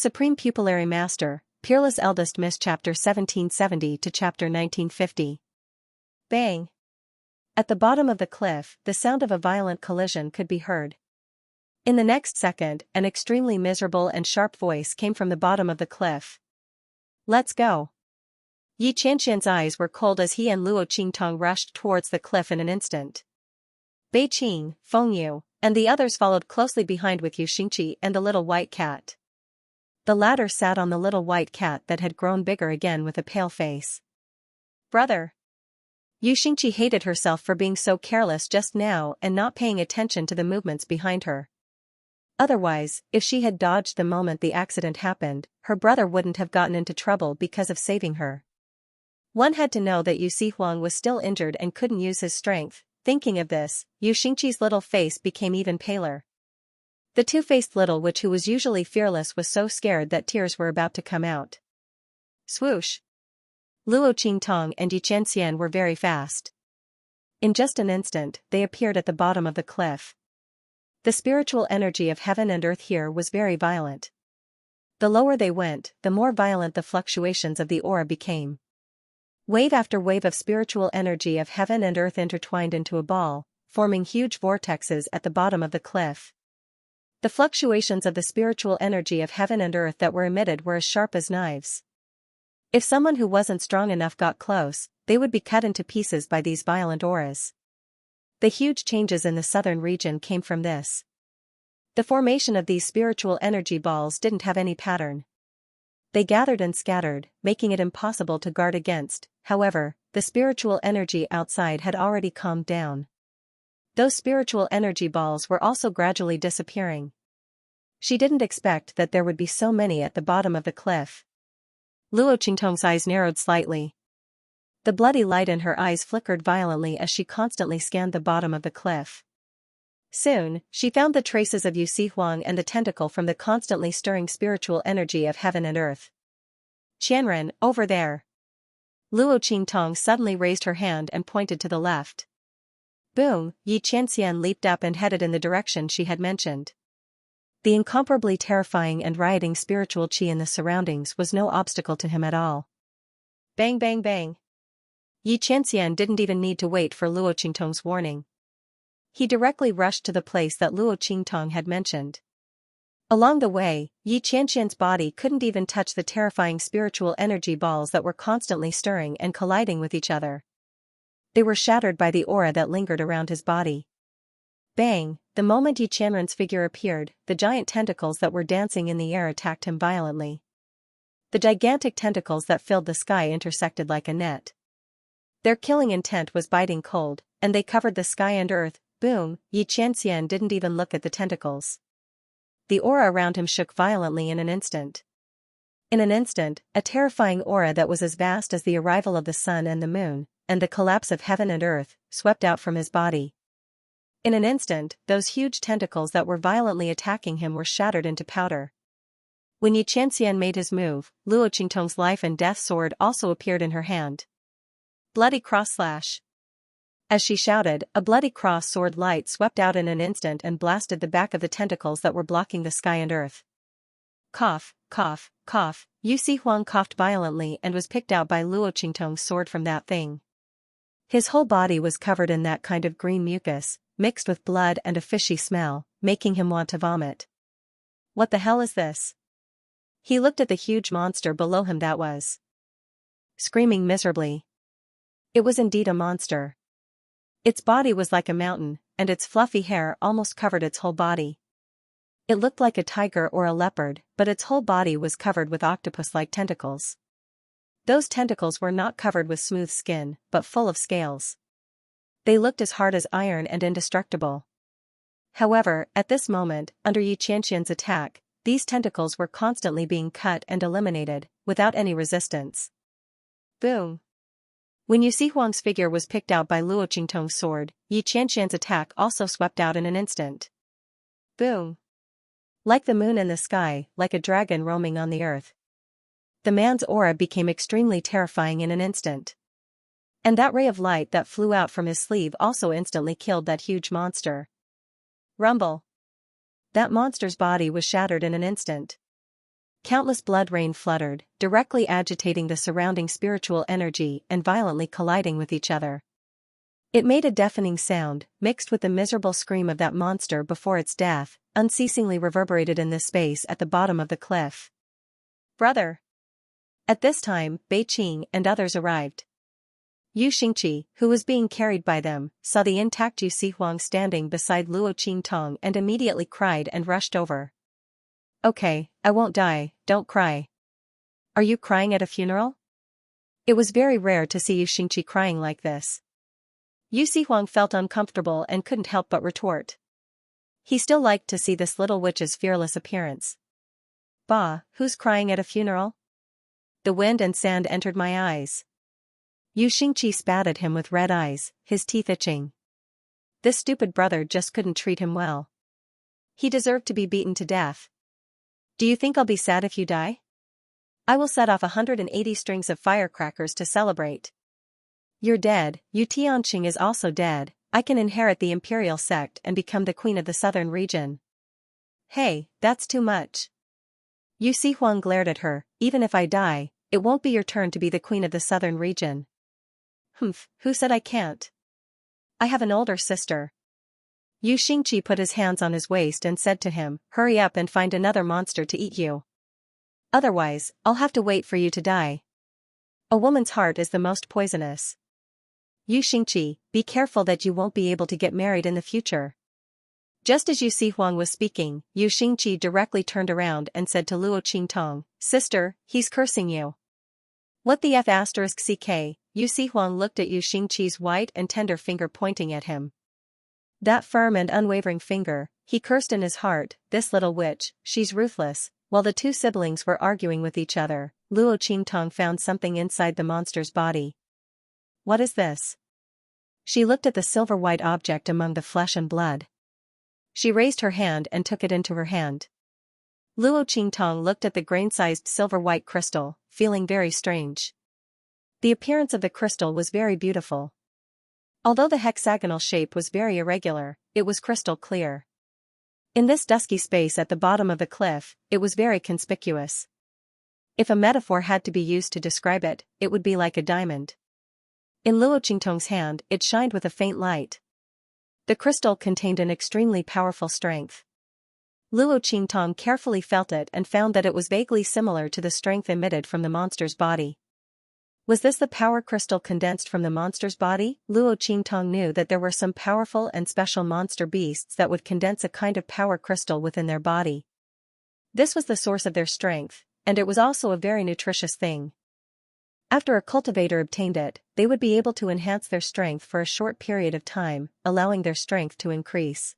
Supreme Pupillary Master, Peerless Eldest Miss Chapter 1770 to Chapter 1950. Bang! At the bottom of the cliff, the sound of a violent collision could be heard. In the next second, an extremely miserable and sharp voice came from the bottom of the cliff. Let's go. Xianxia's eyes were cold as he and Luo Qingtong rushed towards the cliff in an instant. Bei Qing, Feng Yu, and the others followed closely behind with Xianxia and the little white cat. The latter sat on the little white cat that had grown bigger again with a pale face. Brother! Xianxia hated herself for being so careless just now and not paying attention to the movements behind her. Otherwise, if she had dodged the moment the accident happened, her brother wouldn't have gotten into trouble because of saving her. One had to know that Yu Huang was still injured and couldn't use his strength. Thinking of this, Xianxia's little face became even paler. The two-faced little witch who was usually fearless was so scared that tears were about to come out. Swoosh! Luo Qingtong and Xianxia were very fast. In just an instant, they appeared at the bottom of the cliff. The spiritual energy of heaven and earth here was very violent. The lower they went, the more violent the fluctuations of the aura became. Wave after wave of spiritual energy of heaven and earth intertwined into a ball, forming huge vortexes at the bottom of the cliff. The fluctuations of the spiritual energy of heaven and earth that were emitted were as sharp as knives. If someone who wasn't strong enough got close, they would be cut into pieces by these violent auras. The huge changes in the southern region came from this. The formation of these spiritual energy balls didn't have any pattern. They gathered and scattered, making it impossible to guard against. However, the spiritual energy outside had already calmed down. Those spiritual energy balls were also gradually disappearing. She didn't expect that there would be so many at the bottom of the cliff. Luo Qingtong's eyes narrowed slightly. The bloody light in her eyes flickered violently as she constantly scanned the bottom of the cliff. Soon, she found the traces of Yu Huang and the tentacle from the constantly stirring spiritual energy of heaven and earth. Qianren, over there. Luo Qingtong suddenly raised her hand and pointed to the left. Boom! Xianxia leaped up and headed in the direction she had mentioned. The incomparably terrifying and rioting spiritual qi in the surroundings was no obstacle to him at all. Bang bang bang! Xianxia didn't even need to wait for Luo Qingtong's warning. He directly rushed to the place that Luo Qingtong had mentioned. Along the way, Xianxia's body couldn't even touch the terrifying spiritual energy balls that were constantly stirring and colliding with each other. They were shattered by the aura that lingered around his body. Bang! The moment Xianxia's figure appeared, the giant tentacles that were dancing in the air attacked him violently. The gigantic tentacles that filled the sky intersected like a net. Their killing intent was biting cold, and they covered the sky and earth. Boom! Xianxia didn't even look at the tentacles. The aura around him shook violently in an instant. In an instant, a terrifying aura that was as vast as the arrival of the sun and the moon, and the collapse of heaven and earth, swept out from his body. In an instant, those huge tentacles that were violently attacking him were shattered into powder. When Xianxia made his move, Luo Qingtong's life and death sword also appeared in her hand. Bloody cross slash! As she shouted, a bloody cross sword light swept out in an instant and blasted the back of the tentacles that were blocking the sky and earth. Cough, cough, cough! Yu Huang coughed violently and was picked out by Luo Qingtong's sword from that thing. His whole body was covered in that kind of green mucus, mixed with blood and a fishy smell, making him want to vomit. What the hell is this? He looked at the huge monster below him that was screaming miserably. It was indeed a monster. Its body was like a mountain, and its fluffy hair almost covered its whole body. It looked like a tiger or a leopard, but its whole body was covered with octopus-like tentacles. Those tentacles were not covered with smooth skin, but full of scales. They looked as hard as iron and indestructible. However, at this moment, under Xianxia's attack, these tentacles were constantly being cut and eliminated, without any resistance. Boom! When Yu Huang's figure was picked out by Luo Qingtong's sword, Xianxia's attack also swept out in an instant. Boom! Like the moon in the sky, like a dragon roaming on the earth. The man's aura became extremely terrifying in an instant. And that ray of light that flew out from his sleeve also instantly killed that huge monster. Rumble! That monster's body was shattered in an instant. Countless blood rain fluttered, directly agitating the surrounding spiritual energy and violently colliding with each other. It made a deafening sound, mixed with the miserable scream of that monster before its death, unceasingly reverberated in this space at the bottom of the cliff. Brother! At this time, Bei Qing and others arrived. Xianxia, who was being carried by them, saw the intact Yu Sihuang standing beside Luo Qingtong and immediately cried and rushed over. Okay, I won't die, don't cry. Are you crying at a funeral? It was very rare to see Xianxia crying like this. Yu Sihuang felt uncomfortable and couldn't help but retort. He still liked to see this little witch's fearless appearance. Bah, who's crying at a funeral? The wind and sand entered my eyes. Xianxia spat at him with red eyes, his teeth itching. This stupid brother just couldn't treat him well. He deserved to be beaten to death. Do you think I'll be sad if you die? I will set off 180 strings of firecrackers to celebrate. You're dead, Yu Tianqing is also dead, I can inherit the imperial sect and become the queen of the southern region. Hey, that's too much. Yu Sihuang glared at her, even if I die, it won't be your turn to be the queen of the southern region. Humph, who said I can't? I have an older sister. Xianxia put his hands on his waist and said to him, hurry up and find another monster to eat you. Otherwise, I'll have to wait for you to die. A woman's heart is the most poisonous. Xianxia, be careful that you won't be able to get married in the future. Just as Yu Sihuang was speaking, Xianxia directly turned around and said to Luo Qingtong, sister, he's cursing you. What the f***ck? Yu Sihuang looked at Xianxia's white and tender finger pointing at him. That firm and unwavering finger, he cursed in his heart, this little witch, she's ruthless. While the two siblings were arguing with each other, Luo Qingtong found something inside the monster's body. What is this? She looked at the silver-white object among the flesh and blood. She raised her hand and took it into her hand. Luo Qingtong looked at the grain-sized silver-white crystal, feeling very strange. The appearance of the crystal was very beautiful. Although the hexagonal shape was very irregular, it was crystal clear. In this dusky space at the bottom of the cliff, it was very conspicuous. If a metaphor had to be used to describe it, it would be like a diamond. In Luo Qingtong's hand, it shined with a faint light. The crystal contained an extremely powerful strength. Luo Qingtong carefully felt it and found that it was vaguely similar to the strength emitted from the monster's body. Was this the power crystal condensed from the monster's body? Luo Qingtong knew that there were some powerful and special monster beasts that would condense a kind of power crystal within their body. This was the source of their strength, and it was also a very nutritious thing. After a cultivator obtained it, they would be able to enhance their strength for a short period of time, allowing their strength to increase.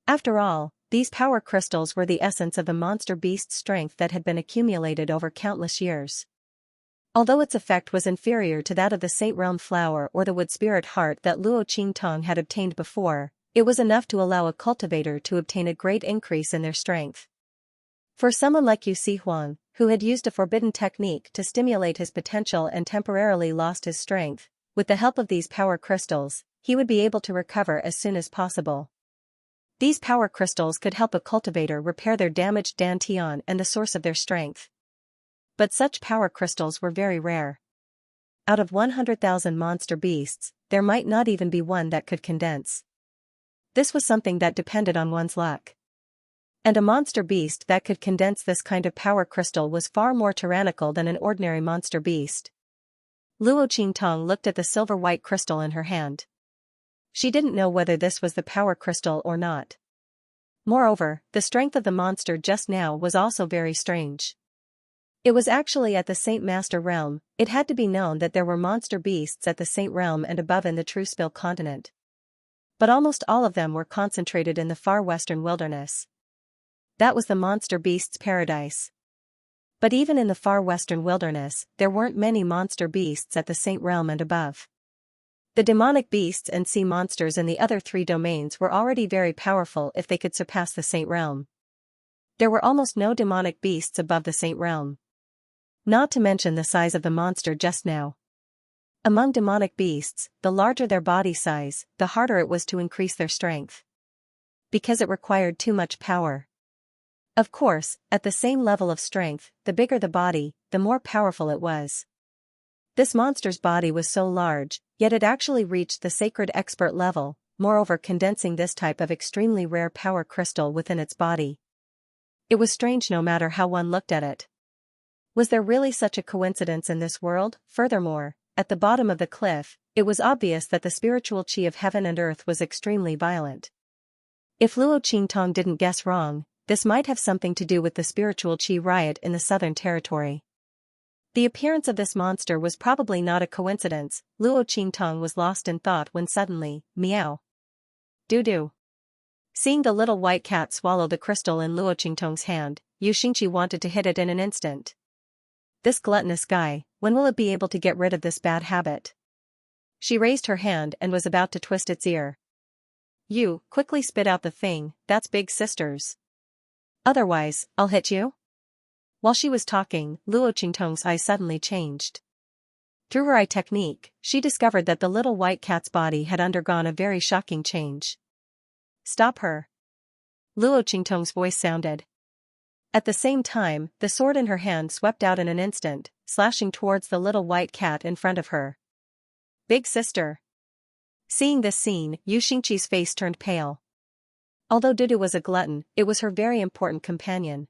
After all, these power crystals were the essence of the monster beast's strength that had been accumulated over countless years. Although its effect was inferior to that of the Saint Realm flower or the wood spirit heart that Luo Qingtong had obtained before, it was enough to allow a cultivator to obtain a great increase in their strength. For someone like Yu Sihuang, who had used a forbidden technique to stimulate his potential and temporarily lost his strength, with the help of these power crystals, he would be able to recover as soon as possible. These power crystals could help a cultivator repair their damaged dantian and the source of their strength. But such power crystals were very rare. Out of 100,000 monster beasts, there might not even be one that could condense. This was something that depended on one's luck. And a monster beast that could condense this kind of power crystal was far more tyrannical than an ordinary monster beast. Luo Qingtong looked at the silver-white crystal in her hand. She didn't know whether this was the power crystal or not. Moreover, the strength of the monster just now was also very strange. It was actually at the Saint Master Realm. It had to be known that there were monster beasts at the Saint Realm and above in the Truespill continent. But almost all of them were concentrated in the far western wilderness. That was the monster beast's paradise. But even in the far western wilderness, there weren't many monster beasts at the Saint Realm and above. The demonic beasts and sea monsters in the other three domains were already very powerful if they could surpass the Saint Realm. There were almost no demonic beasts above the Saint Realm. Not to mention the size of the monster just now. Among demonic beasts, the larger their body size, the harder it was to increase their strength. Because it required too much power. Of course, at the same level of strength, the bigger the body, the more powerful it was. This monster's body was so large, yet it actually reached the sacred expert level, moreover condensing this type of extremely rare power crystal within its body. It was strange no matter how one looked at it. Was there really such a coincidence in this world? Furthermore, at the bottom of the cliff, it was obvious that the spiritual chi of heaven and earth was extremely violent. If Luo Qingtong didn't guess wrong, this might have something to do with the spiritual chi riot in the southern territory. The appearance of this monster was probably not a coincidence. Luo Qingtong was lost in thought when suddenly, meow. Doo-doo. Seeing the little white cat swallow the crystal in Luo Qingtong's hand, Xianxia wanted to hit it in an instant. This gluttonous guy, when will it be able to get rid of this bad habit? She raised her hand and was about to twist its ear. You, quickly spit out the thing, that's big sister's. Otherwise, I'll hit you? While she was talking, Luo Qingtong's eyes suddenly changed. Through her eye technique, she discovered that the little white cat's body had undergone a very shocking change. Stop her. Luo Qingtong's voice sounded. At the same time, the sword in her hand swept out in an instant, slashing towards the little white cat in front of her. Big sister. Seeing this scene, Xianxia's face turned pale. Although Dudu was a glutton, it was her very important companion.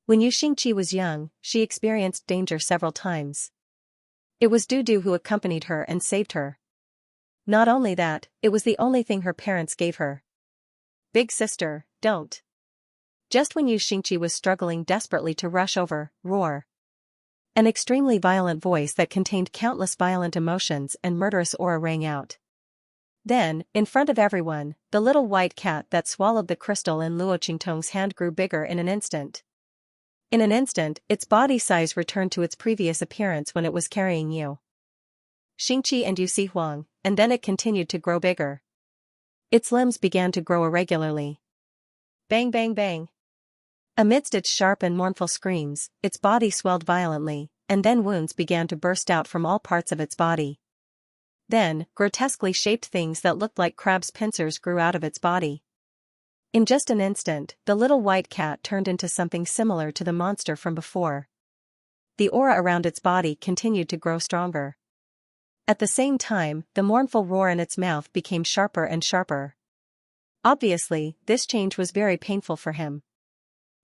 When Xianxia was young, she experienced danger several times. It was Dudu who accompanied her and saved her. Not only that, it was the only thing her parents gave her. Big sister, don't. Just when Xianxia was struggling desperately to rush over, roar. An extremely violent voice that contained countless violent emotions and murderous aura rang out. Then, in front of everyone, the little white cat that swallowed the crystal in Luo Qingtong's hand grew bigger in an instant. In an instant, its body size returned to its previous appearance when it was carrying Xianxia and Yu Huang, and then it continued to grow bigger. Its limbs began to grow irregularly. Bang bang bang. Amidst its sharp and mournful screams, its body swelled violently, and then wounds began to burst out from all parts of its body. Then, grotesquely shaped things that looked like crab's pincers grew out of its body. In just an instant, the little white cat turned into something similar to the monster from before. The aura around its body continued to grow stronger. At the same time, the mournful roar in its mouth became sharper and sharper. Obviously, this change was very painful for him.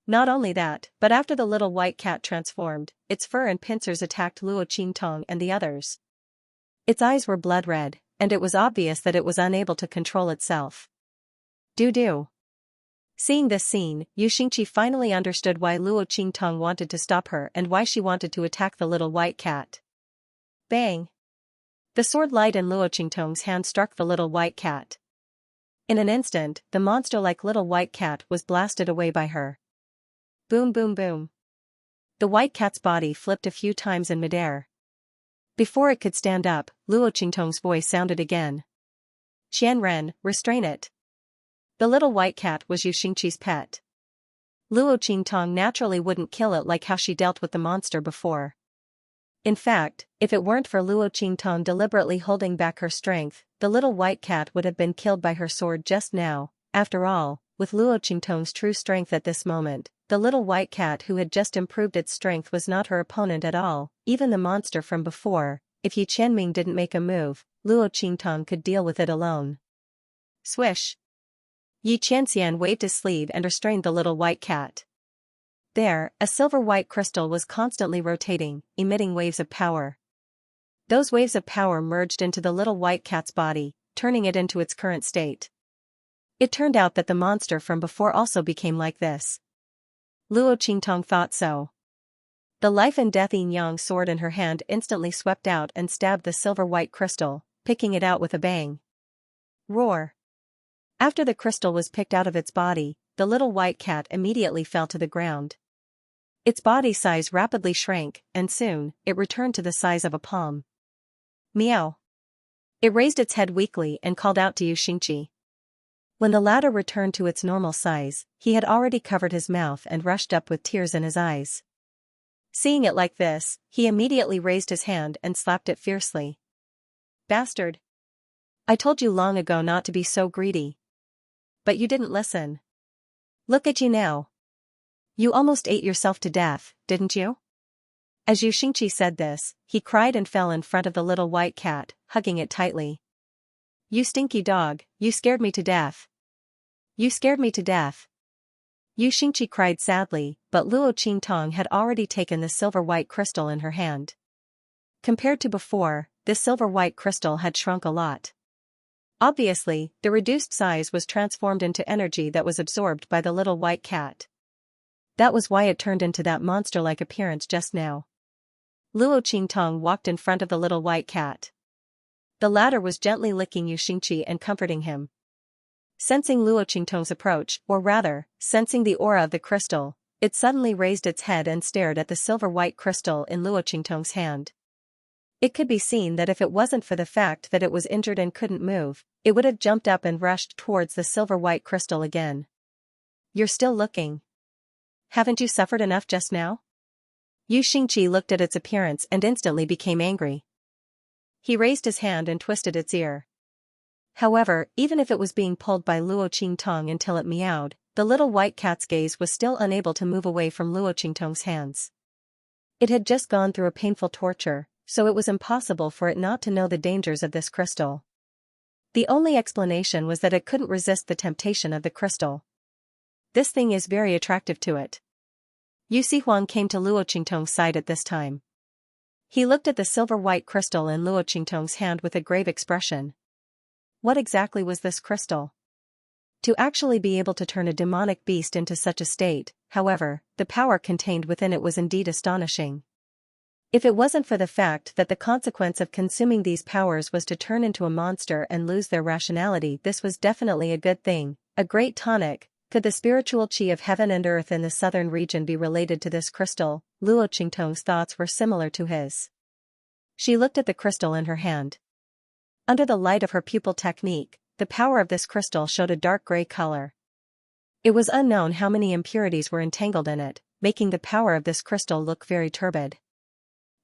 Not only that, but after the little white cat transformed, its fur and pincers attacked Luo Qingtong and the others. Its eyes were blood red, and it was obvious that it was unable to control itself. Doo-doo. Seeing this scene, Xianxia finally understood why Luo Qingtong wanted to stop her and why she wanted to attack the little white cat. Bang! The sword light in Luo Qingtong's hand struck the little white cat. In an instant, the monster-like little white cat was blasted away by her. Boom boom boom. The white cat's body flipped a few times in midair. Before it could stand up, Luo Qingtong's voice sounded again. Qianren, restrain it. The little white cat was Xianxia's pet. Luo Qingtong naturally wouldn't kill it like how she dealt with the monster before. In fact, if it weren't for Luo Qingtong deliberately holding back her strength, the little white cat would have been killed by her sword just now. After all, with Luo Qingtong's true strength at this moment, the little white cat who had just improved its strength was not her opponent at all, even the monster from before. If Yi Qianming didn't make a move, Luo Qingtong could deal with it alone. Swish! Yi Qianxian waved his sleeve and restrained the little white cat. There, a silver-white crystal was constantly rotating, emitting waves of power. Those waves of power merged into the little white cat's body, turning it into its current state. It turned out that the monster from before also became like this. Luo Qingtong thought so. The life and death yin-yang sword in her hand instantly swept out and stabbed the silver-white crystal, picking it out with a bang. Roar! After the crystal was picked out of its body, the little white cat immediately fell to the ground. Its body size rapidly shrank, and soon, it returned to the size of a palm. Meow! It raised its head weakly and called out to Xianxia. When the latter returned to its normal size, he had already covered his mouth and rushed up with tears in his eyes. Seeing it like this, he immediately raised his hand and slapped it fiercely. Bastard! I told you long ago not to be so greedy. But you didn't listen. Look at you now. You almost ate yourself to death, didn't you? As Xianxia said this, he cried and fell in front of the little white cat, hugging it tightly. You stinky dog, you scared me to death. You scared me to death. Xianxia cried sadly, but Luo Qingtong had already taken the silver-white crystal in her hand. Compared to before, this silver-white crystal had shrunk a lot. Obviously, the reduced size was transformed into energy that was absorbed by the little white cat. That was why it turned into that monster-like appearance just now. Luo Qingtong walked in front of the little white cat. The latter was gently licking Xianxia and comforting him. Sensing Luo Qingtong's approach, or rather, sensing the aura of the crystal, it suddenly raised its head and stared at the silver-white crystal in Luo Qingtong's hand. It could be seen that if it wasn't for the fact that it was injured and couldn't move, it would have jumped up and rushed towards the silver-white crystal again. You're still looking. Haven't you suffered enough just now? Xianxia looked at its appearance and instantly became angry. He raised his hand and twisted its ear. However, even if it was being pulled by Luo Qingtong until it meowed, the little white cat's gaze was still unable to move away from Luo Qingtong's hands. It had just gone through a painful torture, so it was impossible for it not to know the dangers of this crystal. The only explanation was that it couldn't resist the temptation of the crystal. This thing is very attractive to it. Yu Huang came to Luo Qingtong's side at this time. He looked at the silver-white crystal in Luo Qingtong's hand with a grave expression. What exactly was this crystal? To actually be able to turn a demonic beast into such a state, however, the power contained within it was indeed astonishing. If it wasn't for the fact that the consequence of consuming these powers was to turn into a monster and lose their rationality, this was definitely a good thing, a great tonic. Could the spiritual chi of heaven and earth in the southern region be related to this crystal? Luo Qingtong's thoughts were similar to his. She looked at the crystal in her hand. Under the light of her pupil technique, the power of this crystal showed a dark gray color. It was unknown how many impurities were entangled in it, making the power of this crystal look very turbid.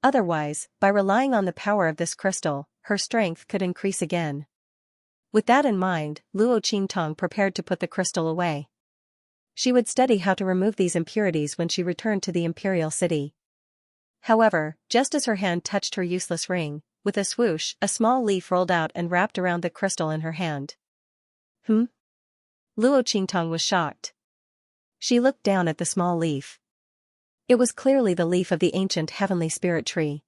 Otherwise, by relying on the power of this crystal, her strength could increase again. With that in mind, Luo Qingtong prepared to put the crystal away. She would study how to remove these impurities when she returned to the imperial city. However, just as her hand touched her useless ring, with a swoosh, a small leaf rolled out and wrapped around the crystal in her hand. Luo Qingtong was shocked. She looked down at the small leaf. It was clearly the leaf of the ancient heavenly spirit tree.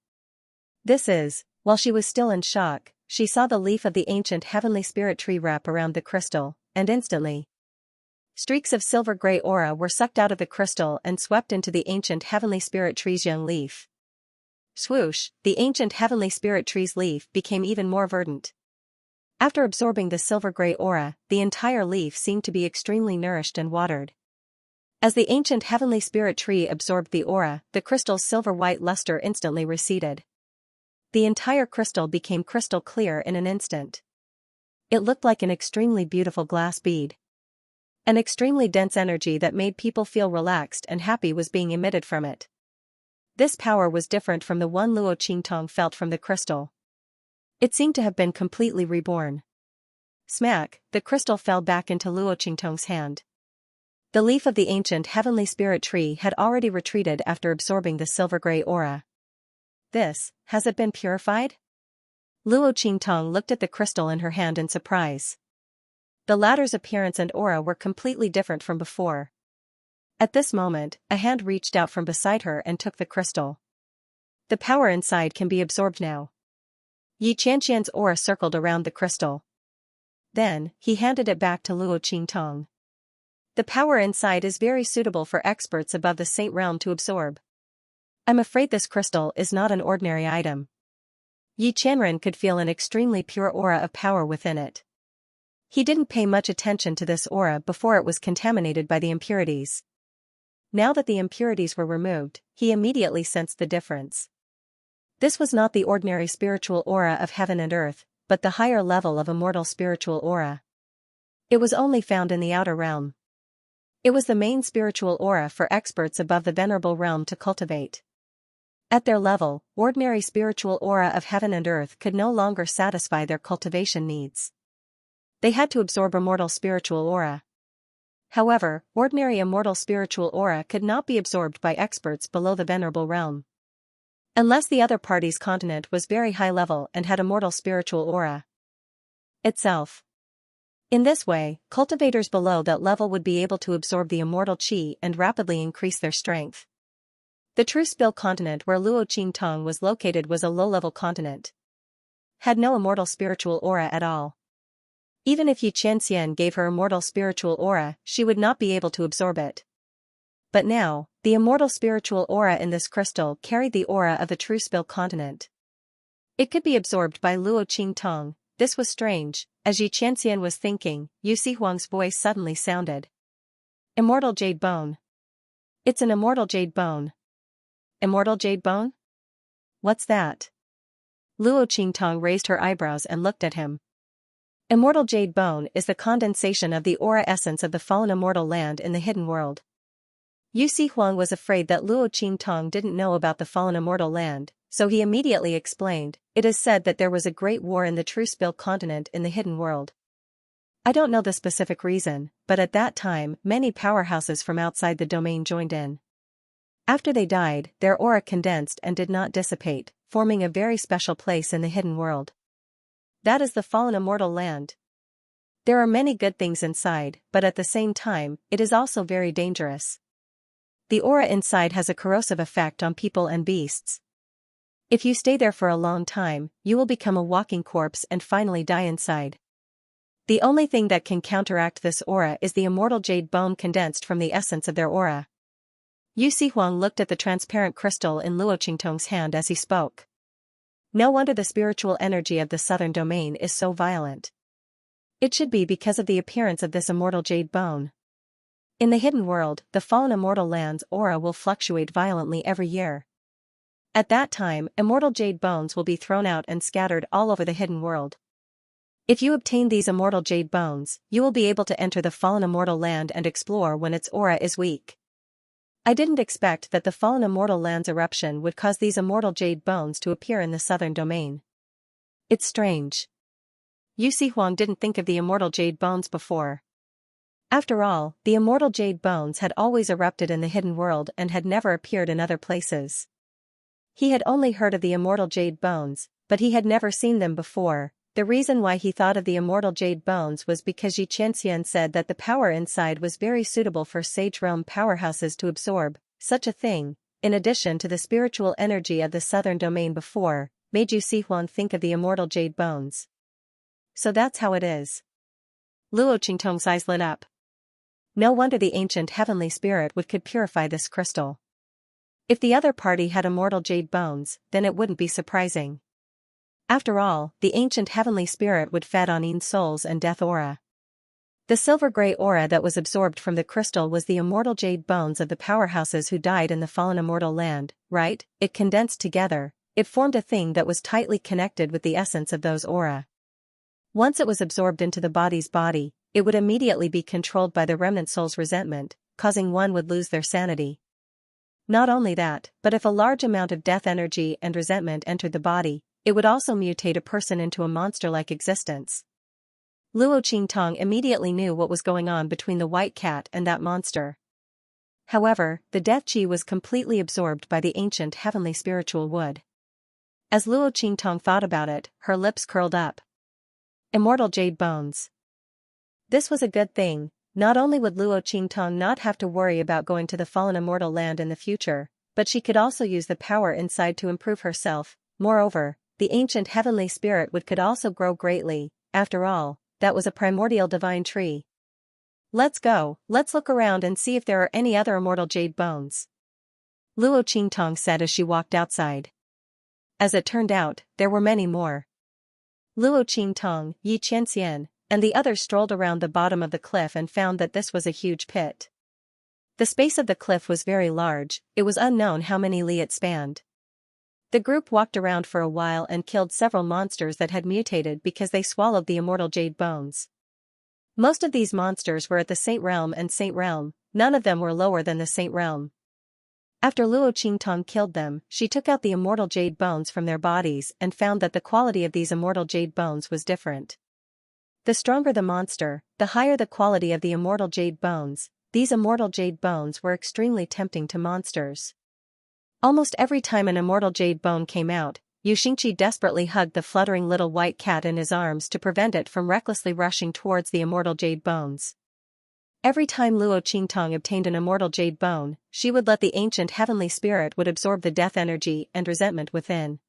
While she was still in shock, she saw the leaf of the ancient heavenly spirit tree wrap around the crystal, and instantly, streaks of silver-gray aura were sucked out of the crystal and swept into the ancient heavenly spirit tree's young leaf. Swoosh, the ancient heavenly spirit tree's leaf became even more verdant. After absorbing the silver-gray aura, the entire leaf seemed to be extremely nourished and watered. As the ancient heavenly spirit tree absorbed the aura, the crystal's silver-white luster instantly receded. The entire crystal became crystal clear in an instant. It looked like an extremely beautiful glass bead. An extremely dense energy that made people feel relaxed and happy was being emitted from it. This power was different from the one Luo Qingtong felt from the crystal. It seemed to have been completely reborn. Smack, the crystal fell back into Luo Qingtong's hand. The leaf of the ancient heavenly spirit tree had already retreated after absorbing the silver-gray aura. Has it been purified? Luo Qingtong looked at the crystal in her hand in surprise. The latter's appearance and aura were completely different from before. At this moment, a hand reached out from beside her and took the crystal. The power inside can be absorbed now. Xianxian's aura circled around the crystal. Then, he handed it back to Luo Qingtong. The power inside is very suitable for experts above the Saint realm to absorb. I'm afraid this crystal is not an ordinary item. Yi Qianren could feel an extremely pure aura of power within it. He didn't pay much attention to this aura before it was contaminated by the impurities. Now that the impurities were removed, he immediately sensed the difference. This was not the ordinary spiritual aura of heaven and earth, but the higher level of immortal spiritual aura. It was only found in the outer realm. It was the main spiritual aura for experts above the venerable realm to cultivate. At their level, ordinary spiritual aura of heaven and earth could no longer satisfy their cultivation needs. They had to absorb immortal spiritual aura. However, ordinary immortal spiritual aura could not be absorbed by experts below the Venerable Realm. Unless the other party's continent was very high level and had immortal spiritual aura itself. In this way, cultivators below that level would be able to absorb the immortal qi and rapidly increase their strength. The true Spill continent where Luo Qingtong was located was a low-level continent. Had no immortal spiritual aura at all. Even if Xianxia gave her immortal spiritual aura, she would not be able to absorb it. But now, the immortal spiritual aura in this crystal carried the aura of the true Spill continent. It could be absorbed by Luo Qingtong. This was strange. As Yi Qianxian was thinking, Yu Huang's voice suddenly sounded. Immortal Jade Bone. It's an immortal jade bone. Immortal jade bone? What's that? Luo Qingtong raised her eyebrows and looked at him. Immortal jade bone is the condensation of the aura essence of the fallen immortal land in the hidden world. Yu Huang was afraid that Luo Qingtong didn't know about the fallen immortal land, so he immediately explained, it is said that there was a great war in the true Spill continent in the hidden world. I don't know the specific reason, but at that time many powerhouses from outside the domain joined in. After they died, their aura condensed and did not dissipate, forming a very special place in the hidden world. That is the fallen immortal land. There are many good things inside, but at the same time, it is also very dangerous. The aura inside has a corrosive effect on people and beasts. If you stay there for a long time, you will become a walking corpse and finally die inside. The only thing that can counteract this aura is the immortal jade bone condensed from the essence of their aura. Yu Huang looked at the transparent crystal in Luo Qingtong's hand as he spoke. No wonder the spiritual energy of the southern domain is so violent. It should be because of the appearance of this immortal jade bone. In the hidden world, the fallen immortal land's aura will fluctuate violently every year. At that time, immortal jade bones will be thrown out and scattered all over the hidden world. If you obtain these immortal jade bones, you will be able to enter the fallen immortal land and explore when its aura is weak. I didn't expect that the fallen immortal land's eruption would cause these immortal jade bones to appear in the southern domain. It's strange. Yu Huang didn't think of the immortal jade bones before. After all, the immortal jade bones had always erupted in the hidden world and had never appeared in other places. He had only heard of the immortal jade bones, but he had never seen them before. The reason why he thought of the immortal jade bones was because Yi Qianxian said that the power inside was very suitable for Sage Realm powerhouses to absorb. Such a thing, in addition to the spiritual energy of the southern domain before, made Yu Huang think of the immortal jade bones. So that's how it is. Luo Qingtong's eyes lit up. No wonder the ancient heavenly spirit could purify this crystal. If the other party had immortal jade bones, then it wouldn't be surprising. After all, the ancient heavenly spirit fed on Yin souls and death aura. The silver-gray aura that was absorbed from the crystal was the immortal jade bones of the powerhouses who died in the fallen immortal land, right? It condensed together, it formed a thing that was tightly connected with the essence of those aura. Once it was absorbed into the body's body, it would immediately be controlled by the remnant soul's resentment, causing one would lose their sanity. Not only that, but if a large amount of death energy and resentment entered the body, it would also mutate a person into a monster-like existence. Luo Qingtong immediately knew what was going on between the white cat and that monster. However, the death qi was completely absorbed by the ancient heavenly spiritual wood. As Luo Qingtong thought about it, her lips curled up. Immortal jade bones. This was a good thing. Not only would Luo Qingtong not have to worry about going to the fallen immortal land in the future, but she could also use the power inside to improve herself. Moreover, the ancient heavenly spirit could also grow greatly. After all, that was a primordial divine tree. Let's go, let's look around and see if there are any other immortal jade bones. Luo Qingtong said as she walked outside. As it turned out, there were many more. Luo Qingtong, Yi Qianxian, and the others strolled around the bottom of the cliff and found that this was a huge pit. The space of the cliff was very large, it was unknown how many li it spanned. The group walked around for a while and killed several monsters that had mutated because they swallowed the immortal jade bones. Most of these monsters were at the Saint Realm and Saint Realm, none of them were lower than the Saint Realm. After Luo Qingtong killed them, she took out the immortal jade bones from their bodies and found that the quality of these immortal jade bones was different. The stronger the monster, the higher the quality of the immortal jade bones. These immortal jade bones were extremely tempting to monsters. Almost every time an immortal jade bone came out, Xianxia desperately hugged the fluttering little white cat in his arms to prevent it from recklessly rushing towards the immortal jade bones. Every time Luo Qingtong obtained an immortal jade bone, she would let the ancient heavenly spirit would absorb the death energy and resentment within.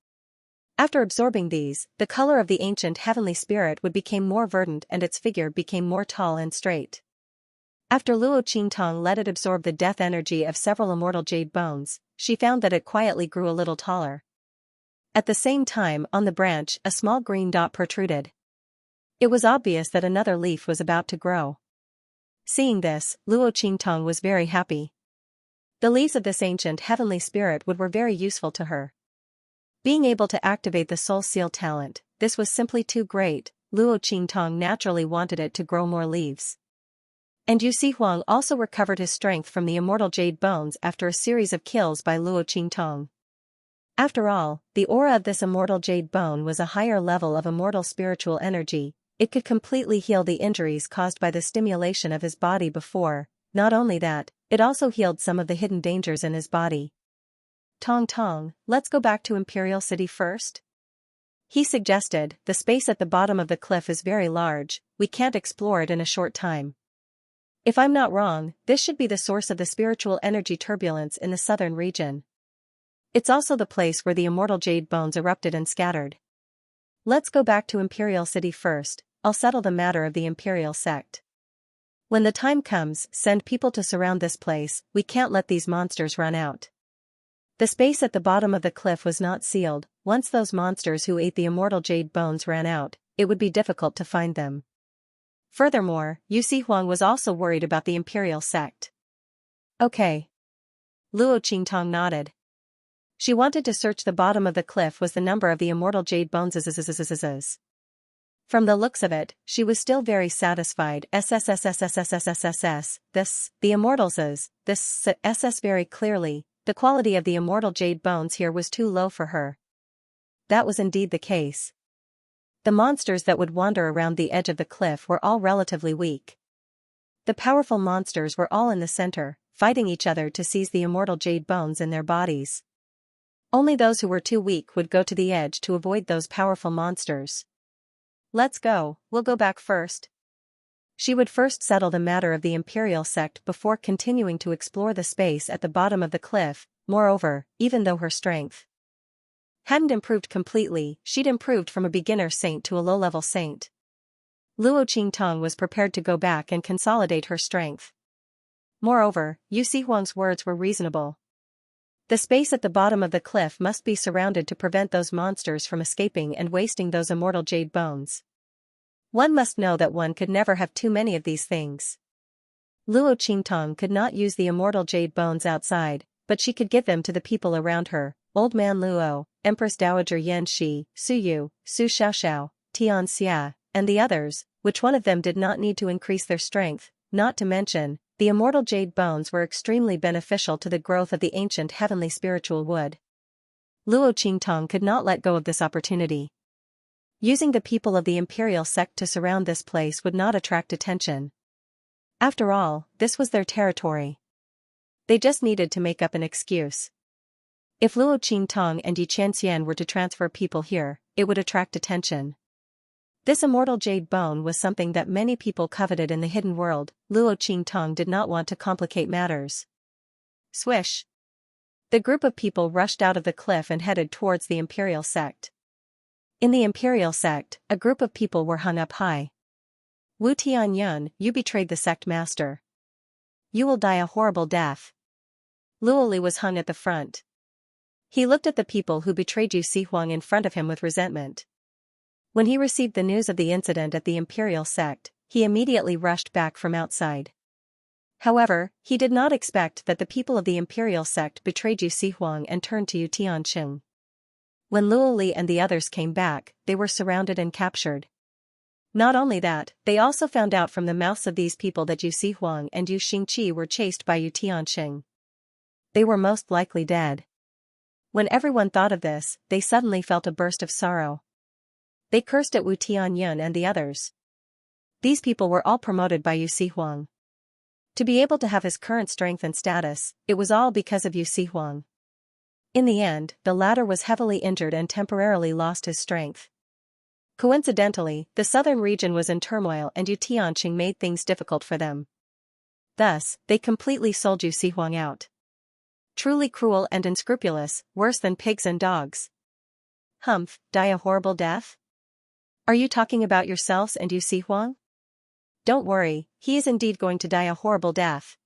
After absorbing these, the color of the ancient heavenly spirit would become more verdant and its figure became more tall and straight. After Luo Qingtong let it absorb the death energy of several immortal jade bones, she found that it quietly grew a little taller. At the same time, on the branch, a small green dot protruded. It was obvious that another leaf was about to grow. Seeing this, Luo Qingtong was very happy. The leaves of this ancient heavenly spirit were very useful to her. Being able to activate the soul seal talent, this was simply too great. Luo Qingtong naturally wanted it to grow more leaves. And Yu Xihuang also recovered his strength from the immortal jade bones after a series of kills by Luo Qingtong. After all, the aura of this immortal jade bone was a higher level of immortal spiritual energy. It could completely heal the injuries caused by the stimulation of his body before. Not only that, it also healed some of the hidden dangers in his body. Tong, let's go back to Imperial City first? He suggested. The space at the bottom of the cliff is very large, we can't explore it in a short time. If I'm not wrong, this should be the source of the spiritual energy turbulence in the southern region. It's also the place where the immortal jade bones erupted and scattered. Let's go back to Imperial City first. I'll settle the matter of the Imperial sect. When the time comes, send people to surround this place. We can't let these monsters run out. The space at the bottom of the cliff was not sealed. Once those monsters who ate the immortal jade bones ran out, it would be difficult to find them. Furthermore, Yu Xihuang was also worried about the Imperial sect. Okay. Luo Qingtong nodded. She wanted to search the bottom of the cliff was the number of the immortal jade bones. From the looks of it, she was still very satisfied. The immortals this very clearly. The quality of the immortal jade bones here was too low for her. That was indeed the case. The monsters that would wander around the edge of the cliff were all relatively weak. The powerful monsters were all in the center, fighting each other to seize the immortal jade bones in their bodies. Only those who were too weak would go to the edge to avoid those powerful monsters. Let's go, we'll go back first. She would first settle the matter of the Imperial sect before continuing to explore the space at the bottom of the cliff. Moreover, even though her strength hadn't improved completely, she'd improved from a beginner saint to a low-level saint. Luo Qingtong was prepared to go back and consolidate her strength. Moreover, Yu Xihuang's words were reasonable. The space at the bottom of the cliff must be surrounded to prevent those monsters from escaping and wasting those immortal jade bones. One must know that one could never have too many of these things. Luo Qingtong could not use the immortal jade bones outside, but she could give them to the people around her, Old Man Luo, Empress Dowager Yan Shi, Su Yu, Su Xiaoxiao, Xianxia, and the others, which one of them did not need to increase their strength. Not to mention, the immortal jade bones were extremely beneficial to the growth of the ancient heavenly spiritual wood. Luo Qingtong could not let go of this opportunity. Using the people of the Imperial sect to surround this place would not attract attention. After all, this was their territory. They just needed to make up an excuse. If Luo Qingtong and Xianxia were to transfer people here, it would attract attention. This immortal jade bone was something that many people coveted in the hidden world. Luo Qingtong did not want to complicate matters. Swish! The group of people rushed out of the cliff and headed towards the Imperial sect. In the Imperial sect, a group of people were hung up high. Wu Tianyun, you betrayed the sect master. You will die a horrible death. Luoli was hung at the front. He looked at the people who betrayed Yu Xihuang in front of him with resentment. When he received the news of the incident at the Imperial sect, he immediately rushed back from outside. However, he did not expect that the people of the Imperial sect betrayed Yu Xihuang and turned to Yu Tianqing. When Luoli and the others came back, they were surrounded and captured. Not only that, they also found out from the mouths of these people that Yu Xihuang and Yu Xingqi were chased by Yu Tianqing. They were most likely dead. When everyone thought of this, they suddenly felt a burst of sorrow. They cursed at Wu Tianyun and the others. These people were all promoted by Yu Huang. To be able to have his current strength and status, it was all because of Yu Huang. In the end, the latter was heavily injured and temporarily lost his strength. Coincidentally, the southern region was in turmoil and Yu Tianqing made things difficult for them. Thus, they completely sold Yu Huang out. Truly cruel and unscrupulous, worse than pigs and dogs. Humph, die a horrible death? Are you talking about yourselves and Yu Huang? Don't worry, he is indeed going to die a horrible death.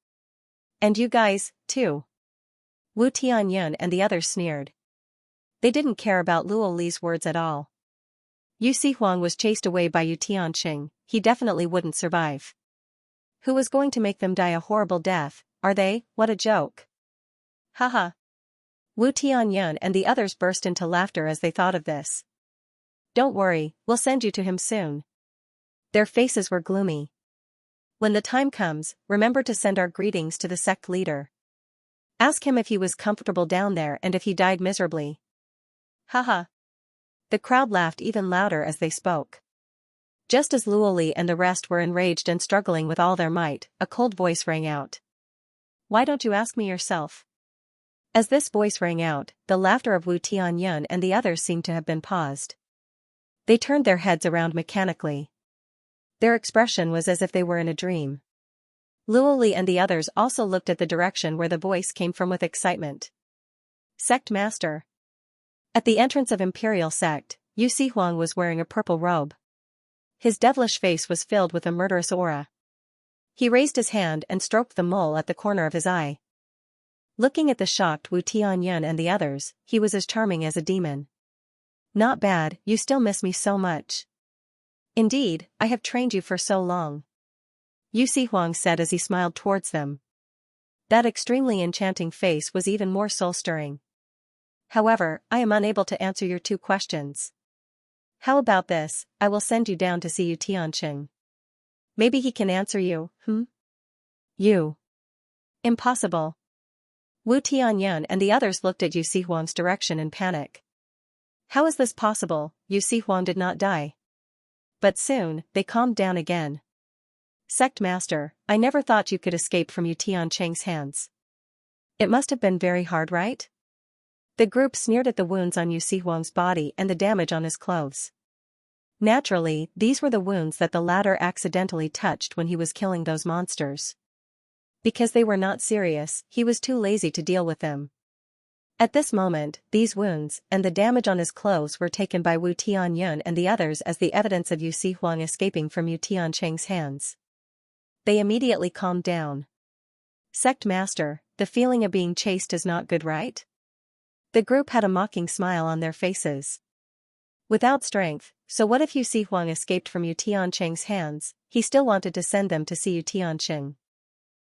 And you guys, too. Wu Tianyun and the others sneered. They didn't care about Luo Li's words at all. Yu Huang was chased away by Yu Tianqing, he definitely wouldn't survive. Who was going to make them die a horrible death, are they? What a joke. Haha. Wu Tianyun and the others burst into laughter as they thought of this. Don't worry, we'll send you to him soon. Their faces were gloomy. When the time comes, remember to send our greetings to the sect leader. Ask him if he was comfortable down there and if he died miserably. Haha. The crowd laughed even louder as they spoke. Just as Luo Li and the rest were enraged and struggling with all their might, a cold voice rang out. Why don't you ask me yourself? As this voice rang out, the laughter of Wu Tianyun and the others seemed to have been paused. They turned their heads around mechanically. Their expression was as if they were in a dream. Luo Li and the others also looked at the direction where the voice came from with excitement. Sect Master. At the entrance of Imperial Sect, Yu Huang was wearing a purple robe. His devilish face was filled with a murderous aura. He raised his hand and stroked the mole at the corner of his eye. Looking at the shocked Wu Tianyun and the others, he was as charming as a demon. Not bad, you still miss me so much. Indeed, I have trained you for so long. Yu Huang said as he smiled towards them. That extremely enchanting face was even more soul-stirring. However, I am unable to answer your 2 questions. How about this, I will send you down to see Yu Tianqing. Maybe he can answer you, You. Impossible. Wu Tianyun and the others looked at Yu Huang's direction in panic. How is this possible? Yu Huang did not die. But soon, they calmed down again. Sect Master, I never thought you could escape from Yu Tianqing's hands. It must have been very hard, right? The group sneered at the wounds on Yu Huang's body and the damage on his clothes. Naturally, these were the wounds that the latter accidentally touched when he was killing those monsters. Because they were not serious, he was too lazy to deal with them. At this moment, these wounds and the damage on his clothes were taken by Wu Tianyun and the others as the evidence of Yu Huang escaping from Yu Tianqing's hands. They immediately calmed down. Sect Master, the feeling of being chased is not good, right? The group had a mocking smile on their faces. Without strength, so what if Yu Huang escaped from Yu Tianqing's hands, he still wanted to send them to see Yu Tianqing.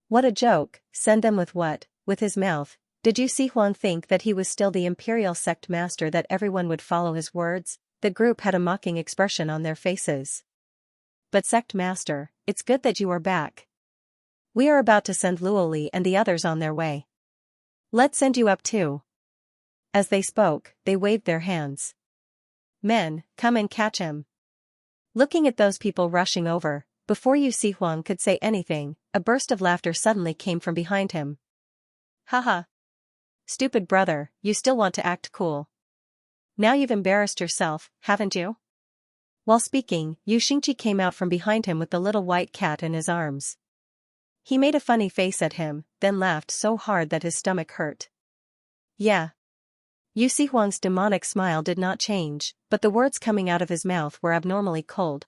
What a joke, send them with what, with his mouth? Did Yu Huang think that he was still the Imperial Sect Master, that everyone would follow his words? The group had a mocking expression on their faces. But Sect Master, it's good that you are back. We are about to send Luo Li and the others on their way. Let's send you up too. As they spoke, they waved their hands. Men, come and catch him. Looking at those people rushing over, before Yu Huang could say anything, a burst of laughter suddenly came from behind him. Haha. Stupid brother, you still want to act cool. Now you've embarrassed yourself, haven't you? While speaking, Xianxia came out from behind him with the little white cat in his arms. He made a funny face at him, then laughed so hard that his stomach hurt. Yeah. Yu Huang's demonic smile did not change, but the words coming out of his mouth were abnormally cold.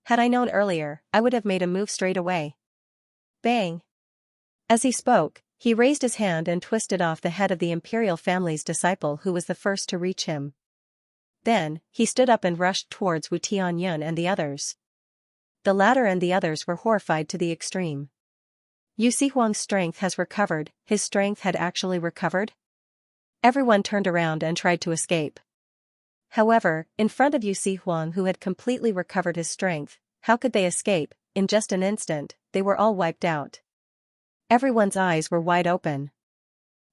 Had I known earlier, I would have made a move straight away. Bang! As he spoke, he raised his hand and twisted off the head of the imperial family's disciple who was the first to reach him. Then, he stood up and rushed towards Wu Tianyun and the others. The latter and the others were horrified to the extreme. Yu Huang's strength has recovered, his strength had actually recovered? Everyone turned around and tried to escape. However, in front of Yu Huang, who had completely recovered his strength, how could they escape? In just an instant, they were all wiped out. Everyone's eyes were wide open.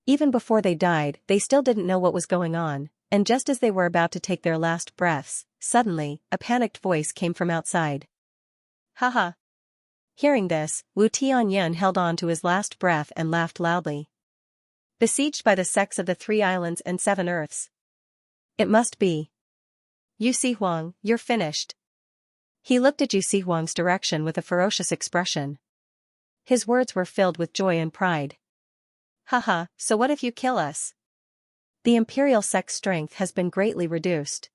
Even before they died, they still didn't know what was going on, and just as they were about to take their last breaths, suddenly, a panicked voice came from outside. Haha. Hearing this, Wu Tianyun held on to his last breath and laughed loudly. Besieged by the sects of the 3 islands and 7 earths. It must be. Yu Huang, you're finished. He looked at Yu Huang's direction with a ferocious expression. His words were filled with joy and pride. Haha, so what if you kill us? The Imperial sect's strength has been greatly reduced.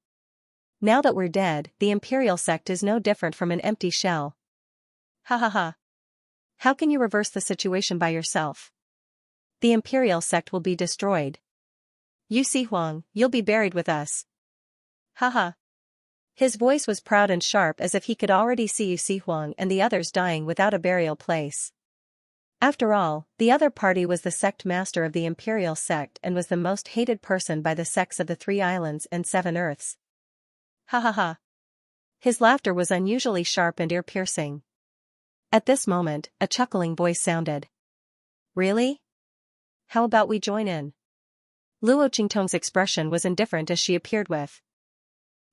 Now that we're dead, the Imperial sect is no different from an empty shell. Ha ha ha. How can you reverse the situation by yourself? The Imperial sect will be destroyed. Yu Huang, you'll be buried with us. Ha ha. His voice was proud and sharp as if he could already see Yu Huang and the others dying without a burial place. After all, the other party was the sect master of the Imperial sect and was the most hated person by the sects of the 3 islands and 7 earths. Ha ha ha. His laughter was unusually sharp and ear-piercing. At this moment, a chuckling voice sounded. Really? How about we join in? Luo Qingtong's expression was indifferent as she appeared with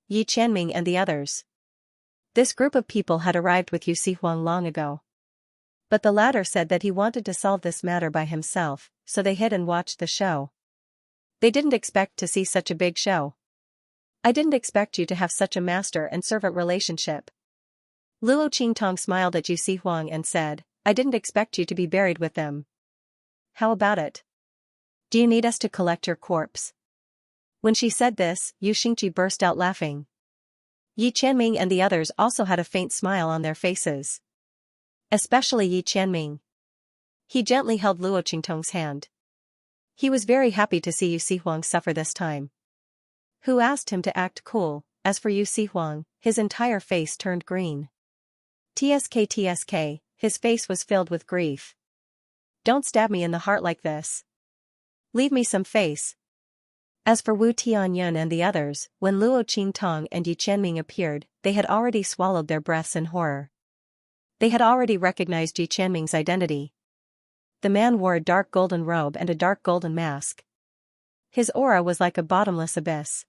Yi Qianming and the others. This group of people had arrived with Yu Huang long ago. But the latter said that he wanted to solve this matter by himself, so they hid and watched the show. They didn't expect to see such a big show. I didn't expect you to have such a master and servant relationship. Luo Qingtong smiled at Yu Huang and said, I didn't expect you to be buried with them. How about it? Do you need us to collect your corpse? When she said this, Yu Xingji burst out laughing. Yi Qianming and the others also had a faint smile on their faces. Especially Yi Qianming. He gently held Luo Qingtong's hand. He was very happy to see Yu Huang suffer this time. Who asked him to act cool? As for Yu Huang, his entire face turned green. TSK, his face was filled with grief. Don't stab me in the heart like this. Leave me some face. As for Wu Tianyun and the others, when Luo Qingtong and Yi Qianming appeared, they had already swallowed their breaths in horror. They had already recognized Yi Qianming's identity. The man wore a dark golden robe and a dark golden mask. His aura was like a bottomless abyss.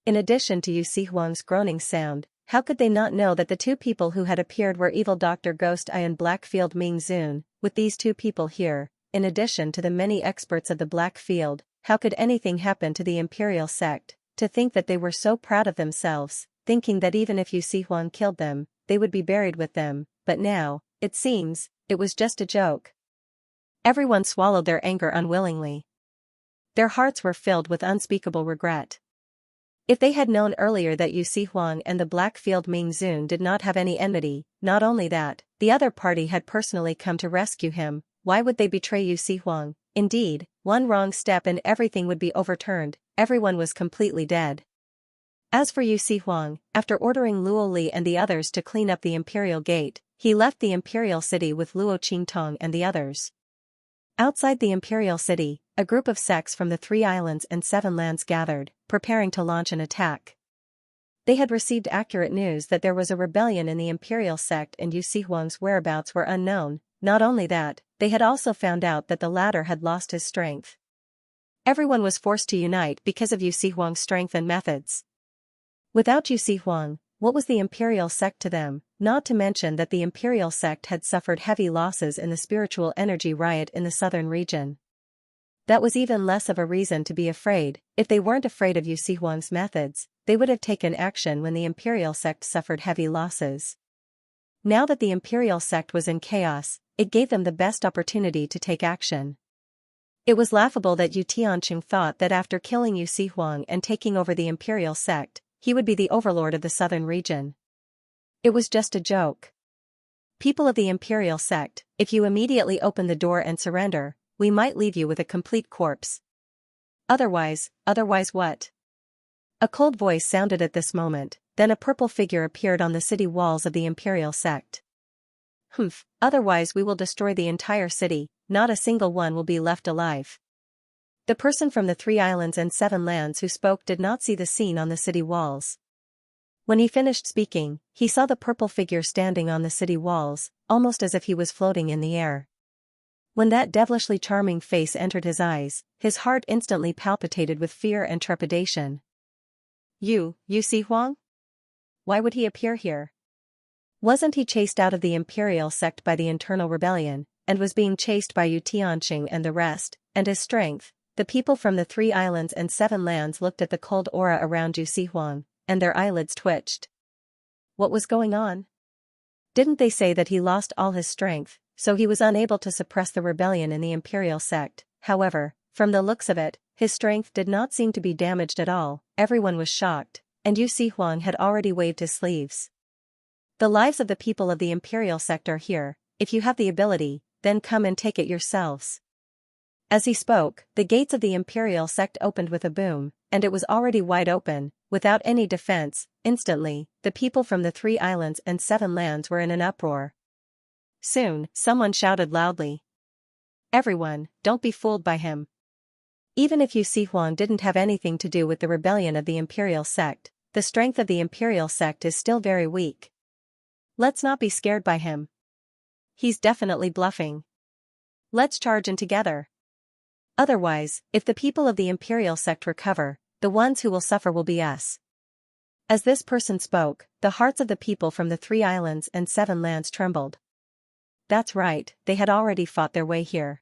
In addition to Yu Huang's groaning sound, how could they not know that the 2 people who had appeared were evil Dr. Ghost Eye and Blackfield Ming Zun? With these 2 people here, in addition to the many experts of the Black Field, how could anything happen to the Imperial sect? To think that they were so proud of themselves, thinking that even if Yu Huang killed them, they would be buried with them, but now, it seems, it was just a joke. Everyone swallowed their anger unwillingly. Their hearts were filled with unspeakable regret. If they had known earlier that Yu Huang and the Blackfield Ming Zun did not have any enmity, not only that, the other party had personally come to rescue him, why would they betray Yu Huang? Indeed, one wrong step and everything would be overturned, everyone was completely dead. As for Yu Huang, after ordering Luo Li and the others to clean up the Imperial Gate, he left the Imperial City with Luo Qingtong and the others. Outside the Imperial City, a group of sects from the 3 islands and 7 lands gathered, preparing to launch an attack. They had received accurate news that there was a rebellion in the Imperial sect and Yu Huang's whereabouts were unknown. Not only that, they had also found out that the latter had lost his strength. Everyone was forced to unite because of Yu Huang's strength and methods. Without Yu Huang, what was the Imperial sect to them? Not to mention that the Imperial sect had suffered heavy losses in the spiritual energy riot in the southern region. That was even less of a reason to be afraid. If they weren't afraid of Yu Huang's methods, they would have taken action when the Imperial sect suffered heavy losses. Now that the Imperial sect was in chaos, it gave them the best opportunity to take action. It was laughable that Yu Tianqing thought that after killing Yu Huang and taking over the Imperial sect, he would be the overlord of the southern region. It was just a joke. People of the Imperial sect, if you immediately open the door and surrender, we might leave you with a complete corpse. Otherwise what? A cold voice sounded at this moment, then a purple figure appeared on the city walls of the Imperial sect. Otherwise we will destroy the entire city, not a single one will be left alive. The person from the 3 islands and 7 lands who spoke did not see the scene on the city walls. When he finished speaking, he saw the purple figure standing on the city walls, almost as if he was floating in the air. When that devilishly charming face entered his eyes, his heart instantly palpitated with fear and trepidation. Yu Huang? Why would he appear here? Wasn't he chased out of the imperial sect by the internal rebellion, and was being chased by Yu Tianqing and the rest, and his strength? The people from the 3 islands and 7 lands looked at the cold aura around Yu Sihuang, and their eyelids twitched. What was going on? Didn't they say that he lost all his strength, so he was unable to suppress the rebellion in the imperial sect? However, from the looks of it, his strength did not seem to be damaged at all. Everyone was shocked, and Yu Sihuang had already waved his sleeves. The lives of the people of the imperial sect are here. If you have the ability, then come and take it yourselves. As he spoke, the gates of the imperial sect opened with a boom, and it was already wide open, without any defense. Instantly, the people from the 3 islands and 7 lands were in an uproar. Soon, someone shouted loudly. Everyone, don't be fooled by him. Even if Yu Sihuang didn't have anything to do with the rebellion of the imperial sect, the strength of the imperial sect is still very weak. Let's not be scared by him. He's definitely bluffing. Let's charge in together. Otherwise, if the people of the imperial sect recover, the ones who will suffer will be us. As this person spoke, the hearts of the people from the 3 islands and 7 lands trembled. That's right, they had already fought their way here.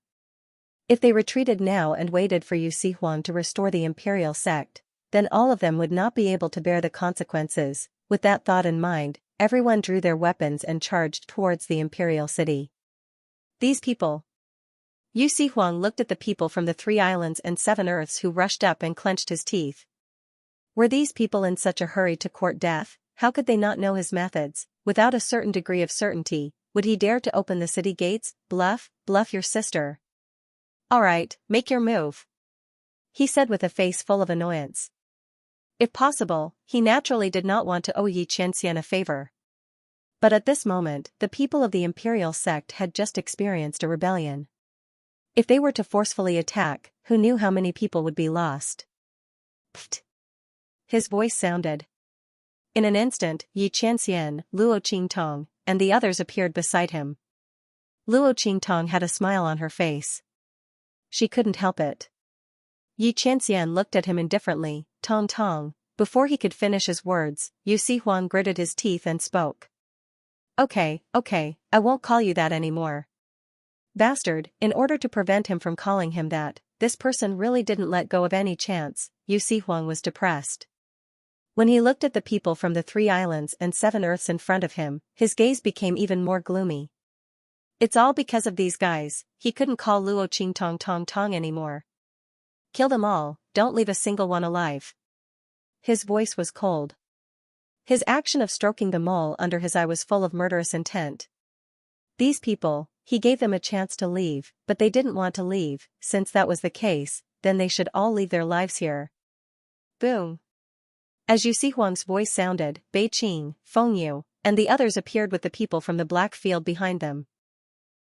If they retreated now and waited for Yu Sihuang to restore the imperial sect, then all of them would not be able to bear the consequences. With that thought in mind, everyone drew their weapons and charged towards the imperial city. These people. Yu Sihuang looked at the people from the 3 islands and 7 earths who rushed up and clenched his teeth. Were these people in such a hurry to court death? How could they not know his methods? Without a certain degree of certainty, would he dare to open the city gates? Bluff your sister. Alright, make your move, he said with a face full of annoyance. If possible, he naturally did not want to owe Xianxia a favor. But at this moment, the people of the imperial sect had just experienced a rebellion. If they were to forcefully attack, who knew how many people would be lost? Pfft. His voice sounded. In an instant, Xianxia, Luo Qingtong, and the others appeared beside him. Luo Qingtong had a smile on her face. She couldn't help it. Xianxia looked at him indifferently. Tong Tong. Before he could finish his words, Yu Sihuang gritted his teeth and spoke. Okay, I won't call you that anymore. Bastard. In order to prevent him from calling him that, this person really didn't let go of any chance. Yu Sihuang was depressed. When he looked at the people from the 3 islands and 7 earths in front of him, his gaze became even more gloomy. It's all because of these guys. He couldn't call Luo Qingtong Tong Tong anymore. Kill them all, don't leave a single one alive. His voice was cold. His action of stroking the mole under his eye was full of murderous intent. These people, he gave them a chance to leave, but they didn't want to leave. Since that was the case, then they should all leave their lives here. Boom. As Yu Sihuang's voice sounded, Bei Qing, Feng Yu, and the others appeared with the people from the black field behind them.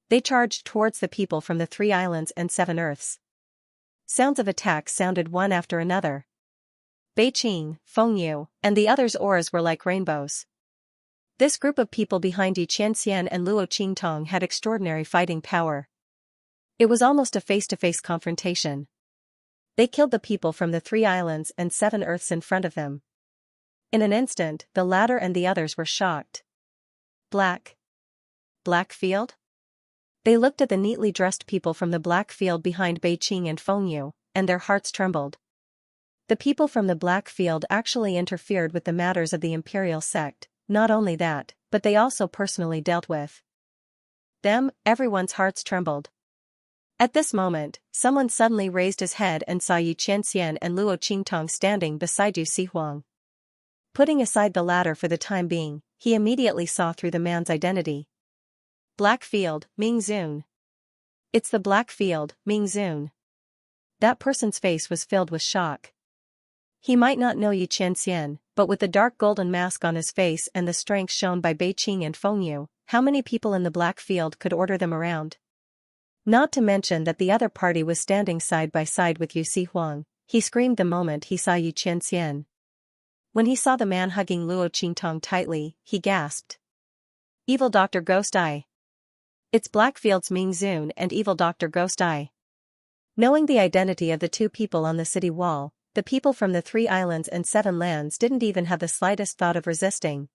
They charged towards the people from the 3 islands and 7 earths. Sounds of attack sounded one after another. Bei Qing, Feng Yu, and the others' auras were like rainbows. This group of people behind Xianxia and Luo Qingtong had extraordinary fighting power. It was almost a face-to-face confrontation. They killed the people from the 3 islands and 7 earths in front of them. In an instant, the latter and the others were shocked. Black field? They looked at the neatly dressed people from the black field behind Bei Qing and Feng Yu, and their hearts trembled. The people from the black field actually interfered with the matters of the imperial sect. Not only that, but they also personally dealt with them. Everyone's hearts trembled. At this moment, someone suddenly raised his head and saw Xianxia and Luo Qingtong standing beside Yu Sihuang. Putting aside the latter for the time being, he immediately saw through the man's identity. Black Field, Ming Zun. It's the Black Field, Ming Zun. That person's face was filled with shock. He might not know Xianxia, but with the dark golden mask on his face and the strength shown by Bei Qing and Feng Yu, how many people in the Black Field could order them around? Not to mention that the other party was standing side by side with Yu Sihuang. He screamed the moment he saw Xianxia. When he saw the man hugging Luo Qingtong tightly, he gasped. Evil Dr. Ghost Eye. It's Blackfield's Ming Zun and Evil Dr. Ghost Eye. Knowing the identity of the two people on the city wall, the people from the 3 islands and 7 lands didn't even have the slightest thought of resisting.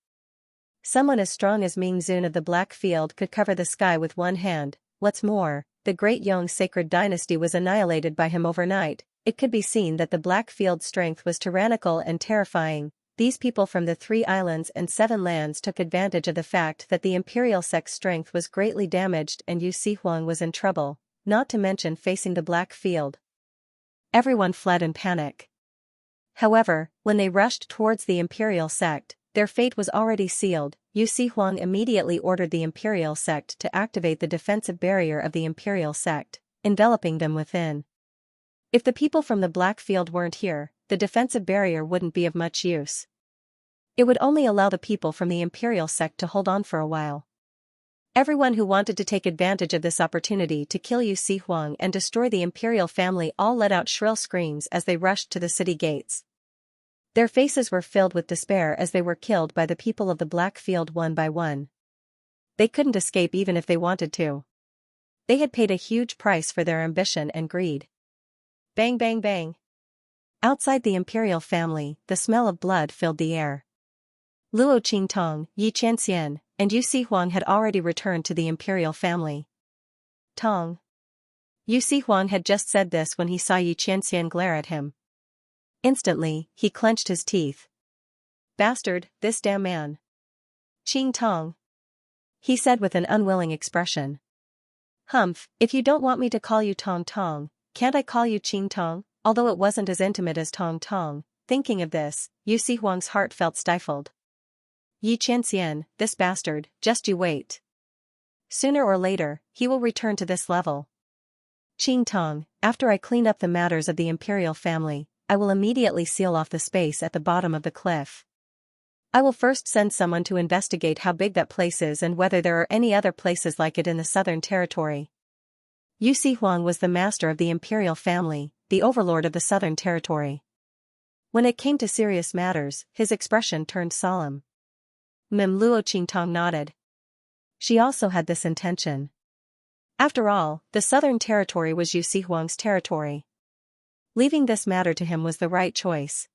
Someone as strong as Ming Zun of the Black Field could cover the sky with one hand. What's more, the Great Yong sacred dynasty was annihilated by him overnight. It could be seen that the Black Field's strength was tyrannical and terrifying. These people from the 3 islands and 7 lands took advantage of the fact that the imperial sect's strength was greatly damaged and Yu Huang was in trouble, not to mention facing the Black Field. Everyone fled in panic. However, when they rushed towards the imperial sect, their fate was already sealed. Yu Huang immediately ordered the imperial sect to activate the defensive barrier of the imperial sect, enveloping them within. If the people from the Black Field weren't here, the defensive barrier wouldn't be of much use. It would only allow the people from the imperial sect to hold on for a while. Everyone who wanted to take advantage of this opportunity to kill Yu Huang and destroy the imperial family all let out shrill screams as they rushed to the city gates. Their faces were filled with despair as they were killed by the people of the Black Field one by one. They couldn't escape even if they wanted to. They had paid a huge price for their ambition and greed. Bang bang bang. Outside the imperial family, the smell of blood filled the air. Luo Qingtong, Yi Qianxian, and Yu Huang had already returned to the imperial family. Tong. Yu Huang had just said this when he saw Yi Qianxian glare at him. Instantly, he clenched his teeth. Bastard, this damn man. Qing Tong. He said with an unwilling expression. Humph, if you don't want me to call you Tong Tong, can't I call you Qing Tong? Although it wasn't as intimate as Tong Tong, thinking of this, Yu Huang's heart felt stifled. Yi Qianxian, this bastard, just you wait. Sooner or later, he will return to this level. Qing Tong, after I clean up the matters of the imperial family, I will immediately seal off the space at the bottom of the cliff. I will first send someone to investigate how big that place is and whether there are any other places like it in the southern territory. Yu Huang was the master of the imperial family, the overlord of the southern territory. When it came to serious matters, his expression turned solemn. Luo Qingtong nodded. She also had this intention. After all, the southern territory was Yu Huang's territory. Leaving this matter to him was the right choice.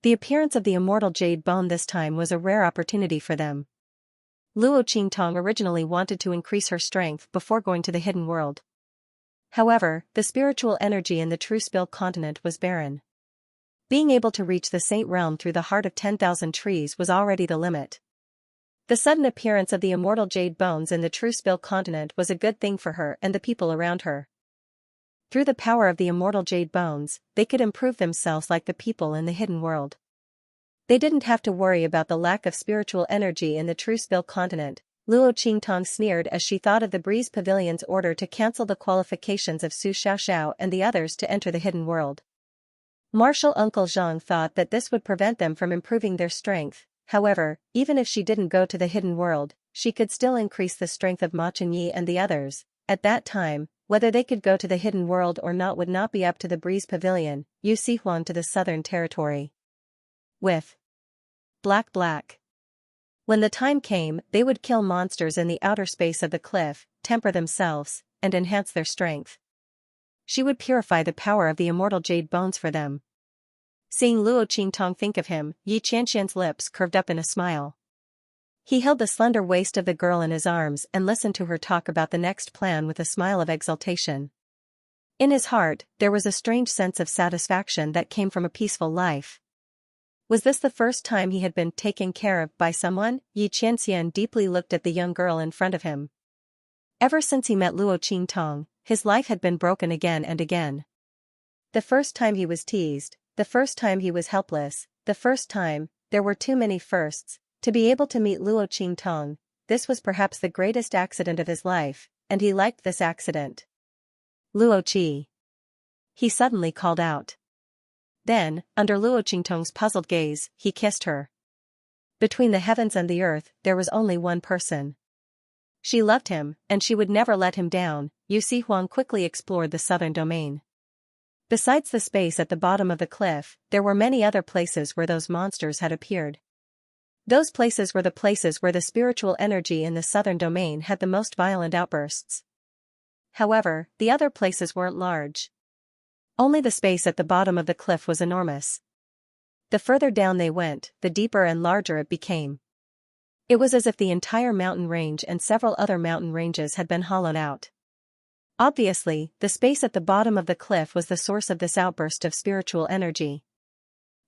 The appearance of the immortal jade bone this time was a rare opportunity for them. Luo Qingtong originally wanted to increase her strength before going to the hidden world. However, the spiritual energy in the True Spill continent was barren. Being able to reach the Saint Realm through the heart of 10,000 trees was already the limit. The sudden appearance of the immortal jade bones in the True Spill continent was a good thing for her and the people around her. Through the power of the immortal jade bones, they could improve themselves like the people in the hidden world. They didn't have to worry about the lack of spiritual energy in the True Spill continent. Luo Qingtong sneered as she thought of the Breeze Pavilion's order to cancel the qualifications of Su Xiaoxiao and the others to enter the hidden world. Martial Uncle Zhang thought that this would prevent them from improving their strength. However, even if she didn't go to the hidden world, she could still increase the strength of Ma Chenyi and the others. At that time, whether they could go to the hidden world or not would not be up to the Breeze Pavilion. Yu Huang to the southern territory. With Black. When the time came, they would kill monsters in the outer space of the cliff, temper themselves, and enhance their strength. She would purify the power of the immortal jade bones for them. Seeing Luo Qingtong think of him, Yi Qianxian's lips curved up in a smile. He held the slender waist of the girl in his arms and listened to her talk about the next plan with a smile of exultation. In his heart, there was a strange sense of satisfaction that came from a peaceful life. Was this the first time he had been taken care of by someone? Yi Qianxian deeply looked at the young girl in front of him. Ever since he met Luo Qingtong, his life had been broken again and again. The first time he was teased, the first time he was helpless, the first time, there were too many firsts. To be able to meet Luo Qingtong, this was perhaps the greatest accident of his life, and he liked this accident. Luo Qi. He suddenly called out. Then, under Luo Qingtong's puzzled gaze, he kissed her. Between the heavens and the earth, there was only one person. She loved him, and she would never let him down. Yu Huang quickly explored the southern domain. Besides the space at the bottom of the cliff, there were many other places where those monsters had appeared. Those places were the places where the spiritual energy in the southern domain had the most violent outbursts. However, the other places weren't large. Only the space at the bottom of the cliff was enormous. The further down they went, the deeper and larger it became. It was as if the entire mountain range and several other mountain ranges had been hollowed out. Obviously, the space at the bottom of the cliff was the source of this outburst of spiritual energy.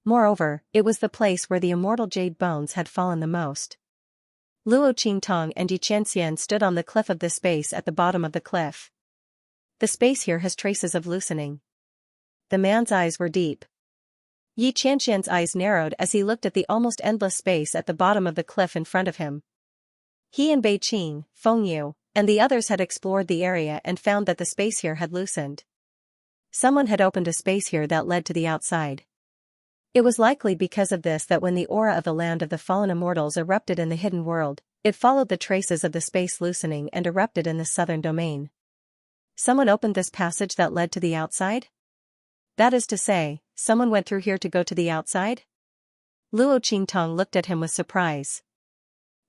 Moreover, it was the place where the immortal jade bones had fallen the most. Luo Qingtong and Xianxia stood on the cliff of the space at the bottom of the cliff. The space here has traces of loosening. The man's eyes were deep. Xianxia's eyes narrowed as he looked at the almost endless space at the bottom of the cliff in front of him. He and Bei Qing, Feng Yu, and the others had explored the area and found that the space here had loosened. Someone had opened a space here that led to the outside. It was likely because of this that when the aura of the land of the fallen immortals erupted in the hidden world, it followed the traces of the space loosening and erupted in the southern domain. Someone opened this passage that led to the outside? That is to say, someone went through here to go to the outside? Luo Qingtong looked at him with surprise.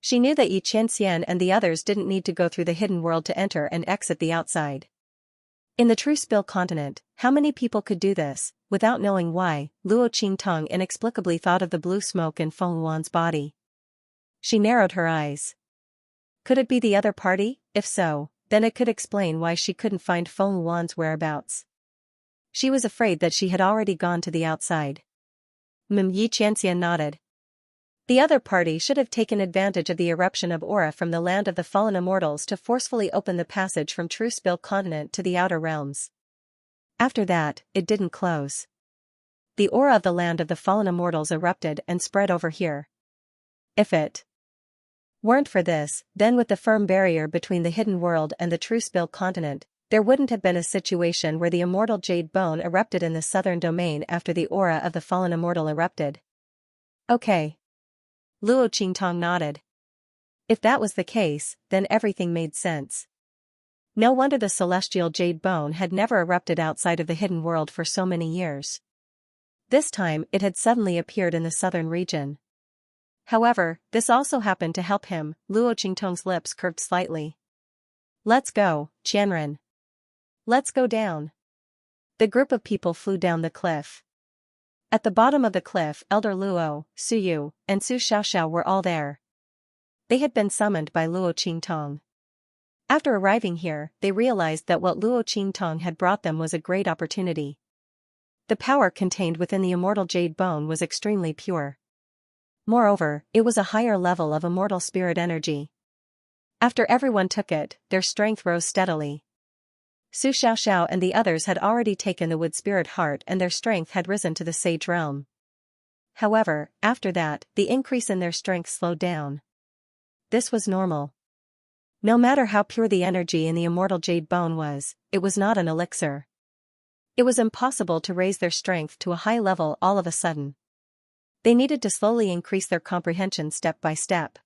She knew that Xianxia and the others didn't need to go through the hidden world to enter and exit the outside. In the true Spill continent, how many people could do this? Without knowing why, Luo Qingtong inexplicably thought of the blue smoke in Feng Yuan's body. She narrowed her eyes. Could it be the other party? If so, then it could explain why she couldn't find Feng Yuan's whereabouts. She was afraid that she had already gone to the outside. Xianxia nodded. The other party should have taken advantage of the eruption of aura from the land of the fallen immortals to forcefully open the passage from True Spill continent to the outer realms. After that, it didn't close. The aura of the land of the fallen immortals erupted and spread over here. If it weren't for this, then with the firm barrier between the hidden world and the True Spill continent, there wouldn't have been a situation where the immortal jade bone erupted in the southern domain after the aura of the fallen immortal erupted. Okay. Luo Qingtong nodded. If that was the case, then everything made sense. No wonder the celestial jade bone had never erupted outside of the hidden world for so many years. This time it had suddenly appeared in the southern region. However, this also happened to help him. Luo Qingtong's lips curved slightly. Let's go, Qianren. Let's go down. The group of people flew down the cliff. At the bottom of the cliff, Elder Luo, Su Yu, and Su Xiaoxiao were all there. They had been summoned by Luo Qingtong. After arriving here, they realized that what Luo Qingtong had brought them was a great opportunity. The power contained within the immortal jade bone was extremely pure. Moreover, it was a higher level of immortal spirit energy. After everyone took it, their strength rose steadily. Su Xiaoxiao and the others had already taken the wood spirit heart and their strength had risen to the sage realm. However, after that, the increase in their strength slowed down. This was normal. No matter how pure the energy in the immortal jade bone was, it was not an elixir. It was impossible to raise their strength to a high level all of a sudden. They needed to slowly increase their comprehension step by step.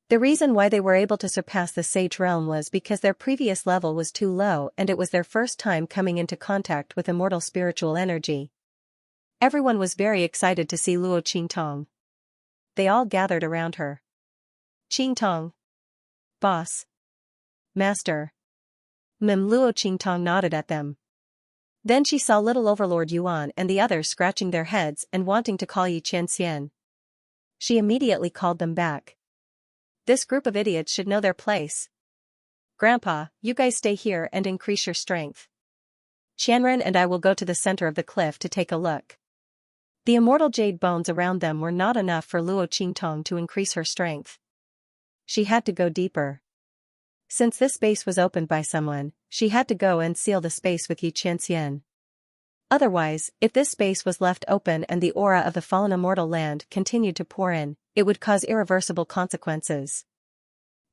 The reason why they were able to surpass the sage realm was because their previous level was too low and it was their first time coming into contact with immortal spiritual energy. Everyone was very excited to see Luo Qingtong. They all gathered around her. Qingtong. Boss. Master. Luo Qingtong nodded at them. Then she saw little Overlord Yuan and the others scratching their heads and wanting to call Xianxia. She immediately called them back. This group of idiots should know their place. Grandpa, you guys stay here and increase your strength. Qianren and I will go to the center of the cliff to take a look. The immortal jade bones around them were not enough for Luo Qingtong to increase her strength. She had to go deeper. Since this space was opened by someone, she had to go and seal the space with Xianxia. Otherwise, if this space was left open and the aura of the fallen immortal land continued to pour in, it would cause irreversible consequences.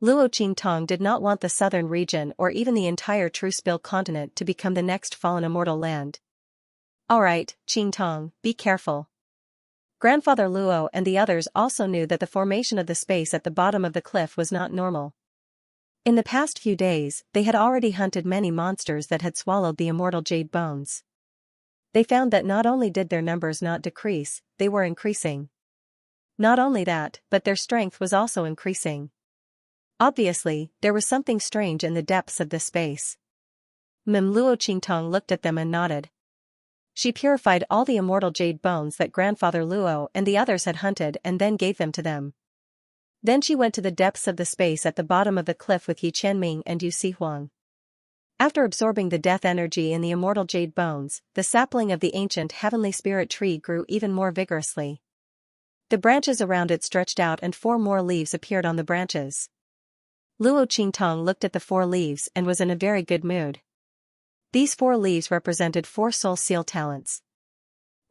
Luo Qingtong did not want the southern region or even the entire True Spill continent to become the next fallen immortal land. Alright, Qingtong, be careful. Grandfather Luo and the others also knew that the formation of the space at the bottom of the cliff was not normal. In the past few days, they had already hunted many monsters that had swallowed the immortal jade bones. They found that not only did their numbers not decrease, they were increasing. Not only that, but their strength was also increasing. Obviously, there was something strange in the depths of this space. Luo Qingtong looked at them and nodded. She purified all the immortal jade bones that Grandfather Luo and the others had hunted and then gave them to them. Then she went to the depths of the space at the bottom of the cliff with Yi Qianming and Yu Sihuang. After absorbing the death energy in the immortal jade bones, the sapling of the ancient heavenly spirit tree grew even more vigorously. The branches around it stretched out and 4 more leaves appeared on the branches. Luo Qingtong looked at the 4 leaves and was in a very good mood. These 4 leaves represented 4 soul seal talents.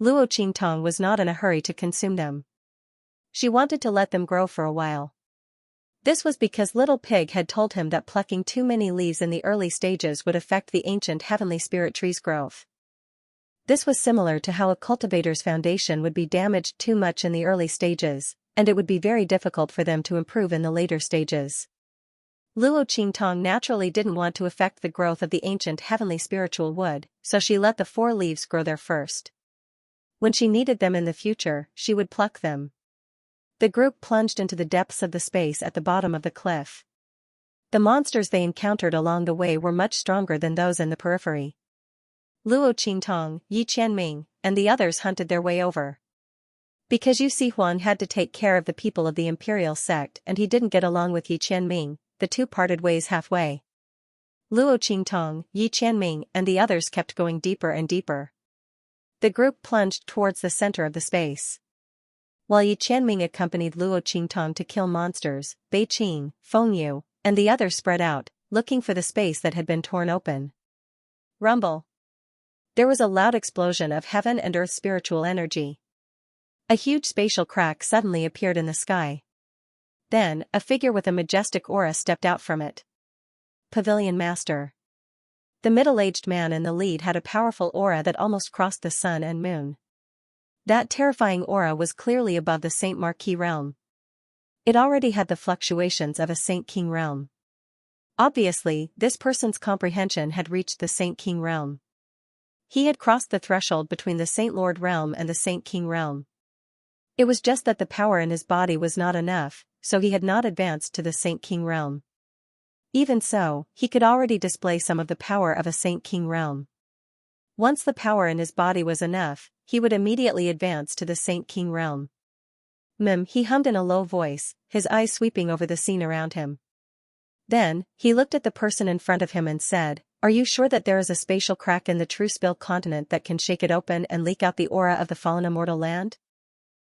Luo Qingtong was not in a hurry to consume them. She wanted to let them grow for a while. This was because Little Pig had told him that plucking too many leaves in the early stages would affect the ancient heavenly spirit tree's growth. This was similar to how a cultivator's foundation would be damaged too much in the early stages, and it would be very difficult for them to improve in the later stages. Luo Qingtong naturally didn't want to affect the growth of the ancient heavenly spiritual wood, so she let the 4 leaves grow there first. When she needed them in the future, she would pluck them. The group plunged into the depths of the space at the bottom of the cliff. The monsters they encountered along the way were much stronger than those in the periphery. Luo Qingtong, Yi Qianming, and the others hunted their way over. Because Yu Sihuang had to take care of the people of the imperial sect and he didn't get along with Yi Qianming, the 2 parted ways halfway. Luo Qingtong, Yi Qianming, and the others kept going deeper and deeper. The group plunged towards the center of the space. While Yi Qianming accompanied Luo Qingtong to kill monsters, Bei Qing, Feng Yu, and the others spread out, looking for the space that had been torn open. Rumble. There was a loud explosion of heaven and earth spiritual energy. A huge spatial crack suddenly appeared in the sky. Then, a figure with a majestic aura stepped out from it. Pavilion Master. The middle-aged man in the lead had a powerful aura that almost crossed the sun and moon. That terrifying aura was clearly above the Saint Marquis realm. It already had the fluctuations of a Saint King realm. Obviously, this person's comprehension had reached the Saint King realm. He had crossed the threshold between the Saint Lord realm and the Saint King realm. It was just that the power in his body was not enough, so he had not advanced to the Saint King realm. Even so, he could already display some of the power of a Saint King realm. Once the power in his body was enough, he would immediately advance to the Saint King realm. He hummed in a low voice, his eyes sweeping over the scene around him. Then, he looked at the person in front of him and said, "Are you sure that there is a spatial crack in the true spill continent that can shake it open and leak out the aura of the fallen immortal land?"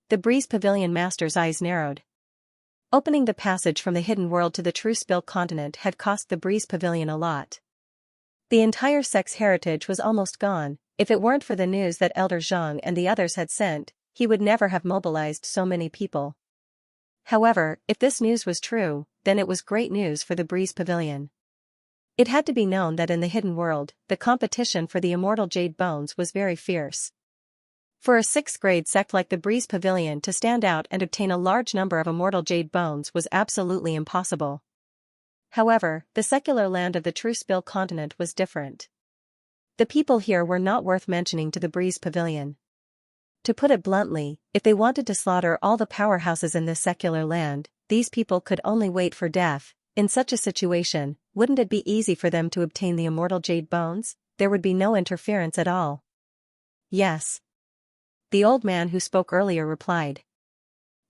The Breeze Pavilion Master's eyes narrowed. Opening the passage from the hidden world to the true spill continent had cost the Breeze Pavilion a lot. The entire sect's heritage was almost gone. If it weren't for the news that Elder Zhang and the others had sent, he would never have mobilized so many people. However, if this news was true, then it was great news for the Breeze Pavilion. It had to be known that in the hidden world, the competition for the immortal jade bones was very fierce. For a 6th grade sect like the Breeze Pavilion to stand out and obtain a large number of immortal jade bones was absolutely impossible. However, the secular land of the true spill continent was different. The people here were not worth mentioning to the Breeze Pavilion. To put it bluntly, if they wanted to slaughter all the powerhouses in this secular land, these people could only wait for death. In such a situation, wouldn't it be easy for them to obtain the immortal jade bones? There would be no interference at all. Yes. The old man who spoke earlier replied.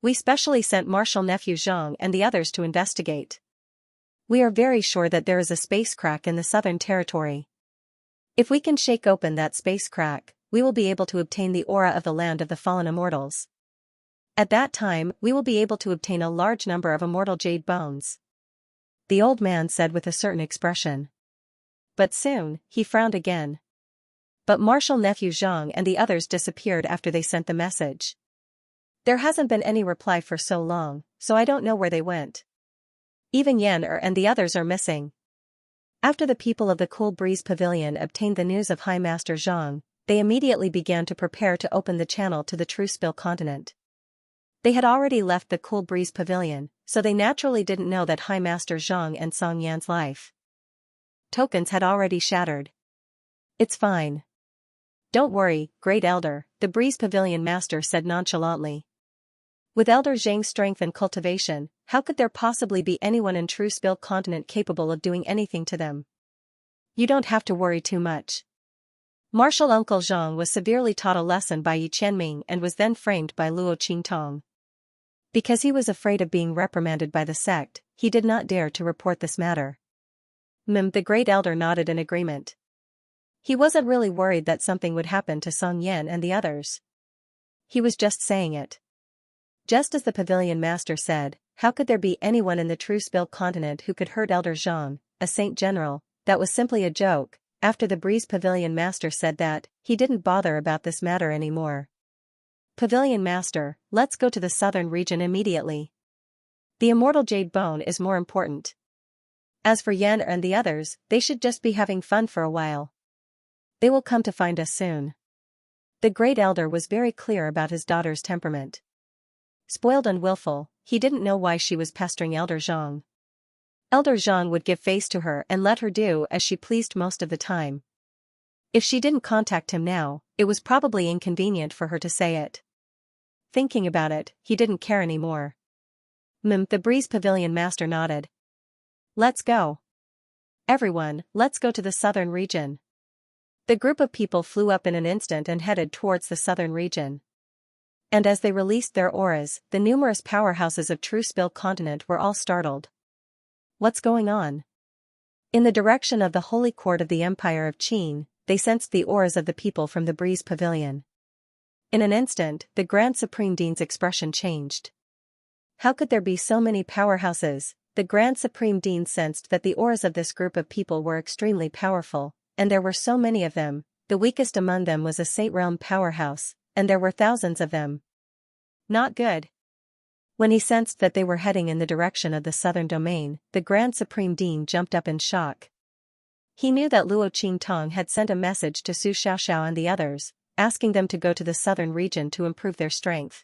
We specially sent Marshal Nephew Zhang and the others to investigate. We are very sure that there is a space crack in the southern territory. If we can shake open that space crack, we will be able to obtain the aura of the land of the fallen immortals. At that time, we will be able to obtain a large number of immortal jade bones. The old man said with a certain expression. But soon, he frowned again. But Marshal Nephew Zhang and the others disappeared after they sent the message. There hasn't been any reply for so long, so I don't know where they went. Even Yan and the others are missing. After the people of the Cool Breeze Pavilion obtained the news of High Master Zhang, they immediately began to prepare to open the channel to the True Spill continent. They had already left the Cool Breeze Pavilion, so they naturally didn't know that High Master Zhang and Song Yan's life tokens had already shattered. It's fine. Don't worry, Great Elder, the Breeze Pavilion Master said nonchalantly. With Elder Zhang's strength and cultivation, how could there possibly be anyone in True Spill continent capable of doing anything to them? You don't have to worry too much. Marshal Uncle Zhang was severely taught a lesson by Yi Qianming and was then framed by Luo Qingtong. Because he was afraid of being reprimanded by the sect, he did not dare to report this matter. The great elder nodded in agreement. He wasn't really worried that something would happen to Song Yan and the others. He was just saying it. Just as the pavilion master said, how could there be anyone in the true Spill continent who could hurt Elder Zhang, a saint general? That was simply a joke. After the Breeze pavilion master said that, he didn't bother about this matter anymore. Pavilion master, let's go to the southern region immediately. The immortal jade bone is more important. As for Yan and the others, they should just be having fun for a while. They will come to find us soon. The great elder was very clear about his daughter's temperament. Spoiled and willful, he didn't know why she was pestering Elder Zhang. Elder Zhang would give face to her and let her do as she pleased most of the time. If she didn't contact him now, it was probably inconvenient for her to say it. Thinking about it, he didn't care anymore. The Breeze pavilion master nodded. Let's go. Everyone, let's go to the southern region. The group of people flew up in an instant and headed towards the southern region. And as they released their auras, the numerous powerhouses of True Spill continent were all startled. What's going on? In the direction of the holy court of the Empire of Qin, they sensed the auras of the people from the Breeze pavilion. In an instant, the Grand Supreme Dean's expression changed. How could there be so many powerhouses? The Grand Supreme Dean sensed that the auras of this group of people were extremely powerful, and there were so many of them. The weakest among them was a Saint Realm powerhouse, and there were thousands of them. Not good. When he sensed that they were heading in the direction of the southern domain, the Grand Supreme Dean jumped up in shock. He knew that Luo Qingtong had sent a message to Su Xiaoxiao and the others, asking them to go to the southern region to improve their strength.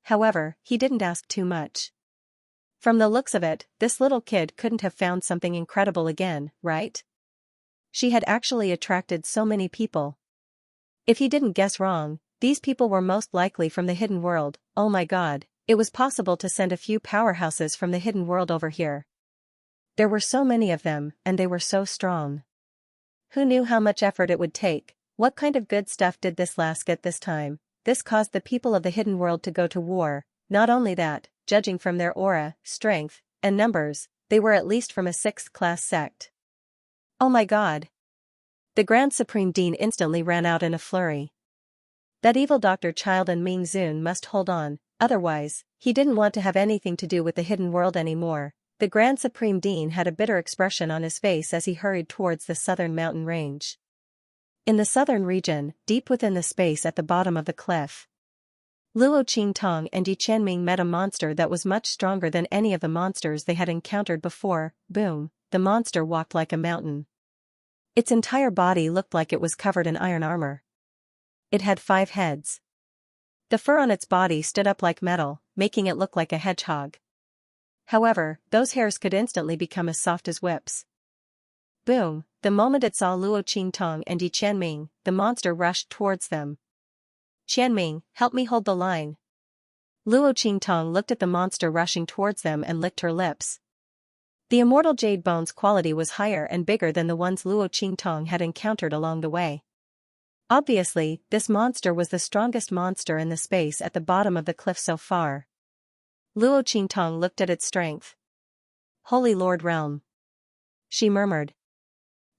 However, he didn't ask too much. From the looks of it, this little kid couldn't have found something incredible again, right? She had actually attracted so many people. If he didn't guess wrong, these people were most likely from the hidden world. Oh my god, it was possible to send a few powerhouses from the hidden world over here. There were so many of them, and they were so strong. Who knew how much effort it would take? What kind of good stuff did this last get this time? This caused the people of the hidden world to go to war. Not only that, judging from their aura, strength, and numbers, they were at least from a 6th-class sect. Oh my god! The Grand Supreme Dean instantly ran out in a flurry. That evil Dr. Child and Ming Zun must hold on, otherwise, he didn't want to have anything to do with the hidden world anymore. The Grand Supreme Dean had a bitter expression on his face as he hurried towards the southern mountain range. In the southern region, deep within the space at the bottom of the cliff, Luo Qingtong and Yi Qianming met a monster that was much stronger than any of the monsters they had encountered before. Boom, the monster walked like a mountain. Its entire body looked like it was covered in iron armor. It had 5 heads. The fur on its body stood up like metal, making it look like a hedgehog. However, those hairs could instantly become as soft as whips. Boom, the moment it saw Luo Qingtong and Yi Qianming, the monster rushed towards them. Qianming, help me hold the line. Luo Qingtong looked at the monster rushing towards them and licked her lips. The immortal jade bone's quality was higher and bigger than the ones Luo Qingtong had encountered along the way. Obviously, this monster was the strongest monster in the space at the bottom of the cliff so far. Luo Qingtong looked at its strength. Holy Lord Realm. She murmured.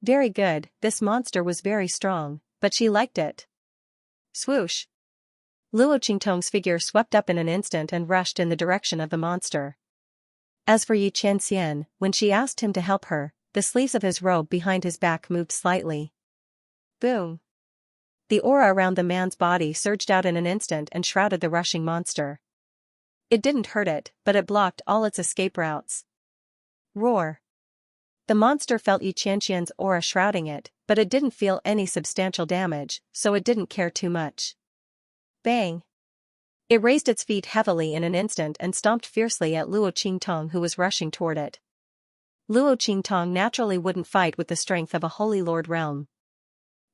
Very good, this monster was very strong, but she liked it. Swoosh. Luo Qingtong's figure swept up in an instant and rushed in the direction of the monster. As for Yi Qianxian, when she asked him to help her, the sleeves of his robe behind his back moved slightly. Boom. The aura around the man's body surged out in an instant and shrouded the rushing monster. It didn't hurt it, but it blocked all its escape routes. Roar. The monster felt Yi Qianxian's aura shrouding it, but it didn't feel any substantial damage, so it didn't care too much. Bang. It raised its feet heavily in an instant and stomped fiercely at Luo Qingtong, who was rushing toward it. Luo Qingtong naturally wouldn't fight with the strength of a Holy Lord Realm.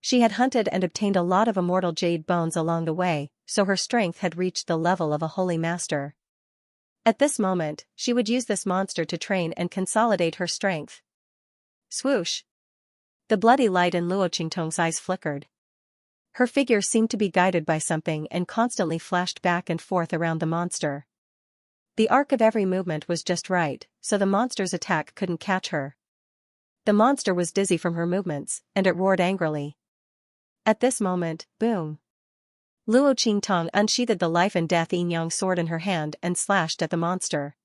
She had hunted and obtained a lot of immortal jade bones along the way, so her strength had reached the level of a holy master. At this moment, she would use this monster to train and consolidate her strength. Swoosh. The bloody light in Luo Qingtong's eyes flickered. Her figure seemed to be guided by something and constantly flashed back and forth around the monster. The arc of every movement was just right, so the monster's attack couldn't catch her. The monster was dizzy from her movements, and it roared angrily. At this moment, boom! Luo Qingtong unsheathed the life and death yin-yang sword in her hand and slashed at the monster.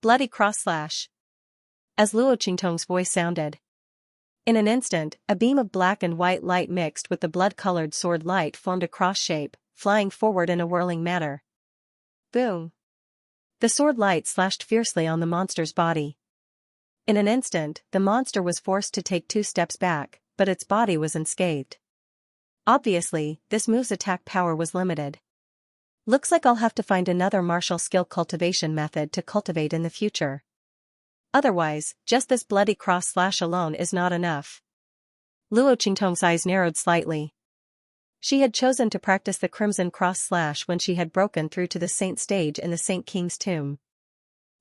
Bloody cross slash. As Luo Qingtong's voice sounded. In an instant, a beam of black and white light mixed with the blood-colored sword light formed a cross shape, flying forward in a whirling manner. Boom! The sword light slashed fiercely on the monster's body. In an instant, the monster was forced to take 2 steps back, but its body was unscathed. Obviously, this move's attack power was limited. Looks like I'll have to find another martial skill cultivation method to cultivate in the future. Otherwise, just this bloody cross slash alone is not enough. Luo Qingtong's eyes narrowed slightly. She had chosen to practice the crimson cross slash when she had broken through to the saint stage in the Saint King's tomb.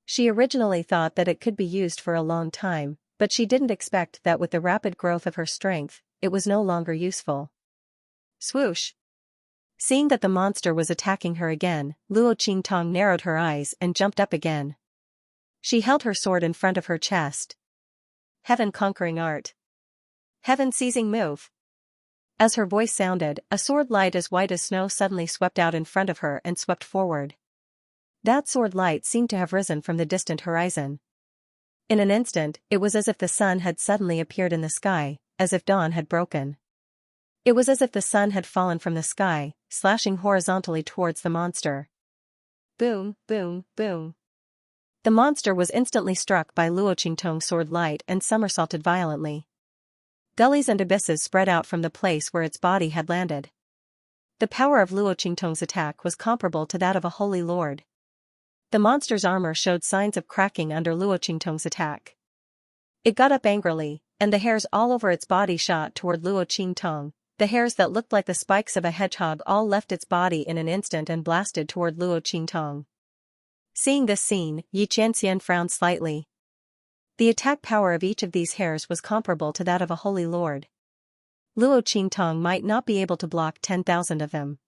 She originally thought that it could be used for a long time, but she didn't expect that with the rapid growth of her strength, it was no longer useful. Swoosh! Seeing that the monster was attacking her again, Luo Qingtong narrowed her eyes and jumped up again. She held her sword in front of her chest. Heaven-conquering art. Heaven-seizing move. As her voice sounded, a sword light as white as snow suddenly swept out in front of her and swept forward. That sword light seemed to have risen from the distant horizon. In an instant, it was as if the sun had suddenly appeared in the sky, as if dawn had broken. It was as if the sun had fallen from the sky, slashing horizontally towards the monster. Boom, boom, boom. The monster was instantly struck by Luo Qingtong's sword light and somersaulted violently. Gullies and abysses spread out from the place where its body had landed. The power of Luo Qingtong's attack was comparable to that of a holy lord. The monster's armor showed signs of cracking under Luo Qingtong's attack. It got up angrily, and the hairs all over its body shot toward Luo Qingtong. The hairs that looked like the spikes of a hedgehog all left its body in an instant and blasted toward Luo Qingtong. Seeing this scene, Xianxia frowned slightly. The attack power of each of these hairs was comparable to that of a holy lord. Luo Qingtong might not be able to block 10,000 of them.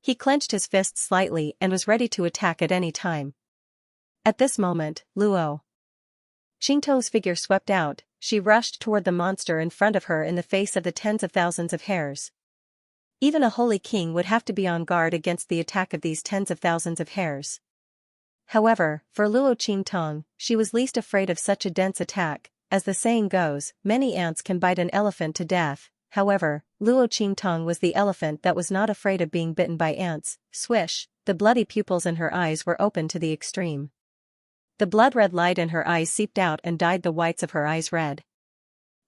He clenched his fists slightly and was ready to attack at any time. At this moment, Luo Qingtong's figure swept out. She rushed toward the monster in front of her in the face of the tens of thousands of hairs. Even a holy king would have to be on guard against the attack of these tens of thousands of hairs. However, for Luo Qingtong, she was least afraid of such a dense attack. As the saying goes, many ants can bite an elephant to death. However, Luo Qingtong was the elephant that was not afraid of being bitten by ants. Swish! The bloody pupils in her eyes were open to the extreme. The blood-red light in her eyes seeped out and dyed the whites of her eyes red.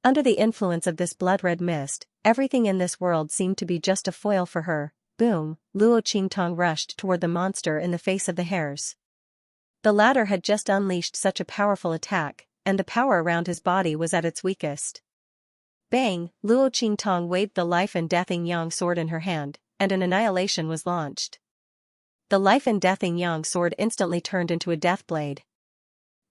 Under the influence of this blood-red mist, everything in this world seemed to be just a foil for her. Boom! Luo Qingtong rushed toward the monster in the face of the hairs. The latter had just unleashed such a powerful attack, and the power around his body was at its weakest. Bang! Luo Qingtong waved the life and death yin-yang sword in her hand, and an annihilation was launched. The life and death yin-yang sword instantly turned into a death blade.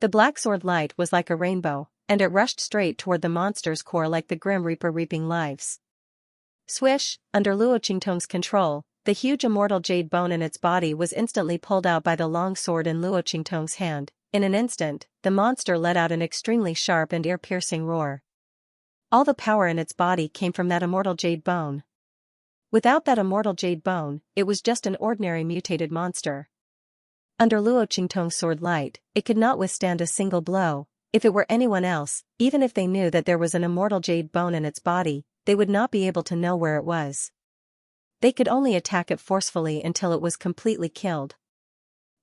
The black sword light was like a rainbow, and it rushed straight toward the monster's core like the Grim Reaper reaping lives. Swish! Under Luo Qingtong's control, the huge immortal jade bone in its body was instantly pulled out by the long sword in Luo Qingtong's hand. In an instant, the monster let out an extremely sharp and ear-piercing roar. All the power in its body came from that immortal jade bone. Without that immortal jade bone, it was just an ordinary mutated monster. Under Luo Qingtong's sword light, it could not withstand a single blow. If it were anyone else, even if they knew that there was an immortal jade bone in its body, they would not be able to know where it was. They could only attack it forcefully until it was completely killed.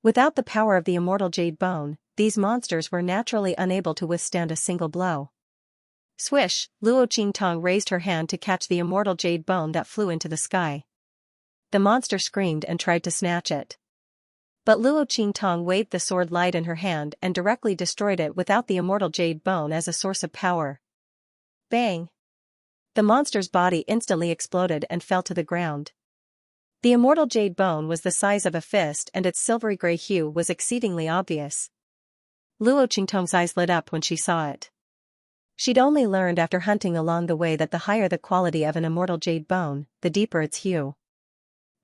Without the power of the immortal jade bone, these monsters were naturally unable to withstand a single blow. Swish! Luo Qingtong raised her hand to catch the immortal jade bone that flew into the sky. The monster screamed and tried to snatch it. But Luo Qingtong waved the sword light in her hand and directly destroyed it without the immortal jade bone as a source of power. Bang! The monster's body instantly exploded and fell to the ground. The immortal jade bone was the size of a fist and its silvery gray hue was exceedingly obvious. Luo Qingtong's eyes lit up when she saw it. She'd only learned after hunting along the way that the higher the quality of an immortal jade bone, the deeper its hue.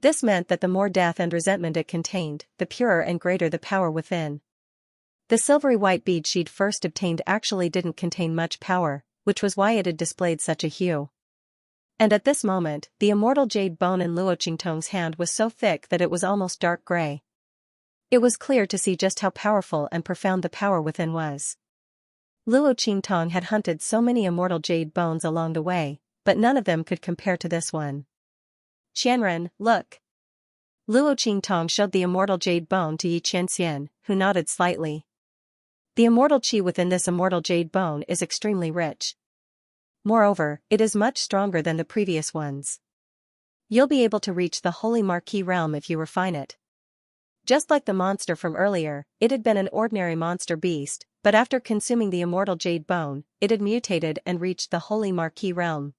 This meant that the more death and resentment it contained, the purer and greater the power within. The silvery white bead she'd first obtained actually didn't contain much power, which was why it had displayed such a hue. And at this moment, the immortal jade bone in Luo Qingtong's hand was so thick that it was almost dark gray. It was clear to see just how powerful and profound the power within was. Luo Qingtong had hunted so many immortal jade bones along the way, but none of them could compare to this one. Qianren, look. Luo Qingtong showed the immortal jade bone to Xianxia, who nodded slightly. The immortal qi within this immortal jade bone is extremely rich. Moreover, it is much stronger than the previous ones. You'll be able to reach the holy Marquis realm if you refine it. Just like the monster from earlier, it had been an ordinary monster beast, but after consuming the immortal jade bone, it had mutated and reached the holy Marquis realm.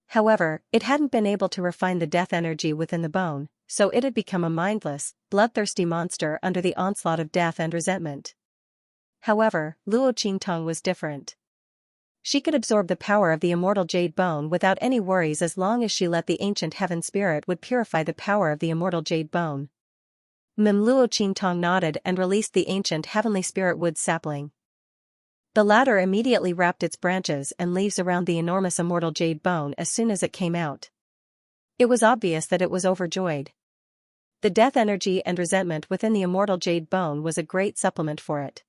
However, it hadn't been able to refine the death energy within the bone, so it had become a mindless, bloodthirsty monster under the onslaught of death and resentment. However, Luo Qingtong was different. She could absorb the power of the immortal jade bone without any worries as long as she let the ancient heaven spirit would purify the power of the immortal jade bone. Luo Qingtong nodded and released the ancient heavenly spirit wood sapling. The latter immediately wrapped its branches and leaves around the enormous immortal jade bone as soon as it came out. It was obvious that it was overjoyed. The death energy and resentment within the immortal jade bone was a great supplement for it.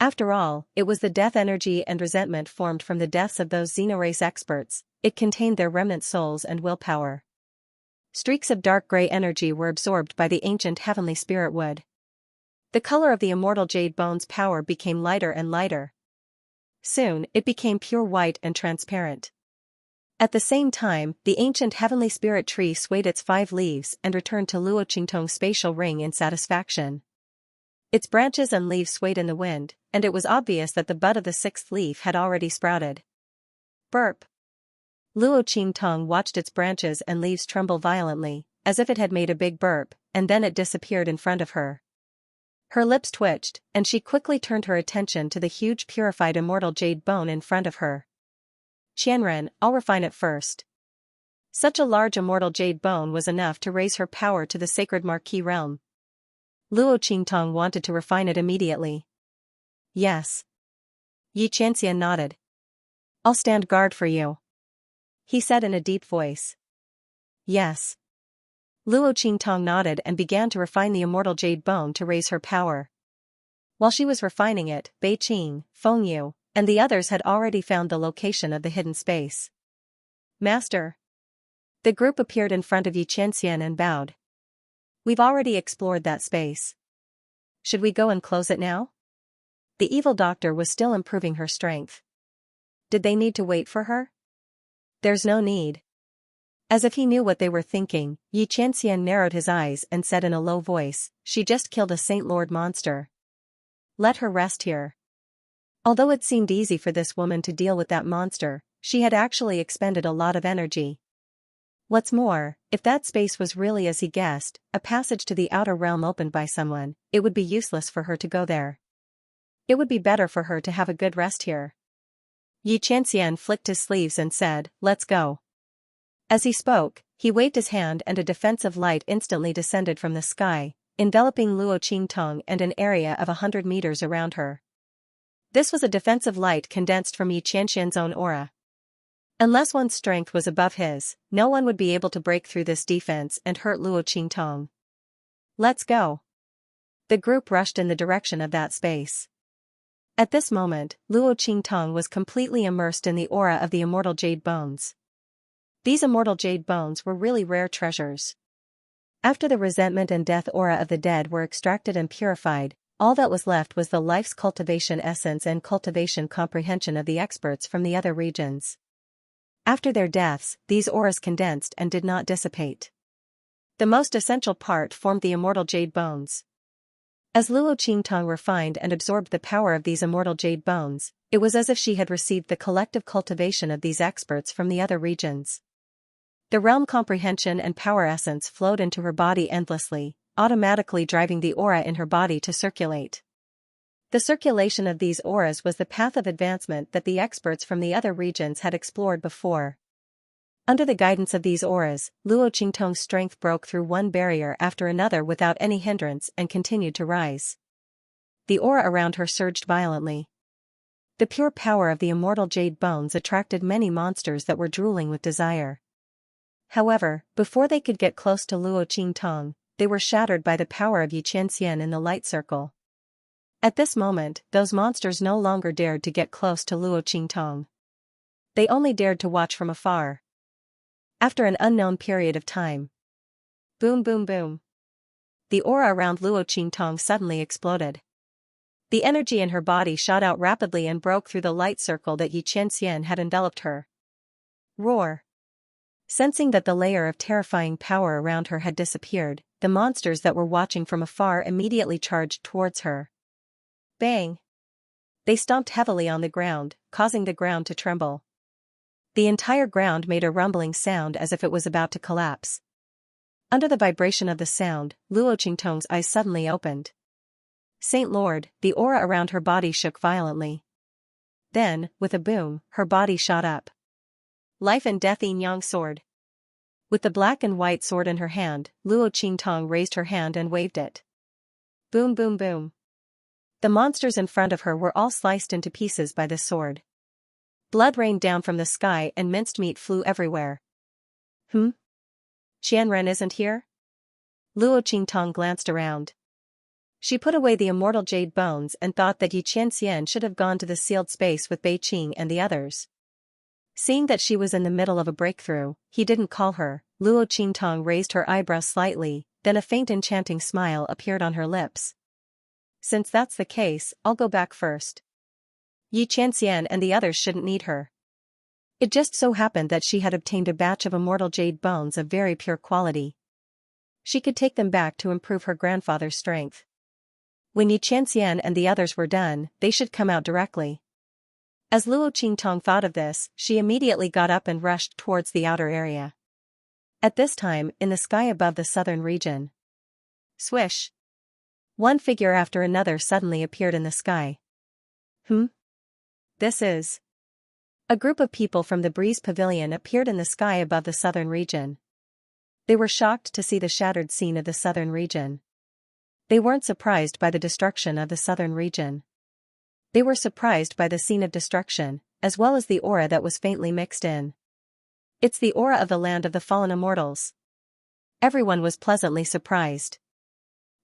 After all, it was the death energy and resentment formed from the deaths of those xenorace experts. It contained their remnant souls and willpower. Streaks of dark gray energy were absorbed by the ancient heavenly spirit wood. The color of the immortal jade bone's power became lighter and lighter. Soon, it became pure white and transparent. At the same time, the ancient heavenly spirit tree swayed its 5 leaves and returned to Luo Qingtong's spatial ring in satisfaction. Its branches and leaves swayed in the wind, and it was obvious that the bud of the 6th leaf had already sprouted. Burp. Luo Qingtong watched its branches and leaves tremble violently, as if it had made a big burp, and then it disappeared in front of her. Her lips twitched, and she quickly turned her attention to the huge purified immortal jade bone in front of her. Qianren, I'll refine it first. Such a large immortal jade bone was enough to raise her power to the sacred Marquis realm. Luo Qingtong wanted to refine it immediately. Yes. Xianxia nodded. I'll stand guard for you, he said in a deep voice. Yes. Luo Qingtong nodded and began to refine the immortal jade bone to raise her power. While she was refining it, Bei Qing, Feng Yu, and the others had already found the location of the hidden space. Master. The group appeared in front of Xianxia and bowed. We've already explored that space. Should we go and close it now? The evil doctor was still improving her strength. Did they need to wait for her? There's no need. As if he knew what they were thinking, Xianxia narrowed his eyes and said in a low voice, she just killed a Saint Lord monster. Let her rest here. Although it seemed easy for this woman to deal with that monster, she had actually expended a lot of energy. What's more, if that space was really as he guessed, a passage to the outer realm opened by someone, it would be useless for her to go there. It would be better for her to have a good rest here. Xianxia flicked his sleeves and said, let's go. As he spoke, he waved his hand and a defensive light instantly descended from the sky, enveloping Luo Qingtong and an area of 100 meters around her. This was a defensive light condensed from Xianxia's own aura. Unless one's strength was above his, no one would be able to break through this defense and hurt Luo Qingtong. Let's go. The group rushed in the direction of that space. At this moment, Luo Qingtong was completely immersed in the aura of the immortal jade bones. These immortal jade bones were really rare treasures. After the resentment and death aura of the dead were extracted and purified, all that was left was the life's cultivation essence and cultivation comprehension of the experts from the other regions. After their deaths, these auras condensed and did not dissipate. The most essential part formed the immortal jade bones. As Luo Qingtong refined and absorbed the power of these immortal jade bones, it was as if she had received the collective cultivation of these experts from the other regions. The realm comprehension and power essence flowed into her body endlessly, automatically driving the aura in her body to circulate. The circulation of these auras was the path of advancement that the experts from the other regions had explored before. Under the guidance of these auras, Luo Qingtong's strength broke through one barrier after another without any hindrance and continued to rise. The aura around her surged violently. The pure power of the immortal jade bones attracted many monsters that were drooling with desire. However, before they could get close to Luo Qingtong, they were shattered by the power of Xianxia in the light circle. At this moment, those monsters no longer dared to get close to Luo Qingtong. They only dared to watch from afar. After an unknown period of time. Boom boom boom. The aura around Luo Qingtong suddenly exploded. The energy in her body shot out rapidly and broke through the light circle that Xianxia had enveloped her. Roar. Sensing that the layer of terrifying power around her had disappeared, the monsters that were watching from afar immediately charged towards her. Bang! They stomped heavily on the ground, causing the ground to tremble. The entire ground made a rumbling sound as if it was about to collapse. Under the vibration of the sound, Luo Qingtong's eyes suddenly opened. Saint Lord, the aura around her body shook violently. Then, with a boom, her body shot up. Life and Death Yin Yang Sword. With the black and white sword in her hand, Luo Qingtong raised her hand and waved it. Boom boom boom. The monsters in front of her were all sliced into pieces by the sword. Blood rained down from the sky and minced meat flew everywhere. Qianren isn't here? Luo Qingtong glanced around. She put away the immortal jade bones and thought that Xianxia should have gone to the sealed space with Bei Qing and the others. Seeing that she was in the middle of a breakthrough, he didn't call her. Luo Qingtong raised her eyebrows slightly, then a faint enchanting smile appeared on her lips. Since that's the case, I'll go back first. Xianxia and the others shouldn't need her. It just so happened that she had obtained a batch of immortal jade bones of very pure quality. She could take them back to improve her grandfather's strength. When Xianxia and the others were done, they should come out directly. As Luo Qingtong thought of this, she immediately got up and rushed towards the outer area. At this time, in the sky above the southern region. Swish! One figure after another suddenly appeared in the sky. This is. A group of people from the Breeze Pavilion appeared in the sky above the southern region. They were shocked to see the shattered scene of the southern region. They weren't surprised by the destruction of the southern region. They were surprised by the scene of destruction, as well as the aura that was faintly mixed in. It's the aura of the land of the fallen immortals. Everyone was pleasantly surprised.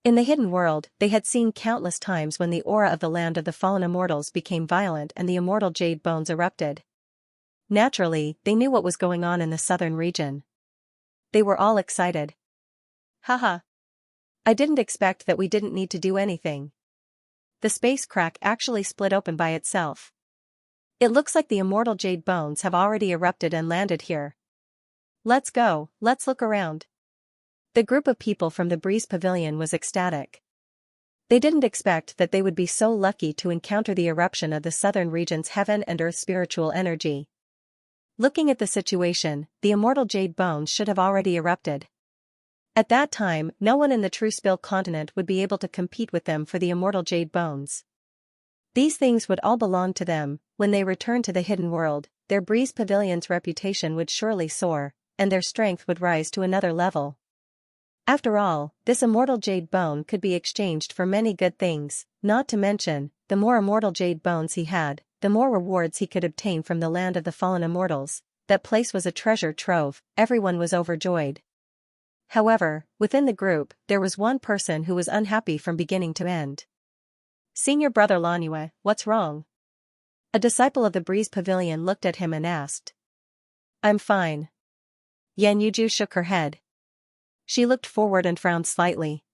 In the hidden world, they had seen countless times when the aura of the land of the fallen immortals became violent and the immortal jade bones erupted. Naturally, they knew what was going on in the southern region. They were all excited. Haha. I didn't expect that we didn't need to do anything. The space crack actually split open by itself. It looks like the immortal jade bones have already erupted and landed here. Let's go, let's look around. The group of people from the Breeze Pavilion was ecstatic. They didn't expect that they would be so lucky to encounter the eruption of the southern region's heaven and earth spiritual energy. Looking at the situation, the immortal jade bones should have already erupted. At that time, no one in the true Spill continent would be able to compete with them for the immortal jade bones. These things would all belong to them. When they returned to the hidden world, their Breeze Pavilion's reputation would surely soar, and their strength would rise to another level. After all, this immortal jade bone could be exchanged for many good things, not to mention, the more immortal jade bones he had, the more rewards he could obtain from the land of the fallen immortals. That place was a treasure trove. Everyone was overjoyed. However, within the group, there was one person who was unhappy from beginning to end. Senior brother Lanyue, what's wrong? A disciple of the Breeze Pavilion looked at him and asked. I'm fine. Yan Yuju shook her head. She looked forward and frowned slightly.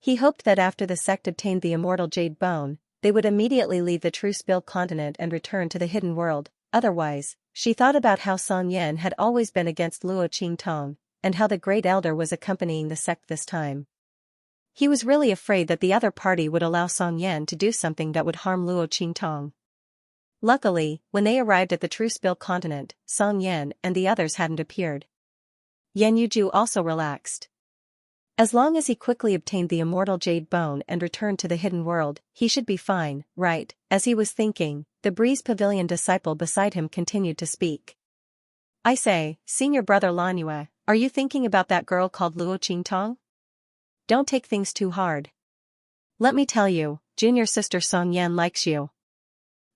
He hoped that after the sect obtained the immortal jade bone, they would immediately leave the true Spill continent and return to the hidden world. Otherwise, she thought about how Song Yan had always been against Luo Qingtong, and how the Great Elder was accompanying the sect this time. He was really afraid that the other party would allow Song Yan to do something that would harm Luo Qingtong. Luckily, when they arrived at the true Spill continent, Song Yan and the others hadn't appeared. Yan Yuju also relaxed. As long as he quickly obtained the immortal jade bone and returned to the hidden world, he should be fine, right? As he was thinking, the Breeze Pavilion disciple beside him continued to speak. I say, senior brother Lanyue, are you thinking about that girl called Luo Qingtong? Don't take things too hard. Let me tell you, junior sister Song Yan likes you.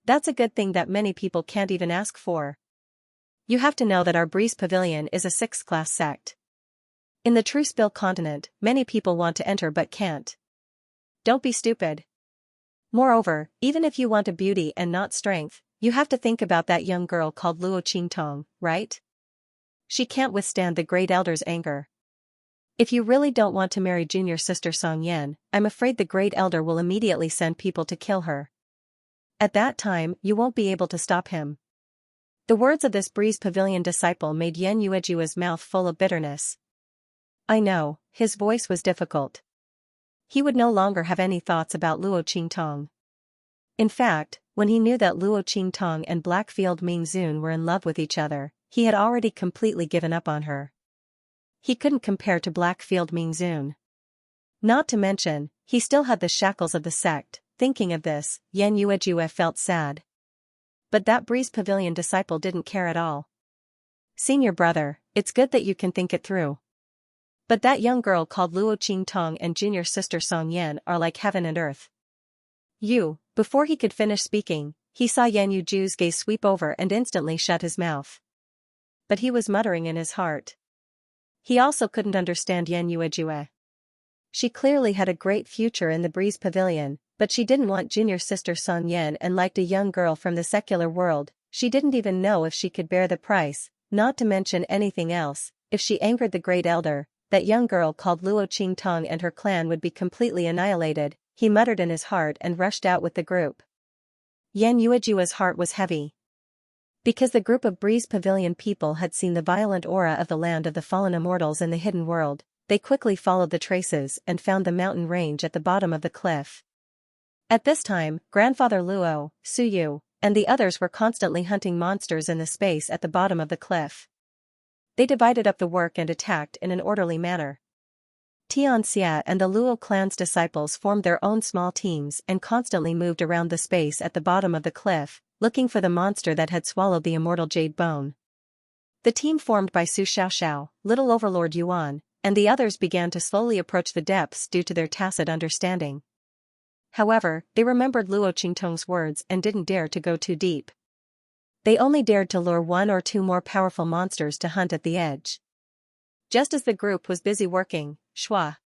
That's a good thing that many people can't even ask for. You have to know that our Breeze Pavilion is a 6th-class sect. In the True Spill continent, many people want to enter but can't. Don't be stupid. Moreover, even if you want a beauty and not strength, you have to think about that young girl called Luo Qingtong, right? She can't withstand the Great Elder's anger. If you really don't want to marry junior sister Song Yan, I'm afraid the Great Elder will immediately send people to kill her. At that time, you won't be able to stop him. The words of this Breeze Pavilion disciple made Yan Yuejua's mouth full of bitterness. I know, his voice was difficult. He would no longer have any thoughts about Luo Qingtong. In fact, when he knew that Luo Qingtong and Blackfield Mingzun were in love with each other, he had already completely given up on her. He couldn't compare to Blackfield Mingzun. Not to mention, he still had the shackles of the sect. Thinking of this, Yan Yuejue felt sad. But that Breeze Pavilion disciple didn't care at all. Senior brother, it's good that you can think it through. But that young girl called Luo Qingtong and junior sister Song Yan are like heaven and earth. Before he could finish speaking, he saw Yan Yuju's gaze sweep over and instantly shut his mouth. But he was muttering in his heart. He also couldn't understand Yan Yuejue. She clearly had a great future in the Breeze Pavilion, but she didn't want junior sister Song Yan and liked a young girl from the secular world. She didn't even know if she could bear the price, not to mention anything else. If she angered the Great Elder, that young girl called Luo Qingtong and her clan would be completely annihilated. He muttered in his heart and rushed out with the group. Yan Yuejua's heart was heavy. Because the group of Breeze Pavilion people had seen the violent aura of the land of the fallen immortals in the hidden world, they quickly followed the traces and found the mountain range at the bottom of the cliff. At this time, Grandfather Luo, Suyu, and the others were constantly hunting monsters in the space at the bottom of the cliff. They divided up the work and attacked in an orderly manner. Xianxia and the Luo clan's disciples formed their own small teams and constantly moved around the space at the bottom of the cliff, looking for the monster that had swallowed the immortal jade bone. The team formed by Su Xiaoxiao, Little Overlord Yuan, and the others began to slowly approach the depths due to their tacit understanding. However, they remembered Luo Qingtong's words and didn't dare to go too deep. They only dared to lure 1 or 2 more powerful monsters to hunt at the edge. Just as the group was busy working, Shua.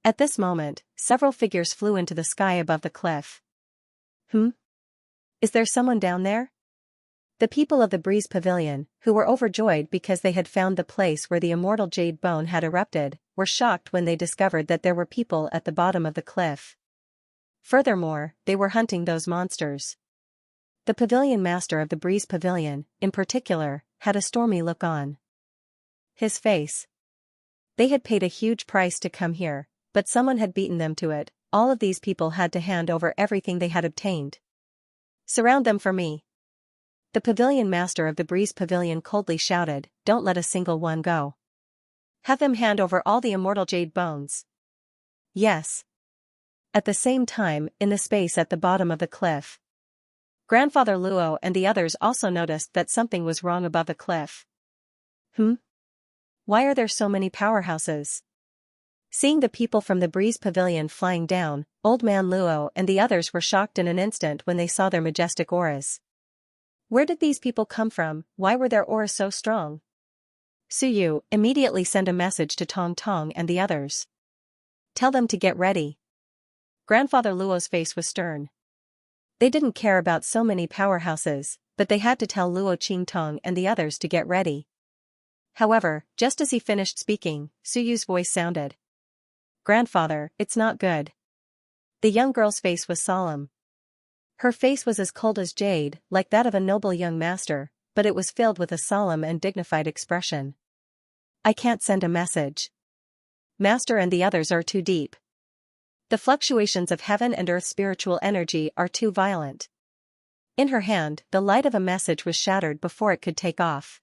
At this moment, several figures flew into the sky above the cliff. Is there someone down there? The people of the Breeze Pavilion, who were overjoyed because they had found the place where the immortal jade bone had erupted, were shocked when they discovered that there were people at the bottom of the cliff. Furthermore, they were hunting those monsters. The pavilion master of the Breeze Pavilion, in particular, had a stormy look on his face. They had paid a huge price to come here, but someone had beaten them to it. All of these people had to hand over everything they had obtained. Surround them for me. The pavilion master of the Breeze Pavilion coldly shouted, don't let a single one go. Have them hand over all the immortal jade bones. Yes. At the same time, in the space at the bottom of the cliff, Grandfather Luo and the others also noticed that something was wrong above the cliff. Why are there so many powerhouses? Seeing the people from the Breeze Pavilion flying down, Old Man Luo and the others were shocked in an instant when they saw their majestic auras. Where did these people come from? Why were their auras so strong? Suyu, immediately send a message to Tong Tong and the others. Tell them to get ready. Grandfather Luo's face was stern. They didn't care about so many powerhouses, but they had to tell Luo Qingtong and the others to get ready. However, just as he finished speaking, Suyu's voice sounded. Grandfather, it's not good. The young girl's face was solemn. Her face was as cold as jade, like that of a noble young master, but it was filled with a solemn and dignified expression. I can't send a message. Master and the others are too deep. The fluctuations of heaven and earth spiritual energy are too violent. In her hand, the light of a message was shattered before it could take off.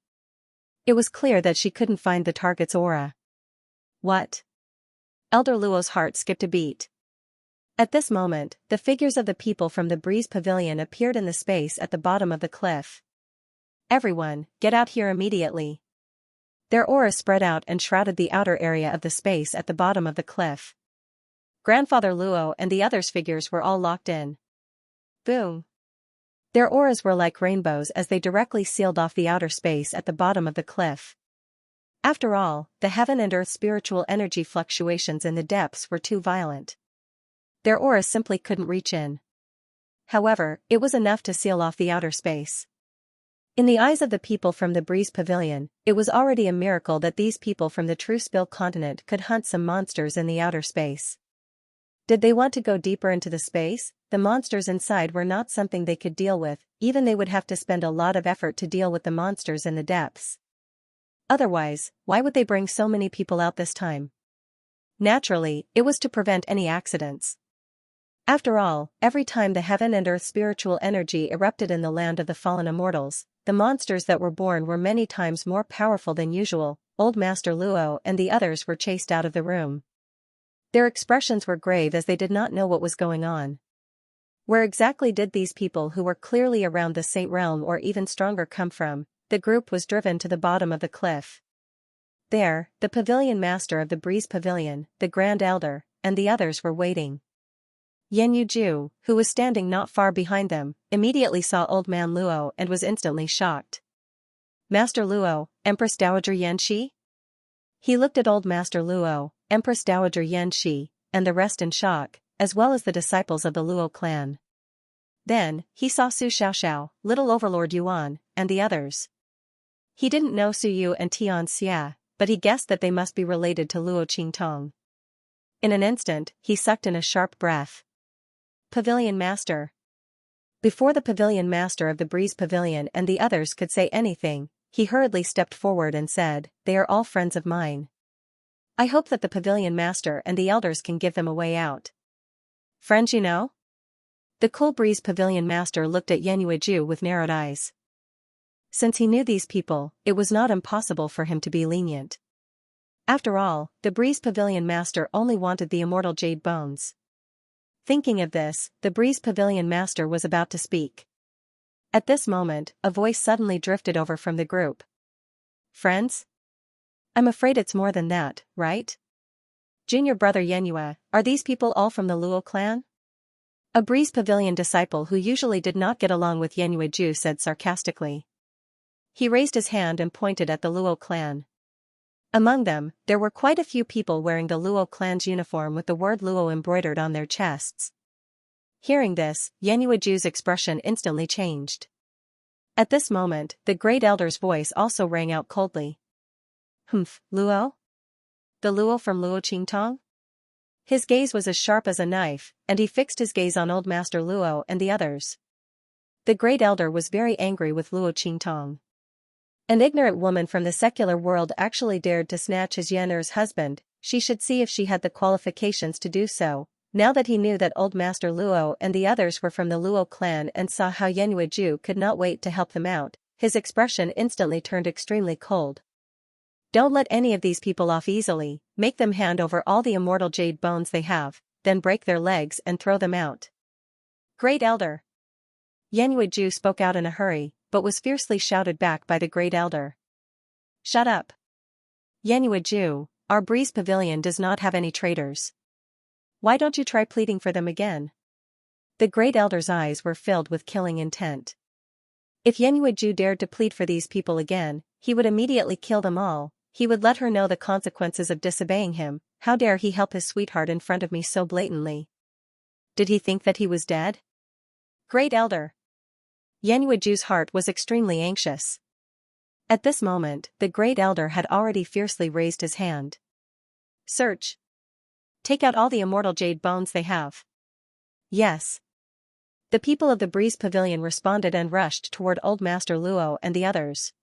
It was clear that she couldn't find the target's aura. What? Elder Luo's heart skipped a beat. At this moment, the figures of the people from the Breeze Pavilion appeared in the space at the bottom of the cliff. Everyone, get out here immediately. Their auras spread out and shrouded the outer area of the space at the bottom of the cliff. Grandfather Luo and the others' figures were all locked in. Boom. Their auras were like rainbows as they directly sealed off the outer space at the bottom of the cliff. After all, the heaven and earth spiritual energy fluctuations in the depths were too violent. Their auras simply couldn't reach in. However, it was enough to seal off the outer space. In the eyes of the people from the Breeze Pavilion, it was already a miracle that these people from the True Spill continent could hunt some monsters in the outer space. Did they want to go deeper into the space? The monsters inside were not something they could deal with, even they would have to spend a lot of effort to deal with the monsters in the depths. Otherwise, why would they bring so many people out this time? Naturally, it was to prevent any accidents. After all, every time the heaven and earth spiritual energy erupted in the land of the fallen immortals, the monsters that were born were many times more powerful than usual. Old Master Luo and the others were chased out of the room. Their expressions were grave as they did not know what was going on. Where exactly did these people who were clearly around the Saint Realm or even stronger come from? The group was driven to the bottom of the cliff. There, the pavilion master of the Breeze Pavilion, the Grand Elder, and the others were waiting. Yanyu, who was standing not far behind them, immediately saw Old Man Luo and was instantly shocked. Master Luo, Empress Dowager Yanxi? He looked at Old Master Luo, Empress Dowager Yanxi, and the rest in shock, as well as the disciples of the Luo clan. Then, he saw Su Xiaoxiao, Little Overlord Yuan, and the others. He didn't know Su Yu and Xianxia, but he guessed that they must be related to Luo Qingtong. In an instant, he sucked in a sharp breath. Pavilion Master. Before the Pavilion Master of the Breeze Pavilion and the others could say anything, he hurriedly stepped forward and said, "They are all friends of mine. I hope that the Pavilion Master and the elders can give them a way out." Friends, you know? The cool Breeze Pavilion Master looked at Yanyu with narrowed eyes. Since he knew these people, it was not impossible for him to be lenient. After all, the Breeze Pavilion Master only wanted the immortal jade bones. Thinking of this, the Breeze Pavilion Master was about to speak. At this moment, a voice suddenly drifted over from the group. Friends? I'm afraid it's more than that, right? Junior brother Yanyu, are these people all from the Luo clan? A Breeze Pavilion disciple who usually did not get along with Yanyu said sarcastically. He raised his hand and pointed at the Luo clan. Among them, there were quite a few people wearing the Luo clan's uniform with the word Luo embroidered on their chests. Hearing this, Yanyu's expression instantly changed. At this moment, the Great Elder's voice also rang out coldly. Luo? The Luo from Luo Qingtong? His gaze was as sharp as a knife, and he fixed his gaze on Old Master Luo and the others. The Great Elder was very angry with Luo Qingtong. An ignorant woman from the secular world actually dared to snatch his Yan'er's husband. She should see if she had the qualifications to do so. Now that he knew that Old Master Luo and the others were from the Luo clan and saw how Yanyu could not wait to help them out, his expression instantly turned extremely cold. Don't let any of these people off easily, make them hand over all the immortal jade bones they have, then break their legs and throw them out. Great Elder. Yanyu spoke out in a hurry, but was fiercely shouted back by the Great Elder. Shut up. Yanyu, our Breeze Pavilion does not have any traitors. Why don't you try pleading for them again? The Great Elder's eyes were filled with killing intent. If Yanyu dared to plead for these people again, he would immediately kill them all. He would let her know the consequences of disobeying him. How dare he help his sweetheart in front of me so blatantly? Did he think that he was dead? Great Elder. Yanyu's heart was extremely anxious. At this moment, the Great Elder had already fiercely raised his hand. Search. Take out all the immortal jade bones they have. Yes. The people of the Breeze Pavilion responded and rushed toward Old Master Luo and the others.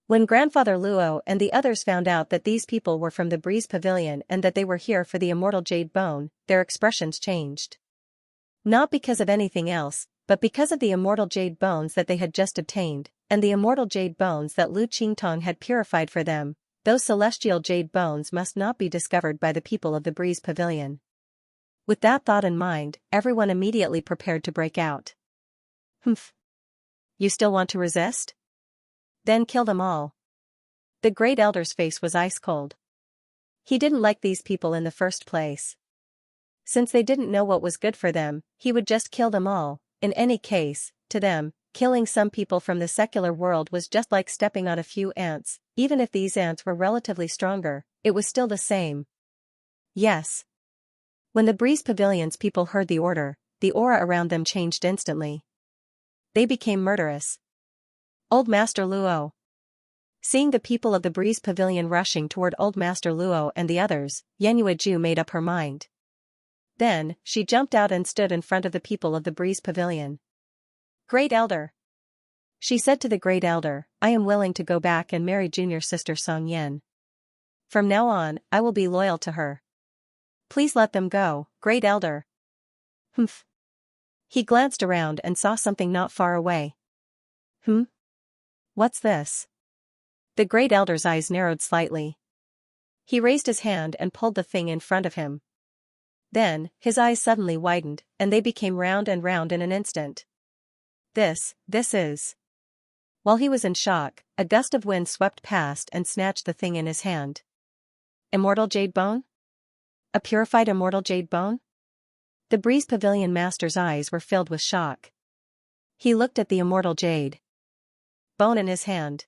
When Grandfather Luo and the others found out that these people were from the Breeze Pavilion and that they were here for the immortal jade bone, their expressions changed. Not because of anything else, but because of the immortal jade bones that they had just obtained, and the immortal jade bones that Lu Qingtong had purified for them. Those celestial jade bones must not be discovered by the people of the Breeze Pavilion. With that thought in mind, everyone immediately prepared to break out. You still want to resist? Then kill them all. The great elder's face was ice cold. He didn't like these people in the first place. Since they didn't know what was good for them, he would just kill them all. In any case, to them, killing some people from the secular world was just like stepping on a few ants. Even if these ants were relatively stronger, it was still the same. Yes. When the Breeze Pavilion's people heard the order, the aura around them changed instantly. They became murderous. Old Master Luo. Seeing the people of the Breeze Pavilion rushing toward Old Master Luo and the others, Yuanyu made up her mind. Then, she jumped out and stood in front of the people of the Breeze Pavilion. Great Elder. She said to the Great Elder, I am willing to go back and marry junior sister Song Yen. From now on, I will be loyal to her. Please let them go, Great Elder. Humph. He glanced around and saw something not far away. What's this? The Great Elder's eyes narrowed slightly. He raised his hand and pulled the thing in front of him. Then, his eyes suddenly widened, and they became round and round in an instant. This is... While he was in shock, a gust of wind swept past and snatched the thing in his hand. Immortal Jade Bone? A purified immortal jade bone? The Breeze Pavilion Master's eyes were filled with shock. He looked at the immortal jade bone in his hand.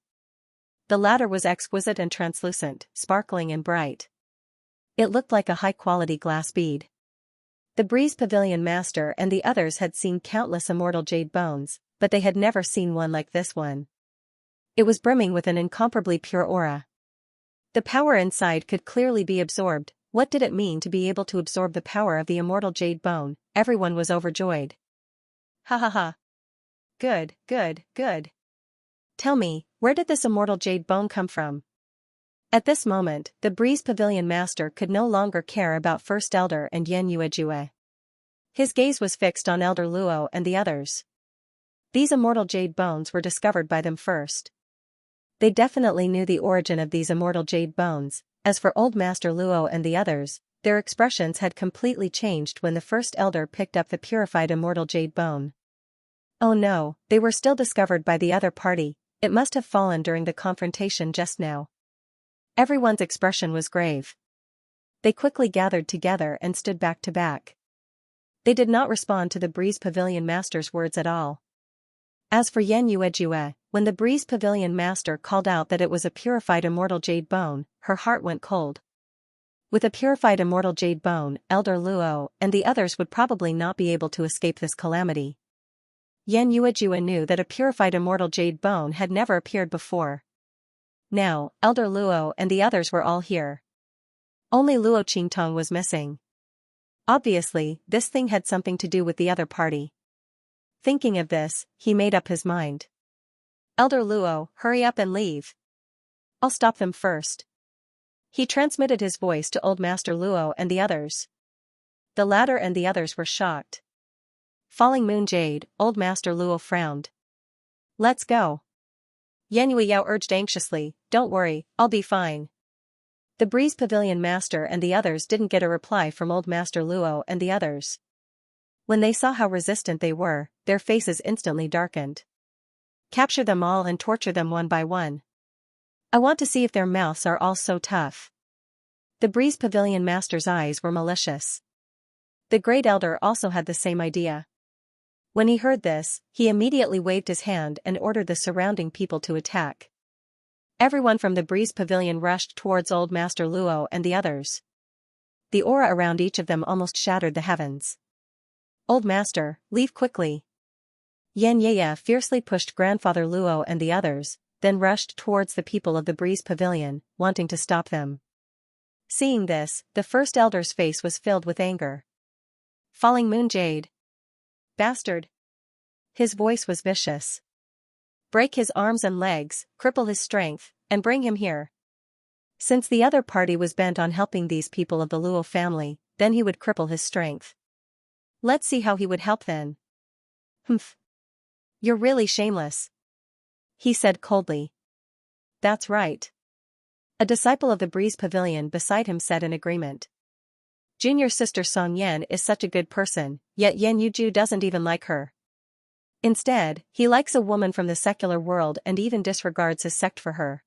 The latter was exquisite and translucent, sparkling and bright. It looked like a high-quality glass bead. The Breeze Pavilion Master and the others had seen countless immortal jade bones, but they had never seen one like this one. It was brimming with an incomparably pure aura. The power inside could clearly be absorbed. What did it mean to be able to absorb the power of the immortal jade bone? Everyone was overjoyed. Ha ha ha. Good, good, good. Tell me, where did this immortal jade bone come from? At this moment, the Breeze Pavilion Master could no longer care about First Elder and Yuanyu. His gaze was fixed on Elder Luo and the others. These immortal jade bones were discovered by them first. They definitely knew the origin of these immortal jade bones. As for Old Master Luo and the others, their expressions had completely changed when the First Elder picked up the purified immortal jade bone. Oh no, they were still discovered by the other party. It must have fallen during the confrontation just now. Everyone's expression was grave. They quickly gathered together and stood back to back. They did not respond to the Breeze Pavilion Master's words at all. As for Yuanyu, when the Breeze Pavilion Master called out that it was a purified immortal jade bone, her heart went cold. With a purified immortal jade bone, Elder Luo and the others would probably not be able to escape this calamity. Yuanyu knew that a purified immortal jade bone had never appeared before. Now, Elder Luo and the others were all here. Only Luo Qingtong was missing. Obviously, this thing had something to do with the other party. Thinking of this, he made up his mind. Elder Luo, hurry up and leave. I'll stop them first. He transmitted his voice to Old Master Luo and the others. The latter and the others were shocked. Falling Moon Jade, Old Master Luo frowned. Let's go. Yuanyu urged anxiously, don't worry, I'll be fine. The Breeze Pavilion Master and the others didn't get a reply from Old Master Luo and the others. When they saw how resistant they were, their faces instantly darkened. Capture them all and torture them one by one. I want to see if their mouths are all so tough. The Breeze Pavilion Master's eyes were malicious. The Great Elder also had the same idea. When he heard this, he immediately waved his hand and ordered the surrounding people to attack. Everyone from the Breeze Pavilion rushed towards Old Master Luo and the others. The aura around each of them almost shattered the heavens. Old Master, leave quickly. Xianxia fiercely pushed Grandfather Luo and the others, then rushed towards the people of the Breeze Pavilion, wanting to stop them. Seeing this, the First Elder's face was filled with anger. Falling Moon Jade. Bastard. His voice was vicious. Break his arms and legs, cripple his strength, and bring him here. Since the other party was bent on helping these people of the Luo family, then he would cripple his strength. Let's see how he would help then. Humph. You're really shameless. He said coldly. That's right. A disciple of the Breeze Pavilion beside him said in agreement. Junior sister Song Yan is such a good person, yet Yuanyu doesn't even like her. Instead, he likes a woman from the secular world and even disregards his sect for her.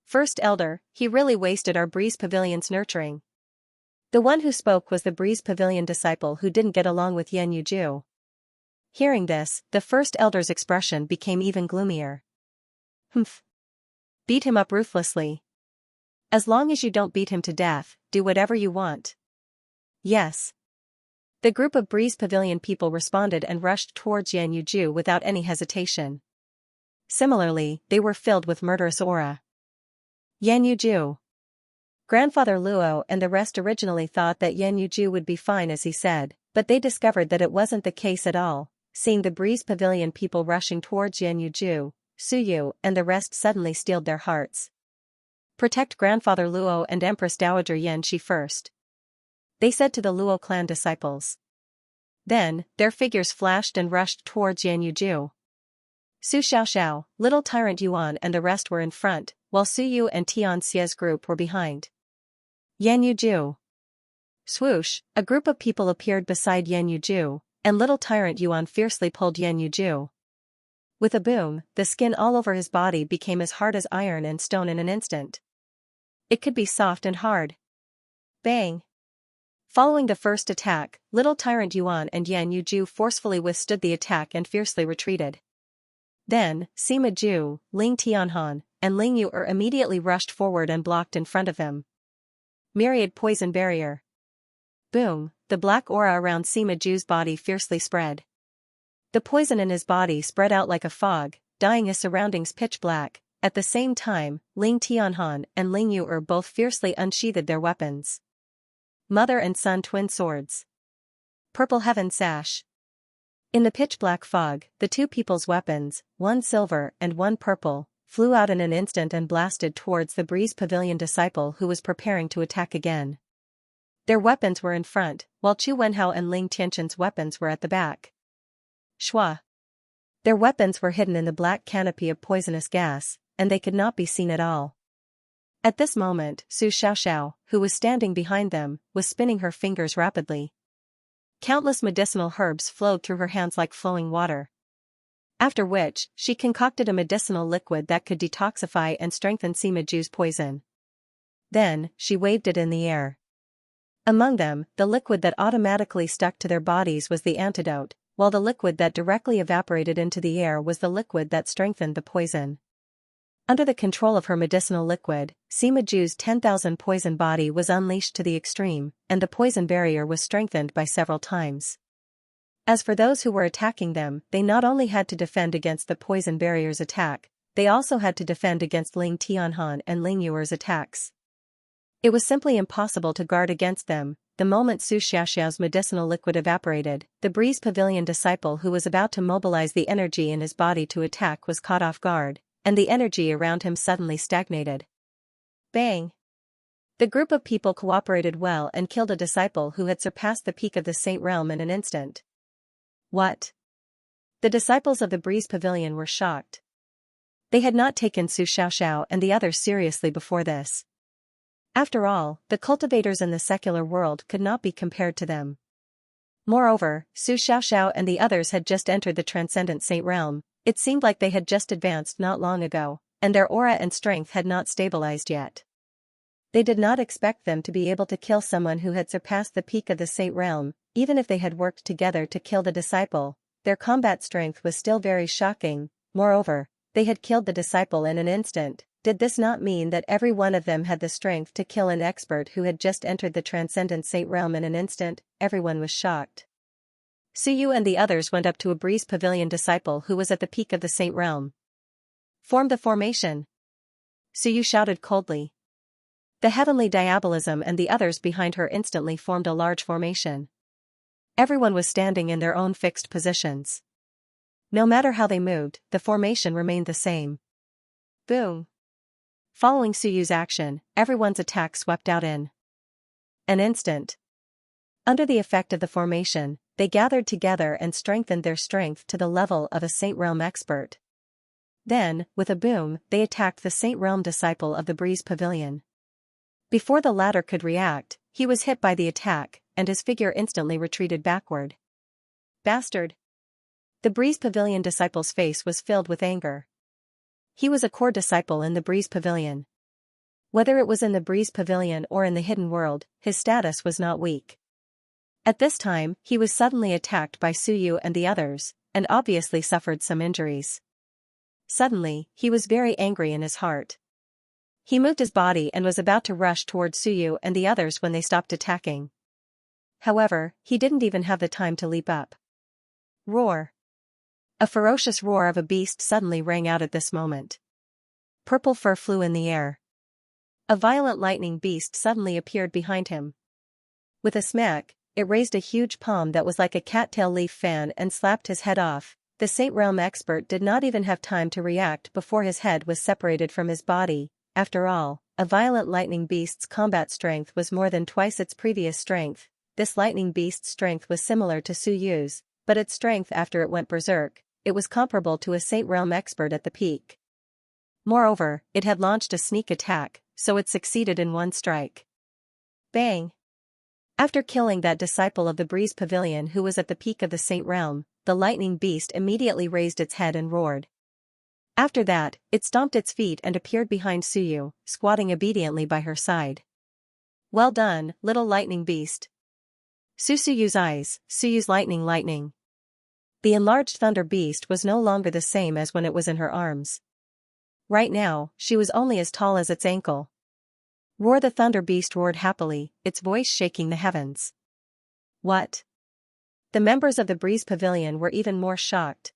First Elder, he really wasted our Breeze Pavilion's nurturing. The one who spoke was the Breeze Pavilion disciple who didn't get along with Yan Yuju. Hearing this, the First Elder's expression became even gloomier. Humph. Beat him up ruthlessly. As long as you don't beat him to death, do whatever you want. Yes. The group of Breeze Pavilion people responded and rushed towards Yan Yuju without any hesitation. Similarly, they were filled with murderous aura. Yan Yuju. Grandfather Luo and the rest originally thought that Yan Yuju would be fine as he said, but they discovered that it wasn't the case at all. Seeing the Breeze Pavilion people rushing towards Yan Yuju, Suyu and the rest suddenly steeled their hearts. Protect Grandfather Luo and Empress Dowager Yanxi first, they said to the Luo clan disciples. Then, their figures flashed and rushed towards Yan Yuju. Su Xiaoxiao, Little Tyrant Yuan and the rest were in front, while Suyu and Xianxia's group were behind. Yan Yuju. Swoosh, a group of people appeared beside Yan Yuju, and Little Tyrant Yuan fiercely pulled Yan Yuju. With a boom, the skin all over his body became as hard as iron and stone in an instant. It could be soft and hard. Bang! Following the first attack, Little Tyrant Yuan and Yan Yuju forcefully withstood the attack and fiercely retreated. Then, Sima Ju, Ling Tianhan, and Ling Yu immediately rushed forward and blocked in front of them. Myriad Poison Barrier. Boom, the black aura around Sima Ju's body fiercely spread. The poison in his body spread out like a fog, dyeing his surroundings pitch black. At the same time, Ling Tianhan and Ling Yu both fiercely unsheathed their weapons. Mother and son twin swords. Purple Heaven Sash. In the pitch-black fog, the two people's weapons, one silver and one purple, flew out in an instant and blasted towards the Breeze Pavilion disciple who was preparing to attack again. Their weapons were in front, while Chu Wenhao and Ling Tianxin's weapons were at the back. Shua. Their weapons were hidden in the black canopy of poisonous gas, and they could not be seen at all. At this moment, Su Xiaoxiao, who was standing behind them, was spinning her fingers rapidly. Countless medicinal herbs flowed through her hands like flowing water. After which, she concocted a medicinal liquid that could detoxify and strengthen Sima Ju's poison. Then, she waved it in the air. Among them, the liquid that automatically stuck to their bodies was the antidote, while the liquid that directly evaporated into the air was the liquid that strengthened the poison. Under the control of her medicinal liquid, Sima Ju's 10,000 poison body was unleashed to the extreme, and the poison barrier was strengthened by several times. As for those who were attacking them, they not only had to defend against the poison barrier's attack, they also had to defend against Ling Tianhan and Ling Yuer's attacks. It was simply impossible to guard against them. The moment Su Xiaoxiao's medicinal liquid evaporated, the Breeze Pavilion disciple who was about to mobilize the energy in his body to attack was caught off guard, and the energy around him suddenly stagnated. Bang! The group of people cooperated well and killed a disciple who had surpassed the peak of the Saint Realm in an instant. What? The disciples of the Breeze Pavilion were shocked. They had not taken Su Xiaoxiao and the others seriously before this. After all, the cultivators in the secular world could not be compared to them. Moreover, Su Xiaoxiao and the others had just entered the transcendent Saint Realm. It seemed like they had just advanced not long ago, and their aura and strength had not stabilized yet. They did not expect them to be able to kill someone who had surpassed the peak of the Saint Realm. Even if they had worked together to kill the disciple, their combat strength was still very shocking. Moreover, they had killed the disciple in an instant. Did this not mean that every one of them had the strength to kill an expert who had just entered the transcendent Saint Realm in an instant? Everyone was shocked. Suyu and the others went up to a Breeze Pavilion disciple who was at the peak of the Saint Realm. Form the formation. Suyu shouted coldly. The heavenly diabolism and the others behind her instantly formed a large formation. Everyone was standing in their own fixed positions. No matter how they moved, the formation remained the same. Boom! Following Suyu's action, everyone's attack swept out in an instant. Under the effect of the formation, they gathered together and strengthened their strength to the level of a Saint Realm expert. Then, with a boom, they attacked the Saint Realm disciple of the Breeze Pavilion. Before the latter could react, he was hit by the attack, and his figure instantly retreated backward. Bastard! The Breeze Pavilion disciple's face was filled with anger. He was a core disciple in the Breeze Pavilion. Whether it was in the Breeze Pavilion or in the hidden world, his status was not weak. At this time, he was suddenly attacked by Suyu and the others, and obviously suffered some injuries. Suddenly, he was very angry in his heart. He moved his body and was about to rush toward Suyu and the others when they stopped attacking. However, he didn't even have the time to leap up. Roar! A ferocious roar of a beast suddenly rang out at this moment. Purple fur flew in the air. A violent lightning beast suddenly appeared behind him. With a smack, it raised a huge palm that was like a cattail leaf fan and slapped his head off. The Saint Realm expert did not even have time to react before his head was separated from his body. After all, a violent lightning beast's combat strength was more than twice its previous strength. This lightning beast's strength was similar to Suyu's, but its strength after it went berserk, it was comparable to a Saint Realm expert at the peak. Moreover, it had launched a sneak attack, so it succeeded in one strike. Bang! After killing that disciple of the Breeze Pavilion who was at the peak of the Saint Realm, the lightning beast immediately raised its head and roared. After that, it stomped its feet and appeared behind Suyu, squatting obediently by her side. Well done, little lightning beast. Suyu's eyes, Suyu's lightning. The enlarged thunder beast was no longer the same as when it was in her arms. Right now, she was only as tall as its ankle. Roar! The thunder beast roared happily, its voice shaking the heavens. What? The members of the Breeze Pavilion were even more shocked.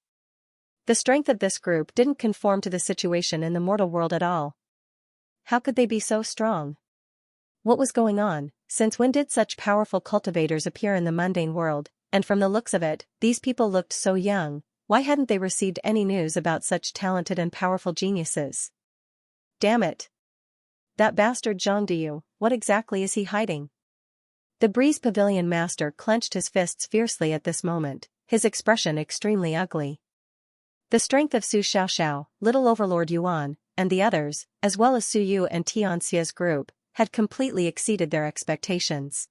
The strength of this group didn't conform to the situation in the mortal world at all. How could they be so strong? What was going on? Since when did such powerful cultivators appear in the mundane world? And from the looks of it, these people looked so young. Why hadn't they received any news about such talented and powerful geniuses? Damn it! That bastard Zhongdu, what exactly is he hiding? The Breeze Pavilion master clenched his fists fiercely at this moment, his expression extremely ugly. The strength of Su Xiaoxiao, Little Overlord Yuan, and the others, as well as Suyu and Xianxia's group, had completely exceeded their expectations.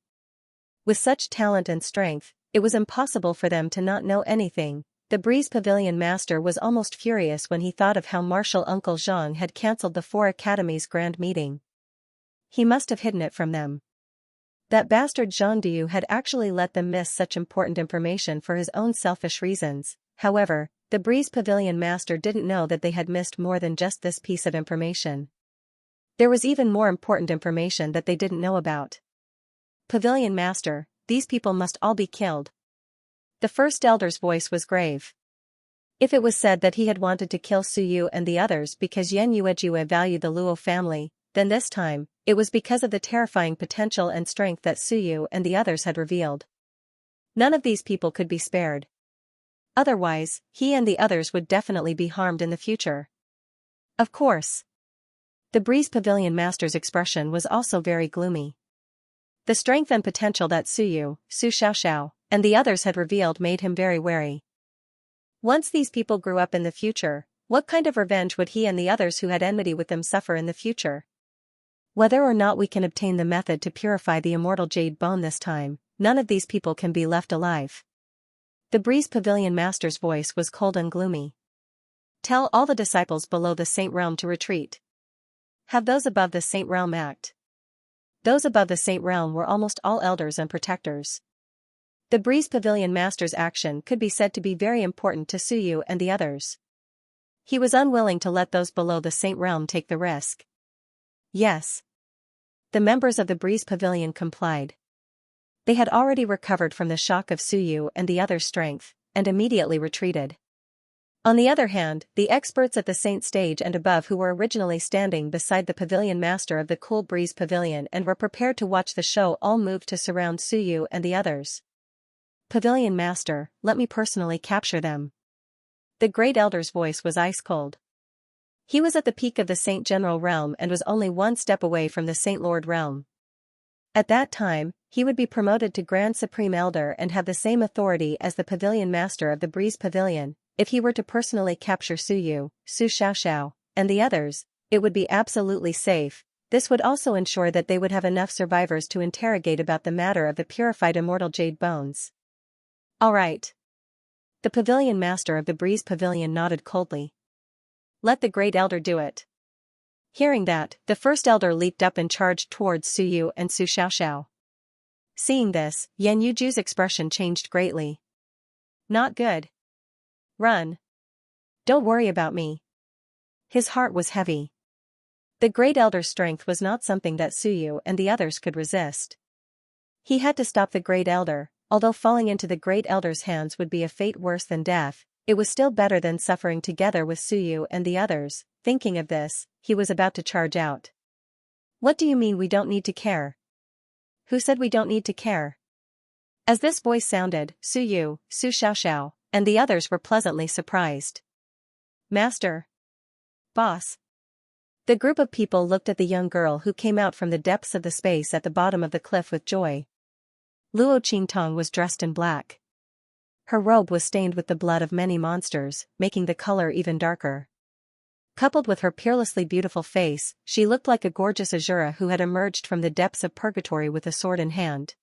With such talent and strength, it was impossible for them to not know anything. The Breeze Pavilion master was almost furious when he thought of how Martial Uncle Zhang had cancelled the 4 academies' grand meeting. He must have hidden it from them. That bastard Zhongdu had actually let them miss such important information for his own selfish reasons. However, the Breeze Pavilion master didn't know that they had missed more than just this piece of information. There was even more important information that they didn't know about. Pavilion master, these people must all be killed. The first elder's voice was grave. If it was said that he had wanted to kill Suyu and the others because Yan Yuejue valued the Luo family, then this time, it was because of the terrifying potential and strength that Suyu and the others had revealed. None of these people could be spared. Otherwise, he and the others would definitely be harmed in the future. Of course. The Breeze Pavilion master's expression was also very gloomy. The strength and potential that Suyu, Su Xiaoxiao, and the others had revealed made him very wary. Once these people grew up in the future, what kind of revenge would he and the others who had enmity with them suffer in the future? Whether or not we can obtain the method to purify the immortal jade bone this time, none of these people can be left alive. The Breeze Pavilion master's voice was cold and gloomy. Tell all the disciples below the Saint Realm to retreat. Have those above the Saint Realm act. Those above the Saint Realm were almost all elders and protectors. The Breeze Pavilion master's action could be said to be very important to Suyu and the others. He was unwilling to let those below the Saint Realm take the risk. Yes. The members of the Breeze Pavilion complied. They had already recovered from the shock of Suyu and the others' strength, and immediately retreated. On the other hand, the experts at the Saint Stage and above who were originally standing beside the Pavilion Master of the Cool Breeze Pavilion and were prepared to watch the show all moved to surround Suyu and the others. Pavilion Master, let me personally capture them. The Great Elder's voice was ice cold. He was at the peak of the Saint General Realm and was only one step away from the Saint Lord Realm. At that time, he would be promoted to Grand Supreme Elder and have the same authority as the Pavilion Master of the Breeze Pavilion. If he were to personally capture Suyu, Su Xiaoxiao, and the others, it would be absolutely safe. This would also ensure that they would have enough survivors to interrogate about the matter of the purified immortal jade bones. Alright. The pavilion master of the breeze pavilion nodded coldly. Let the great elder do it. Hearing that, the first elder leaped up and charged towards Su Yu and Su Xiaoxiao. Seeing this, Yan Yuju's expression changed greatly. Not good. Run. Don't worry about me. His heart was heavy. The great elder's strength was not something that Su Yu and the others could resist. He had to stop the great elder. Although falling into the great elder's hands would be a fate worse than death, it was still better than suffering together with Su Yu and the others. Thinking of this, he was about to charge out. What do you mean we don't need to care? Who said we don't need to care? As this voice sounded, Su Yu, Su Xiaoxiao, and the others were pleasantly surprised. Master. Boss. The group of people looked at the young girl who came out from the depths of the space at the bottom of the cliff with joy. Luo Qingtong was dressed in black. Her robe was stained with the blood of many monsters, making the color even darker. Coupled with her peerlessly beautiful face, she looked like a gorgeous Azura who had emerged from the depths of purgatory with a sword in hand.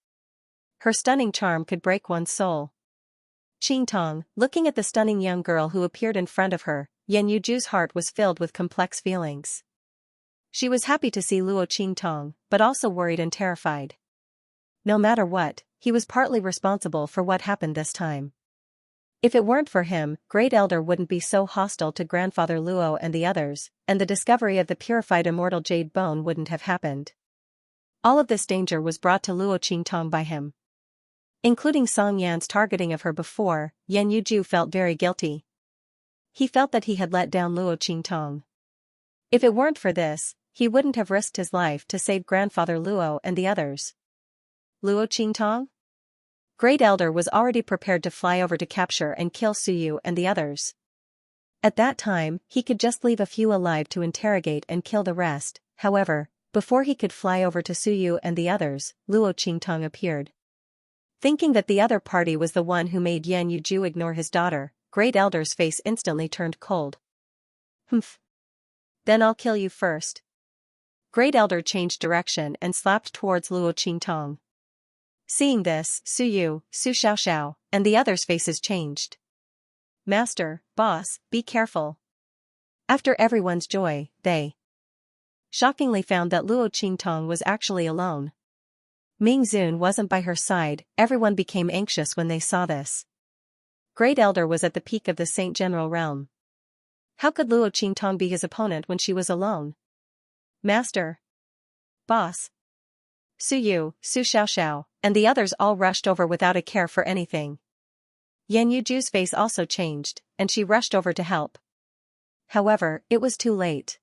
Her stunning charm could break one's soul. Qingtong, looking at the stunning young girl who appeared in front of her, Yan Yuju's heart was filled with complex feelings. She was happy to see Luo Qingtong, but also worried and terrified. No matter what, he was partly responsible for what happened this time. If it weren't for him, Great Elder wouldn't be so hostile to Grandfather Luo and the others, and the discovery of the purified immortal jade bone wouldn't have happened. All of this danger was brought to Luo Qingtong by him. Including Song Yan's targeting of her before, Yan Yuju felt very guilty. He felt that he had let down Luo Qingtong. If it weren't for this, he wouldn't have risked his life to save Grandfather Luo and the others. Luo Qingtong? Great Elder was already prepared to fly over to capture and kill Su Yu and the others. At that time, he could just leave a few alive to interrogate and kill the rest. However, before he could fly over to Su Yu and the others, Luo Qingtong appeared. Thinking that the other party was the one who made Yan Yuju ignore his daughter, Great Elder's face instantly turned cold. Humph. Then I'll kill you first. Great Elder changed direction and slapped towards Luo Qingtong. Seeing this, Su Yu, Su Xiaoxiao, and the others' faces changed. Master, boss, be careful. After everyone's joy, they shockingly found that Luo Qingtong was actually alone. Ming Zun wasn't by her side. Everyone became anxious when they saw this. Great Elder was at the peak of the Saint General realm. How could Luo Qingtong be his opponent when she was alone? Master. Boss. Su Yu, Su Xiaoxiao, and the others all rushed over without a care for anything. Yan Yuju's face also changed, and she rushed over to help. However, it was too late.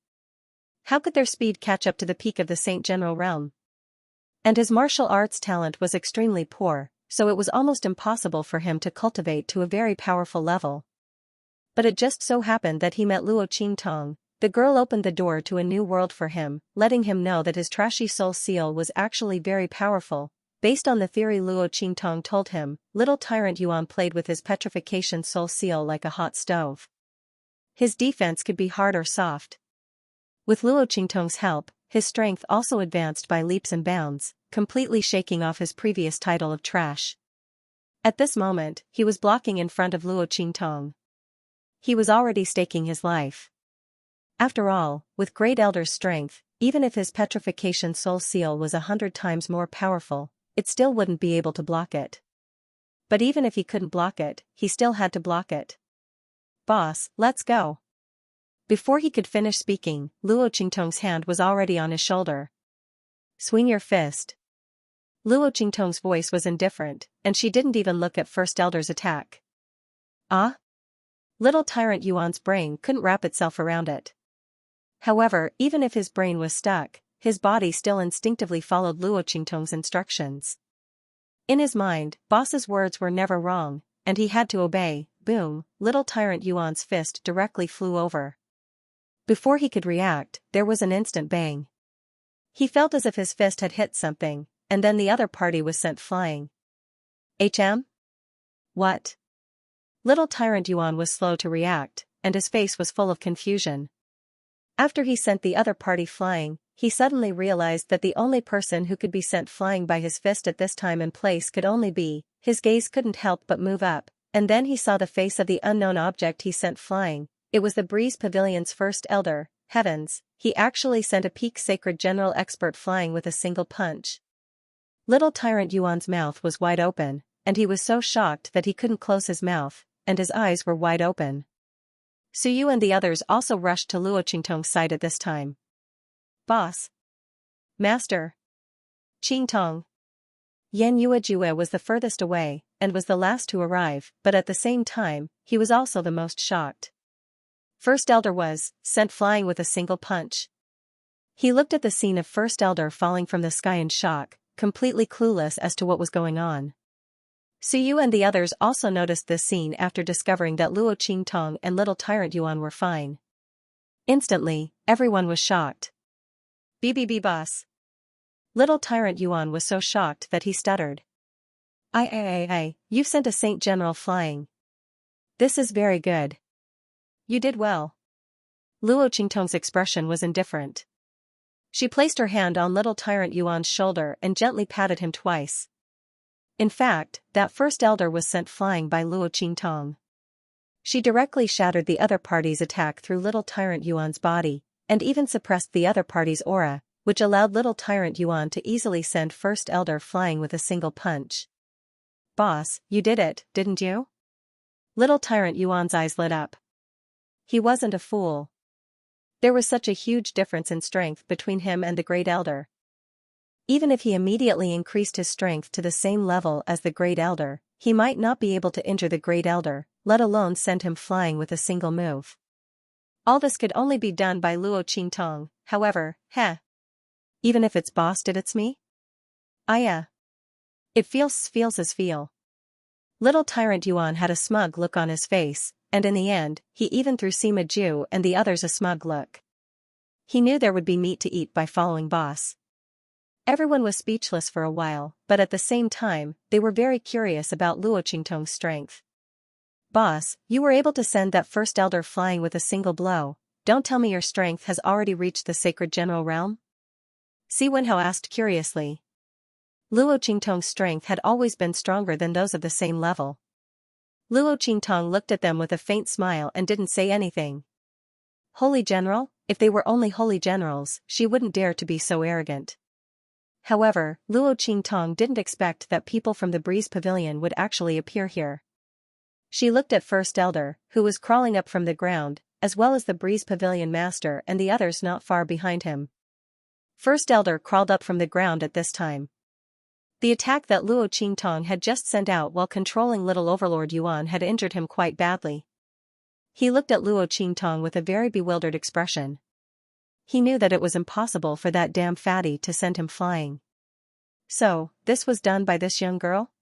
How could their speed catch up to the peak of the Saint General realm? And his martial arts talent was extremely poor, so it was almost impossible for him to cultivate to a very powerful level. But it just so happened that he met Luo Qingtong. The girl opened the door to a new world for him, letting him know that his trashy soul seal was actually very powerful. Based on the theory Luo Qingtong told him, little tyrant Yuan played with his petrification soul seal like a hot stove. His defense could be hard or soft. With Luo Qingtong's help, his strength also advanced by leaps and bounds, completely shaking off his previous title of trash. At this moment, he was blocking in front of Luo Qingtong. He was already staking his life. After all, with Great Elder's strength, even if his petrification soul seal was 100 times more powerful, it still wouldn't be able to block it. But even if he couldn't block it, he still had to block it. Boss, let's go. Before he could finish speaking, Luo Qingtong's hand was already on his shoulder. Swing your fist. Luo Qingtong's voice was indifferent, and she didn't even look at First Elder's attack. Ah? Little tyrant Yuan's brain couldn't wrap itself around it. However, even if his brain was stuck, his body still instinctively followed Luo Qingtong's instructions. In his mind, boss's words were never wrong, and he had to obey. Boom, little tyrant Yuan's fist directly flew over. Before he could react, there was an instant bang. He felt as if his fist had hit something, and then the other party was sent flying. HM? What? Little tyrant Yuan was slow to react, and his face was full of confusion. After he sent the other party flying, he suddenly realized that the only person who could be sent flying by his fist at this time and place could only be. His gaze couldn't help but move up, And then he saw the face of the unknown object he sent flying. It was the Breeze Pavilion's first elder. Heavens, he actually sent a peak sacred general expert flying with a single punch. Little Tyrant Yuan's mouth was wide open, and he was so shocked that he couldn't close his mouth, and his eyes were wide open. Su Yu and the others also rushed to Luo Qingtong's side at this time. Boss. Master. Qingtong. Yan Yuejue was the furthest away, and was the last to arrive, but at the same time, he was also the most shocked. First Elder was sent flying with a single punch. He looked at the scene of First Elder falling from the sky in shock, completely clueless as to what was going on. Su Yu and the others also noticed this scene after discovering that Luo Qingtong and Little Tyrant Yuan were fine. Instantly, everyone was shocked. BBB boss. Little Tyrant Yuan was so shocked that he stuttered. You've sent a Saint General flying. This is very good. You did well. Luo Qingtong's expression was indifferent. She placed her hand on Little Tyrant Yuan's shoulder and gently patted him twice. In fact, that first elder was sent flying by Luo Qingtong. She directly shattered the other party's attack through Little Tyrant Yuan's body, and even suppressed the other party's aura, which allowed Little Tyrant Yuan to easily send First Elder flying with a single punch. Boss, you did it, didn't you? Little Tyrant Yuan's eyes lit up. He wasn't a fool. There was such a huge difference in strength between him and the Great Elder. Even if he immediately increased his strength to the same level as the Great Elder, he might not be able to injure the Great Elder, let alone send him flying with a single move. All this could only be done by Luo Qingtong, however, even if it's boss did it's me? It feels as feel. Little Tyrant Yuan had a smug look on his face, and in the end, he even threw Sima Ju and the others a smug look. He knew there would be meat to eat by following boss. Everyone was speechless for a while, but at the same time, they were very curious about Luo Qingtong's strength. Boss, you were able to send that first elder flying with a single blow. Don't tell me your strength has already reached the sacred general realm? Si Wenhao asked curiously. Luo Qingtong's strength had always been stronger than those of the same level. Luo Qingtong looked at them with a faint smile and didn't say anything. Holy General? If they were only holy generals, she wouldn't dare to be so arrogant. However, Luo Qingtong didn't expect that people from the Breeze Pavilion would actually appear here. She looked at First Elder, who was crawling up from the ground, as well as the Breeze Pavilion Master and the others not far behind him. First Elder crawled up from the ground at this time. The attack that Luo Qingtong had just sent out while controlling Little Overlord Yuan had injured him quite badly. He looked at Luo Qingtong with a very bewildered expression. He knew that it was impossible for that damn fatty to send him flying. So, this was done by this young girl?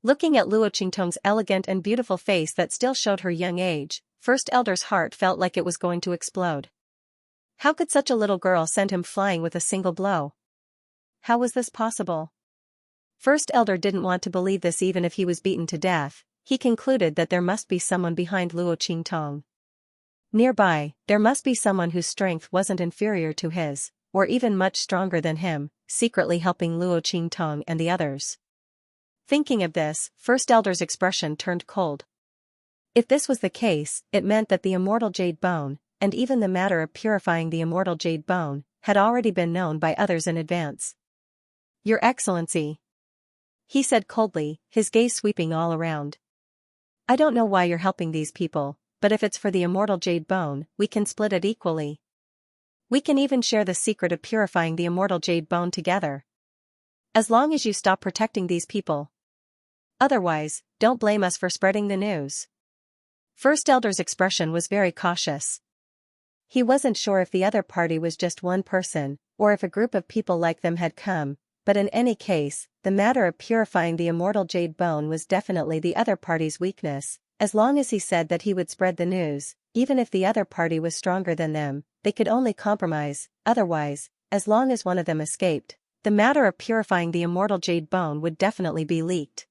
Looking at Luo Qingtong's elegant and beautiful face that still showed her young age, First Elder's heart felt like it was going to explode. How could such a little girl send him flying with a single blow? How was this possible? First Elder didn't want to believe this even if he was beaten to death. He concluded that there must be someone behind Luo Qingtong. Nearby, there must be someone whose strength wasn't inferior to his, or even much stronger than him, secretly helping Luo Qingtong and the others. Thinking of this, First Elder's expression turned cold. If this was the case, it meant that the immortal jade bone, and even the matter of purifying the immortal jade bone, had already been known by others in advance. Your Excellency, he said coldly, his gaze sweeping all around. I don't know why you're helping these people, but if it's for the immortal jade bone, we can split it equally. We can even share the secret of purifying the immortal jade bone together. As long as you stop protecting these people. Otherwise, don't blame us for spreading the news. First Elder's expression was very cautious. He wasn't sure if the other party was just one person, or if a group of people like them had come, but in any case, the matter of purifying the immortal jade bone was definitely the other party's weakness. As long as he said that he would spread the news, even if the other party was stronger than them, they could only compromise. Otherwise, as long as one of them escaped, the matter of purifying the immortal jade bone would definitely be leaked.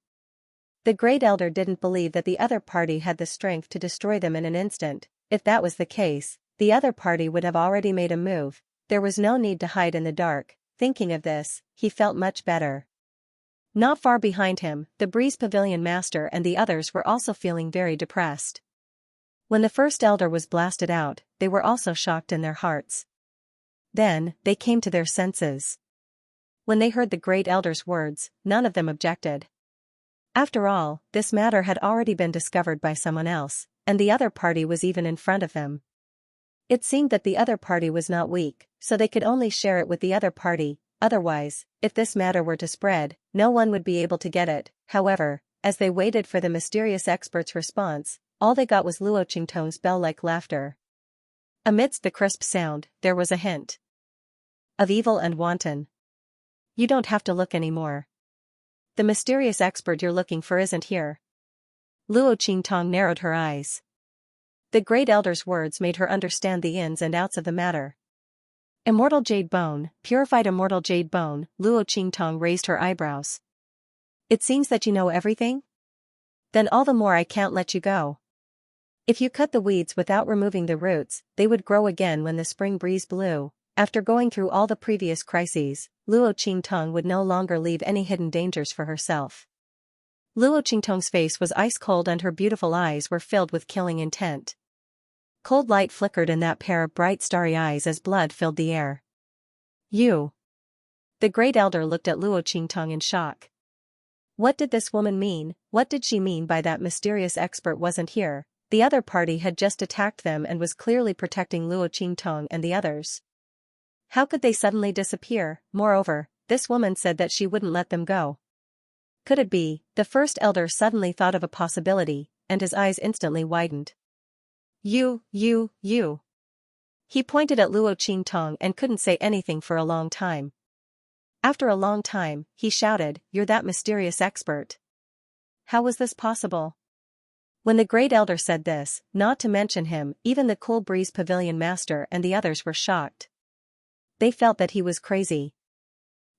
The Great Elder didn't believe that the other party had the strength to destroy them in an instant. If that was the case, the other party would have already made a move. There was no need to hide in the dark. Thinking of this, he felt much better. Not far behind him, the Breeze Pavilion Master and the others were also feeling very depressed. When the first elder was blasted out, they were also shocked in their hearts. Then, they came to their senses. When they heard the great elder's words, none of them objected. After all, this matter had already been discovered by someone else, and the other party was even in front of them. It seemed that the other party was not weak, so they could only share it with the other party. Otherwise, if this matter were to spread, no one would be able to get it. However, as they waited for the mysterious expert's response, all they got was Luo Qingtong's bell-like laughter. Amidst the crisp sound, there was a hint of evil and wanton. You don't have to look anymore. The mysterious expert you're looking for isn't here. Luo Qingtong narrowed her eyes. The great elder's words made her understand the ins and outs of the matter. Immortal jade bone, purified immortal jade bone. Luo Qingtong raised her eyebrows. It seems that you know everything? Then all the more I can't let you go. If you cut the weeds without removing the roots, they would grow again when the spring breeze blew. After going through all the previous crises, Luo Qingtong would no longer leave any hidden dangers for herself. Luo Qingtong's face was ice cold and her beautiful eyes were filled with killing intent. Cold light flickered in that pair of bright starry eyes as blood filled the air. You! The great elder looked at Luo Qingtong in shock. What did this woman mean? What did she mean by that mysterious expert wasn't here? The other party had just attacked them and was clearly protecting Luo Qingtong and the others. How could they suddenly disappear? Moreover, this woman said that she wouldn't let them go. Could it be? The first elder suddenly thought of a possibility, and his eyes instantly widened. You. He pointed at Luo Qingtong and couldn't say anything for a long time. After a long time, he shouted, "You're that mysterious expert. How was this possible?" When the great elder said this, not to mention him, even the Cool Breeze Pavilion Master and the others were shocked. They felt that he was crazy.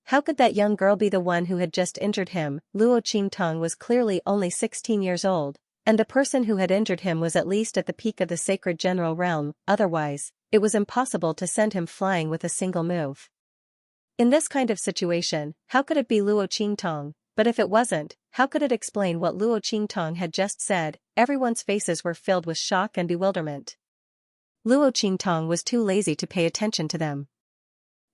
How could that young girl be the one who had just injured him? Luo Qingtong was clearly only 16 years old, and the person who had injured him was at least at the peak of the sacred general realm. Otherwise, it was impossible to send him flying with a single move. In this kind of situation, how could it be Luo Qingtong? But if it wasn't, how could it explain what Luo Qingtong had just said? Everyone's faces were filled with shock and bewilderment. Luo Qingtong was too lazy to pay attention to them.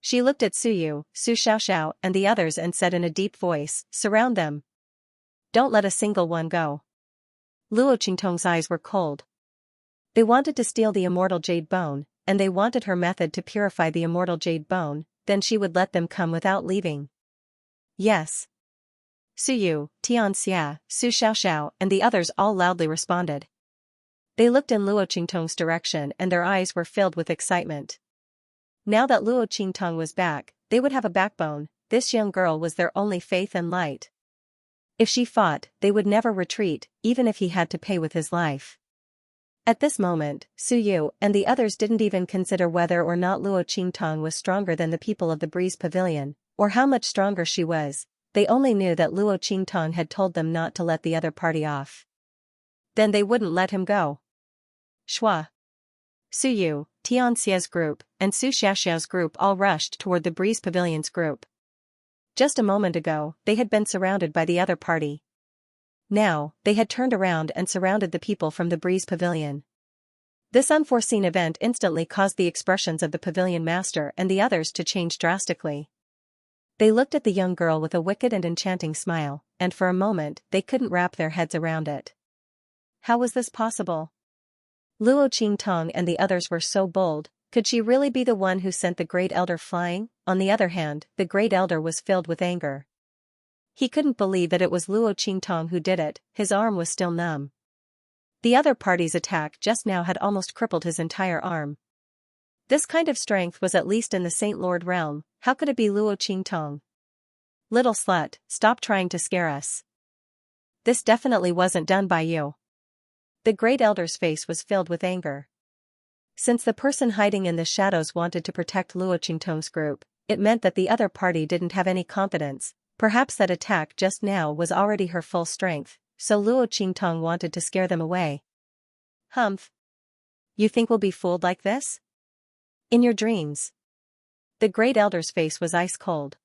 She looked at Su Xiaoxiao and the others and said in a deep voice, "Surround them. Don't let a single one go." Luo Qingtong's eyes were cold. They wanted to steal the immortal jade bone, and they wanted her method to purify the immortal jade bone, then she would let them come without leaving. Yes. Su Xianxia, Su Xiaoxiao and the others all loudly responded. They looked in Luo Qingtong's direction and their eyes were filled with excitement. Now that Luo Qingtong was back, they would have a backbone. This young girl was their only faith and light. If she fought, they would never retreat, even if he had to pay with his life. At this moment, Su and the others didn't even consider whether or not Luo Qingtong was stronger than the people of the Breeze Pavilion, or how much stronger she was. They only knew that Luo Qingtong had told them not to let the other party off. Then they wouldn't let him go. Shua. Su Tianxia's group, and Su Xiaoxiao's group all rushed toward the Breeze Pavilion's group. Just a moment ago, they had been surrounded by the other party. Now, they had turned around and surrounded the people from the Breeze Pavilion. This unforeseen event instantly caused the expressions of the Pavilion Master and the others to change drastically. They looked at the young girl with a wicked and enchanting smile, and for a moment, they couldn't wrap their heads around it. How was this possible? Luo Qingtong and the others were so bold. Could she really be the one who sent the great elder flying? On the other hand, the great elder was filled with anger. He couldn't believe that it was Luo Qingtong who did it. His arm was still numb. The other party's attack just now had almost crippled his entire arm. This kind of strength was at least in the Saint Lord realm. How could it be Luo Qingtong? Little slut, stop trying to scare us. This definitely wasn't done by you. The great elder's face was filled with anger. Since the person hiding in the shadows wanted to protect Luo Qingtong's group, it meant that the other party didn't have any confidence. Perhaps that attack just now was already her full strength, so Luo Qingtong wanted to scare them away. Humph. You think we'll be fooled like this? In your dreams. The great elder's face was ice cold.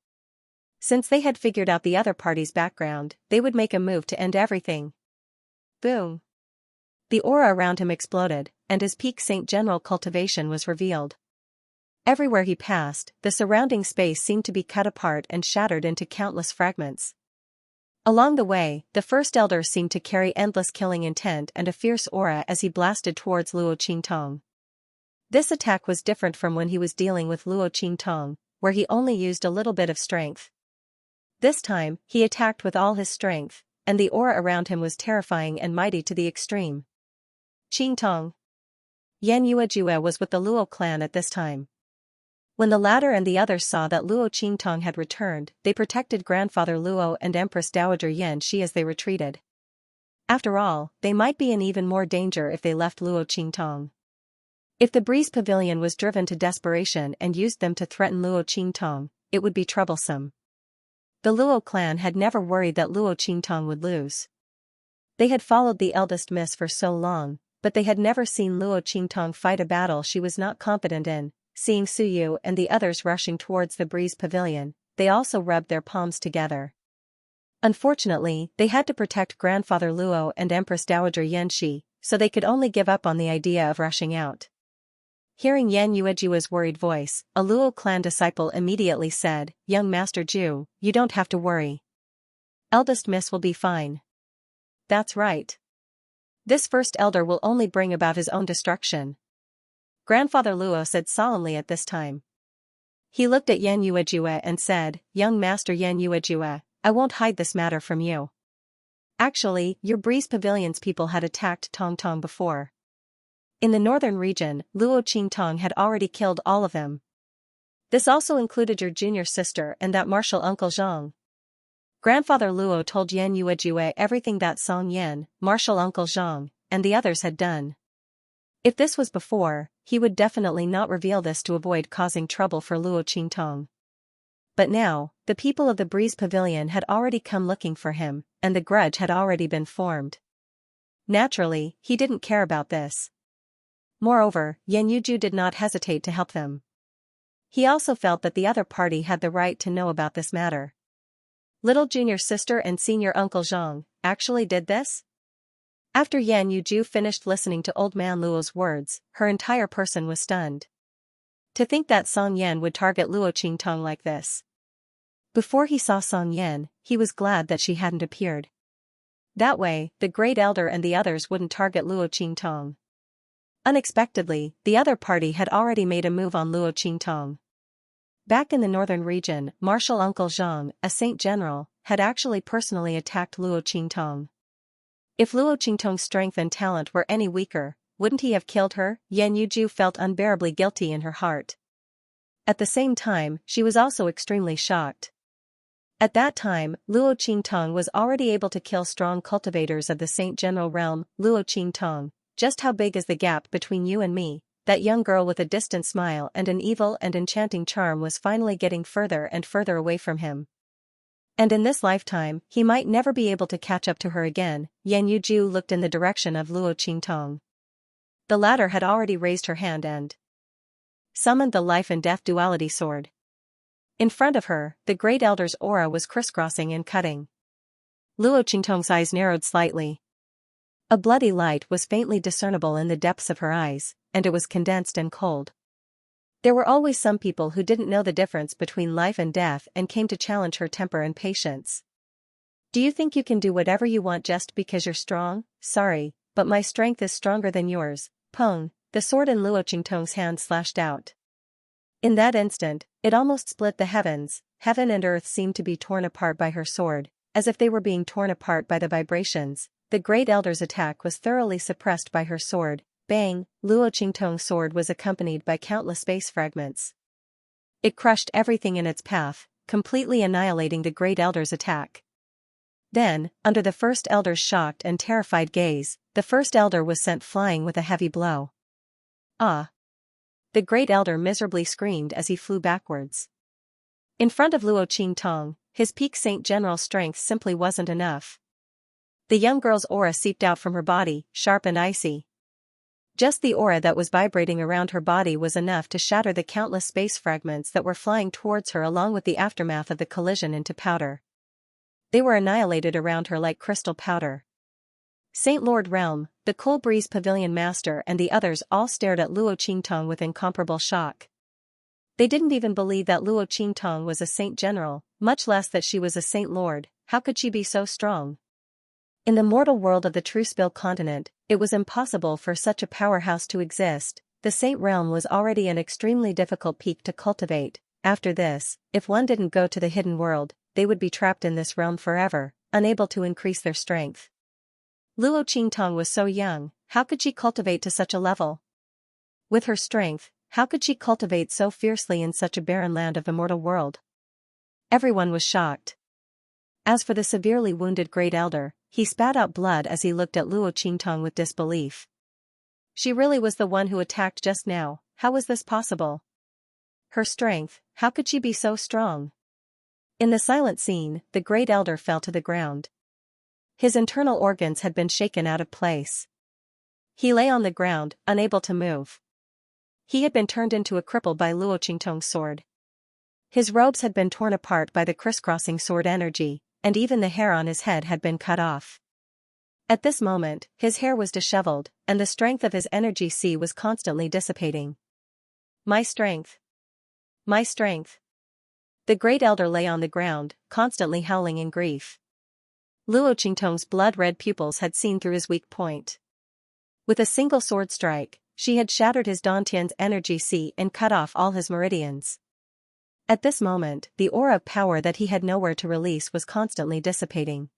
Since they had figured out the other party's background, they would make a move to end everything. Boom! The aura around him exploded, and his peak Saint General cultivation was revealed. Everywhere he passed, the surrounding space seemed to be cut apart and shattered into countless fragments. Along the way, the first elder seemed to carry endless killing intent and a fierce aura as he blasted towards Luo Qingtong. This attack was different from when he was dealing with Luo Qingtong, where he only used a little bit of strength. This time, he attacked with all his strength, and the aura around him was terrifying and mighty to the extreme. Qingtong. Yan Yuejue was with the Luo clan at this time. When the latter and the others saw that Luo Qingtong had returned, they protected Grandfather Luo and Empress Dowager Xianxia as they retreated. After all, they might be in even more danger if they left Luo Qingtong. If the Breeze Pavilion was driven to desperation and used them to threaten Luo Qingtong, it would be troublesome. The Luo clan had never worried that Luo Qingtong would lose. They had followed the eldest miss for so long, but they had never seen Luo Qingtong fight a battle she was not competent in. Seeing Suyu and the others rushing towards the Breeze Pavilion, they also rubbed their palms together. Unfortunately, they had to protect Grandfather Luo and Empress Dowager Xianxia, so they could only give up on the idea of rushing out. Hearing Yan Yuejue's worried voice, a Luo clan disciple immediately said, "Young Master Ju, you don't have to worry. Eldest Miss will be fine." That's right. This first elder will only bring about his own destruction. Grandfather Luo said solemnly at this time. He looked at Yan Yuejue and said, "Young Master Yan Yuejue, I won't hide this matter from you. Actually, your Breeze Pavilion's people had attacked Tong Tong before. In the northern region, Luo Qingtong had already killed all of them. This also included your junior sister and that martial uncle Zhang." Grandfather Luo told Yan Yuejue everything that Song Yan, martial uncle Zhang, and the others had done. If this was before, he would definitely not reveal this to avoid causing trouble for Luo Qingtong. But now, the people of the Breeze Pavilion had already come looking for him, and the grudge had already been formed. Naturally, he didn't care about this. Moreover, Yan Yuju did not hesitate to help them. He also felt that the other party had the right to know about this matter. Little junior sister and senior uncle Zhang actually did this? After Yan Yuju finished listening to Old Man Luo's words, her entire person was stunned. To think that Song Yan would target Luo Qingtong like this. Before he saw Song Yan, he was glad that she hadn't appeared. That way, the Great Elder and the others wouldn't target Luo Qingtong. Unexpectedly, the other party had already made a move on Luo Qingtong. Back in the northern region, Martial Uncle Zhang, a Saint General, had actually personally attacked Luo Qingtong. If Luo Qingtong's strength and talent were any weaker, wouldn't he have killed her? Yan Yuju felt unbearably guilty in her heart. At the same time, she was also extremely shocked. At that time, Luo Qingtong was already able to kill strong cultivators of the Saint General realm. Luo Qingtong, just how big is the gap between you and me? That young girl with a distant smile and an evil and enchanting charm was finally getting further and further away from him. And in this lifetime, he might never be able to catch up to her again. Yan Yuju looked in the direction of Luo Qingtong. The latter had already raised her hand and summoned the life and death duality sword. In front of her, the Great Elder's aura was crisscrossing and cutting. Luo Qingtong's eyes narrowed slightly. A bloody light was faintly discernible in the depths of her eyes, and it was condensed and cold. There were always some people who didn't know the difference between life and death and came to challenge her temper and patience. "Do you think you can do whatever you want just because you're strong? Sorry, but my strength is stronger than yours." Pong, the sword in Luo Qingtong's hand slashed out. In that instant, it almost split the heavens. Heaven and earth seemed to be torn apart by her sword, as if they were being torn apart by the vibrations. The Great Elder's attack was thoroughly suppressed by her sword. Bang! Luo Qingtong's sword was accompanied by countless space fragments. It crushed everything in its path, completely annihilating the Great Elder's attack. Then, under the First Elder's shocked and terrified gaze, the First Elder was sent flying with a heavy blow. "Ah!" The Great Elder miserably screamed as he flew backwards. In front of Luo Qingtong, his peak Saint General strength simply wasn't enough. The young girl's aura seeped out from her body, sharp and icy. Just the aura that was vibrating around her body was enough to shatter the countless space fragments that were flying towards her along with the aftermath of the collision into powder. They were annihilated around her like crystal powder. Saint Lord Realm, the Cool Breeze Pavilion Master and the others all stared at Luo Qingtong with incomparable shock. They didn't even believe that Luo Qingtong was a saint general, much less that she was a saint lord. How could she be so strong? In the mortal world of the Truespill continent, it was impossible for such a powerhouse to exist. The Saint Realm was already an extremely difficult peak to cultivate. After this, if one didn't go to the hidden world, they would be trapped in this realm forever, unable to increase their strength. Luo Qingtong was so young, how could she cultivate to such a level? With her strength, how could she cultivate so fiercely in such a barren land of the mortal world? Everyone was shocked. As for the severely wounded Great Elder, he spat out blood as he looked at Luo Qingtong with disbelief. She really was the one who attacked just now. How was this possible? Her strength, how could she be so strong? In the silent scene, the Great Elder fell to the ground. His internal organs had been shaken out of place. He lay on the ground, unable to move. He had been turned into a cripple by Luo Qingtong's sword. His robes had been torn apart by the crisscrossing sword energy, and even the hair on his head had been cut off. At this moment, his hair was disheveled, and the strength of his energy sea was constantly dissipating. My strength! My strength! The Great Elder lay on the ground, constantly howling in grief. Luo Qingtong's blood-red pupils had seen through his weak point. With a single sword strike, she had shattered his Dantian's energy sea and cut off all his meridians. At this moment, the aura of power that he had nowhere to release was constantly dissipating.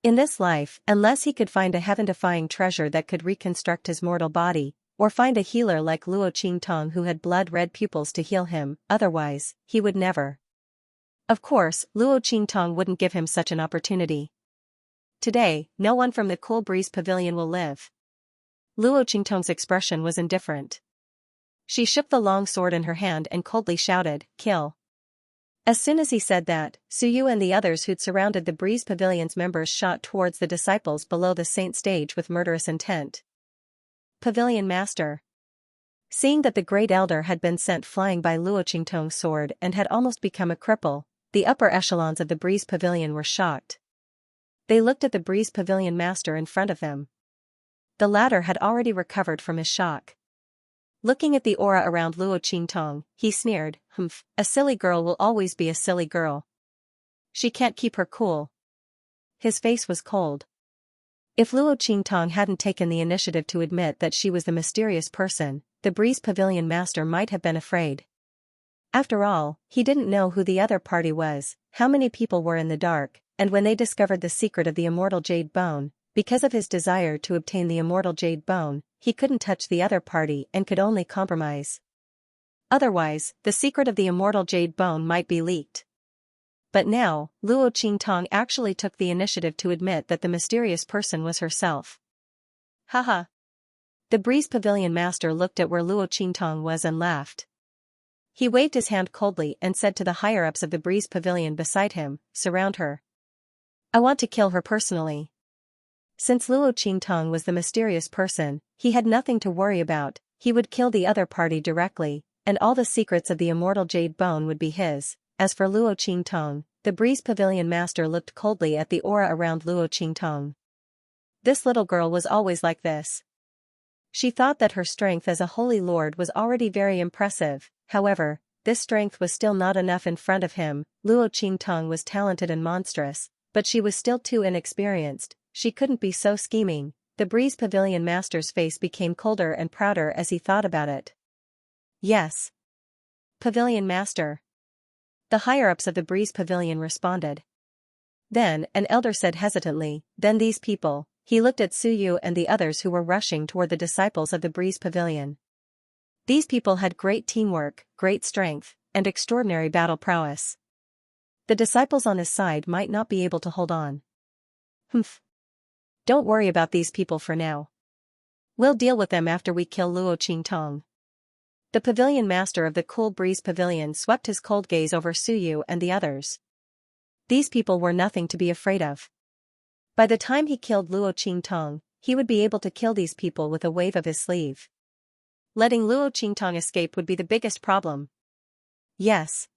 In this life, unless he could find a heaven-defying treasure that could reconstruct his mortal body, or find a healer like Luo Qingtong who had blood-red pupils to heal him, otherwise, he would never. Of course, Luo Qingtong wouldn't give him such an opportunity. Today, no one from the Cool Breeze Pavilion will live. Luo Qingtong's expression was indifferent. She shook the long sword in her hand and coldly shouted, "Kill." As soon as he said that, Suyu and the others who'd surrounded the Breeze Pavilion's members shot towards the disciples below the saint stage with murderous intent. Pavilion Master. Seeing that the Great Elder had been sent flying by Luo Qingtong's sword and had almost become a cripple, the upper echelons of the Breeze Pavilion were shocked. They looked at the Breeze Pavilion Master in front of them. The latter had already recovered from his shock. Looking at the aura around Luo Qingtong, he sneered, "Humph, a silly girl will always be a silly girl. She can't keep her cool." His face was cold. If Luo Qingtong hadn't taken the initiative to admit that she was the mysterious person, the Breeze Pavilion Master might have been afraid. After all, he didn't know who the other party was, how many people were in the dark, and when they discovered the secret of the immortal jade bone, because of his desire to obtain the immortal jade bone, he couldn't touch the other party and could only compromise. Otherwise, the secret of the immortal jade bone might be leaked. But now, Luo Qingtong actually took the initiative to admit that the mysterious person was herself. Haha. The Breeze Pavilion Master looked at where Luo Qingtong was and laughed. He waved his hand coldly and said to the higher-ups of the Breeze Pavilion beside him, "Surround her. I want to kill her personally." Since Luo Qingtong was the mysterious person, he had nothing to worry about. He would kill the other party directly, and all the secrets of the immortal jade bone would be his. As for Luo Qingtong, the Breeze Pavilion Master looked coldly at the aura around Luo Qingtong. This little girl was always like this. She thought that her strength as a holy lord was already very impressive. However, this strength was still not enough in front of him. Luo Qingtong was talented and monstrous, but she was still too inexperienced. She couldn't be so scheming. The Breeze Pavilion Master's face became colder and prouder as he thought about it. Yes. Pavilion Master. The higher-ups of the Breeze Pavilion responded. Then, an elder said hesitantly, "Then these people." He looked at Suyu and the others who were rushing toward the disciples of the Breeze Pavilion. These people had great teamwork, great strength, and extraordinary battle prowess. The disciples on his side might not be able to hold on. Humph. Don't worry about these people for now. We'll deal with them after we kill Luo Qingtong. The Pavilion Master of the Cool Breeze Pavilion swept his cold gaze over Suyu and the others. These people were nothing to be afraid of. By the time he killed Luo Qingtong, he would be able to kill these people with a wave of his sleeve. Letting Luo Qingtong escape would be the biggest problem. Yes.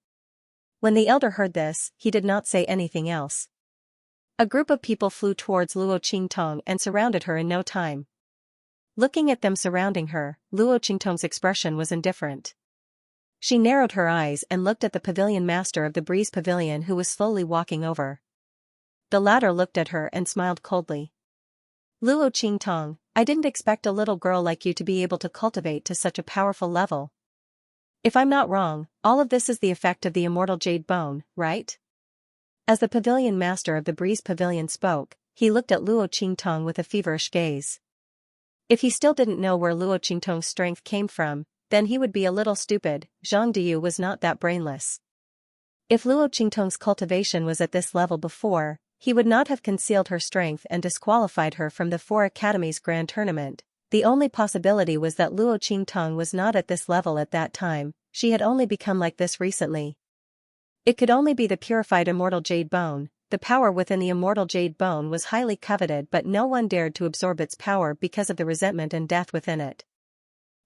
When the elder heard this, he did not say anything else. A group of people flew towards Luo Qingtong and surrounded her in no time. Looking at them surrounding her, Luo Qingtong's expression was indifferent. She narrowed her eyes and looked at the pavilion master of the Breeze Pavilion who was slowly walking over. The latter looked at her and smiled coldly. Luo Qingtong, I didn't expect a little girl like you to be able to cultivate to such a powerful level. If I'm not wrong, all of this is the effect of the immortal jade bone, right? As the pavilion master of the Breeze Pavilion spoke, he looked at Luo Qingtong with a feverish gaze. If he still didn't know where Luo Qingtong's strength came from, then he would be a little stupid. Zhang Diyu was not that brainless. If Luo Qingtong's cultivation was at this level before, he would not have concealed her strength and disqualified her from the 4 Academies Grand Tournament. The only possibility was that Luo Qingtong was not at this level at that time, she had only become like this recently. It could only be the purified immortal jade bone. The power within the immortal jade bone was highly coveted, but no one dared to absorb its power because of the resentment and death within it.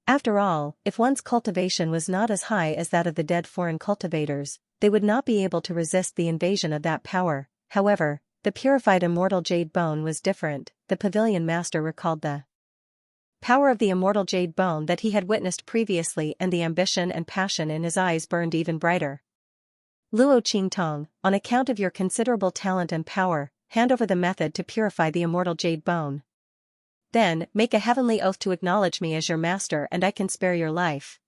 After all, if one's cultivation was not as high as that of the dead foreign cultivators, they would not be able to resist the invasion of that power. However, the purified immortal jade bone was different. The pavilion master recalled the power of the immortal jade bone that he had witnessed previously, and the ambition and passion in his eyes burned even brighter. Luo Qingtong, on account of your considerable talent and power, hand over the method to purify the immortal jade bone. Then, make a heavenly oath to acknowledge me as your master and I can spare your life.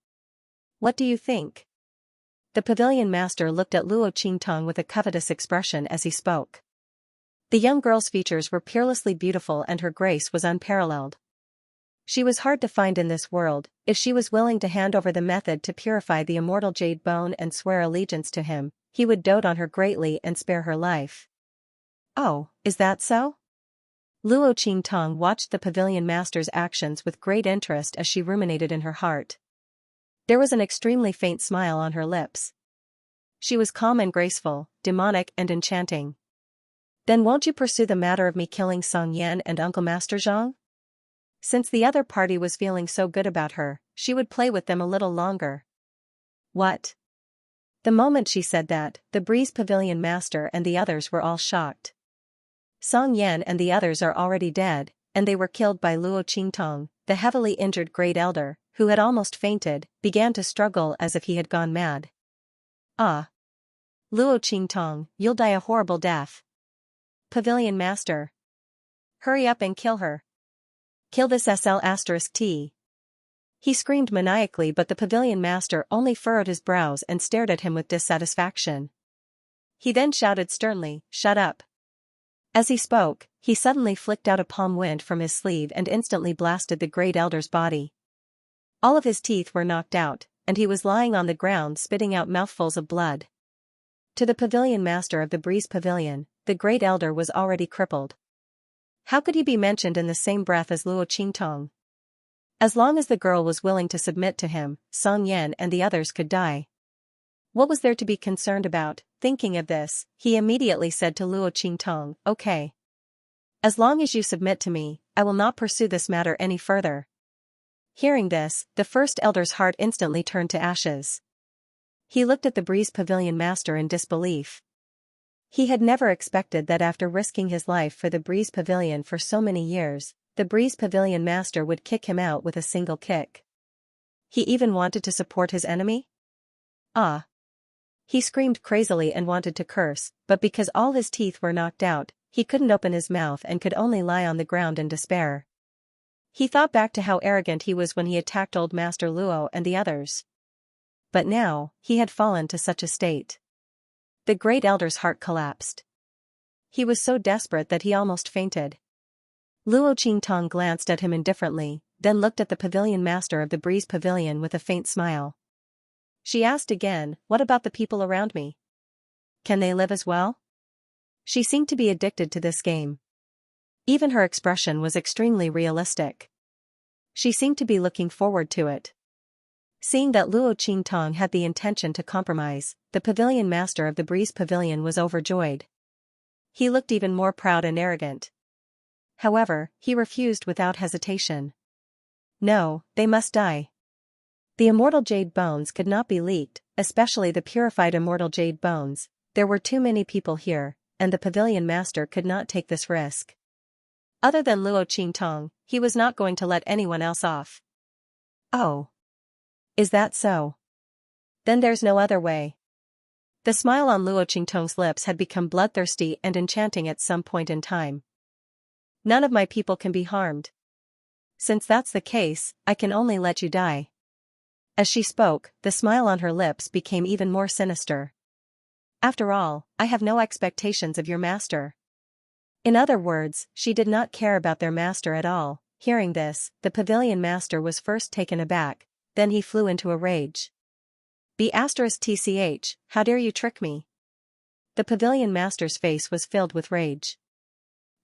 What do you think? The pavilion master looked at Luo Qingtong with a covetous expression as he spoke. The young girl's features were peerlessly beautiful and her grace was unparalleled. She was hard to find in this world. If she was willing to hand over the method to purify the immortal jade bone and swear allegiance to him, he would dote on her greatly and spare her life. Oh, is that so? Luo Qingtong watched the pavilion master's actions with great interest as she ruminated in her heart. There was an extremely faint smile on her lips. She was calm and graceful, demonic and enchanting. Then won't you pursue the matter of me killing Song Yan and Uncle Master Zhang? Since the other party was feeling so good about her, she would play with them a little longer. What? The moment she said that, the Breeze Pavilion master and the others were all shocked. Song Yan and the others are already dead, and they were killed by Luo Qingtong. The heavily injured great elder, who had almost fainted, began to struggle as if he had gone mad. Ah! Luo Qingtong, you'll die a horrible death. Pavilion master. Hurry up and kill her. Kill this SL*T. He screamed maniacally, but the pavilion master only furrowed his brows and stared at him with dissatisfaction. He then shouted sternly, "Shut up." As he spoke, he suddenly flicked out a palm wind from his sleeve and instantly blasted the great elder's body. All of his teeth were knocked out, and he was lying on the ground spitting out mouthfuls of blood. To the pavilion master of the Breeze Pavilion, the great elder was already crippled. How could he be mentioned in the same breath as Luo Qingtong? As long as the girl was willing to submit to him, Song Yan and the others could die. What was there to be concerned about? Thinking of this, he immediately said to Luo Qingtong, "Okay. As long as you submit to me, I will not pursue this matter any further." Hearing this, the first elder's heart instantly turned to ashes. He looked at the Breeze Pavilion master in disbelief. He had never expected that after risking his life for the Breeze Pavilion for so many years, the Breeze Pavilion master would kick him out with a single kick. He even wanted to support his enemy? Ah! He screamed crazily and wanted to curse, but because all his teeth were knocked out, he couldn't open his mouth and could only lie on the ground in despair. He thought back to how arrogant he was when he attacked old Master Luo and the others. But now, he had fallen to such a state. The great elder's heart collapsed. He was so desperate that he almost fainted. Luo Qingtong glanced at him indifferently, then looked at the pavilion master of the Breeze Pavilion with a faint smile. She asked again, "What about the people around me? Can they live as well?" She seemed to be addicted to this game. Even her expression was extremely realistic. She seemed to be looking forward to it. Seeing that Luo Qingtong had the intention to compromise, the pavilion master of the Breeze Pavilion was overjoyed. He looked even more proud and arrogant. However, he refused without hesitation. No, they must die. The immortal jade bones could not be leaked, especially the purified immortal jade bones. There were too many people here, and the pavilion master could not take this risk. Other than Luo Qingtong, he was not going to let anyone else off. Oh. Is that so? Then there's no other way. The smile on Luo Qingtong's lips had become bloodthirsty and enchanting at some point in time. None of my people can be harmed. Since that's the case, I can only let you die. As she spoke, the smile on her lips became even more sinister. After all, I have no expectations of your master. In other words, she did not care about their master at all. Hearing this, the pavilion master was first taken aback, then he flew into a rage. B*TCH, how dare you trick me? The pavilion master's face was filled with rage.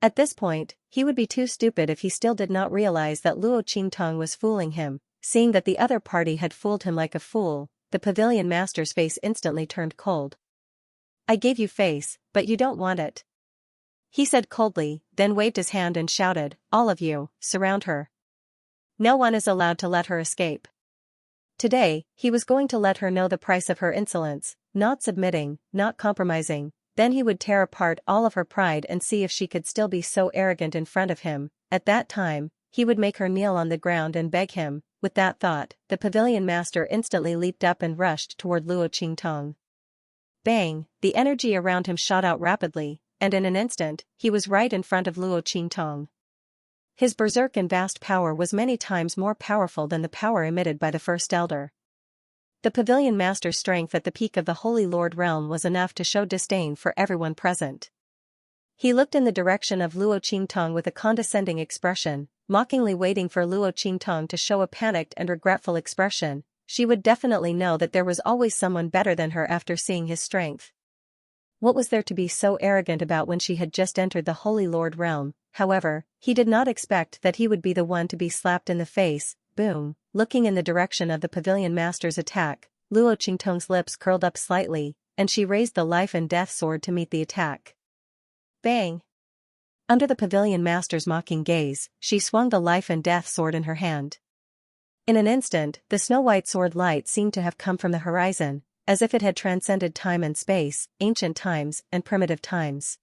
At this point, he would be too stupid if he still did not realize that Luo Qingtong was fooling him. Seeing that the other party had fooled him like a fool, the pavilion master's face instantly turned cold. I gave you face, but you don't want it. He said coldly, then waved his hand and shouted, all of you, surround her. No one is allowed to let her escape. Today, he was going to let her know the price of her insolence, not submitting, not compromising. Then he would tear apart all of her pride and see if she could still be so arrogant in front of him. At that time, he would make her kneel on the ground and beg him. With that thought, the pavilion master instantly leaped up and rushed toward Luo Qingtong. Bang! The energy around him shot out rapidly, and in an instant, he was right in front of Luo Qingtong. His berserk and vast power was many times more powerful than the power emitted by the first elder. The pavilion master's strength at the peak of the Holy Lord realm was enough to show disdain for everyone present. He looked in the direction of Luo Qingtong with a condescending expression, mockingly waiting for Luo Qingtong to show a panicked and regretful expression. She would definitely know that there was always someone better than her after seeing his strength. What was there to be so arrogant about when she had just entered the Holy Lord realm? However, he did not expect that he would be the one to be slapped in the face. Boom! Looking in the direction of the pavilion master's attack, Luo Qingtong's lips curled up slightly, and she raised the life and death sword to meet the attack. Bang! Under the pavilion master's mocking gaze, she swung the life and death sword in her hand. In an instant, the snow-white sword light seemed to have come from the horizon, as if it had transcended time and space, ancient times and primitive times.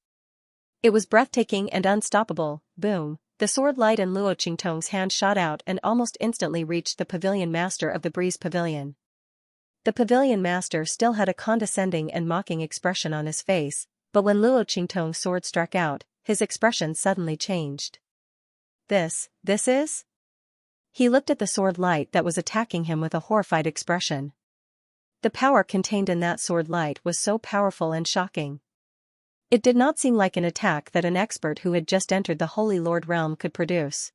It was breathtaking and unstoppable. Boom! The sword light in Luo Qingtong's hand shot out and almost instantly reached the pavilion master of the Breeze Pavilion. The pavilion master still had a condescending and mocking expression on his face, but when Luo Qingtong's sword struck out, his expression suddenly changed. This is? He looked at the sword light that was attacking him with a horrified expression. The power contained in that sword light was so powerful and shocking. It did not seem like an attack that an expert who had just entered the Holy Lord realm could produce.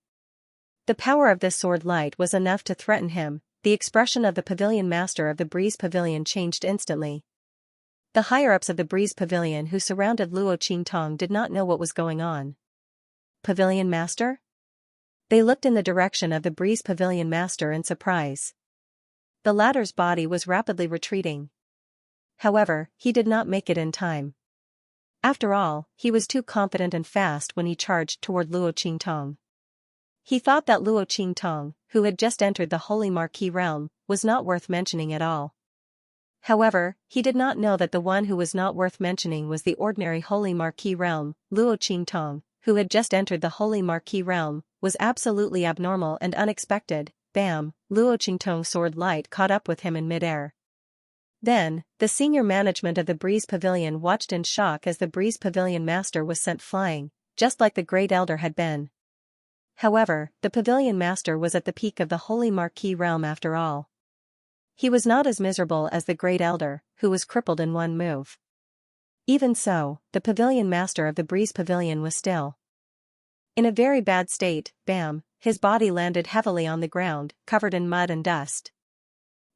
The power of this sword light was enough to threaten him. The expression of the pavilion master of the Breeze Pavilion changed instantly. The higher-ups of the Breeze Pavilion who surrounded Luo Qingtong did not know what was going on. Pavilion master? They looked in the direction of the Breeze Pavilion master in surprise. The latter's body was rapidly retreating. However, he did not make it in time. After all, he was too confident and fast when he charged toward Luo Qingtong. He thought that Luo Qingtong, who had just entered the Holy Marquis realm, was not worth mentioning at all. However, he did not know that the one who was not worth mentioning was the ordinary Holy Marquis realm. Luo Qingtong, who had just entered the Holy Marquis realm, was absolutely abnormal and unexpected. Bam! Luo Qingtong's sword light caught up with him in midair. Then, the senior management of the Breeze Pavilion watched in shock as the Breeze Pavilion master was sent flying, just like the Great Elder had been. However, the Pavilion master was at the peak of the Holy Marquis realm after all. He was not as miserable as the Great Elder, who was crippled in one move. Even so, the Pavilion master of the Breeze Pavilion was still in a very bad state. Bam! His body landed heavily on the ground, covered in mud and dust.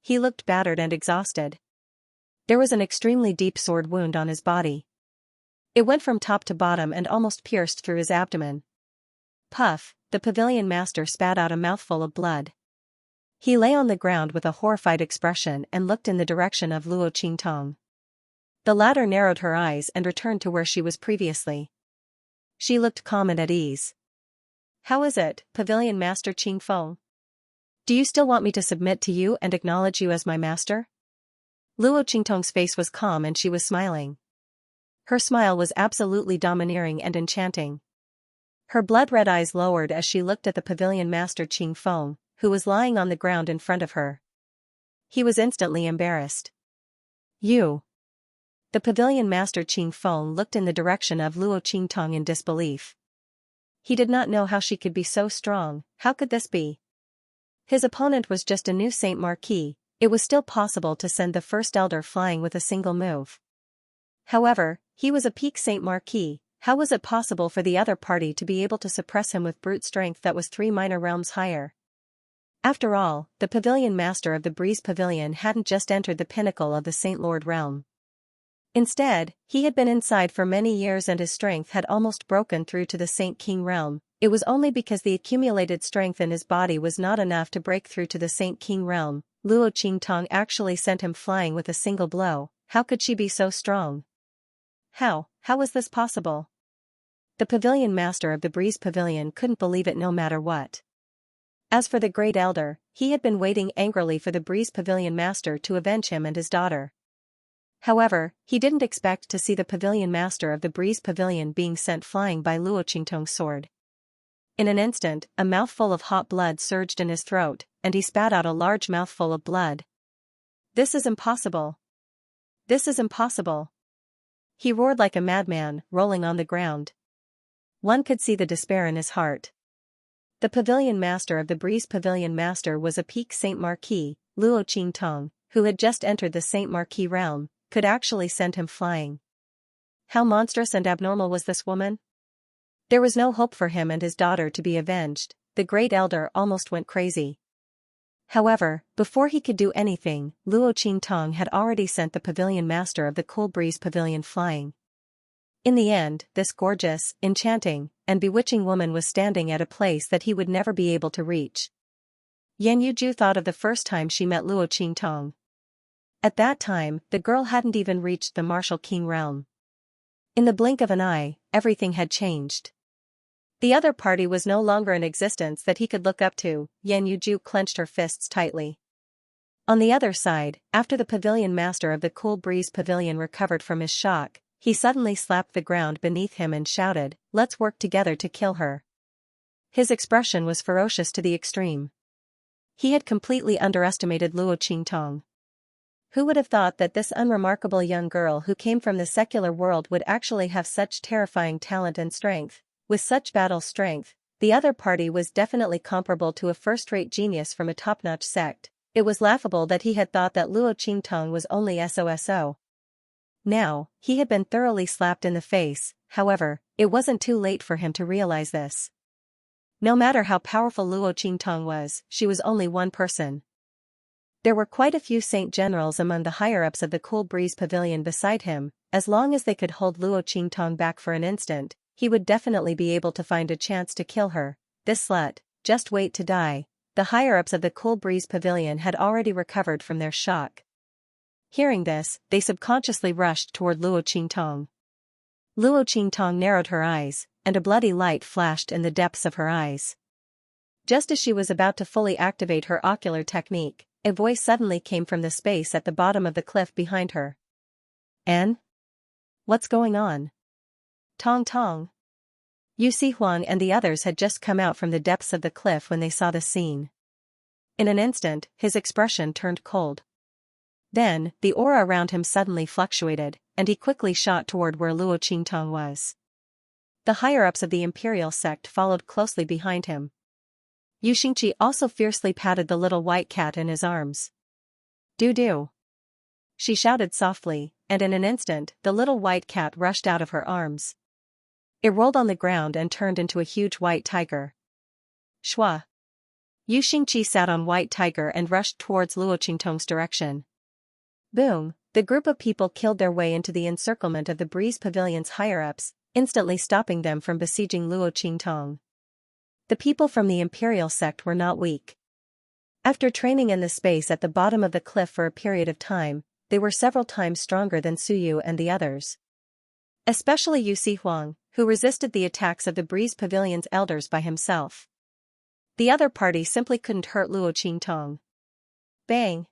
He looked battered and exhausted. There was an extremely deep sword wound on his body. It went from top to bottom and almost pierced through his abdomen. Puff! The pavilion master spat out a mouthful of blood. He lay on the ground with a horrified expression and looked in the direction of Luo Qingtong. The latter narrowed her eyes and returned to where she was previously. She looked calm and at ease. How is it, Pavilion Master Qing Feng? Do you still want me to submit to you and acknowledge you as my master? Luo Qingtong's face was calm and she was smiling. Her smile was absolutely domineering and enchanting. Her blood-red eyes lowered as she looked at the Pavilion Master Qing Feng, who was lying on the ground in front of her. He was instantly embarrassed. You. The Pavilion Master Qing Feng looked in the direction of Luo Qingtong in disbelief. He did not know how she could be so strong. How could this be? His opponent was just a new Saint Marquis. It was still possible to send the first elder flying with a single move. However, he was a peak Saint Marquis. How was it possible for the other party to be able to suppress him with brute strength that was 3 minor realms higher? After all, the Pavilion Master of the Breeze Pavilion hadn't just entered the pinnacle of the Saint Lord realm. Instead, he had been inside for many years and his strength had almost broken through to the Saint King realm. It was only because the accumulated strength in his body was not enough to break through to the Saint King realm. Luo Qingtong actually sent him flying with a single blow. How could she be so strong? How was this possible? The Pavilion Master of the Breeze Pavilion couldn't believe it no matter what. As for the Great Elder, he had been waiting angrily for the Breeze Pavilion Master to avenge him and his daughter. However, he didn't expect to see the Pavilion Master of the Breeze Pavilion being sent flying by Luo Qingtong's sword. In an instant, a mouthful of hot blood surged in his throat, and he spat out a large mouthful of blood. This is impossible. This is impossible. He roared like a madman, rolling on the ground. One could see the despair in his heart. The Pavilion Master of the Breeze Pavilion Master was a peak Saint Marquis. Luo Qingtong, who had just entered the Saint Marquis realm, could actually send him flying. How monstrous and abnormal was this woman? There was no hope for him and his daughter to be avenged. The Great Elder almost went crazy. However, before he could do anything, Luo Qingtong had already sent the Pavilion Master of the Cool Breeze Pavilion flying. In the end, this gorgeous, enchanting, and bewitching woman was standing at a place that he would never be able to reach. Yan Yuju thought of the first time she met Luo Qingtong. At that time, the girl hadn't even reached the Martial King realm. In the blink of an eye, everything had changed. The other party was no longer in existence that he could look up to. Yan Yuju clenched her fists tightly. On the other side, after the Pavilion Master of the Cool Breeze Pavilion recovered from his shock, he suddenly slapped the ground beneath him and shouted, "Let's work together to kill her." His expression was ferocious to the extreme. He had completely underestimated Luo Qingtong. Who would have thought that this unremarkable young girl who came from the secular world would actually have such terrifying talent and strength? With such battle strength, the other party was definitely comparable to a first-rate genius from a top-notch sect. It was laughable that he had thought that Luo Qingtong was only SOSO. Now, he had been thoroughly slapped in the face. However, it wasn't too late for him to realize this. No matter how powerful Luo Qingtong was, she was only one person. There were quite a few Saint Generals among the higher-ups of the Cool Breeze Pavilion beside him. As long as they could hold Luo Qingtong back for an instant, he would definitely be able to find a chance to kill her. This slut, just wait to die. The higher-ups of the Cool Breeze Pavilion had already recovered from their shock. Hearing this, they subconsciously rushed toward Luo Qingtong. Luo Qingtong narrowed her eyes, and a bloody light flashed in the depths of her eyes. Just as she was about to fully activate her ocular technique, a voice suddenly came from the space at the bottom of the cliff behind her. "Anne? What's going on?" "Tong Tong." Yu Si Huang and the others had just come out from the depths of the cliff when they saw the scene. In an instant, his expression turned cold. Then, the aura around him suddenly fluctuated, and he quickly shot toward where Luo Qingtong was. The higher-ups of the imperial sect followed closely behind him. Yu Xingqi also fiercely patted the little white cat in his arms. "Do-do." She shouted softly, and in an instant, the little white cat rushed out of her arms. It rolled on the ground and turned into a huge white tiger. Shua. Yu Xingqi sat on White Tiger and rushed towards Luo Qingtong's direction. Boom! The group of people killed their way into the encirclement of the Breeze Pavilion's higher-ups, instantly stopping them from besieging Luo Qingtong. The people from the imperial sect were not weak. After training in the space at the bottom of the cliff for a period of time, they were several times stronger than Suyu and the others. Especially Yu Huang, who resisted the attacks of the Breeze Pavilion's elders by himself. The other party simply couldn't hurt Luo Qingtong. Bang!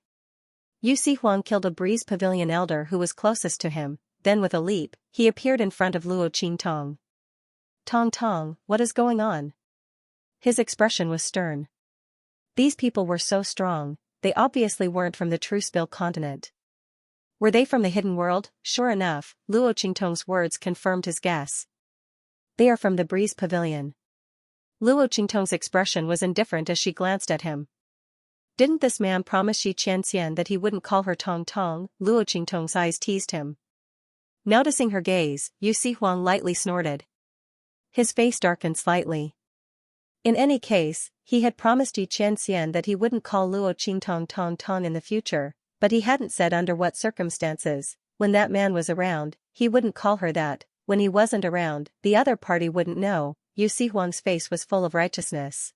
Yu Huang killed a Breeze Pavilion elder who was closest to him, then with a leap, he appeared in front of Luo Qingtong. Tong Tong, what is going on? His expression was stern. These people were so strong, they obviously weren't from the True Spill continent. Were they from the hidden world? Sure enough, Luo Qingtong's words confirmed his guess. They are from the Breeze Pavilion. Luo Qingtong's expression was indifferent as she glanced at him. Didn't this man promise Xianxia that he wouldn't call her Tong Tong? Luo Qingtong's eyes teased him. Noticing her gaze, Yu Huang lightly snorted. His face darkened slightly. In any case, he had promised Xianxia that he wouldn't call Luo Qingtong Tong Tong in the future, but he hadn't said under what circumstances. When that man was around, he wouldn't call her that. When he wasn't around, the other party wouldn't know. Yu Huang's face was full of righteousness.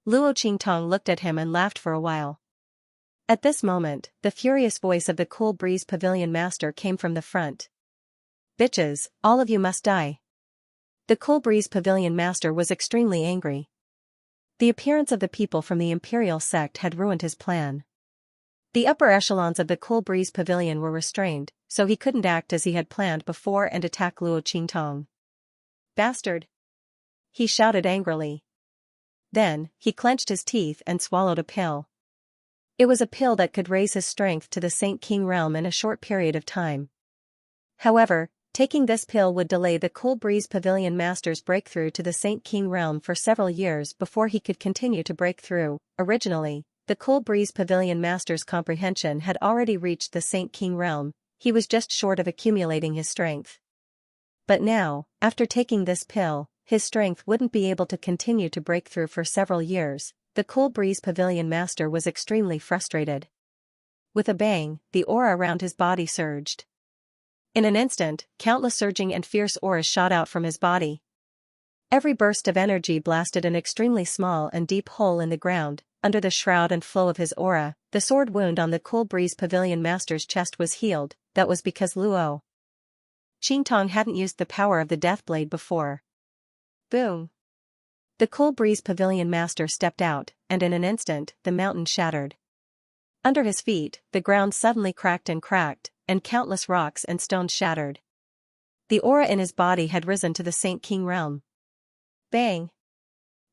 Luo Qingtong looked at him and laughed for a while. At this moment, the furious voice of the Cool Breeze Pavilion master came from the front. Bitches, all of you must die. The Cool Breeze Pavilion master was extremely angry. The appearance of the people from the imperial sect had ruined his plan. The upper echelons of the Cool Breeze Pavilion were restrained, so he couldn't act as he had planned before and attack Luo Qingtong. Bastard! He shouted angrily. Then, he clenched his teeth and swallowed a pill. It was a pill that could raise his strength to the Saint King realm in a short period of time. However, taking this pill would delay the Cool Breeze Pavilion master's breakthrough to the Saint King realm for several years before he could continue to break through. Originally, the Cool Breeze Pavilion master's comprehension had already reached the Saint King realm, he was just short of accumulating his strength. But now, after taking this pill, his strength wouldn't be able to continue to break through for several years. The Cool Breeze Pavilion master was extremely frustrated. With a bang, the aura around his body surged. In an instant, countless surging and fierce auras shot out from his body. Every burst of energy blasted an extremely small and deep hole in the ground. Under the shroud and flow of his aura, the sword wound on the Cool Breeze Pavilion master's chest was healed. That was because Luo Qingtong hadn't used the power of the Deathblade before. Boom! The Cool Breeze Pavilion master stepped out, and in an instant, the mountain shattered. Under his feet, the ground suddenly cracked, and countless rocks and stones shattered. The aura in his body had risen to the Saint King realm. Bang!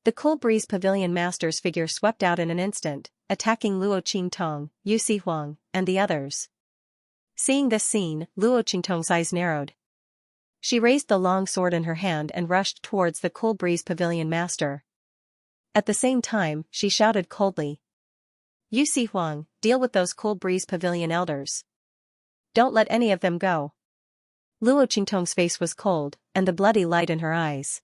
The Cool Breeze Pavilion master's figure swept out in an instant, attacking Luo Qingtong, Yu Huang, and the others. Seeing this scene, Luo Qingtong's eyes narrowed. She raised the long sword in her hand and rushed towards the Cool Breeze Pavilion master. At the same time, she shouted coldly. Yu Huang, deal with those Cool Breeze Pavilion elders. Don't let any of them go. Luo Qingtong's face was cold, and the bloody light in her eyes.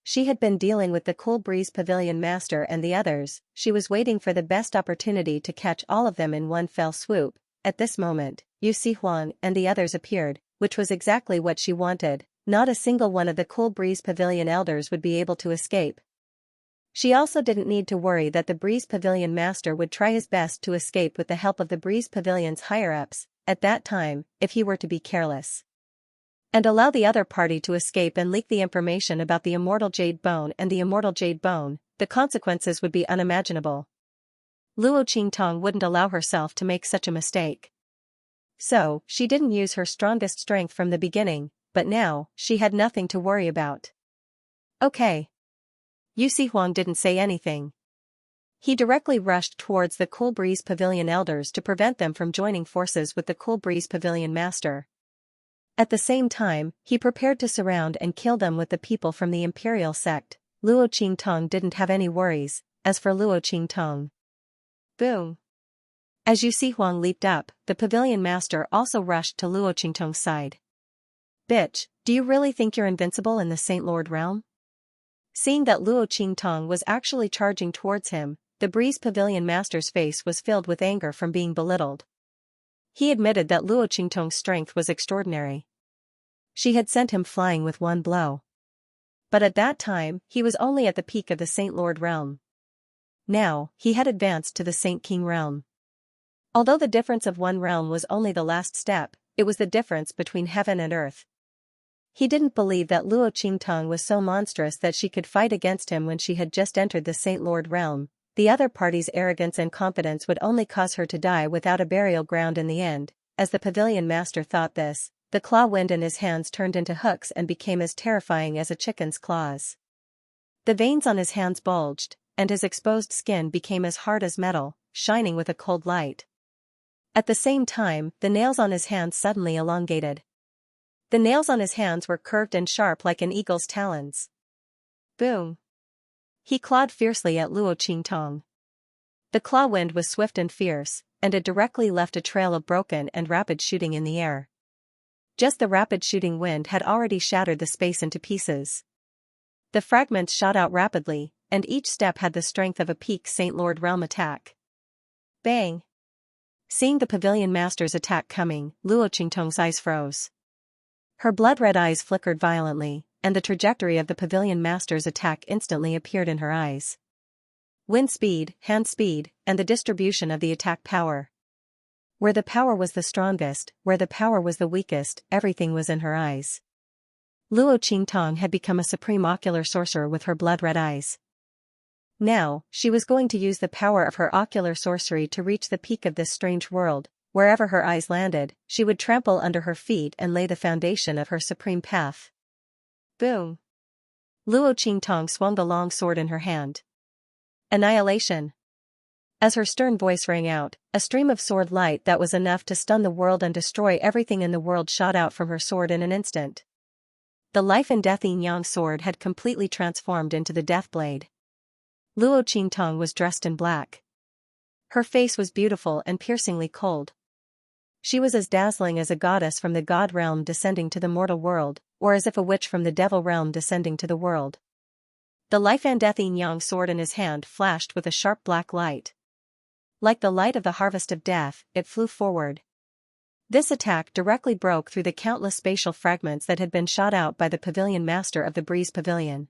She had been dealing with the Cool Breeze Pavilion master and the others, she was waiting for the best opportunity to catch all of them in one fell swoop. At this moment, Yu Huang and the others appeared, which was exactly what she wanted. Not a single one of the Cool Breeze Pavilion elders would be able to escape. She also didn't need to worry that the Breeze Pavilion master would try his best to escape with the help of the Breeze Pavilion's higher-ups, at that time, if he were to be careless. And allow the other party to escape and leak the information about the Immortal Jade Bone and the Immortal Jade Bone, the consequences would be unimaginable. Luo Qingtong wouldn't allow herself to make such a mistake. So, she didn't use her strongest strength from the beginning, but now, she had nothing to worry about. Okay. Yu Huang didn't say anything. He directly rushed towards the Cool Breeze Pavilion elders to prevent them from joining forces with the Cool Breeze Pavilion master. At the same time, he prepared to surround and kill them with the people from the imperial sect. Luo Qingtong didn't have any worries. As for Luo Qingtong. Boom! As Yu Huang leaped up, the pavilion master also rushed to Luo Qingtong's side. Bitch, do you really think you're invincible in the Saint Lord realm? Seeing that Luo Qingtong was actually charging towards him, the Breeze Pavilion master's face was filled with anger from being belittled. He admitted that Luo Qingtong's strength was extraordinary. She had sent him flying with one blow. But at that time, he was only at the peak of the Saint Lord realm. Now, he had advanced to the Saint King realm. Although the difference of one realm was only the last step, it was the difference between heaven and earth. He didn't believe that Luo Qingtong was so monstrous that she could fight against him when she had just entered the Saint Lord realm. The other party's arrogance and confidence would only cause her to die without a burial ground in the end. As the pavilion master thought this, the claw wind in his hands turned into hooks and became as terrifying as a chicken's claws. The veins on his hands bulged, and his exposed skin became as hard as metal, shining with a cold light. At the same time, the nails on his hands suddenly elongated. The nails on his hands were curved and sharp like an eagle's talons. Boom! He clawed fiercely at Luo Qingtong. The claw wind was swift and fierce, and it directly left a trail of broken and rapid shooting in the air. Just the rapid shooting wind had already shattered the space into pieces. The fragments shot out rapidly, and each step had the strength of a peak Saint Lord realm attack. Bang! Seeing the pavilion master's attack coming, Luo Qingtong's eyes froze. Her blood-red eyes flickered violently, and the trajectory of the pavilion master's attack instantly appeared in her eyes. Wind speed, hand speed, and the distribution of the attack power. Where the power was the strongest, where the power was the weakest, everything was in her eyes. Luo Qingtong had become a supreme ocular sorcerer with her blood-red eyes. Now, she was going to use the power of her ocular sorcery to reach the peak of this strange world. Wherever her eyes landed, she would trample under her feet and lay the foundation of her supreme path. Boom! Luo Qingtong swung the long sword in her hand. Annihilation! As her stern voice rang out, a stream of sword light that was enough to stun the world and destroy everything in the world shot out from her sword in an instant. The life and death yin-yang sword had completely transformed into the death blade. Luo Qingtong was dressed in black. Her face was beautiful and piercingly cold. She was as dazzling as a goddess from the god realm descending to the mortal world, or as if a witch from the devil realm descending to the world. The life and death yin-yang sword in his hand flashed with a sharp black light. Like the light of the harvest of death, it flew forward. This attack directly broke through the countless spatial fragments that had been shot out by the pavilion master of the Breeze Pavilion.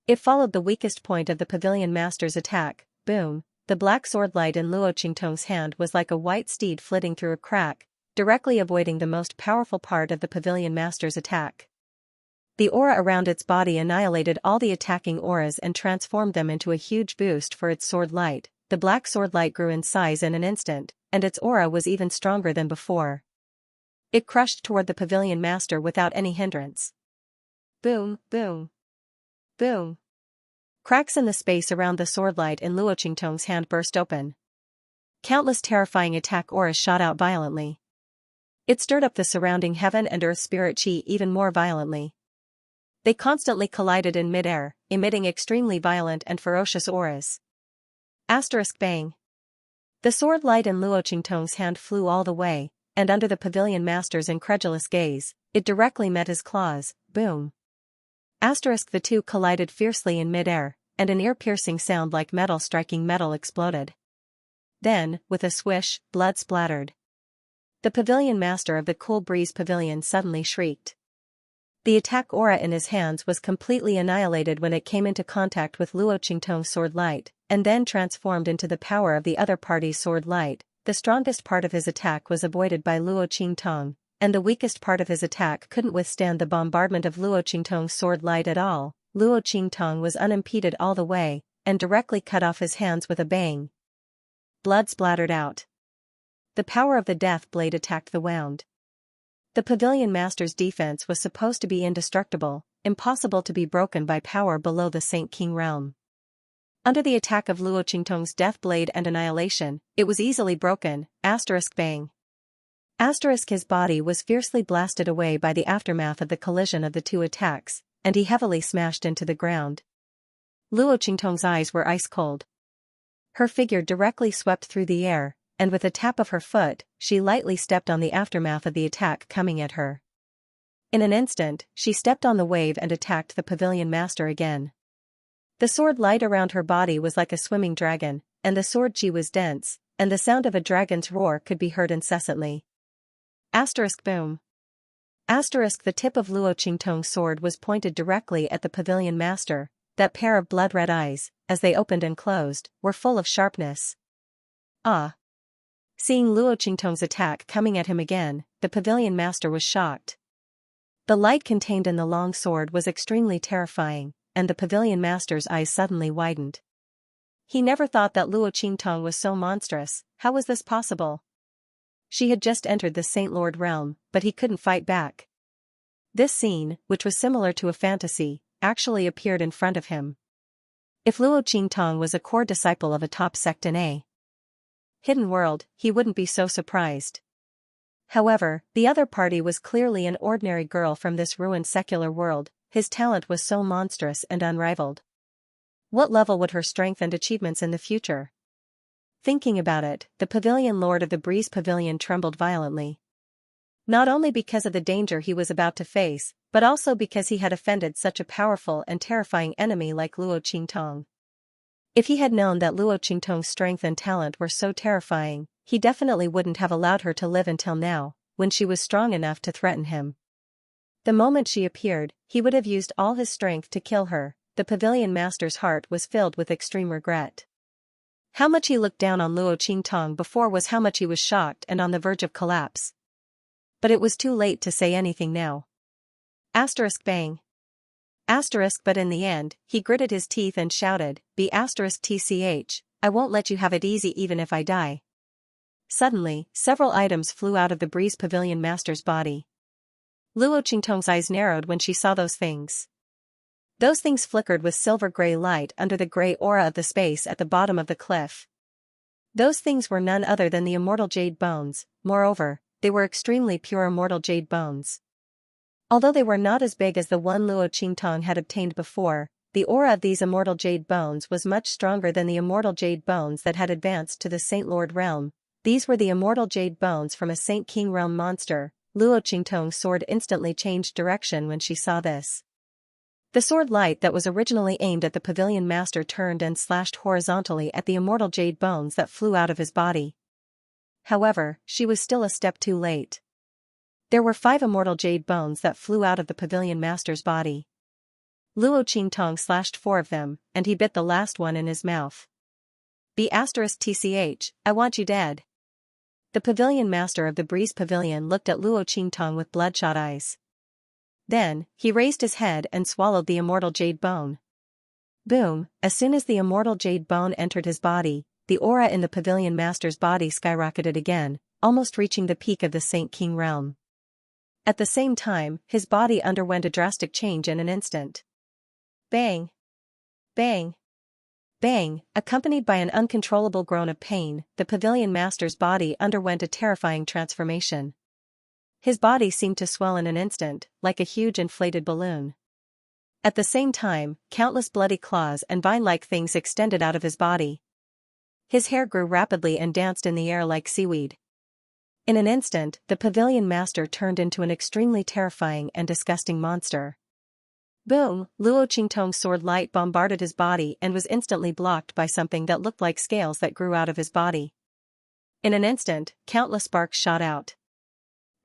It followed the weakest point of the pavilion master's attack. Boom! The black sword light in Luo Qingtong's hand was like a white steed flitting through a crack, directly avoiding the most powerful part of the pavilion master's attack. The aura around its body annihilated all the attacking auras and transformed them into a huge boost for its sword light. The black sword light grew in size in an instant, and its aura was even stronger than before. It crushed toward the pavilion master without any hindrance. Boom, boom, boom. Cracks in the space around the sword light in Luo Qingtong's hand burst open. Countless terrifying attack auras shot out violently. It stirred up the surrounding heaven and earth spirit chi even more violently. They constantly collided in midair, emitting extremely violent and ferocious auras. Bang! The sword light in Luo Qingtong's hand flew all the way, and under the pavilion master's incredulous gaze, it directly met his claws. Boom! The two collided fiercely in midair, and an ear-piercing sound like metal striking metal exploded. Then, with a swish, blood splattered. The pavilion master of the Cool Breeze Pavilion suddenly shrieked. The attack aura in his hands was completely annihilated when it came into contact with Luo Qingtong's sword light, and then transformed into the power of the other party's sword light. The strongest part of his attack was avoided by Luo Qingtong, and the weakest part of his attack couldn't withstand the bombardment of Luo Qingtong's sword light at all. Luo Qingtong was unimpeded all the way, and directly cut off his hands with a bang. Blood splattered out. The power of the death blade attacked the wound. The pavilion master's defense was supposed to be indestructible, impossible to be broken by power below the Saint King realm. Under the attack of Luo Qingtong's death blade and annihilation, it was easily broken. Bang! His body was fiercely blasted away by the aftermath of the collision of the two attacks, and he heavily smashed into the ground. Luo Qingtong's eyes were ice cold. Her figure directly swept through the air, and with a tap of her foot, she lightly stepped on the aftermath of the attack coming at her. In an instant, she stepped on the wave and attacked the pavilion master again. The sword light around her body was like a swimming dragon, and the sword chi was dense, and the sound of a dragon's roar could be heard incessantly. Boom! The tip of Luo Qingtong's sword was pointed directly at the pavilion master. That pair of blood-red eyes, as they opened and closed, were full of sharpness. Ah! Seeing Luo Qingtong's attack coming at him again, the pavilion master was shocked. The light contained in the long sword was extremely terrifying, and the pavilion master's eyes suddenly widened. He never thought that Luo Qingtong was so monstrous. How was this possible? She had just entered the Saint Lord realm, but he couldn't fight back. This scene, which was similar to a fantasy, actually appeared in front of him. If Luo Qingtong was a core disciple of a top sect in a hidden world, he wouldn't be so surprised. However, the other party was clearly an ordinary girl from this ruined secular world. His talent was so monstrous and unrivaled. What level would her strength and achievements in the future? Thinking about it, the pavilion lord of the Breeze Pavilion trembled violently. Not only because of the danger he was about to face, but also because he had offended such a powerful and terrifying enemy like Luo Qingtong. If he had known that Luo Qingtong's strength and talent were so terrifying, he definitely wouldn't have allowed her to live until now, when she was strong enough to threaten him. The moment she appeared, he would have used all his strength to kill her. The pavilion master's heart was filled with extreme regret. How much he looked down on Luo Qingtong before was how much he was shocked and on the verge of collapse. But it was too late to say anything now. Bang. But in the end, he gritted his teeth and shouted, "Tch, I won't let you have it easy even if I die." Suddenly, several items flew out of the Breeze Pavilion master's body. Luo Qingtong's eyes narrowed when she saw those things. Those things flickered with silver-gray light under the gray aura of the space at the bottom of the cliff. Those things were none other than the immortal jade bones. Moreover, they were extremely pure immortal jade bones. Although they were not as big as the one Luo Qingtong had obtained before, the aura of these immortal jade bones was much stronger than the immortal jade bones that had advanced to the Saint Lord realm. These were the immortal jade bones from a Saint King realm monster. Luo Qingtong's sword instantly changed direction when she saw this. The sword light that was originally aimed at the pavilion master turned and slashed horizontally at the immortal jade bones that flew out of his body. However, she was still a step too late. There were 5 immortal jade bones that flew out of the pavilion master's body. Luo Qingtong slashed 4 of them, and he bit the last one in his mouth. Tch, I want you dead. The pavilion master of the Breeze Pavilion looked at Luo Qingtong with bloodshot eyes. Then, he raised his head and swallowed the immortal jade bone. Boom! As soon as the immortal jade bone entered his body, the aura in the pavilion master's body skyrocketed again, almost reaching the peak of the Saint King realm. At the same time, his body underwent a drastic change in an instant. Bang! Bang! Bang! Accompanied by an uncontrollable groan of pain, the pavilion master's body underwent a terrifying transformation. His body seemed to swell in an instant, like a huge inflated balloon. At the same time, countless bloody claws and vine-like things extended out of his body. His hair grew rapidly and danced in the air like seaweed. In an instant, the pavilion master turned into an extremely terrifying and disgusting monster. Boom! Luo Qingtong's sword light bombarded his body and was instantly blocked by something that looked like scales that grew out of his body. In an instant, countless sparks shot out.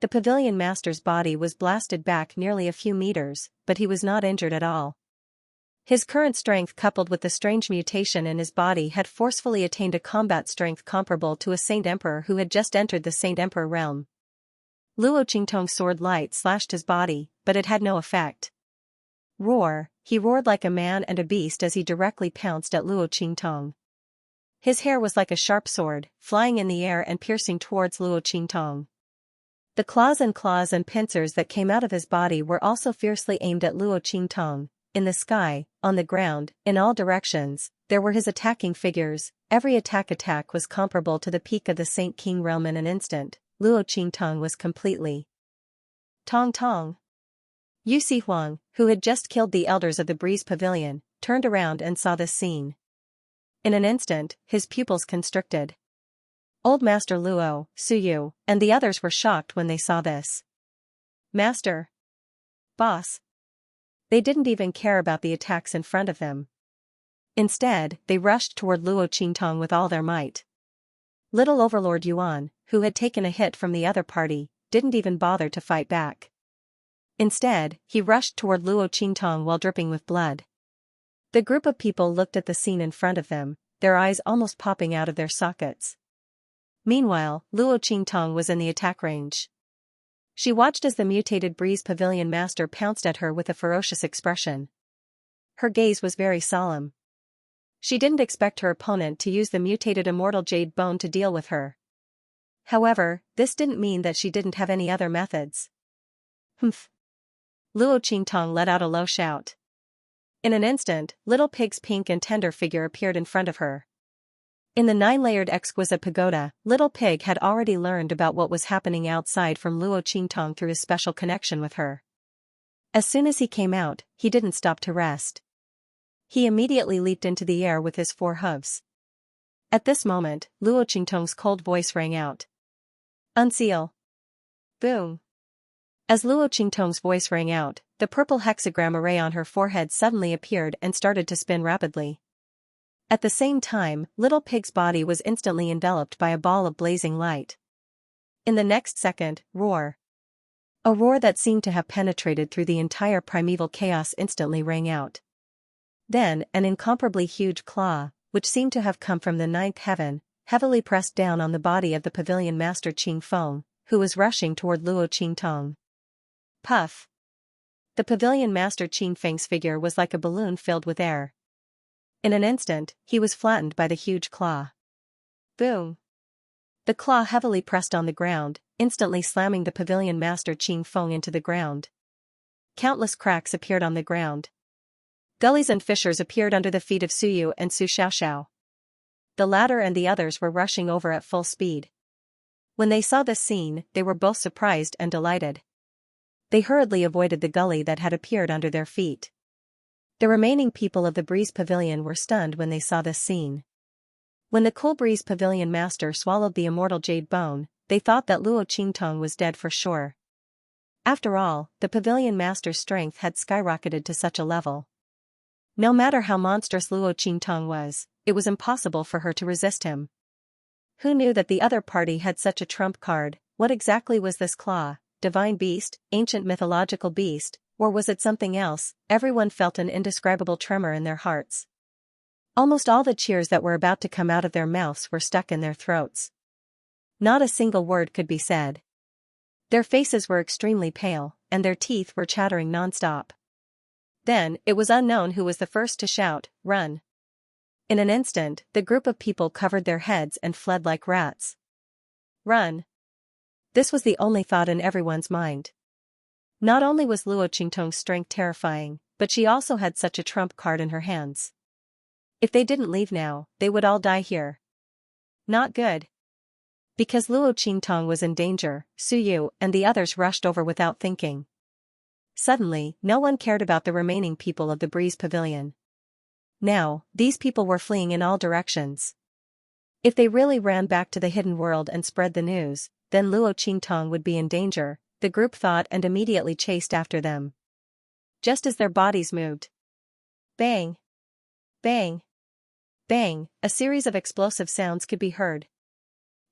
The pavilion master's body was blasted back nearly a few meters, but he was not injured at all. His current strength coupled with the strange mutation in his body had forcefully attained a combat strength comparable to a Saint Emperor who had just entered the Saint Emperor realm. Luo Qingtong's sword light slashed his body, but it had no effect. Roar! He roared like a man and a beast as he directly pounced at Luo Qingtong. His hair was like a sharp sword, flying in the air and piercing towards Luo Qingtong. The claws and pincers that came out of his body were also fiercely aimed at Luo Qingtong. In the sky, on the ground, in all directions, there were his attacking figures. Every attack was comparable to the peak of the Saint King realm. In an instant, Luo Qingtong was completely Tong. Yu Huang, who had just killed the elders of the Breeze Pavilion, turned around and saw this scene. In an instant, his pupils constricted. Old Master Luo, Suyu, and the others were shocked when they saw this. Master! Boss! They didn't even care about the attacks in front of them. Instead, they rushed toward Luo Qingtong with all their might. Little Overlord Yuan, who had taken a hit from the other party, didn't even bother to fight back. Instead, he rushed toward Luo Qingtong while dripping with blood. The group of people looked at the scene in front of them, their eyes almost popping out of their sockets. Meanwhile, Luo Qingtong was in the attack range. She watched as the mutated Breeze Pavilion Master pounced at her with a ferocious expression. Her gaze was very solemn. She didn't expect her opponent to use the mutated immortal jade bone to deal with her. However, this didn't mean that she didn't have any other methods. Humph. Luo Qingtong let out a low shout. In an instant, Little Pig's pink and tender figure appeared in front of her. In the 9-layered exquisite pagoda, Little Pig had already learned about what was happening outside from Luo Qingtong through his special connection with her. As soon as he came out, he didn't stop to rest. He immediately leaped into the air with his 4 hooves. At this moment, Luo Qingtong's cold voice rang out. Unseal. Boom. As Luo Qingtong's voice rang out, the purple hexagram array on her forehead suddenly appeared and started to spin rapidly. At the same time, Little Pig's body was instantly enveloped by a ball of blazing light. In the next second, roar. A roar that seemed to have penetrated through the entire primeval chaos instantly rang out. Then, an incomparably huge claw, which seemed to have come from the 9th heaven, heavily pressed down on the body of the Pavilion Master Qing Feng, who was rushing toward Luo Qingtong. Puff. The Pavilion Master Qing Feng's figure was like a balloon filled with air. In an instant, he was flattened by the huge claw. Boom. The claw heavily pressed on the ground, instantly slamming the Pavilion Master Qing Feng into the ground. Countless cracks appeared on the ground. Gullies and fissures appeared under the feet of Suyu and Su Xiaoxiao. The latter and the others were rushing over at full speed. When they saw this scene, they were both surprised and delighted. They hurriedly avoided the gully that had appeared under their feet. The remaining people of the Breeze Pavilion were stunned when they saw this scene. When the Cool Breeze Pavilion Master swallowed the immortal jade bone, they thought that Luo Qingtong was dead for sure. After all, the Pavilion Master's strength had skyrocketed to such a level. No matter how monstrous Luo Qingtong was, it was impossible for her to resist him. Who knew that the other party had such a trump card? What exactly was this claw? Divine beast, ancient mythological beast, or was it something else? Everyone felt an indescribable tremor in their hearts. Almost all the cheers that were about to come out of their mouths were stuck in their throats. Not a single word could be said. Their faces were extremely pale, and their teeth were chattering non-stop. Then, it was unknown who was the first to shout, "Run!" In an instant, the group of people covered their heads and fled like rats. Run! This was the only thought in everyone's mind. Not only was Luo Qingtong's strength terrifying, but she also had such a trump card in her hands. If they didn't leave now, they would all die here. Not good. Because Luo Qingtong was in danger, Suyu and the others rushed over without thinking. Suddenly, no one cared about the remaining people of the Breeze Pavilion. Now, these people were fleeing in all directions. If they really ran back to the hidden world and spread the news, then Luo Qingtong would be in danger, the group thought, and immediately chased after them. Just as their bodies moved. Bang! Bang! Bang! A series of explosive sounds could be heard.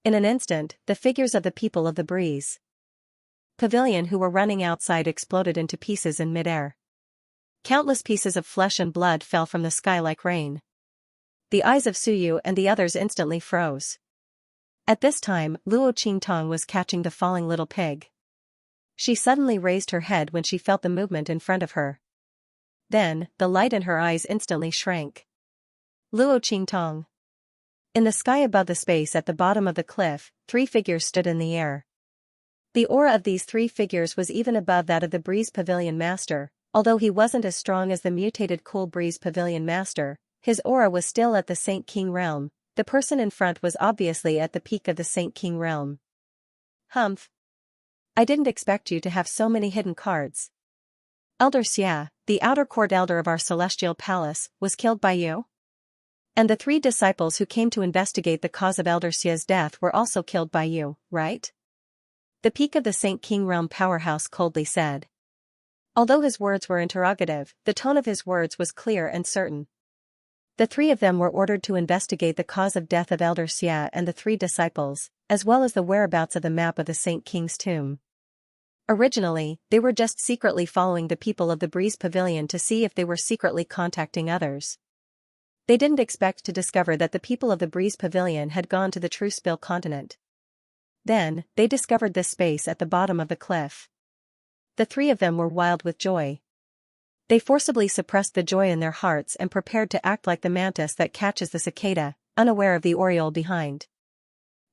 In an instant, the figures of the people of the Breeze Pavilion who were running outside exploded into pieces in midair. Countless pieces of flesh and blood fell from the sky like rain. The eyes of Suyu and the others instantly froze. At this time, Luo Qingtong was catching the falling little pig. She suddenly raised her head when she felt the movement in front of her. Then, the light in her eyes instantly shrank. Luo Qingtong. In the sky above the space at the bottom of the cliff, 3 figures stood in the air. The aura of these 3 figures was even above that of the Breeze Pavilion Master. Although he wasn't as strong as the mutated Cool Breeze Pavilion Master, his aura was still at the Saint King realm. The person in front was obviously at the peak of the Saint King realm. Humph. I didn't expect you to have so many hidden cards. Elder Xia, the outer court elder of our celestial palace, was killed by you? And the 3 disciples who came to investigate the cause of Elder Xia's death were also killed by you, right? The peak of the Saint King realm powerhouse coldly said. Although his words were interrogative, the tone of his words was clear and certain. The 3 of them were ordered to investigate the cause of death of Elder Xia and the 3 disciples, as well as the whereabouts of the map of the Saint King's tomb. Originally, they were just secretly following the people of the Breeze Pavilion to see if they were secretly contacting others. They didn't expect to discover that the people of the Breeze Pavilion had gone to the True Spill continent. Then, they discovered this space at the bottom of the cliff. The three of them were wild with joy. They forcibly suppressed the joy in their hearts and prepared to act like the mantis that catches the cicada, unaware of the aureole behind.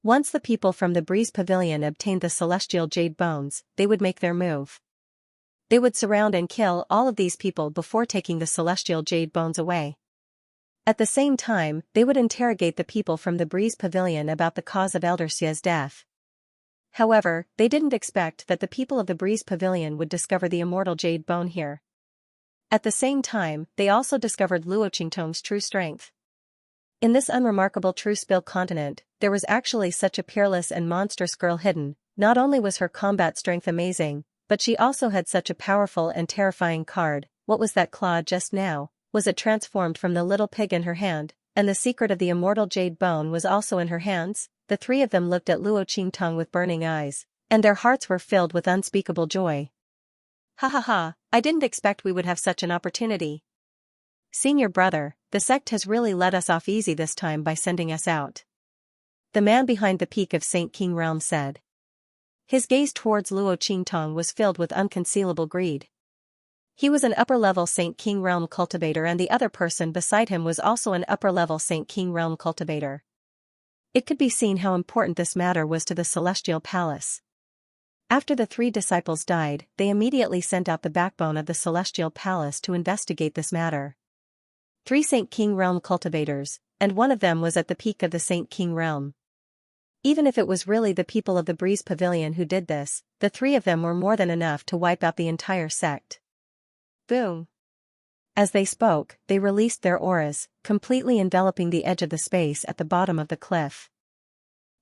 Once the people from the Breeze Pavilion obtained the celestial jade bones, they would make their move. They would surround and kill all of these people before taking the celestial jade bones away. At the same time, they would interrogate the people from the Breeze Pavilion about the cause of Xia's death. However, they didn't expect that the people of the Breeze Pavilion would discover the immortal jade bone here. At the same time, they also discovered Luo Qingtong's true strength. In this unremarkable true spill continent, there was actually such a peerless and monstrous girl hidden. Not only was her combat strength amazing, but she also had such a powerful and terrifying card. What was that claw just now? Was it transformed from the little pig in her hand, and the secret of the immortal jade bone was also in her hands? The three of them looked at Luo Qingtong with burning eyes, and their hearts were filled with unspeakable joy. Ha ha ha, I didn't expect we would have such an opportunity. Senior brother, the sect has really let us off easy this time by sending us out. The man behind the peak of St. King Realm said. His gaze towards Luo Qingtong was filled with unconcealable greed. He was an upper-level St. King Realm cultivator and the other person beside him was also an upper-level St. King Realm cultivator. It could be seen how important this matter was to the Celestial Palace. After the three disciples died, they immediately sent out the backbone of the Celestial Palace to investigate this matter. 3 St. King Realm cultivators, and one of them was at the peak of the St. King Realm. Even if it was really the people of the Breeze Pavilion who did this, the three of them were more than enough to wipe out the entire sect. Boom! As they spoke, they released their auras, completely enveloping the edge of the space at the bottom of the cliff.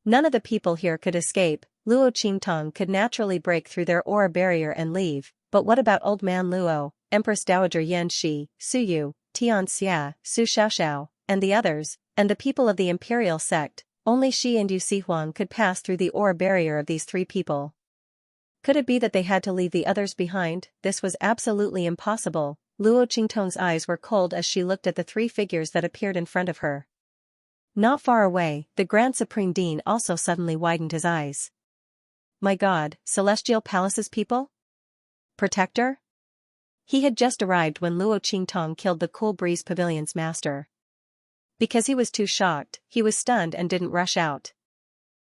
None of the people here could escape. Luo Qingtong could naturally break through their aura barrier and leave, but what about Old Man Luo, Empress Dowager Yanxi, Su Yu, Xianxia, Su Xiaoxiao, and the others, and the people of the imperial sect? Only Shi and Yu Sihuang could pass through the aura barrier of these three people. Could it be that they had to leave the others behind? This was absolutely impossible. Luo Qingtong's eyes were cold as she looked at the three figures that appeared in front of her. Not far away, the Grand Supreme Dean also suddenly widened his eyes. My God, Celestial Palace's people? Protector? He had just arrived when Luo Qingtong killed the Cool Breeze Pavilion's master. Because he was too shocked, he was stunned and didn't rush out.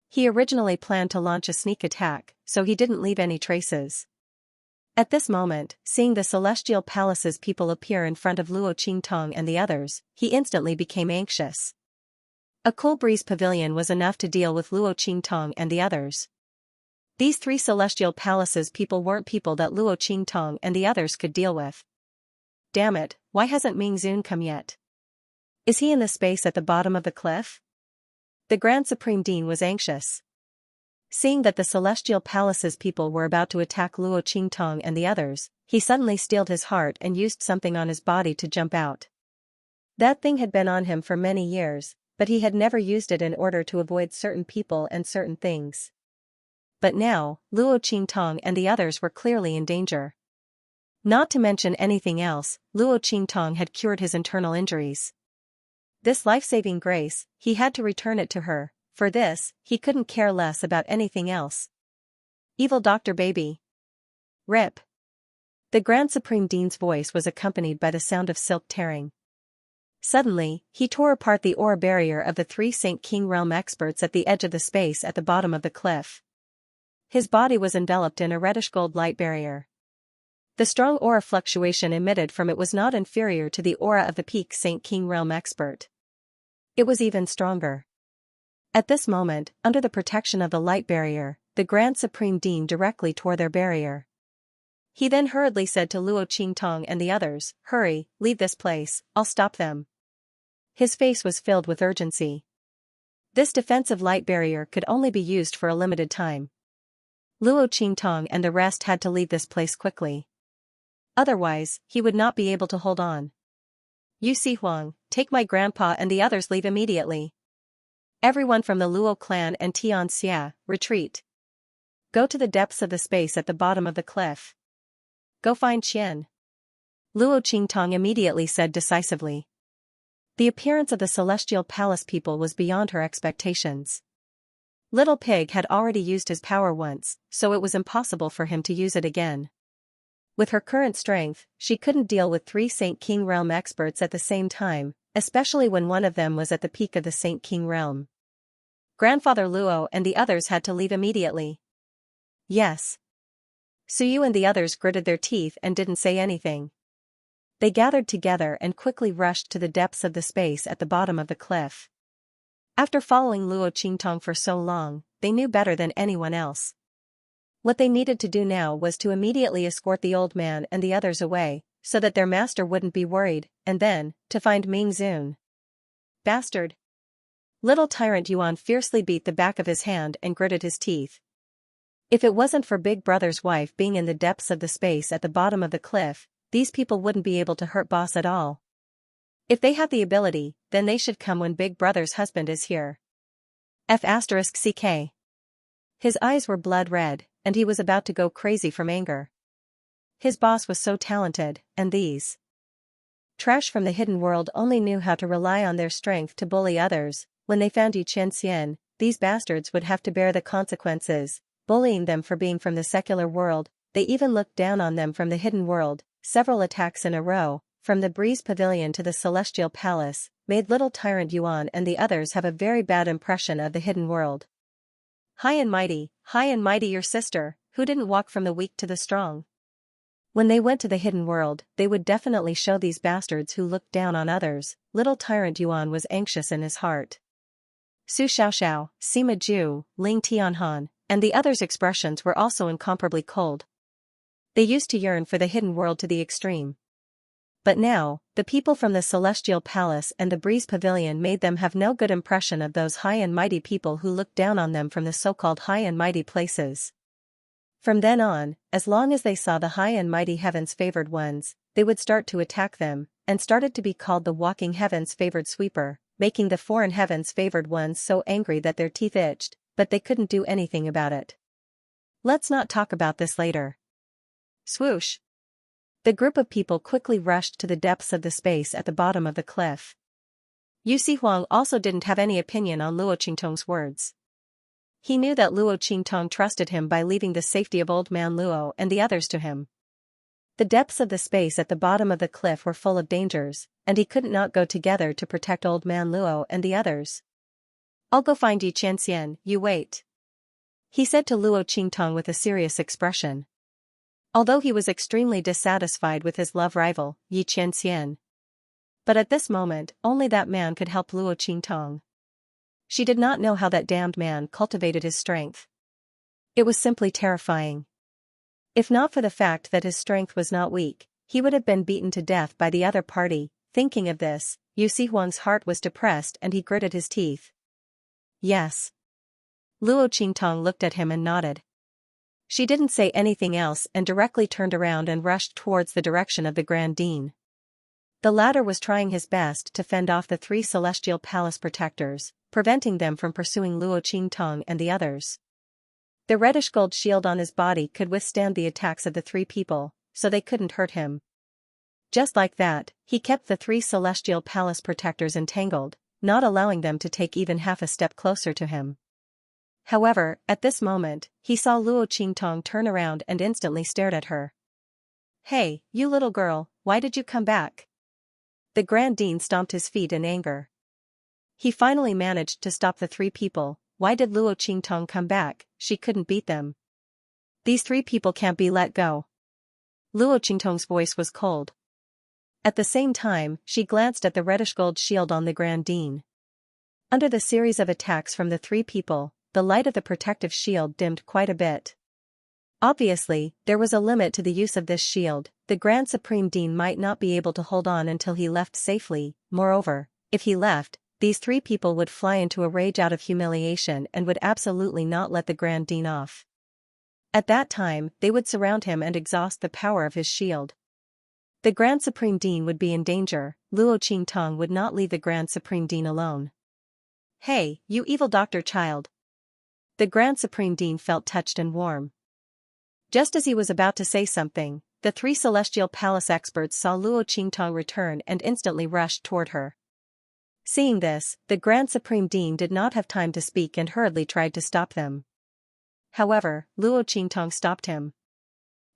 He originally planned to launch a sneak attack, so he didn't leave any traces. At this moment, seeing the Celestial Palace's people appear in front of Luo Qingtong and the others, he instantly became anxious. A Cool Breeze Pavilion was enough to deal with Luo Qingtong and the others. These 3 Celestial Palace's people weren't people that Luo Qingtong and the others could deal with. Damn it, why hasn't Ming Zun come yet? Is he in the space at the bottom of the cliff? The Grand Supreme Dean was anxious. Seeing that the Celestial Palace's people were about to attack Luo Qingtong and the others, he suddenly steeled his heart and used something on his body to jump out. That thing had been on him for many years, but he had never used it in order to avoid certain people and certain things. But now, Luo Qingtong and the others were clearly in danger. Not to mention anything else, Luo Qingtong had cured his internal injuries. This life-saving grace, he had to return it to her. For this, he couldn't care less about anything else. Evil Dr. Baby. Rip. The Grand Supreme Dean's voice was accompanied by the sound of silk tearing. Suddenly, he tore apart the aura barrier of the 3 St. King Realm experts at the edge of the space at the bottom of the cliff. His body was enveloped in a reddish-gold light barrier. The strong aura fluctuation emitted from it was not inferior to the aura of the peak St. King Realm expert. It was even stronger. At this moment, under the protection of the light barrier, the Grand Supreme Dean directly tore their barrier. He then hurriedly said to Luo Qingtong and the others, "Hurry, leave this place, I'll stop them." His face was filled with urgency. This defensive light barrier could only be used for a limited time. Luo Qingtong and the rest had to leave this place quickly. Otherwise, he would not be able to hold on. Yu Sihuang, take my grandpa and the others leave immediately. Everyone from the Luo clan and Xianxia, retreat. Go to the depths of the space at the bottom of the cliff. Go find Qian. Luo Qingtong immediately said decisively. The appearance of the Celestial Palace people was beyond her expectations. Little Pig had already used his power once, so it was impossible for him to use it again. With her current strength, she couldn't deal with 3 Saint King Realm experts at the same time, especially when one of them was at the peak of the Saint King Realm. Grandfather Luo and the others had to leave immediately. Yes. Suyu and the others gritted their teeth and didn't say anything. They gathered together and quickly rushed to the depths of the space at the bottom of the cliff. After following Luo Qingtong for so long, they knew better than anyone else. What they needed to do now was to immediately escort the old man and the others away, so that their master wouldn't be worried, and then, to find Ming Zun. Bastard! Little Tyrant Yuan fiercely beat the back of his hand and gritted his teeth. If it wasn't for Big Brother's wife being in the depths of the space at the bottom of the cliff, these people wouldn't be able to hurt Boss at all. If they have the ability, then they should come when Big Brother's husband is here. F***CK. His eyes were blood red, and he was about to go crazy from anger. His boss was so talented, and these trash from the hidden world only knew how to rely on their strength to bully others. When they found Xianxia, these bastards would have to bear the consequences, bullying them for being from the secular world. They even looked down on them from the hidden world. Several attacks in a row, from the Breeze Pavilion to the Celestial Palace, made Little Tyrant Yuan and the others have a very bad impression of the hidden world. High and mighty your sister, who didn't walk from the weak to the strong. When they went to the hidden world, they would definitely show these bastards who looked down on others. Little Tyrant Yuan was anxious in his heart. Su Xiaoxiao, Sima Ju, Ling Tianhan, and the others' expressions were also incomparably cold. They used to yearn for the hidden world to the extreme. But now, the people from the Celestial Palace and the Breeze Pavilion made them have no good impression of those high and mighty people who looked down on them from the so-called high and mighty places. From then on, as long as they saw the high and mighty heaven's favored ones, they would start to attack them, and started to be called the walking heaven's favored sweeper, making the foreign heaven's favored ones so angry that their teeth itched, but they couldn't do anything about it. Let's not talk about this later. Swoosh! The group of people quickly rushed to the depths of the space at the bottom of the cliff. Yu Huang also didn't have any opinion on Luo Qingtong's words. He knew that Luo Qingtong trusted him by leaving the safety of old man Luo and the others to him. The depths of the space at the bottom of the cliff were full of dangers, and he couldn't not go together to protect old man Luo and the others. I'll go find Yi Qianxian, you wait. He said to Luo Qingtong with a serious expression. Although he was extremely dissatisfied with his love rival, Yi Qianxian. But at this moment, only that man could help Luo Qingtong. She did not know how that damned man cultivated his strength. It was simply terrifying. If not for the fact that his strength was not weak, he would have been beaten to death by the other party. Thinking of this, Yu Huang's heart was depressed and he gritted his teeth. Yes. Luo Qingtong looked at him and nodded. She didn't say anything else and directly turned around and rushed towards the direction of the Grand Dean. The latter was trying his best to fend off the 3 Celestial Palace protectors, preventing them from pursuing Luo Qingtong and the others. The reddish gold shield on his body could withstand the attacks of the 3 people, so they couldn't hurt him. Just like that, he kept the 3 Celestial Palace protectors entangled, not allowing them to take even half a step closer to him. However, at this moment, he saw Luo Qingtong turn around and instantly stared at her. Hey, you little girl, why did you come back? The Grand Dean stomped his feet in anger. He finally managed to stop the 3 people. Why did Luo Qingtong come back? She couldn't beat them. These 3 people can't be let go. Luo Qingtong's voice was cold. At the same time, she glanced at the reddish gold shield on the Grand Dean. Under the series of attacks from the 3 people, the light of the protective shield dimmed quite a bit. Obviously, there was a limit to the use of this shield. The Grand Supreme Dean might not be able to hold on until he left safely. Moreover, if he left, these 3 people would fly into a rage out of humiliation and would absolutely not let the Grand Dean off. At that time, they would surround him and exhaust the power of his shield. The Grand Supreme Dean would be in danger. Luo Qingtong would not leave the Grand Supreme Dean alone. Hey, you evil doctor child. The Grand Supreme Dean felt touched and warm. Just as he was about to say something, the 3 Celestial Palace experts saw Luo Qingtong return and instantly rushed toward her. Seeing this, the Grand Supreme Dean did not have time to speak and hurriedly tried to stop them. However, Luo Qingtong stopped him.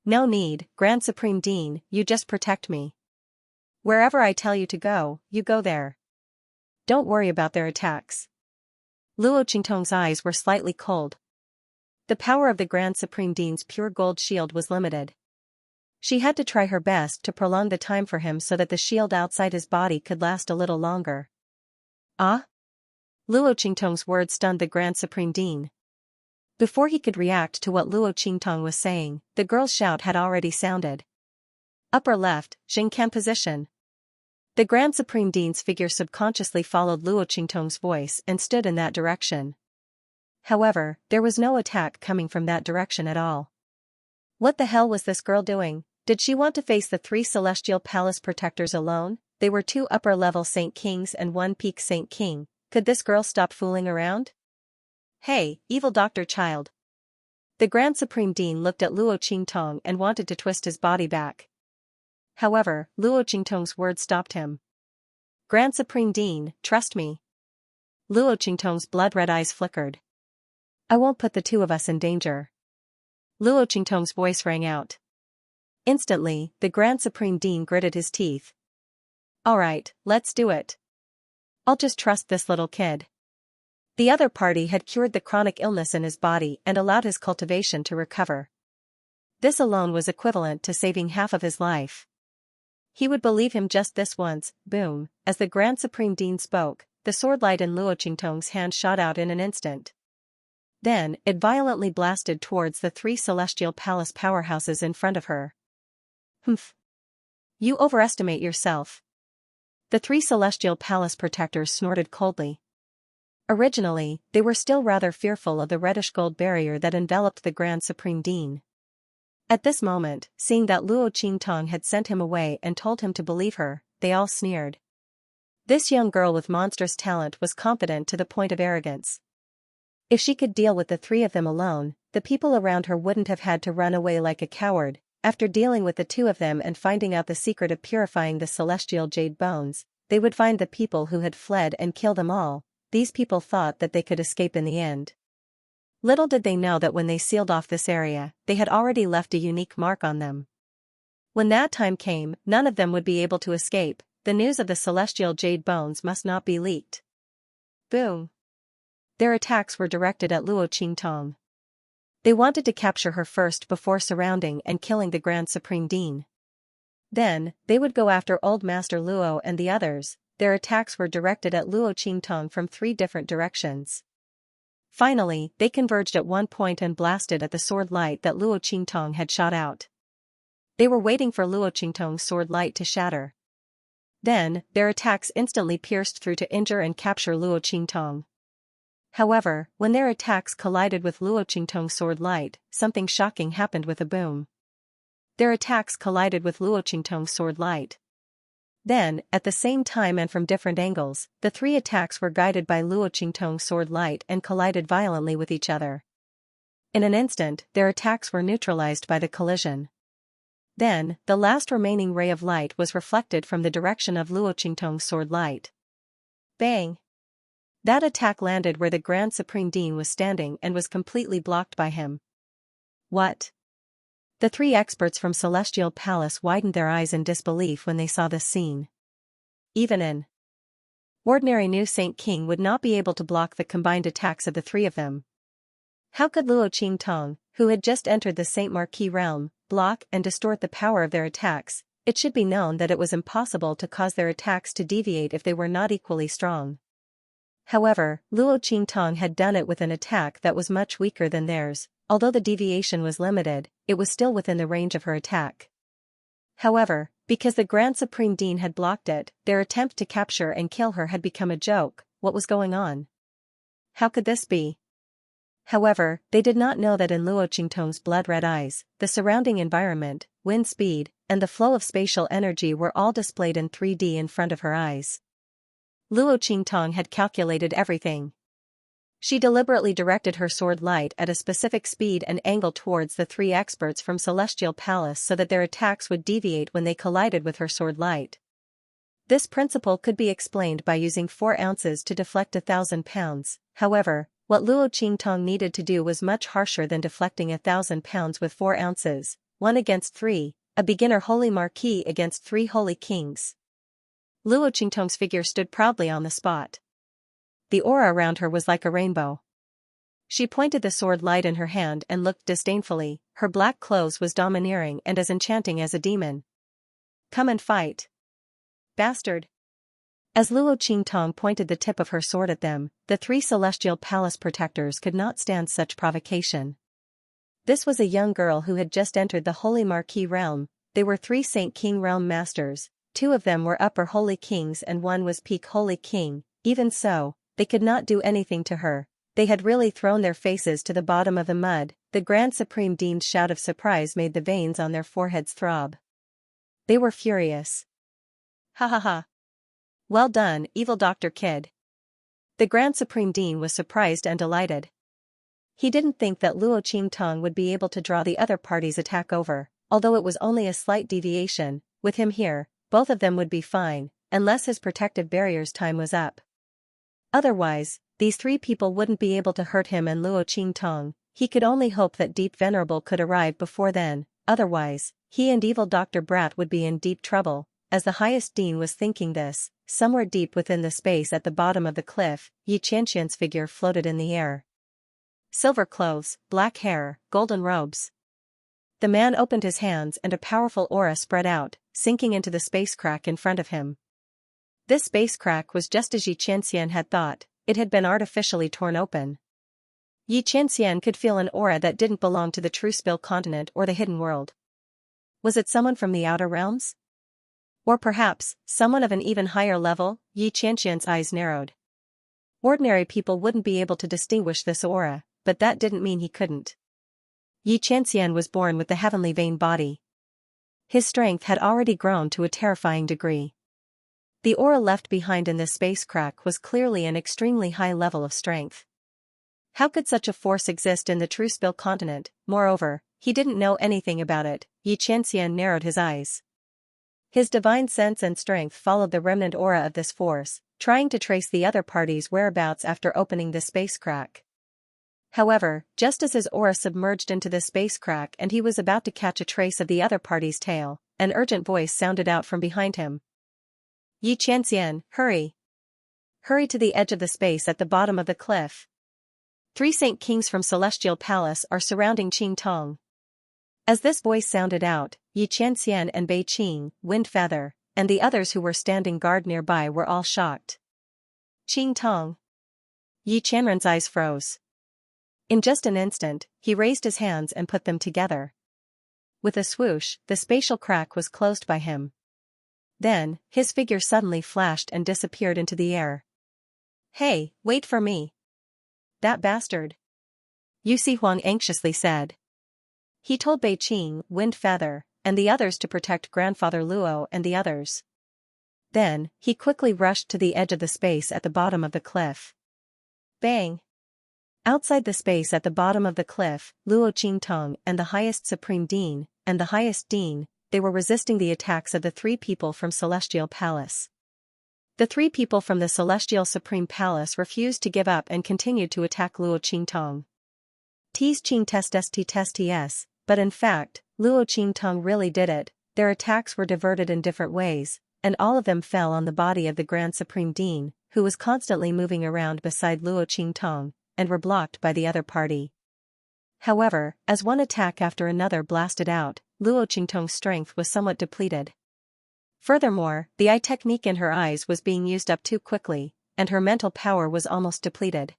No need, Grand Supreme Dean, you just protect me. Wherever I tell you to go, you go there. Don't worry about their attacks. Luo Qingtong's eyes were slightly cold. The power of the Grand Supreme Dean's pure gold shield was limited. She had to try her best to prolong the time for him so that the shield outside his body could last a little longer. Ah? Luo Qingtong's words stunned the Grand Supreme Dean. Before he could react to what Luo Qingtong was saying, the girl's shout had already sounded. Upper left, Xianxia position. The Grand Supreme Dean's figure subconsciously followed Luo Qingtong's voice and stood in that direction. However, there was no attack coming from that direction at all. What the hell was this girl doing? Did she want to face the 3 Celestial Palace protectors alone? They were 2 upper-level Saint Kings and 1 peak Saint King. Could this girl stop fooling around? Hey, evil doctor child. The Grand Supreme Dean looked at Luo Qingtong and wanted to twist his body back. However, Luo Qingtong's words stopped him. Grand Supreme Dean, trust me. Luo Qingtong's blood-red eyes flickered. I won't put the 2 of us in danger. Luo Qingtong's voice rang out. Instantly, the Grand Supreme Dean gritted his teeth. Alright, let's do it. I'll just trust this little kid. The other party had cured the chronic illness in his body and allowed his cultivation to recover. This alone was equivalent to saving half of his life. He would believe him just this once. Boom, as the Grand Supreme Dean spoke, the sword light in Luo Qingtong's hand shot out in an instant. Then, it violently blasted towards the 3 Celestial Palace powerhouses in front of her. Humph. You overestimate yourself. The 3 Celestial Palace protectors snorted coldly. Originally, they were still rather fearful of the reddish-gold barrier that enveloped the Grand Supreme Dean. At this moment, seeing that Luo Qingtong had sent him away and told him to believe her, they all sneered. This young girl with monstrous talent was confident to the point of arrogance. If she could deal with the 3 of them alone, the people around her wouldn't have had to run away like a coward. After dealing with the 2 of them and finding out the secret of purifying the celestial jade bones, they would find the people who had fled and kill them all. These people thought that they could escape in the end. Little did they know that when they sealed off this area, they had already left a unique mark on them. When that time came, none of them would be able to escape. The news of the celestial jade bones must not be leaked. Boom. Their attacks were directed at Luo Qingtong. They wanted to capture her first before surrounding and killing the Grand Supreme Dean. Then, they would go after Old Master Luo and the others. Their attacks were directed at Luo Qingtong from 3 different directions. Finally, they converged at one point and blasted at the sword light that Luo Qingtong had shot out. They were waiting for Luo Qingtong's sword light to shatter. Then, their attacks instantly pierced through to injure and capture Luo Qingtong. However, when their attacks collided with Luo Qingtong's sword light, something shocking happened with a boom. Their attacks collided with Luo Qingtong's sword light. Then, at the same time and from different angles, the 3 attacks were guided by Luo Qingtong's sword light and collided violently with each other. In an instant, their attacks were neutralized by the collision. Then, the last remaining ray of light was reflected from the direction of Luo Qingtong's sword light. Bang! That attack landed where the Grand Supreme Dean was standing and was completely blocked by him. What? The 3 experts from Celestial Palace widened their eyes in disbelief when they saw this scene. Even an ordinary new Saint King would not be able to block the combined attacks of the 3 of them. How could Luo Qingtong, who had just entered the Saint Marquis realm, block and distort the power of their attacks? It should be known that it was impossible to cause their attacks to deviate if they were not equally strong. However, Luo Qingtong had done it with an attack that was much weaker than theirs. Although the deviation was limited, it was still within the range of her attack. However, because the Grand Supreme Dean had blocked it, their attempt to capture and kill her had become a joke. What was going on? How could this be? However, they did not know that in Luo Qingtong's blood-red eyes, the surrounding environment, wind speed, and the flow of spatial energy were all displayed in 3D in front of her eyes. Luo Qingtong had calculated everything. She deliberately directed her sword light at a specific speed and angle towards the 3 experts from Celestial Palace so that their attacks would deviate when they collided with her sword light. This principle could be explained by using 4 ounces to deflect 1,000 pounds. However, what Luo Qingtong needed to do was much harsher than deflecting 1,000 pounds with 4 ounces, 1 against 3, a beginner holy marquis against 3 holy kings. Luo Qingtong's figure stood proudly on the spot. The aura around her was like a rainbow. She pointed the sword light in her hand and looked disdainfully. Her black clothes was domineering and as enchanting as a demon. "Come and fight, bastard." As Luo Qingtong pointed the tip of her sword at them, the 3 celestial palace protectors could not stand such provocation. This was a young girl who had just entered the Holy Marquis realm. They were 3 Saint King realm masters, 2 of them were upper holy kings and 1 was peak holy king. Even so, they could not do anything to her. They had really thrown their faces to the bottom of the mud. The Grand Supreme Dean's shout of surprise made the veins on their foreheads throb. They were furious. "Ha ha ha. Well done, evil Dr. Kid." The Grand Supreme Dean was surprised and delighted. He didn't think that Luo Qingtong would be able to draw the other party's attack over, although it was only a slight deviation. With him here, both of them would be fine, unless his protective barrier's time was up. Otherwise, these 3 people wouldn't be able to hurt him and Luo Qingtong. He could only hope that Deep Venerable could arrive before then, otherwise, he and evil Dr. Brat would be in deep trouble. As the highest dean was thinking this, somewhere deep within the space at the bottom of the cliff, Xianxia's figure floated in the air. Silver clothes, black hair, golden robes. The man opened his hands and a powerful aura spread out, sinking into the space crack in front of him. This space crack was just as Xianxia had thought. It had been artificially torn open. Xianxia could feel an aura that didn't belong to the True Spill continent or the hidden world. Was it someone from the outer realms? Or perhaps, someone of an even higher level? Xianxia's eyes narrowed. Ordinary people wouldn't be able to distinguish this aura, but that didn't mean he couldn't. Xianxia was born with the heavenly vein body. His strength had already grown to a terrifying degree. The aura left behind in this space crack was clearly an extremely high level of strength. How could such a force exist in the True Spill continent? Moreover, he didn't know anything about it. Xianxia narrowed his eyes. His divine sense and strength followed the remnant aura of this force, trying to trace the other party's whereabouts after opening the space crack. However, just as his aura submerged into the space crack and he was about to catch a trace of the other party's tail, an urgent voice sounded out from behind him. "Xianxia, hurry! Hurry to the edge of the space at the bottom of the cliff. 3 Saint Kings from Celestial Palace are surrounding Qingtong." As this voice sounded out, Xianxia and Bei Qing, Wind Feather, and the others who were standing guard nearby were all shocked. "Qingtong." Xianxia's eyes froze. In just an instant, he raised his hands and put them together. With a swoosh, the spatial crack was closed by him. Then, his figure suddenly flashed and disappeared into the air. "Hey, wait for me. That bastard." Yu Huang anxiously said. He told Bei Qing, Wind Feather, and the others to protect Grandfather Luo and the others. Then, he quickly rushed to the edge of the space at the bottom of the cliff. Bang! Outside the space at the bottom of the cliff, Luo Qingtong and the highest Supreme Dean, and the highest Dean, they were resisting the attacks of the 3 people from Celestial Palace. The 3 people from the Celestial Supreme Palace refused to give up and continued to attack Luo Qingtong. Ts Qing test ts, but in fact, Luo Qingtong really did it. Their attacks were diverted in different ways, and all of them fell on the body of the Grand Supreme Dean, who was constantly moving around beside Luo Qingtong, and were blocked by the other party. However, as one attack after another blasted out, Luo Qingtong's strength was somewhat depleted. Furthermore, the eye technique in her eyes was being used up too quickly, and her mental power was almost depleted.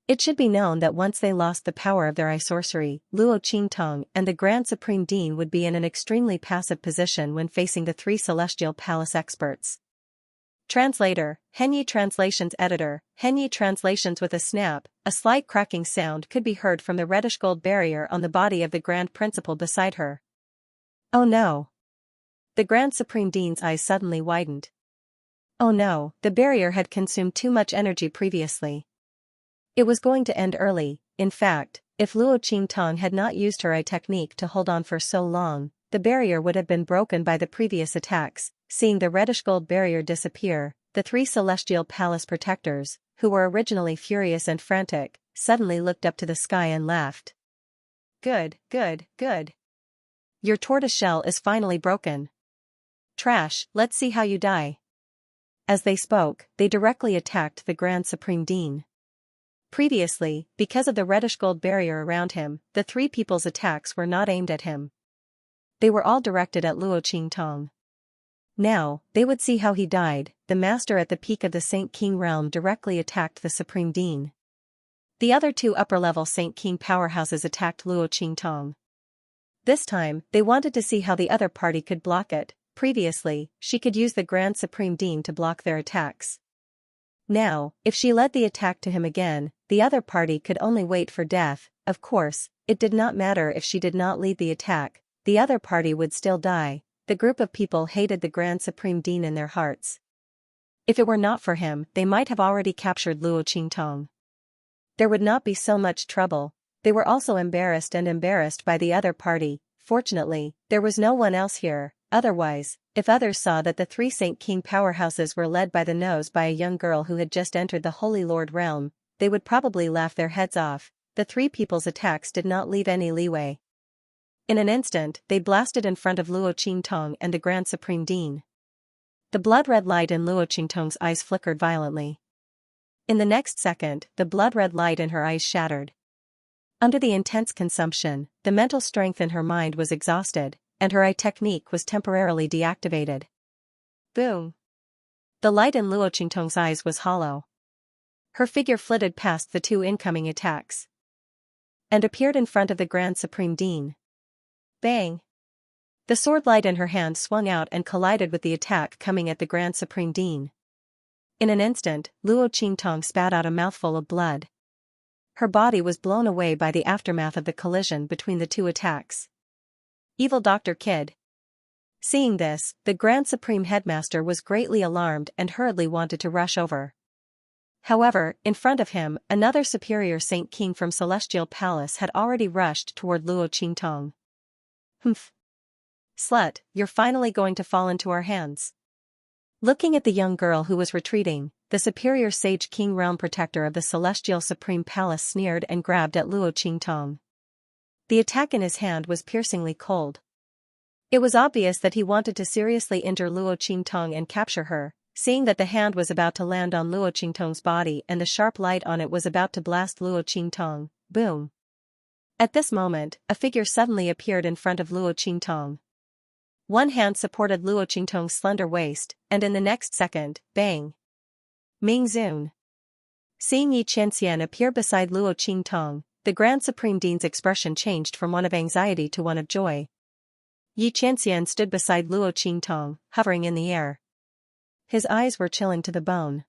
It should be known that once they lost the power of their eye sorcery, Luo Qingtong and the Grand Supreme Dean would be in an extremely passive position when facing the 3 Celestial Palace experts. Translator, Henyi Translations Editor, Henyi Translations. With a snap, a slight cracking sound could be heard from the reddish-gold barrier on the body of the Grand Principal beside her. Oh no! The Grand Supreme Dean's eyes suddenly widened. Oh no, the barrier had consumed too much energy previously. It was going to end early. In fact, if Luo Qingtong had not used her eye technique to hold on for so long, the barrier would have been broken by the previous attacks. seeing the reddish-gold barrier disappear, the three celestial palace protectors, who were originally furious and frantic, suddenly looked up to the sky and laughed. Good, good, good. Your tortoiseshell is finally broken. Trash, let's see how you die. As they spoke, they directly attacked the Grand Supreme Dean. Previously, because of the reddish-gold barrier around him, the three people's attacks were not aimed at him. They were all directed at Luo Qingtong. Now, they would see how he died. The master at the peak of the Saint King realm directly attacked the Supreme Dean. The other two upper-level Saint King powerhouses attacked Luo Qingtong. This time, they wanted to see how the other party could block it. Previously, she could use the Grand Supreme Dean to block their attacks. Now, if she led the attack to him again, the other party could only wait for death. Of course, it did not matter if she did not lead the attack, the other party would still die. The group of people hated the Grand Supreme Dean in their hearts. If it were not for him, they might have already captured Luo Qingtong. There would not be so much trouble. They were also embarrassed by the other party. Fortunately, there was no one else here. Otherwise, if others saw that the three Saint King powerhouses were led by the nose by a young girl who had just entered the Holy Lord realm, they would probably laugh their heads off. The three people's attacks did not leave any leeway. In an instant, they blasted in front of Luo Qingtong and the Grand Supreme Dean. The blood-red light in Luo Qingtong's eyes flickered violently. In the next second, the blood-red light in her eyes shattered. Under the intense consumption, the mental strength in her mind was exhausted, and her eye technique was temporarily deactivated. Boom! The light in Luo Qingtong's eyes was hollow. Her figure flitted past the two incoming attacks and appeared in front of the Grand Supreme Dean. Bang! The sword light in her hand swung out and collided with the attack coming at the Grand Supreme Dean. In an instant, Luo Qingtong spat out a mouthful of blood. Her body was blown away by the aftermath of the collision between the two attacks. Evil Dr. Kid. Seeing this, the Grand Supreme Headmaster was greatly alarmed and hurriedly wanted to rush over. However, in front of him, another superior Saint King from Celestial Palace had already rushed toward Luo Qingtong. Humph. Slut, you're finally going to fall into our hands. Looking at the young girl who was retreating, the superior Sage King Realm Protector of the Celestial Supreme Palace sneered and grabbed at Luo Qingtong. The attack in his hand was piercingly cold. It was obvious that he wanted to seriously injure Luo Qingtong and capture her, seeing that the hand was about to land on Luo Qingtong's body and the sharp light on it was about to blast Luo Qingtong. Boom! At this moment, a figure suddenly appeared in front of Luo Qingtong. One hand supported Luo Qingtong's slender waist, and in the next second, bang! Ming Zun. Seeing Xianxia appear beside Luo Qingtong, the Grand Supreme Dean's expression changed from one of anxiety to one of joy. Xianxia stood beside Luo Qingtong, hovering in the air. His eyes were chilling to the bone.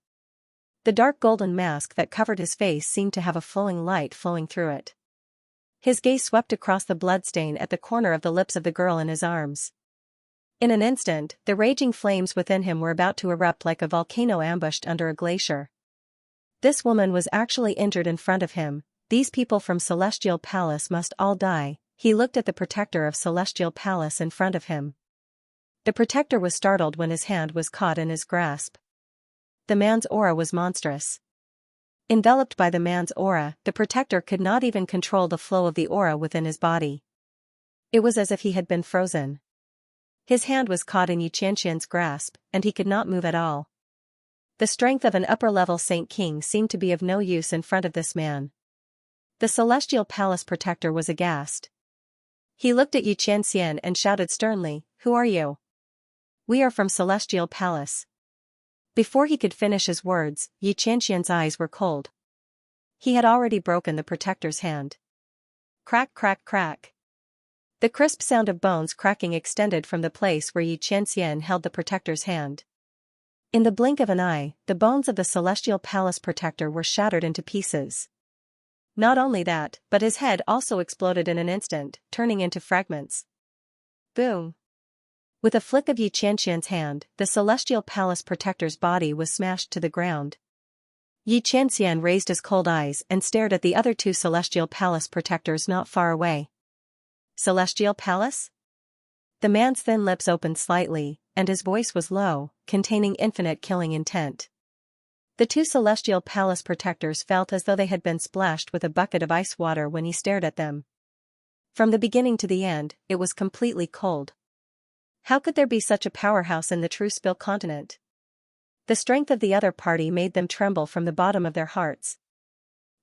The dark golden mask that covered his face seemed to have a flowing light flowing through it. His gaze swept across the bloodstain at the corner of the lips of the girl in his arms. In an instant, the raging flames within him were about to erupt like a volcano ambushed under a glacier. This woman was actually injured in front of him. These people from Celestial Palace must all die. He looked at the protector of Celestial Palace in front of him. The protector was startled when his hand was caught in his grasp. The man's aura was monstrous. Enveloped by the man's aura, the protector could not even control the flow of the aura within his body. It was as if he had been frozen. His hand was caught in Xianxia's grasp, and he could not move at all. The strength of an upper-level Saint King seemed to be of no use in front of this man. The Celestial Palace protector was aghast. He looked at Xianxia and shouted sternly, "Who are you?" "We are from Celestial Palace." Before he could finish his words, Xianxia's eyes were cold. He had already broken the protector's hand. Crack, crack, crack. The crisp sound of bones cracking extended from the place where Xianxia held the protector's hand. In the blink of an eye, the bones of the Celestial Palace protector were shattered into pieces. Not only that, but his head also exploded in an instant, turning into fragments. Boom! With a flick of Xianxia's hand, the Celestial Palace protector's body was smashed to the ground. Xianxia raised his cold eyes and stared at the other two Celestial Palace protectors not far away. Celestial Palace? The man's thin lips opened slightly, and his voice was low, containing infinite killing intent. The two celestial palace protectors felt as though they had been splashed with a bucket of ice water when he stared at them. From the beginning to the end, it was completely cold. How could there be such a powerhouse in the true Spill continent? The strength of the other party made them tremble from the bottom of their hearts.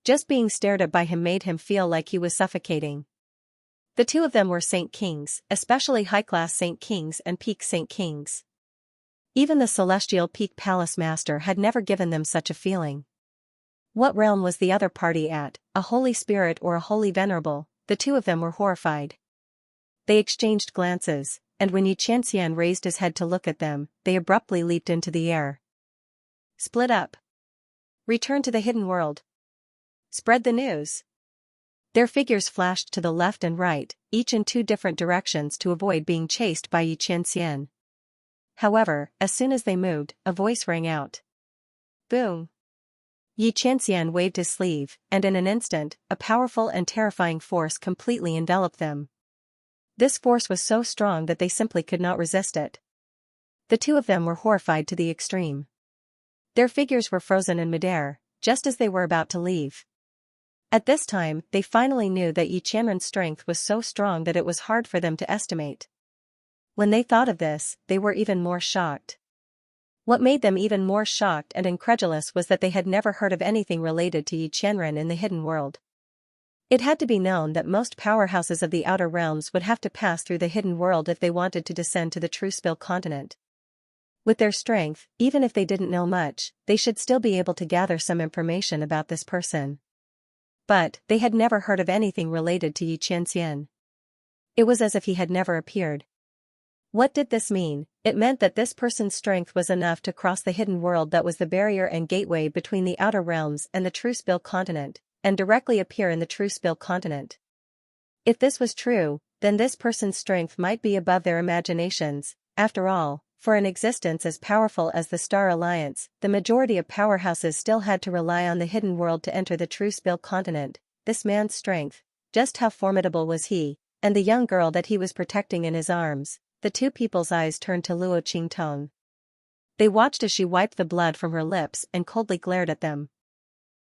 Just being stared at by him made him feel like he was suffocating. The two of them were Saint Kings, especially high-class Saint Kings and Peak Saint Kings. Even the celestial Peak Palace Master had never given them such a feeling. What realm was the other party at, a Holy Spirit or a Holy Venerable? The two of them were horrified. They exchanged glances, and when Xianxia raised his head to look at them, they abruptly leaped into the air. Split up. Return to the hidden world. Spread the news. Their figures flashed to the left and right, each in two different directions to avoid being chased by Xianxia. However, as soon as they moved, a voice rang out. Boom! Xianxia waved his sleeve, and in an instant, a powerful and terrifying force completely enveloped them. This force was so strong that they simply could not resist it. The two of them were horrified to the extreme. Their figures were frozen in midair, just as they were about to leave. At this time, they finally knew that Xianxia's strength was so strong that it was hard for them to estimate. When they thought of this, they were even more shocked. What made them even more shocked and incredulous was that they had never heard of anything related to Xianxia in the hidden world. It had to be known that most powerhouses of the outer realms would have to pass through the hidden world if they wanted to descend to the true Spill continent. With their strength, even if they didn't know much, they should still be able to gather some information about this person. But, they had never heard of anything related to Xianxia. It was as if he had never appeared. What did this mean? It meant that this person's strength was enough to cross the hidden world that was the barrier and gateway between the outer realms and the true Spill continent, and directly appear in the true Spill continent. If this was true, then this person's strength might be above their imaginations. After all, for an existence as powerful as the Star Alliance, the majority of powerhouses still had to rely on the hidden world to enter the true Spill continent. This man's strength, just how formidable was he, and the young girl that he was protecting in his arms? The two people's eyes turned to Luo Qingtong. They watched as she wiped the blood from her lips and coldly glared at them.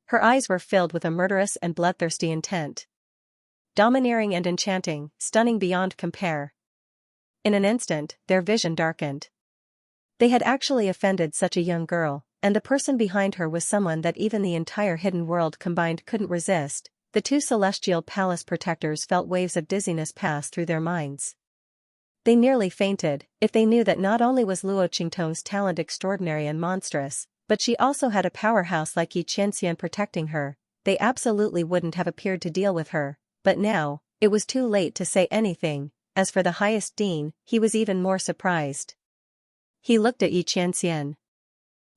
Her eyes were filled with a murderous and bloodthirsty intent. Domineering and enchanting, stunning beyond compare. In an instant, their vision darkened. They had actually offended such a young girl, and the person behind her was someone that even the entire hidden world combined couldn't resist. The two celestial palace protectors felt waves of dizziness pass through their minds. They nearly fainted. If they knew that not only was Luo Qingtong's talent extraordinary and monstrous, but she also had a powerhouse like Xianxia protecting her, they absolutely wouldn't have appeared to deal with her. But now, it was too late to say anything. As for the highest dean, he was even more surprised. He looked at Xianxia.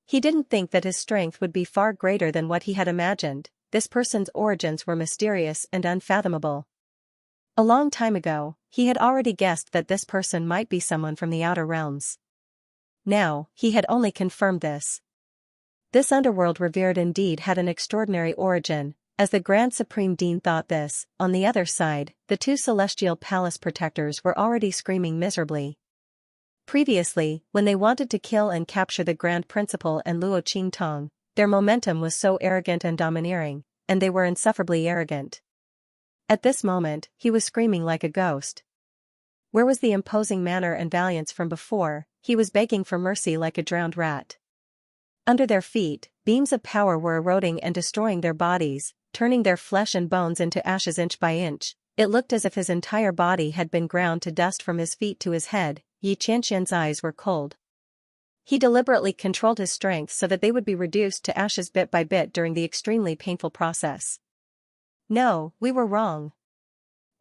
He didn't think that his strength would be far greater than what he had imagined. This person's origins were mysterious and unfathomable. A long time ago, he had already guessed that this person might be someone from the outer realms. Now, he had only confirmed this. This underworld revered indeed had an extraordinary origin, as the Grand Supreme Dean thought this. On the other side, the two celestial palace protectors were already screaming miserably. Previously, when they wanted to kill and capture the Grand Principal and Luo Qingtong, their momentum was so arrogant and domineering, and they were insufferably arrogant. At this moment, he was screaming like a ghost. Where was the imposing manner and valiance from before? He was begging for mercy like a drowned rat. Under their feet, beams of power were eroding and destroying their bodies, turning their flesh and bones into ashes inch by inch. It looked as if his entire body had been ground to dust from his feet to his head. Xianxia's eyes were cold. He deliberately controlled his strength so that they would be reduced to ashes bit by bit during the extremely painful process. No, we were wrong.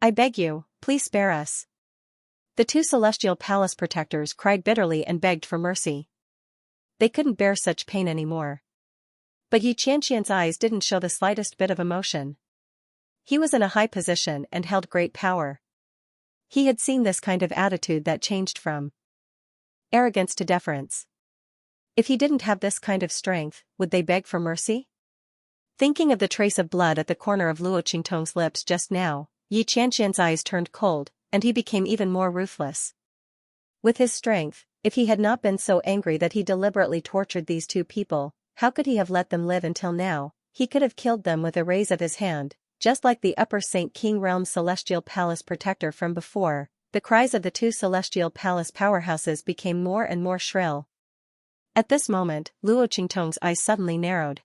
I beg you, please spare us. The two celestial palace protectors cried bitterly and begged for mercy. They couldn't bear such pain anymore. But Xianxia's eyes didn't show the slightest bit of emotion. He was in a high position and held great power. He had seen this kind of attitude that changed from arrogance to deference. If he didn't have this kind of strength, would they beg for mercy? Thinking of the trace of blood at the corner of Luo Qingtong's lips just now, Xianxia's eyes turned cold, and he became even more ruthless. With his strength, If he had not been so angry that he deliberately tortured these two people, how could he have let them live until now? He could have killed them with a raise of his hand, just like the Upper St. King Realm's Celestial Palace protector from before. The cries of the two Celestial Palace powerhouses became more and more shrill. At this moment, Luo Qingtong's eyes suddenly narrowed.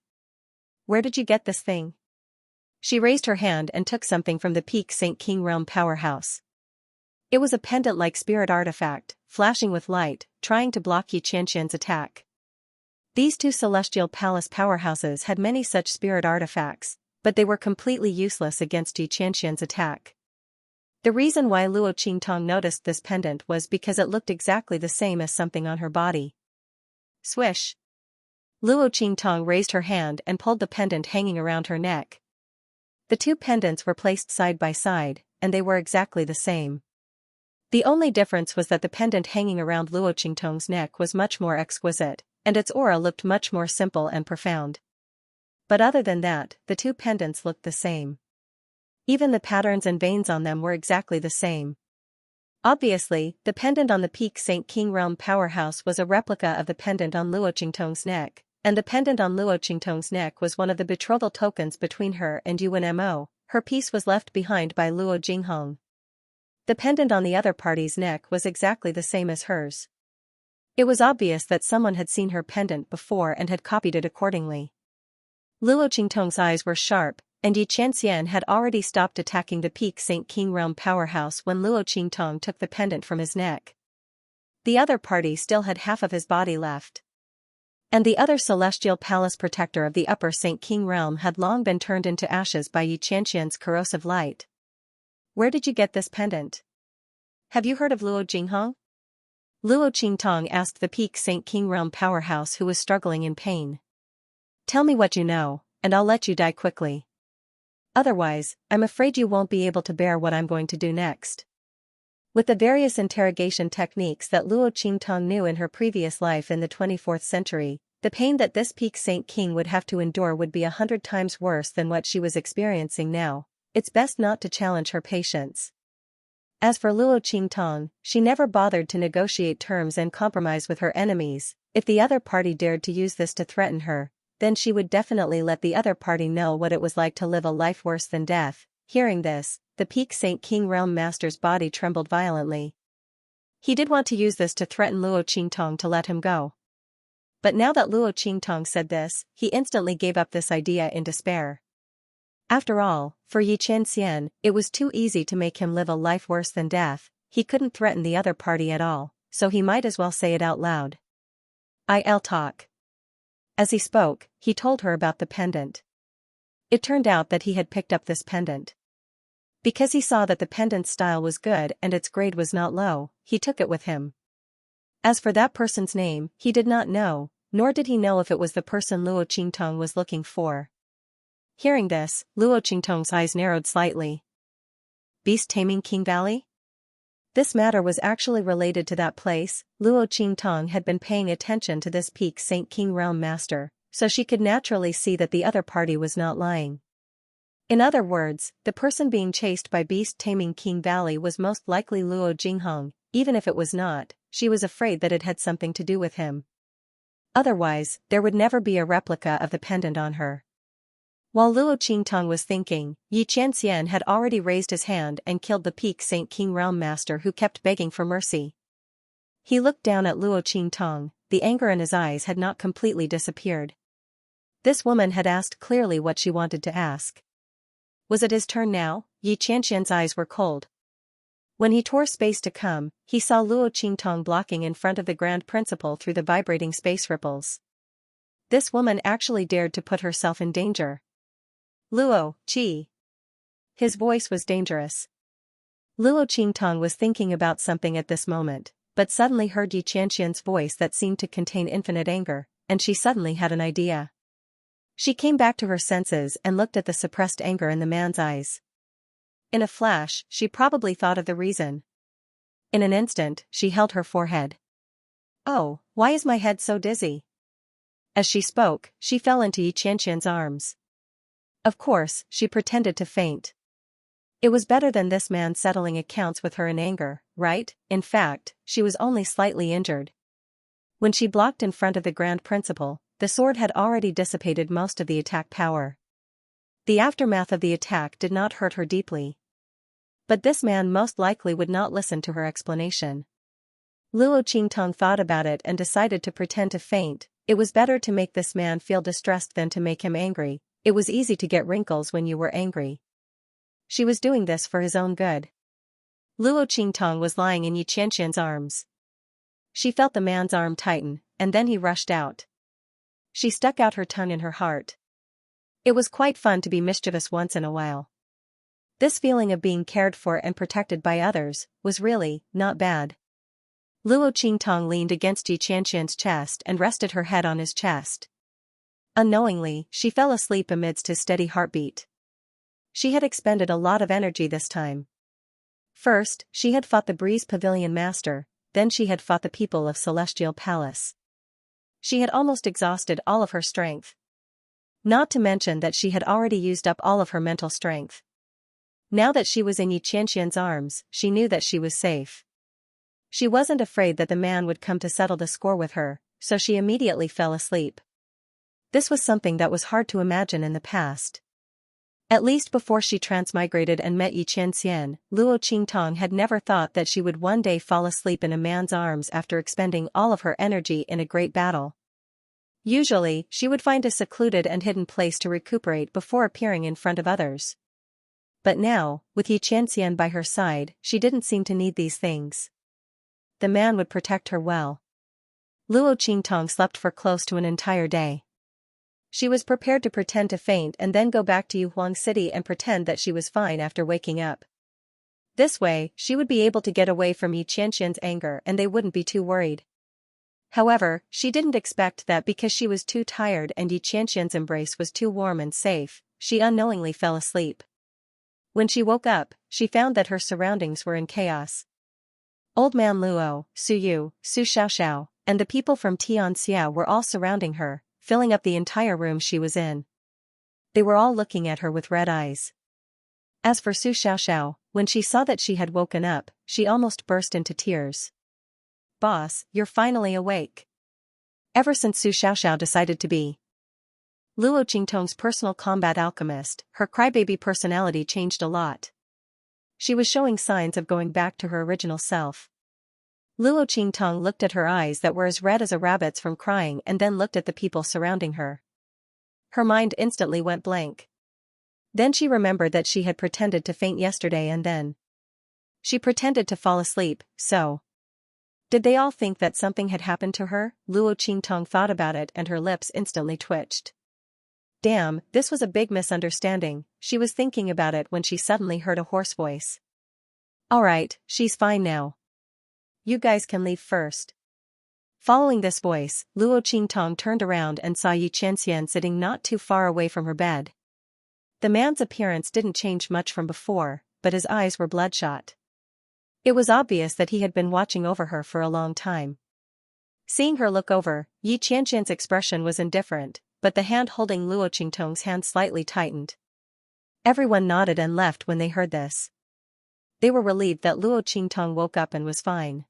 Where did you get this thing? She raised her hand and took something from the Peak St. King Realm powerhouse. It was a pendant-like spirit artifact, flashing with light, trying to block Xianxia's attack. These two Celestial Palace powerhouses had many such spirit artifacts, but they were completely useless against Xianxia's attack. The reason why Luo Qingtong noticed this pendant was because it looked exactly the same as something on her body. Swish! Luo Qingtong raised her hand and pulled the pendant hanging around her neck. The two pendants were placed side by side, and they were exactly the same. The only difference was that the pendant hanging around Luo Qingtong's neck was much more exquisite, and its aura looked much more simple and profound. But other than that, the two pendants looked the same. Even the patterns and veins on them were exactly the same. Obviously, the pendant on the Peak St. King Realm powerhouse was a replica of the pendant on Luo Qingtong's neck, and the pendant on Luo Qingtong's neck was one of the betrothal tokens between her and Yuan Mo. Her piece was left behind by Luo Jinghong. The pendant on the other party's neck was exactly the same as hers. It was obvious that someone had seen her pendant before and had copied it accordingly. Luo Qingtong's eyes were sharp, and Xianxia had already stopped attacking the Peak St. King Realm powerhouse when Luo Qingtong took the pendant from his neck. The other party still had half of his body left. And the other Celestial Palace protector of the Upper St. King Realm had long been turned into ashes by Xianxia's corrosive light. Where did you get this pendant? Have you heard of Luo Jinghong? Luo Qingtong asked the Peak St. King Realm powerhouse, who was struggling in pain. Tell me what you know, and I'll let you die quickly. Otherwise, I'm afraid you won't be able to bear what I'm going to do next. With the various interrogation techniques that Luo Qingtong knew in her previous life in the 24th century, the pain that this Peak St. King would have to endure would be 100 times worse than what she was experiencing now. It's best not to challenge her patience. As for Luo Qingtong, she never bothered to negotiate terms and compromise with her enemies. If the other party dared to use this to threaten her, then she would definitely let the other party know what it was like to live a life worse than death. Hearing this, the Peak St. King Realm master's body trembled violently. He did want to use this to threaten Luo Qingtong to let him go. But now that Luo Qingtong said this, he instantly gave up this idea in despair. After all, for Xianxia, it was too easy to make him live a life worse than death. He couldn't threaten the other party at all, so he might as well say it out loud. I'll talk. As he spoke, he told her about the pendant. It turned out that he had picked up this pendant. Because he saw that the pendant's style was good and its grade was not low, he took it with him. As for that person's name, he did not know, nor did he know if it was the person Luo Qingtong was looking for. Hearing this, Luo Qingtong's eyes narrowed slightly. Beast Taming King Valley? This matter was actually related to that place. Luo Qingtong had been paying attention to this Peak St. King Realm master, so she could naturally see that the other party was not lying. In other words, the person being chased by Beast Taming King Valley was most likely Luo Jinghong. Even if it was not, she was afraid that it had something to do with him. Otherwise, there would never be a replica of the pendant on her. While Luo Qingtong was thinking, Xianxia had already raised his hand and killed the Peak St. King Realm master, who kept begging for mercy. He looked down at Luo Qingtong. The anger in his eyes had not completely disappeared. This woman had asked clearly what she wanted to ask. Was it his turn now? Xianxia's eyes were cold. When he tore space to come, he saw Luo Qingtong blocking in front of the Grand Principal through the vibrating space ripples. This woman actually dared to put herself in danger. Luo, Qi. His voice was dangerous. Luo Qingtong was thinking about something at this moment, but suddenly heard Xianxia's voice that seemed to contain infinite anger, and she suddenly had an idea. She came back to her senses and looked at the suppressed anger in the man's eyes. In a flash, she probably thought of the reason. In an instant, she held her forehead. Oh, why is my head so dizzy? As she spoke, she fell into Xianxia's arms. Of course, she pretended to faint. It was better than this man settling accounts with her in anger, right? In fact, she was only slightly injured, When she blocked in front of the Grand Principal, the sword had already dissipated most of the attack power. The aftermath of the attack did not hurt her deeply. But this man most likely would not listen to her explanation. Luo Qingtong thought about it and decided to pretend to faint. It was better to make this man feel distressed than to make him angry. It was easy to get wrinkles when you were angry. She was doing this for his own good. Luo Qingtong was lying in Yi Qianxian's arms. She felt the man's arm tighten, and then he rushed out. She stuck out her tongue in her heart. It was quite fun to be mischievous once in a while. This feeling of being cared for and protected by others was really not bad. Luo Qingtong leaned against Yi Qianxian's chest and rested her head on his chest. Unknowingly, she fell asleep amidst his steady heartbeat. She had expended a lot of energy this time. First, she had fought the Breeze Pavilion Master, then she had fought the people of Celestial Palace. She had almost exhausted all of her strength. Not to mention that she had already used up all of her mental strength. Now that she was in Yi Qianxian's arms, she knew that she was safe. She wasn't afraid that the man would come to settle the score with her, so she immediately fell asleep. This was something that was hard to imagine in the past. At least before she transmigrated and met Yi Qianxian, Luo Qingtong had never thought that she would one day fall asleep in a man's arms after expending all of her energy in a great battle. Usually, she would find a secluded and hidden place to recuperate before appearing in front of others. But now, with Yi Qianxian by her side, she didn't seem to need these things. The man would protect her well. Luo Qingtong slept for close to an entire day. She was prepared to pretend to faint and then go back to Yuhuang City and pretend that she was fine after waking up. This way, she would be able to get away from Yi Qianxian's anger and they wouldn't be too worried. However, she didn't expect that because she was too tired and Yi Qianxian's embrace was too warm and safe, she unknowingly fell asleep. When she woke up, she found that her surroundings were in chaos. Old Man Luo, Su Yu, Su Xiaoxiao, and the people from Xianxia were all surrounding her, filling up the entire room she was in. They were all looking at her with red eyes. As for Su Xiaoxiao, when she saw that she had woken up, she almost burst into tears. "Boss, you're finally awake." Ever since Su Xiaoxiao decided to be Luo Qingtong's personal combat alchemist, her crybaby personality changed a lot. She was showing signs of going back to her original self. Luo Qingtong looked at her eyes that were as red as a rabbit's from crying and then looked at the people surrounding her. Her mind instantly went blank. Then she remembered that she had pretended to faint yesterday and then she pretended to fall asleep, so did they all think that something had happened to her? Luo Qingtong thought about it and her lips instantly twitched. Damn, this was a big misunderstanding. She was thinking about it when she suddenly heard a hoarse voice. "Alright, she's fine now. You guys can leave first." Following this voice, Luo Qingtong turned around and saw Yi Qianxian sitting not too far away from her bed. The man's appearance didn't change much from before, but his eyes were bloodshot. It was obvious that he had been watching over her for a long time. Seeing her look over, Yi Qianxian's expression was indifferent, but the hand holding Luo Qingtong's hand slightly tightened. Everyone nodded and left when they heard this. They were relieved that Luo Qingtong woke up and was fine.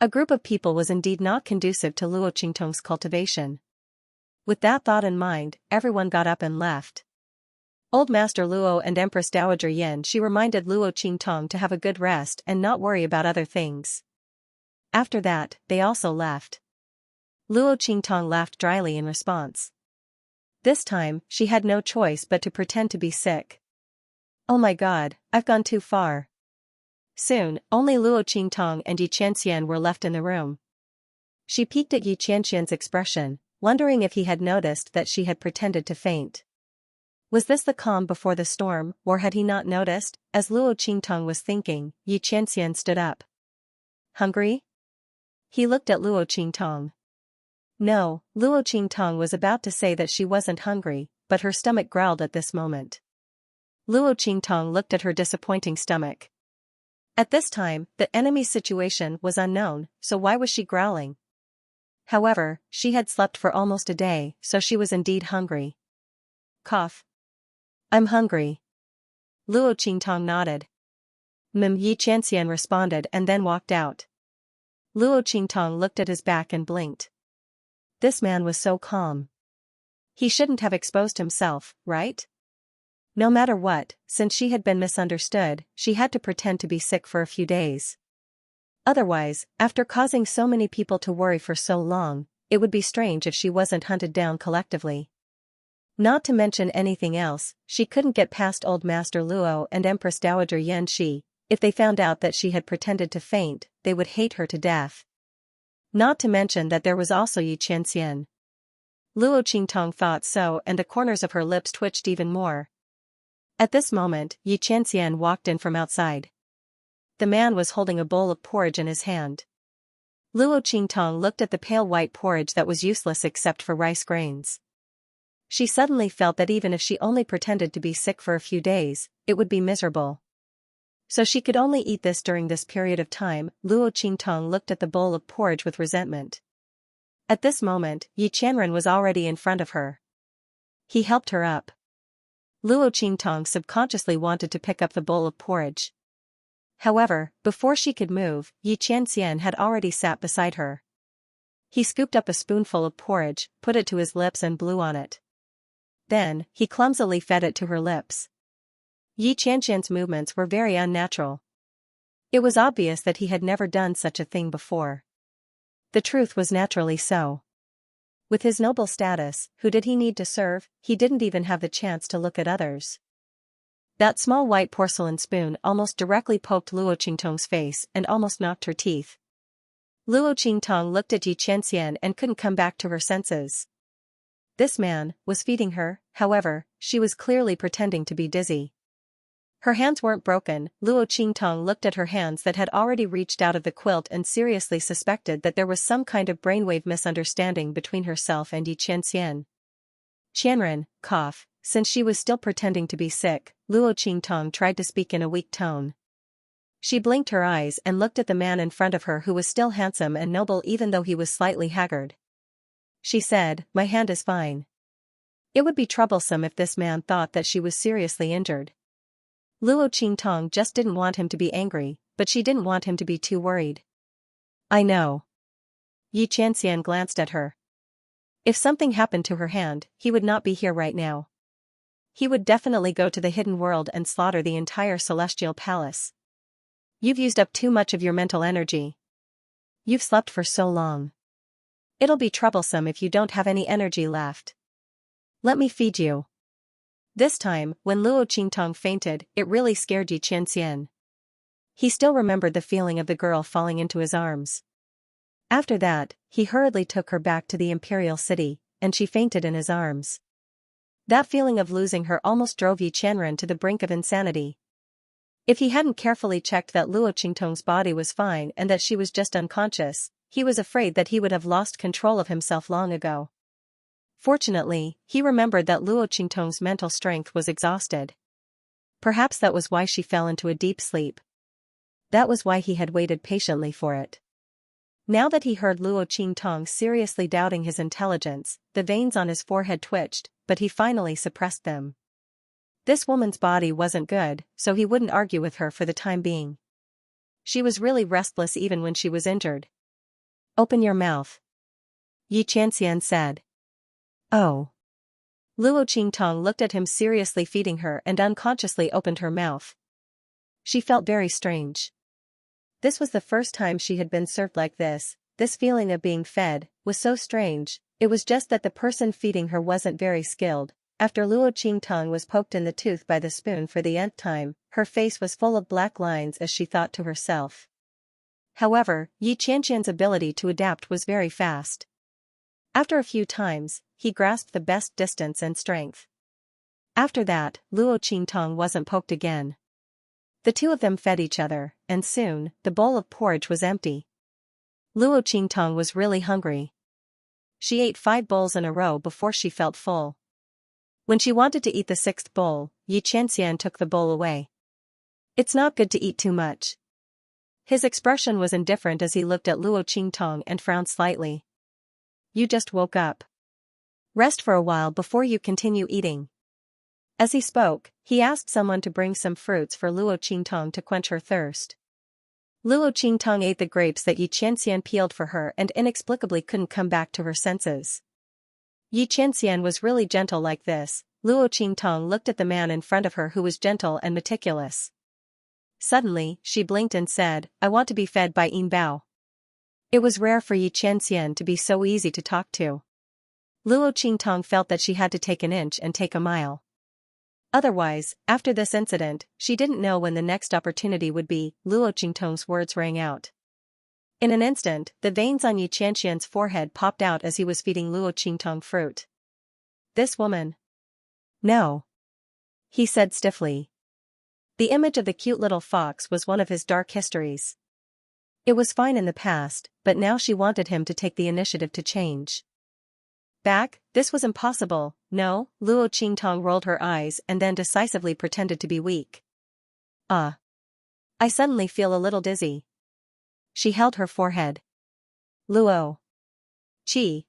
A group of people was indeed not conducive to Luo Qingtong's cultivation. With that thought in mind, everyone got up and left. Old Master Luo and Empress Dowager Yin, she reminded Luo Qingtong to have a good rest and not worry about other things. After that, they also left. Luo Qingtong laughed dryly in response. This time, she had no choice but to pretend to be sick. "Oh my god, I've gone too far." Soon, only Luo Qingtong and Yi Qianxian were left in the room. She peeked at Yi Qianxian's expression, wondering if he had noticed that she had pretended to faint. Was this the calm before the storm, or had he not noticed? As Luo Qingtong was thinking, Yi Qianxian stood up. "Hungry?" He looked at Luo Qingtong. No, Luo Qingtong was about to say that she wasn't hungry, but her stomach growled at this moment. Luo Qingtong looked at her disappointing stomach. At this time, the enemy's situation was unknown, so why was she growling? However, she had slept for almost a day, so she was indeed hungry. Cough. "I'm hungry." Luo Qingtong nodded. Yi Qianxian responded and then walked out. Luo Qingtong looked at his back and blinked. This man was so calm. He shouldn't have exposed himself, right? No matter what, since she had been misunderstood, she had to pretend to be sick for a few days. Otherwise, after causing so many people to worry for so long, it would be strange if she wasn't hunted down collectively. Not to mention anything else, she couldn't get past Old Master Luo and Empress Dowager Yanxi. If they found out that she had pretended to faint, they would hate her to death. Not to mention that there was also Xianxia. Luo Qingtong thought so, and the corners of her lips twitched even more. At this moment, Xianxia walked in from outside. The man was holding a bowl of porridge in his hand. Luo Qingtong looked at the pale white porridge that was useless except for rice grains. She suddenly felt that even if she only pretended to be sick for a few days, it would be miserable. So she could only eat this during this period of time. Luo Qingtong looked at the bowl of porridge with resentment. At this moment, Yi Qianren was already in front of her. He helped her up. Luo Qingtong subconsciously wanted to pick up the bowl of porridge. However, before she could move, Yi Qianxian had already sat beside her. He scooped up a spoonful of porridge, put it to his lips and blew on it. Then, he clumsily fed it to her lips. Yi Qianxian's movements were very unnatural. It was obvious that he had never done such a thing before. The truth was naturally so. With his noble status, who did he need to serve? He didn't even have the chance to look at others. That small white porcelain spoon almost directly poked Luo Qingtong's face and almost knocked her teeth. Luo Qingtong looked at Yi Qianxian and couldn't come back to her senses. This man was feeding her, however, she was clearly pretending to be dizzy. Her hands weren't broken. Luo Qingtong looked at her hands that had already reached out of the quilt and seriously suspected that there was some kind of brainwave misunderstanding between herself and Yi Qianxian. Qianren, cough. Since she was still pretending to be sick, Luo Qingtong tried to speak in a weak tone. She blinked her eyes and looked at the man in front of her who was still handsome and noble even though he was slightly haggard. She said, "My hand is fine." It would be troublesome if this man thought that she was seriously injured. Luo Qingtong just didn't want him to be angry, but she didn't want him to be too worried. "I know." Yi Qianxian glanced at her. If something happened to her hand, he would not be here right now. He would definitely go to the hidden world and slaughter the entire celestial palace. "You've used up too much of your mental energy. You've slept for so long. It'll be troublesome if you don't have any energy left. Let me feed you." This time, when Luo Qingtong fainted, it really scared Yi Qianxian. He still remembered the feeling of the girl falling into his arms. After that, he hurriedly took her back to the imperial city, and she fainted in his arms. That feeling of losing her almost drove Yi Qianren to the brink of insanity. If he hadn't carefully checked that Luo Qingtong's body was fine and that she was just unconscious, he was afraid that he would have lost control of himself long ago. Fortunately, he remembered that Luo Qingtong's mental strength was exhausted. Perhaps that was why she fell into a deep sleep. That was why he had waited patiently for it. Now that he heard Luo Qingtong seriously doubting his intelligence, the veins on his forehead twitched, but he finally suppressed them. This woman's body wasn't good, so he wouldn't argue with her for the time being. She was really restless even when she was injured. "Open your mouth," Yi Qianxian said. "Oh." Luo Qingtong looked at him seriously feeding her and unconsciously opened her mouth. She felt very strange. This was the first time she had been served like this. This feeling of being fed was so strange. It was just that the person feeding her wasn't very skilled. After Luo Qingtong was poked in the tooth by the spoon for the nth time, her face was full of black lines as she thought to herself. However, Yi Qianxian's ability to adapt was very fast. After a few times, he grasped the best distance and strength. After that, Luo Qingtong wasn't poked again. The two of them fed each other, and soon, the bowl of porridge was empty. Luo Qingtong was really hungry. She ate 5 bowls in a row before she felt full. When she wanted to eat the 6th bowl, Yi Qianxian took the bowl away. "It's not good to eat too much." His expression was indifferent as he looked at Luo Qingtong and frowned slightly. "You just woke up. Rest for a while before you continue eating." As he spoke, he asked someone to bring some fruits for Luo Qingtong to quench her thirst. Luo Qingtong ate the grapes that Yi Qianxian peeled for her and inexplicably couldn't come back to her senses. Yi Qianxian was really gentle like this. Luo Qingtong looked at the man in front of her who was gentle and meticulous. Suddenly, she blinked and said, "I want to be fed by Yin Bao." It was rare for Yi Qianxian to be so easy to talk to. Luo Qingtong felt that she had to take an inch and take a mile. Otherwise, after this incident, she didn't know when the next opportunity would be. Luo Qingtong's words rang out. In an instant, the veins on Yi Qianxian's forehead popped out as he was feeding Luo Qingtong fruit. "This woman." "No," he said stiffly. The image of the cute little fox was one of his dark histories. It was fine in the past, but now she wanted him to take the initiative to change. Back, this was impossible. "No," Luo Qingtong rolled her eyes and then decisively pretended to be weak. I suddenly feel a little dizzy." She held her forehead. "Luo. Qi."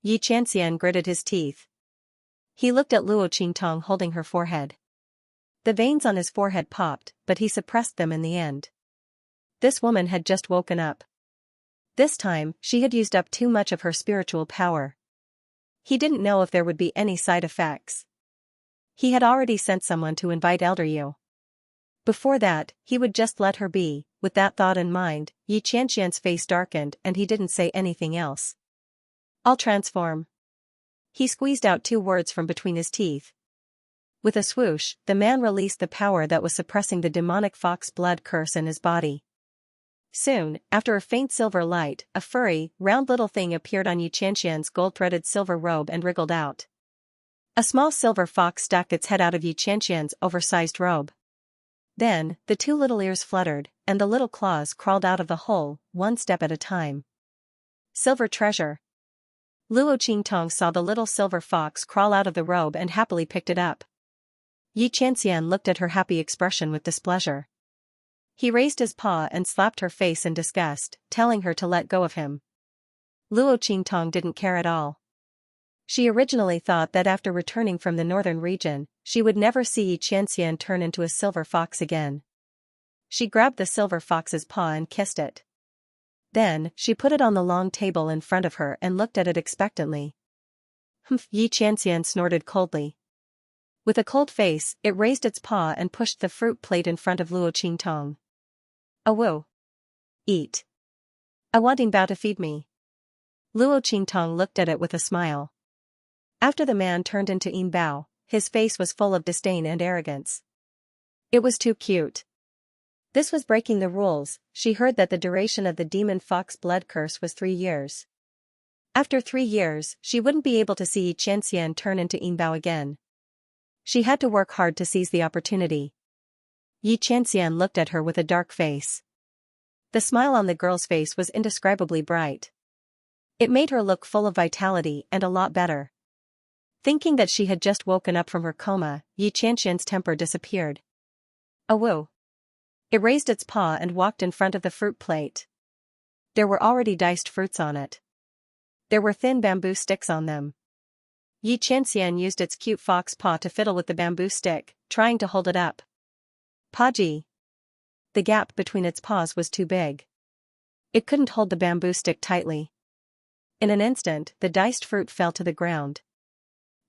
Yi Qianxian gritted his teeth. He looked at Luo Qingtong holding her forehead. The veins on his forehead popped, but he suppressed them in the end. This woman had just woken up. This time, she had used up too much of her spiritual power. He didn't know if there would be any side effects. He had already sent someone to invite Elder Yu. Before that, he would just let her be. With that thought in mind, Yi Qianxian's face darkened and he didn't say anything else. "I'll transform." He squeezed out 2 words from between his teeth. With a swoosh, the man released the power that was suppressing the demonic fox blood curse in his body. Soon, after a faint silver light, a furry, round little thing appeared on Yi Qianxian's gold-threaded silver robe and wriggled out. A small silver fox stuck its head out of Yi Qianxian's oversized robe. Then, the 2 little ears fluttered, and the little claws crawled out of the hole, 1 step at a time. "Silver treasure." Luo Qingtong saw the little silver fox crawl out of the robe and happily picked it up. Yi Qianxian looked at her happy expression with displeasure. He raised his paw and slapped her face in disgust, telling her to let go of him. Luo Qingtong didn't care at all. She originally thought that after returning from the northern region, she would never see Yi Qianxian turn into a silver fox again. She grabbed the silver fox's paw and kissed it. Then, she put it on the long table in front of her and looked at it expectantly. "Humph," Yi Qianxian snorted coldly. With a cold face, it raised its paw and pushed the fruit plate in front of Luo Qingtong. "Awoo. Eat. I want Yin Bao to feed me." Luo Qingtong looked at it with a smile. After the man turned into Yin Bao, his face was full of disdain and arrogance. It was too cute. This was breaking the rules. She heard that the duration of the demon fox blood curse was 3 years. After 3 years, she wouldn't be able to see Yi Qianxian turn into Yin Bao again. She had to work hard to seize the opportunity. Yi Qianxian looked at her with a dark face. The smile on the girl's face was indescribably bright. It made her look full of vitality and a lot better. Thinking that she had just woken up from her coma, Yi Qianxian's temper disappeared. "Awoo." It raised its paw and walked in front of the fruit plate. There were already diced fruits on it. There were thin bamboo sticks on them. Yi Qianxian used its cute fox paw to fiddle with the bamboo stick, trying to hold it up. "Paji." The gap between its paws was too big. It couldn't hold the bamboo stick tightly. In an instant, the diced fruit fell to the ground.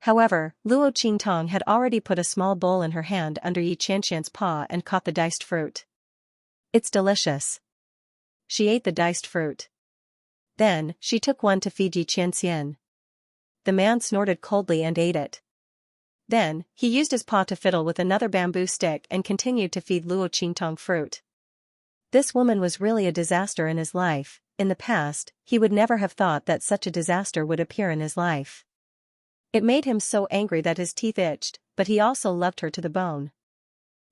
However, Luo Qingtong had already put a small bowl in her hand under Yi Qianxian's paw and caught the diced fruit. "It's delicious." She ate the diced fruit. Then, she took one to feed Yi Qianxian. The man snorted coldly and ate it. Then, he used his paw to fiddle with another bamboo stick and continued to feed Luo Qingtong fruit. This woman was really a disaster in his life. In the past, he would never have thought that such a disaster would appear in his life. It made him so angry that his teeth itched, but he also loved her to the bone.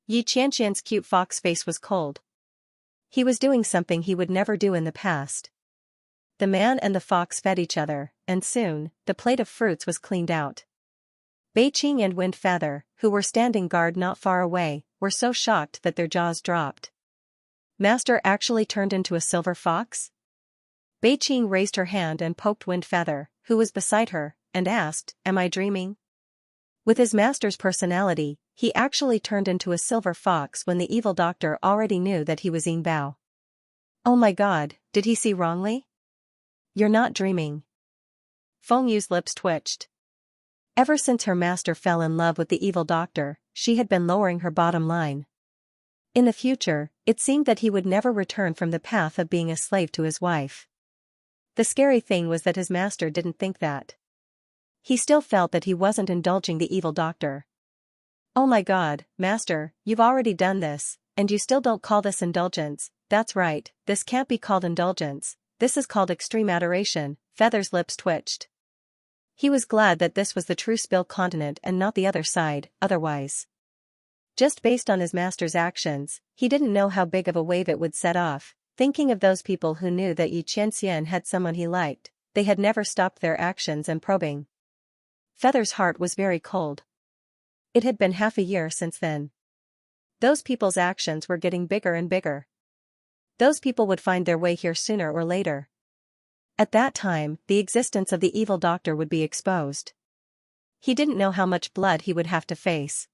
Yi Qianxian's cute fox face was cold. He was doing something he would never do in the past. The man and the fox fed each other, and soon, the plate of fruits was cleaned out. Beiqing and Wind Feather, who were standing guard not far away, were so shocked that their jaws dropped. "Master actually turned into a silver fox?" Beiqing raised her hand and poked Wind Feather, who was beside her, and asked, "Am I dreaming?" With his master's personality, he actually turned into a silver fox when the evil doctor already knew that he was Yin Bao. Oh my god, did he see wrongly? You're not dreaming. Feng Yu's lips twitched. Ever since her master fell in love with the evil doctor, she had been lowering her bottom line. In the future, it seemed that he would never return from the path of being a slave to his wife. The scary thing was that his master didn't think that. He still felt that he wasn't indulging the evil doctor. Oh my god, master, you've already done this, and you still don't call this indulgence. That's right, this can't be called indulgence, this is called extreme adoration. Feather's lips twitched. He was glad that this was the true spill continent and not the other side, otherwise. Just based on his master's actions, he didn't know how big of a wave it would set off. Thinking of those people who knew that Xianxia had someone he liked, they had never stopped their actions and probing. Feather's heart was very cold. It had been half a year since then. Those people's actions were getting bigger and bigger. Those people would find their way here sooner or later. At that time, the existence of the evil doctor would be exposed. He didn't know how much blood he would have to face.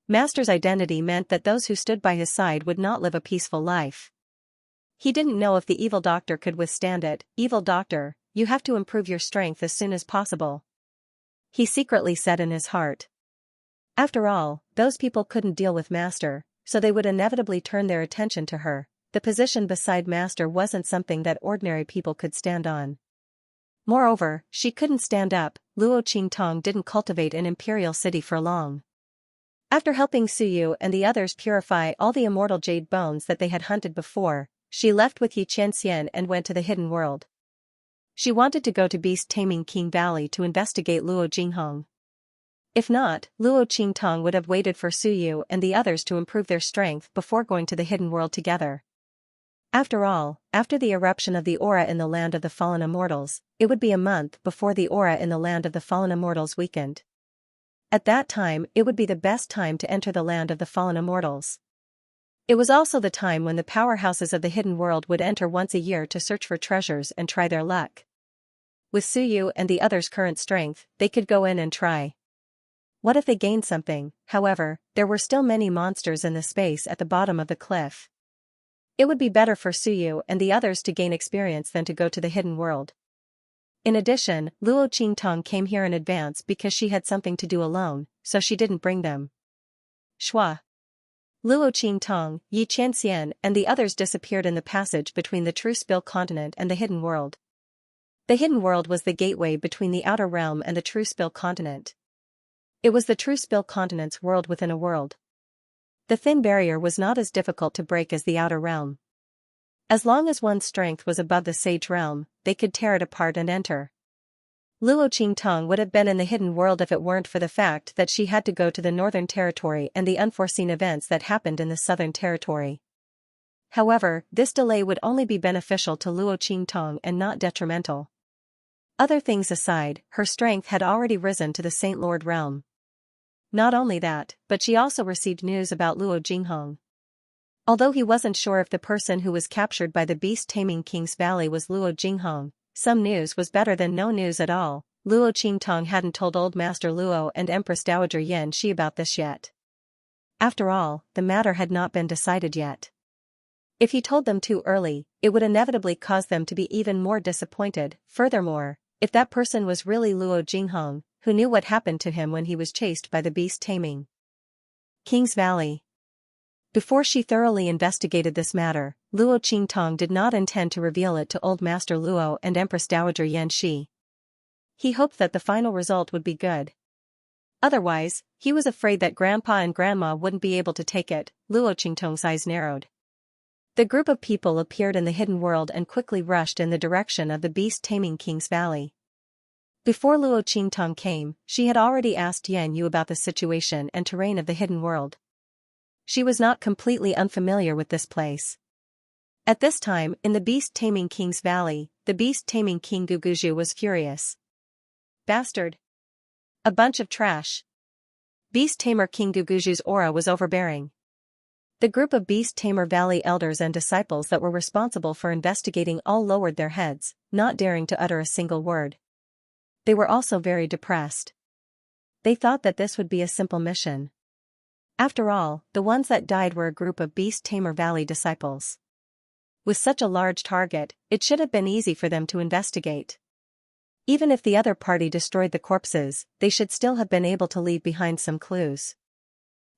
Master's identity meant that those who stood by his side would not live a peaceful life. He didn't know if the evil doctor could withstand it. Evil doctor, you have to improve your strength as soon as possible. He secretly said in his heart. After all, those people couldn't deal with Master, so they would inevitably turn their attention to her. The position beside Master wasn't something that ordinary people could stand on. Moreover, she couldn't stand up. Luo Qingtong didn't cultivate an imperial city for long. After helping Suyu and the others purify all the immortal jade bones that they had hunted before, she left with Xianxia and went to the hidden world. She wanted to go to Beast Taming King Valley to investigate Luo Jinghong. If not, Luo Qingtong would have waited for Suyu and the others to improve their strength before going to the hidden world together. After all, after the eruption of the aura in the land of the fallen immortals, it would be a month before the aura in the land of the fallen immortals weakened. At that time, it would be the best time to enter the land of the fallen immortals. It was also the time when the powerhouses of the hidden world would enter once a year to search for treasures and try their luck. With Suyu and the others' current strength, they could go in and try. What if they gained something? However, there were still many monsters in the space at the bottom of the cliff. It would be better for Suyu and the others to gain experience than to go to the hidden world. In addition, Luo Qingtong came here in advance because she had something to do alone, so she didn't bring them. Shua. Luo Qingtong, Xianxia and the others disappeared in the passage between the true spill continent and the hidden world. The hidden world was the gateway between the outer realm and the true spill continent. It was the true spill continent's world within a world. The thin barrier was not as difficult to break as the outer realm. As long as one's strength was above the sage realm, they could tear it apart and enter. Luo Qingtong would have been in the hidden world if it weren't for the fact that she had to go to the northern territory and the unforeseen events that happened in the southern territory. However, this delay would only be beneficial to Luo Qingtong and not detrimental. Other things aside, her strength had already risen to the Saint Lord realm. Not only that, but she also received news about Luo Jinghong. Although he wasn't sure if the person who was captured by the Beast Taming King's Valley was Luo Jinghong, some news was better than no news at all. Luo Qingtong hadn't told Old Master Luo and Empress Dowager Xianxia about this yet. After all, the matter had not been decided yet. If he told them too early, it would inevitably cause them to be even more disappointed. Furthermore, if that person was really Luo Jinghong, who knew what happened to him when he was chased by the Beast Taming King's Valley. Before she thoroughly investigated this matter, Luo Qingtong did not intend to reveal it to Old Master Luo and Empress Dowager Xianxia. He hoped that the final result would be good. Otherwise, he was afraid that Grandpa and Grandma wouldn't be able to take it. Luo Qingtong's eyes narrowed. The group of people appeared in the hidden world and quickly rushed in the direction of the Beast Taming King's Valley. Before Luo Qingtong came, she had already asked Yan Yu about the situation and terrain of the hidden world. She was not completely unfamiliar with this place. At this time, in the Beast Taming King's Valley, the Beast Taming King Guguju was furious. Bastard! A bunch of trash. Beast Tamer King Guguju's aura was overbearing. The group of Beast Tamer Valley elders and disciples that were responsible for investigating all lowered their heads, not daring to utter a single word. They were also very depressed. They thought that this would be a simple mission. After all, the ones that died were a group of Beast Tamer Valley disciples. With such a large target, it should have been easy for them to investigate. Even if the other party destroyed the corpses, they should still have been able to leave behind some clues.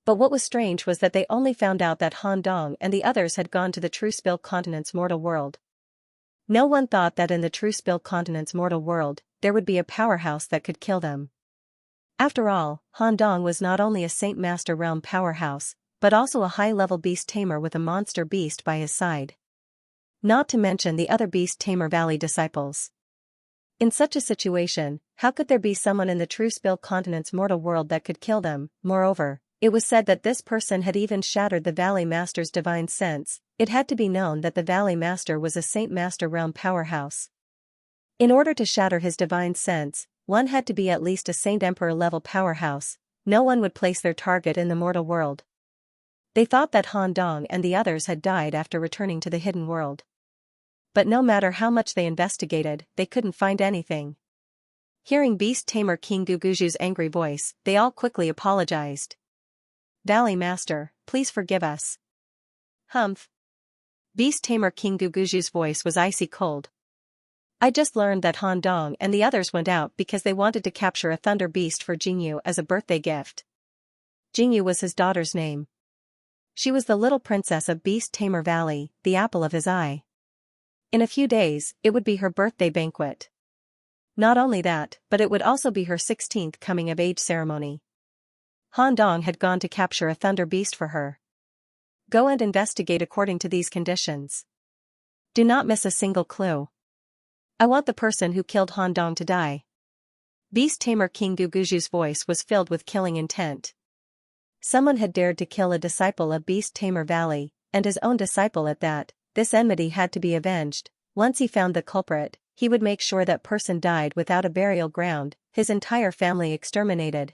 But what was strange was that they only found out that Han Dong and the others had gone to the True Spill continent's mortal world. No one thought that in the True Spill continent's mortal world, there would be a powerhouse that could kill them. After all, Han Dong was not only a Saint Master Realm powerhouse, but also a high-level beast tamer with a monster beast by his side. Not to mention the other beast tamer valley disciples. In such a situation, how could there be someone in the True Spill continent's mortal world that could kill them? Moreover, it was said that this person had even shattered the Valley Master's divine sense. It had to be known that the Valley Master was a Saint Master Realm powerhouse. In order to shatter his divine sense, one had to be at least a Saint Emperor level powerhouse. No one would place their target in the mortal world. They thought that Han Dong and the others had died after returning to the hidden world. But no matter how much they investigated, they couldn't find anything. Hearing Beast Tamer King Guguju's angry voice, they all quickly apologized. "Valley Master, please forgive us." "Humph." Beast Tamer King Guguju's voice was icy cold. "I just learned that Han Dong and the others went out because they wanted to capture a thunder beast for Jingyu as a birthday gift." Jingyu was his daughter's name. She was the little princess of Beast Tamer Valley, the apple of his eye. In a few days, it would be her birthday banquet. Not only that, but it would also be her 16th coming-of-age ceremony. Han Dong had gone to capture a thunder beast for her. Go and investigate according to these conditions. Do not miss a single clue. I want the person who killed Han Dong to die. Beast Tamer King Guguju's voice was filled with killing intent. Someone had dared to kill a disciple of Beast Tamer Valley, and his own disciple at that. This enmity had to be avenged. Once he found the culprit, he would make sure that person died without a burial ground, his entire family exterminated.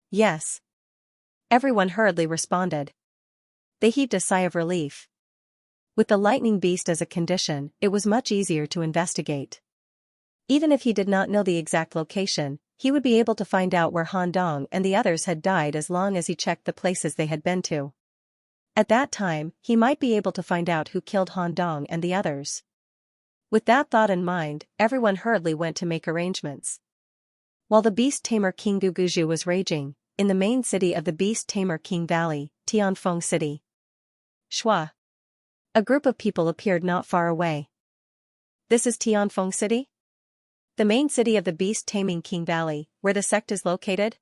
Yes. Everyone hurriedly responded. They heaved a sigh of relief. With the lightning beast as a condition, it was much easier to investigate. Even if he did not know the exact location, he would be able to find out where Han Dong and the others had died as long as he checked the places they had been to. At that time, he might be able to find out who killed Han Dong and the others. With that thought in mind, everyone hurriedly went to make arrangements. While the Beast Tamer King Guguju was raging, in the main city of the Beast Tamer King Valley, Tianfeng City. Shua. A group of people appeared not far away. This is Tianfeng City? The main city of the Beast Taming King Valley, where the sect is located?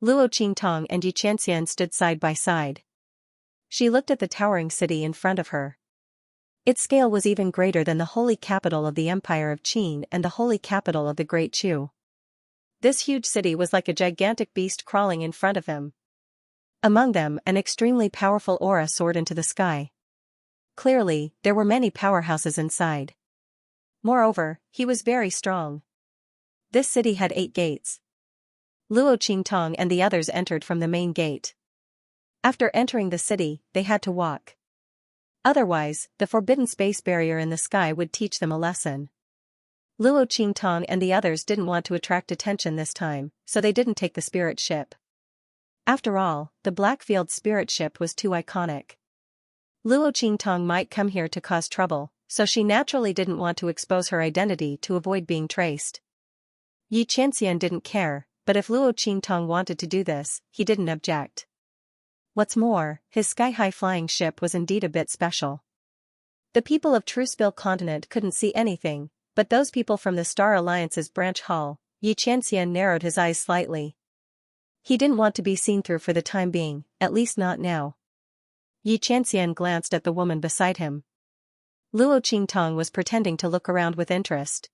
Luo Qingtong and Xianxia stood side by side. She looked at the towering city in front of her. Its scale was even greater than the holy capital of the Empire of Qin and the holy capital of the Great Chu. This huge city was like a gigantic beast crawling in front of him. Among them, an extremely powerful aura soared into the sky. Clearly, there were many powerhouses inside. Moreover, he was very strong. This city had 8 gates. Luo Qingtong and the others entered from the main gate. After entering the city, they had to walk. Otherwise, the forbidden space barrier in the sky would teach them a lesson. Luo Qingtong and the others didn't want to attract attention this time, so they didn't take the spirit ship. After all, the Blackfield spirit ship was too iconic. Luo Qingtong might come here to cause trouble, so she naturally didn't want to expose her identity to avoid being traced. Xianxia didn't care, but if Luo Qingtong wanted to do this, he didn't object. What's more, his sky-high flying ship was indeed a bit special. The people of True Spill continent couldn't see anything, but those people from the Star Alliance's branch hall. Xianxia narrowed his eyes slightly. He didn't want to be seen through for the time being, at least not now. Xianxia glanced at the woman beside him. Luo Qingtong was pretending to look around with interest.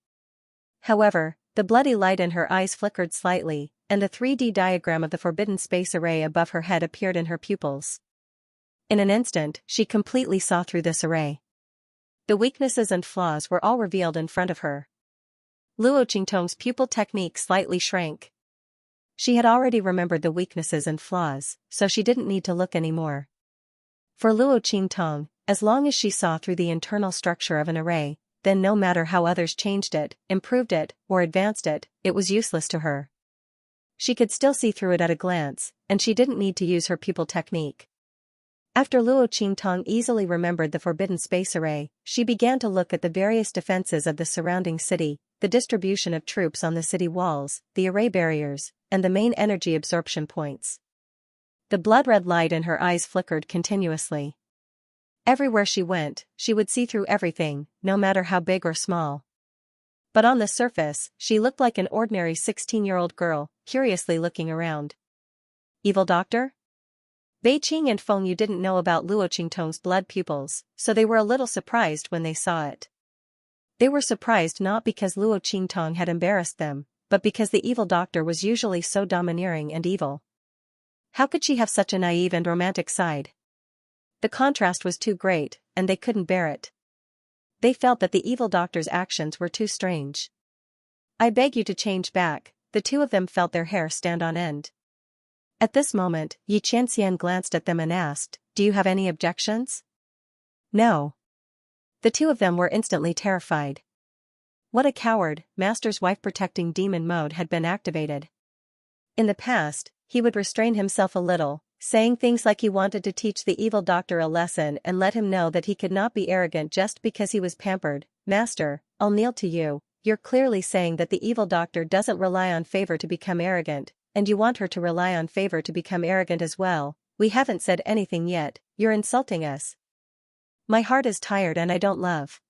However, the bloody light in her eyes flickered slightly, and the 3D diagram of the forbidden space array above her head appeared in her pupils. In an instant, she completely saw through this array. The weaknesses and flaws were all revealed in front of her. Luo Qingtong's pupil technique slightly shrank. She had already remembered the weaknesses and flaws, so she didn't need to look anymore. For Luo Qingtong, as long as she saw through the internal structure of an array, then no matter how others changed it, improved it, or advanced it, it was useless to her. She could still see through it at a glance, and she didn't need to use her pupil technique. After Luo Qingtong easily remembered the forbidden space array, she began to look at the various defenses of the surrounding city, the distribution of troops on the city walls, the array barriers, and the main energy absorption points. The blood-red light in her eyes flickered continuously. Everywhere she went, she would see through everything, no matter how big or small. But on the surface, she looked like an ordinary 16-year-old girl, curiously looking around. Evil doctor? Bei Qing and Feng Yu didn't know about Luo Qingtong's blood pupils, so they were a little surprised when they saw it. They were surprised not because Luo Qingtong had embarrassed them, but because the evil doctor was usually so domineering and evil. How could she have such a naive and romantic side? The contrast was too great, and they couldn't bear it. They felt that the evil doctor's actions were too strange. I beg you to change back, the two of them felt their hair stand on end. At this moment, Xianxia glanced at them and asked, "Do you have any objections?" "No." The two of them were instantly terrified. What a coward, Master's wife protecting demon mode had been activated. In the past, he would restrain himself a little, saying things like he wanted to teach the evil doctor a lesson and let him know that he could not be arrogant just because he was pampered. "Master, I'll kneel to you, you're clearly saying that the evil doctor doesn't rely on favor to become arrogant, and you want her to rely on favor to become arrogant as well. We haven't said anything yet, you're insulting us. My heart is tired and I don't love."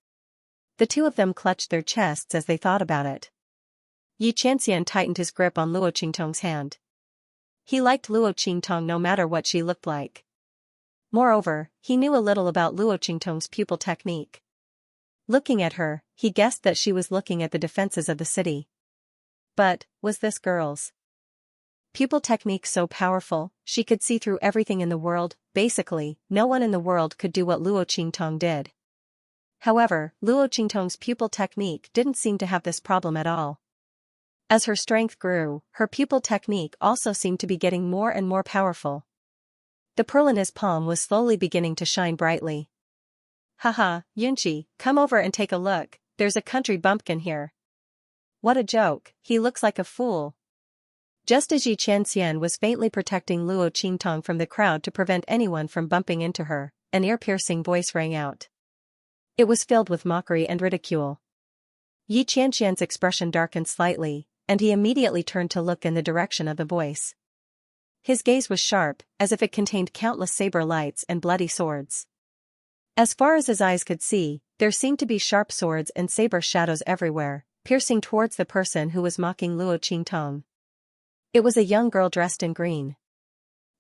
The two of them clutched their chests as they thought about it. Xianxia tightened his grip on Luo Qingtong's hand. He liked Luo Qingtong no matter what she looked like. Moreover, he knew a little about Luo Qingtong's pupil technique. Looking at her, he guessed that she was looking at the defenses of the city. But, was this girl's pupil technique so powerful, she could see through everything in the world? Basically, no one in the world could do what Luo Qingtong did. However, Luo Qingtong's pupil technique didn't seem to have this problem at all. As her strength grew, her pupil technique also seemed to be getting more and more powerful. The pearl in his palm was slowly beginning to shine brightly. "Haha, Yunqi, come over and take a look, there's a country bumpkin here." "What a joke, he looks like a fool." Just as Xianxia was faintly protecting Luo Qingtong from the crowd to prevent anyone from bumping into her, an ear-piercing voice rang out. It was filled with mockery and ridicule. Xianxia's expression darkened slightly, and he immediately turned to look in the direction of the voice. His gaze was sharp, as if it contained countless saber lights and bloody swords. As far as his eyes could see, there seemed to be sharp swords and saber shadows everywhere, piercing towards the person who was mocking Luo Qingtong. It was a young girl dressed in green.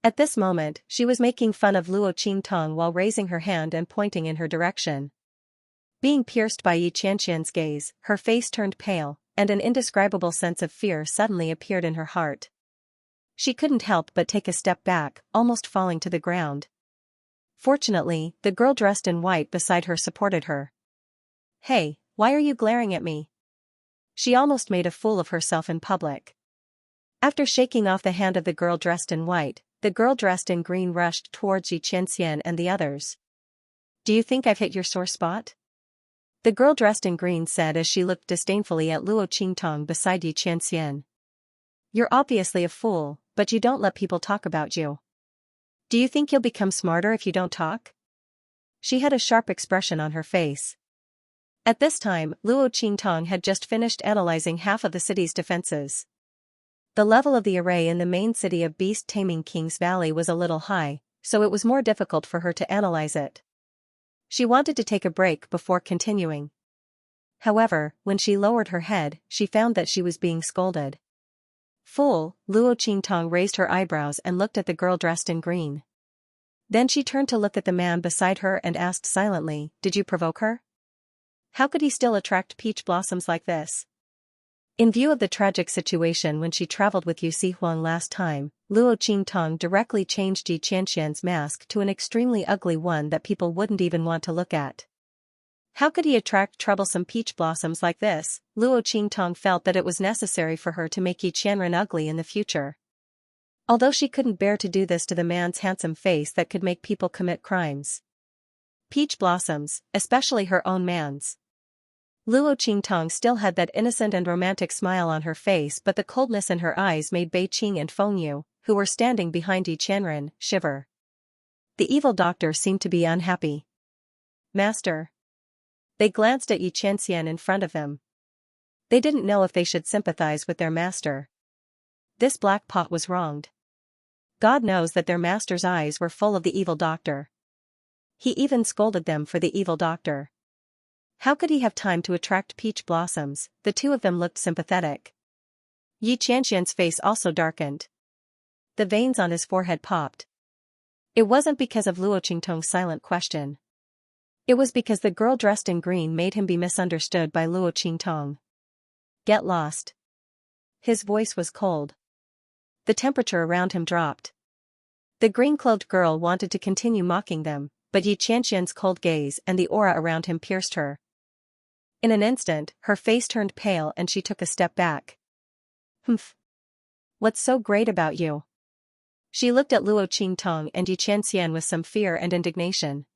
At this moment, she was making fun of Luo Qingtong while raising her hand and pointing in her direction. Being pierced by Xianxia's gaze, her face turned pale, and an indescribable sense of fear suddenly appeared in her heart. She couldn't help but take a step back, almost falling to the ground. Fortunately, the girl dressed in white beside her supported her. "Hey, why are you glaring at me?" She almost made a fool of herself in public. After shaking off the hand of the girl dressed in white, the girl dressed in green rushed towards Xianxia and the others. "Do you think I've hit your sore spot?" The girl dressed in green said as she looked disdainfully at Luo Qingtong beside Xianxia. "You're obviously a fool, but you don't let people talk about you. Do you think you'll become smarter if you don't talk?" She had a sharp expression on her face. At this time, Luo Qingtong had just finished analyzing half of the city's defenses. The level of the array in the main city of beast-taming King's Valley was a little high, so it was more difficult for her to analyze it. She wanted to take a break before continuing. However, when she lowered her head, she found that she was being scolded. "Fool," Luo Qingtong raised her eyebrows and looked at the girl dressed in green. Then she turned to look at the man beside her and asked silently, "Did you provoke her? How could he still attract peach blossoms like this?" In view of the tragic situation when she traveled with Yu Huang last time, Luo Qingtong directly changed Yi Qianxian's mask to an extremely ugly one that people wouldn't even want to look at. How could he attract troublesome peach blossoms like this? Luo Qingtong felt that it was necessary for her to make Yi Qianren ugly in the future. Although she couldn't bear to do this to the man's handsome face that could make people commit crimes. Peach blossoms, especially her own man's. Luo Qingtong still had that innocent and romantic smile on her face, but the coldness in her eyes made Bei Qing and Feng Yu, who were standing behind Yi Qianren, shiver. The evil doctor seemed to be unhappy. Master. They glanced at Xianxia in front of them. They didn't know if they should sympathize with their master. This black pot was wronged. God knows that their master's eyes were full of the evil doctor. He even scolded them for the evil doctor. How could he have time to attract peach blossoms? The two of them looked sympathetic. Xianxia's face also darkened. The veins on his forehead popped. It wasn't because of Luo Qingtong's silent question. It was because the girl dressed in green made him be misunderstood by Luo Qingtong. Get lost. His voice was cold. The temperature around him dropped. The green-clothed girl wanted to continue mocking them, but Xianxia's cold gaze and the aura around him pierced her. In an instant, her face turned pale and she took a step back. Humph. What's so great about you? She looked at Luo Qingtong and Xianxia with some fear and indignation.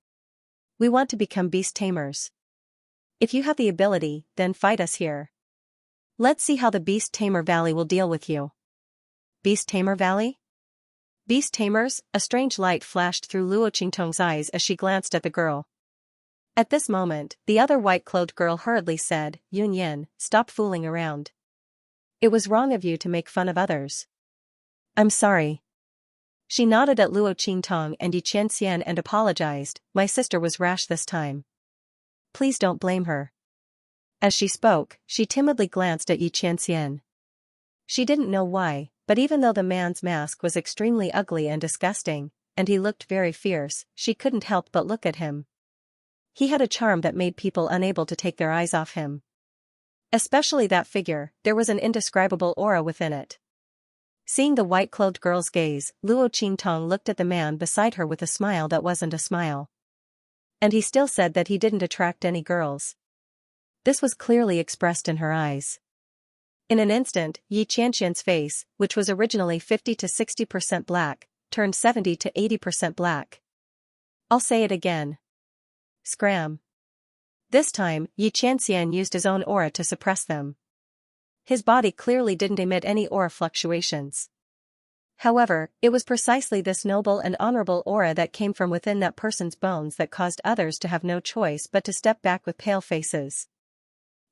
We want to become beast tamers. If you have the ability, then fight us here. Let's see how the Beast Tamer Valley will deal with you. Beast Tamer Valley? Beast Tamers? A strange light flashed through Luo Qingtong's eyes as she glanced at the girl. At this moment, the other white-clothed girl hurriedly said, Yun Yin, stop fooling around. It was wrong of you to make fun of others. I'm sorry. She nodded at Luo Qingtong and Xianxia and apologized. My sister was rash this time. Please don't blame her. As she spoke, she timidly glanced at Xianxia. She didn't know why, but even though the man's mask was extremely ugly and disgusting, and he looked very fierce, she couldn't help but look at him. He had a charm that made people unable to take their eyes off him. Especially that figure, there was an indescribable aura within it. Seeing the white-clothed girl's gaze, Luo Qingtong looked at the man beside her with a smile that wasn't a smile. And he still said that he didn't attract any girls. This was clearly expressed in her eyes. In an instant, Xianxia's face, which was originally 50 to 60% black, turned 70 to 80% black. I'll say it again. Scram. This time, Xianxia used his own aura to suppress them. His body clearly didn't emit any aura fluctuations. However, it was precisely this noble and honorable aura that came from within that person's bones that caused others to have no choice but to step back with pale faces.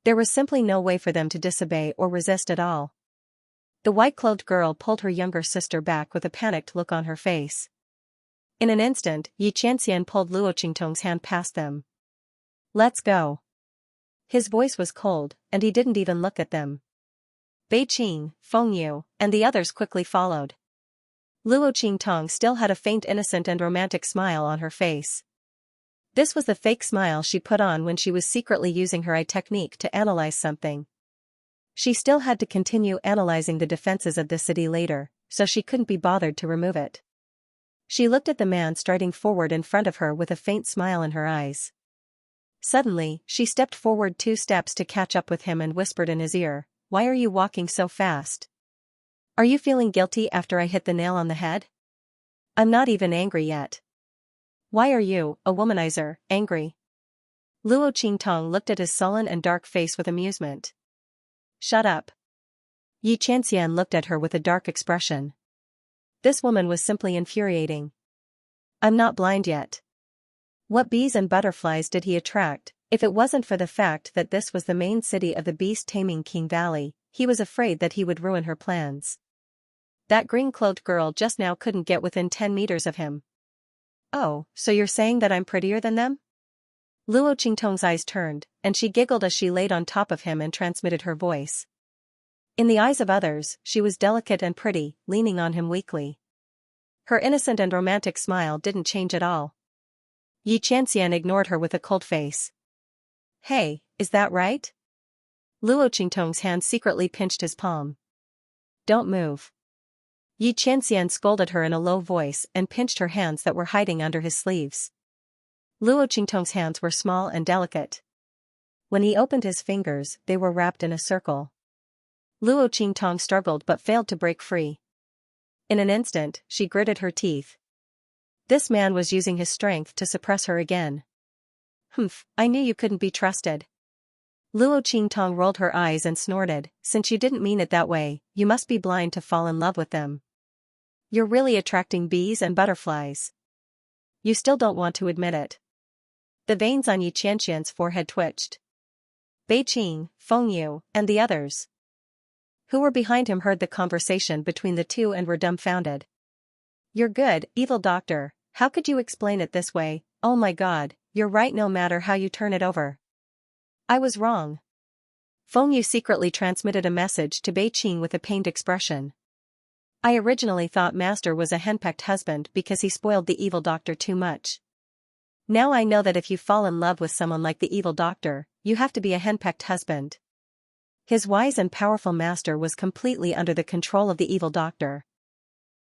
There was simply no way for them to disobey or resist at all. The white-clothed girl pulled her younger sister back with a panicked look on her face. In an instant, Xianxia pulled Luo Qingtong's hand past them. Let's go. His voice was cold, and he didn't even look at them. Bei Qing, Feng Yu, and the others quickly followed. Luo Qingtong still had a faint innocent and romantic smile on her face. This was the fake smile she put on when she was secretly using her eye technique to analyze something. She still had to continue analyzing the defenses of the city later, so she couldn't be bothered to remove it. She looked at the man striding forward in front of her with a faint smile in her eyes. Suddenly, she stepped forward 2 steps to catch up with him and whispered in his ear, "Why are you walking so fast? Are you feeling guilty after I hit the nail on the head? I'm not even angry yet. Why are you, a womanizer, angry?" Luo Qingtong looked at his sullen and dark face with amusement. Shut up. Xianxia looked at her with a dark expression. This woman was simply infuriating. I'm not blind yet. What bees and butterflies did he attract? If it wasn't for the fact that this was the main city of the beast-taming King Valley, he was afraid that he would ruin her plans. That green-clothed girl just now couldn't get within 10 meters of him. Oh, so you're saying that I'm prettier than them? Luo Qingtong's eyes turned, and she giggled as she laid on top of him and transmitted her voice. In the eyes of others, she was delicate and pretty, leaning on him weakly. Her innocent and romantic smile didn't change at all. Xianxia ignored her with a cold face. Hey, is that right? Luo Qingtong's hand secretly pinched his palm. Don't move. Xianxia scolded her in a low voice and pinched her hands that were hiding under his sleeves. Luo Qingtong's hands were small and delicate. When he opened his fingers, they were wrapped in a circle. Luo Qingtong struggled but failed to break free. In an instant, she gritted her teeth. This man was using his strength to suppress her again. Humph, I knew you couldn't be trusted. Luo Qingtong rolled her eyes and snorted, since you didn't mean it that way, you must be blind to fall in love with them. You're really attracting bees and butterflies. You still don't want to admit it. The veins on Yi Qianxian's forehead twitched. Bei Qing, Feng Yu, and the others who were behind him heard the conversation between the two and were dumbfounded. You're good, evil doctor, how could you explain it this way? Oh my god, you're right no matter how you turn it over. I was wrong. Feng Yu secretly transmitted a message to Bei Qing with a pained expression. I originally thought Master was a henpecked husband because he spoiled the evil doctor too much. Now I know that if you fall in love with someone like the evil doctor, you have to be a henpecked husband. His wise and powerful master was completely under the control of the evil doctor.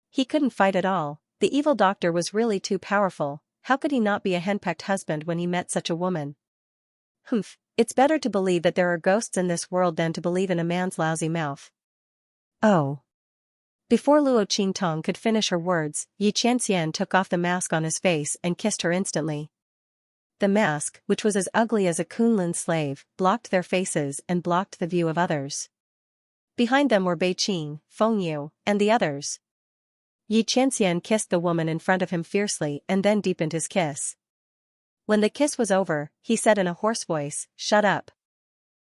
He couldn't fight at all, the evil doctor was really too powerful, how could he not be a henpecked husband when he met such a woman? Humph, it's better to believe that there are ghosts in this world than to believe in a man's lousy mouth. Oh. Before Luo Qingtong could finish her words, Yi Qianxian took off the mask on his face and kissed her instantly. The mask, which was as ugly as a Kunlun slave, blocked their faces and blocked the view of others. Behind them were Bei Qing, Feng Yu, and the others. Yi Qianxian kissed the woman in front of him fiercely and then deepened his kiss. When the kiss was over, he said in a hoarse voice, "Shut up."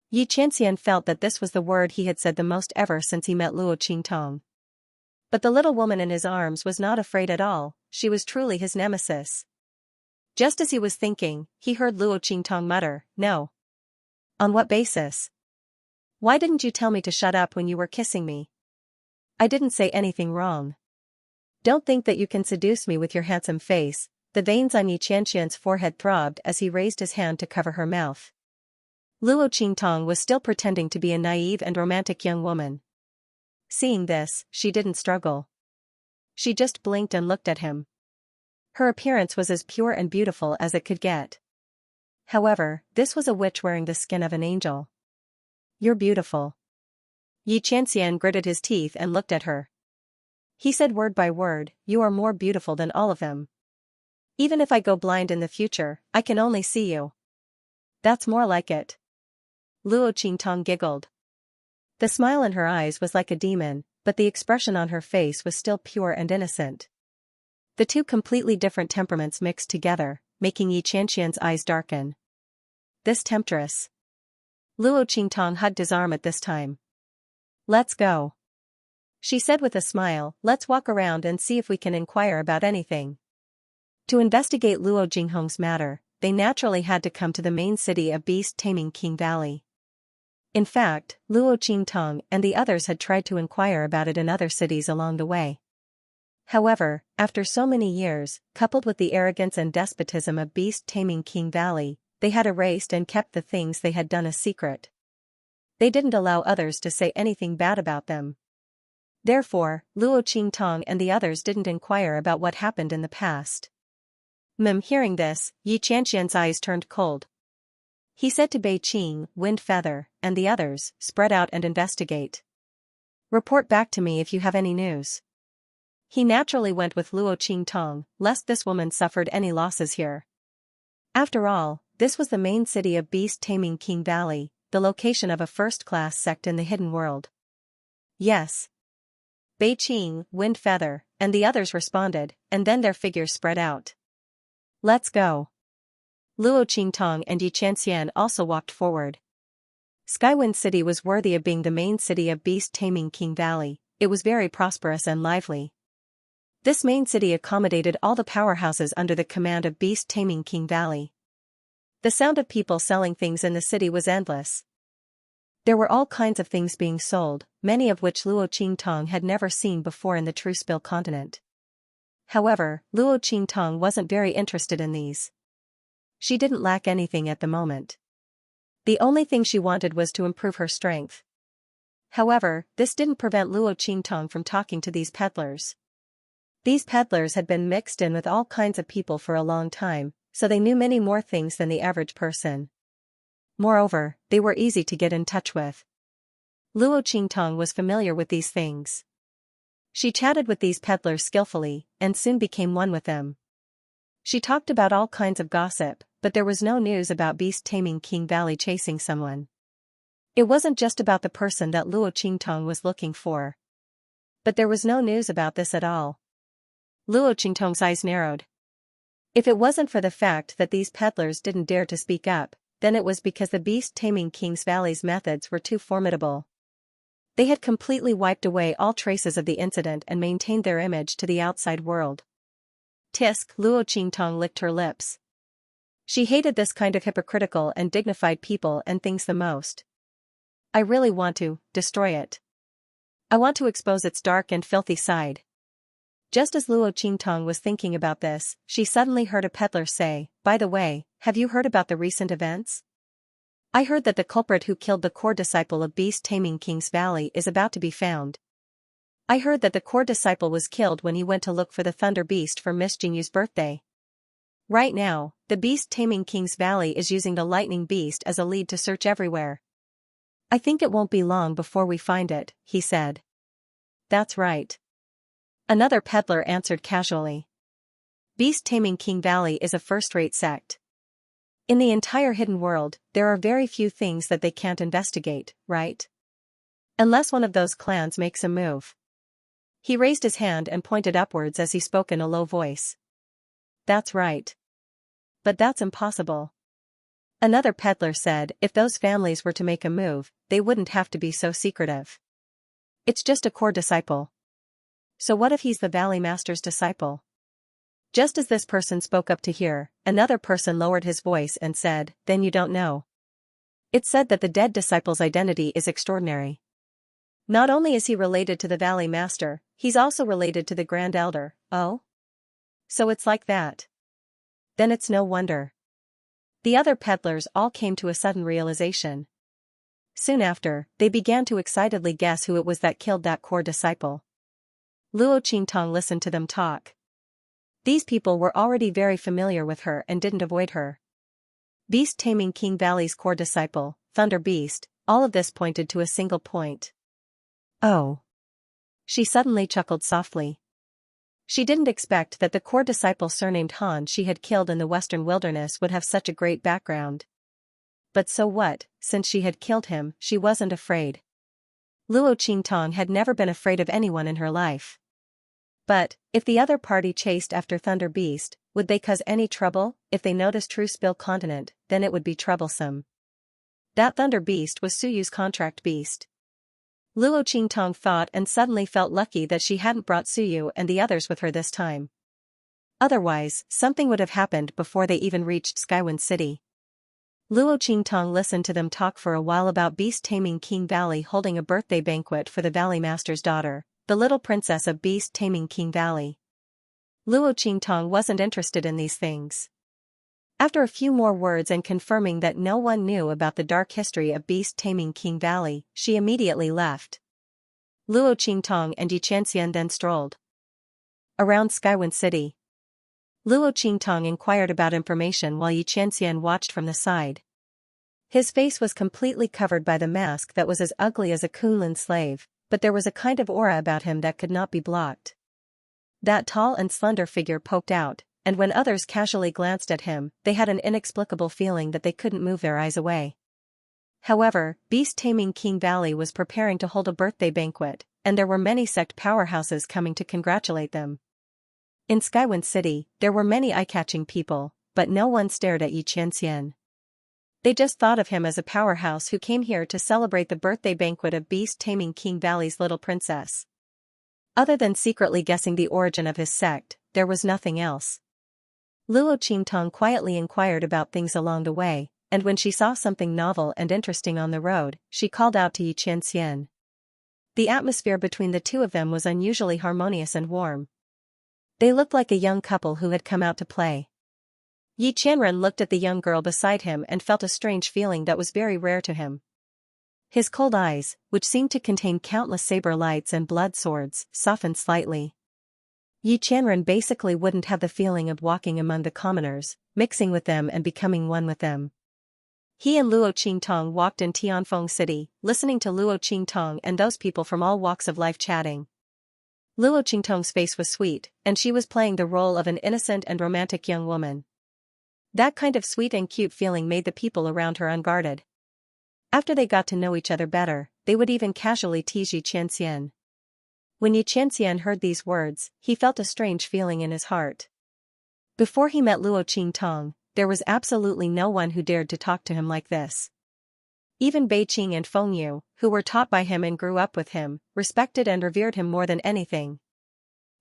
Yi Qianxian felt that this was the word he had said the most ever since he met Luo Qingtong. But the little woman in his arms was not afraid at all, she was truly his nemesis. Just as he was thinking, he heard Luo Qingtong mutter, "No." On what basis? Why didn't you tell me to shut up when you were kissing me? I didn't say anything wrong. Don't think that you can seduce me with your handsome face. The veins on Yi Qianxian's forehead throbbed as he raised his hand to cover her mouth. Luo Qingtong was still pretending to be a naive and romantic young woman. Seeing this, she didn't struggle. She just blinked and looked at him. Her appearance was as pure and beautiful as it could get. However, this was a witch wearing the skin of an angel. You're beautiful. Yi Qianxian gritted his teeth and looked at her. He said word by word, you are more beautiful than all of them. Even if I go blind in the future, I can only see you. That's more like it. Luo Qingtong giggled. The smile in her eyes was like a demon, but the expression on her face was still pure and innocent. The two completely different temperaments mixed together, making Yi Qianxian's eyes darken. This temptress. Luo Qingtong hugged his arm at this time. Let's go. She said with a smile, let's walk around and see if we can inquire about anything. To investigate Luo Jinghong's matter, they naturally had to come to the main city of beast-taming King Valley. In fact, Luo Qingtong and the others had tried to inquire about it in other cities along the way. However, after so many years, coupled with the arrogance and despotism of beast-taming King Valley, they had erased and kept the things they had done a secret. They didn't allow others to say anything bad about them. Therefore, Luo Qingtong and the others didn't inquire about what happened in the past. Hearing this, Yi Qianxian's eyes turned cold. He said to Bei Qing, Wind Feather, and the others, spread out and investigate. Report back to me if you have any news. He naturally went with Luo Qingtong, lest this woman suffered any losses here. After all, this was the main city of beast-taming King Valley, the location of a first-class sect in the hidden world. Yes. Bei Qing, Wind Feather, and the others responded, and then their figures spread out. Let's go. Luo Qingtong and Yi Qianxian also walked forward. Skywind City was worthy of being the main city of beast-taming King Valley, it was very prosperous and lively. This main city accommodated all the powerhouses under the command of beast-taming King Valley. The sound of people selling things in the city was endless. There were all kinds of things being sold, many of which Luo Qingtong had never seen before in the Truespill continent. However, Luo Qingtong wasn't very interested in these. She didn't lack anything at the moment. The only thing she wanted was to improve her strength. However, this didn't prevent Luo Qingtong from talking to these peddlers. These peddlers had been mixed in with all kinds of people for a long time, so they knew many more things than the average person. Moreover, they were easy to get in touch with. Luo Qingtong was familiar with these things. She chatted with these peddlers skillfully, and soon became one with them. She talked about all kinds of gossip, but there was no news about beast-taming King Valley chasing someone. It wasn't just about the person that Luo Qingtong was looking for. But there was no news about this at all. Luo Qingtong's eyes narrowed. If it wasn't for the fact that these peddlers didn't dare to speak up, then it was because the beast-taming King's Valley's methods were too formidable. They had completely wiped away all traces of the incident and maintained their image to the outside world. Tisk, Luo Qingtong licked her lips. She hated this kind of hypocritical and dignified people and things the most. I really want to destroy it. I want to expose its dark and filthy side. Just as Luo Qingtong was thinking about this, she suddenly heard a peddler say, "By the way, have you heard about the recent events? I heard that the culprit who killed the core disciple of beast-taming King's Valley is about to be found. I heard that the core disciple was killed when he went to look for the Thunder Beast for Miss Jingyu's birthday. Right now, the beast-taming King's Valley is using the Lightning Beast as a lead to search everywhere. I think it won't be long before we find it," he said. "That's right," another peddler answered casually. Beast-taming King Valley is a first-rate sect. In the entire hidden world, there are very few things that they can't investigate, right? Unless one of those clans makes a move. He raised his hand and pointed upwards as he spoke in a low voice. "That's right. But that's impossible," another peddler said. "If those families were to make a move, they wouldn't have to be so secretive. It's just a core disciple. So what if he's the Valley Master's disciple?" Just as this person spoke up to hear, another person lowered his voice and said, "Then you don't know. It's said that the dead disciple's identity is extraordinary. Not only is he related to the Valley Master, he's also related to the Grand Elder." "Oh? So it's like that. Then it's no wonder." The other peddlers all came to a sudden realization. Soon after, they began to excitedly guess who it was that killed that core disciple. Luo Qingtong listened to them talk. These people were already very familiar with her and didn't avoid her. Beast-taming King Valley's core disciple, Thunder Beast, all of this pointed to a single point. "Oh." She suddenly chuckled softly. She didn't expect that the core disciple surnamed Han she had killed in the western wilderness would have such a great background. But so what, since she had killed him, she wasn't afraid. Luo Qingtong had never been afraid of anyone in her life. But, if the other party chased after Thunder Beast, would they cause any trouble? If they noticed True Spill Continent, then it would be troublesome. That Thunder Beast was Suyu's contract beast. Luo Qingtong thought and suddenly felt lucky that she hadn't brought Suyu and the others with her this time. Otherwise, something would have happened before they even reached Skywind City. Luo Qingtong listened to them talk for a while about beast-taming King Valley holding a birthday banquet for the Valley Master's daughter, the little princess of beast-taming King Valley. Luo Qingtong wasn't interested in these things. After a few more words and confirming that no one knew about the dark history of beast-taming King Valley, she immediately left. Luo Qingtong and Xianxia then strolled around Skywind City. Luo Qingtong inquired about information while Xianxia watched from the side. His face was completely covered by the mask that was as ugly as a Kunlun slave, but there was a kind of aura about him that could not be blocked. That tall and slender figure poked out, and when others casually glanced at him, they had an inexplicable feeling that they couldn't move their eyes away. However, beast-taming King Valley was preparing to hold a birthday banquet, and there were many sect powerhouses coming to congratulate them. In Skywind City, there were many eye-catching people, but no one stared at Xianxia. They just thought of him as a powerhouse who came here to celebrate the birthday banquet of beast-taming King Valley's little princess. Other than secretly guessing the origin of his sect, there was nothing else. Luo Qingtong quietly inquired about things along the way, and when she saw something novel and interesting on the road, she called out to Xianxia. The atmosphere between the two of them was unusually harmonious and warm. They looked like a young couple who had come out to play. Yi Qianren looked at the young girl beside him and felt a strange feeling that was very rare to him. His cold eyes, which seemed to contain countless saber lights and blood swords, softened slightly. Yi Qianren basically wouldn't have the feeling of walking among the commoners, mixing with them and becoming one with them. He and Luo Qingtong walked in Tianfeng City, listening to Luo Qingtong and those people from all walks of life chatting. Luo Qingtong's face was sweet, and she was playing the role of an innocent and romantic young woman. That kind of sweet and cute feeling made the people around her unguarded. After they got to know each other better, they would even casually tease Xianxia. When Xianxia heard these words, he felt a strange feeling in his heart. Before he met Luo Qingtong, there was absolutely no one who dared to talk to him like this. Even Beiqing and Fengyu, who were taught by him and grew up with him, respected and revered him more than anything.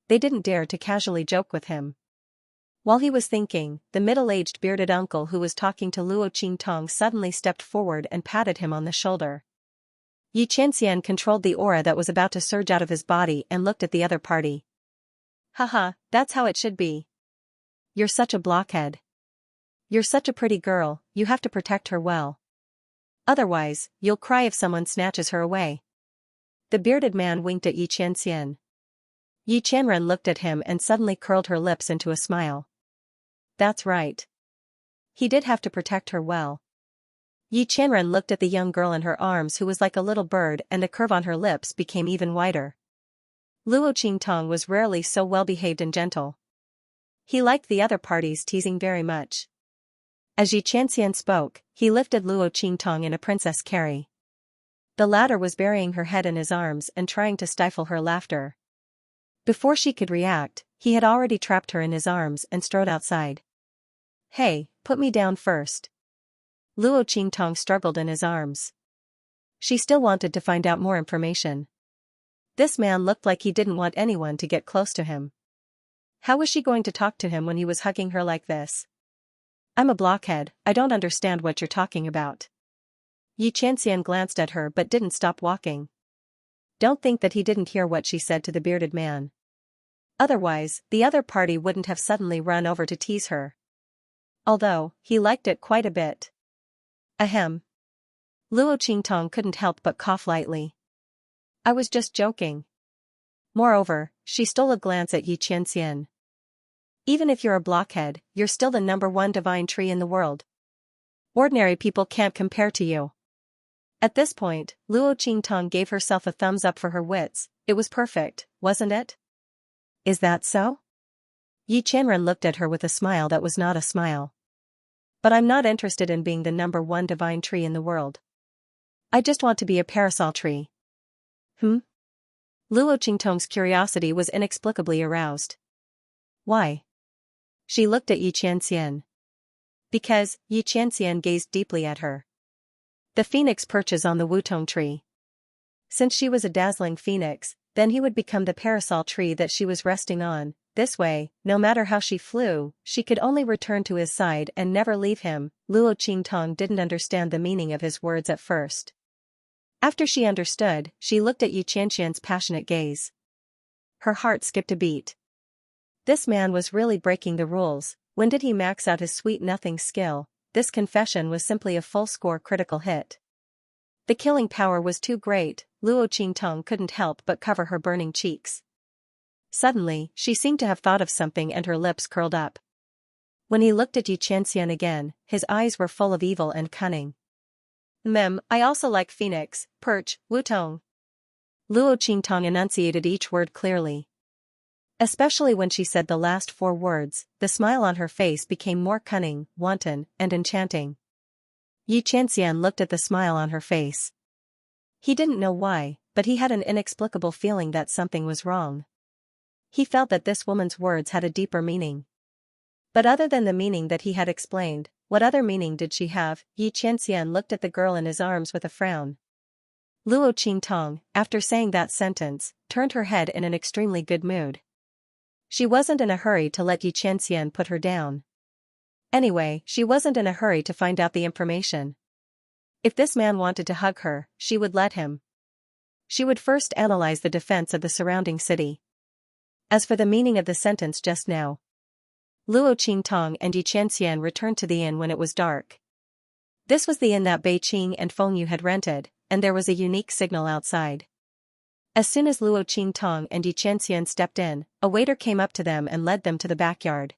They didn't dare to casually joke with him. While he was thinking, the middle-aged bearded uncle who was talking to Luo Qingtong suddenly stepped forward and patted him on the shoulder. Xianxia controlled the aura that was about to surge out of his body and looked at the other party. Haha, that's how it should be. You're such a blockhead. You're such a pretty girl, you have to protect her well. Otherwise, you'll cry if someone snatches her away. The bearded man winked at Yi Qianxian. Yi Qianren looked at him and suddenly curled her lips into a smile. That's right. He did have to protect her well. Yi Qianren looked at the young girl in her arms who was like a little bird, and the curve on her lips became even wider. Luo Qingtong was rarely so well-behaved and gentle. He liked the other party's teasing very much. As Yi Qianxian spoke, he lifted Luo Qingtong in a princess carry. The latter was burying her head in his arms and trying to stifle her laughter. Before she could react, he had already trapped her in his arms and strode outside. Hey, put me down first. Luo Qingtong struggled in his arms. She still wanted to find out more information. This man looked like he didn't want anyone to get close to him. How was she going to talk to him when he was hugging her like this? I'm a blockhead, I don't understand what you're talking about. Yi Qianxian glanced at her but didn't stop walking. Don't think that he didn't hear what she said to the bearded man. Otherwise, the other party wouldn't have suddenly run over to tease her. Although, he liked it quite a bit. Ahem. Luo Qingtong couldn't help but cough lightly. I was just joking. Moreover, she stole a glance at Yi Qianxian. Even if you're a blockhead, you're still the #1 divine tree in the world. Ordinary people can't compare to you. At this point, Luo Qingtong gave herself a thumbs up for her wits. It was perfect, wasn't it? Is that so? Yi Qianren looked at her with a smile that was not a smile. But I'm not interested in being the #1 divine tree in the world. I just want to be a parasol tree. Luo Qingtong's curiosity was inexplicably aroused. Why? She looked at Yi Qianxian. Because, Yi Qianxian gazed deeply at her. The phoenix perches on the wutong tree. Since she was a dazzling phoenix, then he would become the parasol tree that she was resting on. This way, no matter how she flew, she could only return to his side and never leave him. Luo Qingtong didn't understand the meaning of his words at first. After she understood, she looked at Yi Qianxian's passionate gaze. Her heart skipped a beat. This man was really breaking the rules. When did he max out his sweet nothing skill? This confession was simply a full-score critical hit. The killing power was too great. Luo Qingtong couldn't help but cover her burning cheeks. Suddenly, she seemed to have thought of something and her lips curled up. When he looked at Yi Qianxian again, his eyes were full of evil and cunning. I also like phoenix, perch, wutong. Luo Qingtong enunciated each word clearly. Especially when she said the last 4 words, the smile on her face became more cunning, wanton, and enchanting. Yi Qianxian looked at the smile on her face. He didn't know why, but he had an inexplicable feeling that something was wrong. He felt that this woman's words had a deeper meaning. But other than the meaning that he had explained, what other meaning did she have? Yi Qianxian looked at the girl in his arms with a frown. Luo Qingtong, after saying that sentence, turned her head in an extremely good mood. She wasn't in a hurry to let Yi Qianxian put her down. Anyway, she wasn't in a hurry to find out the information. If this man wanted to hug her, she would let him. She would first analyze the defense of the surrounding city. As for the meaning of the sentence just now, Luo Qingtong and Yi Qianxian returned to the inn when it was dark. This was the inn that Beiqing and Fengyu had rented, and there was a unique signal outside. As soon as Luo Qingtong and Yi Qianxian stepped in, a waiter came up to them and led them to the backyard.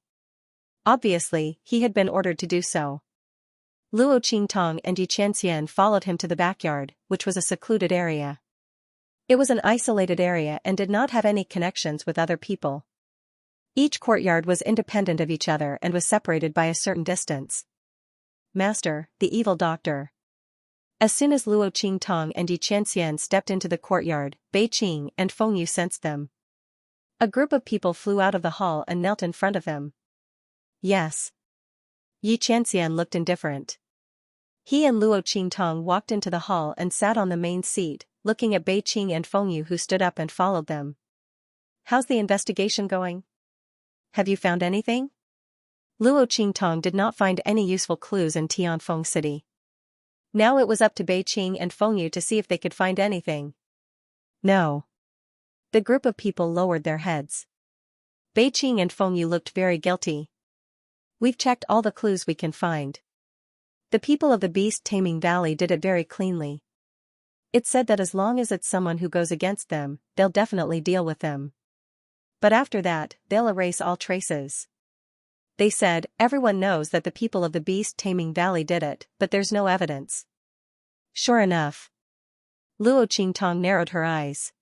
Obviously, he had been ordered to do so. Luo Qingtong and Yi Qianxian followed him to the backyard, which was a secluded area. It was an isolated area and did not have any connections with other people. Each courtyard was independent of each other and was separated by a certain distance. Master, the evil doctor. As soon as Luo Qingtong and Yi Qianxian stepped into the courtyard, Beiqing and Fengyu sensed them. A group of people flew out of the hall and knelt in front of him. Yes. Yi Qianxian looked indifferent. He and Luo Qingtong walked into the hall and sat on the main seat, looking at Bei Qing and Fengyu, who stood up and followed them. How's the investigation going? Have you found anything? Luo Qingtong did not find any useful clues in Tianfeng City. Now it was up to Bei Qing and Fengyu to see if they could find anything. No. The group of people lowered their heads. Bei Qing and Fengyu looked very guilty. We've checked all the clues we can find. The people of the beast-taming valley did it very cleanly. It said that as long as it's someone who goes against them, they'll definitely deal with them. But after that, they'll erase all traces. They said, everyone knows that the people of the beast-taming valley did it, but there's no evidence. Sure enough. Luo Qingtong narrowed her eyes.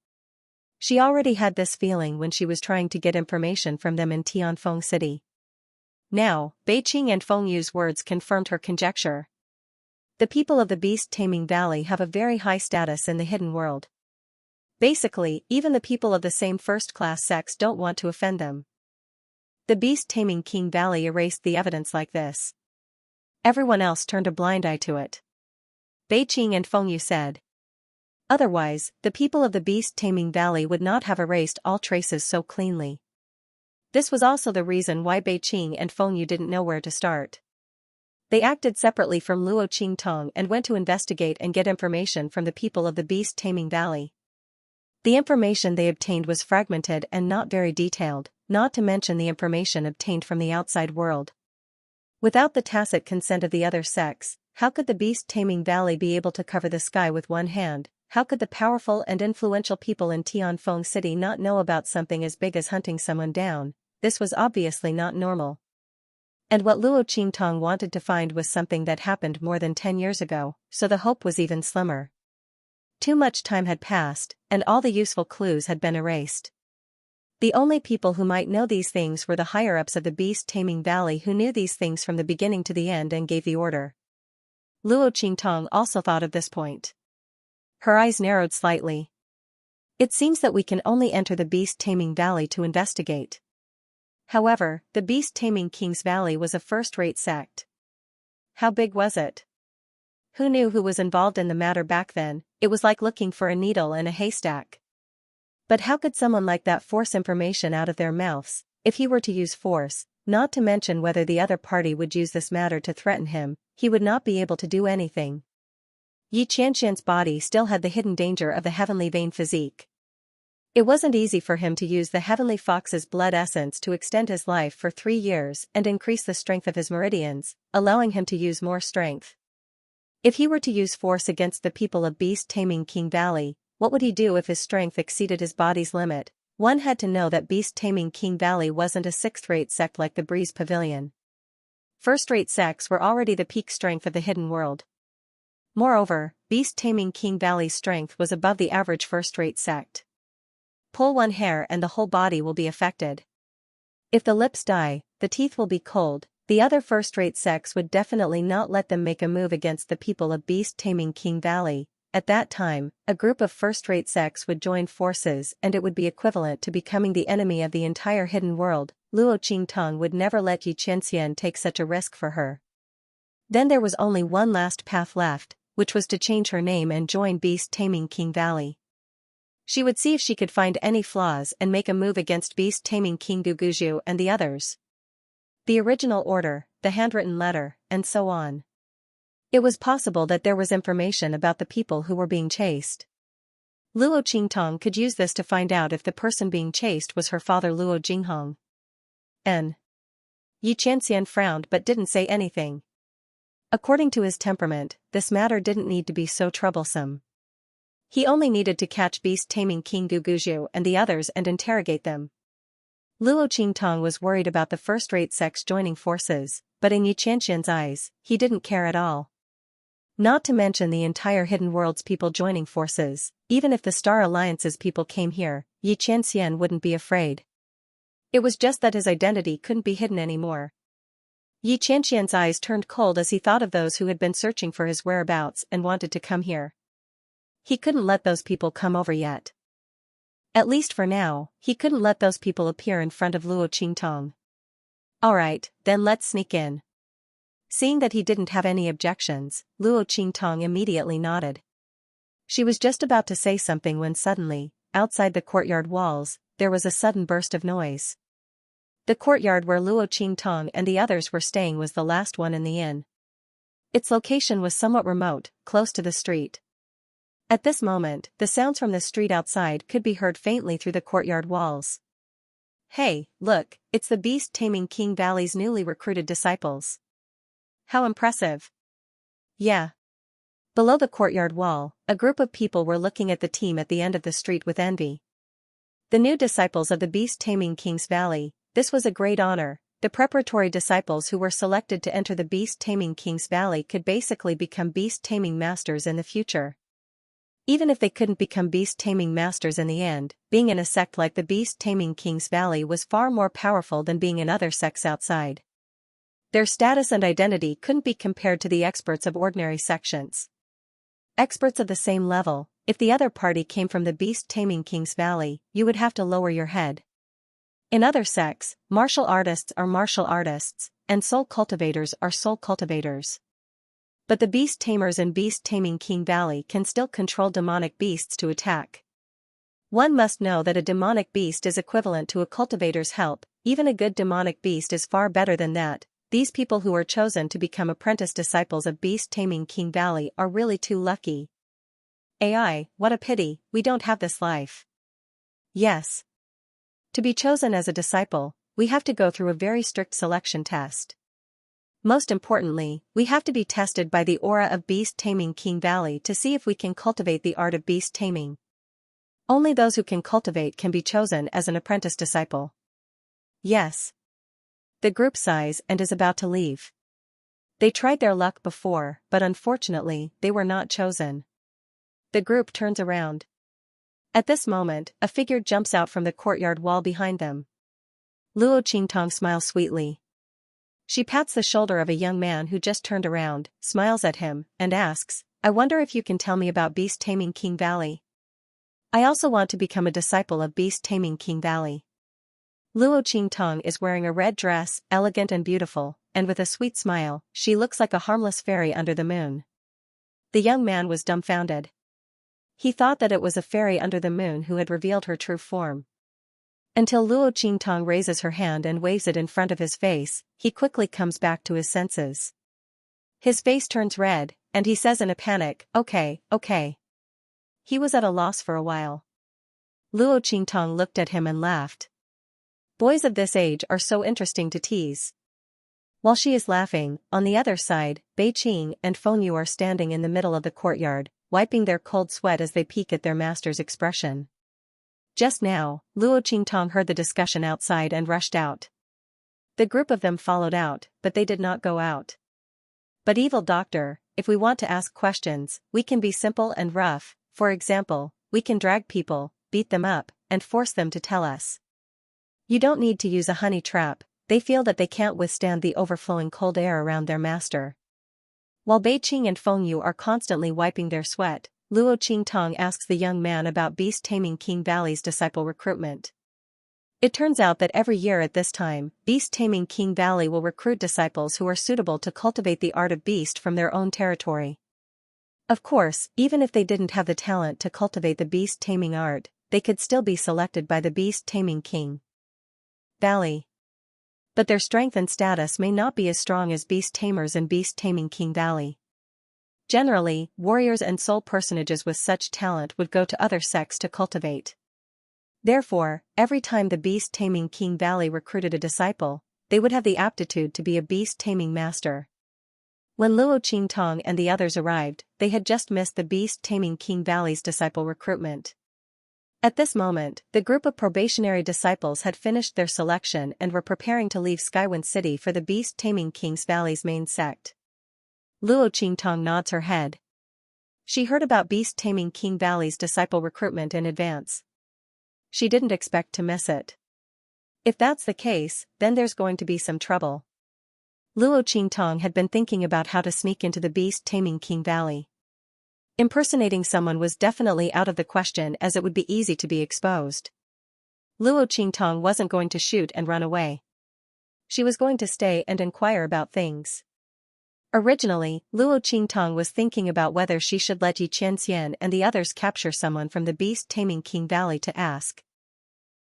She already had this feeling when she was trying to get information from them in Tianfeng City. Now, Bei Qing and Fengyu's words confirmed her conjecture. The people of the beast-taming valley have a very high status in the hidden world. Basically, even the people of the same first-class sex don't want to offend them. The beast-taming King Valley erased the evidence like this. Everyone else turned a blind eye to it. Bei Qing and Fengyu said. Otherwise, the people of the beast-taming valley would not have erased all traces so cleanly. This was also the reason why Bei Qing and Fengyu didn't know where to start. They acted separately from Luo Qingtong and went to investigate and get information from the people of the beast-taming valley. The information they obtained was fragmented and not very detailed, not to mention the information obtained from the outside world. Without the tacit consent of the other sex, how could the beast-taming valley be able to cover the sky with one hand? How could the powerful and influential people in Tianfeng City not know about something as big as hunting someone down? This was obviously not normal. And what Luo Qingtong wanted to find was something that happened more than 10 years ago, so the hope was even slimmer. Too much time had passed, and all the useful clues had been erased. The only people who might know these things were the higher-ups of the beast-taming valley, who knew these things from the beginning to the end and gave the order. Luo Qingtong also thought of this point. Her eyes narrowed slightly. It seems that we can only enter the beast-taming valley to investigate. However, the beast-taming King's Valley was a first-rate sect. How big was it? Who knew who was involved in the matter back then? It was like looking for a needle in a haystack. But how could someone like that force information out of their mouths, if he were to use force, not to mention whether the other party would use this matter to threaten him? He would not be able to do anything. Yi Qianxian's body still had the hidden danger of the heavenly vein physique. It wasn't easy for him to use the heavenly fox's blood essence to extend his life for 3 years and increase the strength of his meridians, allowing him to use more strength. If he were to use force against the people of beast-taming King Valley, what would he do if his strength exceeded his body's limit? One had to know that beast-taming King Valley wasn't a sixth-rate sect like the Breeze Pavilion. First-rate sects were already the peak strength of the hidden world. Moreover, beast-taming King Valley's strength was above the average first-rate sect. Pull one hair and the whole body will be affected. If the lips die, the teeth will be cold. The other first-rate sects would definitely not let them make a move against the people of beast-taming King Valley. At that time, a group of first-rate sects would join forces and it would be equivalent to becoming the enemy of the entire hidden world. Luo Qingtong would never let Yi Qianxian take such a risk for her. Then there was only one last path left, which was to change her name and join beast-taming King Valley. She would see if she could find any flaws and make a move against beast-taming King Guguju and the others. The original order, the handwritten letter, and so on. It was possible that there was information about the people who were being chased. Luo Qingtong could use this to find out if the person being chased was her father Luo Jinghong. Yi Qianxian frowned but didn't say anything. According to his temperament, this matter didn't need to be so troublesome. He only needed to catch beast-taming King Guguju and the others and interrogate them. Luo Qingtong was worried about the first-rate sects joining forces, but in Yi Qianxian's eyes, he didn't care at all. Not to mention the entire hidden world's people joining forces. Even if the Star Alliance's people came here, Yi Qianxian wouldn't be afraid. It was just that his identity couldn't be hidden anymore. Yi Qianxian's eyes turned cold as he thought of those who had been searching for his whereabouts and wanted to come here. He couldn't let those people come over yet. At least for now, he couldn't let those people appear in front of Luo Qingtong. Alright, then let's sneak in. Seeing that he didn't have any objections, Luo Qingtong immediately nodded. She was just about to say something when suddenly, outside the courtyard walls, there was a sudden burst of noise. The courtyard where Luo Qingtong and the others were staying was the last one in the inn. Its location was somewhat remote, close to the street. At this moment, the sounds from the street outside could be heard faintly through the courtyard walls. Hey, look, it's the beast-taming King Valley's newly recruited disciples. How impressive. Yeah. Below the courtyard wall, a group of people were looking at the team at the end of the street with envy. The new disciples of the beast-taming King's Valley, this was a great honor. The preparatory disciples who were selected to enter the beast-taming King's Valley could basically become beast-taming masters in the future. Even if they couldn't become beast-taming masters in the end, being in a sect like the beast-taming King's Valley was far more powerful than being in other sects outside. Their status and identity couldn't be compared to the experts of ordinary sections. Experts of the same level, if the other party came from the beast-taming King's Valley, you would have to lower your head. In other sects, martial artists are martial artists, and soul cultivators are soul cultivators. But the beast tamers in beast-taming King Valley can still control demonic beasts to attack. One must know that a demonic beast is equivalent to a cultivator's help. Even a good demonic beast is far better than that. These people who are chosen to become apprentice disciples of beast-taming King Valley are really too lucky. AI, what a pity, we don't have this life. Yes. To be chosen as a disciple, we have to go through a very strict selection test. Most importantly, we have to be tested by the aura of beast-taming King Valley to see if we can cultivate the art of beast taming. Only those who can cultivate can be chosen as an apprentice disciple. Yes. The group sighs and is about to leave. They tried their luck before, but unfortunately, they were not chosen. The group turns around. At this moment, a figure jumps out from the courtyard wall behind them. Luo Qingtong smiles sweetly. She pats the shoulder of a young man who just turned around, smiles at him, and asks, I wonder if you can tell me about beast-taming King Valley. I also want to become a disciple of beast-taming King Valley. Luo Qingtong is wearing a red dress, elegant and beautiful, and with a sweet smile, she looks like a harmless fairy under the moon. The young man was dumbfounded. He thought that it was a fairy under the moon who had revealed her true form. Until Luo Qingtong raises her hand and waves it in front of his face, he quickly comes back to his senses. His face turns red, and he says in a panic, okay. He was at a loss for a while. Luo Qingtong looked at him and laughed. Boys of this age are so interesting to tease. While she is laughing, on the other side, Bei Qing and Fengyu are standing in the middle of the courtyard, wiping their cold sweat as they peek at their master's expression. Just now, Luo Qingtong heard the discussion outside and rushed out. The group of them followed out, but they did not go out. But evil doctor, if we want to ask questions, we can be simple and rough. For example, we can drag people, beat them up, and force them to tell us. You don't need to use a honey trap. They feel that they can't withstand the overflowing cold air around their master. While Bei Qing and Fengyu are constantly wiping their sweat, Luo Qingtong asks the young man about beast-taming King Valley's disciple recruitment. It turns out that every year at this time, beast-taming King Valley will recruit disciples who are suitable to cultivate the art of beast from their own territory. Of course, even if they didn't have the talent to cultivate the beast-taming art, they could still be selected by the beast-taming King Valley. But their strength and status may not be as strong as beast tamers in beast-taming King Valley. Generally, warriors and soul personages with such talent would go to other sects to cultivate. Therefore, every time the beast-taming King Valley recruited a disciple, they would have the aptitude to be a beast-taming master. When Luo Qingtong and the others arrived, they had just missed the beast-taming King Valley's disciple recruitment. At this moment, the group of probationary disciples had finished their selection and were preparing to leave Skywind City for the beast-taming King's Valley's main sect. Luo Qingtong nods her head. She heard about beast-taming King Valley's disciple recruitment in advance. She didn't expect to miss it. If that's the case, then there's going to be some trouble. Luo Qingtong had been thinking about how to sneak into the beast-taming King Valley. Impersonating someone was definitely out of the question as it would be easy to be exposed. Luo Qingtong wasn't going to shoot and run away. She was going to stay and inquire about things. Originally, Luo Qingtong was thinking about whether she should let Yi Qianxian and the others capture someone from the beast-taming King Valley to ask.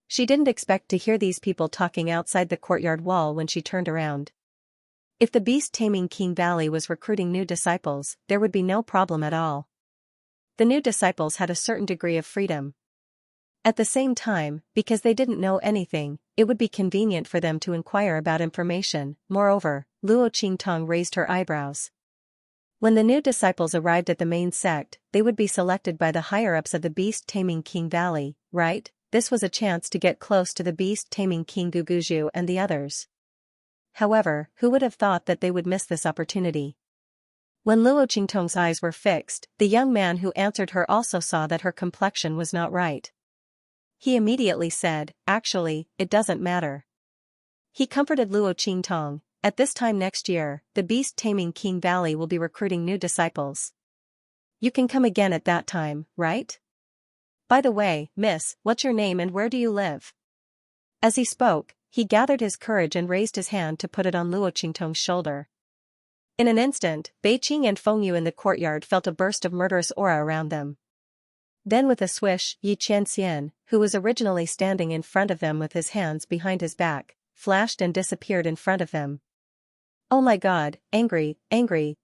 She didn't expect to hear these people talking outside the courtyard wall when she turned around. If the beast-taming King Valley was recruiting new disciples, there would be no problem at all. The new disciples had a certain degree of freedom. At the same time, because they didn't know anything, it would be convenient for them to inquire about information. Moreover, Luo Qingtong raised her eyebrows. When the new disciples arrived at the main sect, they would be selected by the higher-ups of the beast-taming King Valley, right? This was a chance to get close to the beast-taming King Guguju and the others. However, who would have thought that they would miss this opportunity? When Luo Qingtong's eyes were fixed, the young man who answered her also saw that her complexion was not right. He immediately said, "Actually, it doesn't matter." He comforted Luo Qingtong. At this time next year, the beast-taming King Valley will be recruiting new disciples. You can come again at that time, right? By the way, miss, what's your name and where do you live? As he spoke, he gathered his courage and raised his hand to put it on Luo Qingtong's shoulder. In an instant, Beiqing and Fengyu in the courtyard felt a burst of murderous aura around them. Then with a swish, Yi Qianxian, who was originally standing in front of them with his hands behind his back, flashed and disappeared in front of them. Oh my god, angry,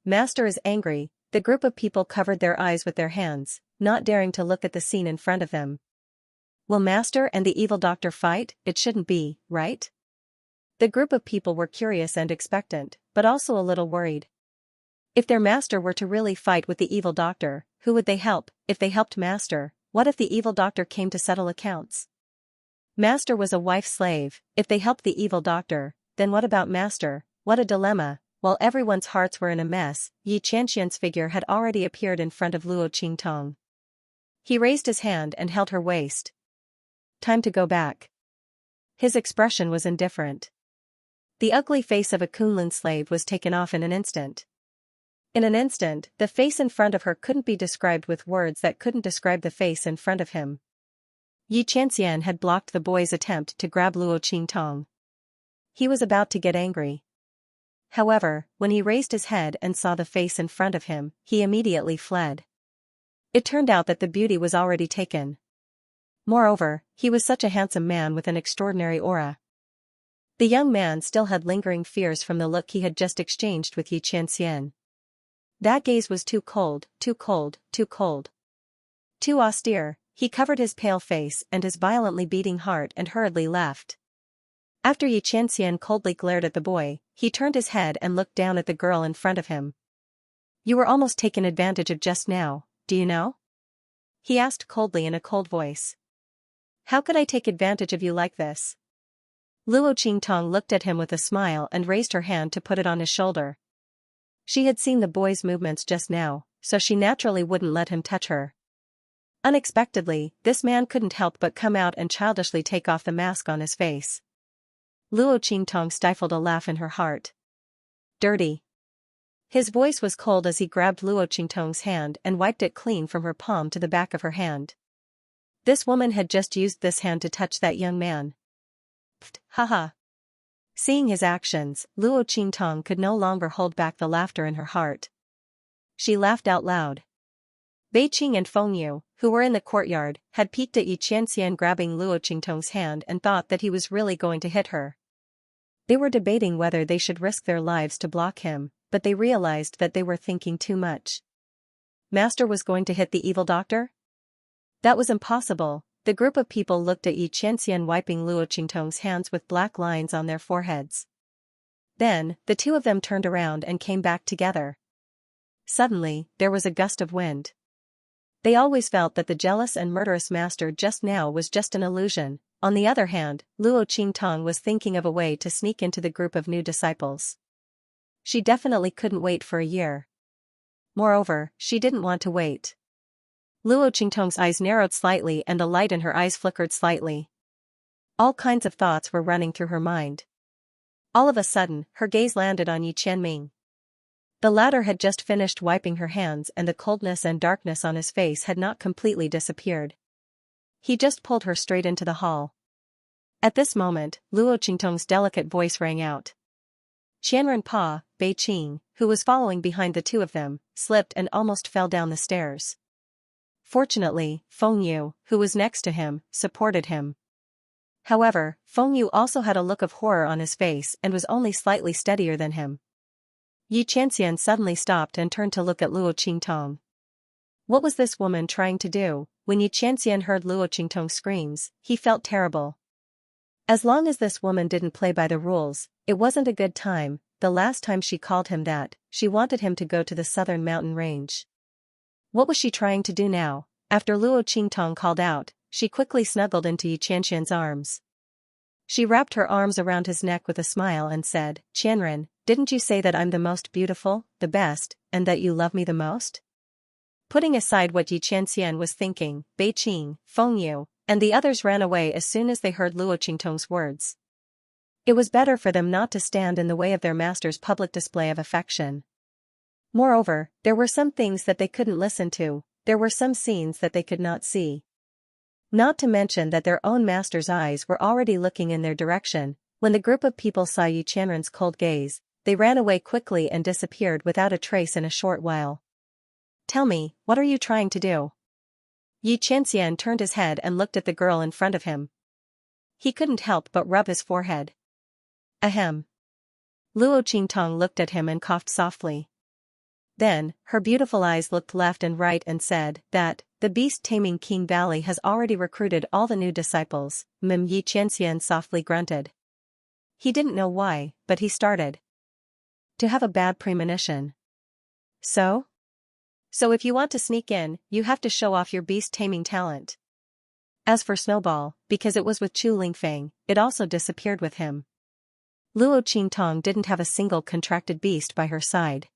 master is angry. The group of people covered their eyes with their hands, not daring to look at the scene in front of them. Will master and the evil doctor fight? It shouldn't be, right? The group of people were curious and expectant, but also a little worried. If their master were to really fight with the evil doctor, who would they help? If they helped master, what if the evil doctor came to settle accounts? Master was a wife slave. If they helped the evil doctor, then what about master? What a dilemma. While everyone's hearts were in a mess, Yi Qianxian's figure had already appeared in front of Luo Qingtong. He raised his hand and held her waist. Time to go back. His expression was indifferent. The ugly face of a Kunlun slave was taken off in an instant. In an instant, the face in front of her couldn't be described with words that couldn't describe the face in front of him. Yi Qianxian had blocked the boy's attempt to grab Luo Qingtong. He was about to get angry. However, when he raised his head and saw the face in front of him, he immediately fled. It turned out that the beauty was already taken. Moreover, he was such a handsome man with an extraordinary aura. The young man still had lingering fears from the look he had just exchanged with Yi Qianxian. That gaze was too cold, too cold, too cold. Too austere. He covered his pale face and his violently beating heart and hurriedly left. After Yi Qianxian coldly glared at the boy, he turned his head and looked down at the girl in front of him. You were almost taken advantage of just now, do you know? He asked coldly in a cold voice. How could I take advantage of you like this? Luo Qingtong looked at him with a smile and raised her hand to put it on his shoulder. She had seen the boy's movements just now, so she naturally wouldn't let him touch her. Unexpectedly, this man couldn't help but come out and childishly take off the mask on his face. Luo Qingtong stifled a laugh in her heart. Dirty. His voice was cold as he grabbed Luo Qingtong's hand and wiped it clean from her palm to the back of her hand. This woman had just used this hand to touch that young man. Pfft, haha. Seeing his actions, Luo Qingtong could no longer hold back the laughter in her heart. She laughed out loud. Beiqing and Fengyu, who were in the courtyard, had peeked at Yi Qianxian grabbing Luo Qingtong's hand and thought that he was really going to hit her. They were debating whether they should risk their lives to block him, but they realized that they were thinking too much. Master was going to hit the evil doctor? That was impossible. The group of people looked at Yi Qianxian wiping Luo Qingtong's hands with black lines on their foreheads. Then, the two of them turned around and came back together. Suddenly, there was a gust of wind. They always felt that the jealous and murderous master just now was just an illusion. On the other hand, Luo Qingtong was thinking of a way to sneak into the group of new disciples. She definitely couldn't wait for a year. Moreover, she didn't want to wait. Luo Qingtong's eyes narrowed slightly and the light in her eyes flickered slightly. All kinds of thoughts were running through her mind. All of a sudden, her gaze landed on Yi Qianming. The latter had just finished wiping her hands and the coldness and darkness on his face had not completely disappeared. He just pulled her straight into the hall. At this moment, Luo Qingtong's delicate voice rang out. Qianren Pa, Bei Qing, who was following behind the two of them, slipped and almost fell down the stairs. Fortunately, Feng Yu, who was next to him, supported him. However, Feng Yu also had a look of horror on his face and was only slightly steadier than him. Xianxia suddenly stopped and turned to look at Luo Qingtong. What was this woman trying to do? When Xianxia heard Luo Qingtong's screams, he felt terrible. As long as this woman didn't play by the rules, it wasn't a good time. The last time she called him that, she wanted him to go to the southern mountain range. What was she trying to do now? After Luo Qingtong called out, she quickly snuggled into Xianxian's arms. She wrapped her arms around his neck with a smile and said, Qianren, didn't you say that I'm the most beautiful, the best, and that you love me the most? Putting aside what Xianxia was thinking, Bei Qing, Feng Yu, and the others ran away as soon as they heard Luo Qingtong's words. It was better for them not to stand in the way of their master's public display of affection. Moreover, there were some things that they couldn't listen to, there were some scenes that they could not see. Not to mention that their own master's eyes were already looking in their direction. When the group of people saw Qianren's cold gaze, they ran away quickly and disappeared without a trace in a short while. Tell me, what are you trying to do? Xianxia turned his head and looked at the girl in front of him. He couldn't help but rub his forehead. Ahem. Luo Qingtong looked at him and coughed softly. Then, her beautiful eyes looked left and right and said that the beast-taming King Valley has already recruited all the new disciples. Xianxia softly grunted. He didn't know why, but he started to have a bad premonition. So if you want to sneak in, you have to show off your beast-taming talent. As for Snowball, because it was with Chu Lingfeng, it also disappeared with him. Luo Qingtong didn't have a single contracted beast by her side.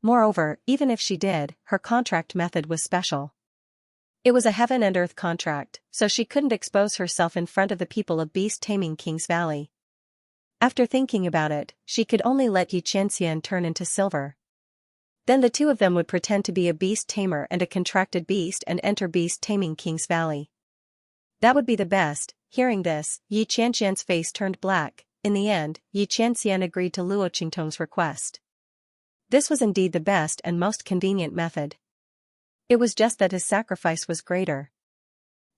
Moreover, even if she did, her contract method was special. It was a heaven and earth contract, so she couldn't expose herself in front of the people of beast-taming King's Valley. After thinking about it, she could only let Xianxia turn into silver. Then the two of them would pretend to be a beast tamer and a contracted beast and enter beast-taming King's Valley. That would be the best. Hearing this, Xianxia's face turned black. In the end, Xianxia agreed to Luo Qingtong's request. This was indeed the best and most convenient method. It was just that his sacrifice was greater.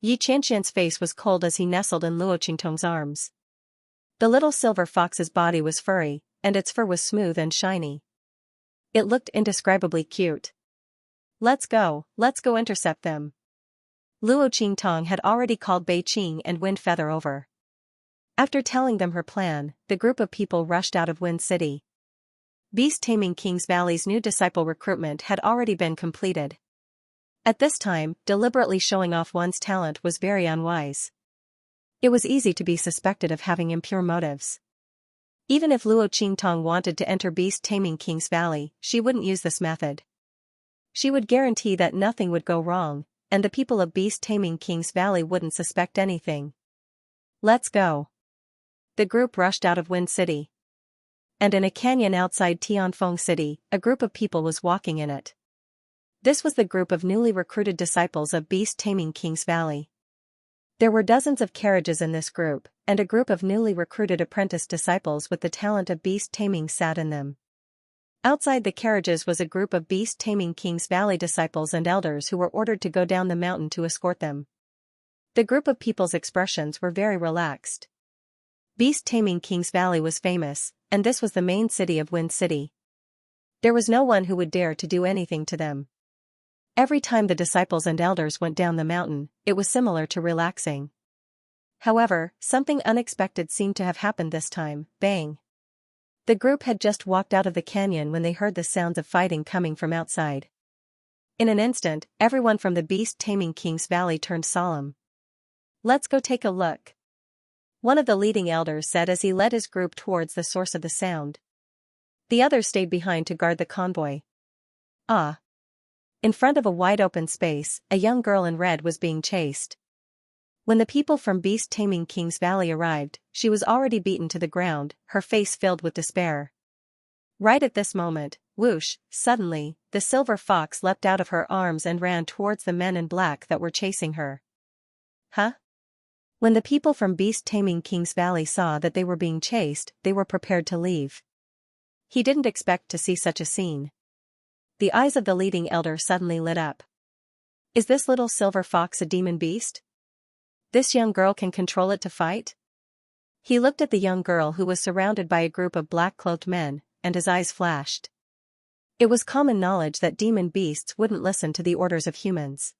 Xianxia's face was cold as he nestled in Luo Qingtong's arms. The little silver fox's body was furry, and its fur was smooth and shiny. It looked indescribably cute. Let's go intercept them. Luo Qingtong had already called Bei Qing and Wind Feather over. After telling them her plan, the group of people rushed out of Wind City. Beast-taming King's Valley's new disciple recruitment had already been completed. At this time, deliberately showing off one's talent was very unwise. It was easy to be suspected of having impure motives. Even if Luo Qingtong wanted to enter beast-taming King's Valley, she wouldn't use this method. She would guarantee that nothing would go wrong, and the people of beast-taming King's Valley wouldn't suspect anything. Let's go. The group rushed out of Wind City. And in a canyon outside Tianfeng City, a group of people was walking in it. This was the group of newly recruited disciples of beast-taming King's Valley. There were dozens of carriages in this group, and a group of newly recruited apprentice disciples with the talent of beast-taming sat in them. Outside the carriages was a group of beast-taming King's Valley disciples and elders who were ordered to go down the mountain to escort them. The group of people's expressions were very relaxed. Beast-taming King's Valley was famous, and this was the main city of Wind City. There was no one who would dare to do anything to them. Every time the disciples and elders went down the mountain, it was similar to relaxing. However, something unexpected seemed to have happened this time. Bang! The group had just walked out of the canyon when they heard the sounds of fighting coming from outside. In an instant, everyone from the beast-taming King's Valley turned solemn. Let's go take a look. One of the leading elders said as he led his group towards the source of the sound. The others stayed behind to guard the convoy. Ah! In front of a wide-open space, a young girl in red was being chased. When the people from beast-taming King's Valley arrived, she was already beaten to the ground, her face filled with despair. Right at this moment, whoosh, suddenly, the silver fox leapt out of her arms and ran towards the men in black that were chasing her. Huh? When the people from Beast Taming King's Valley saw that they were being chased, they were prepared to leave. He didn't expect to see such a scene. The eyes of the leading elder suddenly lit up. Is this little silver fox a demon beast? This young girl can control it to fight? He looked at the young girl who was surrounded by a group of black-cloaked men, and his eyes flashed. It was common knowledge that demon beasts wouldn't listen to the orders of humans.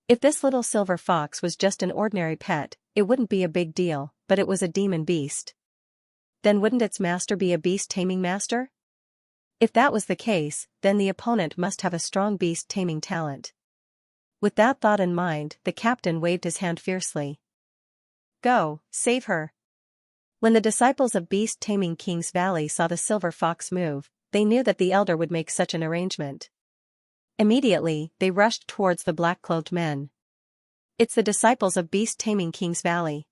If this little silver fox was just an ordinary pet, it wouldn't be a big deal, but it was a demon beast. Then wouldn't its master be a beast-taming master? If that was the case, then the opponent must have a strong beast-taming talent. With that thought in mind, the captain waved his hand fiercely. Go, save her. When the disciples of Beast Taming King's Valley saw the silver fox move, they knew that the elder would make such an arrangement. Immediately, they rushed towards the black-clothed men. It's the disciples of Beast Taming King's Valley.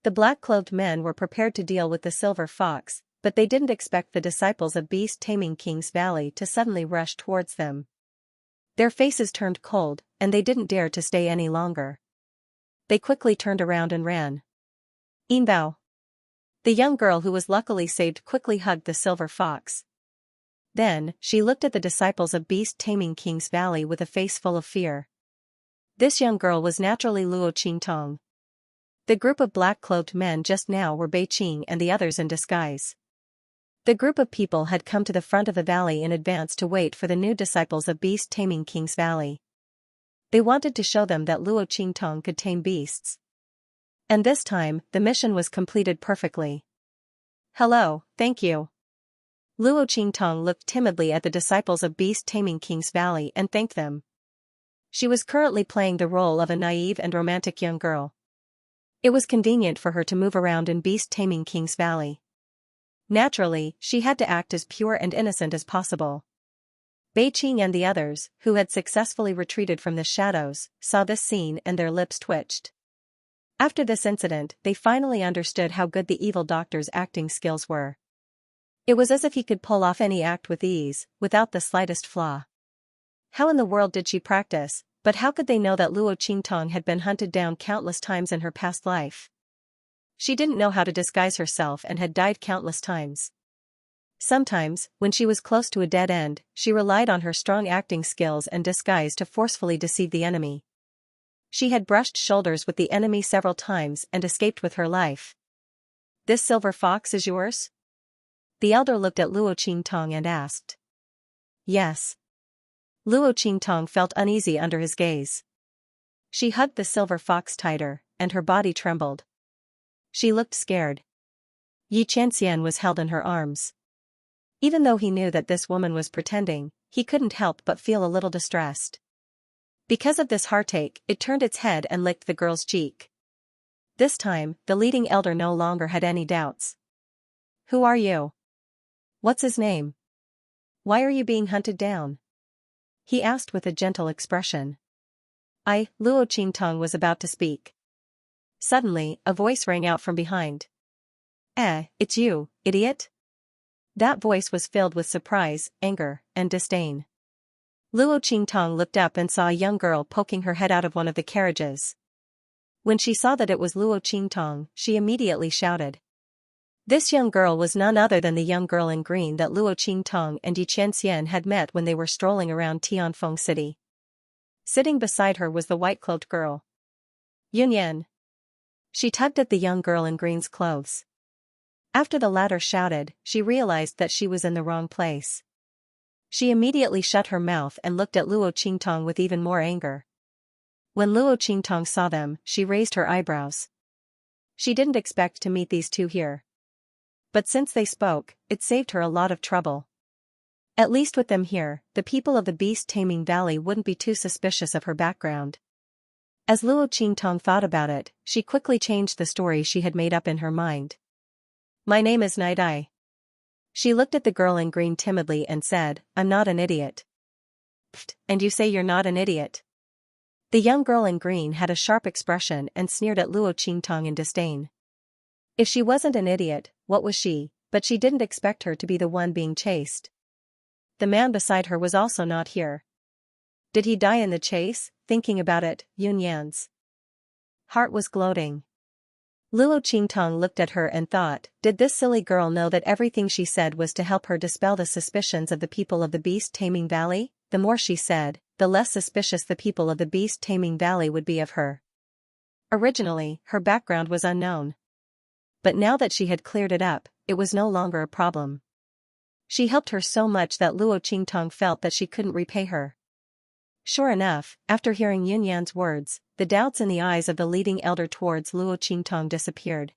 The black-clothed men were prepared to deal with the silver fox, but they didn't expect the disciples of Beast Taming King's Valley to suddenly rush towards them. Their faces turned cold, and they didn't dare to stay any longer. They quickly turned around and ran. Inbao. The young girl who was luckily saved quickly hugged the silver fox. Then, she looked at the disciples of Beast Taming King's Valley with a face full of fear. This young girl was naturally Luo Qingtong. The group of black-cloaked men just now were Bei Qing and the others in disguise. The group of people had come to the front of the valley in advance to wait for the new disciples of Beast Taming King's Valley. They wanted to show them that Luo Qingtong could tame beasts. And this time, the mission was completed perfectly. Hello, thank you. Luo Qingtong looked timidly at the disciples of Beast Taming King's Valley and thanked them. She was currently playing the role of a naive and romantic young girl. It was convenient for her to move around in Beast Taming King's Valley. Naturally, she had to act as pure and innocent as possible. Bei Qing and the others, who had successfully retreated from the shadows, saw this scene and their lips twitched. After this incident, they finally understood how good the evil doctor's acting skills were. It was as if he could pull off any act with ease, without the slightest flaw. How in the world did she practice, but how could they know that Luo Qingtong had been hunted down countless times in her past life? She didn't know how to disguise herself and had died countless times. Sometimes, when she was close to a dead end, she relied on her strong acting skills and disguise to forcefully deceive the enemy. She had brushed shoulders with the enemy several times and escaped with her life. This silver fox is yours? The elder looked at Luo Qingtong and asked. Yes. Luo Qingtong felt uneasy under his gaze. She hugged the silver fox tighter, and her body trembled. She looked scared. Xianxia was held in her arms. Even though he knew that this woman was pretending, he couldn't help but feel a little distressed. Because of this heartache, it turned its head and licked the girl's cheek. This time, the leading elder no longer had any doubts. Who are you? What's his name? Why are you being hunted down? He asked with a gentle expression. Luo Qingtong was about to speak. Suddenly, a voice rang out from behind. It's you, idiot? That voice was filled with surprise, anger, and disdain. Luo Qingtong looked up and saw a young girl poking her head out of one of the carriages. When she saw that it was Luo Qingtong, she immediately shouted. This young girl was none other than the young girl in green that Luo Qingtong and Xianxia had met when they were strolling around Tianfeng City. Sitting beside her was the white-cloaked girl. Yunyan. She tugged at the young girl in green's clothes. After the latter shouted, she realized that she was in the wrong place. She immediately shut her mouth and looked at Luo Qingtong with even more anger. When Luo Qingtong saw them, she raised her eyebrows. She didn't expect to meet these two here. But since they spoke, it saved her a lot of trouble. At least with them here, the people of the Beast Taming Valley wouldn't be too suspicious of her background. As Luo Qingtong thought about it, she quickly changed the story she had made up in her mind. My name is Night Eye. She looked at the girl in green timidly and said, I'm not an idiot. Pfft, and you say you're not an idiot? The young girl in green had a sharp expression and sneered at Luo Qingtong in disdain. If she wasn't an idiot, what was she? But she didn't expect her to be the one being chased. The man beside her was also not here. Did he die in the chase? Thinking about it, Yunyan's heart was gloating. Luo Qingtong looked at her and thought, did this silly girl know that everything she said was to help her dispel the suspicions of the people of the beast-taming valley? The more she said, the less suspicious the people of the beast-taming valley would be of her. Originally, her background was unknown. But now that she had cleared it up, it was no longer a problem. She helped her so much that Luo Qingtong felt that she couldn't repay her. Sure enough, after hearing Yunyan's words, the doubts in the eyes of the leading elder towards Luo Qingtong disappeared.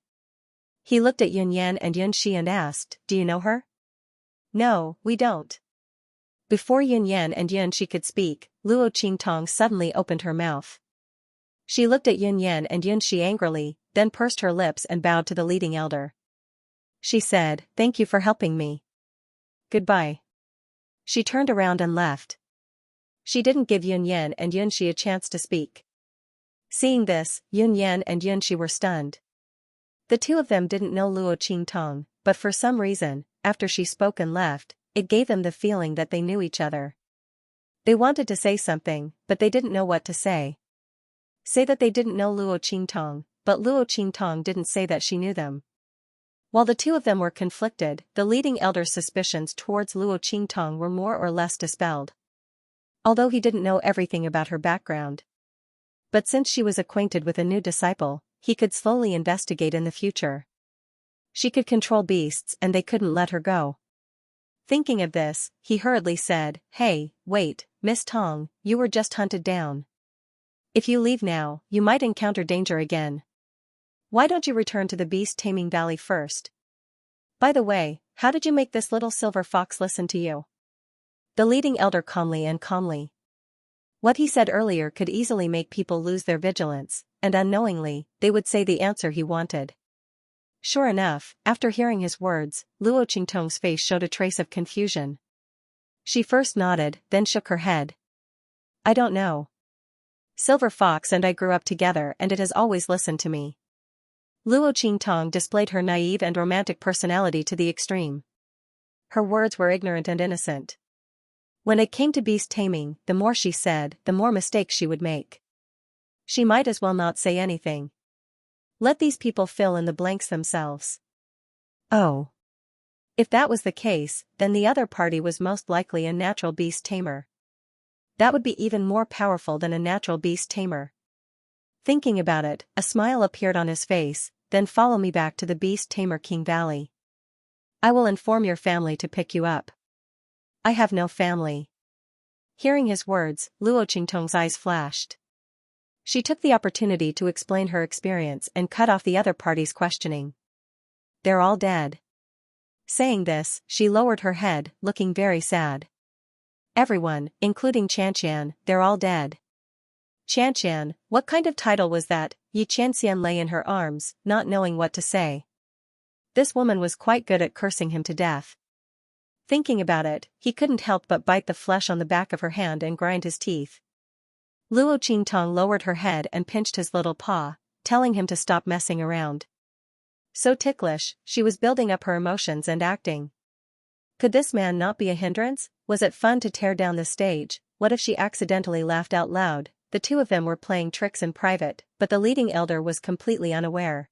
He looked at Yunyan and Yunxi and asked, do you know her? No, we don't. Before Yunyan and Yunxi could speak, Luo Qingtong suddenly opened her mouth. She looked at Yunyan and Yunxi angrily, then pursed her lips and bowed to the leading elder. She said, thank you for helping me. Goodbye. She turned around and left. She didn't give Yunyan and Yunxi a chance to speak. Seeing this, Yunyan and Yunxi were stunned. The two of them didn't know Luo Qingtong, but for some reason, after she spoke and left, it gave them the feeling that they knew each other. They wanted to say something, but they didn't know what to say. Say that they didn't know Luo Qingtong, but Luo Qingtong didn't say that she knew them. While the two of them were conflicted, the leading elder's suspicions towards Luo Qingtong were more or less dispelled. Although he didn't know everything about her background. But since she was acquainted with a new disciple, he could slowly investigate in the future. She could control beasts and they couldn't let her go. Thinking of this, he hurriedly said, hey, wait, Miss Tong, you were just hunted down. If you leave now, you might encounter danger again. Why don't you return to the beast-taming valley first? By the way, how did you make this little silver fox listen to you? The leading elder calmly. What he said earlier could easily make people lose their vigilance, and unknowingly, they would say the answer he wanted. Sure enough, after hearing his words, Luo Qingtong's face showed a trace of confusion. She first nodded, then shook her head. I don't know. Silver Fox and I grew up together and it has always listened to me. Luo Qingtong displayed her naive and romantic personality to the extreme. Her words were ignorant and innocent. When it came to beast taming, the more she said, the more mistakes she would make. She might as well not say anything. Let these people fill in the blanks themselves. Oh. If that was the case, then the other party was most likely a natural beast tamer. That would be even more powerful than a natural beast tamer. Thinking about it, a smile appeared on his face, then follow me back to the beast tamer King Valley. I will inform your family to pick you up. I have no family. Hearing his words, Luo Qingtong's eyes flashed. She took the opportunity to explain her experience and cut off the other party's questioning. They're all dead. Saying this, she lowered her head, looking very sad. Everyone, including Xianxia, they're all dead. Xianxia, what kind of title was that? Xianxia lay in her arms, not knowing what to say. This woman was quite good at cursing him to death. Thinking about it, he couldn't help but bite the flesh on the back of her hand and grind his teeth. Luo Qingtong lowered her head and pinched his little paw, telling him to stop messing around. So ticklish, she was building up her emotions and acting. Could this man not be a hindrance? Was it fun to tear down the stage? What if she accidentally laughed out loud? The two of them were playing tricks in private, but the leading elder was completely unaware.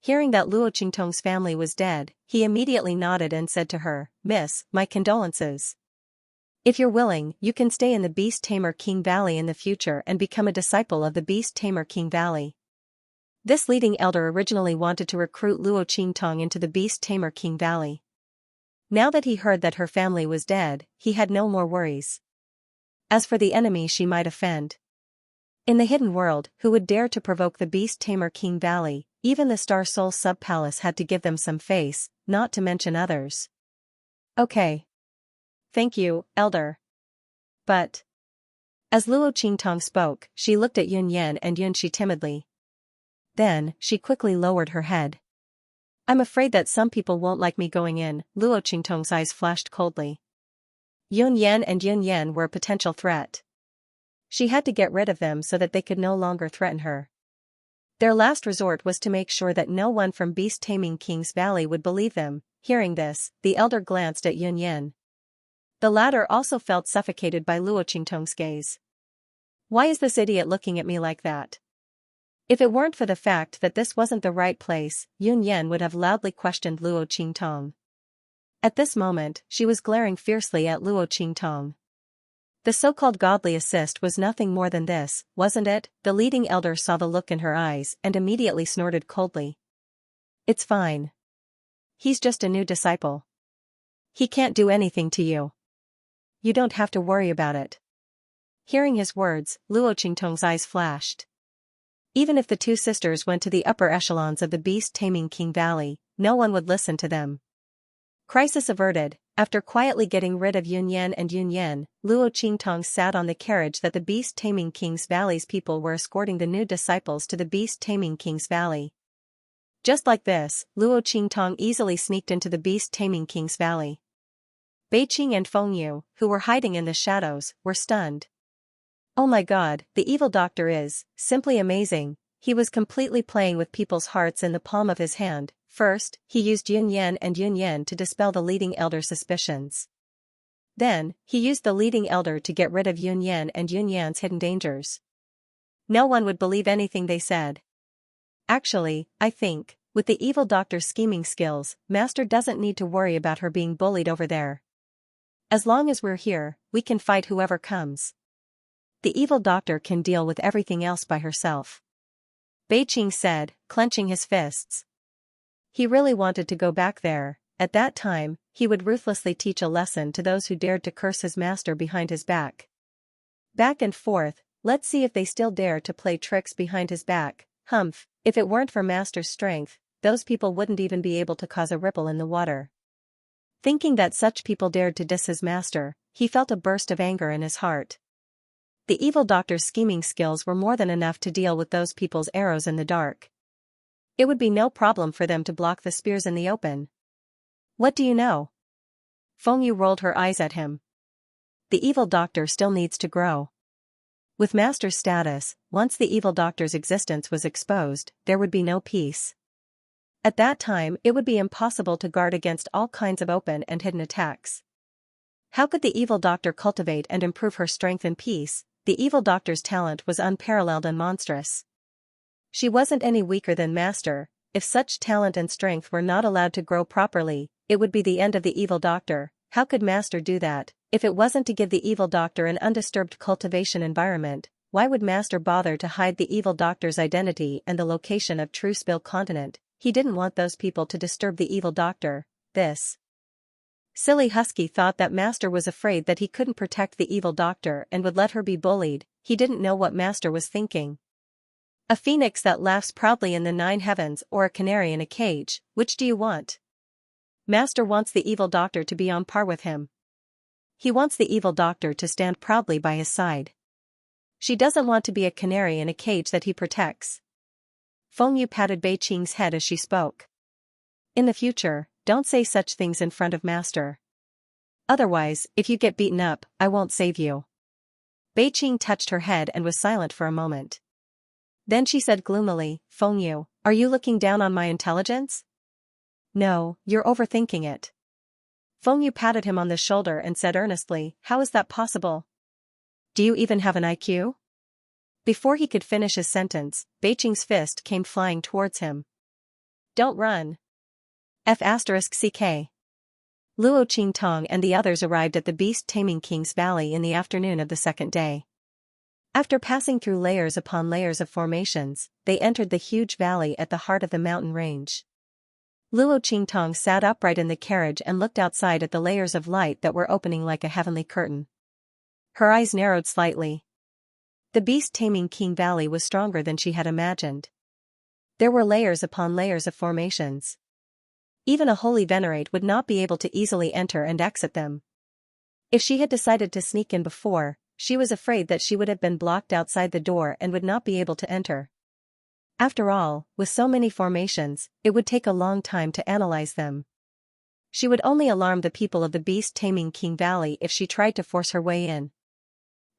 Hearing that Luo Qingtong's family was dead, he immediately nodded and said to her, Miss, my condolences. If you're willing, you can stay in the Beast Tamer King Valley in the future and become a disciple of the Beast Tamer King Valley. This leading elder originally wanted to recruit Luo Qingtong into the Beast Tamer King Valley. Now that he heard that her family was dead, he had no more worries. As for the enemy she might offend. In the hidden world, who would dare to provoke the Beast Tamer King Valley? Even the Star Soul Sub-Palace had to give them some face, not to mention others. Okay. Thank you, Elder. But. As Luo Qingtong spoke, she looked at Yunyan and Yunxi timidly. Then, she quickly lowered her head. I'm afraid that some people won't like me going in. Luo Qingtong's eyes flashed coldly. Yunyan and Yunyan were a potential threat. She had to get rid of them so that they could no longer threaten her. Their last resort was to make sure that no one from Beast Taming King's Valley would believe them. Hearing this, the elder glanced at Yunyan. The latter also felt suffocated by Luo Qingtong's gaze. Why is this idiot looking at me like that? If it weren't for the fact that this wasn't the right place, Yun Yan would have loudly questioned Luo Qingtong. At this moment, she was glaring fiercely at Luo Qingtong. The so-called godly assist was nothing more than this, wasn't it? The leading elder saw the look in her eyes and immediately snorted coldly. It's fine. He's just a new disciple. He can't do anything to you. You don't have to worry about it. Hearing his words, Luo Qingtong's eyes flashed. Even if the two sisters went to the upper echelons of the beast-taming King Valley, no one would listen to them. Crisis averted. After quietly getting rid of Yun Yan and Yun Yan, Luo Qingtong sat on the carriage that the beast-taming King's Valley's people were escorting the new disciples to the beast-taming King's Valley. Just like this, Luo Qingtong easily sneaked into the beast-taming King's Valley. Beiqing and Fengyu, who were hiding in the shadows, were stunned. Oh my god, the evil doctor is simply amazing. He was completely playing with people's hearts in the palm of his hand. First, he used Yun Yan and Yun Yan to dispel the leading elder's suspicions. Then, he used the leading elder to get rid of Yun Yan and Yun Yan's hidden dangers. No one would believe anything they said. Actually, I think, with the evil doctor's scheming skills, Master doesn't need to worry about her being bullied over there. As long as we're here, we can fight whoever comes. The evil doctor can deal with everything else by herself. Beiqing said, clenching his fists. He really wanted to go back there. At that time, he would ruthlessly teach a lesson to those who dared to curse his master behind his back. Back and forth, let's see if they still dare to play tricks behind his back. Humph, if it weren't for Master's strength, those people wouldn't even be able to cause a ripple in the water. Thinking that such people dared to diss his master, he felt a burst of anger in his heart. The evil doctor's scheming skills were more than enough to deal with those people's arrows in the dark. It would be no problem for them to block the spears in the open. What do you know? Fengyu rolled her eyes at him. The evil doctor still needs to grow. With Master's status, once the evil doctor's existence was exposed, there would be no peace. At that time, it would be impossible to guard against all kinds of open and hidden attacks. How could the evil doctor cultivate and improve her strength and peace? The evil doctor's talent was unparalleled and monstrous. She wasn't any weaker than Master. If such talent and strength were not allowed to grow properly, it would be the end of the evil doctor. How could Master do that? If it wasn't to give the evil doctor an undisturbed cultivation environment, why would Master bother to hide the evil doctor's identity and the location of Truespill continent? He didn't want those people to disturb the evil doctor. This silly husky thought that Master was afraid that he couldn't protect the evil doctor and would let her be bullied. He didn't know what Master was thinking. A phoenix that laughs proudly in the 9 heavens or a canary in a cage, which do you want? Master wants the evil doctor to be on par with him. He wants the evil doctor to stand proudly by his side. She doesn't want to be a canary in a cage that he protects. Fengyu patted Beiqing's head as she spoke. In the future, don't say such things in front of Master. Otherwise, if you get beaten up, I won't save you. Beiqing touched her head and was silent for a moment. Then she said gloomily, Fengyu, are you looking down on my intelligence? No, you're overthinking it. Fengyu patted him on the shoulder and said earnestly, how is that possible? Do you even have an IQ? Before he could finish his sentence, Beiqing's fist came flying towards him. Don't run. F***CK. Luo Qingtong and the others arrived at the beast-taming King's Valley in the afternoon of the second day. After passing through layers upon layers of formations, they entered the huge valley at the heart of the mountain range. Luo Qingtong sat upright in the carriage and looked outside at the layers of light that were opening like a heavenly curtain. Her eyes narrowed slightly. The beast-taming King Valley was stronger than she had imagined. There were layers upon layers of formations. Even a holy venerate would not be able to easily enter and exit them. If she had decided to sneak in before, she was afraid that she would have been blocked outside the door and would not be able to enter. After all, with so many formations, it would take a long time to analyze them. She would only alarm the people of the beast-taming King Valley if she tried to force her way in.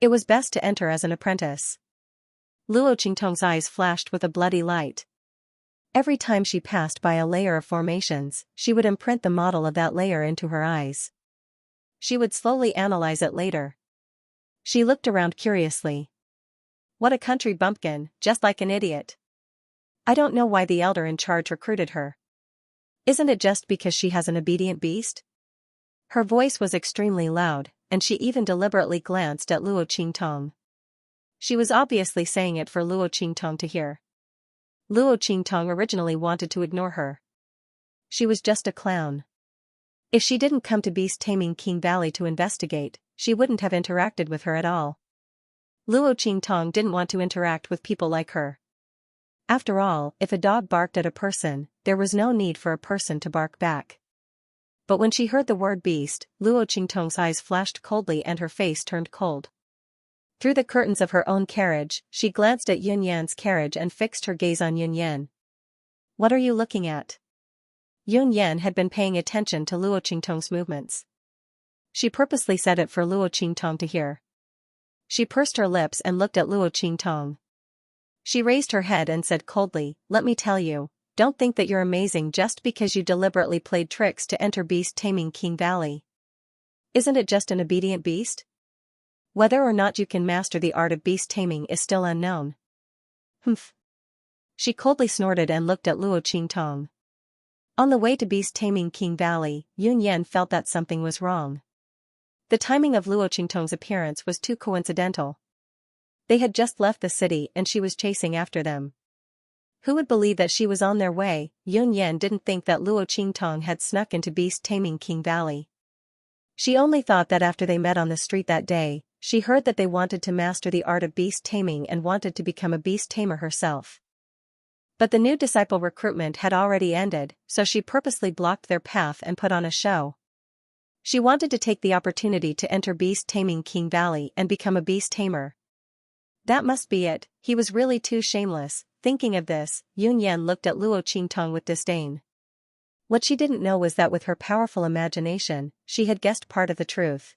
It was best to enter as an apprentice. Luo Qingtong's eyes flashed with a bloody light. Every time she passed by a layer of formations, she would imprint the model of that layer into her eyes. She would slowly analyze it later. She looked around curiously. What a country bumpkin, just like an idiot. I don't know why the elder in charge recruited her. Isn't it just because she has an obedient beast? Her voice was extremely loud, and she even deliberately glanced at Luo Qingtong. She was obviously saying it for Luo Qingtong to hear. Luo Qingtong originally wanted to ignore her. She was just a clown. If she didn't come to Beast Taming King Valley to investigate, she wouldn't have interacted with her at all. Luo Qingtong didn't want to interact with people like her. After all, if a dog barked at a person, there was no need for a person to bark back. But when she heard the word beast, Luo Qingtong's eyes flashed coldly and her face turned cold. Through the curtains of her own carriage, she glanced at Yun Yan's carriage and fixed her gaze on Yun Yan. What are you looking at? Yun Yan had been paying attention to Luo Qingtong's movements. She purposely said it for Luo Qingtong to hear. She pursed her lips and looked at Luo Qingtong. She raised her head and said coldly, "Let me tell you, don't think that you're amazing just because you deliberately played tricks to enter Beast Taming King Valley. Isn't it just an obedient beast? Whether or not you can master the art of beast taming is still unknown." Humph. She coldly snorted and looked at Luo Qingtong. On the way to Beast Taming King Valley, Yun Yan felt that something was wrong. The timing of Luo Qingtong's appearance was too coincidental. They had just left the city and she was chasing after them. Who would believe that she was on their way? Yun Yan didn't think that Luo Qingtong had snuck into Beast Taming King Valley. She only thought that after they met on the street that day, she heard that they wanted to master the art of beast taming and wanted to become a beast tamer herself. But the new disciple recruitment had already ended, so she purposely blocked their path and put on a show. She wanted to take the opportunity to enter Beast Taming King Valley and become a beast tamer. That must be it, he was really too shameless. Thinking of this, Yun Yan looked at Luo Qingtong with disdain. What she didn't know was that with her powerful imagination, she had guessed part of the truth.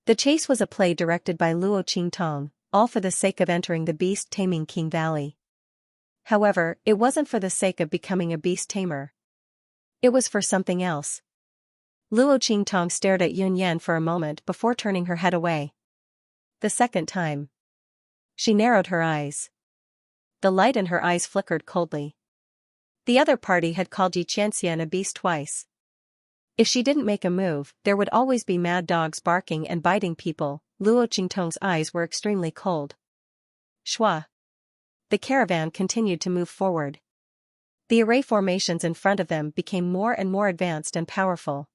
The chase was a play directed by Luo Qingtong, all for the sake of entering the Beast Taming King Valley. However, it wasn't for the sake of becoming a beast tamer. It was for something else. Luo Qingtong stared at Yun Yan for a moment before turning her head away. The second time. She narrowed her eyes. The light in her eyes flickered coldly. The other party had called Xianxia a beast twice. If she didn't make a move, there would always be mad dogs barking and biting people. Luo Qingtong's eyes were extremely cold. Shua. The caravan continued to move forward. The array formations in front of them became more and more advanced and powerful.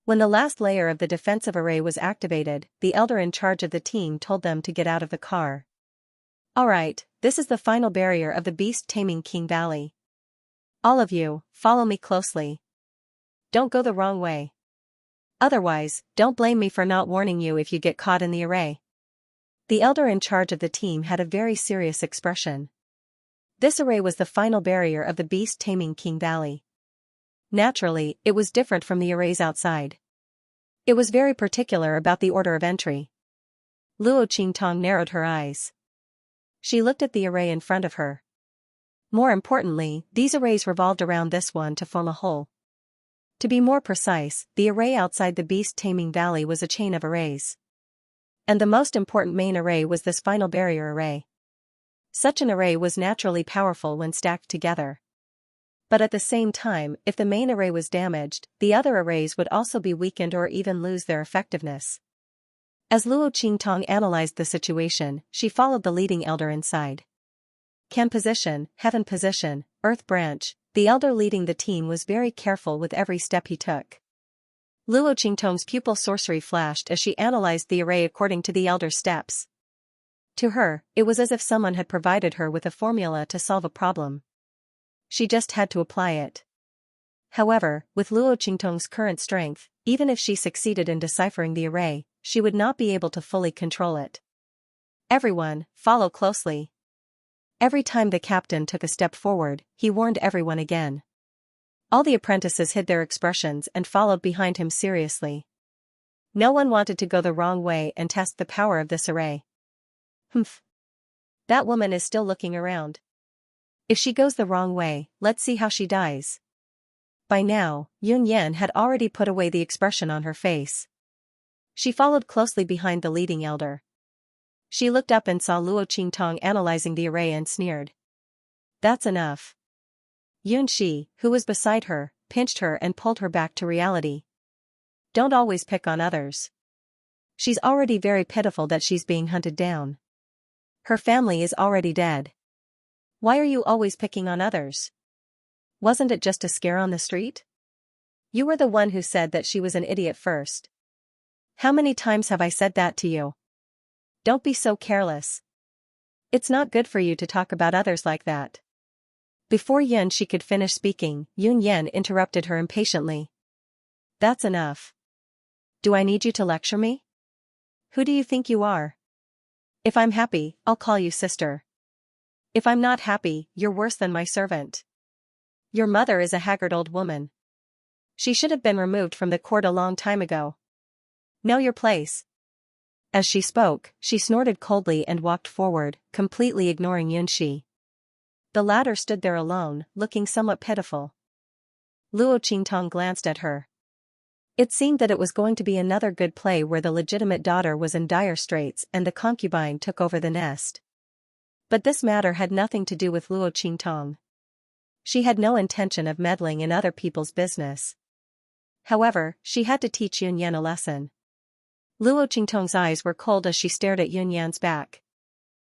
When the last layer of the defensive array was activated, the elder in charge of the team told them to get out of the car. Alright, this is the final barrier of the Beast Taming King Valley. All of you, follow me closely. Don't go the wrong way. Otherwise, don't blame me for not warning you if you get caught in the array. The elder in charge of the team had a very serious expression. This array was the final barrier of the Beast Taming King Valley. Naturally, it was different from the arrays outside. It was very particular about the order of entry. Luo Qingtong narrowed her eyes. She looked at the array in front of her. More importantly, these arrays revolved around this one to form a whole. To be more precise, the array outside the Beast Taming Valley was a chain of arrays. And the most important main array was this final barrier array. Such an array was naturally powerful when stacked together. But at the same time, if the main array was damaged, the other arrays would also be weakened or even lose their effectiveness. As Luo Qingtong analyzed the situation, she followed the leading elder inside. Can position, heaven position, earth branch. The elder leading the team was very careful with every step he took. Luo Qingtong's pupil sorcery flashed as she analyzed the array according to the elder's steps. To her, it was as if someone had provided her with a formula to solve a problem. She just had to apply it. However, with Luo Qingtong's current strength, even if she succeeded in deciphering the array, she would not be able to fully control it. Everyone, follow closely. Every time the captain took a step forward, he warned everyone again. All the apprentices hid their expressions and followed behind him seriously. No one wanted to go the wrong way and test the power of this array. Humph. That woman is still looking around. If she goes the wrong way, let's see how she dies. By now, Yun Yan had already put away the expression on her face. She followed closely behind the leading elder. She looked up and saw Luo Qingtong analyzing the array and sneered. That's enough. Xianxia, who was beside her, pinched her and pulled her back to reality. Don't always pick on others. She's already very pitiful that she's being hunted down. Her family is already dead. Why are you always picking on others? Wasn't it just a scare on the street? You were the one who said that she was an idiot first. How many times have I said that to you? Don't be so careless. It's not good for you to talk about others like that. Before Xianxia could finish speaking, Yunyan interrupted her impatiently. That's enough. Do I need you to lecture me? Who do you think you are? If I'm happy, I'll call you sister. If I'm not happy, you're worse than my servant. Your mother is a haggard old woman. She should have been removed from the court a long time ago. Know your place. As she spoke, she snorted coldly and walked forward, completely ignoring Xianxia. The latter stood there alone, looking somewhat pitiful. Luo Qingtong glanced at her. It seemed that it was going to be another good play where the legitimate daughter was in dire straits and the concubine took over the nest. But this matter had nothing to do with Luo Qingtong. She had no intention of meddling in other people's business. However, she had to teach Yunyan a lesson. Luo Qingtong's eyes were cold as she stared at Yunyan's back.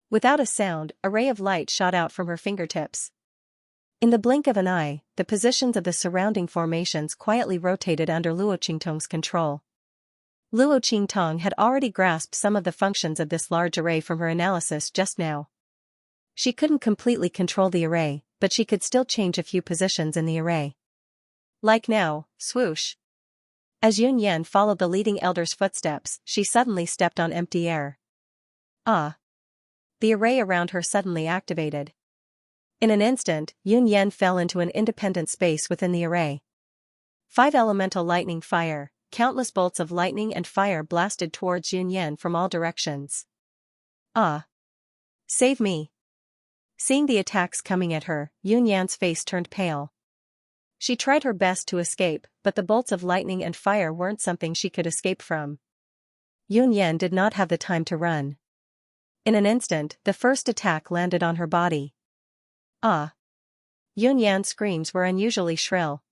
Without a sound, a ray of light shot out from her fingertips. In the blink of an eye, the positions of the surrounding formations quietly rotated under Luo Qingtong's control. Luo Qingtong had already grasped some of the functions of this large array from her analysis just now. She couldn't completely control the array, but she could still change a few positions in the array. Like now, swoosh. As Yunyan followed the leading elder's footsteps, she suddenly stepped on empty air. Ah! The array around her suddenly activated. In an instant, Yunyan fell into an independent space within the array. 5 elemental lightning fire, countless bolts of lightning and fire blasted towards Yunyan from all directions. Ah! Save me! Seeing the attacks coming at her, Yunyan's face turned pale. She tried her best to escape, but the bolts of lightning and fire weren't something she could escape from. Yunyan did not have the time to run. In an instant, the first attack landed on her body. Ah! Yunyan's screams were unusually shrill.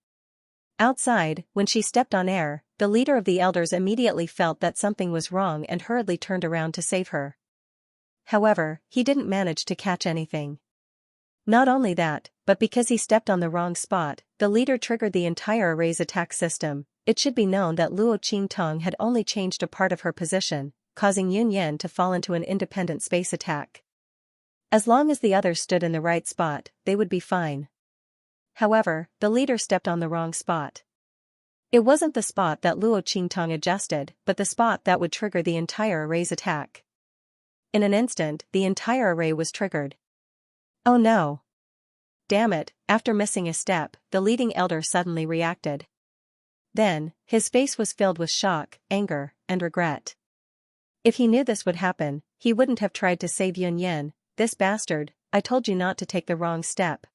Outside, when she stepped on air, the leader of the elders immediately felt that something was wrong and hurriedly turned around to save her. However, he didn't manage to catch anything. Not only that, but because he stepped on the wrong spot, the leader triggered the entire array's attack system. It should be known that Luo Qingtong had only changed a part of her position, causing Yunyan to fall into an independent space attack. As long as the others stood in the right spot, they would be fine. However, the leader stepped on the wrong spot. It wasn't the spot that Luo Qingtong adjusted, but the spot that would trigger the entire array's attack. In an instant, the entire array was triggered. Oh no! Damn it, after missing a step, the leading elder suddenly reacted. Then, his face was filled with shock, anger, and regret. If he knew this would happen, he wouldn't have tried to save Yunyan. This bastard, I told you not to take the wrong step.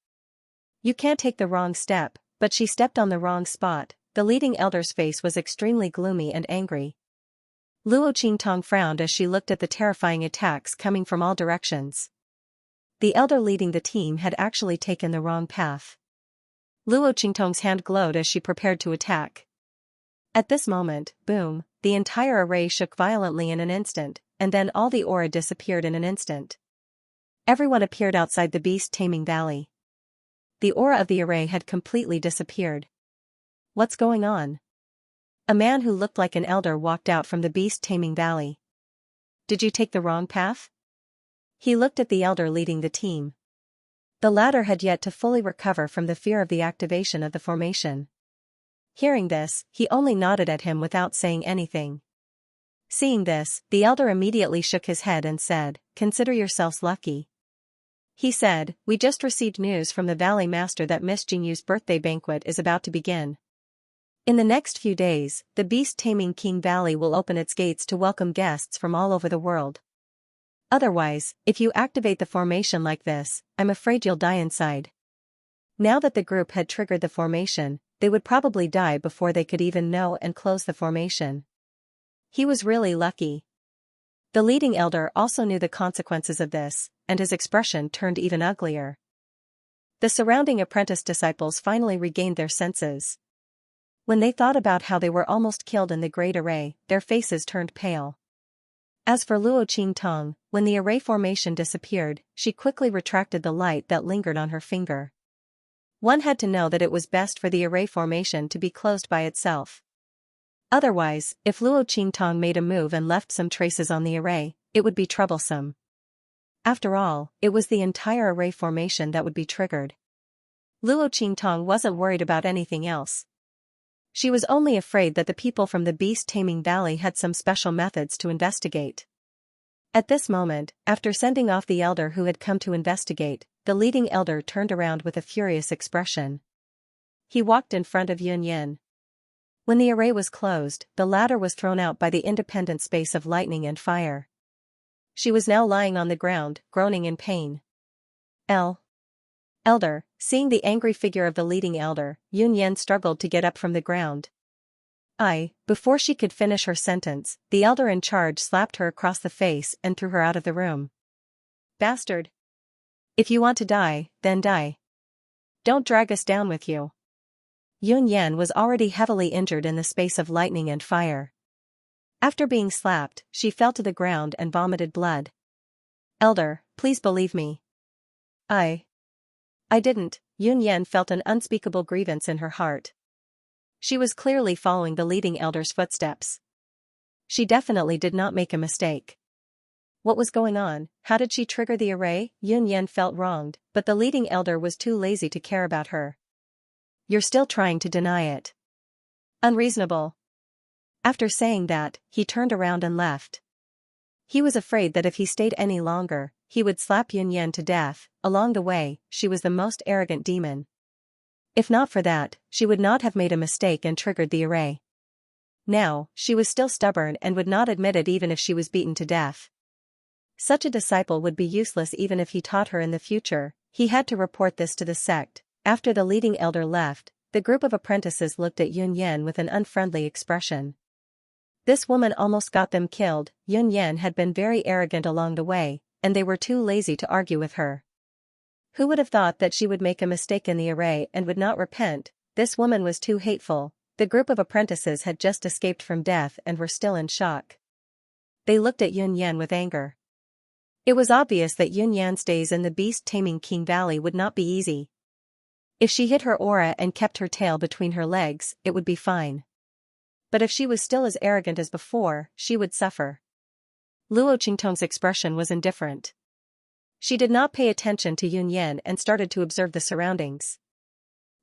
You can't take the wrong step, but she stepped on the wrong spot. The leading elder's face was extremely gloomy and angry. Luo Qingtong frowned as she looked at the terrifying attacks coming from all directions. The elder leading the team had actually taken the wrong path. Luo Qingtong's hand glowed as she prepared to attack. At this moment, boom, the entire array shook violently in an instant, and then all the aura disappeared in an instant. Everyone appeared outside the beast-taming valley. The aura of the array had completely disappeared. What's going on? A man who looked like an elder walked out from the beast-taming valley. Did you take the wrong path? He looked at the elder leading the team. The latter had yet to fully recover from the fear of the activation of the formation. Hearing this, he only nodded at him without saying anything. Seeing this, the elder immediately shook his head and said, "Consider yourselves lucky." He said, "We just received news from the Valley Master that Miss Jingyu's birthday banquet is about to begin. In the next few days, the beast-taming King Valley will open its gates to welcome guests from all over the world. Otherwise, if you activate the formation like this, I'm afraid you'll die inside." Now that the group had triggered the formation, they would probably die before they could even know and close the formation. He was really lucky. The leading elder also knew the consequences of this, and his expression turned even uglier. The surrounding apprentice disciples finally regained their senses. When they thought about how they were almost killed in the great array, their faces turned pale. As for Luo Qingtong, when the array formation disappeared, she quickly retracted the light that lingered on her finger. One had to know that it was best for the array formation to be closed by itself. Otherwise, if Luo Qingtong made a move and left some traces on the array, it would be troublesome. After all, it was the entire array formation that would be triggered. Luo Qingtong wasn't worried about anything else. She was only afraid that the people from the beast-taming valley had some special methods to investigate. At this moment, after sending off the elder who had come to investigate, the leading elder turned around with a furious expression. He walked in front of Yunyan. When the array was closed, the ladder was thrown out by the independent space of lightning and fire. She was now lying on the ground, groaning in pain. Elder, seeing the angry figure of the leading elder, Yunyan struggled to get up from the ground. Before she could finish her sentence, the elder in charge slapped her across the face and threw her out of the room. Bastard! If you want to die, then die. Don't drag us down with you. Yunyan was already heavily injured in the space of lightning and fire. After being slapped, she fell to the ground and vomited blood. Elder, please believe me. I didn't. Yunyan felt an unspeakable grievance in her heart. She was clearly following the leading elder's footsteps. She definitely did not make a mistake. What was going on? How did she trigger the array? Yunyan felt wronged, but the leading elder was too lazy to care about her. You're still trying to deny it. Unreasonable. After saying that, he turned around and left. He was afraid that if he stayed any longer, he would slap Yunyan to death. Along the way, she was the most arrogant demon. If not for that, she would not have made a mistake and triggered the array. Now, she was still stubborn and would not admit it even if she was beaten to death. Such a disciple would be useless even if he taught her in the future. He had to report this to the sect. After the leading elder left, the group of apprentices looked at Yunyan with an unfriendly expression. This woman almost got them killed. Yunyan had been very arrogant along the way, and they were too lazy to argue with her. Who would have thought that she would make a mistake in the array and would not repent? This woman was too hateful. The group of apprentices had just escaped from death and were still in shock. They looked at Yunyan with anger. It was obvious that Yunyan's days in the beast-taming King Valley would not be easy. If she hid her aura and kept her tail between her legs, it would be fine. But if she was still as arrogant as before, she would suffer. Luo Qingtong's expression was indifferent. She did not pay attention to Yunyan and started to observe the surroundings.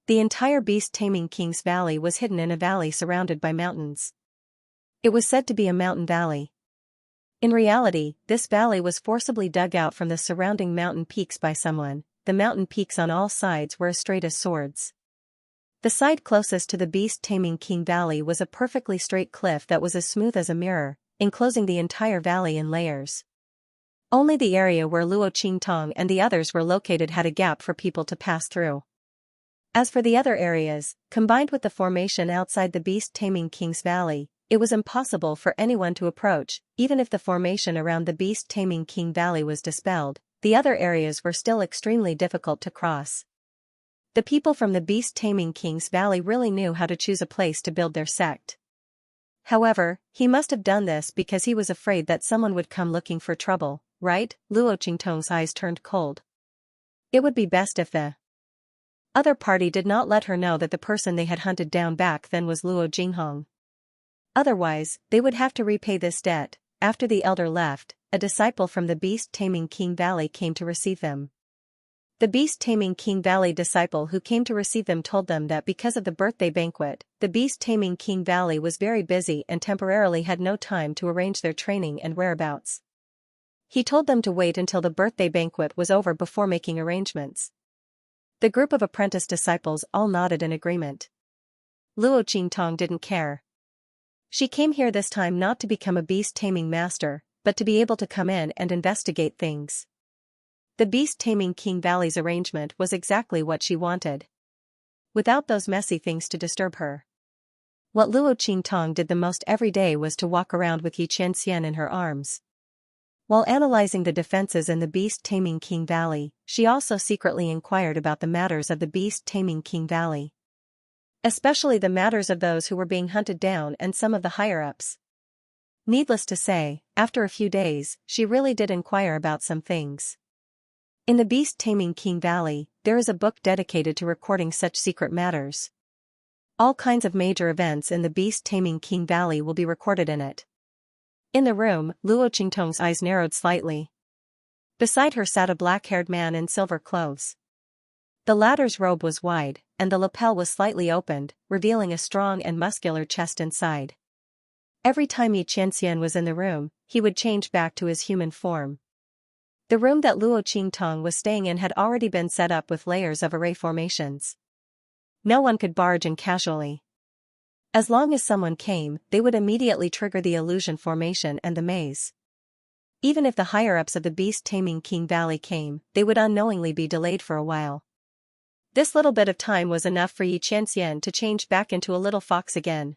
The entire beast-taming King's Valley was hidden in a valley surrounded by mountains. It was said to be a mountain valley. In reality, this valley was forcibly dug out from the surrounding mountain peaks by someone. The mountain peaks on all sides were as straight as swords. The side closest to the beast-taming King Valley was a perfectly straight cliff that was as smooth as a mirror, enclosing the entire valley in layers. Only the area where Luo Qingtong and the others were located had a gap for people to pass through. As for the other areas, combined with the formation outside the beast-taming King's Valley, it was impossible for anyone to approach. Even if the formation around the beast-taming King Valley was dispelled, the other areas were still extremely difficult to cross. The people from the beast-taming King's Valley really knew how to choose a place to build their sect. However, he must have done this because he was afraid that someone would come looking for trouble, right? Luo Qingtong's eyes turned cold. It would be best if the other party did not let her know that the person they had hunted down back then was Luo Jinghong. Otherwise, they would have to repay this debt. After the elder left, a disciple from the beast-taming King Valley came to receive them. The beast-taming King Valley disciple who came to receive them told them that because of the birthday banquet, the beast-taming King Valley was very busy and temporarily had no time to arrange their training and whereabouts. He told them to wait until the birthday banquet was over before making arrangements. The group of apprentice disciples all nodded in agreement. Luo Qingtong didn't care. She came here this time not to become a beast-taming master, but to be able to come in and investigate things. The beast-taming King Valley's arrangement was exactly what she wanted. Without those messy things to disturb her. What Luo Qingtong did the most every day was to walk around with Xianxia in her arms. While analyzing the defenses in the beast-taming King Valley, she also secretly inquired about the matters of the beast-taming King Valley. Especially the matters of those who were being hunted down and some of the higher-ups. Needless to say, after a few days, she really did inquire about some things. In the beast-taming King Valley, there is a book dedicated to recording such secret matters. All kinds of major events in the beast-taming King Valley will be recorded in it. In the room, Luo Qingtong's eyes narrowed slightly. Beside her sat a black-haired man in silver clothes. The latter's robe was wide, and the lapel was slightly opened, revealing a strong and muscular chest inside. Every time Xianxia was in the room, he would change back to his human form. The room that Luo Qingtong was staying in had already been set up with layers of array formations. No one could barge in casually. As long as someone came, they would immediately trigger the illusion formation and the maze. Even if the higher-ups of the beast-taming King Valley came, they would unknowingly be delayed for a while. This little bit of time was enough for Xianxia to change back into a little fox again.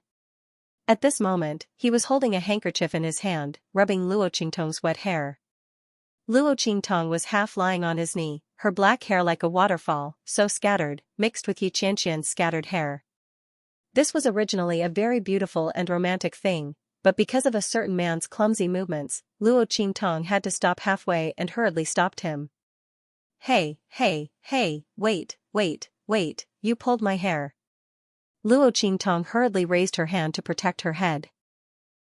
At this moment, he was holding a handkerchief in his hand, rubbing Luo Qingtong's wet hair. Luo Qingtong was half lying on his knee, her black hair like a waterfall, so scattered, mixed with Xianxia's scattered hair. This was originally a very beautiful and romantic thing, but because of a certain man's clumsy movements, Luo Qingtong had to stop halfway and hurriedly stopped him. Hey, wait, you pulled my hair. Luo Qingtong hurriedly raised her hand to protect her head.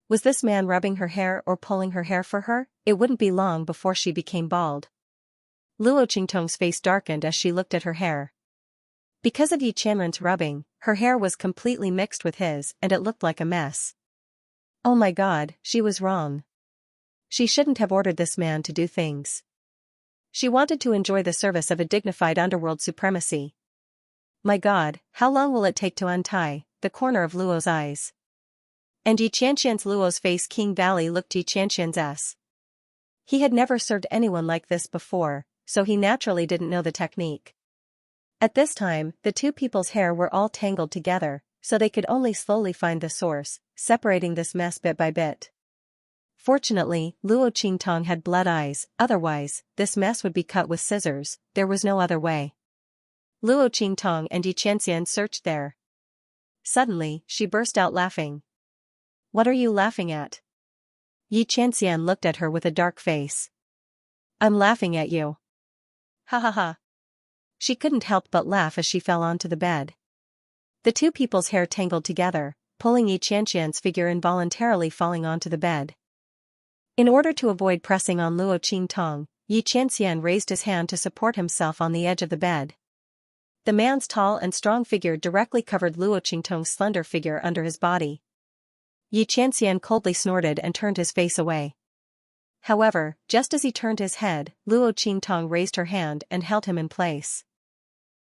Was this man rubbing her hair or pulling her hair for her? It wouldn't be long before she became bald. Luo Qingtong's face darkened as she looked at her hair. Because of Xianxia's rubbing, her hair was completely mixed with his and it looked like a mess. Oh my god, she was wrong. She shouldn't have ordered this man to do things. She wanted to enjoy the service of a dignified underworld supremacy. My god, how long will it take to untie the corner of Luo's eyes? And Xianxia's Luo's face King Valley looked Xianxia's ass. He had never served anyone like this before, so he naturally didn't know the technique. At this time, the two people's hair were all tangled together, so they could only slowly find the source, separating this mess bit by bit. Fortunately, Luo Qingtong had blood eyes, otherwise, this mess would be cut with scissors, there was no other way. Luo Qingtong and Xianxia searched there. Suddenly, she burst out laughing. What are you laughing at? Xianxia looked at her with a dark face. I'm laughing at you. Ha ha ha. She couldn't help but laugh as she fell onto the bed. The two people's hair tangled together, pulling Xianxia's figure involuntarily falling onto the bed. In order to avoid pressing on Luo Qingtong, Xianxia raised his hand to support himself on the edge of the bed. The man's tall and strong figure directly covered Luo Qingtong's slender figure under his body. Xianxia coldly snorted and turned his face away. However, just as he turned his head, Luo Qingtong raised her hand and held him in place.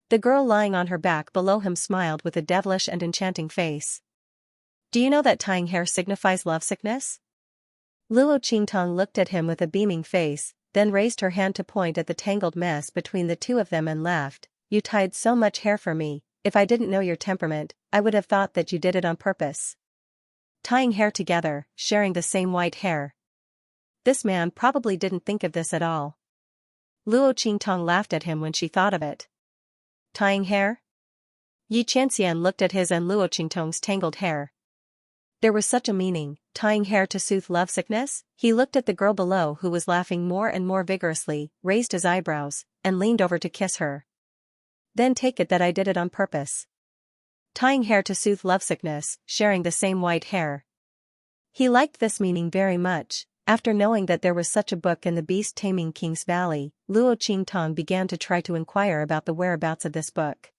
The girl lying on her back below him smiled with a devilish and enchanting face. Do you know that tying hair signifies lovesickness? Luo Qingtong looked at him with a beaming face, then raised her hand to point at the tangled mess between the two of them and laughed. You tied so much hair for me, if I didn't know your temperament, I would have thought that you did it on purpose. Tying hair together, sharing the same white hair. This man probably didn't think of this at all. Luo Qingtong laughed at him when she thought of it. Tying hair? Xianxia looked at his and Luo Qingtong's tangled hair. There was such a meaning, tying hair to soothe lovesickness? He looked at the girl below who was laughing more and more vigorously, raised his eyebrows, and leaned over to kiss her. Then take it that I did it on purpose. Tying hair to soothe lovesickness, sharing the same white hair. He liked this meaning very much. After knowing that there was such a book in the beast-taming King's Valley, Luo Qingtong began to try to inquire about the whereabouts of this book.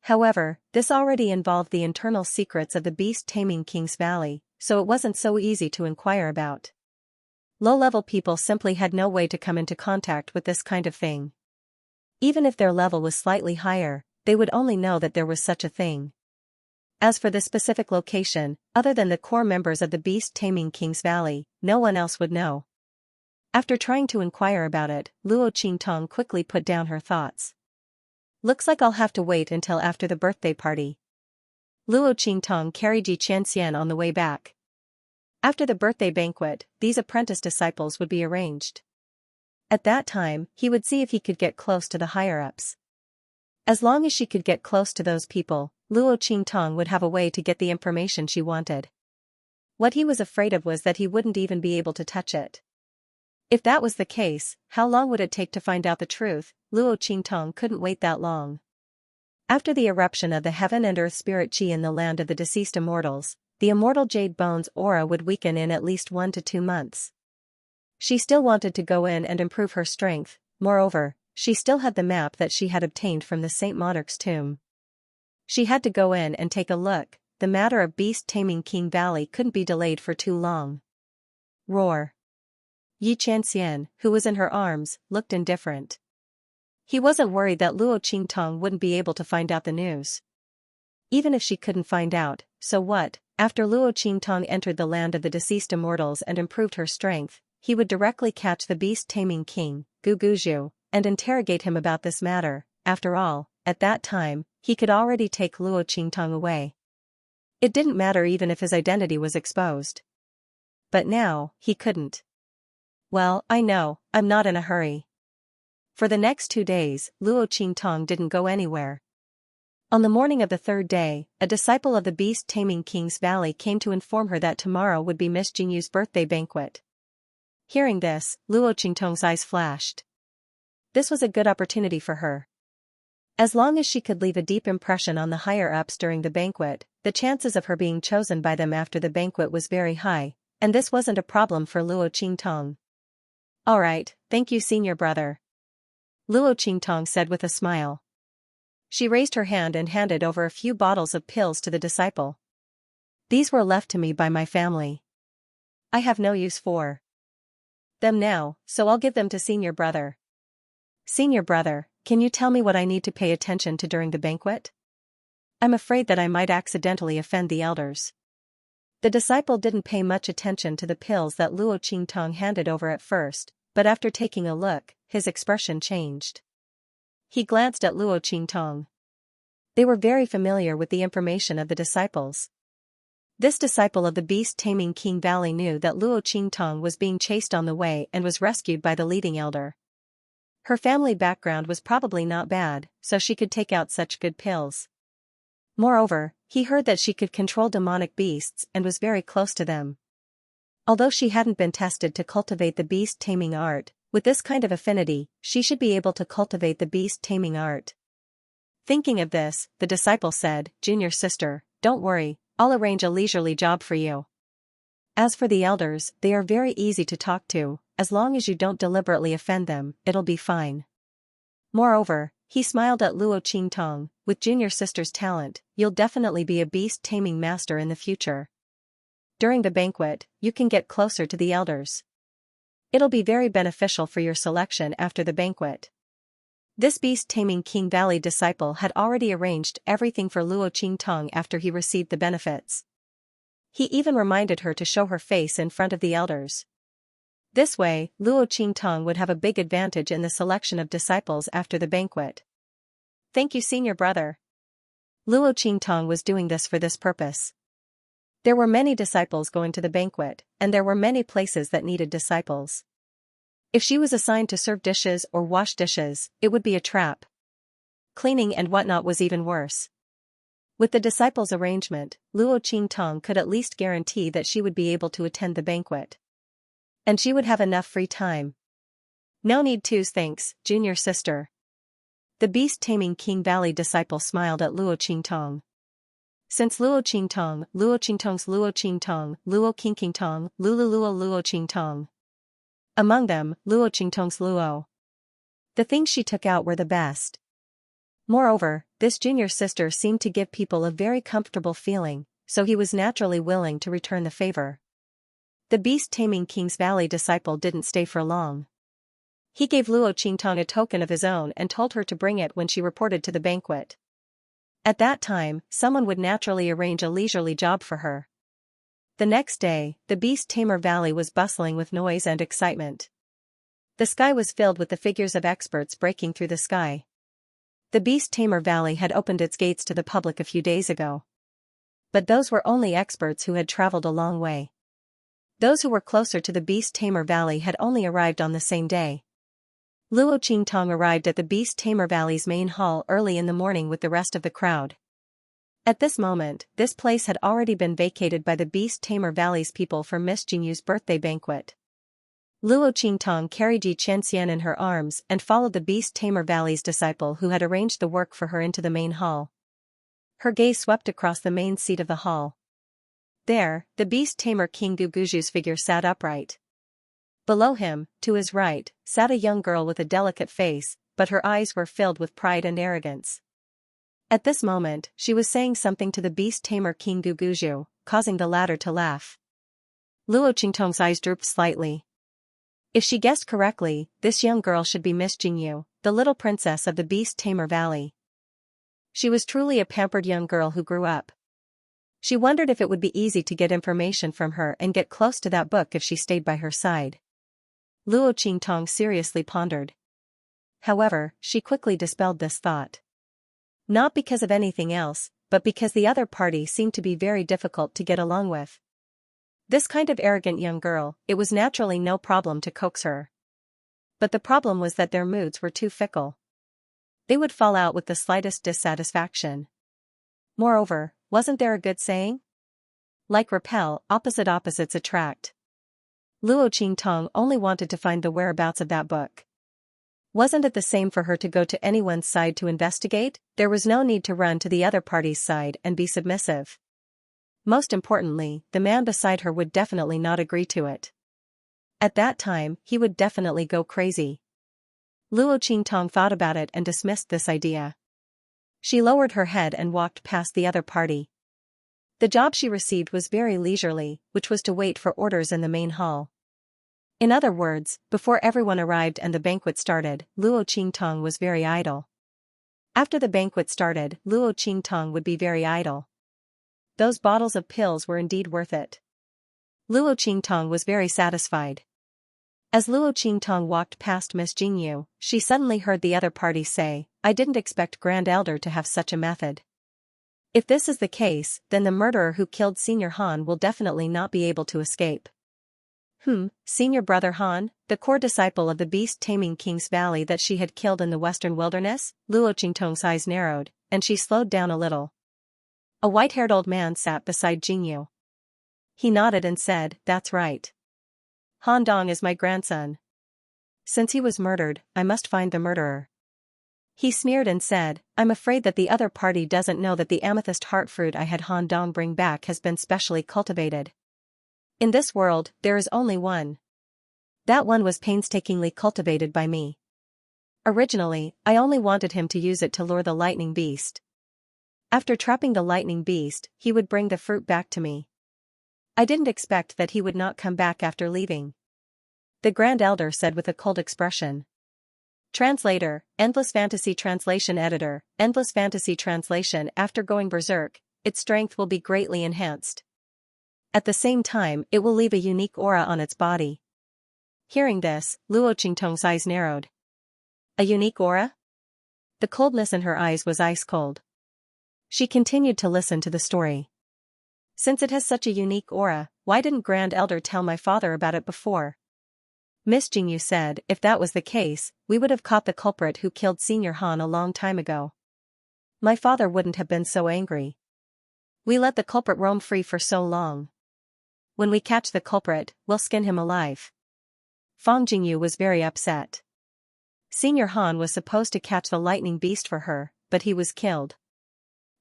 However, this already involved the internal secrets of the beast-taming King's Valley, so it wasn't so easy to inquire about. Low-level people simply had no way to come into contact with this kind of thing. Even if their level was slightly higher, they would only know that there was such a thing. As for the specific location, other than the core members of the beast-taming King's Valley, no one else would know. After trying to inquire about it, Luo Qingtong quickly put down her thoughts. Looks like I'll have to wait until after the birthday party. Luo Qingtong carried Xianxia on the way back. After the birthday banquet, these apprentice disciples would be arranged. At that time, he would see if he could get close to the higher-ups. As long as she could get close to those people, Luo Qingtong would have a way to get the information she wanted. What he was afraid of was that he wouldn't even be able to touch it. If that was the case, how long would it take to find out the truth? Luo Qingtong couldn't wait that long. After the eruption of the heaven and earth spirit qi in the land of the deceased immortals, the immortal Jade Bone's aura would weaken in at least 1 to 2 months. She still wanted to go in and improve her strength. Moreover, she still had the map that she had obtained from the Saint Monarch's tomb. She had to go in and take a look. The matter of beast-taming King Valley couldn't be delayed for too long. Roar. Yi Xianxia, who was in her arms, looked indifferent. He wasn't worried that Luo Qingtong wouldn't be able to find out the news. Even if she couldn't find out, so what? After Luo Qingtong entered the land of the deceased immortals and improved her strength, he would directly catch the beast-taming king, Gu Guzhu, and interrogate him about this matter. After all, at that time, he could already take Luo Qingtong away. It didn't matter even if his identity was exposed. But now, he couldn't. Well, I know, I'm not in a hurry. For the next 2 days, Luo Qingtong didn't go anywhere. On the morning of the 3rd day, a disciple of the beast-taming King's Valley came to inform her that tomorrow would be Miss Jingyu's birthday banquet. Hearing this, Luo Qingtong's eyes flashed. This was a good opportunity for her. As long as she could leave a deep impression on the higher-ups during the banquet, the chances of her being chosen by them after the banquet was very high, and this wasn't a problem for Luo Qingtong. All right, thank you, senior brother. Luo Qingtong said with a smile. She raised her hand and handed over a few bottles of pills to the disciple. These were left to me by my family. I have no use for them now, so I'll give them to senior brother. Senior brother, can you tell me what I need to pay attention to during the banquet? I'm afraid that I might accidentally offend the elders. The disciple didn't pay much attention to the pills that Luo Qingtong handed over at first, but after taking a look, his expression changed. He glanced at Luo Qingtong. They were very familiar with the information of the disciples. This disciple of the beast-taming King Valley knew that Luo Qingtong was being chased on the way and was rescued by the leading elder. Her family background was probably not bad, so she could take out such good pills. Moreover, he heard that she could control demonic beasts and was very close to them. Although she hadn't been tested to cultivate the beast-taming art, with this kind of affinity, she should be able to cultivate the beast-taming art. Thinking of this, the disciple said, "Junior sister, don't worry, I'll arrange a leisurely job for you. As for the elders, they are very easy to talk to, as long as you don't deliberately offend them, it'll be fine." Moreover, he smiled at Luo Qingtong. With junior sister's talent, you'll definitely be a beast-taming master in the future. During the banquet, you can get closer to the elders. It'll be very beneficial for your selection after the banquet. This beast-taming King Valley disciple had already arranged everything for Luo Qingtong after he received the benefits. He even reminded her to show her face in front of the elders. This way, Luo Qingtong would have a big advantage in the selection of disciples after the banquet. Thank you, senior brother. Luo Qingtong was doing this for this purpose. There were many disciples going to the banquet, and there were many places that needed disciples. If she was assigned to serve dishes or wash dishes, it would be a trap. Cleaning and whatnot was even worse. With the disciples' arrangement, Luo Qingtong could at least guarantee that she would be able to attend the banquet. And she would have enough free time. No need to thanks, junior sister. The beast-taming King Valley disciple smiled at Luo Qingtong. Since Luo Qingtong's Luo Qingtong, Luo Qingtong, Luo Qingtong. Among them, Luo Qingtong's Luo. The things she took out were the best. Moreover, this junior sister seemed to give people a very comfortable feeling, so he was naturally willing to return the favor. The beast-taming King's Valley disciple didn't stay for long. He gave Luo Qingtong a token of his own and told her to bring it when she reported to the banquet. At that time, someone would naturally arrange a leisurely job for her. The next day, the beast-tamer valley was bustling with noise and excitement. The sky was filled with the figures of experts breaking through the sky. The beast-tamer valley had opened its gates to the public a few days ago. But those were only experts who had traveled a long way. Those who were closer to the Beast Tamer Valley had only arrived on the same day. Luo Qingtong arrived at the Beast Tamer Valley's main hall early in the morning with the rest of the crowd. At this moment, this place had already been vacated by the Beast Tamer Valley's people for Miss Jingyu's birthday banquet. Luo Qingtong carried Xianxia in her arms and followed the Beast Tamer Valley's disciple who had arranged the work for her into the main hall. Her gaze swept across the main seat of the hall. There, the Beast Tamer King Guguju's figure sat upright. Below him, to his right, sat a young girl with a delicate face, but her eyes were filled with pride and arrogance. At this moment, she was saying something to the Beast Tamer King Guguju, causing the latter to laugh. Luo Qingtong's eyes drooped slightly. If she guessed correctly, this young girl should be Miss Jingyu, the little princess of the Beast Tamer Valley. She was truly a pampered young girl who grew up. She wondered if it would be easy to get information from her and get close to that book if she stayed by her side. Luo Qingtong seriously pondered. However, she quickly dispelled this thought. Not because of anything else, but because the other party seemed to be very difficult to get along with. This kind of arrogant young girl, it was naturally no problem to coax her. But the problem was that their moods were too fickle. They would fall out with the slightest dissatisfaction. Moreover, wasn't there a good saying? Like repel, opposites attract. Luo Qingtong only wanted to find the whereabouts of that book. Wasn't it the same for her to go to anyone's side to investigate? There was no need to run to the other party's side and be submissive. Most importantly, the man beside her would definitely not agree to it. At that time, he would definitely go crazy. Luo Qingtong thought about it and dismissed this idea. She lowered her head and walked past the other party. The job she received was very leisurely, which was to wait for orders in the main hall. In other words, before everyone arrived and the banquet started, Luo Qingtong was very idle. After the banquet started, Luo Qingtong would be very idle. Those bottles of pills were indeed worth it. Luo Qingtong was very satisfied. As Luo Qingtong walked past Miss Jingyu, she suddenly heard the other party say, "I didn't expect Grand Elder to have such a method. If this is the case, then the murderer who killed Senior Han will definitely not be able to escape." Senior Brother Han, the core disciple of the beast-taming King's Valley that she had killed in the western wilderness? Luo Qingtong's eyes narrowed, and she slowed down a little. A white-haired old man sat beside Jingyu. He nodded and said, "That's right. Han Dong is my grandson. Since he was murdered, I must find the murderer." He sneered and said, "I'm afraid that the other party doesn't know that the amethyst heart fruit I had Han Dong bring back has been specially cultivated. In this world, there is only one. That one was painstakingly cultivated by me. Originally, I only wanted him to use it to lure the lightning beast. After trapping the lightning beast, he would bring the fruit back to me. I didn't expect that he would not come back after leaving," the Grand Elder said with a cold expression. Translator, Endless Fantasy Translation Editor, Endless Fantasy Translation. After going berserk, its strength will be greatly enhanced. At the same time, it will leave a unique aura on its body. Hearing this, Luo Qingtong's eyes narrowed. A unique aura? The coldness in her eyes was ice cold. She continued to listen to the story. Since it has such a unique aura, why didn't Grand Elder tell my father about it before? Miss Jingyu said, "If that was the case, we would have caught the culprit who killed Senior Han a long time ago. My father wouldn't have been so angry. We let the culprit roam free for so long. When we catch the culprit, we'll skin him alive." Fang Jingyu was very upset. Senior Han was supposed to catch the lightning beast for her, but he was killed.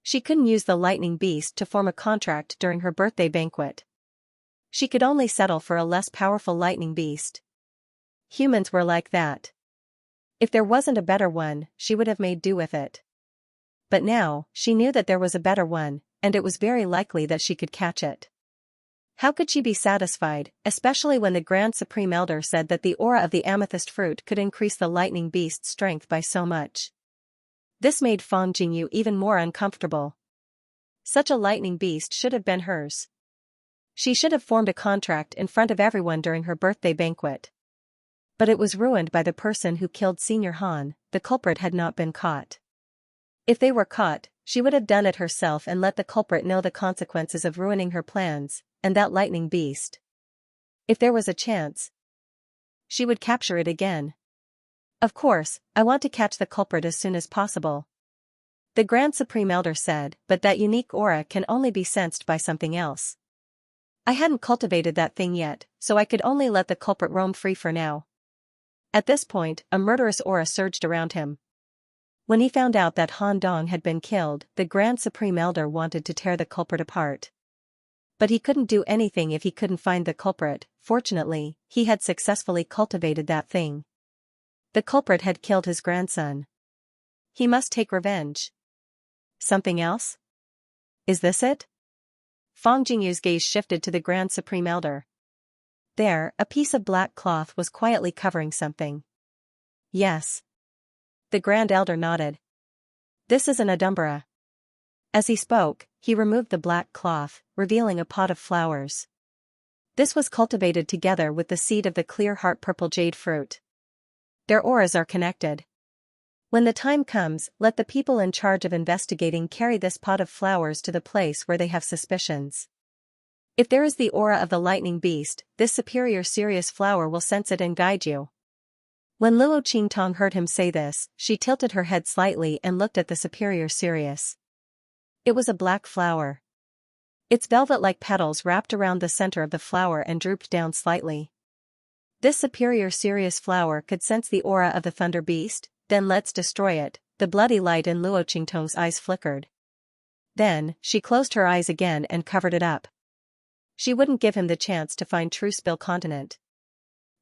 She couldn't use the lightning beast to form a contract during her birthday banquet. She could only settle for a less powerful lightning beast. Humans were like that. If there wasn't a better one, she would have made do with it. But now, she knew that there was a better one, and it was very likely that she could catch it. How could she be satisfied, especially when the Grand Supreme Elder said that the aura of the amethyst fruit could increase the lightning beast's strength by so much? This made Fang Jingyu even more uncomfortable. Such a lightning beast should have been hers. She should have formed a contract in front of everyone during her birthday banquet. But it was ruined by the person who killed Senior Han. The culprit had not been caught. If they were caught, she would have done it herself and let the culprit know the consequences of ruining her plans, and that lightning beast. If there was a chance, she would capture it again. Of course, I want to catch the culprit as soon as possible. The Grand Supreme Elder said, but that unique aura can only be sensed by something else. I hadn't cultivated that thing yet, so I could only let the culprit roam free for now. At this point, a murderous aura surged around him. When he found out that Han Dong had been killed, the Grand Supreme Elder wanted to tear the culprit apart. But he couldn't do anything if he couldn't find the culprit. Fortunately, he had successfully cultivated that thing. The culprit had killed his grandson. He must take revenge. Something else? Is this it? Fang Jingyu's gaze shifted to the Grand Supreme Elder. There, a piece of black cloth was quietly covering something. Yes. The Grand Elder nodded. This is an adumbra. As he spoke, he removed the black cloth, revealing a pot of flowers. This was cultivated together with the seed of the clear heart purple jade fruit. Their auras are connected. When the time comes, let the people in charge of investigating carry this pot of flowers to the place where they have suspicions. If there is the aura of the lightning beast, this superior Sirius flower will sense it and guide you. When Luo Qingtong heard him say this, she tilted her head slightly and looked at the superior Sirius. It was a black flower. Its velvet-like petals wrapped around the center of the flower and drooped down slightly. This superior Sirius flower could sense the aura of the thunder beast. Then let's destroy it. The bloody light in Luo Qingtong's eyes flickered. Then, she closed her eyes again and covered it up. She wouldn't give him the chance to find true spill continent.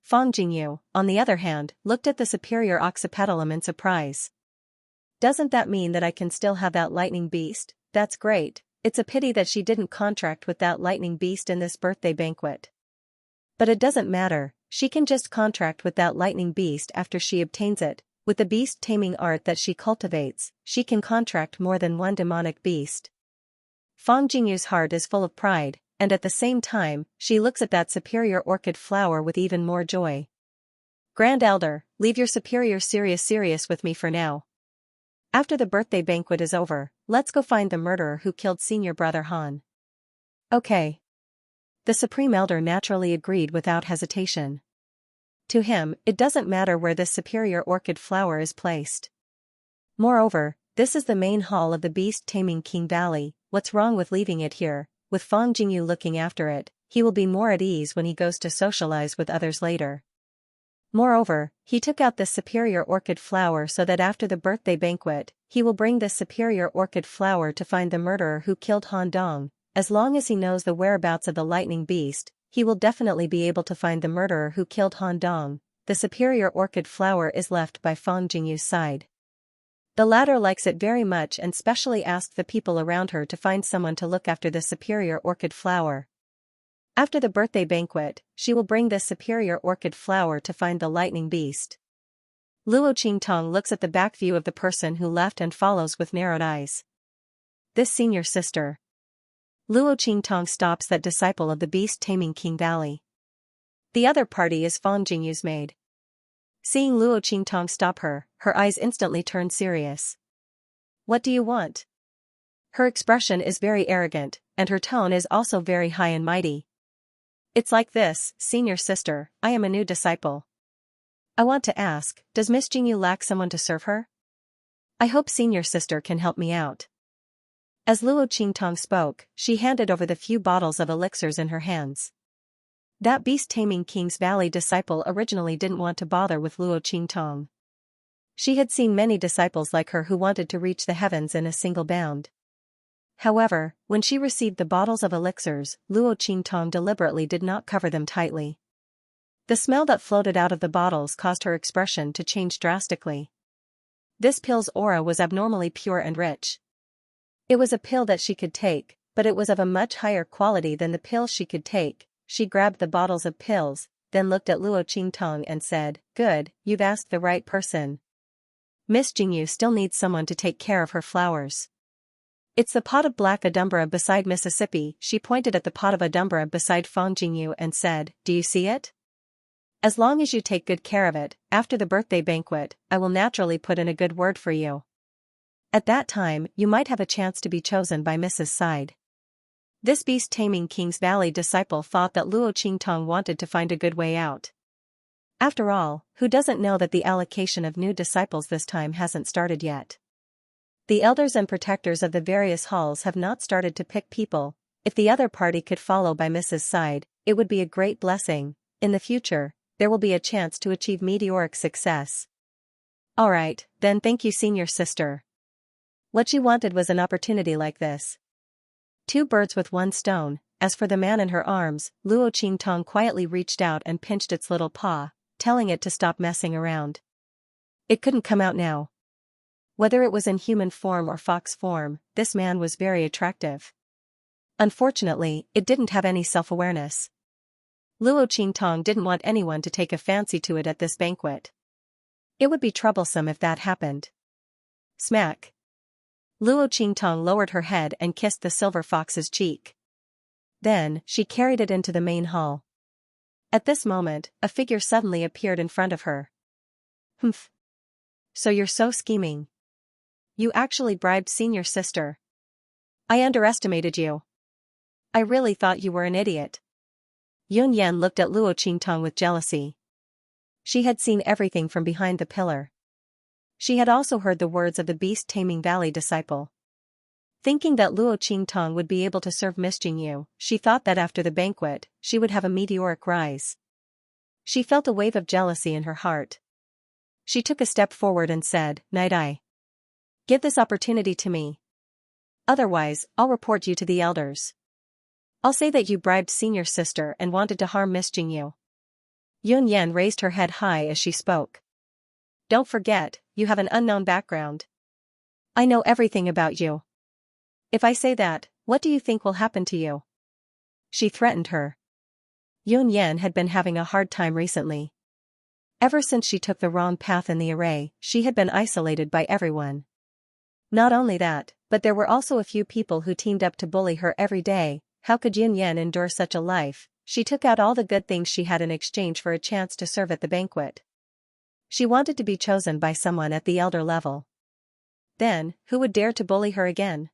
Fang Jingyu, on the other hand, looked at the superior oxypetalum in surprise. Doesn't that mean that I can still have that lightning beast? That's great. It's a pity that she didn't contract with that lightning beast in this birthday banquet. But it doesn't matter, she can just contract with that lightning beast after she obtains it. With the beast-taming art that she cultivates, she can contract more than one demonic beast. Fang Jingyu's heart is full of pride, and at the same time, she looks at that superior orchid flower with even more joy. Grand Elder, leave your superior Sirius with me for now. After the birthday banquet is over, let's go find the murderer who killed senior brother Han. Okay. The Supreme Elder naturally agreed without hesitation. To him, it doesn't matter where this superior orchid flower is placed. Moreover, this is the main hall of the beast-taming King Valley. What's wrong with leaving it here? With Fang Jingyu looking after it, he will be more at ease when he goes to socialize with others later. Moreover, he took out this superior orchid flower so that after the birthday banquet, he will bring this superior orchid flower to find the murderer who killed Han Dong. As long as he knows the whereabouts of the lightning beast, he will definitely be able to find the murderer who killed Han Dong. The superior orchid flower is left by Fang Jingyu's side. The latter likes it very much and specially asked the people around her to find someone to look after the superior orchid flower. After the birthday banquet, she will bring this superior orchid flower to find the lightning beast. Luo Qingtong looks at the back view of the person who left and follows with narrowed eyes. This senior sister. Luo Qingtong stops that disciple of the beast-taming King Valley. The other party is Fang Jingyu's maid. Seeing Luo Qingtong stop her, her eyes instantly turn serious. What do you want? Her expression is very arrogant, and her tone is also very high and mighty. It's like this, senior sister, I am a new disciple. I want to ask, does Miss Jingyu lack someone to serve her? I hope senior sister can help me out. As Luo Qingtong spoke, she handed over the few bottles of elixirs in her hands. That beast-taming King's Valley disciple originally didn't want to bother with Luo Qingtong. She had seen many disciples like her who wanted to reach the heavens in a single bound. However, when she received the bottles of elixirs, Luo Qingtong deliberately did not cover them tightly. The smell that floated out of the bottles caused her expression to change drastically. This pill's aura was abnormally pure and rich. It was a pill that she could take, but it was of a much higher quality than the pills she could take. She grabbed the bottles of pills, then looked at Luo Qingtong and said, "Good, you've asked the right person. Miss Jingyu still needs someone to take care of her flowers. It's the pot of black adumbra beside Mississippi." She pointed at the pot of adumbra beside Fang Jingyu and said, "Do you see it? As long as you take good care of it, after the birthday banquet, I will naturally put in a good word for you. At that time, you might have a chance to be chosen by Mrs. Side." This beast-taming King's Valley disciple thought that Luo Qingtong wanted to find a good way out. After all, who doesn't know that the allocation of new disciples this time hasn't started yet? The elders and protectors of the various halls have not started to pick people. If the other party could follow by Mrs. side, it would be a great blessing. In the future, there will be a chance to achieve meteoric success. Alright, then thank you, senior sister. What she wanted was an opportunity like this. Two birds with one stone. As for the man in her arms, Luo Qingtong quietly reached out and pinched its little paw, telling it to stop messing around. It couldn't come out now. Whether it was in human form or fox form, this man was very attractive. Unfortunately, it didn't have any self-awareness. Luo Qingtong didn't want anyone to take a fancy to it at this banquet. It would be troublesome if that happened. Smack. Luo Qingtong lowered her head and kissed the silver fox's cheek. Then, she carried it into the main hall. At this moment, a figure suddenly appeared in front of her. Humph. So you're so scheming. You actually bribed senior sister. I underestimated you. I really thought you were an idiot. Yun Yan looked at Luo Qingtong with jealousy. She had seen everything from behind the pillar. She had also heard the words of the beast-taming valley disciple. Thinking that Luo Qingtong would be able to serve Miss Jingyu, she thought that after the banquet, she would have a meteoric rise. She felt a wave of jealousy in her heart. She took a step forward and said, "Night-eye. Give this opportunity to me. Otherwise, I'll report you to the elders. I'll say that you bribed senior sister and wanted to harm Miss Jingyu." Yun Yan raised her head high as she spoke. Don't forget, you have an unknown background. I know everything about you. If I say that, what do you think will happen to you? She threatened her. Yun Yan had been having a hard time recently. Ever since she took the wrong path in the array, she had been isolated by everyone. Not only that, but there were also a few people who teamed up to bully her every day. How could Yun Yan endure such a life? She took out all the good things she had in exchange for a chance to serve at the banquet. She wanted to be chosen by someone at the elder level. Then, who would dare to bully her again?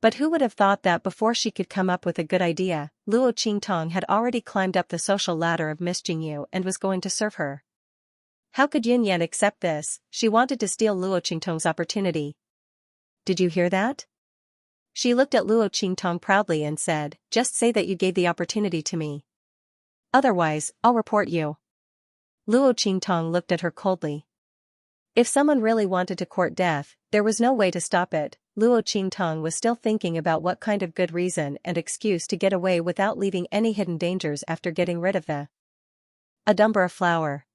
But who would have thought that before she could come up with a good idea, Luo Qingtong had already climbed up the social ladder of Miss Jingyu and was going to serve her? How could Yun Yan accept this? She wanted to steal Luo Qingtong's opportunity. Did you hear that? She looked at Luo Qingtong proudly and said, "Just say that you gave the opportunity to me. Otherwise, I'll report you." Luo Qingtong looked at her coldly. If someone really wanted to court death, there was no way to stop it. Luo Qingtong was still thinking about what kind of good reason and excuse to get away without leaving any hidden dangers after getting rid of the Adumbra flower.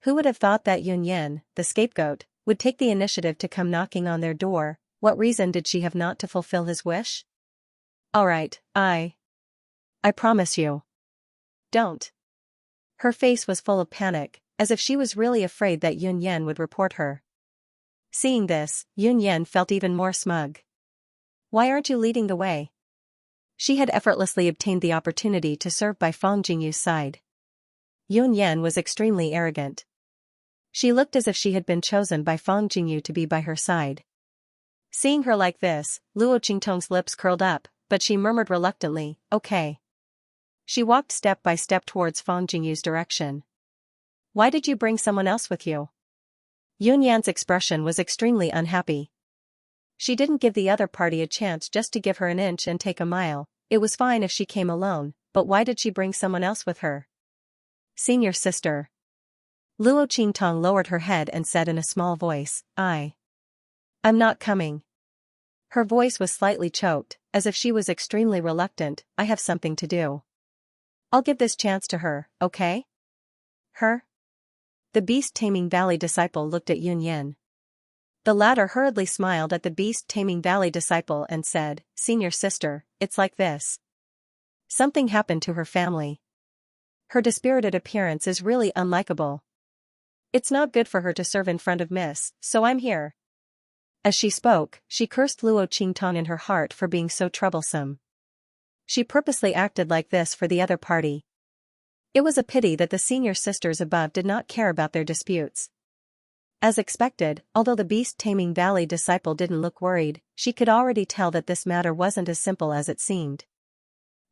Who would have thought that Yun Yan, the scapegoat, would take the initiative to come knocking on their door? What reason did she have not to fulfill his wish? Alright, I promise you. Don't. Her face was full of panic, as if she was really afraid that Yun Yan would report her. Seeing this, Yun Yan felt even more smug. Why aren't you leading the way? She had effortlessly obtained the opportunity to serve by Fang Jingyu's side. Yun Yan was extremely arrogant. She looked as if she had been chosen by Fang Jingyu to be by her side. Seeing her like this, Luo Qingtong's lips curled up, but she murmured reluctantly, "Okay." She walked step by step towards Fang Jingyu's direction. "Why did you bring someone else with you?" Yun Yan's expression was extremely unhappy. She didn't give the other party a chance just to give her an inch and take a mile. It was fine if she came alone, but why did she bring someone else with her? Senior sister. Luo Qingtong lowered her head and said in a small voice, I'm not coming." Her voice was slightly choked, as if she was extremely reluctant. "I have something to do. I'll give this chance to her, okay?" Her? The beast-taming valley disciple looked at Yun Yan. The latter hurriedly smiled at the beast-taming valley disciple and said, "Senior sister, it's like this. Something happened to her family. Her dispirited appearance is really unlikable. It's not good for her to serve in front of Miss, so I'm here." As she spoke, she cursed Luo Qingtong in her heart for being so troublesome. She purposely acted like this for the other party. It was a pity that the senior sisters above did not care about their disputes. As expected, although the beast-taming valley disciple didn't look worried, she could already tell that this matter wasn't as simple as it seemed.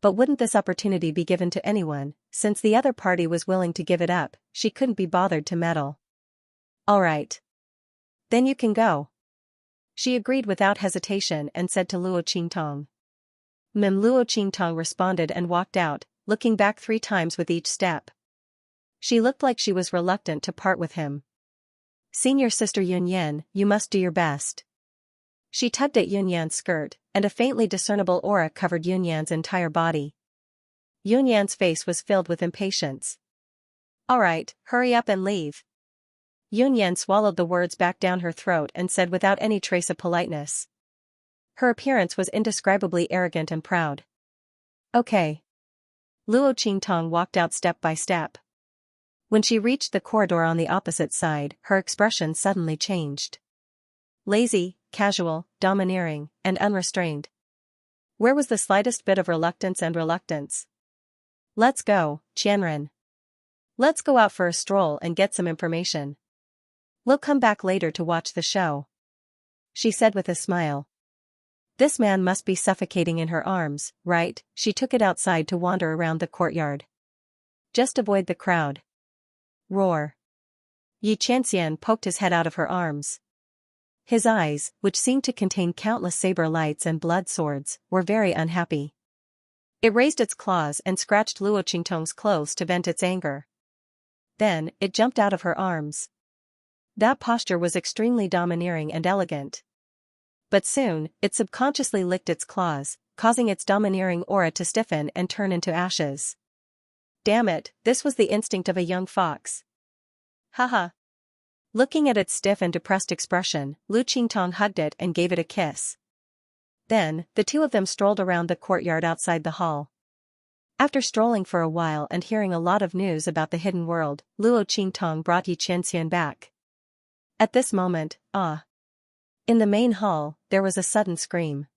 But wouldn't this opportunity be given to anyone? Since the other party was willing to give it up, she couldn't be bothered to meddle. All right. Then you can go. She agreed without hesitation and said to Luo Qingtong. Luo Qingtong responded and walked out, looking back 3 times with each step. She looked like she was reluctant to part with him. Senior sister Yunyan, you must do your best. She tugged at Yunyan's skirt, and a faintly discernible aura covered Yunyan's entire body. Yunyan's face was filled with impatience. All right, hurry up and leave. Yunyan swallowed the words back down her throat and said without any trace of politeness. Her appearance was indescribably arrogant and proud. Okay. Luo Qingtong walked out step by step. When she reached the corridor on the opposite side, her expression suddenly changed. Lazy, casual, domineering, and unrestrained. Where was the slightest bit of reluctance? Let's go, Qianren. Let's go out for a stroll and get some information. We'll come back later to watch the show. She said with a smile. This man must be suffocating in her arms, right? She took it outside to wander around the courtyard. Just avoid the crowd. Roar. Yi Qianxian poked his head out of her arms. His eyes, which seemed to contain countless saber lights and blood swords, were very unhappy. It raised its claws and scratched Luo Qingtong's clothes to vent its anger. Then, it jumped out of her arms. That posture was extremely domineering and elegant. But soon, it subconsciously licked its claws, causing its domineering aura to stiffen and turn into ashes. Damn it, this was the instinct of a young fox. Haha. Looking at its stiff and depressed expression, Lu Qingtong hugged it and gave it a kiss. Then, the two of them strolled around the courtyard outside the hall. After strolling for a while and hearing a lot of news about the hidden world, Luo Qingtong brought Yi Qianxian back. At this moment, in the main hall, there was a sudden scream.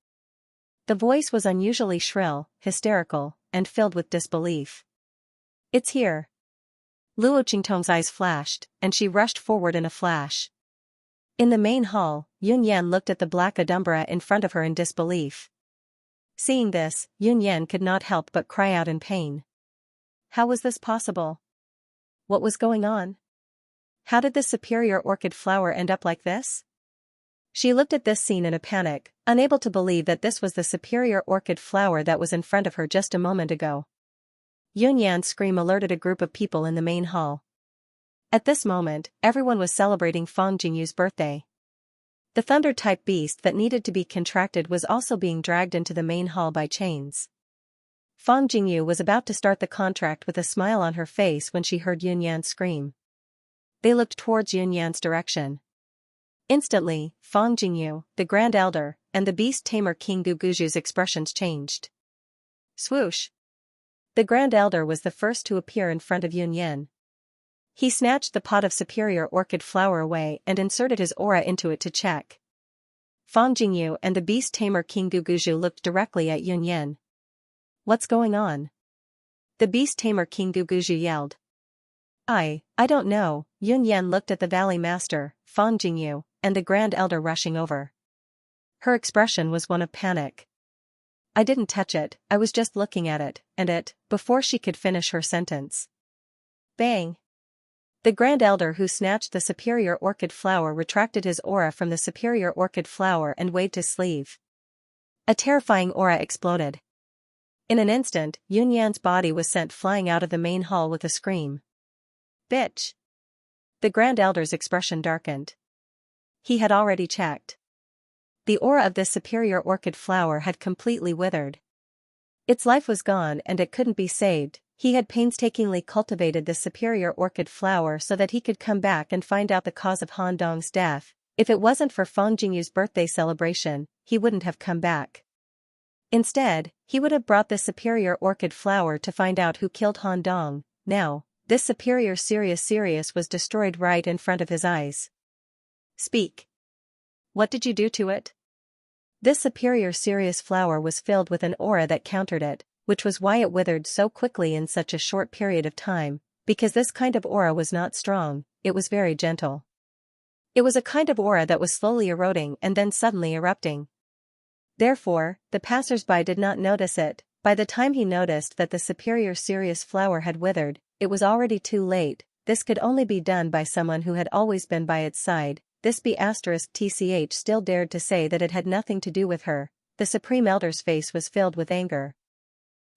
The voice was unusually shrill, hysterical, and filled with disbelief. It's here. Luo Qingtong's eyes flashed, and she rushed forward in a flash. In the main hall, Yunyan looked at the black Adumbra in front of her in disbelief. Seeing this, Yunyan could not help but cry out in pain. How was this possible? What was going on? How did this superior orchid flower end up like this? She looked at this scene in a panic, unable to believe that this was the superior orchid flower that was in front of her just a moment ago. Yunyan's scream alerted a group of people in the main hall. At this moment, everyone was celebrating Fang Jingyu's birthday. The thunder-type beast that needed to be contracted was also being dragged into the main hall by chains. Fang Jingyu was about to start the contract with a smile on her face when she heard Yunyan scream. They looked towards Yunyan's direction. Instantly, Fang Jingyu, the Grand Elder, and the beast tamer King Guguju's expressions changed. Swoosh! The Grand Elder was the first to appear in front of Yunyan. He snatched the pot of superior orchid flower away and inserted his aura into it to check. Fang Jingyu and the beast tamer King Guguju looked directly at Yunyan. What's going on? The beast tamer King Guguju yelled. I don't know. Yunyan looked at the Valley Master, Fang Jingyu, and the Grand Elder rushing over. Her expression was one of panic. I didn't touch it, I was just looking at it, and it, before she could finish her sentence. Bang! The Grand Elder who snatched the superior orchid flower retracted his aura from the superior orchid flower and waved his sleeve. A terrifying aura exploded. In an instant, Yunyan's body was sent flying out of the main hall with a scream. Bitch! The Grand Elder's expression darkened. He had already checked. The aura of this superior orchid flower had completely withered. Its life was gone and it couldn't be saved. He had painstakingly cultivated this superior orchid flower so that he could come back and find out the cause of Han Dong's death. If it wasn't for Fang Jingyu's birthday celebration, he wouldn't have come back. Instead, he would have brought this superior orchid flower to find out who killed Han Dong. Now, this superior Sirius was destroyed right in front of his eyes. Speak. What did you do to it? This superior Sirius flower was filled with an aura that countered it, which was why it withered so quickly in such a short period of time, because this kind of aura was not strong, it was very gentle. It was a kind of aura that was slowly eroding and then suddenly erupting. Therefore, the passers-by did not notice it. By the time he noticed that the superior Sirius flower had withered, it was already too late. This could only be done by someone who had always been by its side. This B*TCH still dared to say that it had nothing to do with her. The Supreme Elder's face was filled with anger.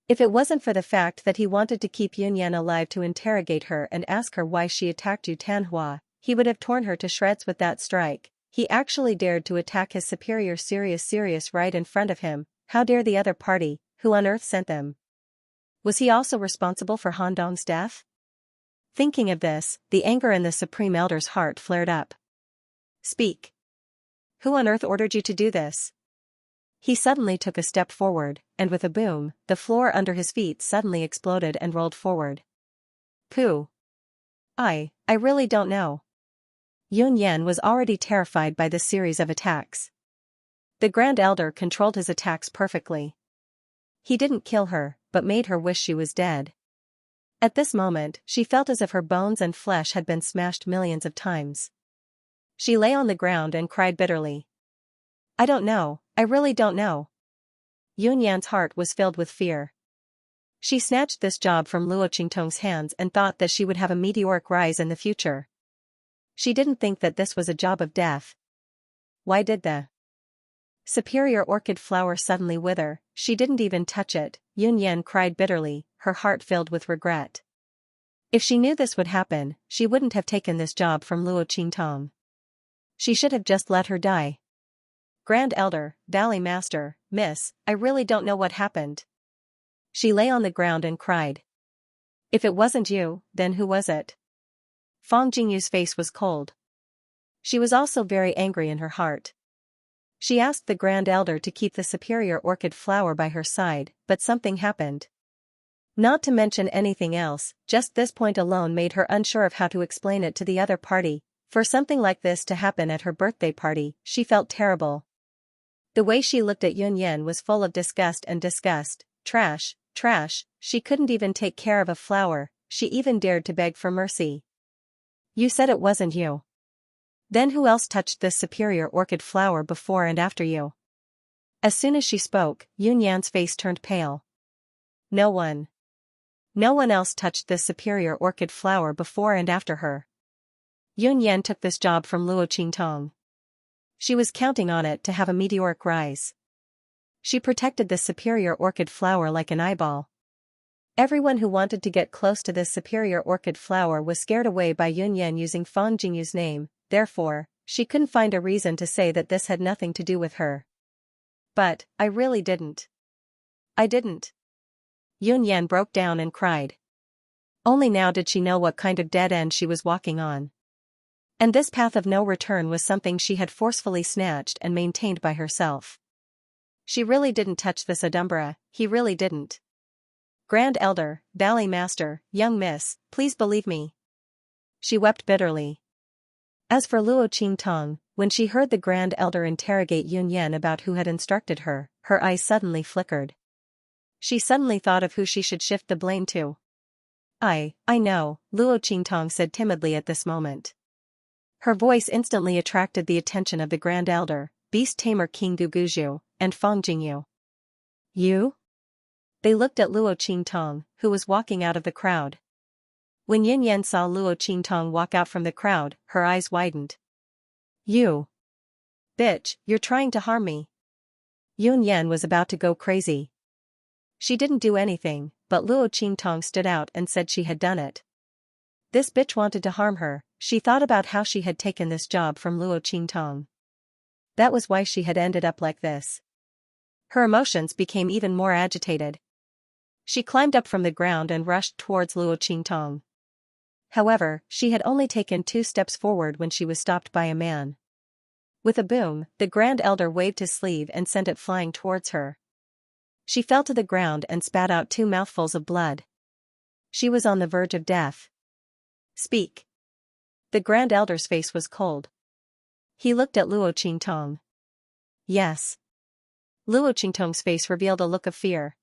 If it wasn't for the fact that he wanted to keep Yunyan alive to interrogate her and ask her why she attacked Yu Tanhua, he would have torn her to shreds with that strike. He actually dared to attack his superior Sirius right in front of him. How dare the other party? Who on earth sent them? Was he also responsible for Han Dong's death? Thinking of this, the anger in the Supreme Elder's heart flared up. Speak. Who on earth ordered you to do this? He suddenly took a step forward, and with a boom, the floor under his feet suddenly exploded and rolled forward. Pooh. I really don't know. Yun Yan was already terrified by this series of attacks. The Grand Elder controlled his attacks perfectly. He didn't kill her, but made her wish she was dead. At this moment, she felt as if her bones and flesh had been smashed millions of times. She lay on the ground and cried bitterly. I don't know, I really don't know. Yun Yan's heart was filled with fear. She snatched this job from Luo Qingtong's hands and thought that she would have a meteoric rise in the future. She didn't think that this was a job of death. Why did the superior orchid flower suddenly wither? She didn't even touch it. Yun Yan cried bitterly, her heart filled with regret. If she knew this would happen, she wouldn't have taken this job from Luo Qingtong. She should have just let her die. Grand Elder, Valley Master, Miss, I really don't know what happened. She lay on the ground and cried. If it wasn't you, then who was it? Fang Jingyu's face was cold. She was also very angry in her heart. She asked the Grand Elder to keep the superior orchid flower by her side, but something happened. Not to mention anything else, just this point alone made her unsure of how to explain it to the other party. For something like this to happen at her birthday party, she felt terrible. The way she looked at Yun Yan was full of disgust and disgust. Trash, trash, she couldn't even take care of a flower, she even dared to beg for mercy. You said it wasn't you. Then who else touched this superior orchid flower before and after you? As soon as she spoke, Yun Yan's face turned pale. No one. No one else touched this superior orchid flower before and after her. Yun Yan took this job from Luo Qingtong. She was counting on it to have a meteoric rise. She protected this superior orchid flower like an eyeball. Everyone who wanted to get close to this superior orchid flower was scared away by Yun Yan using Fang Jingyu's name, therefore, she couldn't find a reason to say that this had nothing to do with her. But, I really didn't. I didn't. Yun Yan broke down and cried. Only now did she know what kind of dead end she was walking on. And this path of no return was something she had forcefully snatched and maintained by herself. She really didn't touch this Adumbra, he really didn't. Grand Elder, Valley Master, young miss, please believe me. She wept bitterly. As for Luo Qingtong, when she heard the Grand Elder interrogate Yun Yan about who had instructed her, her eyes suddenly flickered. She suddenly thought of who she should shift the blame to. I know, Luo Qingtong said timidly at this moment. Her voice instantly attracted the attention of the Grand Elder, Beast Tamer King Guguju, and Fang Jingyu. You? They looked at Luo Qingtong, who was walking out of the crowd. When Yun Yan saw Luo Qingtong walk out from the crowd, her eyes widened. You! Bitch, you're trying to harm me. Yun Yan was about to go crazy. She didn't do anything, but Luo Qingtong stood out and said she had done it. This bitch wanted to harm her. She thought about how she had taken this job from Luo Qingtong. That was why she had ended up like this. Her emotions became even more agitated. She climbed up from the ground and rushed towards Luo Qingtong. However, she had only taken 2 steps forward when she was stopped by a man. With a boom, the Grand Elder waved his sleeve and sent it flying towards her. She fell to the ground and spat out 2 mouthfuls of blood. She was on the verge of death. Speak. The Grand Elder's face was cold. He looked at Luo Qingtong. Yes. Luo Qingtong's face revealed a look of fear.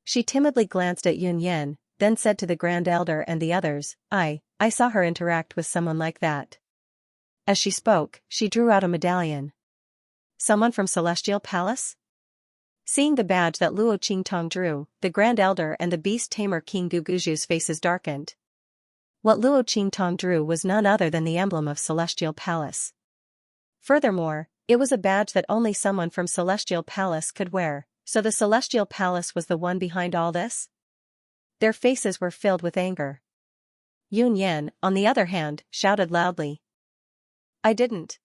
She timidly glanced at Yun Yan, then said to the Grand Elder and the others, I saw her interact with someone like that. As she spoke, she drew out a medallion. Someone from Celestial Palace? Seeing the badge that Luo Qingtong drew, the Grand Elder and the Beast Tamer King Guguju's faces darkened. What Luo Qingtong drew was none other than the emblem of Celestial Palace. Furthermore, it was a badge that only someone from Celestial Palace could wear, so the Celestial Palace was the one behind all this? Their faces were filled with anger. Yun Yan, on the other hand, shouted loudly. I didn't.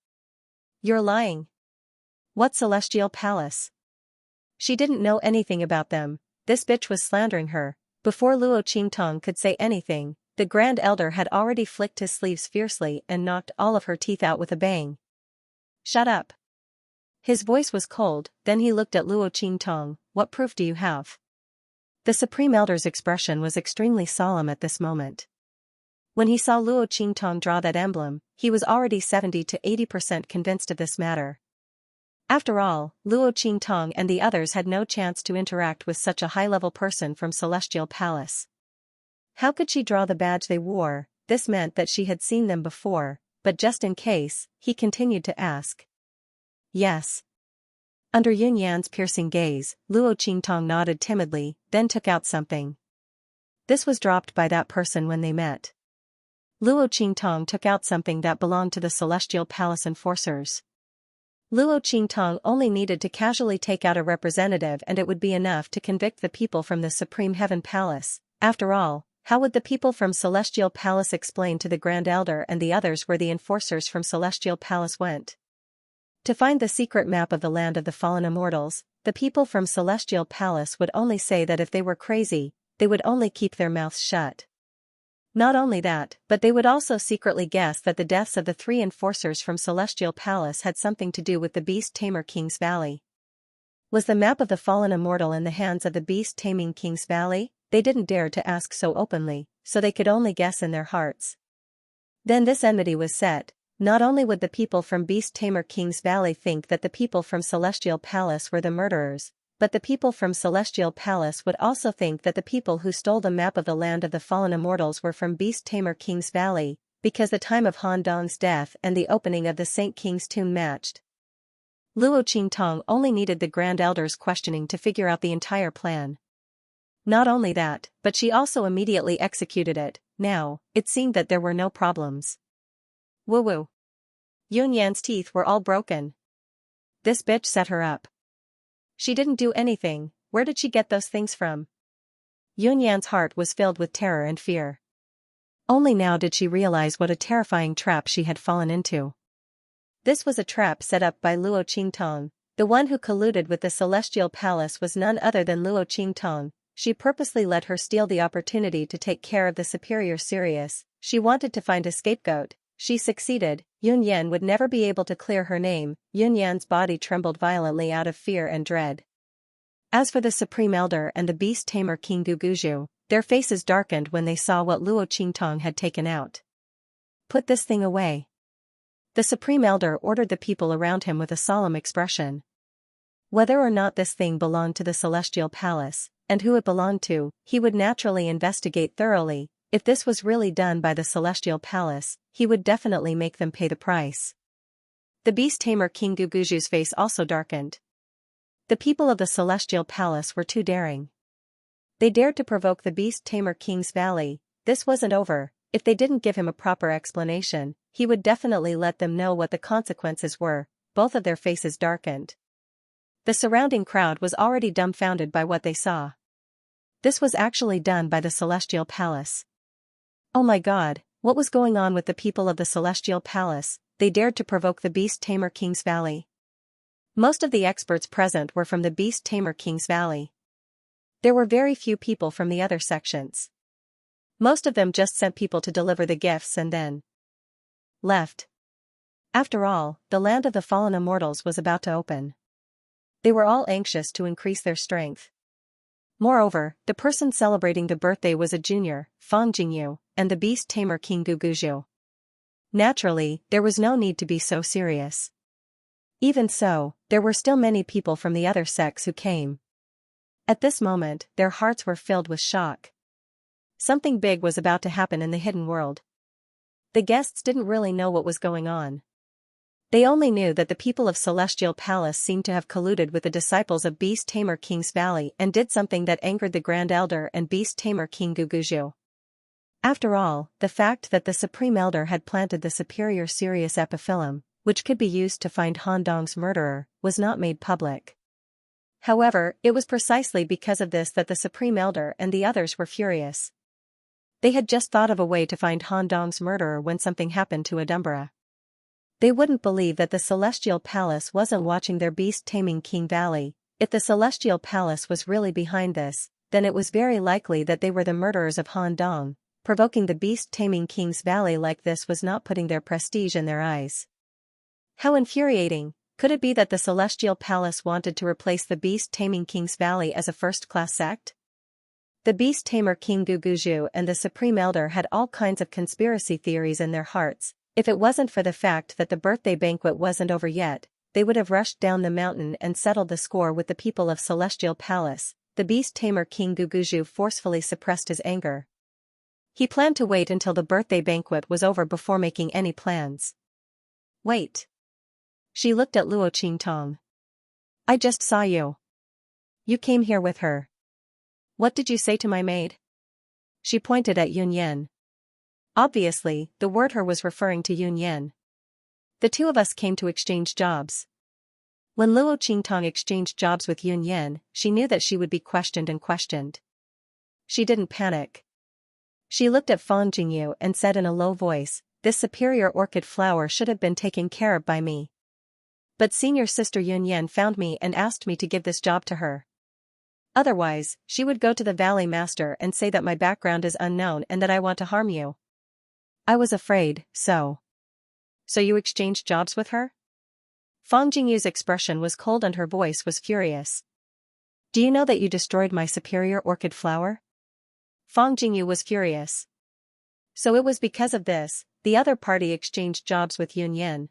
You're lying. What Celestial Palace? She didn't know anything about them, this bitch was slandering her. Before Luo Qingtong could say anything, the Grand Elder had already flicked his sleeves fiercely and knocked all of her teeth out with a bang. Shut up. His voice was cold, then he looked at Luo Qingtong. What proof do you have? The Supreme Elder's expression was extremely solemn at this moment. When he saw Luo Qingtong draw that emblem, he was already 70 to 80% convinced of this matter. After all, Luo Qingtong and the others had no chance to interact with such a high-level person from Celestial Palace. How could she draw the badge they wore? This meant that she had seen them before, but just in case, he continued to ask. Yes. Under Yun Yan's piercing gaze, Luo Qingtong nodded timidly, then took out something. This was dropped by that person when they met. Luo Qingtong took out something that belonged to the Celestial Palace enforcers. Luo Qingtong only needed to casually take out a representative and it would be enough to convict the people from the Supreme Heaven Palace. After all, how would the people from Celestial Palace explain to the Grand Elder and the others where the enforcers from Celestial Palace went? To find the secret map of the land of the fallen immortals, the people from Celestial Palace would only say that if they were crazy, they would only keep their mouths shut. Not only that, but they would also secretly guess that the deaths of the 3 enforcers from Celestial Palace had something to do with the Beast Tamer King's Valley. Was the map of the fallen immortal in the hands of the Beast Taming King's Valley? They didn't dare to ask so openly, so they could only guess in their hearts. Then this enmity was set. Not only would the people from Beast Tamer King's Valley think that the people from Celestial Palace were the murderers, but the people from Celestial Palace would also think that the people who stole the map of the land of the fallen immortals were from Beast Tamer King's Valley, because the time of Han Dong's death and the opening of the Saint King's tomb matched. Luo Qingtong only needed the Grand Elder's questioning to figure out the entire plan. Not only that, but she also immediately executed it. Now, it seemed that there were no problems. Woo-woo. Yun Yan's teeth were all broken. This bitch set her up. She didn't do anything. Where did she get those things from? Yun Yan's heart was filled with terror and fear. Only now did she realize what a terrifying trap she had fallen into. This was a trap set up by Luo Qingtong. The one who colluded with the Celestial Palace was none other than Luo Qingtong. She purposely let her steal the opportunity to take care of the superior Sirius. She wanted to find a scapegoat. She succeeded. Yun Yan would never be able to clear her name. Yun Yan's body trembled violently out of fear and dread. As for the Supreme Elder and the Beast Tamer King Guguju, their faces darkened when they saw what Luo Qingtong had taken out. Put this thing away. The Supreme Elder ordered the people around him with a solemn expression. Whether or not this thing belonged to the Celestial Palace, and who it belonged to, he would naturally investigate thoroughly. If this was really done by the Celestial Palace, he would definitely make them pay the price. The Beast Tamer King Guguju's face also darkened. The people of the Celestial Palace were too daring. They dared to provoke the Beast Tamer King's Valley. This wasn't over. If they didn't give him a proper explanation, he would definitely let them know what the consequences were. Both of their faces darkened. The surrounding crowd was already dumbfounded by what they saw. This was actually done by the Celestial Palace. Oh my God, what was going on with the people of the Celestial Palace? They dared to provoke the Beast Tamer King's Valley. Most of the experts present were from the Beast Tamer King's Valley. There were very few people from the other sections. Most of them just sent people to deliver the gifts and then left. After all, the land of the fallen immortals was about to open. They were all anxious to increase their strength. Moreover, the person celebrating the birthday was a junior, Fang Jingyu, and the Beast Tamer King Guguju. Naturally, there was no need to be so serious. Even so, there were still many people from the other sects who came. At this moment, their hearts were filled with shock. Something big was about to happen in the hidden world. The guests didn't really know what was going on. They only knew that the people of Celestial Palace seemed to have colluded with the disciples of Beast Tamer King's Valley and did something that angered the Grand Elder and Beast Tamer King Guguju. After all, the fact that the Supreme Elder had planted the superior Sirius epiphyllum, which could be used to find Han Dong's murderer, was not made public. However, it was precisely because of this that the Supreme Elder and the others were furious. They had just thought of a way to find Han Dong's murderer when something happened to Adumbra. They wouldn't believe that the Celestial Palace wasn't watching their beast-taming King Valley. If the Celestial Palace was really behind this, then it was very likely that they were the murderers of Han Dong. Provoking the beast-taming King's Valley like this was not putting their prestige in their eyes. How infuriating! Could it be that the Celestial Palace wanted to replace the beast-taming King's Valley as a first-class sect? The beast-tamer King Guguju and the Supreme Elder had all kinds of conspiracy theories in their hearts. If it wasn't for the fact that the birthday banquet wasn't over yet, they would have rushed down the mountain and settled the score with the people of Celestial Palace. The beast-tamer King Guguju forcefully suppressed his anger. He planned to wait until the birthday banquet was over before making any plans. Wait. She looked at Luo Qingtong. I just saw you. You came here with her. What did you say to my maid? She pointed at Yun Yan. Obviously, the word her was referring to Yun Yan. The two of us came to exchange jobs. When Luo Qingtong exchanged jobs with Yun Yan, she knew that she would be questioned and questioned. She didn't panic. She looked at Fang Jingyu and said in a low voice, "This superior orchid flower should have been taken care of by me. But senior sister Yun Yan found me and asked me to give this job to her. Otherwise, she would go to the Valley Master and say that my background is unknown and that I want to harm you. I was afraid, so you exchanged jobs with her?" Fang Jingyu's expression was cold and her voice was furious. "Do you know that you destroyed my superior orchid flower?" Fang Jingyu was furious. So it was because of this, the other party exchanged jobs with Yun Yan.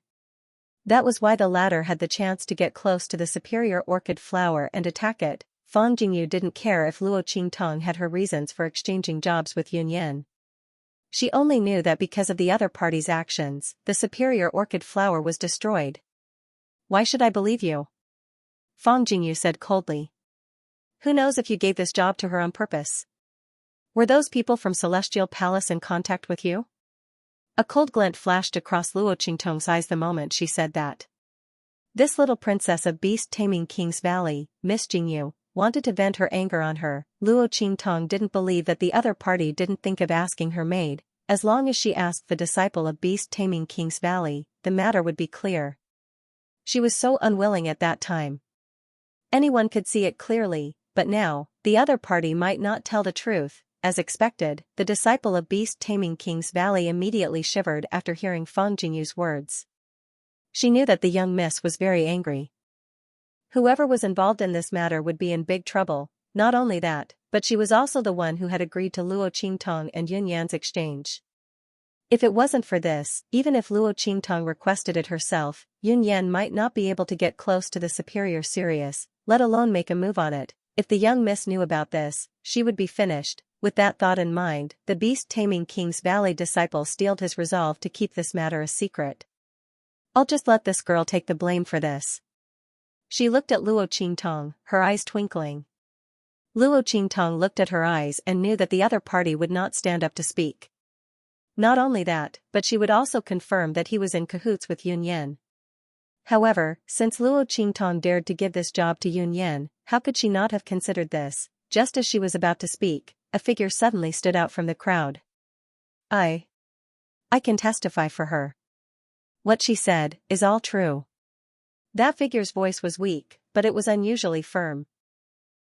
That was why the latter had the chance to get close to the superior orchid flower and attack it. Fang Jingyu didn't care if Luo Qingtong had her reasons for exchanging jobs with Yun Yan. She only knew that because of the other party's actions, the superior orchid flower was destroyed. "Why should I believe you?" Fang Jingyu said coldly. "Who knows if you gave this job to her on purpose? Were those people from Celestial Palace in contact with you?" A cold glint flashed across Luo Qingtong's eyes the moment she said that. This little princess of beast-taming King's Valley, Miss Jingyu, wanted to vent her anger on her. Luo Qingtong didn't believe that the other party didn't think of asking her maid. As long as she asked the disciple of beast-taming King's Valley, the matter would be clear. She was so unwilling at that time. Anyone could see it clearly, but now, the other party might not tell the truth. As expected, the disciple of beast-taming King's Valley immediately shivered after hearing Fang Jingyu's words. She knew that the young miss was very angry. Whoever was involved in this matter would be in big trouble. Not only that, but she was also the one who had agreed to Luo Qingtong and Yun Yan's exchange. If it wasn't for this, even if Luo Qingtong requested it herself, Yun Yan might not be able to get close to the superior Sirius, let alone make a move on it. If the young miss knew about this, she would be finished. With that thought in mind, the beast-taming King's Valley disciple steeled his resolve to keep this matter a secret. "I'll just let this girl take the blame for this." She looked at Luo Qingtong, her eyes twinkling. Luo Qingtong looked at her eyes and knew that the other party would not stand up to speak. Not only that, but she would also confirm that he was in cahoots with Yun Yan. However, since Luo Qingtong dared to give this job to Yun Yan, how could she not have considered this? Just as she was about to speak, a figure suddenly stood out from the crowd. I can testify for her. What she said is all true." That figure's voice was weak, but it was unusually firm.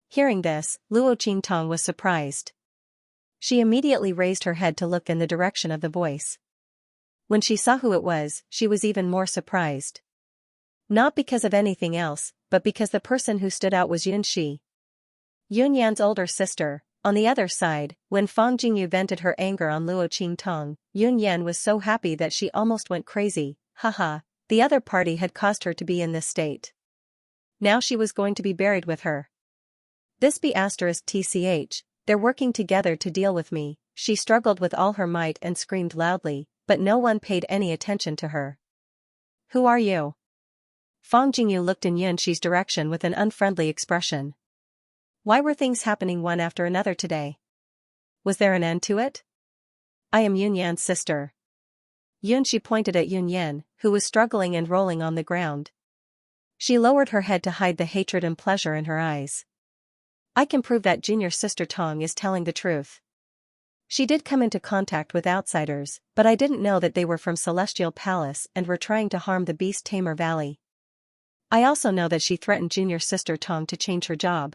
Hearing this, Luo Qingtong was surprised. She immediately raised her head to look in the direction of the voice. When she saw who it was, she was even more surprised. Not because of anything else, but because the person who stood out was Yun Shi, Yun Yan's older sister. On the other side, when Fang Jingyu vented her anger on Luo Qingtong, Yun Yan was so happy that she almost went crazy. Haha, the other party had caused her to be in this state. Now she was going to be buried with her. This be *tch, they're working together to deal with me. She struggled with all her might and screamed loudly, but no one paid any attention to her. Who are you? Fang Jingyu looked in Yunxi's direction with an unfriendly expression. Why were things happening one after another today? Was there an end to it? I am Yunyan's sister. Yunxi pointed at Yunyan, who was struggling and rolling on the ground. She lowered her head to hide the hatred and pleasure in her eyes. I can prove that junior sister Tong is telling the truth. She did come into contact with outsiders, but I didn't know that they were from Celestial Palace and were trying to harm the Beast Tamer Valley. I also know that she threatened junior sister Tong to change her job.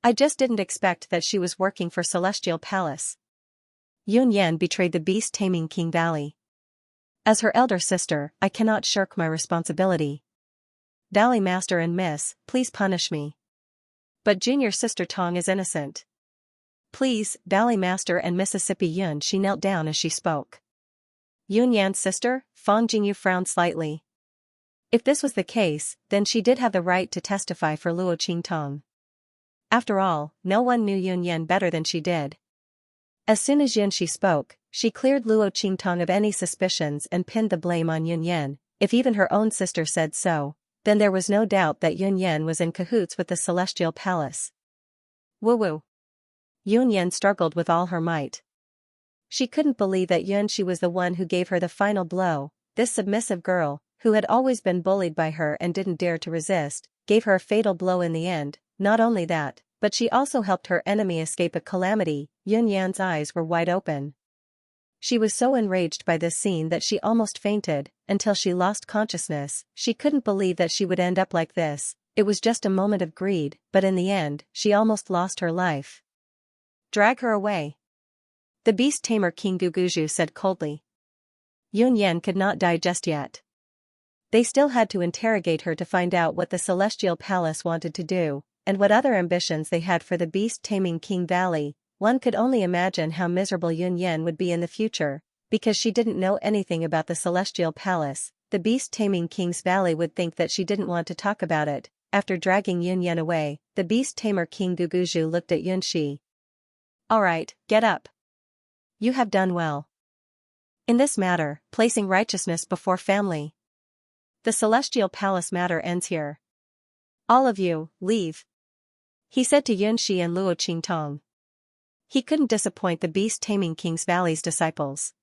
I just didn't expect that she was working for Celestial Palace. Yun Yan betrayed the Beast Taming King Valley. As her elder sister, I cannot shirk my responsibility. Valley Master and Miss, please punish me. But junior sister Tong is innocent. Please, Valley Master and Mississippi Yun. She knelt down as she spoke. Yun Yan's sister? Fang Jingyu frowned slightly. If this was the case, then she did have the right to testify for Luo Qingtong. After all, no one knew Yun Yan better than she did. As soon as Yunxi spoke, she cleared Luo Qingtong of any suspicions and pinned the blame on Yun Yan. If even her own sister said so, then there was no doubt that Yun Yan was in cahoots with the Celestial Palace. Woo-woo. Yun Yan struggled with all her might. She couldn't believe that Yunxi was the one who gave her the final blow. This submissive girl, who had always been bullied by her and didn't dare to resist, gave her a fatal blow in the end. Not only that, but she also helped her enemy escape a calamity. Yun Yan's eyes were wide open. She was so enraged by this scene that she almost fainted, until she lost consciousness. She couldn't believe that she would end up like this. It was just a moment of greed, but in the end, she almost lost her life. Drag her away. The Beast Tamer King Guguju said coldly. Yun Yan could not die just yet. They still had to interrogate her to find out what the Celestial Palace wanted to do, and what other ambitions they had for the Beast Taming King Valley. One could only imagine how miserable Yun Yan would be in the future, because she didn't know anything about the Celestial Palace. The Beast Taming King's Valley would think that she didn't want to talk about it. After dragging Yun Yan away, the Beast Tamer King Guguju looked at Yunxi. Alright, get up. You have done well. In this matter, placing righteousness before family. The Celestial Palace matter ends here. All of you, leave. He said to Yunxi and Luo Qingtong. He couldn't disappoint the Beast Taming King's Valley's disciples.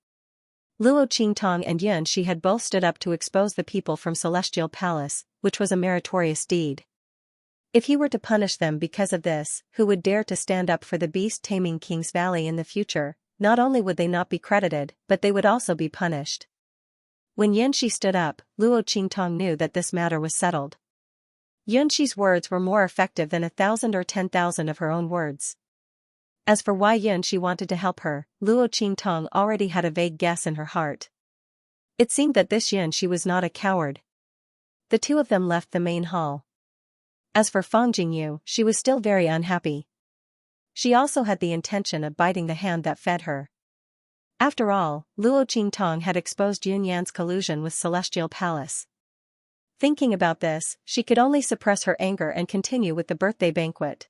Luo Qingtong and Yunxi had both stood up to expose the people from Celestial Palace, which was a meritorious deed. If he were to punish them because of this, who would dare to stand up for the Beast Taming King's Valley in the future? Not only would they not be credited, but they would also be punished. When Yunxi stood up, Luo Qingtong knew that this matter was settled. Yunxi's words were more effective than 1,000 or 10,000 of her own words. As for why Yunxi wanted to help her, Luo Qingtong already had a vague guess in her heart. It seemed that this Yunxi was not a coward. The two of them left the main hall. As for Fang Jingyu, she was still very unhappy. She also had the intention of biting the hand that fed her. After all, Luo Qingtong had exposed Yun Yan's collusion with Celestial Palace. Thinking about this, she could only suppress her anger and continue with the birthday banquet.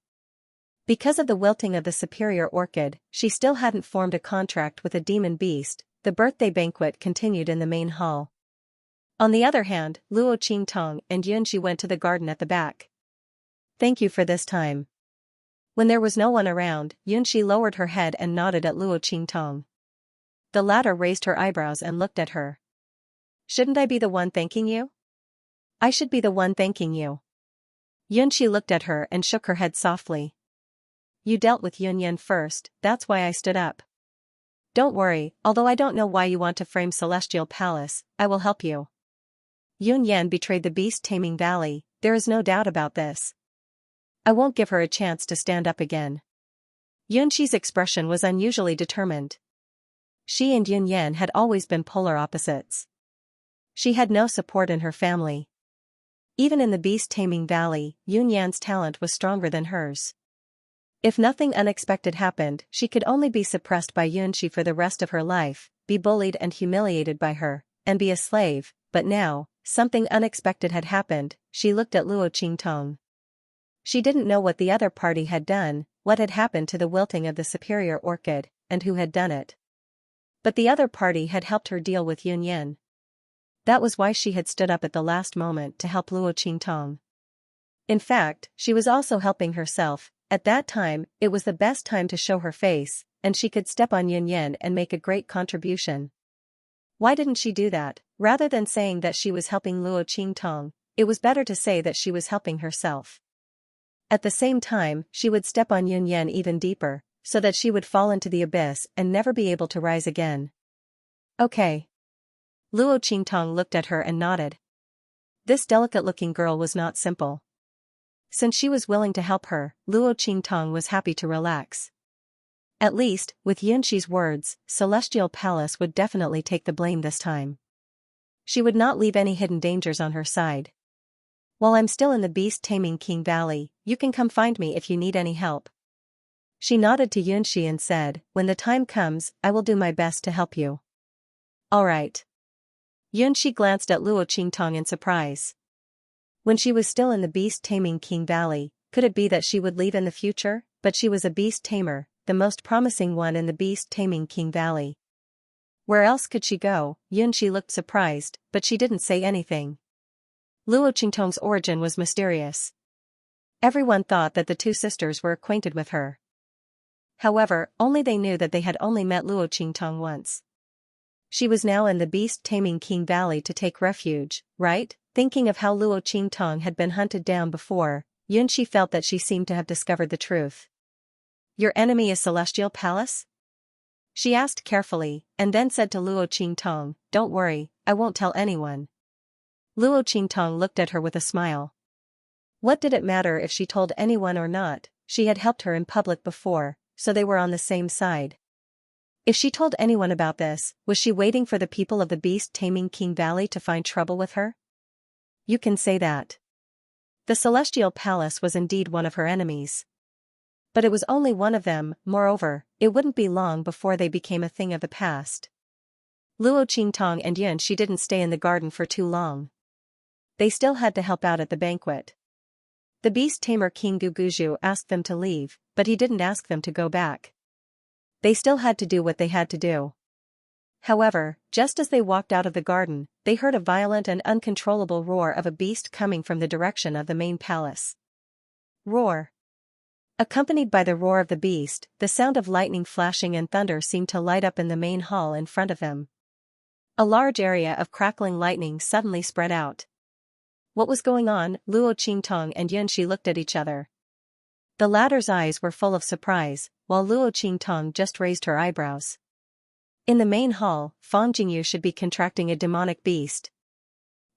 Because of the wilting of the superior orchid, she still hadn't formed a contract with a demon beast. The birthday banquet continued in the main hall. On the other hand, Luo Qingtong and Yunxi went to the garden at the back. Thank you for this time. When there was no one around, Yunxi lowered her head and nodded at Luo Qingtong. The latter raised her eyebrows and looked at her. Shouldn't I be the one thanking you? I should be the one thanking you. Yunxi looked at her and shook her head softly. You dealt with Yun Yan first, that's why I stood up. Don't worry, although I don't know why you want to frame Celestial Palace, I will help you. Yun Yan betrayed the Beast Taming Valley, there is no doubt about this. I won't give her a chance to stand up again. Yunxi's expression was unusually determined. She and Yun Yan had always been polar opposites. She had no support in her family. Even in the Beast Taming Valley, Yun Yan's talent was stronger than hers. If nothing unexpected happened, she could only be suppressed by Yunxi for the rest of her life, be bullied and humiliated by her, and be a slave. But now, something unexpected had happened. She looked at Luo Qingtong. She didn't know what the other party had done, what had happened to the wilting of the superior orchid, and who had done it. But the other party had helped her deal with Yun Yan. That was why she had stood up at the last moment to help Luo Qingtong. In fact, she was also helping herself. At that time, it was the best time to show her face, and she could step on Yun Yan and make a great contribution. Why didn't she do that? Rather than saying that she was helping Luo Qingtong, it was better to say that she was helping herself. At the same time, she would step on Yun Yan even deeper, so that she would fall into the abyss and never be able to rise again. Okay. Luo Qingtong looked at her and nodded. This delicate-looking girl was not simple. Since she was willing to help her, Luo Qingtong was happy to relax. At least, with Yanxi's words, Celestial Palace would definitely take the blame this time. She would not leave any hidden dangers on her side. While I'm still in the beast-taming King Valley, you can come find me if you need any help. She nodded to Yanxi and said, when the time comes, I will do my best to help you. All right. Yanxi glanced at Luo Qingtong in surprise. When she was still in the beast-taming King Valley, could it be that she would leave in the future? But she was a beast-tamer, the most promising one in the beast-taming King Valley. Where else could she go? Yanxi looked surprised, but she didn't say anything. Luo Qingtong's origin was mysterious. Everyone thought that the two sisters were acquainted with her. However, only they knew that they had only met Luo Qingtong once. She was now in the beast-taming King Valley to take refuge, right? Thinking of how Luo Qingtong had been hunted down before, Yanxi felt that she seemed to have discovered the truth. Your enemy is Celestial Palace? She asked carefully, and then said to Luo Qingtong, don't worry, I won't tell anyone. Luo Qingtong looked at her with a smile. What did it matter if she told anyone or not? She had helped her in public before, so they were on the same side. If she told anyone about this, was she waiting for the people of the beast-taming King Valley to find trouble with her? You can say that. The Celestial Palace was indeed one of her enemies. But it was only one of them. Moreover, it wouldn't be long before they became a thing of the past. Luo Qingtong and Yanxi didn't stay in the garden for too long. They still had to help out at the banquet. The beast-tamer King Guguju asked them to leave, but he didn't ask them to go back. They still had to do what they had to do. However, just as they walked out of the garden, they heard a violent and uncontrollable roar of a beast coming from the direction of the main palace. Roar. Accompanied by the roar of the beast, the sound of lightning flashing and thunder seemed to light up in the main hall in front of them. A large area of crackling lightning suddenly spread out. What was going on? Luo Qingtong and Yanxi looked at each other. The latter's eyes were full of surprise, while Luo Qingtong just raised her eyebrows. In the main hall, Fang Jingyu should be contracting a demonic beast.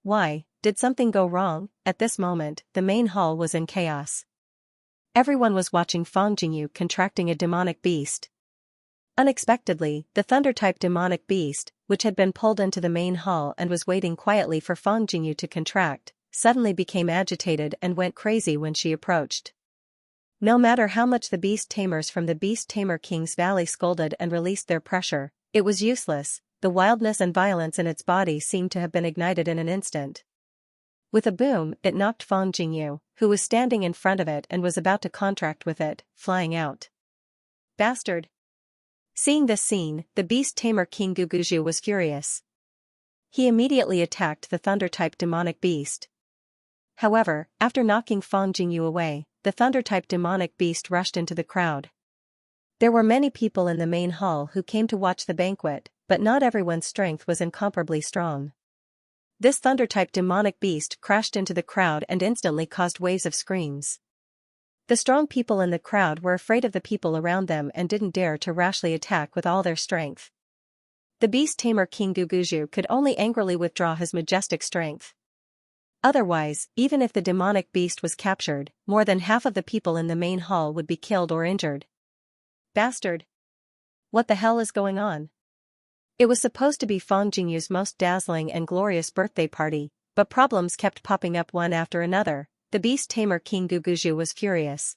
Why, did something go wrong? At this moment, the main hall was in chaos. Everyone was watching Fang Jingyu contracting a demonic beast. Unexpectedly, the thunder-type demonic beast, which had been pulled into the main hall and was waiting quietly for Fang Jingyu to contract, suddenly became agitated and went crazy when she approached. No matter how much the beast tamers from the Beast Tamer King's Valley scolded and released their pressure, it was useless. The wildness and violence in its body seemed to have been ignited in an instant. With a boom, it knocked Fang Jingyu, who was standing in front of it and was about to contract with it, flying out. Bastard! Seeing this scene, the Beast Tamer King Guguju was furious. He immediately attacked the thunder-type demonic beast. However, after knocking Fang Jingyu away, the thunder-type demonic beast rushed into the crowd. There were many people in the main hall who came to watch the banquet, but not everyone's strength was incomparably strong. This thunder-type demonic beast crashed into the crowd and instantly caused waves of screams. The strong people in the crowd were afraid of the people around them and didn't dare to rashly attack with all their strength. The Beast Tamer King Guguju could only angrily withdraw his majestic strength. Otherwise, even if the demonic beast was captured, more than half of the people in the main hall would be killed or injured. Bastard! What the hell is going on? It was supposed to be Fang Jingyu's most dazzling and glorious birthday party, but problems kept popping up one after another. The Beast Tamer King Guguju was furious.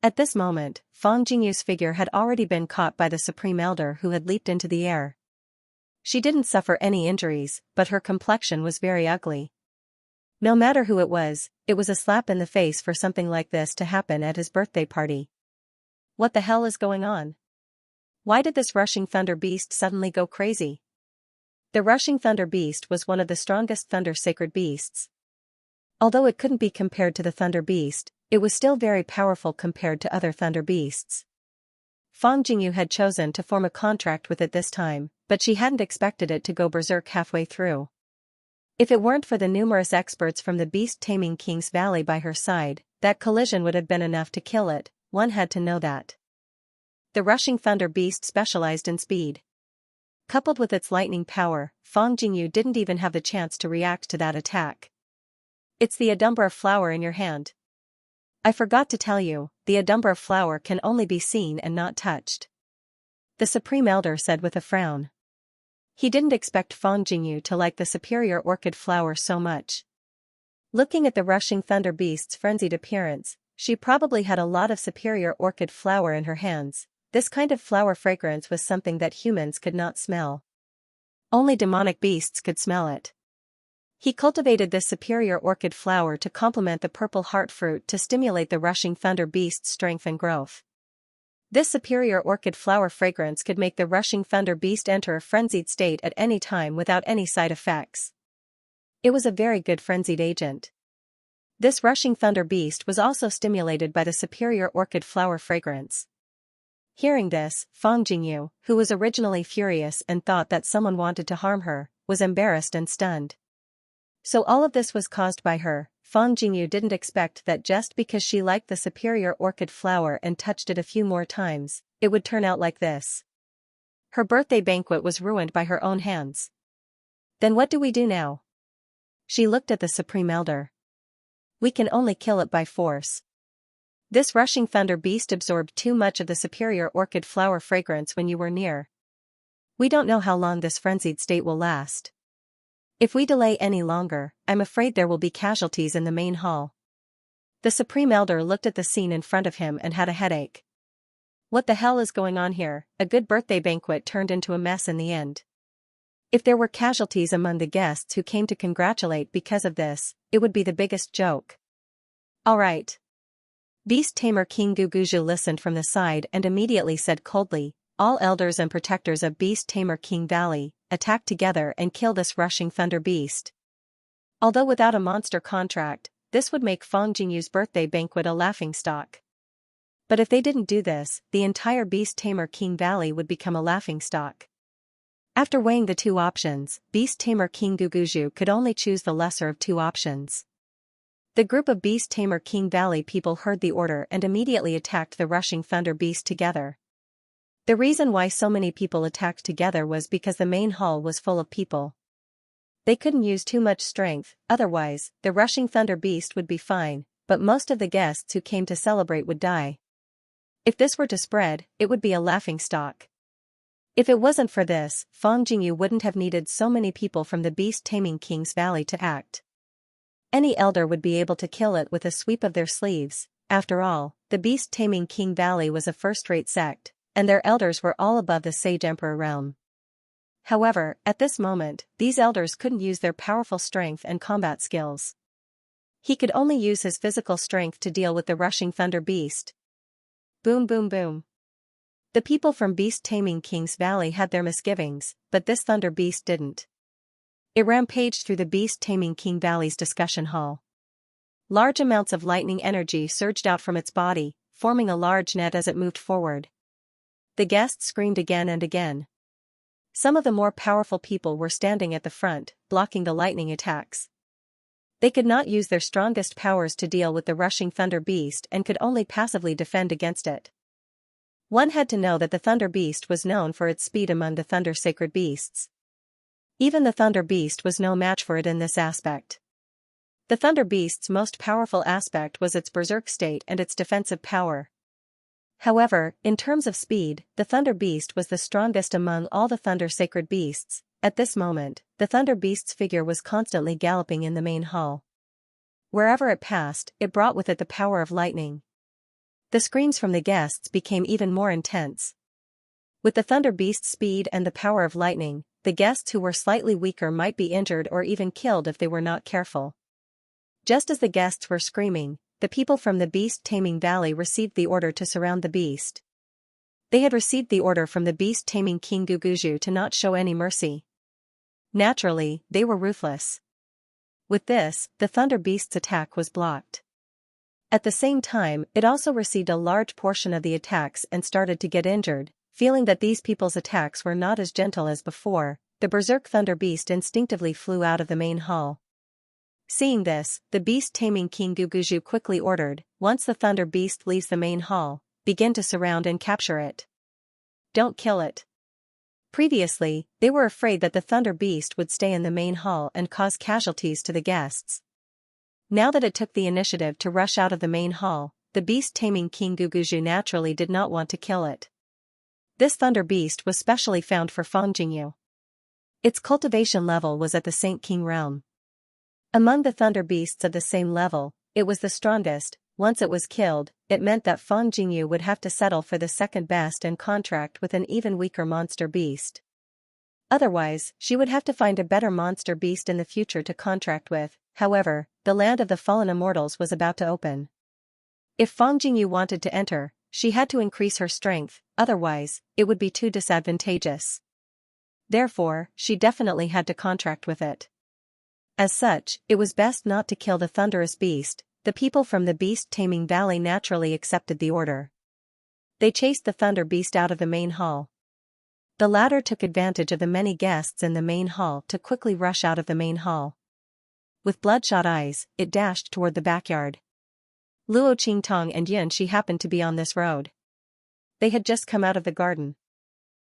At this moment, Fang Jingyu's figure had already been caught by the Supreme Elder who had leaped into the air. She didn't suffer any injuries, but her complexion was very ugly. No matter who it was a slap in the face for something like this to happen at his birthday party. What the hell is going on? Why did this rushing thunder beast suddenly go crazy? The rushing thunder beast was one of the strongest thunder sacred beasts. Although it couldn't be compared to the thunder beast, it was still very powerful compared to other thunder beasts. Fang Jingyu had chosen to form a contract with it this time, but she hadn't expected it to go berserk halfway through. If it weren't for the numerous experts from the beast-taming King's Valley by her side, that collision would have been enough to kill it, one had to know that. The rushing thunder beast specialized in speed. Coupled with its lightning power, Fang Jingyu didn't even have the chance to react to that attack. It's the Audiobook flower in your hand. I forgot to tell you, the Audiobook flower can only be seen and not touched. The Supreme Elder said with a frown. He didn't expect Fang Jingyu to like the superior orchid flower so much. Looking at the rushing thunder beast's frenzied appearance, she probably had a lot of superior orchid flower in her hands. This kind of flower fragrance was something that humans could not smell. Only demonic beasts could smell it. He cultivated this superior orchid flower to complement the purple heart fruit to stimulate the rushing thunder beast's strength and growth. This superior orchid flower fragrance could make the rushing thunder beast enter a frenzied state at any time without any side effects. It was a very good frenzied agent. This rushing thunder beast was also stimulated by the superior orchid flower fragrance. Hearing this, Fang Jingyu, who was originally furious and thought that someone wanted to harm her, was embarrassed and stunned. So all of this was caused by her. Fang Jingyu didn't expect that just because she liked the superior orchid flower and touched it a few more times, it would turn out like this. Her birthday banquet was ruined by her own hands. Then what do we do now? She looked at the Supreme Elder. We can only kill it by force. This rushing thunder beast absorbed too much of the superior orchid flower fragrance when you were near. We don't know how long this frenzied state will last. If we delay any longer, I'm afraid there will be casualties in the main hall. The Supreme Elder looked at the scene in front of him and had a headache. What the hell is going on here? A good birthday banquet turned into a mess in the end. If there were casualties among the guests who came to congratulate because of this, it would be the biggest joke. All right. Beast Tamer King Guguju listened from the side and immediately said coldly, all elders and protectors of Beast Tamer King Valley, attack together and kill this rushing thunder beast. Although without a monster contract, this would make Fang Jingyu's birthday banquet a laughingstock. But if they didn't do this, the entire Beast Tamer King Valley would become a laughingstock. After weighing the two options, Beast Tamer King Guguju could only choose the lesser of two options. The group of Beast Tamer King Valley people heard the order and immediately attacked the rushing thunder beast together. The reason why so many people attacked together was because the main hall was full of people. They couldn't use too much strength, otherwise, the rushing thunder beast would be fine, but most of the guests who came to celebrate would die. If this were to spread, it would be a laughingstock. If it wasn't for this, Fang Jingyu wouldn't have needed so many people from the Beast Taming King's Valley to act. Any elder would be able to kill it with a sweep of their sleeves. After all, the Beast Taming King Valley was a first-rate sect, and their elders were all above the Sage Emperor realm. However, at this moment, these elders couldn't use their powerful strength and combat skills. He could only use his physical strength to deal with the rushing thunder beast. Boom boom boom. The people from Beast Taming King's Valley had their misgivings, but this thunder beast didn't. It rampaged through the Beast Taming King Valley's discussion hall. Large amounts of lightning energy surged out from its body, forming a large net as it moved forward. The guests screamed again and again. Some of the more powerful people were standing at the front, blocking the lightning attacks. They could not use their strongest powers to deal with the rushing thunder beast and could only passively defend against it. One had to know that the thunder beast was known for its speed among the thunder sacred beasts. Even the thunder beast was no match for it in this aspect. The thunder beast's most powerful aspect was its berserk state and its defensive power. However, in terms of speed, the thunder beast was the strongest among all the thunder sacred beasts. At this moment, the thunder beast's figure was constantly galloping in the main hall. Wherever it passed, it brought with it the power of lightning. The screams from the guests became even more intense. With the thunder beast's speed and the power of lightning, the guests who were slightly weaker might be injured or even killed if they were not careful. Just as the guests were screaming, the people from the Beast Taming Valley received the order to surround the beast. They had received the order from the Beast Taming King Guguju to not show any mercy. Naturally, they were ruthless. With this, the Thunder Beast's attack was blocked. At the same time, it also received a large portion of the attacks and started to get injured. Feeling that these people's attacks were not as gentle as before, the Berserk Thunder Beast instinctively flew out of the main hall. Seeing this, the beast-taming King Guguju quickly ordered, once the Thunder Beast leaves the main hall, begin to surround and capture it. Don't kill it. Previously, they were afraid that the Thunder Beast would stay in the main hall and cause casualties to the guests. Now that it took the initiative to rush out of the main hall, the beast-taming King Guguju naturally did not want to kill it. This Thunder Beast was specially found for Feng Jingyu. Its cultivation level was at the Saint King realm. Among the Thunder Beasts of the same level, it was the strongest. Once it was killed, it meant that Feng Jingyu would have to settle for the second best and contract with an even weaker monster beast. Otherwise, she would have to find a better monster beast in the future to contract with. However, the land of the fallen immortals was about to open. If Feng Jingyu wanted to enter, she had to increase her strength, otherwise, it would be too disadvantageous. Therefore, she definitely had to contract with it. As such, it was best not to kill the thunderous beast. The people from the beast-taming valley naturally accepted the order. They chased the Thunder Beast out of the main hall. The latter took advantage of the many guests in the main hall to quickly rush out of the main hall. With bloodshot eyes, it dashed toward the backyard. Luo Qingtong and Yunxi happened to be on this road. They had just come out of the garden.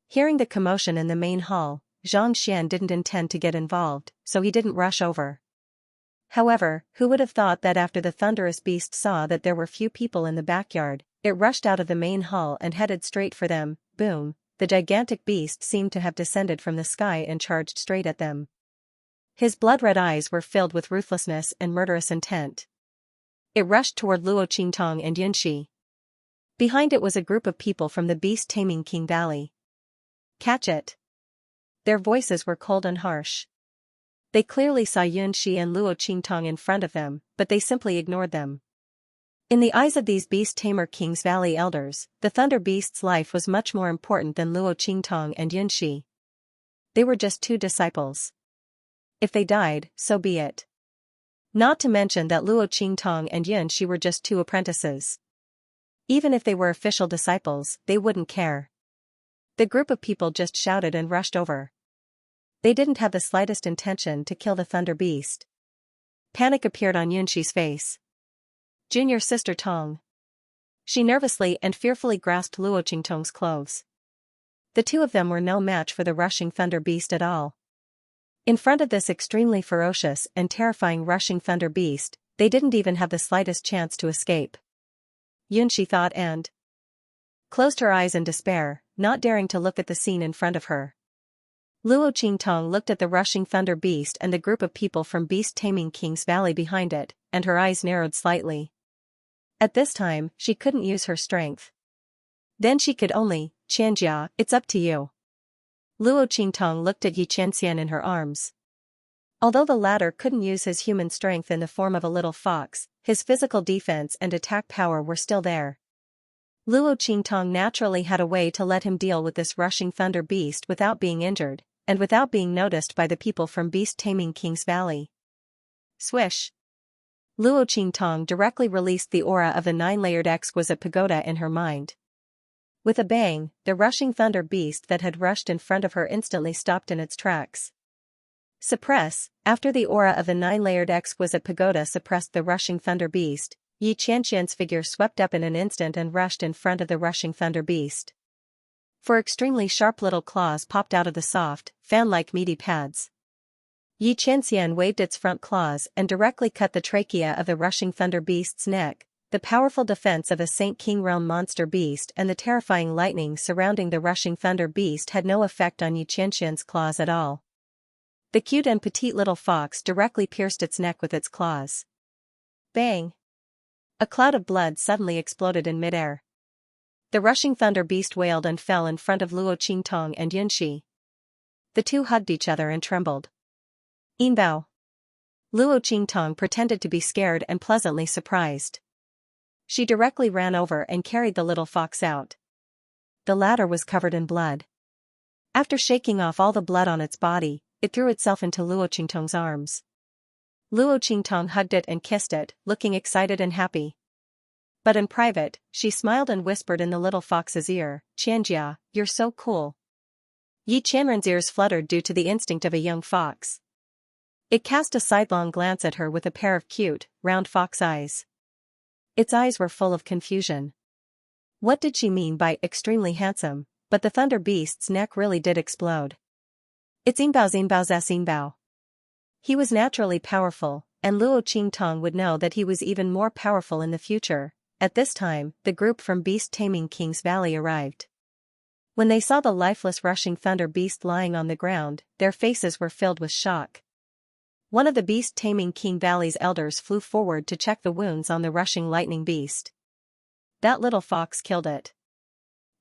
Hearing the commotion in the main hall, Xianxia didn't intend to get involved, so he didn't rush over. However, who would have thought that after the thunderous beast saw that there were few people in the backyard, it rushed out of the main hall and headed straight for them. Boom, the gigantic beast seemed to have descended from the sky and charged straight at them. His blood-red eyes were filled with ruthlessness and murderous intent. It rushed toward Luo Qingtong and Yunxi. Behind it was a group of people from the beast-taming King Valley. Catch it! Their voices were cold and harsh. They clearly saw Yunxi and Luo Qingtong in front of them, but they simply ignored them. In the eyes of these beast-tamer King's Valley elders, the Thunder Beast's life was much more important than Luo Qingtong and Yunxi. They were just two disciples. If they died, so be it. Not to mention that Luo Qingtong and Yunxi were just two apprentices. Even if they were official disciples, they wouldn't care. The group of people just shouted and rushed over. They didn't have the slightest intention to kill the Thunder Beast. Panic appeared on Yunxi's face. Junior sister Tong. She nervously and fearfully grasped Luo Qingtong's clothes. The two of them were no match for the rushing Thunder Beast at all. In front of this extremely ferocious and terrifying rushing Thunder Beast, they didn't even have the slightest chance to escape. Yunxi thought and closed her eyes in despair, not daring to look at the scene in front of her. Luo Qingtong looked at the rushing Thunder Beast and the group of people from beast-taming King's Valley behind it, and her eyes narrowed slightly. At this time, she couldn't use her strength. Then she could only, Xianxia, it's up to you. Luo Qingtong looked at Xianxia in her arms. Although the latter couldn't use his human strength in the form of a little fox, his physical defense and attack power were still there. Luo Qingtong naturally had a way to let him deal with this rushing Thunder Beast without being injured, and without being noticed by the people from beast-taming King's Valley. Swish! Luo Qingtong directly released the aura of the 9-layered exquisite pagoda in her mind. With a bang, the rushing Thunder Beast that had rushed in front of her instantly stopped in its tracks. Suppress! After the aura of the 9-layered exquisite pagoda suppressed the rushing Thunder Beast, Xianxia's figure swept up in an instant and rushed in front of the rushing Thunder Beast. Four extremely sharp little claws popped out of the soft, fan-like meaty pads. Xianxia waved its front claws and directly cut the trachea of the rushing Thunder Beast's neck. The powerful defense of a Saint King realm monster beast and the terrifying lightning surrounding the rushing Thunder Beast had no effect on Xianxia's claws at all. The cute and petite little fox directly pierced its neck with its claws. Bang! A cloud of blood suddenly exploded in midair. The rushing Thunder Beast wailed and fell in front of Luo Qingtong and Yunxi. The two hugged each other and trembled. Yinbao. Luo Qingtong pretended to be scared and pleasantly surprised. She directly ran over and carried the little fox out. The latter was covered in blood. After shaking off all the blood on its body, it threw itself into Luo Qingtong's arms. Luo Qingtong hugged it and kissed it, looking excited and happy. But in private, she smiled and whispered in the little fox's ear, "Xianxia, you're so cool." Yi Qianren's ears fluttered due to the instinct of a young fox. It cast a sidelong glance at her with a pair of cute, round fox eyes. Its eyes were full of confusion. What did she mean by extremely handsome? But the thunder beast's neck really did explode. It's Yinbao's. He was naturally powerful, and Luo Qingtong would know that he was even more powerful in the future. At this time, the group from Beast Taming King's Valley arrived. When they saw the lifeless rushing thunder beast lying on the ground, their faces were filled with shock. One of the Beast Taming King Valley's elders flew forward to check the wounds on the rushing lightning beast. That little fox killed it.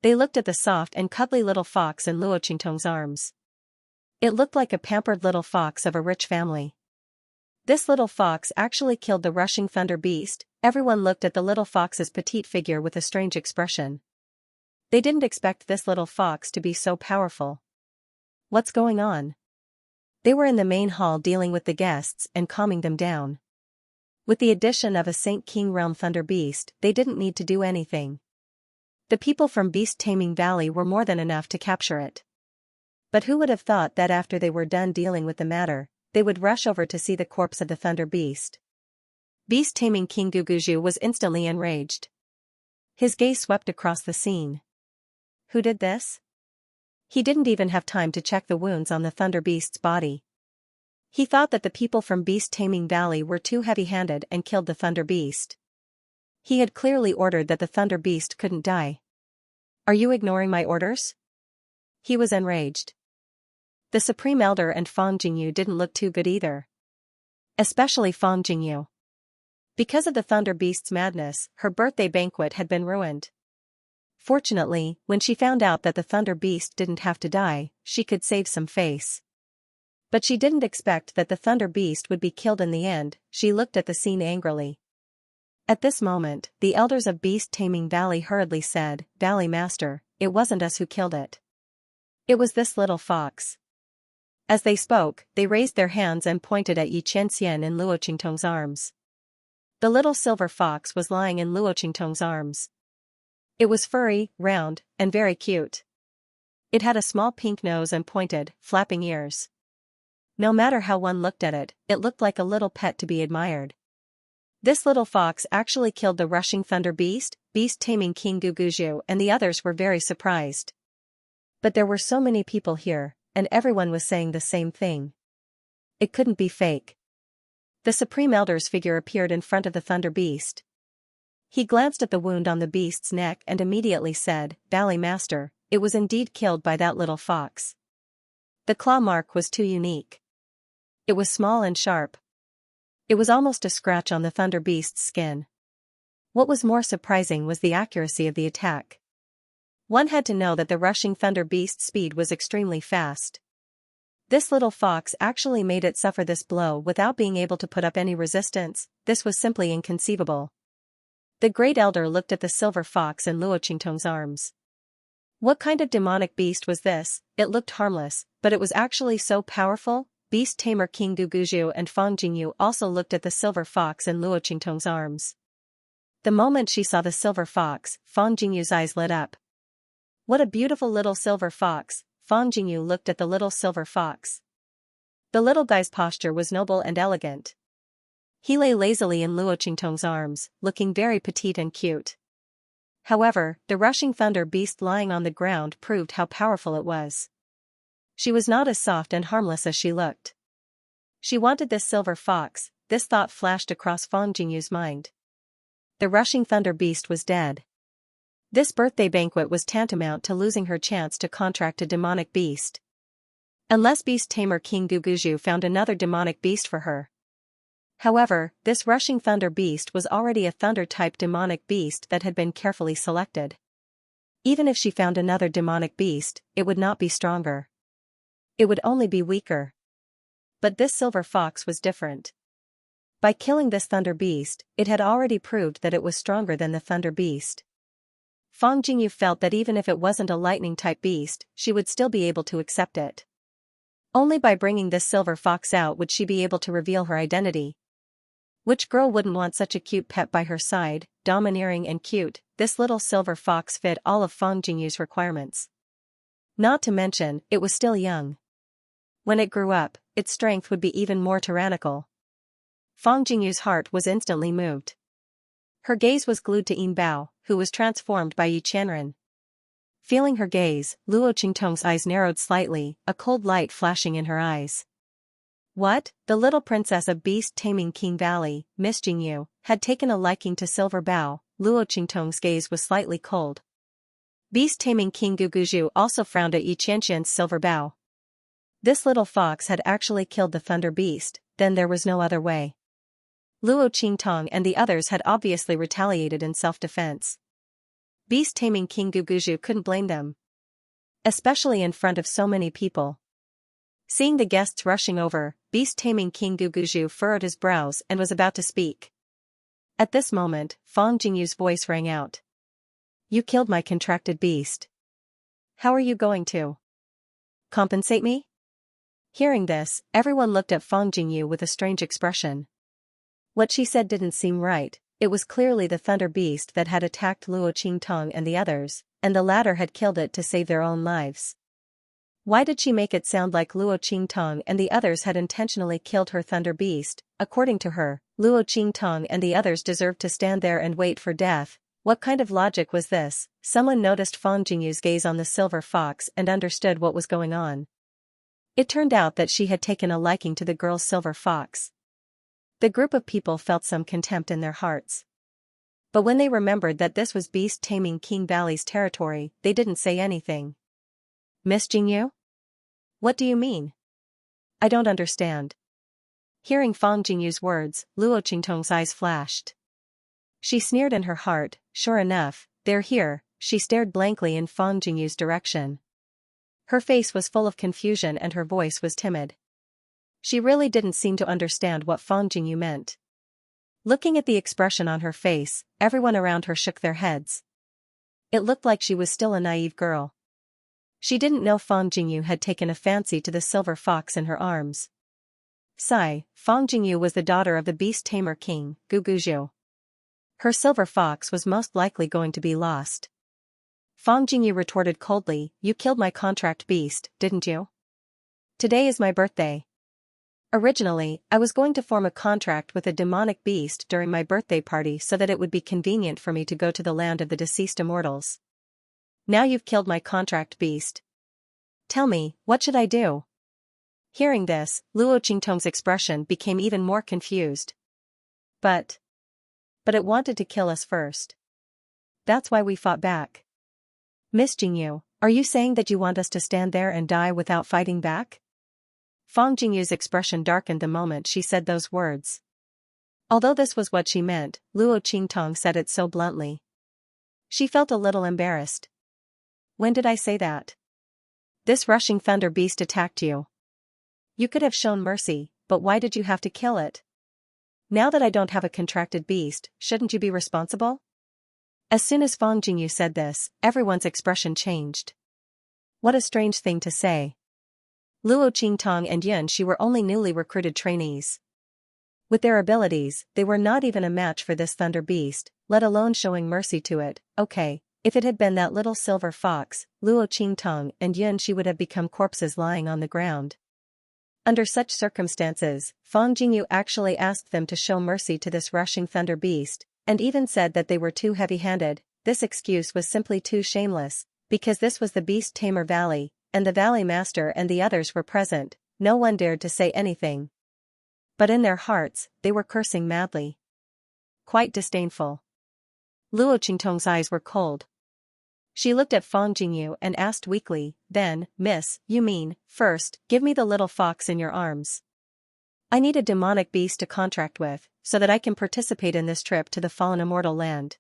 They looked at the soft and cuddly little fox in Luo Qingtong's arms. It looked like a pampered little fox of a rich family. This little fox actually killed the rushing thunder beast. Everyone looked at the little fox's petite figure with a strange expression. They didn't expect this little fox to be so powerful. What's going on? They were in the main hall dealing with the guests and calming them down. With the addition of a Saint King Realm Thunder Beast, they didn't need to do anything. The people from Beast Taming Valley were more than enough to capture it. But who would have thought that after they were done dealing with the matter, they would rush over to see the corpse of the Thunder Beast? Beast Taming King Guguju was instantly enraged. His gaze swept across the scene. Who did this? He didn't even have time to check the wounds on the Thunder Beast's body. He thought that the people from Beast Taming Valley were too heavy-handed and killed the Thunder Beast. He had clearly ordered that the Thunder Beast couldn't die. Are you ignoring my orders? He was enraged. The Supreme Elder and Fang Jingyu didn't look too good either. Especially Fang Jingyu. Because of the Thunder Beast's madness, her birthday banquet had been ruined. Fortunately, when she found out that the Thunder Beast didn't have to die, she could save some face. But she didn't expect that the Thunder Beast would be killed in the end. She looked at the scene angrily. At this moment, the elders of Beast Taming Valley hurriedly said, "Valley Master, it wasn't us who killed it. It was this little fox." As they spoke, they raised their hands and pointed at Xianxia in Luo Qingtong's arms. The little silver fox was lying in Luo Qingtong's arms. It was furry, round, and very cute. It had a small pink nose and pointed, flapping ears. No matter how one looked at it, it looked like a little pet to be admired. This little fox actually killed the rushing thunder beast, Beast Taming King Guguju, and the others were very surprised. But there were so many people here, and everyone was saying the same thing. It couldn't be fake. The Supreme Elder's figure appeared in front of the Thunder Beast. He glanced at the wound on the beast's neck and immediately said, "Valley Master, it was indeed killed by that little fox." The claw mark was too unique. It was small and sharp. It was almost a scratch on the Thunder Beast's skin. What was more surprising was the accuracy of the attack. One had to know that the rushing Thunder Beast's speed was extremely fast. This little fox actually made it suffer this blow without being able to put up any resistance. This was simply inconceivable. The Great Elder looked at the silver fox in Luo Qingtong's arms. What kind of demonic beast was this? It looked harmless, but it was actually so powerful. Beast Tamer King Guguju and Fang Jingyu also looked at the silver fox in Luo Qingtong's arms. The moment she saw the silver fox, Fang Jingyu's eyes lit up. What a beautiful little silver fox! Fang Jingyu looked at the little silver fox. The little guy's posture was noble and elegant. He lay lazily in Luo Qingtong's arms, looking very petite and cute. However, the rushing thunder beast lying on the ground proved how powerful it was. She was not as soft and harmless as she looked. She wanted this silver fox. This thought flashed across Fang Jingyu's mind. The rushing thunder beast was dead. This birthday banquet was tantamount to losing her chance to contract a demonic beast. Unless Beast Tamer King Guguju found another demonic beast for her. However, this rushing thunder beast was already a thunder-type demonic beast that had been carefully selected. Even if she found another demonic beast, it would not be stronger. It would only be weaker. But this silver fox was different. By killing this thunder beast, it had already proved that it was stronger than the thunder beast. Fang Jingyu felt that even if it wasn't a lightning-type beast, she would still be able to accept it. Only by bringing this silver fox out would she be able to reveal her identity. Which girl wouldn't want such a cute pet by her side, domineering and cute? This little silver fox fit all of Fang Jingyu's requirements. Not to mention, it was still young. When it grew up, its strength would be even more tyrannical. Fang Jingyu's heart was instantly moved. Her gaze was glued to Yin Bao, who was transformed by Yi Qianren. Feeling her gaze, Luo Qingtong's eyes narrowed slightly, a cold light flashing in her eyes. What? The little princess of beast-taming Qing Valley, Miss Jingyu, had taken a liking to Silver Bao. Luo Qingtong's gaze was slightly cold. Beast-taming King Guguju also frowned at Yi Qianxian's Silver Bao. This little fox had actually killed the Thunder Beast, then there was no other way. Luo Qingtong and the others had obviously retaliated in self-defense. Beast-taming King Guguju couldn't blame them. Especially in front of so many people. Seeing the guests rushing over, beast-taming King Guguju furrowed his brows and was about to speak. At this moment, Fang Jingyu's voice rang out. You killed my contracted beast. How are you going to compensate me? Hearing this, everyone looked at Fang Jingyu with a strange expression. What she said didn't seem right. It was clearly the Thunder Beast that had attacked Luo Qingtong and the others, and the latter had killed it to save their own lives. Why did she make it sound like Luo Qingtong and the others had intentionally killed her Thunder Beast? According to her, Luo Qingtong and the others deserved to stand there and wait for death. What kind of logic was this? Someone noticed Fang Jingyu's gaze on the silver fox and understood what was going on. It turned out that she had taken a liking to the girl's silver fox. The group of people felt some contempt in their hearts. But when they remembered that this was beast-taming King Valley's territory, they didn't say anything. Miss Jingyu? What do you mean? I don't understand. Hearing Fang Jingyu's words, Luo Qingtong's eyes flashed. She sneered in her heart, sure enough, they're here. She stared blankly in Fang Jingyu's direction. Her face was full of confusion and her voice was timid. She really didn't seem to understand what Fang Jingyu meant. Looking at the expression on her face, everyone around her shook their heads. It looked like she was still a naive girl. She didn't know Fang Jingyu had taken a fancy to the silver fox in her arms. Fang Jingyu was the daughter of the beast-tamer king, Guguju. Her silver fox was most likely going to be lost. Fang Jingyu retorted coldly, you killed my contract beast, didn't you? Today is my birthday. Originally, I was going to form a contract with a demonic beast during my birthday party so that it would be convenient for me to go to the land of the deceased immortals. Now you've killed my contract beast. Tell me, what should I do? Hearing this, Luo Qingtong's expression became even more confused. But it wanted to kill us first. That's why we fought back. Miss Jingyu, are you saying that you want us to stand there and die without fighting back? Fang Jingyu's expression darkened the moment she said those words. Although this was what she meant, Luo Qingtong said it so bluntly. She felt a little embarrassed. When did I say that? This rushing thunder beast attacked you. You could have shown mercy, but why did you have to kill it? Now that I don't have a contracted beast, shouldn't you be responsible? As soon as Fang Jingyu said this, everyone's expression changed. What a strange thing to say. Luo Qingtong and Xianxia were only newly recruited trainees. With their abilities, they were not even a match for this thunder beast, let alone showing mercy to it. Okay, if it had been that little silver fox, Luo Qingtong and Xianxia would have become corpses lying on the ground. Under such circumstances, Fang Jingyu actually asked them to show mercy to this rushing thunder beast, and even said that they were too heavy-handed. This excuse was simply too shameless, because this was the beast-tamer valley, and the valley master and the others were present. No one dared to say anything. But in their hearts, they were cursing madly. Quite disdainful. Luo Qingtong's eyes were cold. She looked at Fang Jingyu and asked weakly, then, Miss, you mean, first, give me the little fox in your arms. I need a demonic beast to contract with, so that I can participate in this trip to the fallen immortal land.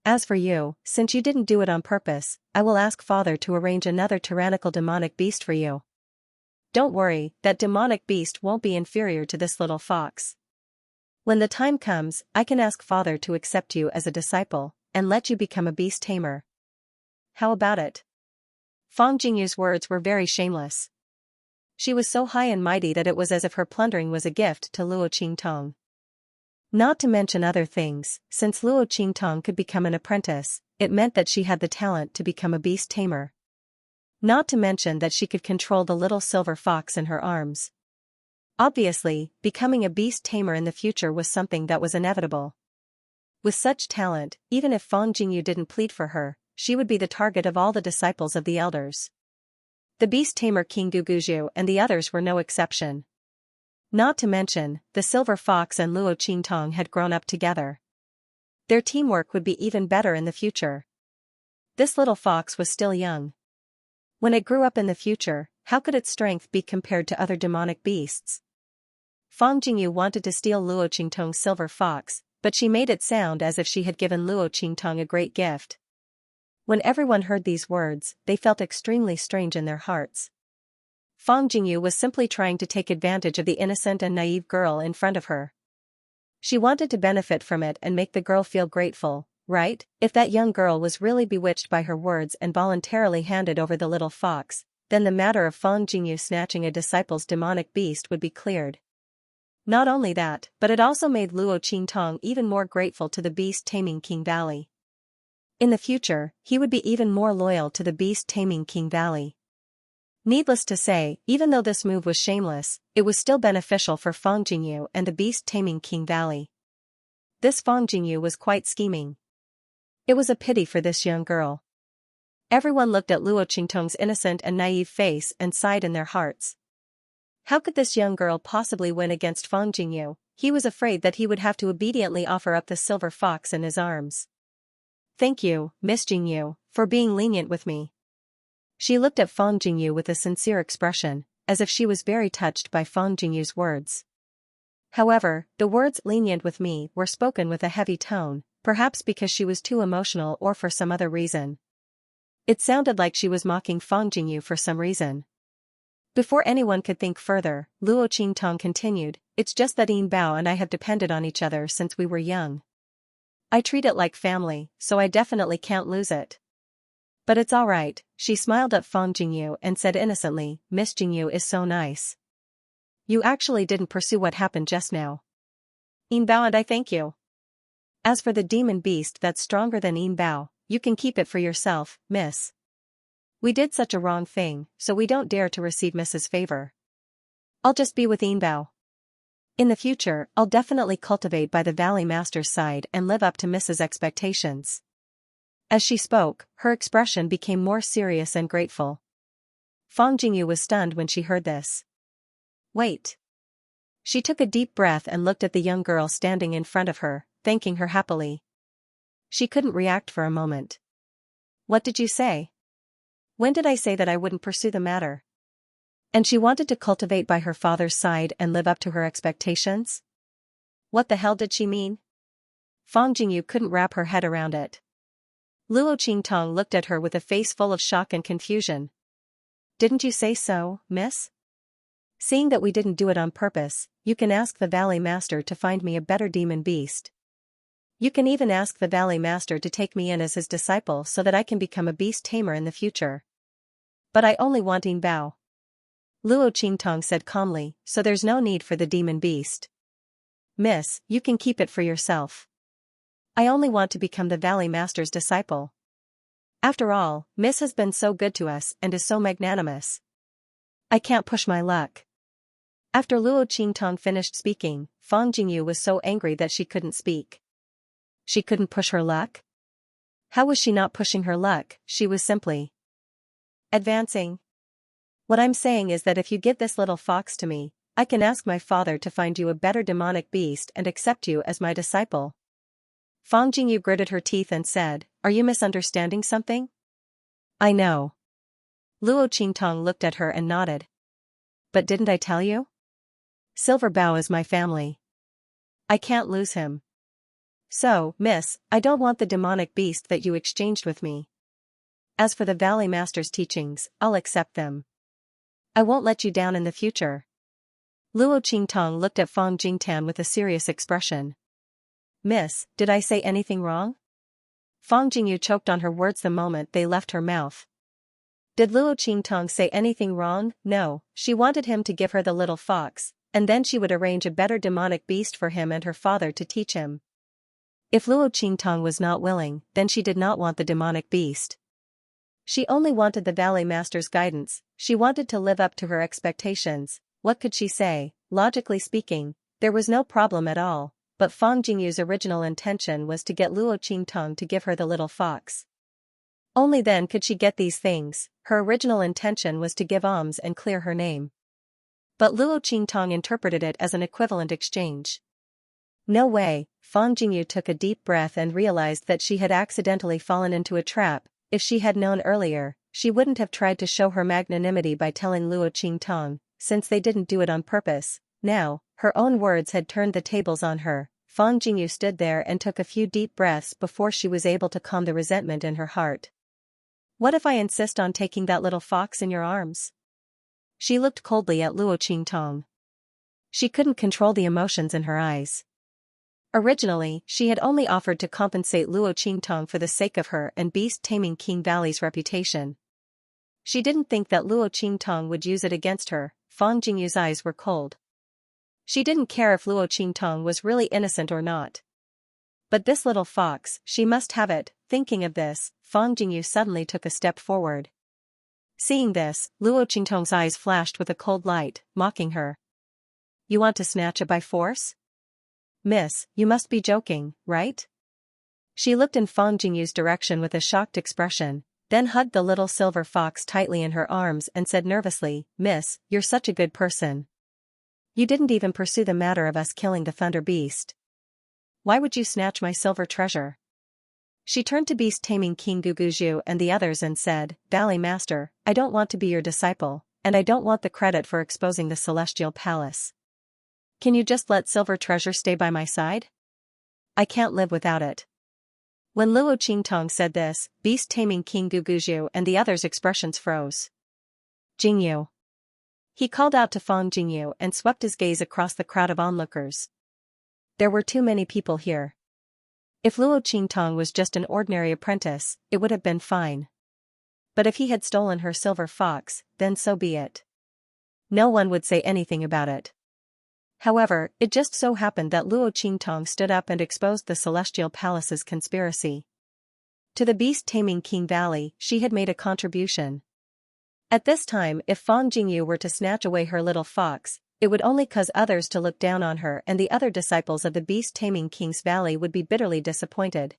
As for you, since you didn't do it on purpose, I will ask Father to arrange another tyrannical demonic beast for you. Don't worry, that demonic beast won't be inferior to this little fox. When the time comes, I can ask Father to accept you as a disciple, and let you become a beast tamer. How about it? Fang Jingyu's words were very shameless. She was so high and mighty that it was as if her plundering was a gift to Luo Qingtong. Not to mention other things, since Luo Qingtong could become an apprentice, it meant that she had the talent to become a beast tamer. Not to mention that she could control the little silver fox in her arms. Obviously, becoming a beast tamer in the future was something that was inevitable. With such talent, even if Fang Jingyu didn't plead for her, she would be the target of all the disciples of the elders. The beast tamer King Guguju and the others were no exception. Not to mention, the silver fox and Luo Qingtong had grown up together. Their teamwork would be even better in the future. This little fox was still young. When it grew up in the future, how could its strength be compared to other demonic beasts? Fang Jingyu wanted to steal Luo Qingtong's silver fox, but she made it sound as if she had given Luo Qingtong a great gift. When everyone heard these words, they felt extremely strange in their hearts. Fang Jingyu was simply trying to take advantage of the innocent and naive girl in front of her. She wanted to benefit from it and make the girl feel grateful, right? If that young girl was really bewitched by her words and voluntarily handed over the little fox, then the matter of Fang Jingyu snatching a disciple's demonic beast would be cleared. Not only that, but it also made Luo Qingtong even more grateful to the beast-taming King Valley. In the future, he would be even more loyal to the beast-taming King Valley. Needless to say, even though this move was shameless, it was still beneficial for Fang Jingyu and the beast-taming King Valley. This Fang Jingyu was quite scheming. It was a pity for this young girl. Everyone looked at Luo Qingtong's innocent and naive face and sighed in their hearts. How could this young girl possibly win against Fang Jingyu? He was afraid that he would have to obediently offer up the silver fox in his arms. Thank you, Miss Jingyu, for being lenient with me. She looked at Fang Jingyu with a sincere expression, as if she was very touched by Fang Jingyu's words. However, the words lenient with me were spoken with a heavy tone, perhaps because she was too emotional or for some other reason. It sounded like she was mocking Fang Jingyu for some reason. Before anyone could think further, Luo Qingtong continued, "It's just that Yin Bao and I have depended on each other since we were young. I treat it like family, so I definitely can't lose it. But it's alright." She smiled at Fang Jingyu and said innocently, "Miss Jingyu is so nice. You actually didn't pursue what happened just now. Yin Bao and I thank you. As for the demon beast that's stronger than Yin Bao, you can keep it for yourself, miss. We did such a wrong thing, so we don't dare to receive Mrs. favor. I'll just be with Yin Bao. In the future, I'll definitely cultivate by the Valley Master's side and live up to Mrs.' expectations." As she spoke, her expression became more serious and grateful. Fang Jingyu was stunned when she heard this. Wait. She took a deep breath and looked at the young girl standing in front of her, thanking her happily. She couldn't react for a moment. What did you say? When did I say that I wouldn't pursue the matter? And she wanted to cultivate by her father's side and live up to her expectations? What the hell did she mean? Fang Jingyu couldn't wrap her head around it. Luo Qingtong looked at her with a face full of shock and confusion. Didn't you say so, miss? Seeing that we didn't do it on purpose, you can ask the Valley Master to find me a better demon beast. You can even ask the Valley Master to take me in as his disciple so that I can become a beast tamer in the future. But I only want Yin Bao. Luo Qingtong said calmly, so there's no need for the demon beast. Miss, you can keep it for yourself. I only want to become the Valley Master's disciple. After all, Miss has been so good to us and is so magnanimous. I can't push my luck. After Luo Qingtong finished speaking, Fang Jingyu was so angry that she couldn't speak. She couldn't push her luck? How was she not pushing her luck? She was simply advancing. What I'm saying is that if you give this little fox to me, I can ask my father to find you a better demonic beast and accept you as my disciple. Fang Jingyu gritted her teeth and said, "Are you misunderstanding something?" I know. Luo Qingtong looked at her and nodded. But didn't I tell you? Silver Bao is my family. I can't lose him. So, miss, I don't want the demonic beast that you exchanged with me. As for the Valley Master's teachings, I'll accept them. I won't let you down in the future. Luo Qingtong looked at Fang Jingtan with a serious expression. Miss, did I say anything wrong? Fang Jingyu choked on her words the moment they left her mouth. Did Luo Qingtong say anything wrong? No, she wanted him to give her the little fox, and then she would arrange a better demonic beast for him and her father to teach him. If Luo Qingtong was not willing, then she did not want the demonic beast. She only wanted the Valley Master's guidance. She wanted to live up to her expectations. What could she say? Logically speaking, there was no problem at all, but Fang Jingyu's original intention was to get Luo Qingtong to give her the little fox. Only then could she get these things. Her original intention was to give alms and clear her name. But Luo Qingtong interpreted it as an equivalent exchange. No way. Fang Jingyu took a deep breath and realized that she had accidentally fallen into a trap. If she had known earlier, she wouldn't have tried to show her magnanimity by telling Luo Qingtong, since they didn't do it on purpose. Now, her own words had turned the tables on her. Fang Jingyu stood there and took a few deep breaths before she was able to calm the resentment in her heart. What if I insist on taking that little fox in your arms? She looked coldly at Luo Qingtong. She couldn't control the emotions in her eyes. Originally, she had only offered to compensate Luo Qingtong for the sake of her and beast-taming King Valley's reputation. She didn't think that Luo Qingtong would use it against her. Fang Jingyu's eyes were cold. She didn't care if Luo Qingtong was really innocent or not. But this little fox, she must have it. Thinking of this, Fang Jingyu suddenly took a step forward. Seeing this, Luo Qingtong's eyes flashed with a cold light, mocking her. You want to snatch it by force? Miss, you must be joking, right? She looked in Fang Jingyu's direction with a shocked expression, then hugged the little silver fox tightly in her arms and said nervously, Miss, you're such a good person. You didn't even pursue the matter of us killing the thunder beast. Why would you snatch my silver treasure? She turned to beast-taming King Guguju and the others and said, Valley Master, I don't want to be your disciple, and I don't want the credit for exposing the celestial palace. Can you just let silver treasure stay by my side? I can't live without it. When Luo Qingtong said this, beast-taming King Guguju and the others' expressions froze. Jingyu. He called out to Fang Jingyu and swept his gaze across the crowd of onlookers. There were too many people here. If Luo Qingtong was just an ordinary apprentice, it would have been fine. But if he had stolen her silver fox, then so be it. No one would say anything about it. However, it just so happened that Luo Qingtong stood up and exposed the Celestial Palace's conspiracy. To the beast-taming King Valley, she had made a contribution. At this time, if Fang Jingyu were to snatch away her little fox, it would only cause others to look down on her, and the other disciples of the beast-taming King's Valley would be bitterly disappointed.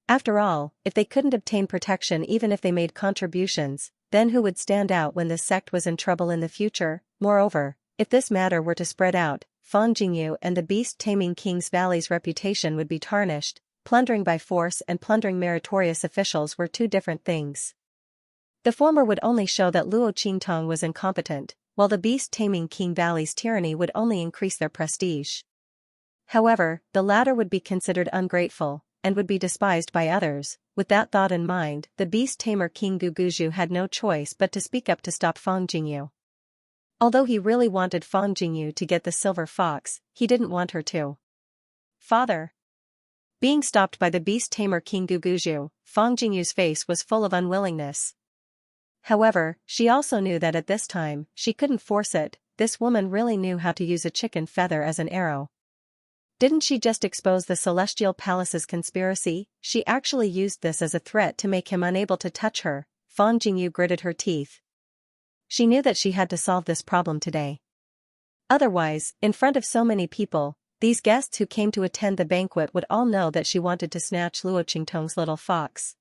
After all, if they couldn't obtain protection even if they made contributions, then who would stand out when this sect was in trouble in the future? Moreover, if this matter were to spread out, Fang Jingyu and the beast-taming King's Valley's reputation would be tarnished. Plundering by force and plundering meritorious officials were two different things. The former would only show that Luo Qingtong was incompetent, while the beast-taming King Valley's tyranny would only increase their prestige. However, the latter would be considered ungrateful, and would be despised by others. With that thought in mind, the beast-tamer King Guguju had no choice but to speak up to stop Fang Jingyu. Although he really wanted Fang Jingyu to get the silver fox, he didn't want her to. Father. Being stopped by the beast-tamer King Guguju, Fang Jingyu's face was full of unwillingness. However, she also knew that at this time, she couldn't force it. This woman really knew how to use a chicken feather as an arrow. Didn't she just expose the Celestial Palace's conspiracy? She actually used this as a threat to make him unable to touch her. Fang Jingyu gritted her teeth. She knew that she had to solve this problem today. Otherwise, in front of so many people, these guests who came to attend the banquet would all know that she wanted to snatch Luo Qingtong's little fox.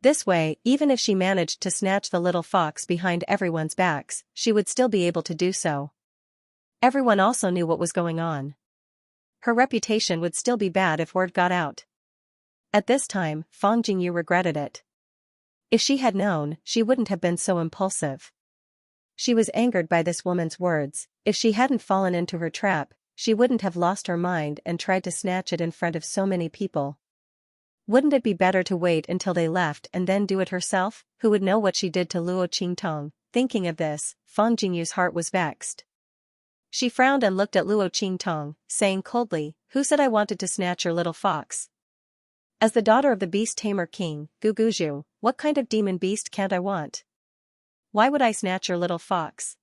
This way, even if she managed to snatch the little fox behind everyone's backs, she would still be able to do so. Everyone also knew what was going on. Her reputation would still be bad if word got out. At this time, Fang Jingyu regretted it. If she had known, she wouldn't have been so impulsive. She was angered by this woman's words. If she hadn't fallen into her trap, she wouldn't have lost her mind and tried to snatch it in front of so many people. Wouldn't it be better to wait until they left and then do it herself? Who would know what she did to Luo Qingtong? Thinking of this, Fang Jingyu's heart was vexed. She frowned and looked at Luo Qingtong, saying coldly, "Who said I wanted to snatch your little fox? As the daughter of the beast-tamer king, Guguju, what kind of demon beast can't I want?" Why would I snatch your little fox?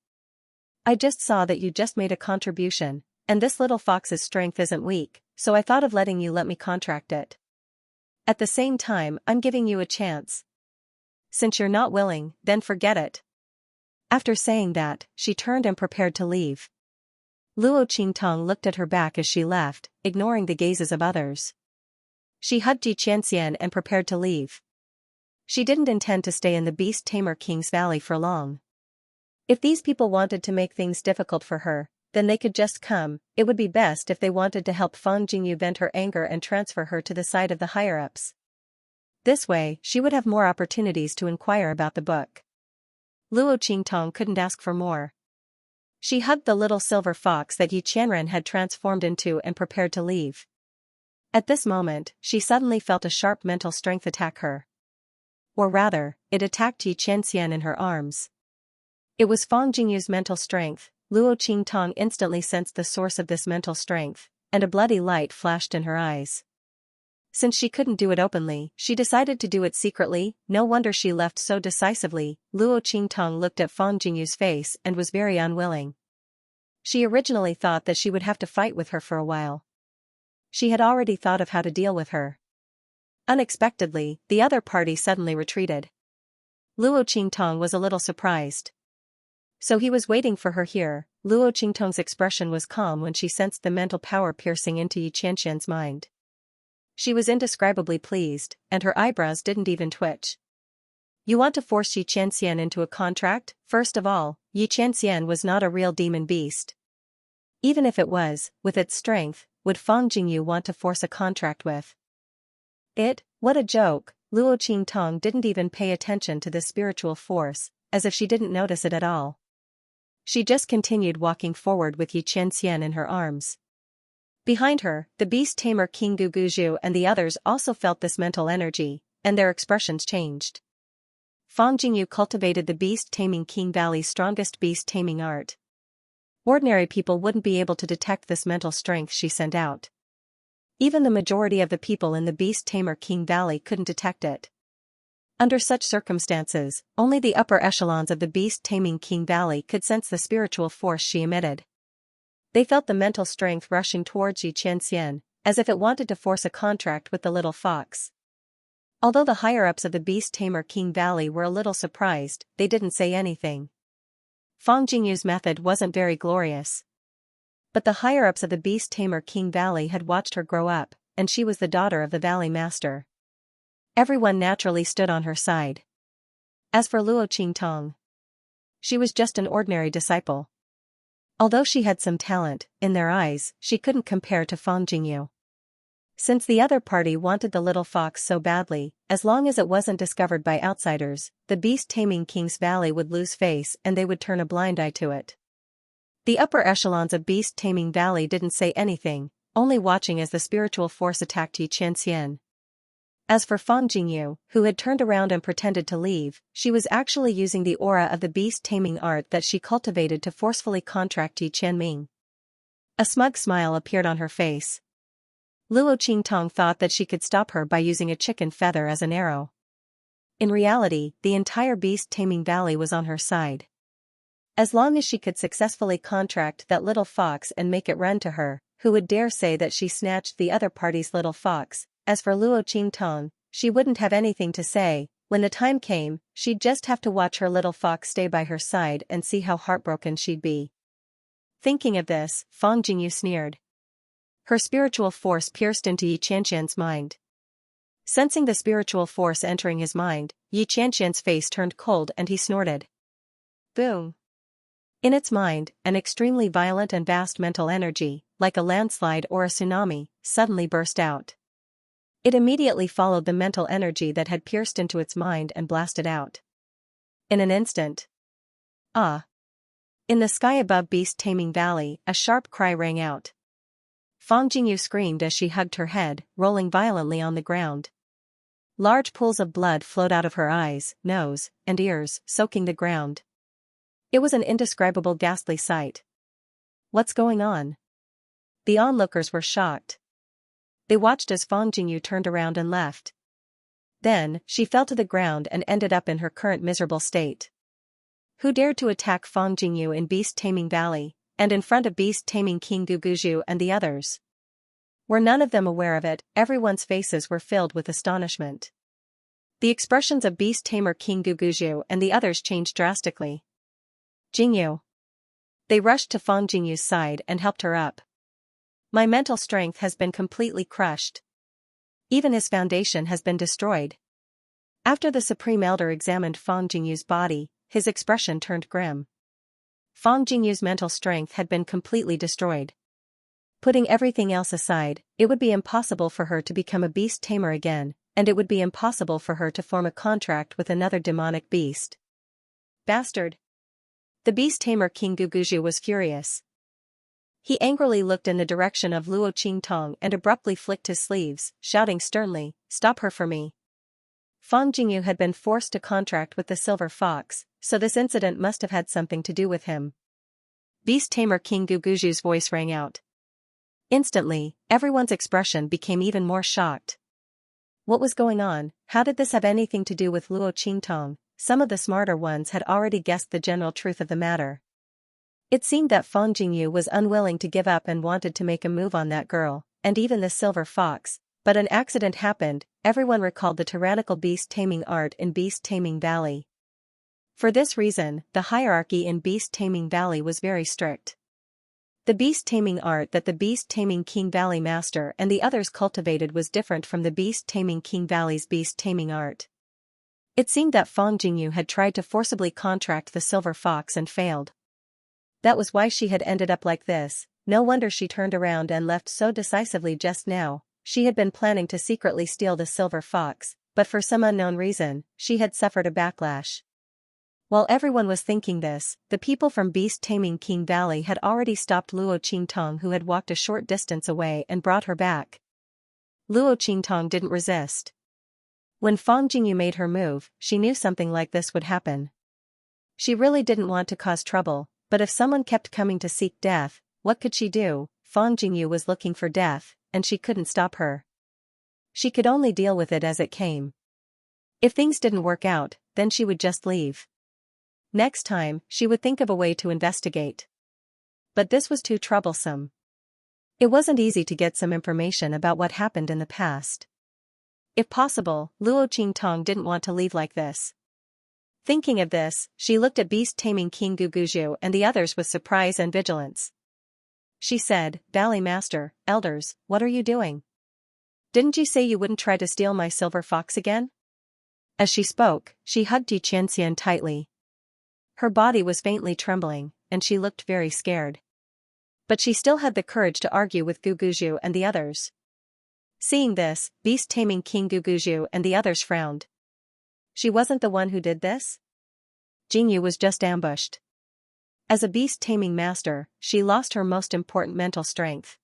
I just saw that you just made a contribution, and this little fox's strength isn't weak, so I thought of letting you let me contract it. At the same time, I'm giving you a chance. Since you're not willing, then forget it. After saying that, she turned and prepared to leave. Luo Qingtong looked at her back as she left, ignoring the gazes of others. She hugged Xianxia and prepared to leave. She didn't intend to stay in the Beast Tamer King's Valley for long. If these people wanted to make things difficult for her, then they could just come. It would be best if they wanted to help Fang Jingyu vent her anger and transfer her to the side of the higher-ups. This way, she would have more opportunities to inquire about the book. Luo Qingtong couldn't ask for more. She hugged the little silver fox that Yi Qianren had transformed into and prepared to leave. At this moment, she suddenly felt a sharp mental strength attack her. Or rather, it attacked Yi Qianxian in her arms. It was Fang Jingyu's mental strength. Luo Qingtong instantly sensed the source of this mental strength, and a bloody light flashed in her eyes. Since she couldn't do it openly, she decided to do it secretly. No wonder she left so decisively. Luo Qingtong looked at Fang Jingyu's face and was very unwilling. She originally thought that she would have to fight with her for a while. She had already thought of how to deal with her. Unexpectedly, the other party suddenly retreated. Luo Qingtong was a little surprised. So he was waiting for her here. Luo Qingtong's expression was calm when she sensed the mental power piercing into Yi Qianxian's mind. She was indescribably pleased, and her eyebrows didn't even twitch. You want to force Yi Qianxian into a contract? First of all, Yi Qianxian was not a real demon beast. Even if it was, with its strength, would Fang Jingyu want to force a contract with it? What a joke. Luo Qingtong didn't even pay attention to this spiritual force, as if she didn't notice it at all. She just continued walking forward with Yi Qianxian in her arms. Behind her, the beast tamer King Guguju and the others also felt this mental energy, and their expressions changed. Fang Jingyu cultivated the beast-taming King Valley's strongest beast-taming art. Ordinary people wouldn't be able to detect this mental strength she sent out. Even the majority of the people in the beast-tamer King Valley couldn't detect it. Under such circumstances, only the upper echelons of the beast-taming King Valley could sense the spiritual force she emitted. They felt the mental strength rushing towards Yi Qianxian, as if it wanted to force a contract with the little fox. Although the higher-ups of the beast-tamer King Valley were a little surprised, they didn't say anything. Fang Jingyu's method wasn't very glorious. But the higher-ups of the beast-tamer King Valley had watched her grow up, and she was the daughter of the Valley Master. Everyone naturally stood on her side. As for Luo Qingtong, she was just an ordinary disciple. Although she had some talent, in their eyes, she couldn't compare to Fang Jingyu. Since the other party wanted the little fox so badly, as long as it wasn't discovered by outsiders, the beast-taming King's Valley would lose face and they would turn a blind eye to it. The upper echelons of beast-taming Valley didn't say anything, only watching as the spiritual force attacked Yi Qianxian. As for Fang Jingyu, who had turned around and pretended to leave, she was actually using the aura of the beast-taming art that she cultivated to forcefully contract Yi Qianming. A smug smile appeared on her face. Luo Qingtong thought that she could stop her by using a chicken feather as an arrow. In reality, the entire beast-taming valley was on her side. As long as she could successfully contract that little fox and make it run to her, who would dare say that she snatched the other party's little fox? As for Luo Qingtong, she wouldn't have anything to say. When the time came, she'd just have to watch her little fox stay by her side and see how heartbroken she'd be. Thinking of this, Fang Jingyu sneered. Her spiritual force pierced into Yi Qianxian's mind. Sensing the spiritual force entering his mind, Yi Qianxian's face turned cold and he snorted. Boom! In its mind, an extremely violent and vast mental energy, like a landslide or a tsunami, suddenly burst out. It immediately followed the mental energy that had pierced into its mind and blasted out. In an instant. Ah! In the sky above Beast-Taming Valley, a sharp cry rang out. Fang Jingyu screamed as she hugged her head, rolling violently on the ground. Large pools of blood flowed out of her eyes, nose, and ears, soaking the ground. It was an indescribable ghastly sight. What's going on? The onlookers were shocked. They watched as Fang Jingyu turned around and left. Then, she fell to the ground and ended up in her current miserable state. Who dared to attack Fang Jingyu in Beast Taming Valley, and in front of Beast Taming King Guguju and the others? Were none of them aware of it, everyone's faces were filled with astonishment. The expressions of Beast Tamer King Guguju and the others changed drastically. Jingyu. They rushed to Fang Jingyu's side and helped her up. My mental strength has been completely crushed. Even his foundation has been destroyed. After the Supreme Elder examined Fang Jingyu's body, his expression turned grim. Fang Jingyu's mental strength had been completely destroyed. Putting everything else aside, it would be impossible for her to become a beast tamer again, and it would be impossible for her to form a contract with another demonic beast. Bastard! The beast tamer King Guguju was furious. He angrily looked in the direction of Luo Qingtong and abruptly flicked his sleeves, shouting sternly, "Stop her for me." Fang Jingyu had been forced to contract with the Silver Fox, so this incident must have had something to do with him. Beast tamer King Guguju's voice rang out. Instantly, everyone's expression became even more shocked. What was going on? How did this have anything to do with Luo Qingtong? Some of the smarter ones had already guessed the general truth of the matter. It seemed that Fang Jingyu was unwilling to give up and wanted to make a move on that girl, and even the Silver Fox, but an accident happened. Everyone recalled the tyrannical beast taming art in Beast Taming Valley. For this reason, the hierarchy in Beast Taming Valley was very strict. The beast taming art that the Beast Taming King Valley Master and the others cultivated was different from the Beast Taming King Valley's beast taming art. It seemed that Fang Jingyu had tried to forcibly contract the Silver Fox and failed. That was why she had ended up like this. No wonder she turned around and left so decisively just now. She had been planning to secretly steal the Silver Fox, but for some unknown reason, she had suffered a backlash. While everyone was thinking this, the people from Beast Taming King Valley had already stopped Luo Qingtong, who had walked a short distance away, and brought her back. Luo Qingtong didn't resist. When Fang Jingyu made her move, she knew something like this would happen. She really didn't want to cause trouble, but if someone kept coming to seek death, what could she do? Fang Jingyu was looking for death, and she couldn't stop her. She could only deal with it as it came. If things didn't work out, then she would just leave. Next time, she would think of a way to investigate. But this was too troublesome. It wasn't easy to get some information about what happened in the past. If possible, Luo Qingtong didn't want to leave like this. Thinking of this, she looked at Beast Taming King Guguju and the others with surprise and vigilance. She said, "Valley Master, Elders, what are you doing? Didn't you say you wouldn't try to steal my Silver Fox again?" As she spoke, she hugged Xianxia tightly. Her body was faintly trembling, and she looked very scared. But she still had the courage to argue with Guguju and the others. Seeing this, Beast Taming King Guguju and the others frowned. She wasn't the one who did this? Jingyu was just ambushed. As a beast taming master, she lost her most important mental strength.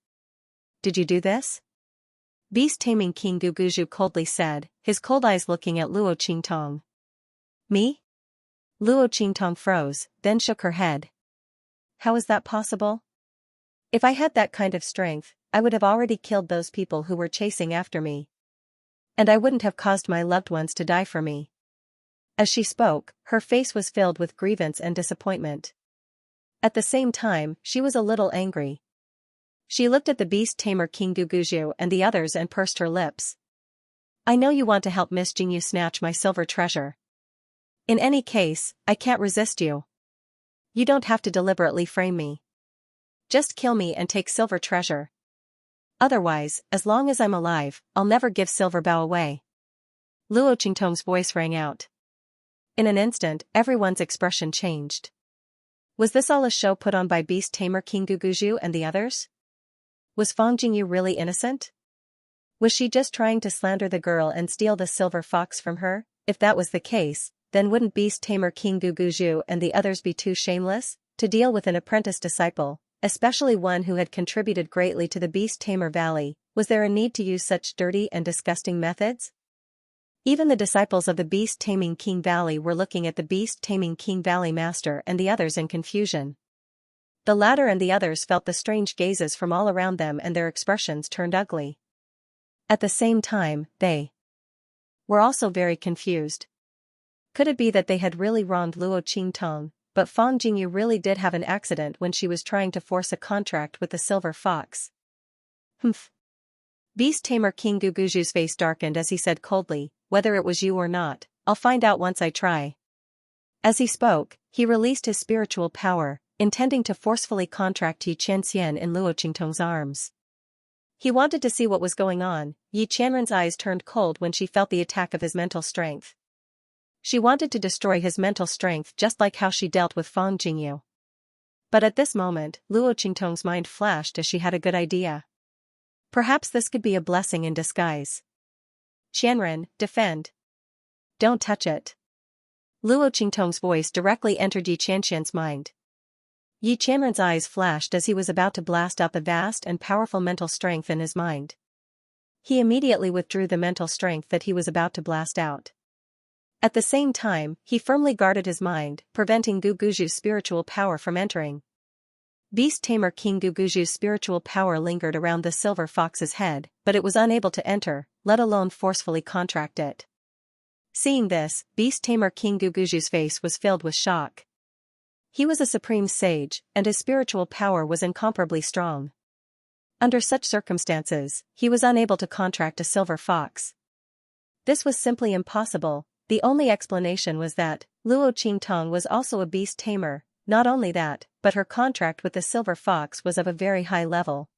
"Did you do this?" Beast Taming King Guguju coldly said, his cold eyes looking at Luo Qingtong. "Me?" Luo Qingtong froze, then shook her head. "How is that possible? If I had that kind of strength, I would have already killed those people who were chasing after me. And I wouldn't have caused my loved ones to die for me." As she spoke, her face was filled with grievance and disappointment. At the same time, she was a little angry. She looked at the beast tamer King Guguju and the others and pursed her lips. "I know you want to help Miss Jingyu snatch my silver treasure. In any case, I can't resist you. You don't have to deliberately frame me. Just kill me and take silver treasure. Otherwise, as long as I'm alive, I'll never give Silver Bow away." Luo Qingtong's voice rang out. In an instant, everyone's expression changed. Was this all a show put on by Beast Tamer King Guguju and the others? Was Fang Jingyu really innocent? Was she just trying to slander the girl and steal the Silver Fox from her? If that was the case, then wouldn't Beast Tamer King Guguju and the others be too shameless to deal with an apprentice disciple, especially one who had contributed greatly to the Beast Tamer Valley? Was there a need to use such dirty and disgusting methods? Even the disciples of the Beast Taming King Valley were looking at the Beast Taming King Valley Master and the others in confusion. The latter and the others felt the strange gazes from all around them and their expressions turned ugly. At the same time, they were also very confused. Could it be that they had really wronged Luo Qingtong, but Fang Jingyu really did have an accident when she was trying to force a contract with the silver fox. Humph. Beast Tamer King Guguju's face darkened as he said coldly, "Whether it was you or not, I'll find out once I try." As he spoke, he released his spiritual power, intending to forcefully contract Yi Qianxian in Luo Qingtong's arms. He wanted to see what was going on. Yi Qianren's eyes turned cold when she felt the attack of his mental strength. She wanted to destroy his mental strength just like how she dealt with Fang Jingyu. But at this moment, Luo Qingtong's mind flashed as she had a good idea. Perhaps this could be a blessing in disguise. "Qianren, defend. Don't touch it." Luo Qingtong's voice directly entered Yi Qianxian's mind. Yi Qianren's eyes flashed as he was about to blast up a vast and powerful mental strength in his mind. He immediately withdrew the mental strength that he was about to blast out. At the same time, he firmly guarded his mind, preventing Guguju's spiritual power from entering. Beast Tamer King Guguju's spiritual power lingered around the silver fox's head, but it was unable to enter, let alone forcefully contract it. Seeing this, Beast Tamer King Guguju's face was filled with shock. He was a supreme sage, and his spiritual power was incomparably strong. Under such circumstances, he was unable to contract a silver fox. This was simply impossible. The only explanation was that Luo Qingtong was also a beast tamer. Not only that, but her contract with the silver fox was of a very high level.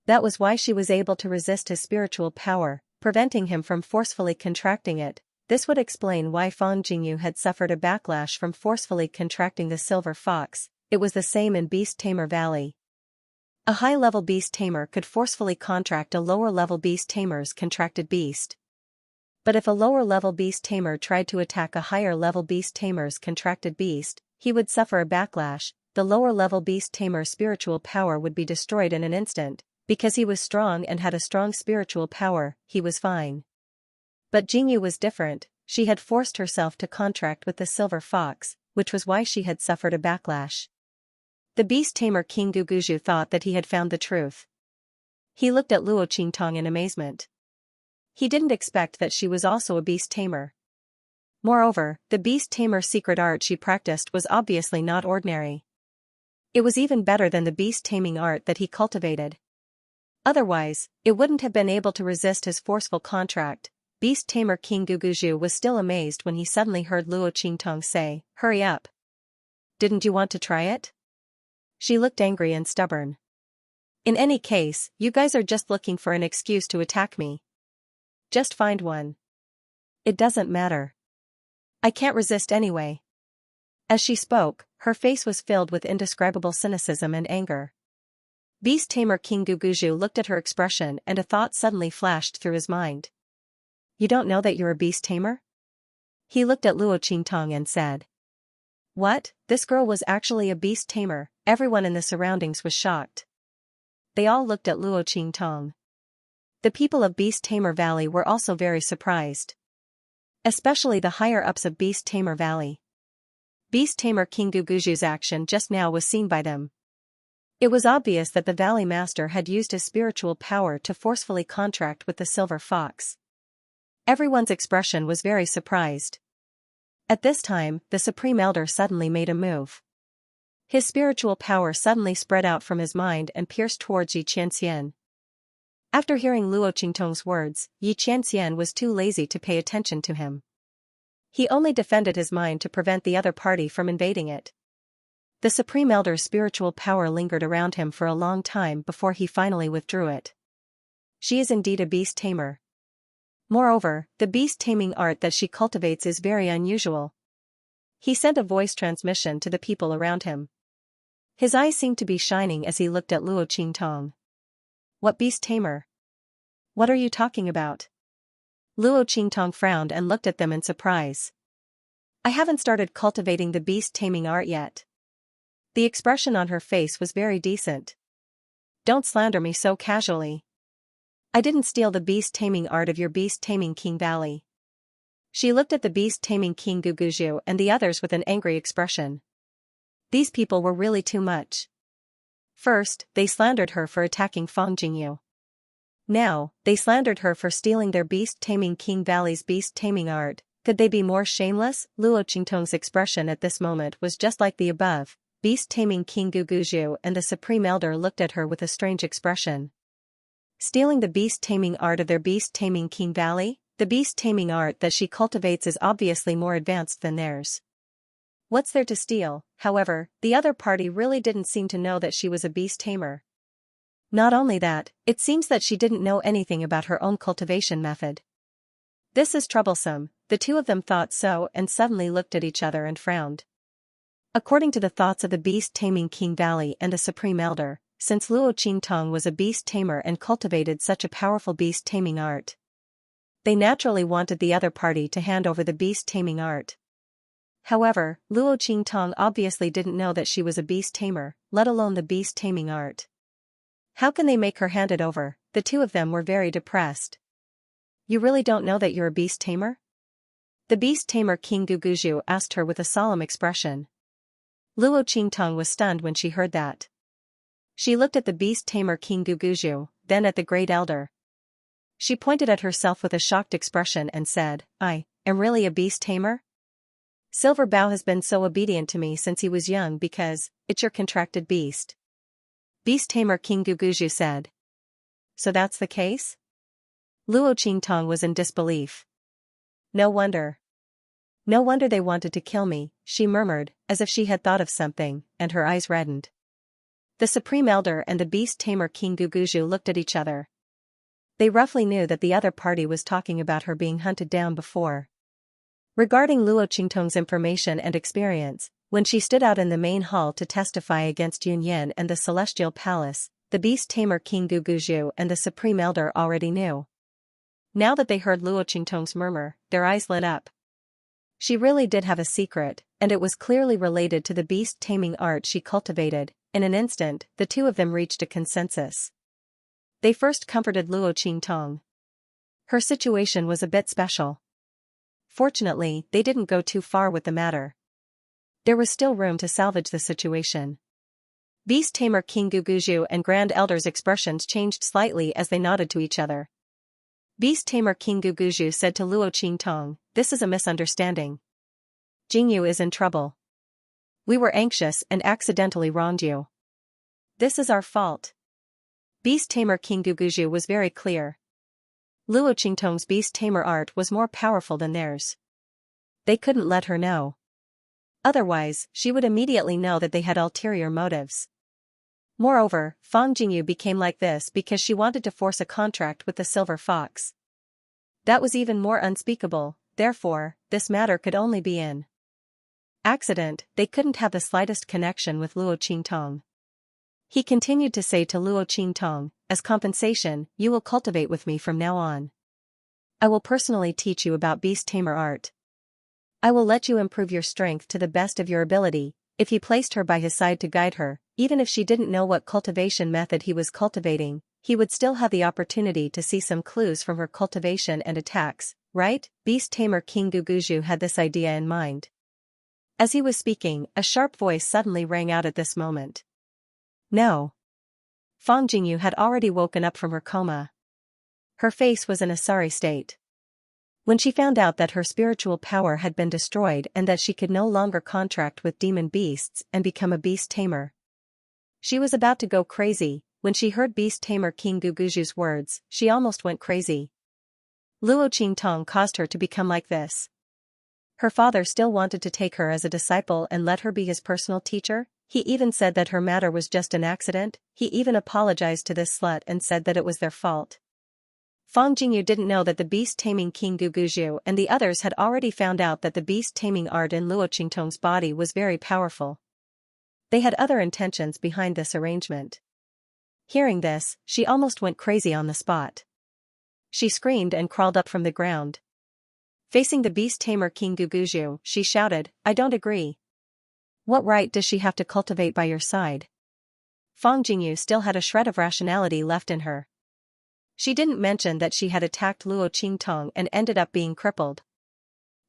That was why she was able to resist his spiritual power, preventing him from forcefully contracting it. This would explain why Fang Jingyu had suffered a backlash from forcefully contracting the silver fox. It was the same in Beast Tamer Valley. A high-level beast tamer could forcefully contract a lower-level beast tamer's contracted beast. But if a lower-level beast tamer tried to attack a higher-level beast tamer's contracted beast, he would suffer a backlash. The lower-level beast tamer's spiritual power would be destroyed in an instant. Because he was strong and had a strong spiritual power, he was fine. But Jingyu was different. She had forced herself to contract with the silver fox, which was why she had suffered a backlash. The beast tamer King Guguju thought that he had found the truth. He looked at Luo Qingtong in amazement. He didn't expect that she was also a beast tamer. Moreover, the beast tamer's secret art she practiced was obviously not ordinary. It was even better than the beast taming art that he cultivated. Otherwise, it wouldn't have been able to resist his forceful contract. Beast Tamer King Guguju was still amazed when he suddenly heard Luo Qingtong say, "Hurry up. Didn't you want to try it?" She looked angry and stubborn. "In any case, you guys are just looking for an excuse to attack me. Just find one. It doesn't matter. I can't resist anyway." As she spoke, her face was filled with indescribable cynicism and anger. Beast Tamer King Guguju looked at her expression and a thought suddenly flashed through his mind. "You don't know that you're a beast tamer?" He looked at Luo Qingtong and said. "What? This girl was actually a beast tamer." Everyone in the surroundings was shocked. They all looked at Luo Qingtong. The people of Beast Tamer Valley were also very surprised. Especially the higher-ups of Beast Tamer Valley. Beast Tamer King Guguju's action just now was seen by them. It was obvious that the Valley Master had used his spiritual power to forcefully contract with the silver fox. Everyone's expression was very surprised. At this time, the Supreme Elder suddenly made a move. His spiritual power suddenly spread out from his mind and pierced towards Yi Qianxian. After hearing Luo Qingtong's words, Yi Qianxian was too lazy to pay attention to him. He only defended his mind to prevent the other party from invading it. The Supreme Elder's spiritual power lingered around him for a long time before he finally withdrew it. She is indeed a beast tamer. Moreover, the beast taming art that she cultivates is very unusual. He sent a voice transmission to the people around him. His eyes seemed to be shining as he looked at Luo Qingtong. "What beast tamer? What are you talking about?" Luo Qingtong frowned and looked at them in surprise. "I haven't started cultivating the beast taming art yet." The expression on her face was very decent. "Don't slander me so casually. I didn't steal the beast taming art of your beast taming King Valley." She looked at the beast taming King Guguju and the others with an angry expression. These people were really too much. First, they slandered her for attacking Fang Jingyu. Now, they slandered her for stealing their beast taming King Valley's beast taming art. Could they be more shameless? Luo Qingtong's expression at this moment was just like the above. Beast-taming King Guguju and the Supreme Elder looked at her with a strange expression. Stealing the beast-taming art of their beast-taming King Valley? The beast-taming art that she cultivates is obviously more advanced than theirs. What's there to steal? However, the other party really didn't seem to know that she was a beast-tamer. Not only that, it seems that she didn't know anything about her own cultivation method. This is troublesome, the two of them thought so and suddenly looked at each other and frowned. According to the thoughts of the beast-taming King Valley and the Supreme Elder, since Luo Qingtong was a beast-tamer and cultivated such a powerful beast-taming art, they naturally wanted the other party to hand over the beast-taming art. However, Luo Qingtong obviously didn't know that she was a beast-tamer, let alone the beast-taming art. How can they make her hand it over? The two of them were very depressed. You really don't know that you're a beast-tamer? The beast-tamer King Guguju asked her with a solemn expression. Luo Qingtong was stunned when she heard that. She looked at the beast-tamer King Guguju, then at the Great Elder. She pointed at herself with a shocked expression and said, I am really a beast-tamer? Silver Bow has been so obedient to me since he was young because it's your contracted beast. Beast-tamer King Guguju said. So that's the case? Luo Qingtong was in disbelief. No wonder. No wonder they wanted to kill me, she murmured, as if she had thought of something, and her eyes reddened. The Supreme Elder and the beast-tamer King Guguju looked at each other. They roughly knew that the other party was talking about her being hunted down before. Regarding Luo Qingtong's information and experience, when she stood out in the main hall to testify against Yunyan and the Celestial Palace, the beast-tamer King Guguju and the Supreme Elder already knew. Now that they heard Luo Qingtong's murmur, their eyes lit up. She really did have a secret, and it was clearly related to the beast-taming art she cultivated. In an instant, the two of them reached a consensus. They first comforted Luo Qingtong. Her situation was a bit special. Fortunately, they didn't go too far with the matter. There was still room to salvage the situation. Beast-tamer King Guguju and Grand Elder's expressions changed slightly as they nodded to each other. Beast-tamer King Guguju said to Luo Qingtong, this is a misunderstanding. Jingyu is in trouble. We were anxious and accidentally wronged you. This is our fault. Beast-tamer King Guguju was very clear. Luo Qingtong's beast-tamer art was more powerful than theirs. They couldn't let her know. Otherwise, she would immediately know that they had ulterior motives. Moreover, Fang Jingyu became like this because she wanted to force a contract with the Silver Fox. That was even more unspeakable, therefore, this matter could only be an accident. They couldn't have the slightest connection with Luo Qingtong. He continued to say to Luo Qingtong, as compensation, you will cultivate with me from now on. I will personally teach you about beast-tamer art. I will let you improve your strength to the best of your ability. If he placed her by his side to guide her, even if she didn't know what cultivation method he was cultivating, he would still have the opportunity to see some clues from her cultivation and attacks, right? Beast-tamer King Guguju had this idea in mind. As he was speaking, a sharp voice suddenly rang out at this moment. No. Fang Jingyu had already woken up from her coma. Her face was in a sorry state. When she found out that her spiritual power had been destroyed and that she could no longer contract with demon beasts and become a beast-tamer, she was about to go crazy. When she heard beast-tamer King Guguju's words, she almost went crazy. Luo Qingtong caused her to become like this. Her father still wanted to take her as a disciple and let her be his personal teacher. He even said that her matter was just an accident. He even apologized to this slut and said that it was their fault. Fang Jingyu didn't know that the beast-taming King Guguju and the others had already found out that the beast-taming art in Luo Qingtong's body was very powerful. They had other intentions behind this arrangement. Hearing this, she almost went crazy on the spot. She screamed and crawled up from the ground. Facing the beast-tamer King Guguju, she shouted, I don't agree. What right does she have to cultivate by your side? Fang Jingyu still had a shred of rationality left in her. She didn't mention that she had attacked Luo Qingtong and ended up being crippled.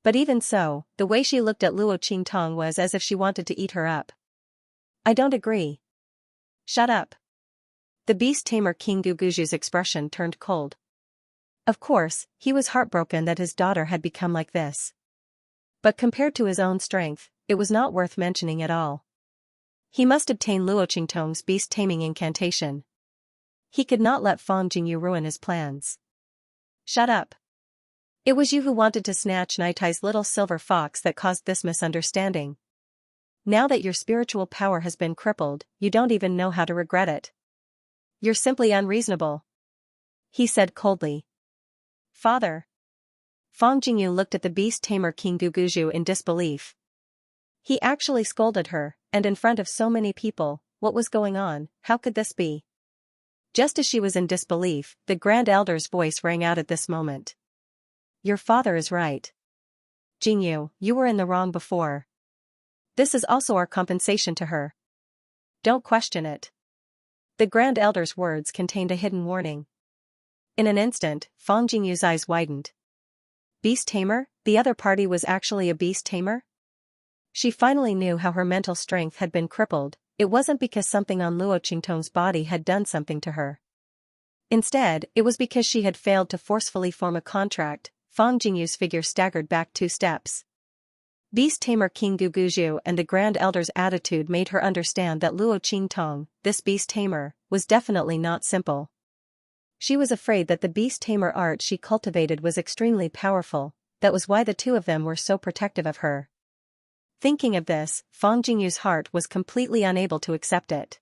But even so, the way she looked at Luo Qingtong was as if she wanted to eat her up. I don't agree. Shut up. The beast-tamer King Guguju's expression turned cold. Of course, he was heartbroken that his daughter had become like this. But compared to his own strength, it was not worth mentioning at all. He must obtain Luo Qingtong's beast-taming incantation. He could not let Fang Jingyu ruin his plans. Shut up. It was you who wanted to snatch Nitai's little silver fox that caused this misunderstanding. Now that your spiritual power has been crippled, you don't even know how to regret it. You're simply unreasonable. He said coldly. Father. Fang Jingyu looked at the beast-tamer King Guguju in disbelief. He actually scolded her, and in front of so many people. What was going on? How could this be? Just as she was in disbelief, the Grand Elder's voice rang out at this moment. Your father is right. Jingyu, you were in the wrong before. This is also our compensation to her. Don't question it. The Grand Elder's words contained a hidden warning. In an instant, Fang Jingyu's eyes widened. Beast tamer? The other party was actually a beast tamer? She finally knew how her mental strength had been crippled. It wasn't because something on Luo Qingtong's body had done something to her. Instead, it was because she had failed to forcefully form a contract. Fang Jingyu's figure staggered back 2 steps. Beast tamer King Guguju and the Grand Elder's attitude made her understand that Luo Qingtong, this beast tamer, was definitely not simple. She was afraid that the beast tamer art she cultivated was extremely powerful. That was why the two of them were so protective of her. Thinking of this, Fang Jingyu's heart was completely unable to accept it.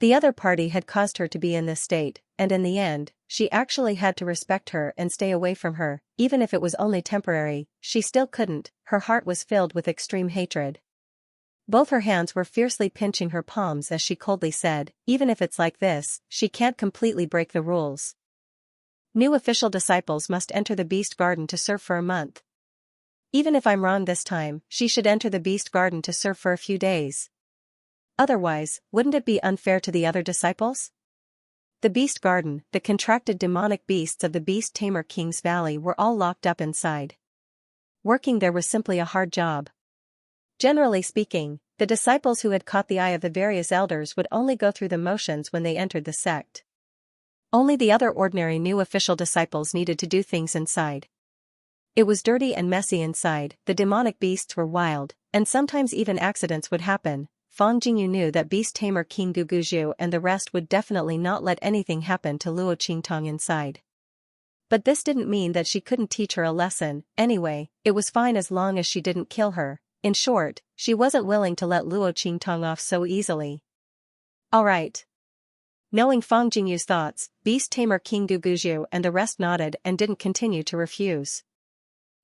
The other party had caused her to be in this state, and in the end, she actually had to respect her and stay away from her. Even if it was only temporary, she still couldn't. Her heart was filled with extreme hatred. Both her hands were fiercely pinching her palms as she coldly said, even if it's like this, she can't completely break the rules. New official disciples must enter the Beast Garden to serve for a month. Even if I'm wrong this time, she should enter the Beast Garden to serve for a few days. Otherwise, wouldn't it be unfair to the other disciples? The Beast Garden, the contracted demonic beasts of the Beast Tamer King's Valley were all locked up inside. Working there was simply a hard job. Generally speaking, the disciples who had caught the eye of the various elders would only go through the motions when they entered the sect. Only the other ordinary new official disciples needed to do things inside. It was dirty and messy inside, the demonic beasts were wild, and sometimes even accidents would happen. Fang Jingyu knew that Beast Tamer King Guguju and the rest would definitely not let anything happen to Luo Qingtong inside. But this didn't mean that she couldn't teach her a lesson. Anyway, it was fine as long as she didn't kill her. In short, she wasn't willing to let Luo Qingtong off so easily. All right. Knowing Fang Jingyu's thoughts, Beast Tamer King Guguju and the rest nodded and didn't continue to refuse.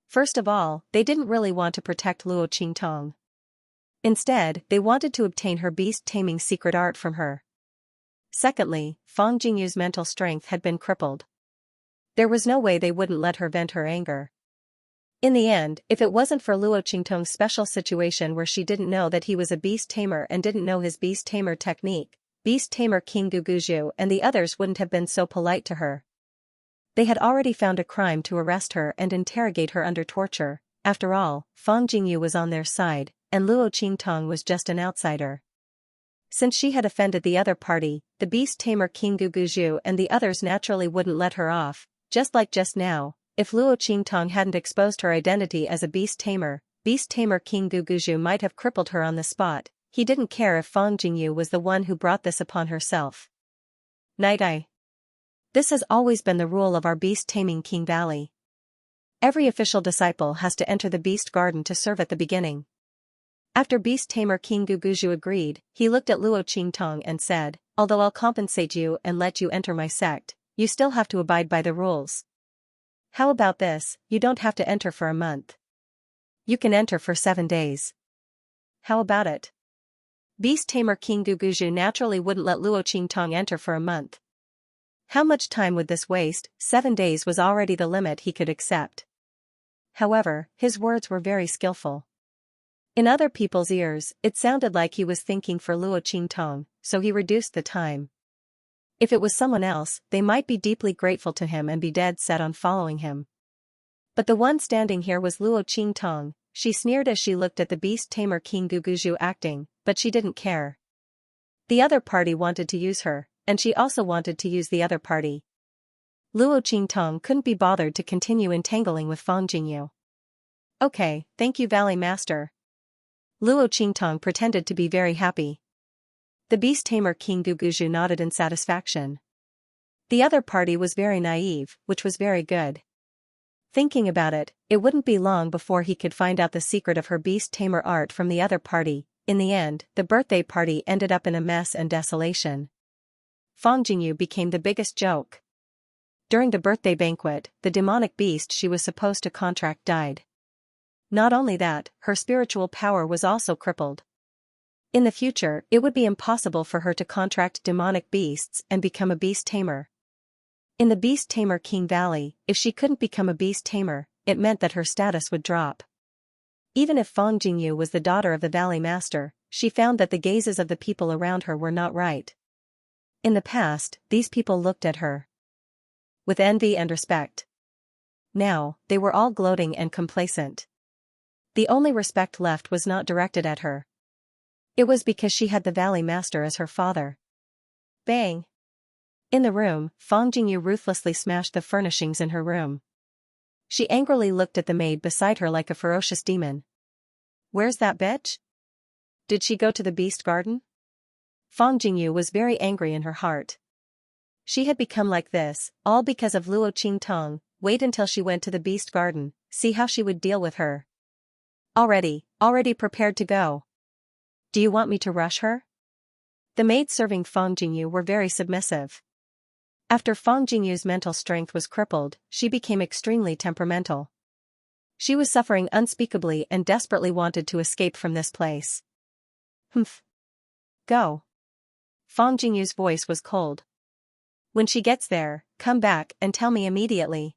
First of all, they didn't really want to protect Luo Qingtong. Instead, they wanted to obtain her beast-taming secret art from her. Secondly, Fang Jingyu's mental strength had been crippled. There was no way they wouldn't let her vent her anger. In the end, if it wasn't for Luo Qingtong's special situation where she didn't know that he was a beast tamer and didn't know his beast tamer technique, Beast Tamer King Guguju and the others wouldn't have been so polite to her. They had already found a crime to arrest her and interrogate her under torture. After all, Fang Jingyu was on their side, and Luo Qingtong was just an outsider. Since she had offended the other party, the Beast Tamer King Guguju and the others naturally wouldn't let her off. Just like just now, if Luo Qingtong hadn't exposed her identity as a Beast Tamer King Guguju might have crippled her on the spot. He didn't care if Fang Jingyu was the one who brought this upon herself. Night Eye. This has always been the rule of our Beast Taming King Valley. Every official disciple has to enter the Beast Garden to serve at the beginning. After Beast Tamer King Guguju agreed, he looked at Luo Qingtong and said, although I'll compensate you and let you enter my sect, you still have to abide by the rules. How about this, you don't have to enter for a month. You can enter for 7 days. How about it? Beast Tamer King Guguju naturally wouldn't let Luo Qingtong enter for a month. How much time would this waste? 7 days was already the limit he could accept. However, his words were very skillful. In other people's ears, it sounded like he was thinking for Luo Qingtong, so he reduced the time. If it was someone else, they might be deeply grateful to him and be dead set on following him. But the one standing here was Luo Qingtong. She sneered as she looked at the Beast Tamer King Guguju acting, but she didn't care. The other party wanted to use her, and she also wanted to use the other party. Luo Qingtong couldn't be bothered to continue entangling with Fang Jingyu. Okay, thank you Valley Master. Luo Qingtong pretended to be very happy. The beast tamer King Guguju nodded in satisfaction. The other party was very naive, which was very good. Thinking about it, it wouldn't be long before he could find out the secret of her beast tamer art from the other party. In the end, the birthday party ended up in a mess and desolation. Fang Jingyu became the biggest joke. During the birthday banquet, the demonic beast she was supposed to contract died. Not only that, her spiritual power was also crippled. In the future, it would be impossible for her to contract demonic beasts and become a beast tamer. In the beast tamer King Valley, if she couldn't become a beast tamer, it meant that her status would drop. Even if Fang Jingyu was the daughter of the Valley Master, she found that the gazes of the people around her were not right. In the past, these people looked at her with envy and respect. Now, they were all gloating and complacent. The only respect left was not directed at her. It was because she had the Valley Master as her father. Bang! In the room, Fang Jingyu ruthlessly smashed the furnishings in her room. She angrily looked at the maid beside her like a ferocious demon. Where's that bitch? Did she go to the beast garden? Fang Jingyu was very angry in her heart. She had become like this, all because of Luo Qingtong. Wait until she went to the beast garden, see how she would deal with her. Already prepared to go. Do you want me to rush her? The maids serving Fang Jingyu were very submissive. After Fang Jingyu's mental strength was crippled, she became extremely temperamental. She was suffering unspeakably and desperately wanted to escape from this place. Humph. Go. Fang Jingyu's voice was cold. When she gets there, come back and tell me immediately.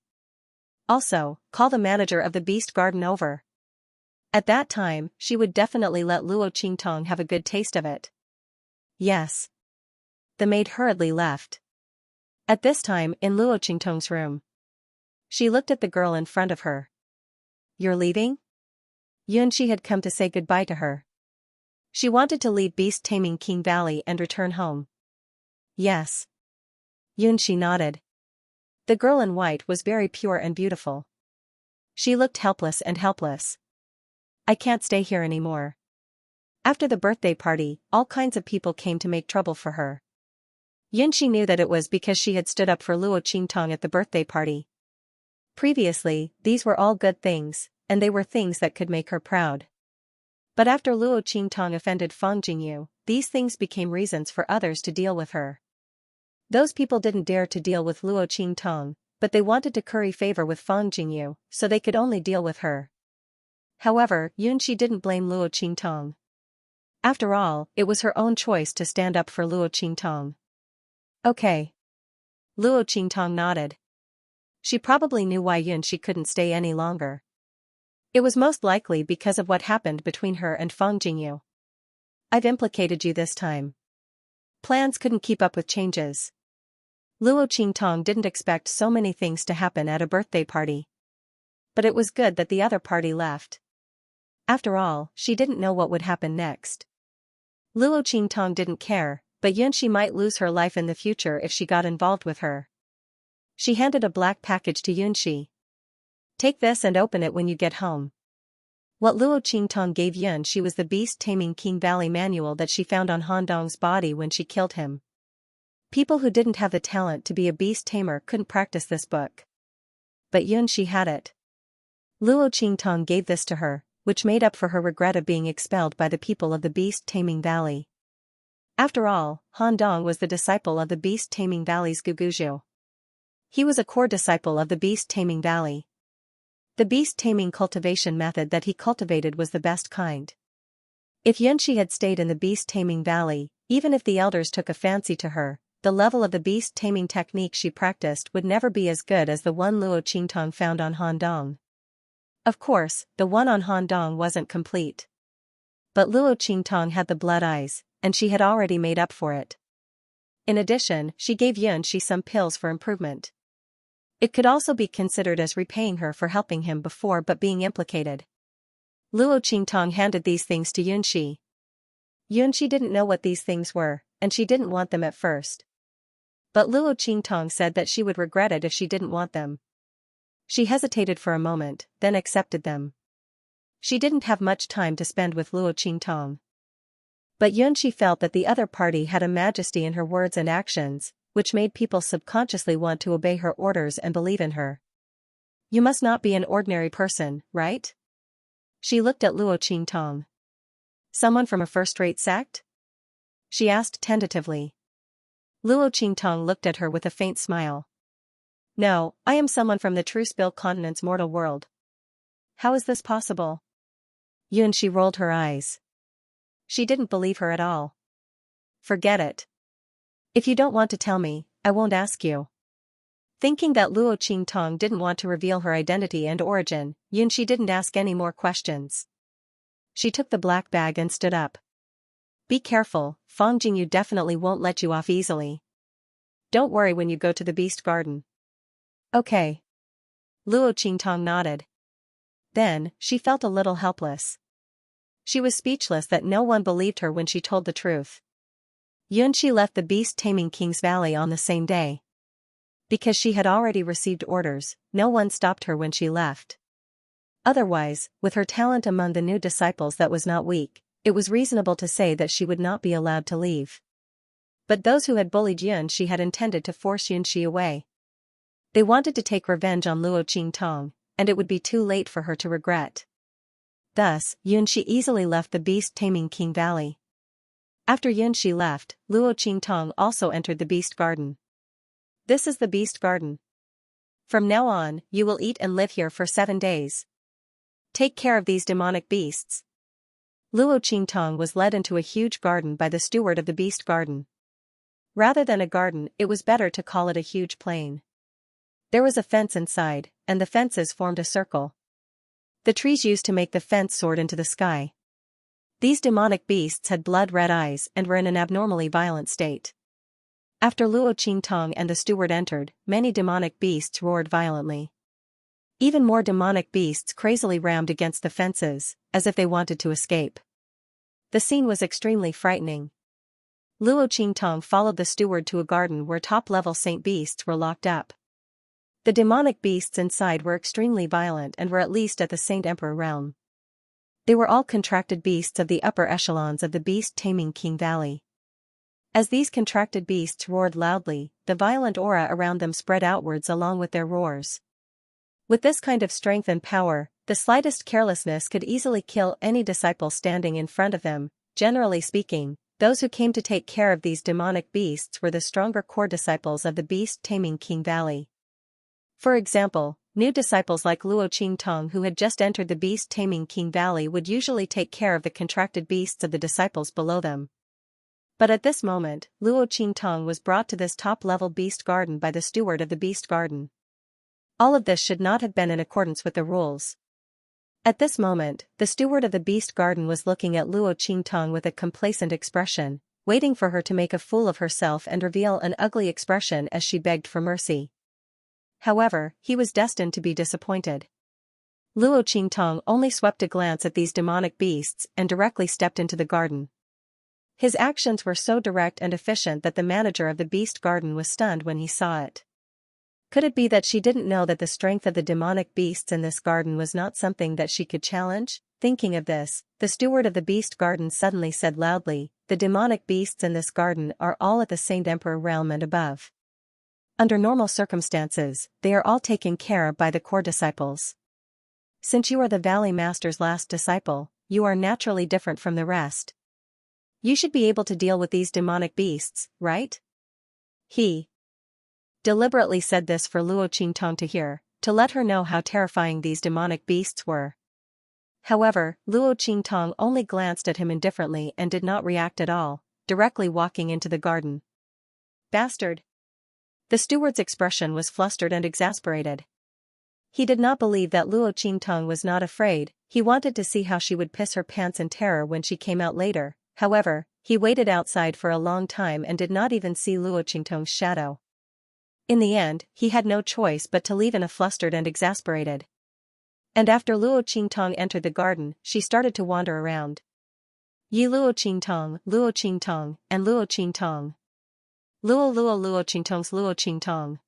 Also, call the manager of the beast garden over. At that time, she would definitely let Luo Qingtong have a good taste of it. Yes. The maid hurriedly left. At this time, in Luo Qingtong's room, she looked at the girl in front of her. You're leaving? Yunxi had come to say goodbye to her. She wanted to leave beast taming King Valley and return home. Yes. Yunxi nodded. The girl in white was very pure and beautiful. She looked helpless. I can't stay here anymore. After the birthday party, all kinds of people came to make trouble for her. Yunxi knew that it was because she had stood up for Luo Qingtong at the birthday party. Previously, these were all good things, and they were things that could make her proud. But after Luo Qingtong offended Fang Jingyu, these things became reasons for others to deal with her. Those people didn't dare to deal with Luo Qingtong, but they wanted to curry favor with Fang Jingyu, so they could only deal with her. However, Yunxi didn't blame Luo Qingtong. After all, it was her own choice to stand up for Luo Qingtong. Okay. Luo Qingtong nodded. She probably knew why Yunxi couldn't stay any longer. It was most likely because of what happened between her and Fang Jingyu. I've implicated you this time. Plans couldn't keep up with changes. Luo Qingtong didn't expect so many things to happen at a birthday party. But it was good that the other party left. After all, she didn't know what would happen next. Luo Qingtong didn't care, but Yunxi might lose her life in the future if she got involved with her. She handed a black package to Yunxi. Take this and open it when you get home. What Luo Qingtong gave Yunxi was the Beast Taming King Valley manual that she found on Han Dong's body when she killed him. People who didn't have the talent to be a beast tamer couldn't practice this book. But Yunxi had it. Luo Qingtong gave this to her, which made up for her regret of being expelled by the people of the Beast Taming Valley. After all, Han Dong was the disciple of the Beast Taming Valley's Guguju. He was a core disciple of the Beast Taming Valley. The beast taming cultivation method that he cultivated was the best kind. If Yunxi had stayed in the Beast Taming Valley, even if the elders took a fancy to her, the level of the beast taming technique she practiced would never be as good as the one Luo Qingtong found on Han Dong. Of course, the one on Han Dong wasn't complete. But Luo Qingtong had the blood eyes, and she had already made up for it. In addition, she gave Yunxi some pills for improvement. It could also be considered as repaying her for helping him before but being implicated. Luo Qingtong handed these things to Yunxi. Yunxi didn't know what these things were, and she didn't want them at first. But Luo Qingtong said that she would regret it if she didn't want them. She hesitated for a moment, then accepted them. She didn't have much time to spend with Luo Qingtong. But Xianxia felt that the other party had a majesty in her words and actions, which made people subconsciously want to obey her orders and believe in her. You must not be an ordinary person, right? She looked at Luo Qingtong. Someone from a first-rate sect? She asked tentatively. Luo Qingtong looked at her with a faint smile. No, I am someone from the Truespill continent's mortal world. How is this possible? Xianxia rolled her eyes. She didn't believe her at all. Forget it. If you don't want to tell me, I won't ask you. Thinking that Luo Qingtong didn't want to reveal her identity and origin, Xianxia didn't ask any more questions. She took the black bag and stood up. Be careful, Fang Jingyu definitely won't let you off easily. Don't worry when you go to the beast garden. Okay. Luo Qingtong nodded. Then, she felt a little helpless. She was speechless that no one believed her when she told the truth. Xianxia left the beast-taming King's Valley on the same day. Because she had already received orders, no one stopped her when she left. Otherwise, with her talent among the new disciples that was not weak, it was reasonable to say that she would not be allowed to leave. But those who had bullied Xianxia had intended to force Xianxia away. They wanted to take revenge on Luo Qingtong, and it would be too late for her to regret. Thus, Xianxia easily left the beast-taming King Valley. After Xianxia left, Luo Qingtong also entered the beast garden. This is the beast garden. From now on, you will eat and live here for 7 days. Take care of these demonic beasts. Luo Qingtong was led into a huge garden by the steward of the beast garden. Rather than a garden, it was better to call it a huge plain. There was a fence inside, and the fences formed a circle. The trees used to make the fence soared into the sky. These demonic beasts had blood-red eyes and were in an abnormally violent state. After Luo Qingtong and the steward entered, many demonic beasts roared violently. Even more demonic beasts crazily rammed against the fences, as if they wanted to escape. The scene was extremely frightening. Luo Qingtong followed the steward to a garden where top-level saint beasts were locked up. The demonic beasts inside were extremely violent and were at least at the Saint Emperor realm. They were all contracted beasts of the upper echelons of the beast-taming King Valley. As these contracted beasts roared loudly, the violent aura around them spread outwards along with their roars. With this kind of strength and power, the slightest carelessness could easily kill any disciple standing in front of them. Generally speaking, those who came to take care of these demonic beasts were the stronger core disciples of the beast-taming King Valley. For example, new disciples like Luo Qingtong who had just entered the beast-taming King Valley would usually take care of the contracted beasts of the disciples below them. But at this moment, Luo Qingtong was brought to this top-level beast garden by the steward of the beast garden. All of this should not have been in accordance with the rules. At this moment, the steward of the beast garden was looking at Luo Qingtong with a complacent expression, waiting for her to make a fool of herself and reveal an ugly expression as she begged for mercy. However, he was destined to be disappointed. Luo Qingtong only swept a glance at these demonic beasts and directly stepped into the garden. His actions were so direct and efficient that the manager of the beast garden was stunned when he saw it. Could it be that she didn't know that the strength of the demonic beasts in this garden was not something that she could challenge? Thinking of this, the steward of the beast garden suddenly said loudly, "The demonic beasts in this garden are all at the Saint Emperor realm and above. Under normal circumstances, they are all taken care of by the core disciples. Since you are the Valley Master's last disciple, you are naturally different from the rest. You should be able to deal with these demonic beasts, right?" He deliberately said this for Luo Qingtong to hear, to let her know how terrifying these demonic beasts were. However, Luo Qingtong only glanced at him indifferently and did not react at all, directly walking into the garden. Bastard! The steward's expression was flustered and exasperated. He did not believe that Luo Qingtong was not afraid. He wanted to see how she would piss her pants in terror when she came out later. However, he waited outside for a long time and did not even see Luo Qingtong's shadow. In the end, he had no choice but to leave in a flustered and exasperated. And after Luo Qingtong entered the garden, she started to wander around. Yi Luo Qingtong, and Luo Qingtong. Luo Qingtong's Luo Qingtong.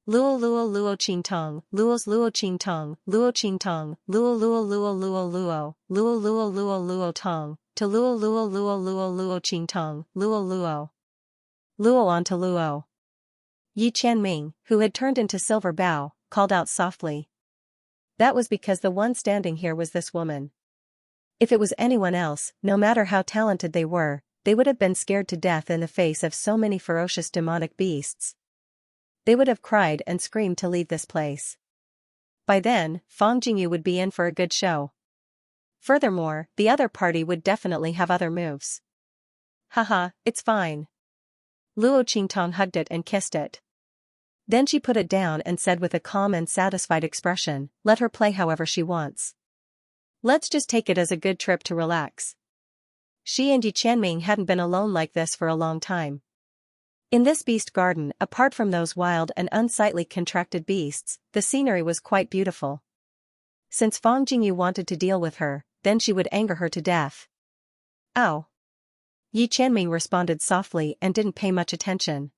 Luo luo luo qing tong, luos luo qing tong, luo qing tong, luo luo luo luo luo, luo luo luo luo tong, to luo luo luo luo luo qing tong, luo luo. Luo on to luo. Yi Qianming, who had turned into Silver Bao, called out softly. That was because the one standing here was this woman. If it was anyone else, no matter how talented they would have been scared to death in the face of so many ferocious demonic beasts. They would have cried and screamed to leave this place. By then, Fang Jingyu would be in for a good show. Furthermore, the other party would definitely have other moves. Haha, it's fine. Luo Qingtong hugged it and kissed it. Then she put it down and said with a calm and satisfied expression, let her play however she wants. Let's just take it as a good trip to relax. She and Yi Qianming hadn't been alone like this for a long time. In this beast garden, apart from those wild and unsightly contracted beasts, the scenery was quite beautiful. Since Fang Jingyu wanted to deal with her, then she would anger her to death. Ow! Yi Qianming responded softly and didn't pay much attention.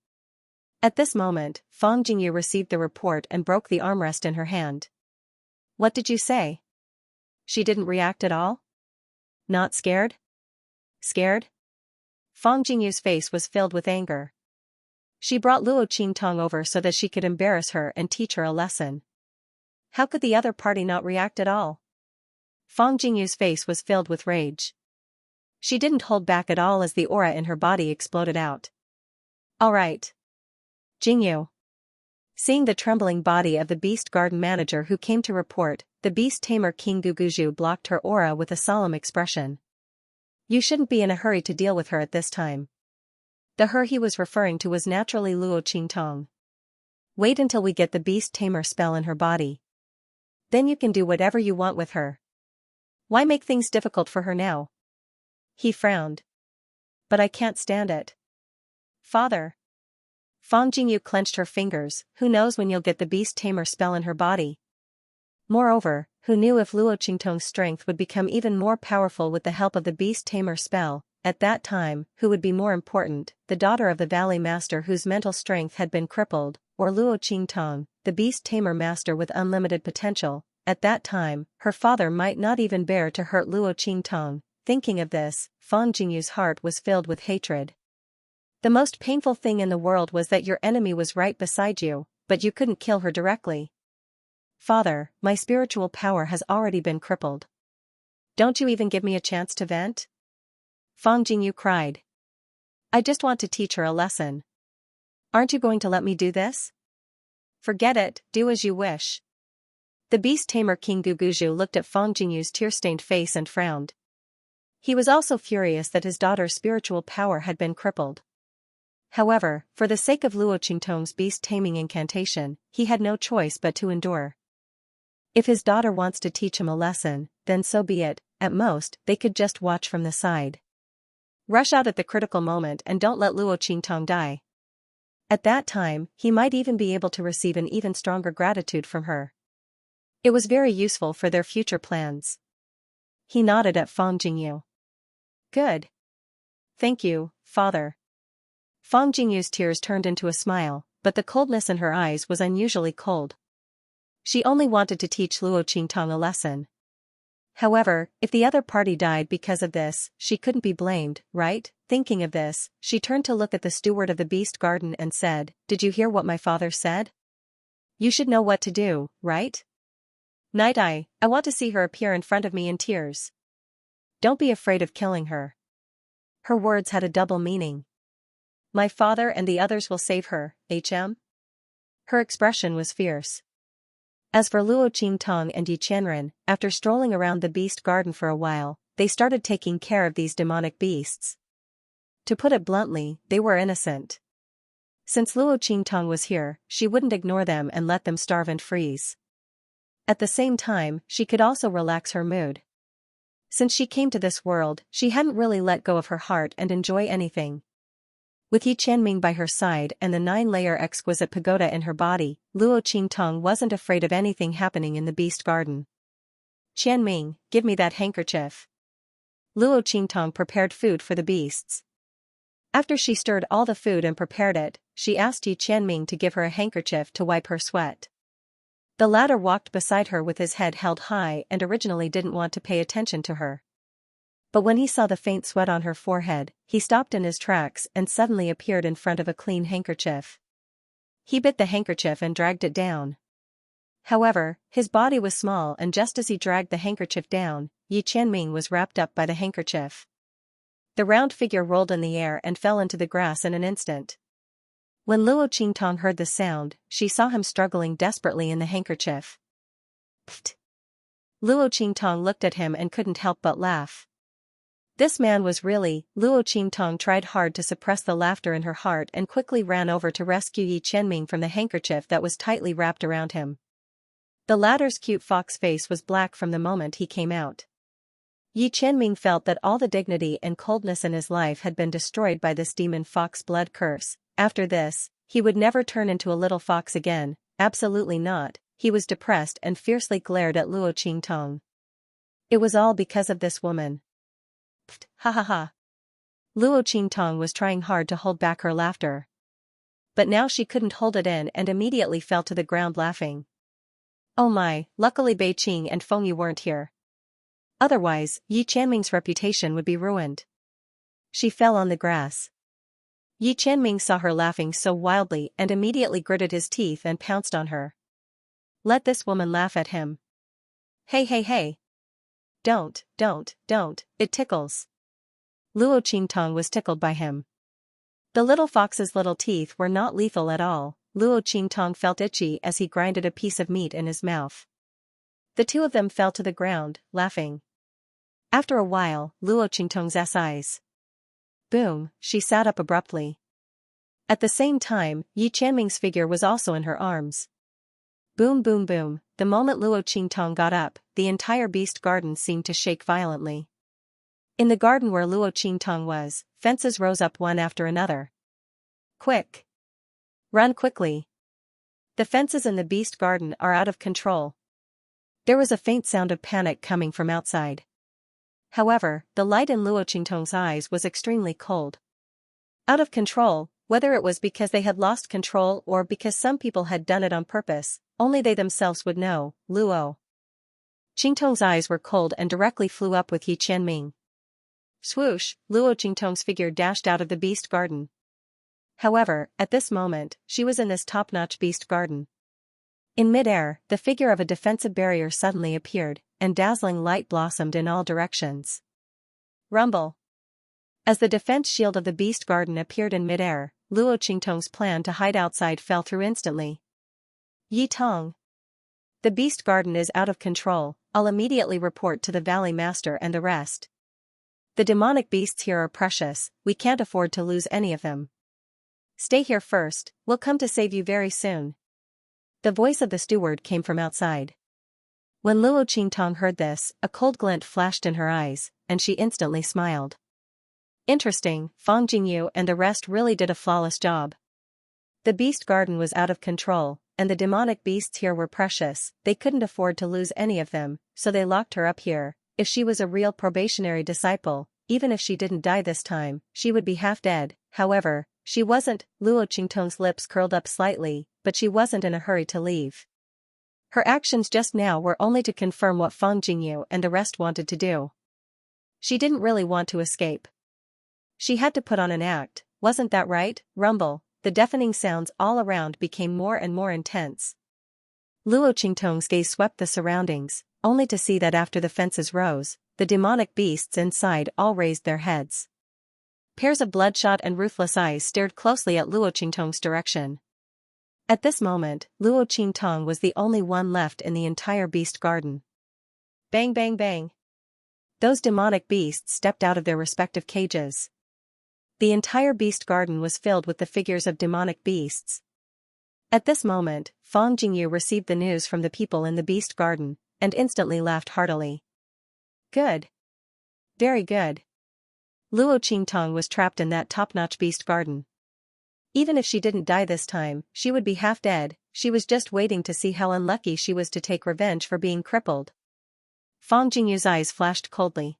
At this moment, Fang Jingyu received the report and broke the armrest in her hand. What did you say? She didn't react at all? Not scared? Scared? Fang Jingyu's face was filled with anger. She brought Luo Qingtong over so that she could embarrass her and teach her a lesson. How could the other party not react at all? Fang Jingyu's face was filled with rage. She didn't hold back at all as the aura in her body exploded out. All right. Jingyu. Seeing the trembling body of the beast garden manager who came to report, the beast tamer King Guguju blocked her aura with a solemn expression. You shouldn't be in a hurry to deal with her at this time. The her he was referring to was naturally Luo Qingtong. Wait until we get the beast tamer spell in her body. Then you can do whatever you want with her. Why make things difficult for her now? He frowned. But I can't stand it. Father. Fang Jingyu clenched her fingers, who knows when you'll get the beast tamer spell in her body. Moreover, who knew if Luo Qingtong's strength would become even more powerful with the help of the beast tamer spell, at that time, who would be more important, the daughter of the Valley Master whose mental strength had been crippled, or Luo Qingtong, the beast tamer master with unlimited potential. At that time, her father might not even bear to hurt Luo Qingtong. Thinking of this, Fang Jingyu's heart was filled with hatred. The most painful thing in the world was that your enemy was right beside you, but you couldn't kill her directly. Father, my spiritual power has already been crippled. Don't you even give me a chance to vent? Fang Jingyu cried. I just want to teach her a lesson. Aren't you going to let me do this? Forget it, do as you wish. The beast tamer King Guguju looked at Fang Jingyu's tear-stained face and frowned. He was also furious that his daughter's spiritual power had been crippled. However, for the sake of Luo Qingtong's beast-taming incantation, he had no choice but to endure. If his daughter wants to teach him a lesson, then so be it. At most, they could just watch from the side. Rush out at the critical moment and don't let Luo Qingtong die. At that time, he might even be able to receive an even stronger gratitude from her. It was very useful for their future plans. He nodded at Fang Jingyu. Good. Thank you, father. Fang Jingyu's tears turned into a smile, but the coldness in her eyes was unusually cold. She only wanted to teach Luo Qingtong a lesson. However, if the other party died because of this, she couldn't be blamed, right? Thinking of this, she turned to look at the steward of the beast garden and said, Did you hear what my father said? You should know what to do, right? Night-Eye, I want to see her appear in front of me in tears. Don't be afraid of killing her. Her words had a double meaning. My father and the others will save her, HM? Her expression was fierce. As for Luo Qingtong and Yi Qianren, after strolling around the beast garden for a while, they started taking care of these demonic beasts. To put it bluntly, they were innocent. Since Luo Qingtong was here, she wouldn't ignore them and let them starve and freeze. At the same time, she could also relax her mood. Since she came to this world, she hadn't really let go of her heart and enjoy anything. With Yi Qianming by her side and the 9-layer exquisite pagoda in her body, Luo Qingtong wasn't afraid of anything happening in the beast garden. Qianming, give me that handkerchief. Luo Qingtong prepared food for the beasts. After she stirred all the food and prepared it, she asked Yi Qianming to give her a handkerchief to wipe her sweat. The latter walked beside her with his head held high and originally didn't want to pay attention to her. But when he saw the faint sweat on her forehead, he stopped in his tracks and suddenly appeared in front of a clean handkerchief. He bit the handkerchief and dragged it down. However, his body was small, and just as he dragged the handkerchief down, Yi Qianming was wrapped up by the handkerchief. The round figure rolled in the air and fell into the grass in an instant. When Luo Qingtong heard the sound, she saw him struggling desperately in the handkerchief. Pfft! Luo Qingtong looked at him and couldn't help but laugh. This man was really— Luo Qingtong tried hard to suppress the laughter in her heart and quickly ran over to rescue Yi Qianming from the handkerchief that was tightly wrapped around him. The latter's cute fox face was black from the moment he came out. Yi Qianming felt that all the dignity and coldness in his life had been destroyed by this demon fox blood curse. After this, he would never turn into a little fox again, absolutely not. He was depressed and fiercely glared at Luo Qingtong. It was all because of this woman. Pfft, ha ha ha. Luo Qingtong was trying hard to hold back her laughter. But now she couldn't hold it in and immediately fell to the ground laughing. Oh my, luckily Bei Qing and Feng Yu weren't here. Otherwise, Yi Qianming's reputation would be ruined. She fell on the grass. Yi Qianming saw her laughing so wildly and immediately gritted his teeth and pounced on her. Let this woman laugh at him. Hey hey hey. Don't, it tickles. Luo Qingtong was tickled by him. The little fox's little teeth were not lethal at all. Luo Qingtong felt itchy as he grinded a piece of meat in his mouth. The two of them fell to the ground, laughing. After a while, Luo Qingtong's eyes. Boom, she sat up abruptly. At the same time, Yi Qianming's figure was also in her arms. Boom boom boom, the moment Luo Qingtong got up, the entire beast garden seemed to shake violently. In the garden where Luo Qingtong was, fences rose up one after another. Quick! Run quickly! The fences in the beast garden are out of control. There was a faint sound of panic coming from outside. However, the light in Luo Qingtong's eyes was extremely cold. Out of control, whether it was because they had lost control or because some people had done it on purpose, only they themselves would know. Luo Qingtong's eyes were cold and directly flew up with Yi Qianming. Swoosh, Luo Qingtong's figure dashed out of the beast garden. However, at this moment, she was in this top-notch beast garden. In mid-air, the figure of a defensive barrier suddenly appeared, and dazzling light blossomed in all directions. Rumble! As the defense shield of the beast garden appeared in mid-air, Luo Qingtong's plan to hide outside fell through instantly. Yi Tong! The beast garden is out of control. I'll immediately report to the Valley Master and the rest. The demonic beasts here are precious, we can't afford to lose any of them. Stay here first, we'll come to save you very soon. The voice of the steward came from outside. When Luo Qingtong heard this, a cold glint flashed in her eyes, and she instantly smiled. Interesting, Fang Jingyu and the rest really did a flawless job. The beast garden was out of control, and the demonic beasts here were precious, they couldn't afford to lose any of them, so they locked her up here. If she was a real probationary disciple, even if she didn't die this time, she would be half dead. However, she wasn't. Luo Qingtong's lips curled up slightly, but she wasn't in a hurry to leave. Her actions just now were only to confirm what Fang Jingyu and the rest wanted to do. She didn't really want to escape. She had to put on an act, wasn't that right? Rumble, the deafening sounds all around became more and more intense. Luo Qingtong's gaze swept the surroundings, only to see that after the fences rose, the demonic beasts inside all raised their heads. Pairs of bloodshot and ruthless eyes stared closely at Luo Qingtong's direction. At this moment, Luo Qingtong was the only one left in the entire beast garden. Bang bang bang. Those demonic beasts stepped out of their respective cages. The entire beast garden was filled with the figures of demonic beasts. At this moment, Fang Jingyu received the news from the people in the beast garden, and instantly laughed heartily. Good. Very good. Luo Qingtong was trapped in that top-notch beast garden. Even if she didn't die this time, she would be half dead. She was just waiting to see how unlucky she was to take revenge for being crippled. Fang Jingyu's eyes flashed coldly.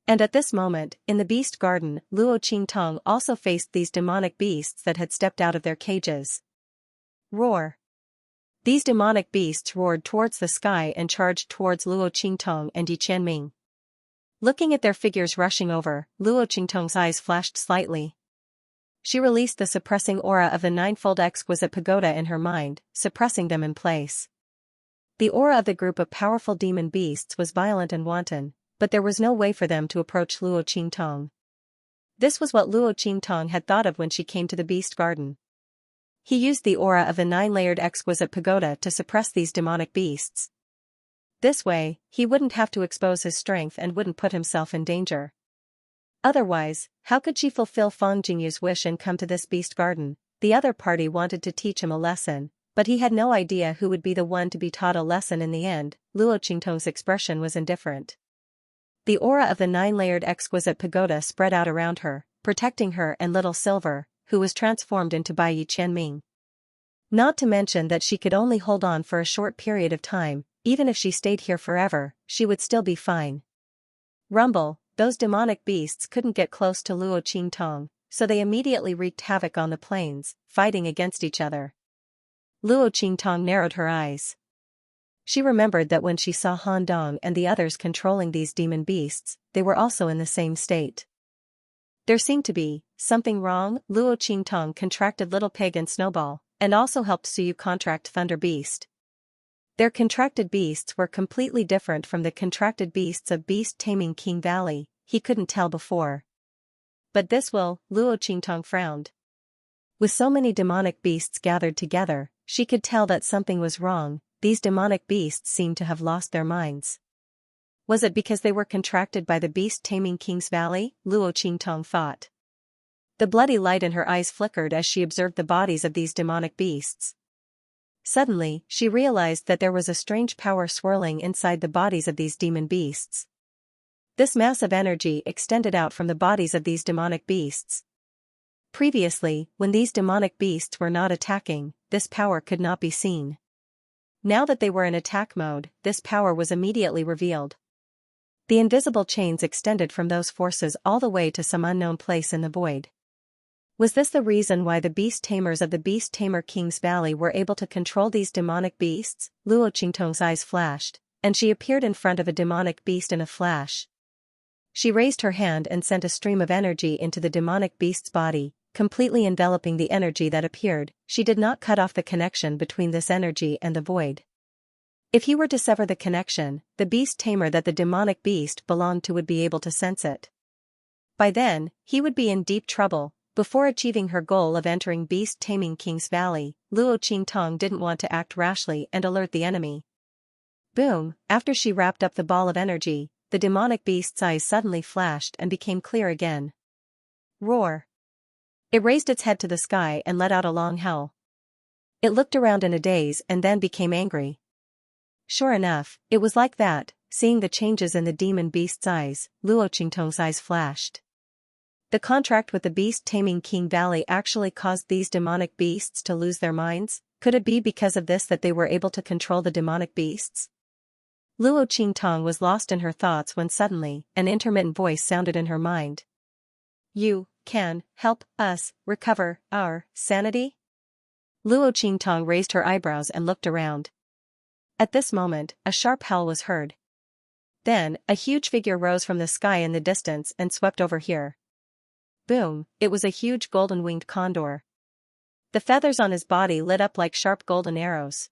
And at this moment, in the beast garden, Luo Qingtong also faced these demonic beasts that had stepped out of their cages. Roar! These demonic beasts roared towards the sky and charged towards Luo Qingtong and Yi Qianming. Looking at their figures rushing over, Luo Qingtong's eyes flashed slightly. She released the suppressing aura of the ninefold exquisite pagoda in her mind, suppressing them in place. The aura of the group of powerful demon beasts was violent and wanton, but there was no way for them to approach Luo Qingtong. This was what Luo Qingtong had thought of when she came to the beast garden. He used the aura of the nine-layered exquisite pagoda to suppress these demonic beasts. This way, he wouldn't have to expose his strength and wouldn't put himself in danger. Otherwise, how could she fulfill Fang Jingyu's wish and come to this beast garden? The other party wanted to teach him a lesson, but he had no idea who would be the one to be taught a lesson in the end. Luo Qingtong's expression was indifferent. The aura of the nine-layered exquisite pagoda spread out around her, protecting her and little Silver, who was transformed into Bai Yi Qianming. Not to mention that she could only hold on for a short period of time. Even if she stayed here forever, she would still be fine. Rumble, those demonic beasts couldn't get close to Luo Qingtong, so they immediately wreaked havoc on the plains, fighting against each other. Luo Qingtong narrowed her eyes. She remembered that when she saw Han Dong and the others controlling these demon beasts, they were also in the same state. There seemed to be something wrong. Luo Qingtong contracted Little Pig and Snowball, and also helped Suyu contract Thunder Beast. Their contracted beasts were completely different from the contracted beasts of Beast Taming King Valley. He couldn't tell before. But this will, Luo Qingtong frowned. With so many demonic beasts gathered together, she could tell that something was wrong. These demonic beasts seemed to have lost their minds. Was it because they were contracted by the Beast Taming King's Valley? Luo Qingtong thought. The bloody light in her eyes flickered as she observed the bodies of these demonic beasts. Suddenly, she realized that there was a strange power swirling inside the bodies of these demon beasts. This massive energy extended out from the bodies of these demonic beasts. Previously, when these demonic beasts were not attacking, this power could not be seen. Now that they were in attack mode, this power was immediately revealed. The invisible chains extended from those forces all the way to some unknown place in the void. Was this the reason why the beast tamers of the Beast Tamer King's Valley were able to control these demonic beasts? Luo Qingtong's eyes flashed, and she appeared in front of a demonic beast in a flash. She raised her hand and sent a stream of energy into the demonic beast's body, completely enveloping the energy that appeared. She did not cut off the connection between this energy and the void. If he were to sever the connection, the beast tamer that the demonic beast belonged to would be able to sense it. By then, he would be in deep trouble. Before achieving her goal of entering Beast Taming King's Valley, Luo Qingtong didn't want to act rashly and alert the enemy. Boom! After she wrapped up the ball of energy, the demonic beast's eyes suddenly flashed and became clear again. Roar! It raised its head to the sky and let out a long howl. It looked around in a daze and then became angry. Sure enough, it was like that. Seeing the changes in the demon beast's eyes, Luo Qingtong's eyes flashed. The contract with the Beast Taming King Valley actually caused these demonic beasts to lose their minds. Could it be because of this that they were able to control the demonic beasts? Luo Qingtong was lost in her thoughts when suddenly, an intermittent voice sounded in her mind. You can help us recover our sanity? Luo Qingtong raised her eyebrows and looked around. At this moment, a sharp howl was heard. Then, a huge figure rose from the sky in the distance and swept over here. Boom! It was a huge golden-winged condor. The feathers on his body lit up like sharp golden arrows.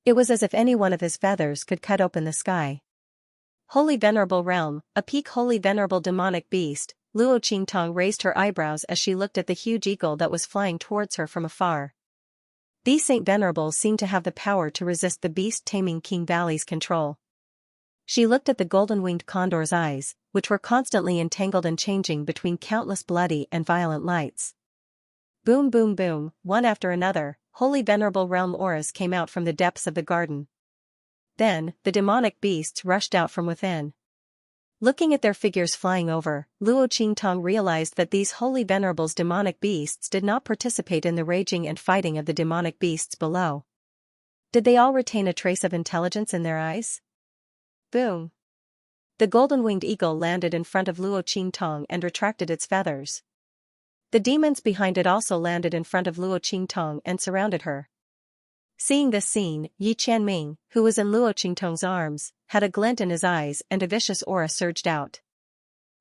It was as if any one of his feathers could cut open the sky. Holy Venerable Realm, a peak holy venerable demonic beast. Luo Qingtong raised her eyebrows as she looked at the huge eagle that was flying towards her from afar. These Saint Venerables seemed to have the power to resist the Beast Taming King Valley's control. She looked at the golden-winged condor's eyes, which were constantly entangled and changing between countless bloody and violent lights. Boom boom boom, one after another, holy venerable realm auras came out from the depths of the garden. Then, the demonic beasts rushed out from within. Looking at their figures flying over, Luo Qingtong realized that these holy venerables demonic beasts did not participate in the raging and fighting of the demonic beasts below. Did they all retain a trace of intelligence in their eyes? Boom! The golden-winged eagle landed in front of Luo Qingtong and retracted its feathers. The demons behind it also landed in front of Luo Qingtong and surrounded her. Seeing this scene, Yi Qianming, who was in Luo Qingtong's arms, had a glint in his eyes and a vicious aura surged out.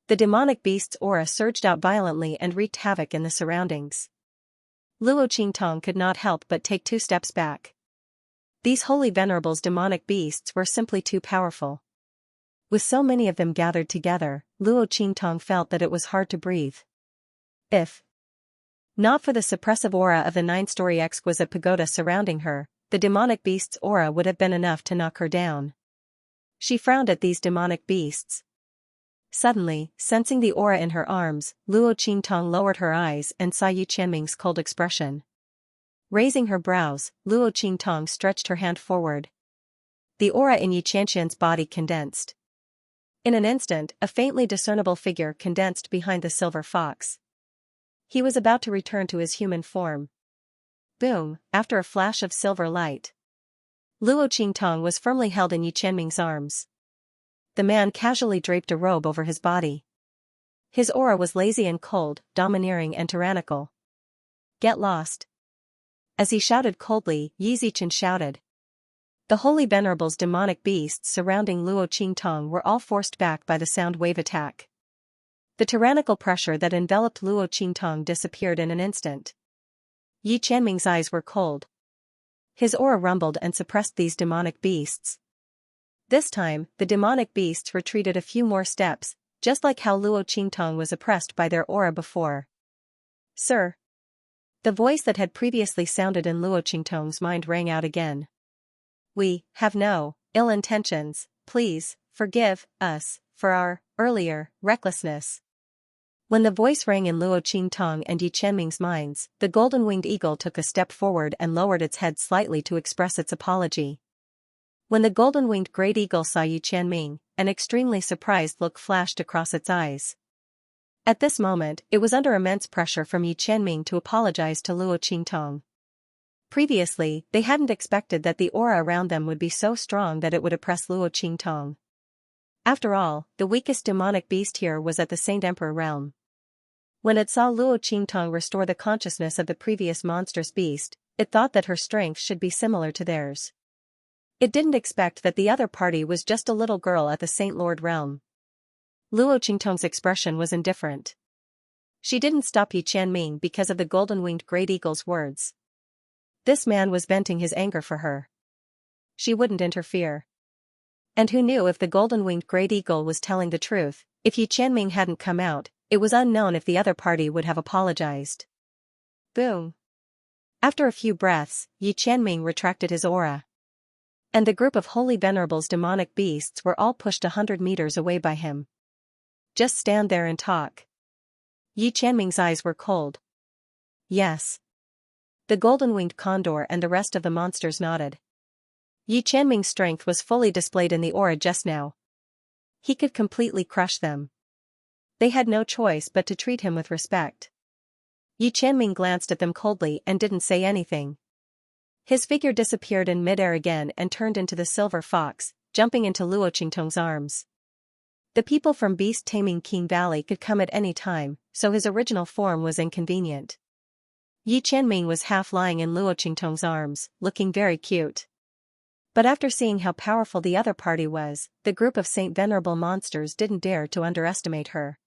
The demonic beast's aura surged out violently and wreaked havoc in the surroundings. Luo Qingtong could not help but take 2 steps back. These holy venerables' demonic beasts were simply too powerful. With so many of them gathered together, Luo Qingtong felt that it was hard to breathe. If not for the suppressive aura of the 9-story exquisite pagoda surrounding her, the demonic beast's aura would have been enough to knock her down. She frowned at these demonic beasts. Suddenly, sensing the aura in her arms, Luo Qingtong lowered her eyes and saw Yi Qianming's cold expression. Raising her brows, Luo Qingtong stretched her hand forward. The aura in Yi Qianxian's body condensed. In an instant, a faintly discernible figure condensed behind the silver fox. He was about to return to his human form. Boom, after a flash of silver light. Luo Qingtong was firmly held in Yi Qianming's arms. The man casually draped a robe over his body. His aura was lazy and cold, domineering and tyrannical. Get lost. As he shouted coldly, Yi Zichen shouted. The holy venerables' demonic beasts surrounding Luo Qingtong were all forced back by the sound wave attack. The tyrannical pressure that enveloped Luo Qingtong disappeared in an instant. Yi Qianming's eyes were cold. His aura rumbled and suppressed these demonic beasts. This time, the demonic beasts retreated a few more steps, just like how Luo Qingtong was oppressed by their aura before. Sir. The voice that had previously sounded in Luo Qingtong's mind rang out again. We have no ill intentions, please forgive us for our earlier recklessness. When the voice rang in Luo Qingtong and Yi Qianming's minds, the golden-winged eagle took a step forward and lowered its head slightly to express its apology. When the golden-winged great eagle saw Yi Qianming, an extremely surprised look flashed across its eyes. At this moment, it was under immense pressure from Yi Qianming to apologize to Luo Qingtong. Previously, they hadn't expected that the aura around them would be so strong that it would oppress Luo Qingtong. After all, the weakest demonic beast here was at the Saint Emperor realm. When it saw Luo Qingtong restore the consciousness of the previous monstrous beast, it thought that her strength should be similar to theirs. It didn't expect that the other party was just a little girl at the Saint Lord realm. Luo Qingtong's expression was indifferent. She didn't stop Yi Qianming because of the golden-winged great eagle's words. This man was venting his anger for her. She wouldn't interfere. And who knew if the golden-winged great eagle was telling the truth? If Yi Qianming hadn't come out, it was unknown if the other party would have apologized. Boom. After a few breaths, Yi Qianming retracted his aura. And the group of holy venerables' demonic beasts were all pushed 100 meters away by him. Just stand there and talk. Yi Qianming's eyes were cold. Yes. The golden-winged condor and the rest of the monsters nodded. Yi Qianming's strength was fully displayed in the aura just now. He could completely crush them. They had no choice but to treat him with respect. Yi Qianming glanced at them coldly and didn't say anything. His figure disappeared in midair again and turned into the silver fox, jumping into Luo Qingtong's arms. The people from beast-taming King Valley could come at any time, so his original form was inconvenient. Yi Qianming was half lying in Luo Qingtong's arms, looking very cute. But after seeing how powerful the other party was, the group of Saint Venerable monsters didn't dare to underestimate her.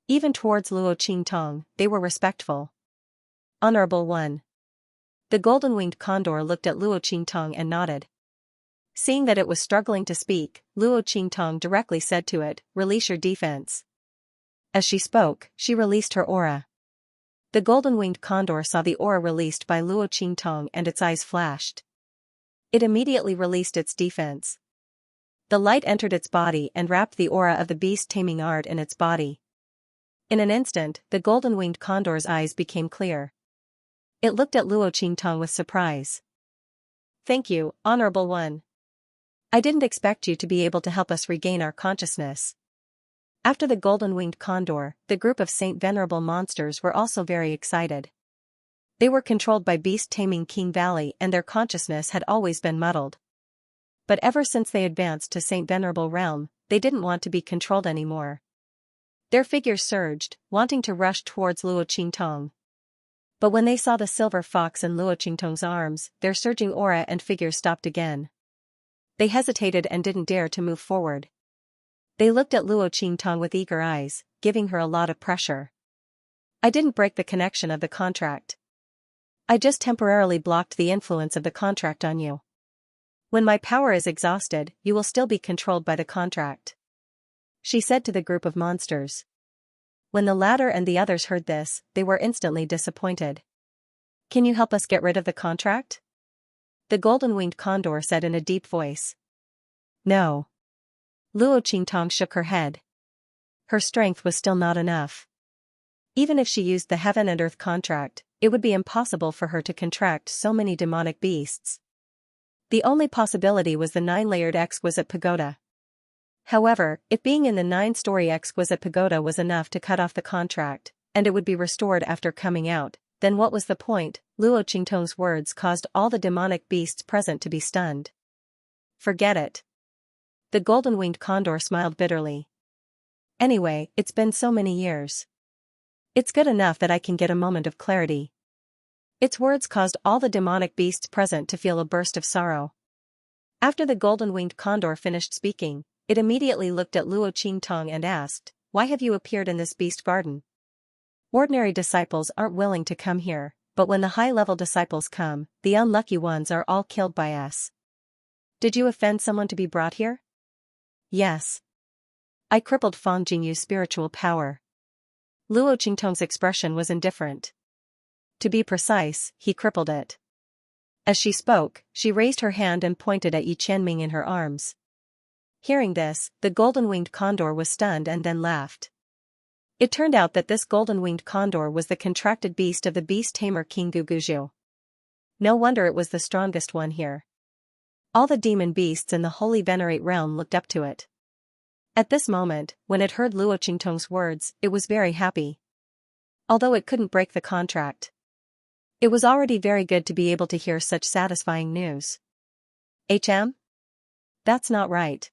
Even towards Luo Qingtong, they were respectful. Honorable One. The golden-winged condor looked at Luo Qingtong and nodded. Seeing that it was struggling to speak, Luo Qingtong directly said to it, "Release your defense." As she spoke, she released her aura. The golden-winged condor saw the aura released by Luo Qingtong and its eyes flashed. It immediately released its defense. The light entered its body and wrapped the aura of the beast-taming art in its body. In an instant, the golden-winged condor's eyes became clear. It looked at Luo Qingtong with surprise. "Thank you, Honorable One. I didn't expect you to be able to help us regain our consciousness." After the golden-winged condor, the group of Saint Venerable monsters were also very excited. They were controlled by beast-taming King Valley and their consciousness had always been muddled. But ever since they advanced to Saint Venerable Realm, they didn't want to be controlled anymore. Their figures surged, wanting to rush towards Luo Qingtong. But when they saw the silver fox in Luo Qingtong's arms, their surging aura and figures stopped again. They hesitated and didn't dare to move forward. They looked at Luo Qingtong with eager eyes, giving her a lot of pressure. I didn't break the connection of the contract. I just temporarily blocked the influence of the contract on you. When my power is exhausted, you will still be controlled by the contract, she said to the group of monsters. When the latter and the others heard this, they were instantly disappointed. Can you help us get rid of the contract? The golden-winged condor said in a deep voice. No. Luo Qingtong shook her head. Her strength was still not enough. Even if she used the heaven and earth contract, it would be impossible for her to contract so many demonic beasts. The only possibility was the 9-layered exquisite pagoda. However, if being in the 9-story exquisite pagoda was enough to cut off the contract, and it would be restored after coming out, then what was the point? Luo Qingtong's words caused all the demonic beasts present to be stunned. Forget it. The golden-winged condor smiled bitterly. Anyway, it's been so many years. It's good enough that I can get a moment of clarity. Its words caused all the demonic beasts present to feel a burst of sorrow. After the golden-winged condor finished speaking, it immediately looked at Luo Qingtong and asked, "Why have you appeared in this beast garden? Ordinary disciples aren't willing to come here, but when the high-level disciples come, the unlucky ones are all killed by us. Did you offend someone to be brought here?" "Yes. I crippled Fang Jingyu's spiritual power." Luo Qingtong's expression was indifferent. To be precise, he crippled it. As she spoke, she raised her hand and pointed at Yi Qianming in her arms. Hearing this, the golden-winged condor was stunned and then laughed. It turned out that this golden-winged condor was the contracted beast of the beast tamer King Guguzhu. No wonder it was the strongest one here. All the demon beasts in the Holy Venerate realm looked up to it. At this moment, when it heard Luo Qingtong's words, it was very happy. Although it couldn't break the contract, it was already very good to be able to hear such satisfying news. That's not right.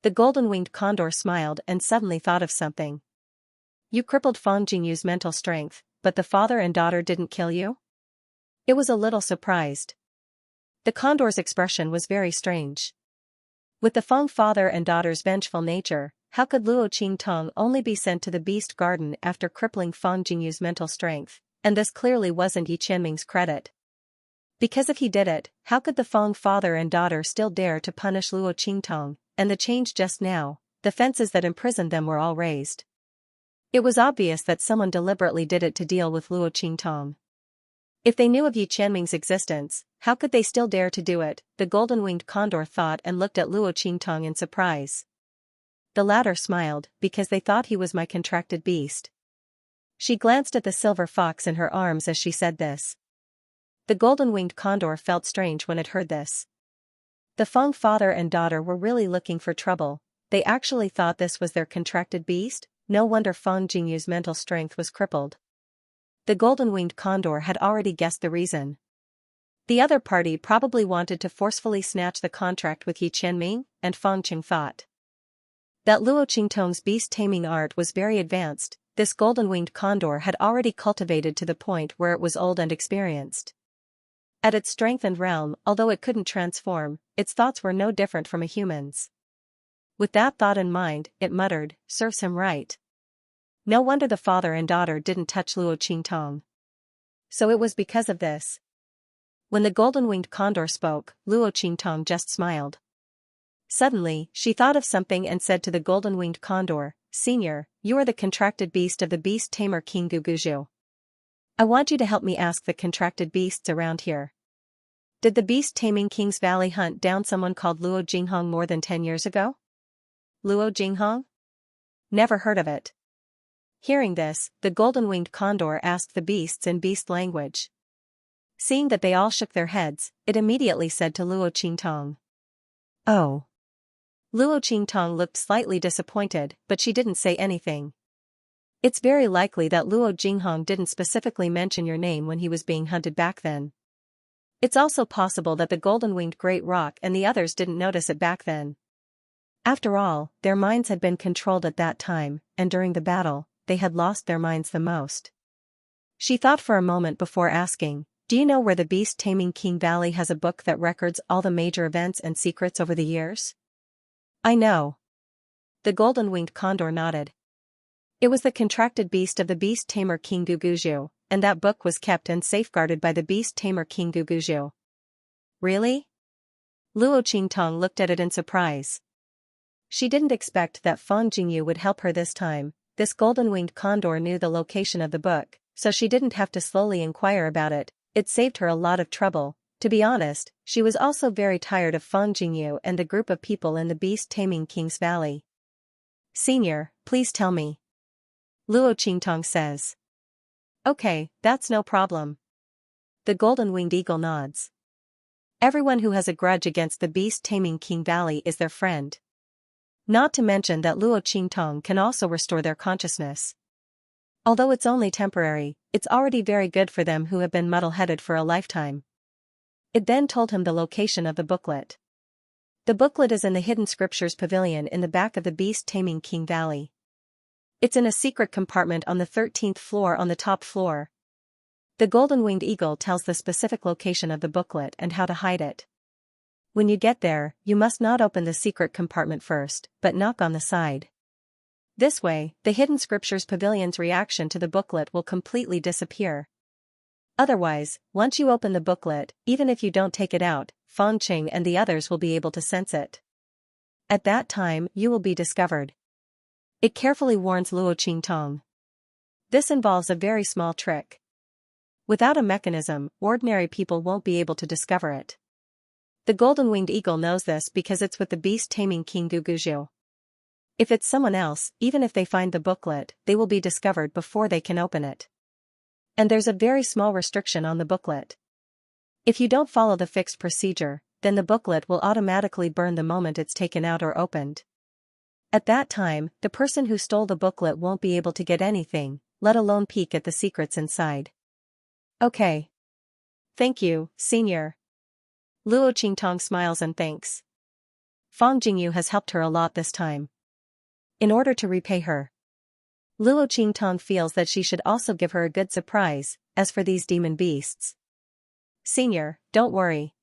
The golden-winged condor smiled and suddenly thought of something. You crippled Fang Jingyu's mental strength, but the father and daughter didn't kill you? It was a little surprised. The condor's expression was very strange. With the Fang father and daughter's vengeful nature, how could Luo Qingtong only be sent to the beast garden after crippling Fang Jingyu's mental strength? And this clearly wasn't Yi Qianming's credit. Because if he did it, how could the Fang father and daughter still dare to punish Luo Qingtong? And the change just now, the fences that imprisoned them were all raised. It was obvious that someone deliberately did it to deal with Luo Qingtong. If they knew of Yi Qianming's existence, how could they still dare to do it? The golden-winged condor thought and looked at Luo Qingtong in surprise. The latter smiled, because they thought he was my contracted beast. She glanced at the silver fox in her arms as she said this. The golden-winged condor felt strange when it heard this. The Fang father and daughter were really looking for trouble. They actually thought this was their contracted beast? No wonder Fang Jingyu's mental strength was crippled. The golden-winged condor had already guessed the reason. The other party probably wanted to forcefully snatch the contract with Yi Qianming, and Fang Qing thought that Luo Qingtong's beast-taming art was very advanced. This golden-winged condor had already cultivated to the point where it was old and experienced. At its strengthened realm, although it couldn't transform, its thoughts were no different from a human's. With that thought in mind, it muttered, "Serves him right." No wonder the father and daughter didn't touch Luo Qingtong. So it was because of this. When the golden-winged condor spoke, Luo Qingtong just smiled. Suddenly, she thought of something and said to the golden-winged condor, "Senior, you are the contracted beast of the beast tamer King Guguzhu. I want you to help me ask the contracted beasts around here. Did the beast-taming King's Valley hunt down someone called Luo Jinghong more than 10 years ago?" Luo Jinghong? Never heard of it. Hearing this, the golden-winged condor asked the beasts in beast language. Seeing that they all shook their heads, it immediately said to Luo Qingtong, "Oh." Luo Qingtong looked slightly disappointed, but she didn't say anything. It's very likely that Luo Jinghong didn't specifically mention your name when he was being hunted back then. It's also possible that the golden-winged great roc and the others didn't notice it back then. After all, their minds had been controlled at that time, and during the battle, they had lost their minds the most. She thought for a moment before asking, "Do you know where the beast-taming King Valley has a book that records all the major events and secrets over the years?" "I know." The golden-winged condor nodded. It was the contracted beast of the beast-tamer King Guguju, and that book was kept and safeguarded by the beast-tamer King Guguju. "Really?" Luo Qingtong looked at it in surprise. She didn't expect that Fang Jingyu would help her this time. This golden-winged condor knew the location of the book, so she didn't have to slowly inquire about it. It saved her a lot of trouble. To be honest, she was also very tired of Fang Jingyu and the group of people in the beast-taming King's Valley. "Senior, please tell me," Luo Qingtong says. "Okay, that's no problem." The golden-winged eagle nods. Everyone who has a grudge against the beast-taming King Valley is their friend. Not to mention that Luo Qingtong can also restore their consciousness. Although it's only temporary, it's already very good for them who have been muddle-headed for a lifetime. It then told him the location of the booklet. The booklet is in the Hidden Scriptures Pavilion in the back of the beast-taming King Valley. It's in a secret compartment on the 13th floor on the top floor. The golden-winged eagle tells the specific location of the booklet and how to hide it. When you get there, you must not open the secret compartment first, but knock on the side. This way, the Hidden Scriptures Pavilion's reaction to the booklet will completely disappear. Otherwise, once you open the booklet, even if you don't take it out, Fang Qing and the others will be able to sense it. At that time, you will be discovered. It carefully warns Luo Qingtong. This involves a very small trick. Without a mechanism, ordinary people won't be able to discover it. The golden-winged eagle knows this because it's with the beast-taming King Guguju. If it's someone else, even if they find the booklet, they will be discovered before they can open it. And there's a very small restriction on the booklet. If you don't follow the fixed procedure, then the booklet will automatically burn the moment it's taken out or opened. At that time, the person who stole the booklet won't be able to get anything, let alone peek at the secrets inside. "Okay. Thank you, Senior." Luo Qingtong smiles and thanks. Fang Jingyu has helped her a lot this time. In order to repay her, Luo Qingtong feels that she should also give her a good surprise. As for these demon beasts, "Senior, don't worry.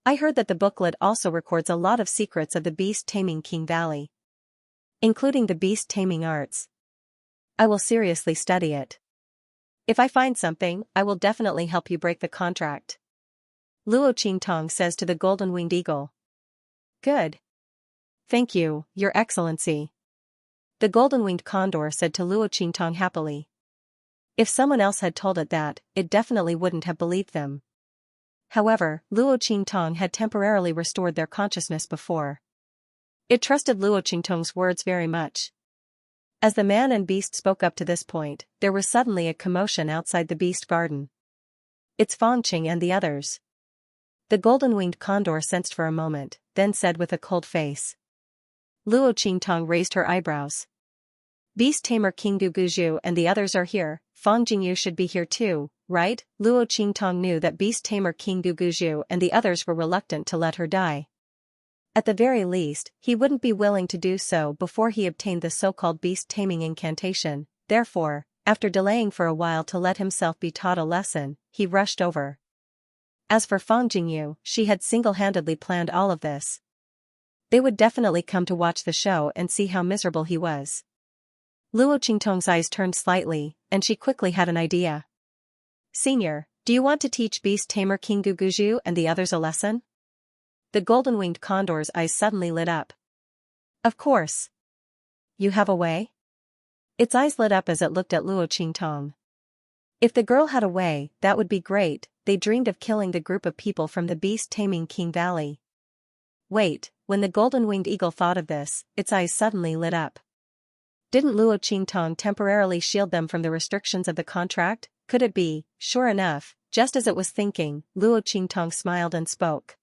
I heard that the booklet also records a lot of secrets of the beast-taming King Valley, including the beast-taming arts. I will seriously study it. If I find something, I will definitely help you break the contract," Luo Qingtong says to the golden-winged eagle. "Good. Thank you, Your Excellency," the golden-winged condor said to Luo Qingtong happily. If someone else had told it that, it definitely wouldn't have believed them. However, Luo Qingtong had temporarily restored their consciousness before. It trusted Luo Qingtong's words very much. As the man and beast spoke up to this point, there was suddenly a commotion outside the beast garden. "It's Fang Qing and the others," the golden-winged condor sensed for a moment, then said with a cold face. Luo Qingtong raised her eyebrows. "Beast-tamer King Guguju and the others are here. Fang Jingyu should be here too, right?" Luo Qingtong knew that beast-tamer King Guguju and the others were reluctant to let her die. At the very least, he wouldn't be willing to do so before he obtained the so-called beast-taming incantation. Therefore, after delaying for a while to let himself be taught a lesson, he rushed over. As for Fang Jingyu, she had single-handedly planned all of this. They would definitely come to watch the show and see how miserable he was. Luo Qingtong's eyes turned slightly, and she quickly had an idea. "Senior, do you want to teach beast-tamer King Guguju and the others a lesson?" The golden-winged condor's eyes suddenly lit up. "Of course. You have a way?" Its eyes lit up as it looked at Luo Qingtong. If the girl had a way, that would be great. They dreamed of killing the group of people from the beast-taming King Valley. Wait, when the golden-winged eagle thought of this, its eyes suddenly lit up. Didn't Luo Qingtong temporarily shield them from the restrictions of the contract? Could it be? Sure enough, just as it was thinking, Luo Qingtong smiled and spoke.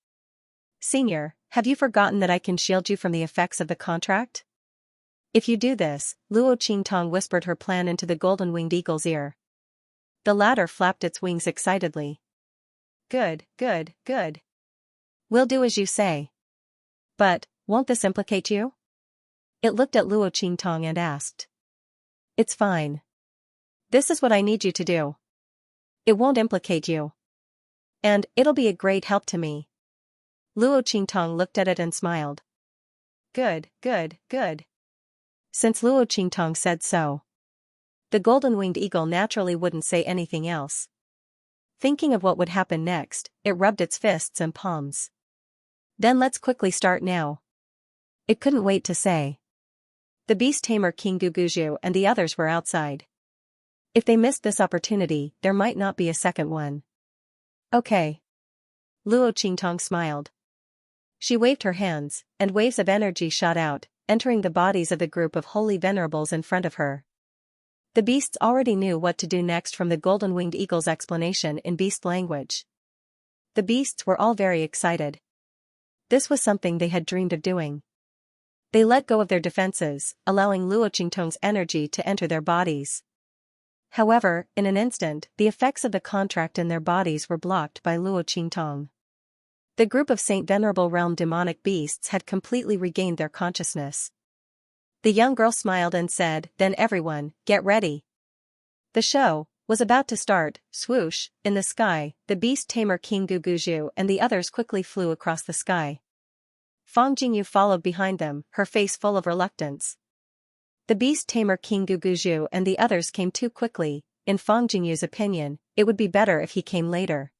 "Senior, have you forgotten that I can shield you from the effects of the contract?" "If you do this," Luo Qingtong whispered her plan into the golden-winged eagle's ear. The latter flapped its wings excitedly. good, good, good. We'll do as you say. But, won't this implicate you? It looked at Luo Qingtong and asked. It's fine. This is what I need you to do. It won't implicate you. And, it'll be a great help to me. Luo Qingtong looked at it and smiled. Good, good, good. Since Luo Qingtong said so. The golden-winged eagle naturally wouldn't say anything else. Thinking of what would happen next, it rubbed its fists and palms. Then let's quickly start now. It couldn't wait to say. The beast tamer King Guguju and the others were outside. If they missed this opportunity, there might not be a second one. Okay. Luo Qingtong smiled. She waved her hands, and waves of energy shot out, entering the bodies of the group of holy venerables in front of her. The beasts already knew what to do next from the golden-winged eagle's explanation in beast language. The beasts were all very excited. This was something they had dreamed of doing. They let go of their defenses, allowing Luo Qingtong's energy to enter their bodies. However, in an instant, the effects of the contract in their bodies were blocked by Luo Qingtong. The group of Saint Venerable Realm demonic beasts had completely regained their consciousness. The young girl smiled and said, "Then everyone, get ready." The show was about to start. Swoosh, in the sky, the beast tamer King Guguju and the others quickly flew across the sky. Fang Jingyu followed behind them, her face full of reluctance. The beast tamer King Guguju and the others came too quickly. In Fang Jingyu's opinion, it would be better if he came later.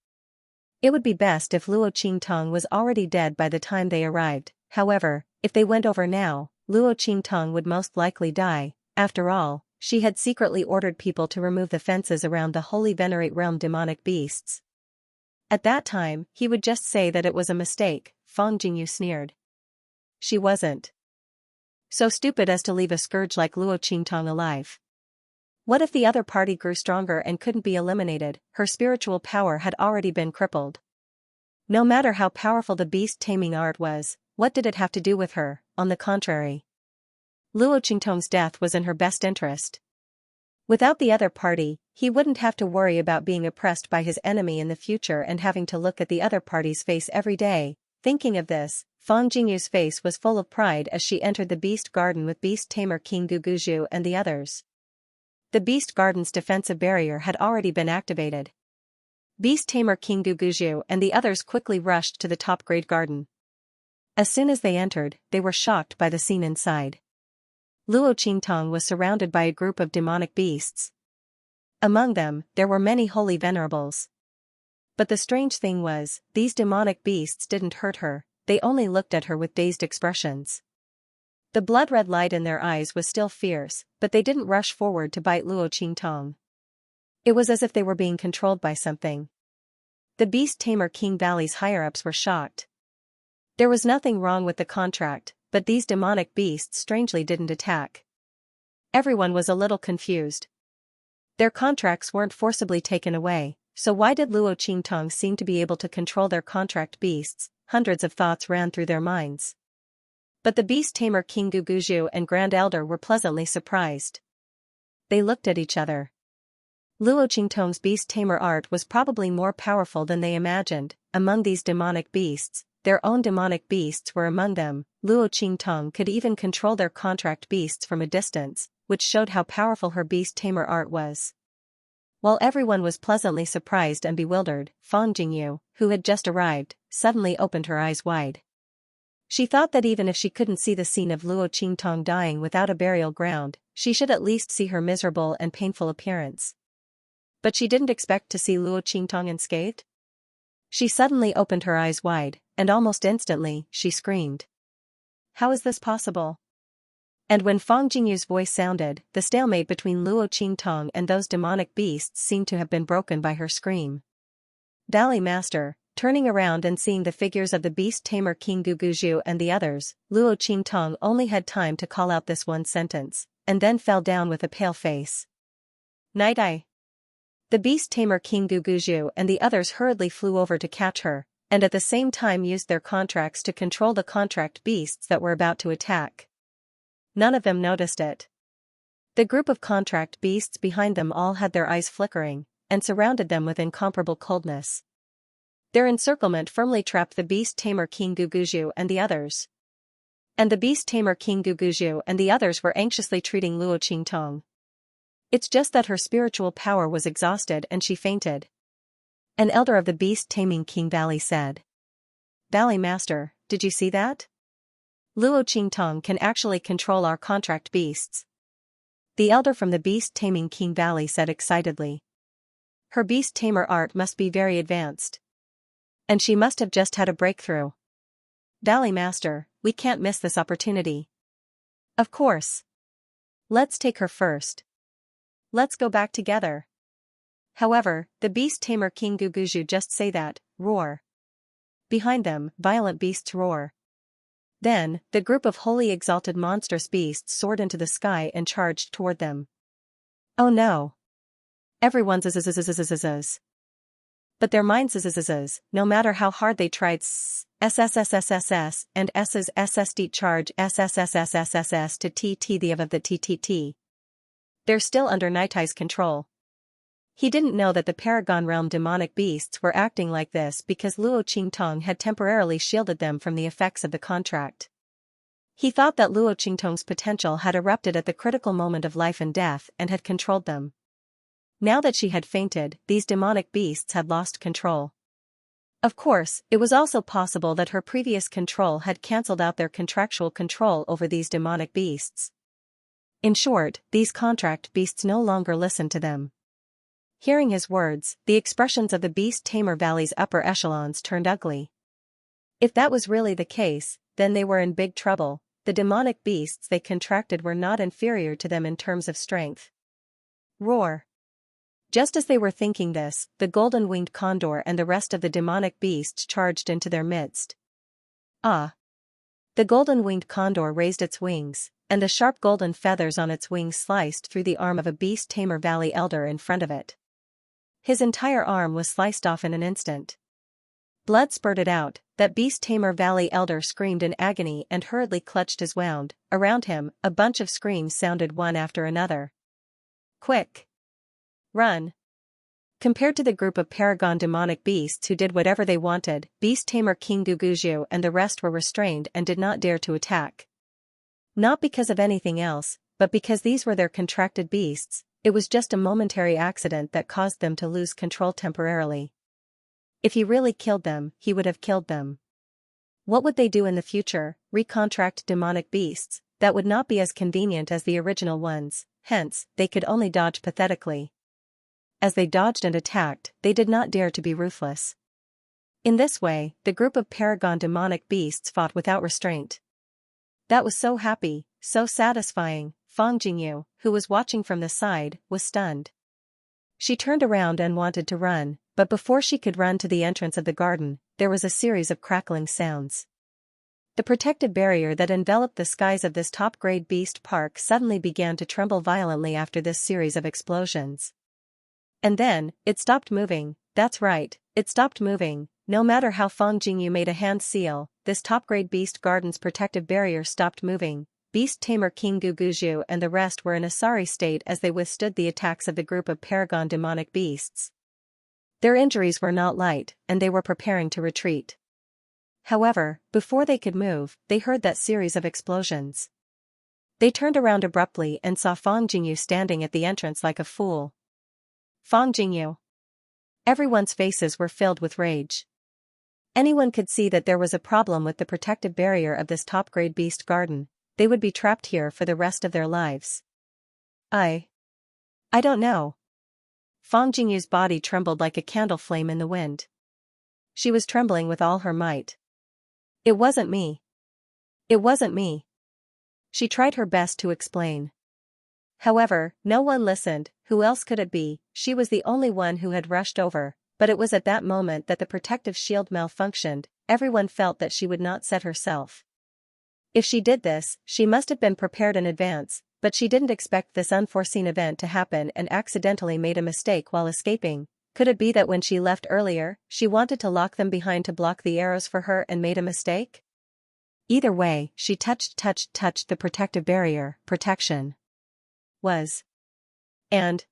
It would be best if Luo Qingtong was already dead by the time they arrived. However, if they went over now, Luo Qingtong would most likely die. After all, she had secretly ordered people to remove the fences around the Holy Venerate Realm demonic beasts. At that time, he would just say that it was a mistake. Fang Jingyu sneered. She wasn't so stupid as to leave a scourge like Luo Qingtong alive. What if the other party grew stronger and couldn't be eliminated? Her spiritual power had already been crippled. No matter how powerful the beast taming art was, what did it have to do with her? On the contrary, Luo Qingtong's death was in her best interest. Without the other party, he wouldn't have to worry about being oppressed by his enemy in the future and having to look at the other party's face every day. Thinking of this, Fang Jingyu's face was full of pride as she entered the beast garden with beast tamer King Guguju and the others. The beast garden's defensive barrier had already been activated. Beast tamer King Guguju and the others quickly rushed to the top-grade garden. As soon as they entered, they were shocked by the scene inside. Luo Qingtong was surrounded by a group of demonic beasts. Among them, there were many holy venerables. But the strange thing was, these demonic beasts didn't hurt her, they only looked at her with dazed expressions. The blood-red light in their eyes was still fierce, but they didn't rush forward to bite Luo Qingtong. It was as if they were being controlled by something. The beast tamer King Valley's higher-ups were shocked. There was nothing wrong with the contract, but these demonic beasts strangely didn't attack. Everyone was a little confused. Their contracts weren't forcibly taken away, so why did Luo Qingtong seem to be able to control their contract beasts? Hundreds of thoughts ran through their minds. But the beast tamer King Guguju and Grand Elder were pleasantly surprised. They looked at each other. Luo Qingtong's beast tamer art was probably more powerful than they imagined. Among these demonic beasts, their own demonic beasts were among them. Luo Qingtong could even control their contract beasts from a distance, which showed how powerful her beast tamer art was. While everyone was pleasantly surprised and bewildered, Fang Jingyu, who had just arrived, suddenly opened her eyes wide. She thought that even if she couldn't see the scene of Luo Qingtong dying without a burial ground, she should at least see her miserable and painful appearance. But she didn't expect to see Luo Qingtong unscathed. She suddenly opened her eyes wide, and almost instantly, she screamed. How is this possible? And when Fang Jingyu's voice sounded, the stalemate between Luo Qingtong and those demonic beasts seemed to have been broken by her scream. Dali Master, turning around and seeing the figures of the beast tamer King Guguju and the others, Luo Qingtong only had time to call out this one sentence, and then fell down with a pale face. Night Eye. The beast tamer King Guguju and the others hurriedly flew over to catch her, and at the same time used their contracts to control the contract beasts that were about to attack. None of them noticed it. The group of contract beasts behind them all had their eyes flickering, and surrounded them with incomparable coldness. Their encirclement firmly trapped the beast tamer King Guguju and the others. And the beast tamer King Guguju and the others were anxiously treating Luo Qingtong. It's just that her spiritual power was exhausted and she fainted. An elder of the beast taming King Valley said. Valley Master, did you see that? Luo Qingtong can actually control our contract beasts. The elder from the beast taming King Valley said excitedly. Her beast tamer art must be very advanced. And she must have just had a breakthrough. Valley Master, we can't miss this opportunity. Of course. Let's take her first. Let's go back together. However, the beast tamer King Guguju just say that, roar. Behind them, violent beasts roar. Then, the group of wholly exalted monstrous beasts soared into the sky and charged toward them. Oh no. Everyone's zzzzzzzzzzz. But their minds zzzzz, no matter how hard they tried SSSSSS and S's SSD charge SSSSSS to TT the of the TTT. They're still under Nightai's control. He didn't know that the Paragon Realm demonic beasts were acting like this because Luo Qingtong had temporarily shielded them from the effects of the contract. He thought that Luo Qingtong's potential had erupted at the critical moment of life and death and had controlled them. Now that she had fainted, these demonic beasts had lost control. Of course, it was also possible that her previous control had cancelled out their contractual control over these demonic beasts. In short, these contract beasts no longer listened to them. Hearing his words, the expressions of the Beast Tamer Valley's upper echelons turned ugly. If that was really the case, then they were in big trouble. The demonic beasts they contracted were not inferior to them in terms of strength. Roar. Just as they were thinking this, the golden-winged condor and the rest of the demonic beasts charged into their midst. Ah! The golden-winged condor raised its wings, and the sharp golden feathers on its wings sliced through the arm of a Beast Tamer Valley elder in front of it. His entire arm was sliced off in an instant. Blood spurted out. That Beast Tamer Valley elder screamed in agony and hurriedly clutched his wound. Around him, a bunch of screams sounded one after another. Quick! Run! Compared to the group of Paragon demonic beasts who did whatever they wanted, Beast Tamer King Guguju and the rest were restrained and did not dare to attack. Not because of anything else, but because these were their contracted beasts. It was just a momentary accident that caused them to lose control temporarily. If he really killed them, he would have killed them. What would they do in the future? Recontract demonic beasts? That would not be as convenient as the original ones, hence, they could only dodge pathetically. As they dodged and attacked, they did not dare to be ruthless. In this way, the group of Paragon demonic beasts fought without restraint. That was so happy, so satisfying. Fang Jingyu, who was watching from the side, was stunned. She turned around and wanted to run, but before she could run to the entrance of the garden, there was a series of crackling sounds. The protective barrier that enveloped the skies of this top-grade beast park suddenly began to tremble violently after this series of explosions. And then, it stopped moving. That's right, it stopped moving. No matter how Fang Jingyu made a hand seal, this top-grade beast garden's protective barrier stopped moving. Beast Tamer King Guguju and the rest were in a sorry state as they withstood the attacks of the group of Paragon demonic beasts. Their injuries were not light, and they were preparing to retreat. However, before they could move, they heard that series of explosions. They turned around abruptly and saw Fang Jingyu standing at the entrance like a fool. Fang Jingyu. Everyone's faces were filled with rage. Anyone could see that there was a problem with the protective barrier of this top-grade beast garden. They would be trapped here for the rest of their lives. I don't know. Fang Jingyu's body trembled like a candle flame in the wind. She was trembling with all her might. It wasn't me. It wasn't me. She tried her best to explain. However, no one listened. Who else could it be? She was the only one who had rushed over, but it was at that moment that the protective shield malfunctioned. Everyone felt that she would not set herself. If she did this, she must have been prepared in advance, but she didn't expect this unforeseen event to happen and accidentally made a mistake while escaping. Could it be that when she left earlier, she wanted to lock them behind to block the arrows for her and made a mistake? Either way, she touched the protective barrier. Protection was. And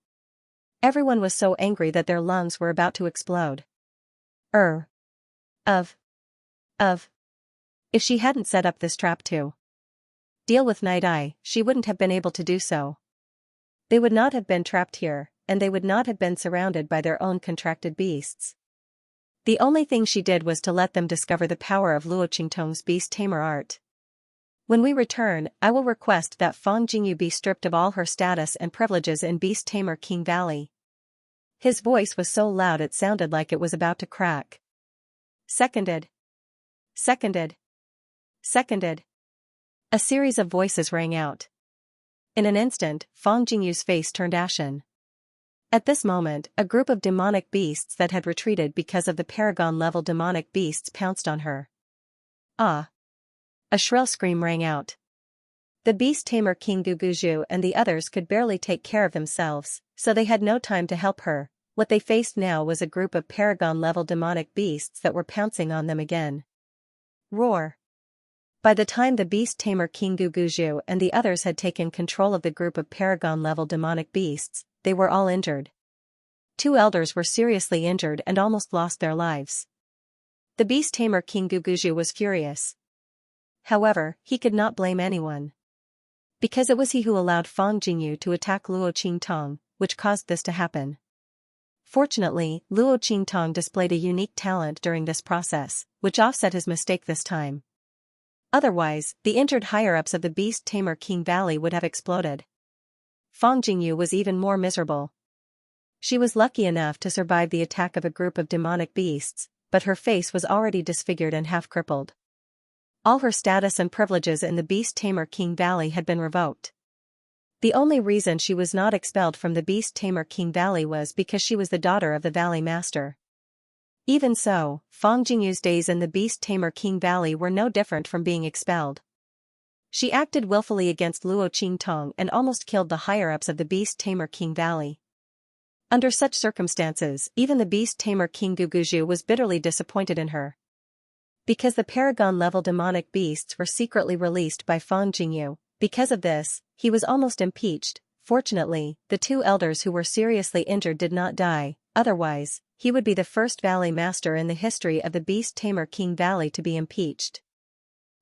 everyone was so angry that their lungs were about to explode. Of. Of. If she hadn't set up this trap to deal with Night Eye, she wouldn't have been able to do so. They would not have been trapped here, and they would not have been surrounded by their own contracted beasts. The only thing she did was to let them discover the power of Luo Qingtong's beast tamer art. When we return, I will request that Fang Jingyu be stripped of all her status and privileges in Beast Tamer King Valley. His voice was so loud it sounded like it was about to crack. Seconded. Seconded. Seconded. A series of voices rang out. In an instant, Fang Jingyu's face turned ashen. At this moment, a group of demonic beasts that had retreated because of the paragon-level demonic beasts pounced on her. Ah! A shrill scream rang out. The beast tamer King Guguju and the others could barely take care of themselves, so they had no time to help her. What they faced now was a group of paragon-level demonic beasts that were pouncing on them again. Roar! By the time the beast tamer King Guguju and the others had taken control of the group of paragon-level demonic beasts, they were all injured. 2 elders were seriously injured and almost lost their lives. The beast tamer King Guguju was furious. However, he could not blame anyone. Because it was he who allowed Fang Jingyu to attack Luo Qingtong, which caused this to happen. Fortunately, Luo Qingtong displayed a unique talent during this process, which offset his mistake this time. Otherwise, the injured higher-ups of the Beast Tamer King Valley would have exploded. Fang Jingyu was even more miserable. She was lucky enough to survive the attack of a group of demonic beasts, but her face was already disfigured and half-crippled. All her status and privileges in the Beast Tamer King Valley had been revoked. The only reason she was not expelled from the Beast Tamer King Valley was because she was the daughter of the Valley Master. Even so, Fang Jingyu's days in the Beast Tamer King Valley were no different from being expelled. She acted willfully against Luo Qingtong and almost killed the higher-ups of the Beast Tamer King Valley. Under such circumstances, even the Beast Tamer King Guguju was bitterly disappointed in her. Because the paragon-level demonic beasts were secretly released by Fang Jingyu, because of this, he was almost impeached. Fortunately, the 2 elders who were seriously injured did not die, otherwise, he would be the first Valley Master in the history of the Beast Tamer King Valley to be impeached.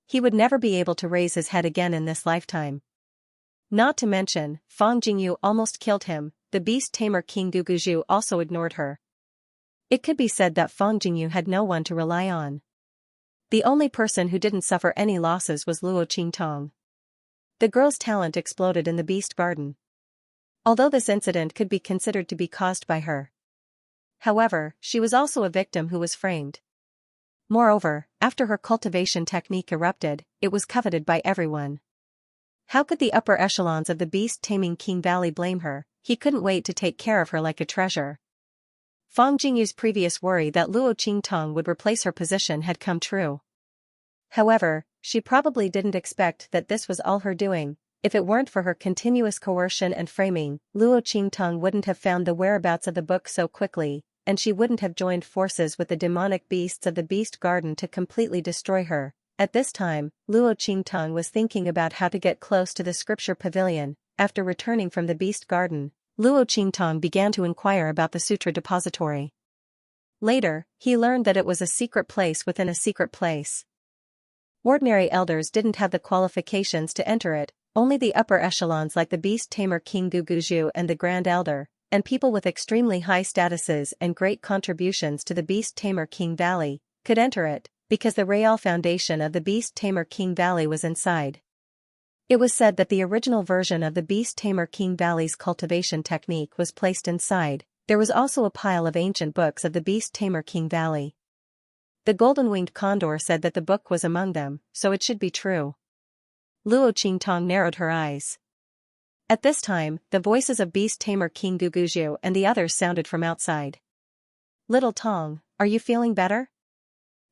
He would never be able to raise his head again in this lifetime. Not to mention, Fang Jingyu almost killed him. The Beast Tamer King Guguju also ignored her. It could be said that Fang Jingyu had no one to rely on. The only person who didn't suffer any losses was Luo Qingtong. The girl's talent exploded in the Beast Garden. Although this incident could be considered to be caused by her. However, she was also a victim who was framed. Moreover, after her cultivation technique erupted, it was coveted by everyone. How could the upper echelons of the Beast Taming King Valley blame her? He couldn't wait to take care of her like a treasure. Fang Jingyu's previous worry that Luo Qingtong would replace her position had come true. However, she probably didn't expect that this was all her doing. If it weren't for her continuous coercion and framing, Luo Qingtong wouldn't have found the whereabouts of the book so quickly, and she wouldn't have joined forces with the demonic beasts of the Beast Garden to completely destroy her. At this time, Luo Qingtong was thinking about how to get close to the scripture pavilion. After returning from the Beast Garden, Luo Qingtong began to inquire about the Sutra Depository. Later, he learned that it was a secret place within a secret place. Ordinary elders didn't have the qualifications to enter it, only the upper echelons like the Beast Tamer King Guguju and the Grand Elder, and people with extremely high statuses and great contributions to the Beast Tamer King Valley, could enter it, because the Real Foundation of the Beast Tamer King Valley was inside. It was said that the original version of the Beast Tamer King Valley's cultivation technique was placed inside. There was also a pile of ancient books of the Beast Tamer King Valley. The golden-winged condor said that the book was among them, so it should be true. Luo Qingtong narrowed her eyes. At this time, the voices of Beast Tamer King Guguju and the others sounded from outside. "Little Tong, are you feeling better?"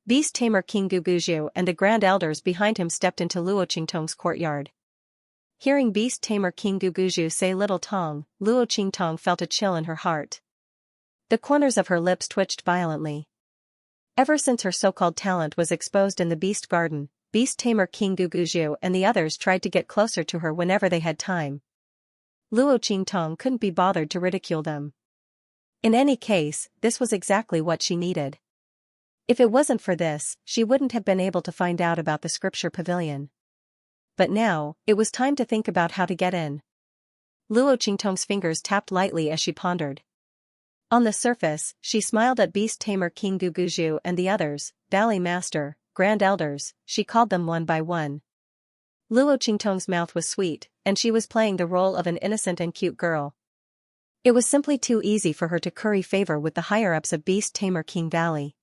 Beast Tamer King Guguju and the Grand Elders behind him stepped into Luo Qingtong's courtyard. Hearing Beast Tamer King Guguju say Little Tong, Luo Qingtong felt a chill in her heart. The corners of her lips twitched violently. Ever since her so-called talent was exposed in the Beast Garden, Beast Tamer King Guguju and the others tried to get closer to her whenever they had time. Luo Qingtong couldn't be bothered to ridicule them. In any case, this was exactly what she needed. If it wasn't for this, she wouldn't have been able to find out about the scripture pavilion. But now, it was time to think about how to get in. Luo Qingtong's fingers tapped lightly as she pondered. On the surface, she smiled at Beast Tamer King Guguju and the others, Valley Master, Grand Elders, she called them one by one. Luo Qingtong's mouth was sweet, and she was playing the role of an innocent and cute girl. It was simply too easy for her to curry favor with the higher-ups of Beast Tamer King Valley.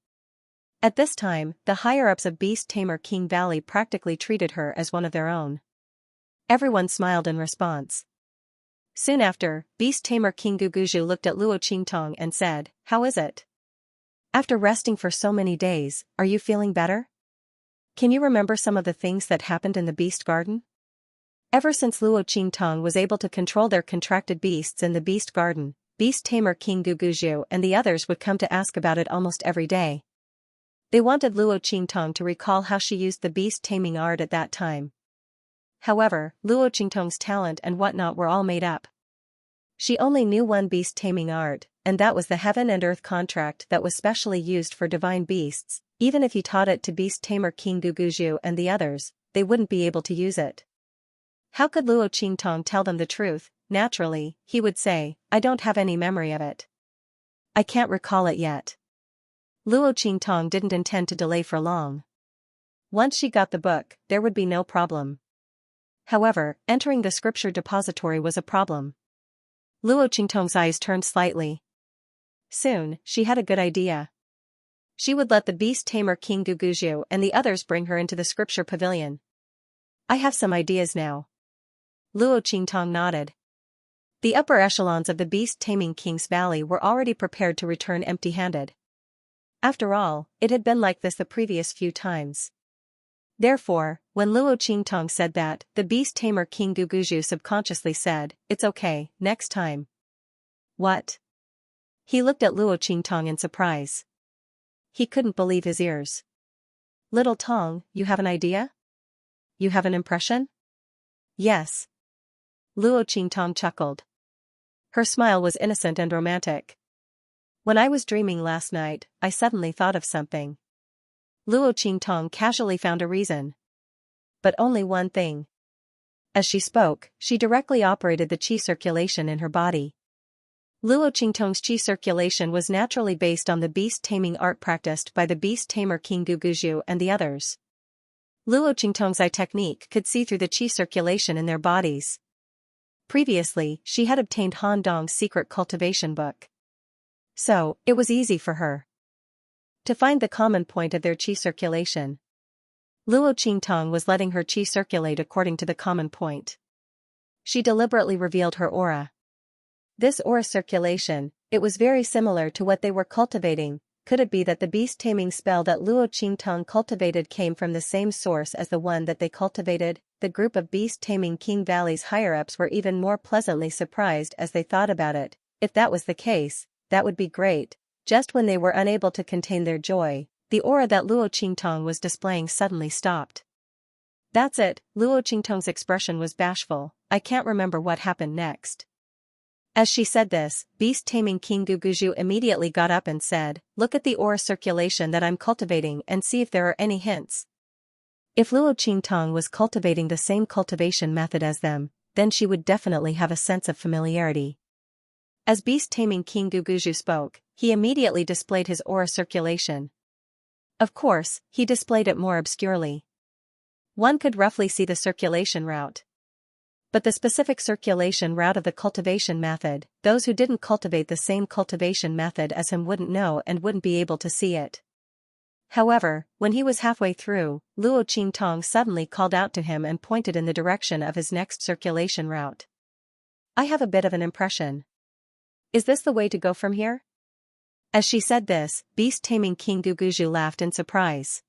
At this time, the higher-ups of Beast Tamer King Valley practically treated her as one of their own. Everyone smiled in response. Soon after, Beast Tamer King Guguju looked at Luo Qingtong and said, "How is it? After resting for so many days, are you feeling better? Can you remember some of the things that happened in the Beast Garden?" Ever since Luo Qingtong was able to control their contracted beasts in the Beast Garden, Beast Tamer King Guguju and the others would come to ask about it almost every day. They wanted Luo Qingtong to recall how she used the beast taming art at that time. However, Luo Qingtong's talent and whatnot were all made up. She only knew one beast taming art, and that was the heaven and earth contract that was specially used for divine beasts. Even if he taught it to Beast Tamer King Guguju and the others, they wouldn't be able to use it. How could Luo Qingtong tell them the truth? Naturally, he would say, "I don't have any memory of it. I can't recall it yet." Luo Qingtong didn't intend to delay for long. Once she got the book, there would be no problem. However, entering the scripture depository was a problem. Luo Qingtong's eyes turned slightly. Soon, she had a good idea. She would let the Beast Tamer King Guguju and the others bring her into the scripture pavilion. "I have some ideas now." Luo Qingtong nodded. The upper echelons of the Beast Taming King's Valley were already prepared to return empty-handed. After all, it had been like this the previous few times. Therefore, when Luo Qingtong said that, the Beast Tamer King Guguju subconsciously said, "It's okay, next time." What? He looked at Luo Qingtong in surprise. He couldn't believe his ears. "Little Tong, you have an idea? You have an impression?" "Yes." Luo Qingtong chuckled. Her smile was innocent and romantic. "When I was dreaming last night, I suddenly thought of something." Luo Qingtong casually found a reason. "But only one thing." As she spoke, she directly operated the qi circulation in her body. Luo Qingtong's qi circulation was naturally based on the beast taming art practiced by the Beast Tamer King Guguju and the others. Luo Qingtong's eye technique could see through the qi circulation in their bodies. Previously, she had obtained Han Dong's secret cultivation book. So, it was easy for her to find the common point of their qi circulation. Luo Qingtong was letting her qi circulate according to the common point. She deliberately revealed her aura. This aura circulation, it was very similar to what they were cultivating. Could it be that the beast taming spell that Luo Qingtong cultivated came from the same source as the one that they cultivated? The group of beast taming King Valley's higher-ups were even more pleasantly surprised as they thought about it. If that was the case, that would be great. Just when they were unable to contain their joy, the aura that Luo Qingtong was displaying suddenly stopped. "That's it." Luo Qingtong's expression was bashful. "I can't remember what happened next." As she said this, Beast Taming King Guguju immediately got up and said, "Look at the aura circulation that I'm cultivating and see if there are any hints." If Luo Qingtong was cultivating the same cultivation method as them, then she would definitely have a sense of familiarity. As Beast Taming King Guguju spoke, he immediately displayed his aura circulation. Of course, he displayed it more obscurely. One could roughly see the circulation route. But the specific circulation route of the cultivation method, those who didn't cultivate the same cultivation method as him wouldn't know and wouldn't be able to see it. However, when he was halfway through, Luo Qingtong suddenly called out to him and pointed in the direction of his next circulation route. "I have a bit of an impression. Is this the way to go from here?" As she said this, Beast Taming King Guguju laughed in surprise.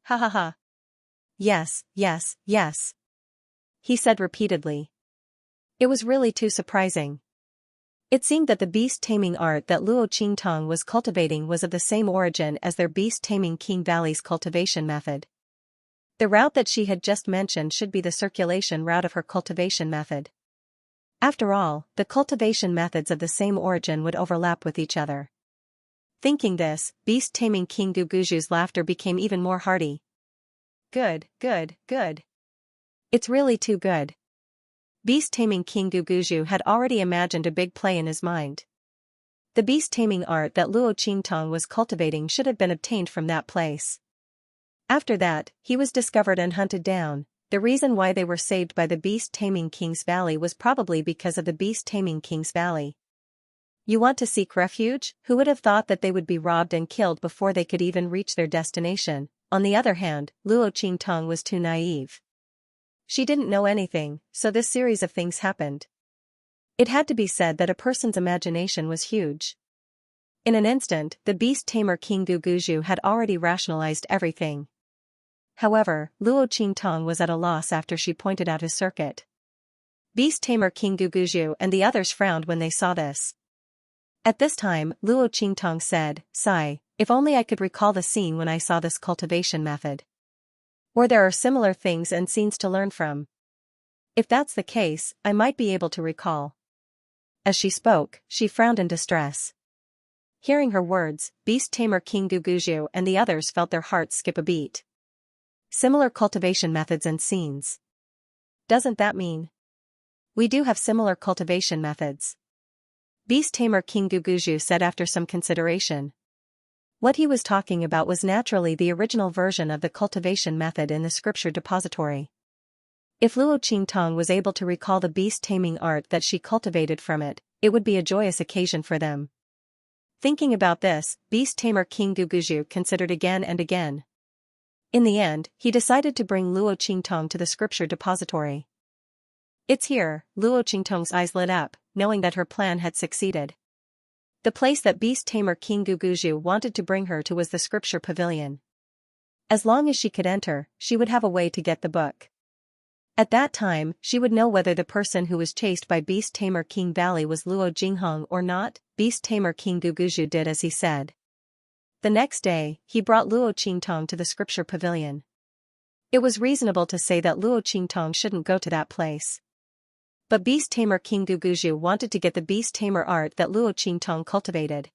"Ha ha ha. Yes, yes, yes," he said repeatedly. It was really too surprising. It seemed that the beast taming art that Luo Qingtong was cultivating was of the same origin as their Beast Taming King Valley's cultivation method. The route that she had just mentioned should be the circulation route of her cultivation method. After all, the cultivation methods of the same origin would overlap with each other. Thinking this, beast-taming King Guguju's laughter became even more hearty. Good, good, good. It's really too good. Beast-taming King Guguju had already imagined a big play in his mind. The beast-taming art that Luo Qingtong was cultivating should have been obtained from that place. After that, he was discovered and hunted down. The reason why they were saved by the beast-taming King's Valley was probably because of the beast-taming King's Valley. You want to seek refuge? Who would have thought that they would be robbed and killed before they could even reach their destination? On the other hand, Luo Qingtong was too naive. She didn't know anything, so this series of things happened. It had to be said that a person's imagination was huge. In an instant, the beast-tamer King Guguju had already rationalized everything. However, Luo Qingtong was at a loss after she pointed out his circuit. Beast-tamer King Guguju and the others frowned when they saw this. At this time, Luo Qingtong said, "Sigh, if only I could recall the scene when I saw this cultivation method. Or there are similar things and scenes to learn from. If that's the case, I might be able to recall." As she spoke, she frowned in distress. Hearing her words, beast-tamer King Guguju and the others felt their hearts skip a beat. Similar cultivation methods and scenes. Doesn't that mean we do have similar cultivation methods? Beast-tamer King Guguju said after some consideration. What he was talking about was naturally the original version of the cultivation method in the scripture depository. If Luo Qingtong was able to recall the beast-taming art that she cultivated from it, it would be a joyous occasion for them. Thinking about this, beast-tamer King Guguju considered again and again. In the end, he decided to bring Luo Qingtong to the scripture depository. "It's here." Luo Qingtong's eyes lit up, knowing that her plan had succeeded. The place that beast-tamer King Guguju wanted to bring her to was the scripture pavilion. As long as she could enter, she would have a way to get the book. At that time, she would know whether the person who was chased by beast-tamer King Valley was Luo Jinghong or not. Beast-tamer King Guguju did as he said. The next day, he brought Luo Qingtong to the scripture pavilion. It was reasonable to say that Luo Qingtong shouldn't go to that place. But beast-tamer King Guguju wanted to get the beast-tamer art that Luo Qingtong cultivated.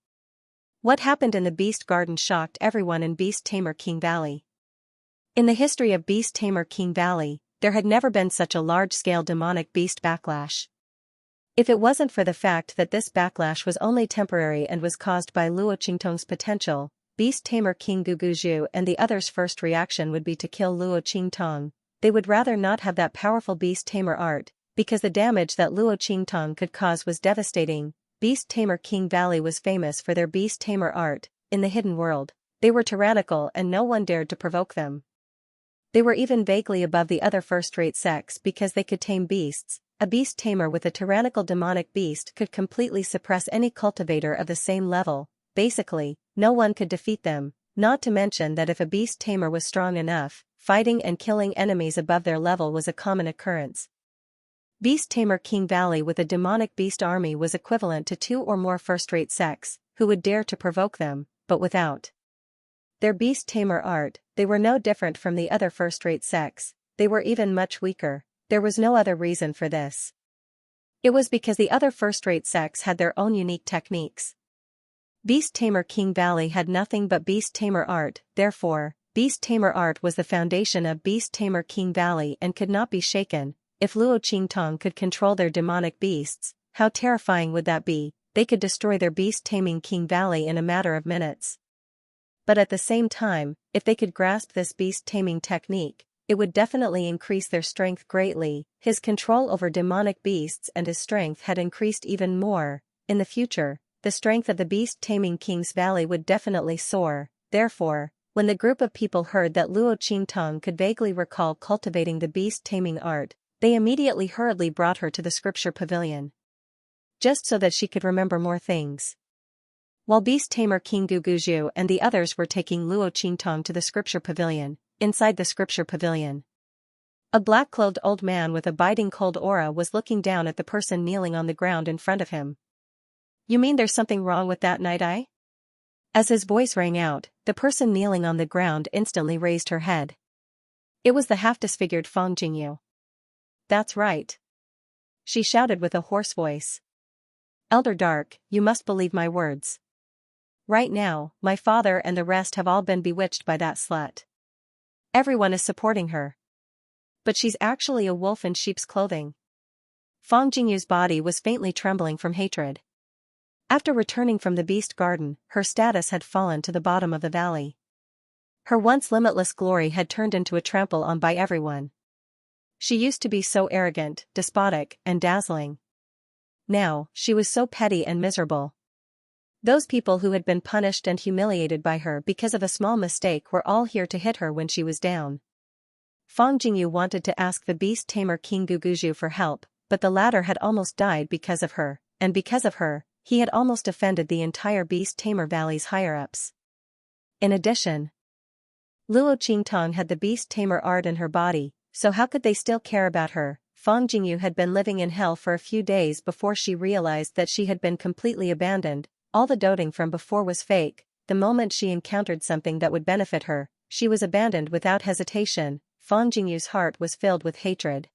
What happened in the beast garden shocked everyone in beast-tamer King Valley. In the history of beast-tamer King Valley, there had never been such a large-scale demonic beast backlash. If it wasn't for the fact that this backlash was only temporary and was caused by Luo Qingtong's potential, beast-tamer King Guguju and the others' first reaction would be to kill Luo Qingtong. They would rather not have that powerful beast-tamer art, because the damage that Luo Qingtong could cause was devastating. Beast-tamer King Valley was famous for their beast-tamer art. In the hidden world, they were tyrannical and no one dared to provoke them. They were even vaguely above the other first-rate sects because they could tame beasts. A beast-tamer with a tyrannical demonic beast could completely suppress any cultivator of the same level. Basically, no one could defeat them, not to mention that if a beast-tamer was strong enough, fighting and killing enemies above their level was a common occurrence. Beast-tamer King Valley with a demonic beast army was equivalent to 2 or more first-rate sects, who would dare to provoke them, but without their beast-tamer art, they were no different from the other first-rate sects. They were even much weaker. There was no other reason for this. It was because the other first-rate sects had their own unique techniques. Beast-tamer King Valley had nothing but beast-tamer art, therefore, beast-tamer art was the foundation of beast-tamer King Valley and could not be shaken. If Luo Qingtong could control their demonic beasts, how terrifying would that be? They could destroy their beast-taming King Valley in a matter of minutes. But at the same time, if they could grasp this beast-taming technique, it would definitely increase their strength greatly. His control over demonic beasts and his strength had increased even more. In the future, the strength of the beast-taming King's Valley would definitely soar. Therefore, when the group of people heard that Luo Qingtong could vaguely recall cultivating the beast-taming art, they immediately hurriedly brought her to the scripture pavilion. Just so that she could remember more things. While beast-tamer King Guguju and the others were taking Luo Qingtong to the scripture pavilion, inside the scripture pavilion, a black-clothed old man with a biting cold aura was looking down at the person kneeling on the ground in front of him. "You mean there's something wrong with that night eye?" As his voice rang out, the person kneeling on the ground instantly raised her head. It was the half-disfigured Feng Jingyu. "That's right," she shouted with a hoarse voice. "Elder Dark, you must believe my words. Right now, my father and the rest have all been bewitched by that slut. Everyone is supporting her. But she's actually a wolf in sheep's clothing. Fang Jingyu's body was faintly trembling from hatred. After returning from the beast garden, her status had fallen to the bottom of the valley. Her once limitless glory had turned into a trample on by everyone. She used to be so arrogant, despotic, and dazzling. Now, she was so petty and miserable. Those people who had been punished and humiliated by her because of a small mistake were all here to hit her when she was down. Fang Jingyu wanted to ask the beast tamer King Guguju for help, but the latter had almost died because of her, and because of her, he had almost offended the entire beast tamer valley's higher-ups. In addition, Luo Qingtong had the beast tamer art in her body, so how could they still care about her? Fang Jingyu had been living in hell for a few days before she realized that she had been completely abandoned. All the doting from before was fake. The moment she encountered something that would benefit her, she was abandoned without hesitation. Fang Jingyu's heart was filled with hatred.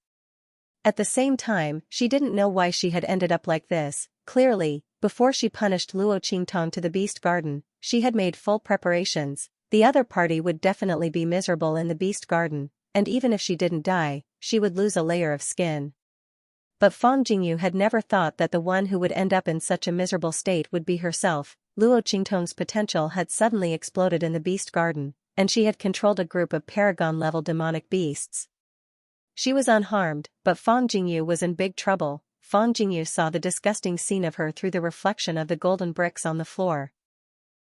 At the same time, she didn't know why she had ended up like this. Clearly, before she punished Luo Qingtong to the beast garden, she had made full preparations. The other party would definitely be miserable in the beast garden, and even if she didn't die, she would lose a layer of skin. But Fang Jingyu had never thought that the one who would end up in such a miserable state would be herself. Luo Qingtong's potential had suddenly exploded in the beast garden, and she had controlled a group of paragon-level demonic beasts. She was unharmed, but Fang Jingyu was in big trouble. Fang Jingyu saw the disgusting scene of her through the reflection of the golden bricks on the floor.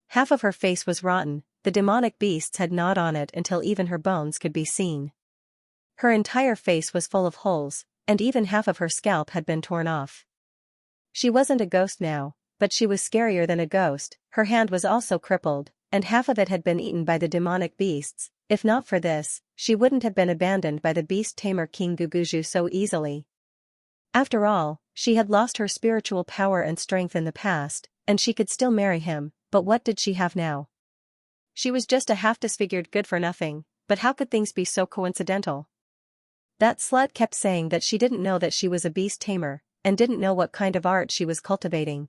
Half of her face was rotten, the demonic beasts had gnawed on it until even her bones could be seen. Her entire face was full of holes, and even half of her scalp had been torn off. She wasn't a ghost now, but she was scarier than a ghost. Her hand was also crippled, and half of it had been eaten by the demonic beasts. If not for this, she wouldn't have been abandoned by the beast tamer King Guguju so easily. After all, she had lost her spiritual power and strength in the past, and she could still marry him, but what did she have now? She was just a half-disfigured good-for-nothing, but how could things be so coincidental? That slut kept saying that she didn't know that she was a beast tamer, and didn't know what kind of art she was cultivating.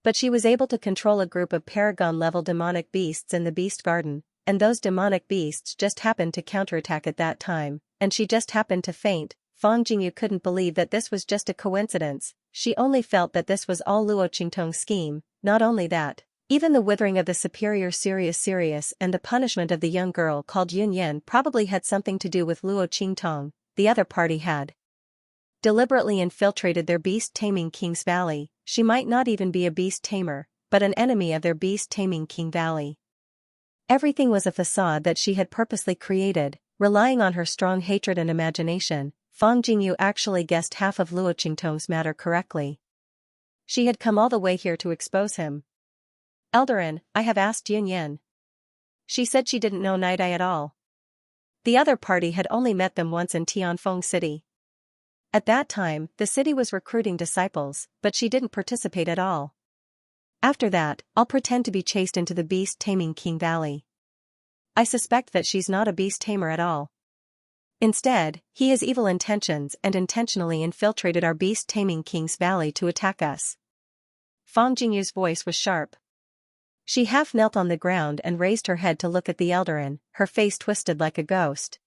But she was able to control a group of paragon-level demonic beasts in the beast garden, and those demonic beasts just happened to counterattack at that time, and she just happened to faint. Fang Jingyu couldn't believe that this was just a coincidence. She only felt that this was all Luo Qingtong's scheme. Not only that, even the withering of the superior Sirius and the punishment of the young girl called Yun Yan probably had something to do with Luo Qingtong. The other party had deliberately infiltrated their beast-taming king's valley. She might not even be a beast tamer, but an enemy of their beast-taming king valley. Everything was a facade that she had purposely created, relying on her strong hatred and imagination. Fang Jingyu actually guessed half of Luo Qingtong's matter correctly. She had come all the way here to expose him. Eldarin, I have asked Yun Yan. She said she didn't know Night Eye at all. The other party had only met them once in Tianfeng City. At that time, the city was recruiting disciples, but she didn't participate at all. After that, I'll pretend to be chased into the beast-taming King Valley. I suspect that she's not a beast tamer at all. Instead, he has evil intentions and intentionally infiltrated our beast-taming King's Valley to attack us. Fang Jingyu's voice was sharp. She half knelt on the ground and raised her head to look at the Eldarin, her face twisted like a ghost.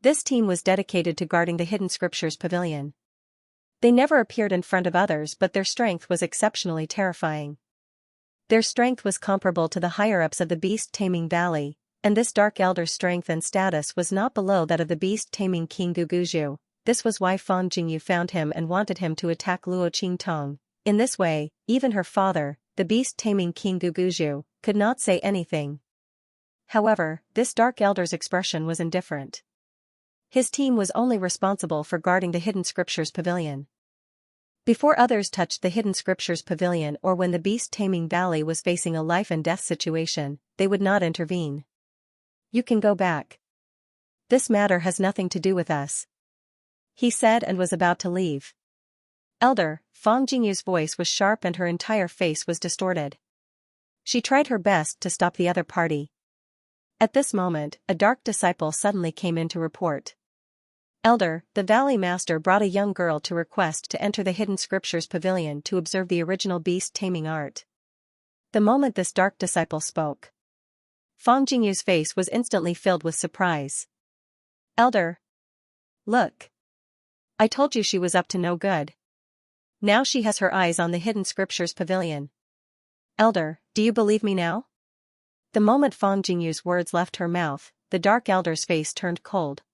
This team was dedicated to guarding the Hidden Scriptures Pavilion. They never appeared in front of others, but their strength was exceptionally terrifying. Their strength was comparable to the higher-ups of the beast-taming valley, and this Dark Elder's strength and status was not below that of the beast-taming King Guguju. This was why Fang Jingyu found him and wanted him to attack Luo Qingtong. In this way, even her father, the beast-taming King Guguju, could not say anything. However, this Dark Elder's expression was indifferent. His team was only responsible for guarding the Hidden Scriptures Pavilion. Before others touched the Hidden Scriptures Pavilion or when the beast-taming valley was facing a life-and-death situation, they would not intervene. You can go back. This matter has nothing to do with us, he said and was about to leave. Elder, Fang Jingyu's voice was sharp and her entire face was distorted. She tried her best to stop the other party. At this moment, a dark disciple suddenly came in to report. Elder, the Valley Master brought a young girl to request to enter the Hidden Scriptures Pavilion to observe the original beast-taming art. The moment this dark disciple spoke, Fang Jingyu's face was instantly filled with surprise. Elder! Look! I told you she was up to no good. Now she has her eyes on the hidden scriptures pavilion. Elder, do you believe me now? The moment Fang Jingyu's words left her mouth, the dark elder's face turned cold.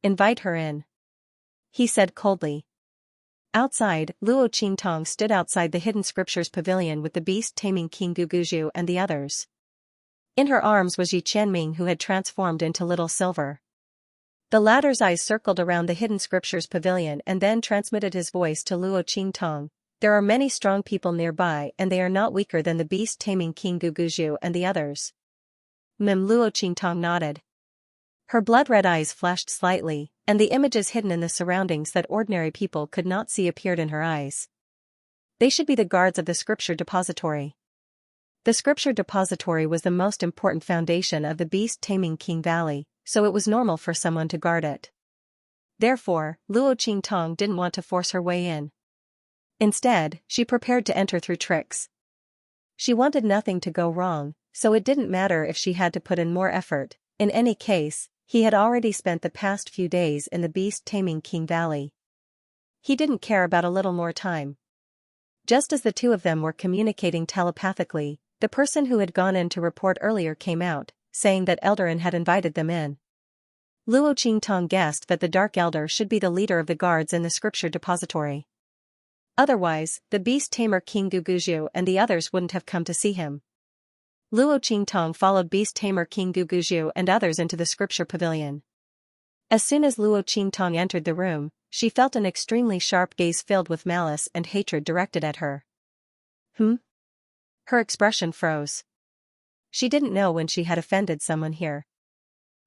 Invite her in, he said coldly. Outside, Luo Qingtong stood outside the hidden scriptures pavilion with the beast-taming King Guguju and the others. In her arms was Yi Qianming, who had transformed into Little Silver. The latter's eyes circled around the hidden scriptures pavilion and then transmitted his voice to Luo Qingtong. There are many strong people nearby and they are not weaker than the beast-taming King Guguju and the others. Luo Qingtong nodded. Her blood-red eyes flashed slightly, and the images hidden in the surroundings that ordinary people could not see appeared in her eyes. They should be the guards of the scripture depository. The scripture depository was the most important foundation of the beast-taming King Valley, so it was normal for someone to guard it. Therefore, Luo Qingtong didn't want to force her way in. Instead, she prepared to enter through tricks. She wanted nothing to go wrong, so it didn't matter if she had to put in more effort. In any case, he had already spent the past few days in the beast-taming King Valley. He didn't care about a little more time. Just as the two of them were communicating telepathically, the person who had gone in to report earlier came out, saying that Eldarin had invited them in. Luo Qingtong guessed that the Dark Elder should be the leader of the guards in the scripture depository. Otherwise, the beast-tamer King Guguju and the others wouldn't have come to see him. Luo Qingtong followed beast-tamer King Guguju and others into the scripture pavilion. As soon as Luo Qingtong entered the room, she felt an extremely sharp gaze filled with malice and hatred directed at her. Her expression froze. She didn't know when she had offended someone here.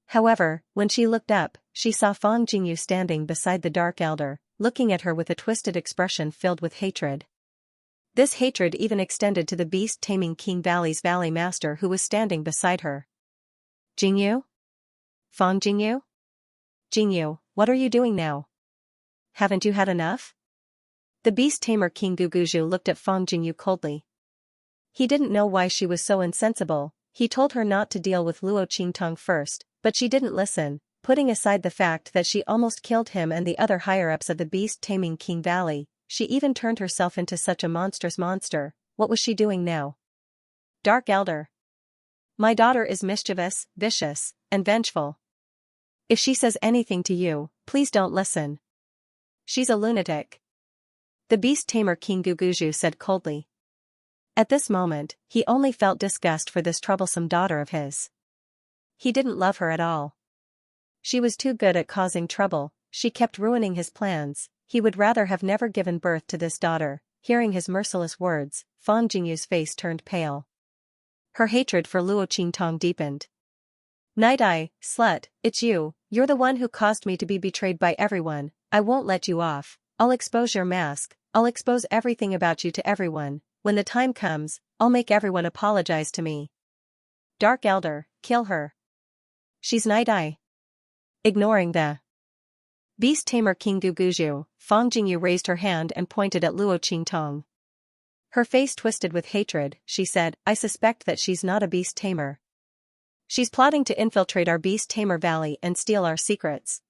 However, when she looked up, she saw Fang Jingyu standing beside the Dark Elder, looking at her with a twisted expression filled with hatred. This hatred even extended to the beast-taming King Valley's Valley Master who was standing beside her. Jingyu? Fang Jingyu? Jingyu, what are you doing now? Haven't you had enough? The beast-tamer King Guguju looked at Fang Jingyu coldly. He didn't know why she was so insensible. He told her not to deal with Luo Qingtong first, but she didn't listen, putting aside the fact that she almost killed him and the other higher-ups of the beast-taming King Valley. She even turned herself into such a monstrous monster. What was she doing now? Dark Elder. My daughter is mischievous, vicious, and vengeful. If she says anything to you, please don't listen. She's a lunatic. The beast-tamer King Guguju said coldly. At this moment, he only felt disgust for this troublesome daughter of his. He didn't love her at all. She was too good at causing trouble, she kept ruining his plans. He would rather have never given birth to this daughter. Hearing his merciless words, Fang Jingyu's face turned pale. Her hatred for Luo Qingtong deepened. Night Eye, slut, it's you, you're the one who caused me to be betrayed by everyone. I won't let you off. I'll expose your mask, I'll expose everything about you to everyone. When the time comes, I'll make everyone apologize to me. Dark Elder, kill her. She's Night Eye. Ignoring the beast-tamer King Guguju, Fang Jingyu raised her hand and pointed at Luo Qingtong. Her face twisted with hatred, she said, I suspect that she's not a beast-tamer. She's plotting to infiltrate our beast-tamer valley and steal our secrets.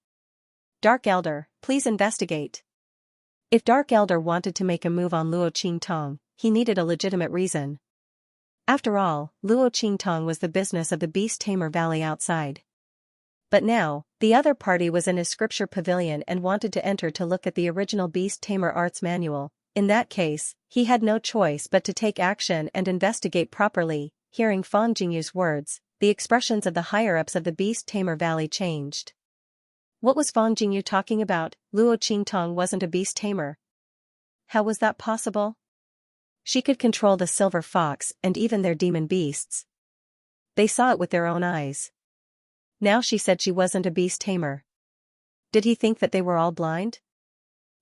Dark Elder, please investigate. If Dark Elder wanted to make a move on Luo Qingtong, he needed a legitimate reason. After all, Luo Qingtong was the business of the beast-tamer valley outside. But now, the other party was in his scripture pavilion and wanted to enter to look at the original beast-tamer arts manual. In that case, he had no choice but to take action and investigate properly. Hearing Fang Jingyu's words, the expressions of the higher-ups of the beast-tamer valley changed. What was Fang Jingyu talking about? Luo Qingtong wasn't a beast-tamer. How was that possible? She could control the silver fox and even their demon beasts. They saw it with their own eyes. Now she said she wasn't a beast-tamer. Did he think that they were all blind?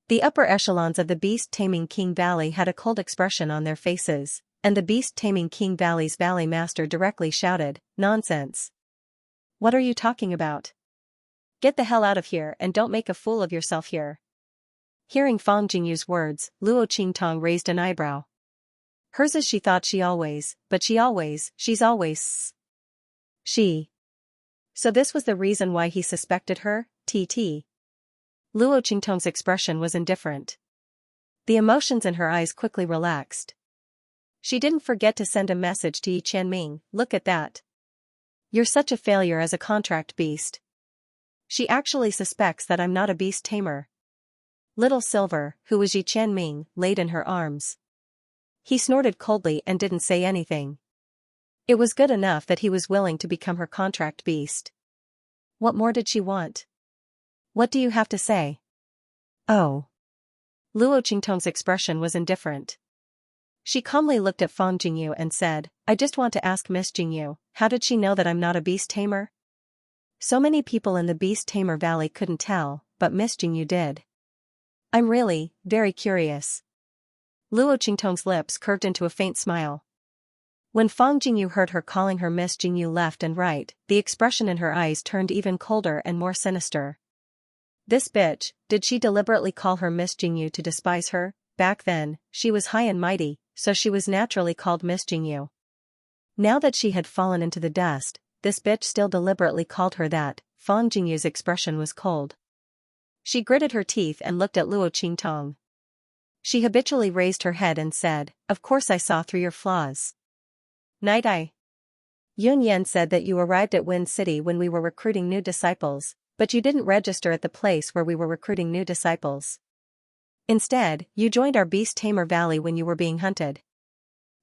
The upper echelons of the beast-taming King Valley had a cold expression on their faces, and the beast-taming King Valley's Valley Master directly shouted, Nonsense! What are you talking about? Get the hell out of here and don't make a fool of yourself here. Hearing Fang Jingyu's words, Luo Qingtong raised an eyebrow. Hers is she thought she's always. She. So this was the reason why he suspected her, TT. Luo Qingtong's expression was indifferent. The emotions in her eyes quickly relaxed. She didn't forget to send a message to Yi Qianming, look at that. You're such a failure as a contract beast. She actually suspects that I'm not a beast tamer. Little Silver, who was Yi Qianming, laid in her arms. He snorted coldly and didn't say anything. It was good enough that he was willing to become her contract beast. What more did she want? What do you have to say? Oh. Luo Qingtong's expression was indifferent. She calmly looked at Fang Jingyu and said, I just want to ask Miss Jingyu, how did she know that I'm not a beast tamer? So many people in the Beast Tamer Valley couldn't tell, but Miss Jingyu did. I'm really, very curious. Luo Qingtong's lips curved into a faint smile. When Fang Jingyu heard her calling her Miss Jingyu left and right, the expression in her eyes turned even colder and more sinister. This bitch, did she deliberately call her Miss Jingyu to despise her? Back then, she was high and mighty, so she was naturally called Miss Jingyu. Now that she had fallen into the dust, this bitch still deliberately called her that. Fang Jingyu's expression was cold. She gritted her teeth and looked at Luo Qingtong. She habitually raised her head and said, of course I saw through your flaws. Night Eye. Yun Yan said that you arrived at Wind City when we were recruiting new disciples, but you didn't register at the place where we were recruiting new disciples. Instead, you joined our Beast Tamer Valley when you were being hunted.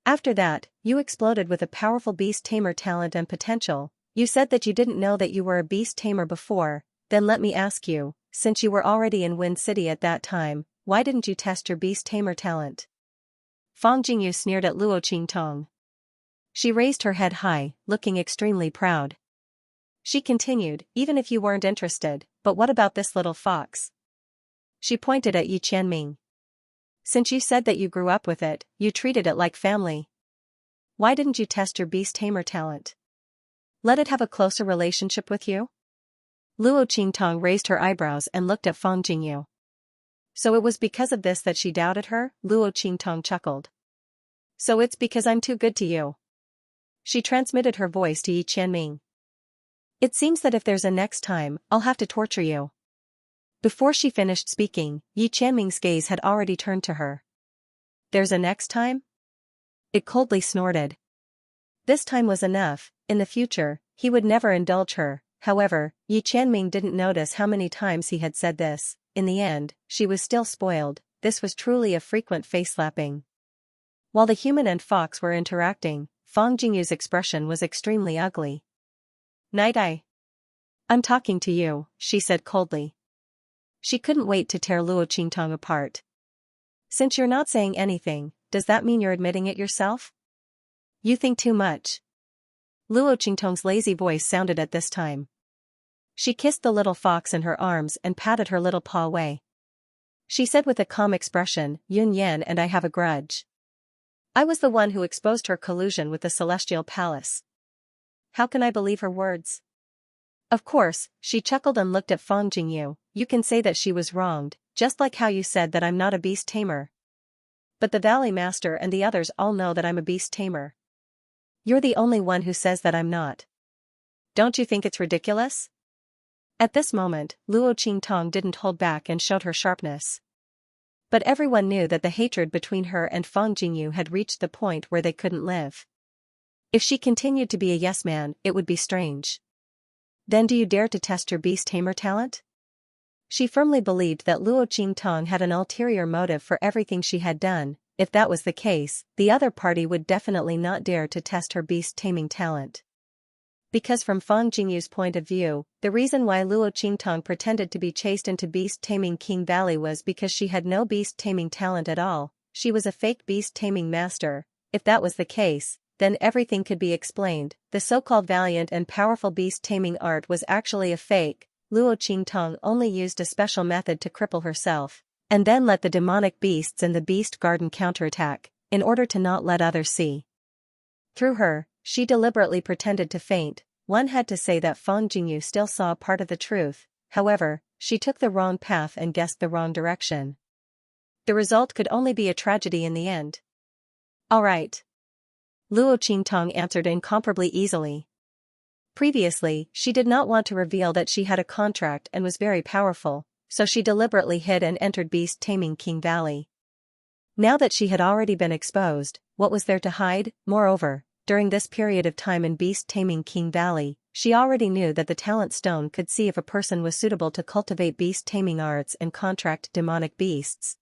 After that, you exploded with a powerful Beast Tamer talent and potential. You said that you didn't know that you were a Beast Tamer before. Then let me ask you, since you were already in Wind City at that time, why didn't you test your Beast Tamer talent? Fang Jingyu sneered at Luo Qingtong. She raised her head high, looking extremely proud. She continued, even if you weren't interested, but what about this little fox? She pointed at Yi Qianming. Since you said that you grew up with it, you treated it like family. Why didn't you test your Beast Tamer talent? Let it have a closer relationship with you? Luo Qingtong raised her eyebrows and looked at Fang Jingyu. So it was because of this that she doubted her? Luo Qingtong chuckled. So it's because I'm too good to you. She transmitted her voice to Yi Qianming. It seems that if there's a next time, I'll have to torture you. Before she finished speaking, Yi Qianming's gaze had already turned to her. There's a next time? It coldly snorted. This time was enough. In the future, he would never indulge her. However, Yi Qianming didn't notice how many times he had said this. In the end, she was still spoiled. This was truly a frequent face-slapping. While the human and fox were interacting, Fang Jingyu's expression was extremely ugly. Night Eye. I'm talking to you, she said coldly. She couldn't wait to tear Luo Qingtong apart. Since you're not saying anything, does that mean you're admitting it yourself? You think too much. Luo Qingtong's lazy voice sounded at this time. She kissed the little fox in her arms and patted her little paw away. She said with a calm expression, Yun Yan and I have a grudge. I was the one who exposed her collusion with the Celestial Palace. How can I believe her words? Of course, she chuckled and looked at Fang Jingyu. You can say that she was wronged, just like how you said that I'm not a beast tamer. But the Valley Master and the others all know that I'm a beast tamer. You're the only one who says that I'm not. Don't you think it's ridiculous? At this moment, Luo Qingtong didn't hold back and showed her sharpness. But everyone knew that the hatred between her and Fang Jingyu had reached the point where they couldn't live. If she continued to be a yes-man, it would be strange. Then do you dare to test your beast tamer talent? She firmly believed that Luo Qingtong had an ulterior motive for everything she had done. If that was the case, the other party would definitely not dare to test her beast taming talent. Because from Fang Jingyu's point of view, the reason why Luo Qingtong pretended to be chased into beast taming King Valley was because she had no beast taming talent at all. She was a fake beast taming master. If that was the case, then everything could be explained. The so-called valiant and powerful beast taming art was actually a fake. Luo Qingtong only used a special method to cripple herself, and then let the demonic beasts in the beast garden counterattack, in order to not let others see. Through her, she deliberately pretended to faint. One had to say that Fang Jingyu still saw part of the truth. However, she took the wrong path and guessed the wrong direction. The result could only be a tragedy in the end. All right. Luo Qingtong answered incomparably easily. Previously, she did not want to reveal that she had a contract and was very powerful, so she deliberately hid and entered Beast Taming King Valley. Now that she had already been exposed, what was there to hide? Moreover, during this period of time in Beast Taming King Valley, she already knew that the talent stone could see if a person was suitable to cultivate beast taming arts and contract demonic beasts.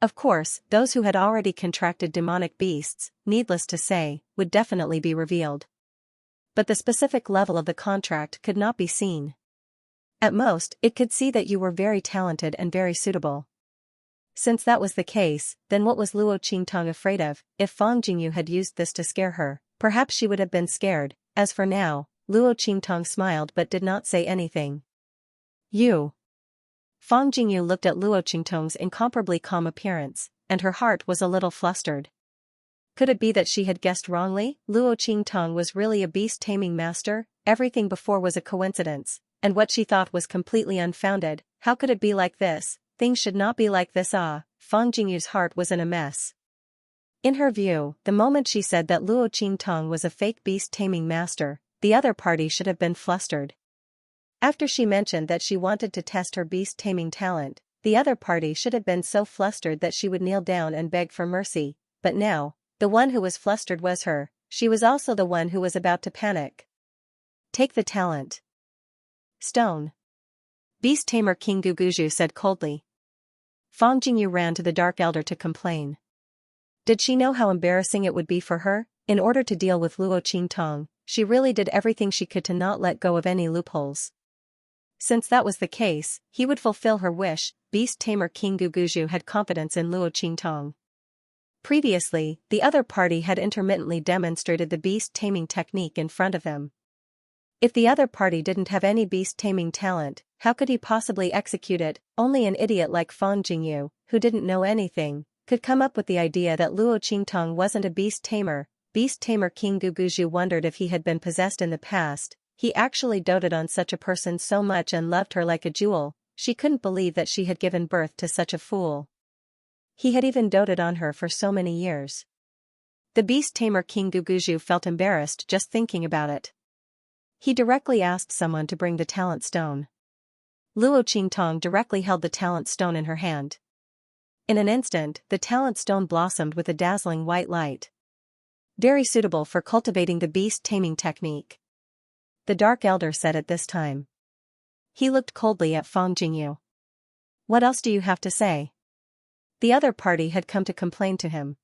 Of course, those who had already contracted demonic beasts, needless to say, would definitely be revealed. But the specific level of the contract could not be seen. At most, it could see that you were very talented and very suitable. Since that was the case, then what was Luo Qingtong afraid of? If Fang Jingyu had used this to scare her, perhaps she would have been scared. As for now, Luo Qingtong smiled but did not say anything. You. Fang Jingyu looked at Luo Qingtong's incomparably calm appearance, and her heart was a little flustered. Could it be that she had guessed wrongly? Luo Qingtong was really a beast-taming master, everything before was a coincidence, and what she thought was completely unfounded. How could it be like this? Things should not be like this. Fang Jingyu's heart was in a mess. In her view, the moment she said that Luo Qingtong was a fake beast-taming master, the other party should have been flustered. After she mentioned that she wanted to test her beast-taming talent, the other party should have been so flustered that she would kneel down and beg for mercy, but now, the one who was flustered was her. She was also the one who was about to panic. Take the talent stone. Beast Tamer King Guguju said coldly. Fang Jingyu ran to the Dark Elder to complain. Did she know how embarrassing it would be for her? In order to deal with Luo Qingtong, she really did everything she could to not let go of any loopholes. Since that was the case, he would fulfill her wish. Beast Tamer King Guguju had confidence in Luo Qingtong. Previously, the other party had intermittently demonstrated the beast-taming technique in front of them. If the other party didn't have any beast-taming talent, how could he possibly execute it? Only an idiot like Fang Jingyu, who didn't know anything, could come up with the idea that Luo Qingtong wasn't a beast-tamer. Beast-tamer King Guguju wondered if he had been possessed in the past. He actually doted on such a person so much and loved her like a jewel. She couldn't believe that she had given birth to such a fool. He had even doted on her for so many years. The beast-tamer King Guguju felt embarrassed just thinking about it. He directly asked someone to bring the talent stone. Luo Qingtong directly held the talent stone in her hand. In an instant, the talent stone blossomed with a dazzling white light. Very suitable for cultivating the beast-taming technique. The Dark Elder said at this time. He looked coldly at Fang Jingyu. What else do you have to say? The other party had come to complain to him,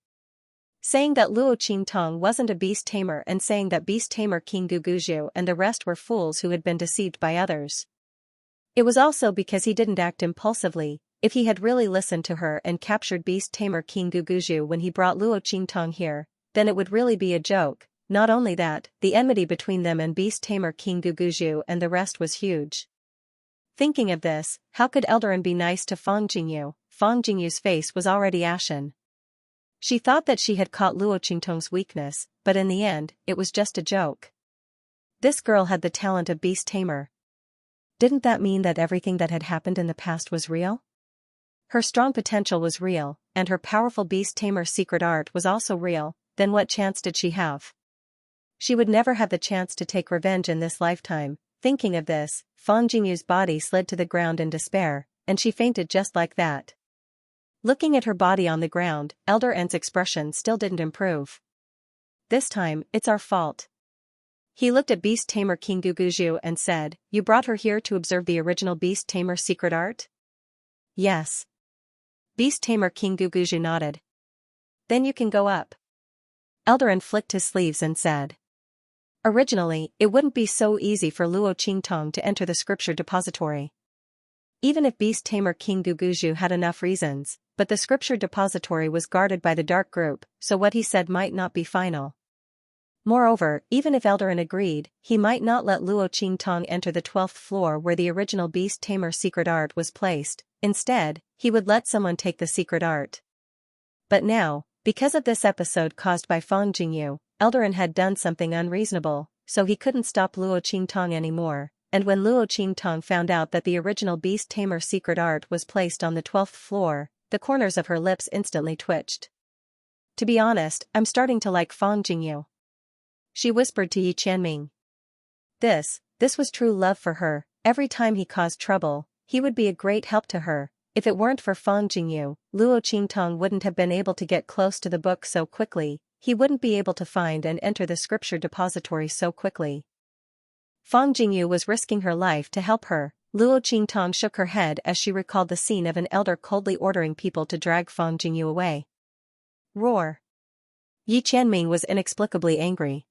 saying that Luo Qingtong wasn't a beast tamer and saying that beast tamer King Guguju and the rest were fools who had been deceived by others. It was also because he didn't act impulsively. If he had really listened to her and captured beast tamer King Guguju when he brought Luo Qingtong here, then it would really be a joke. Not only that, the enmity between them and beast tamer King Guguju and the rest was huge. Thinking of this, how could Eldarin be nice to Fang Jingyu? Fang Jingyu's face was already ashen. She thought that she had caught Luo Qingtong's weakness, but in the end, it was just a joke. This girl had the talent of beast tamer. Didn't that mean that everything that had happened in the past was real? Her strong potential was real, and her powerful beast tamer secret art was also real. Then what chance did she have? She would never have the chance to take revenge in this lifetime. Thinking of this, Fang Jingyu's body slid to the ground in despair, and she fainted just like that. Looking at her body on the ground, Elder N's expression still didn't improve. This time, it's our fault. He looked at Beast Tamer King Guguju and said, You brought her here to observe the original Beast Tamer secret art? Yes. Beast Tamer King Guguju nodded. Then you can go up. Eldarin flicked his sleeves and said. Originally, it wouldn't be so easy for Luo Qingtong to enter the scripture depository. Even if Beast Tamer King Guguju had enough reasons, but the scripture depository was guarded by the dark group, so what he said might not be final. Moreover, even if Eldarin agreed, he might not let Luo Qingtong enter the 12th floor where the original Beast Tamer secret art was placed. Instead, he would let someone take the secret art. But now, because of this episode caused by Fang Jingyu, Eldarin had done something unreasonable, so he couldn't stop Luo Qingtong anymore, and when Luo Qingtong found out that the original Beast Tamer secret art was placed on the 12th floor, the corners of her lips instantly twitched. To be honest, I'm starting to like Fang Jingyu, she whispered to Yi Qianming. This was true love for her. Every time he caused trouble, he would be a great help to her. If it weren't for Fang Jingyu, Luo Qingtong wouldn't have been able to get close to the book so quickly, he wouldn't be able to find and enter the scripture depository so quickly. Fang Jingyu was risking her life to help her. Luo Qingtong shook her head as she recalled the scene of an elder coldly ordering people to drag Fang Jingyu away. Roar! Yi Qianming was inexplicably angry.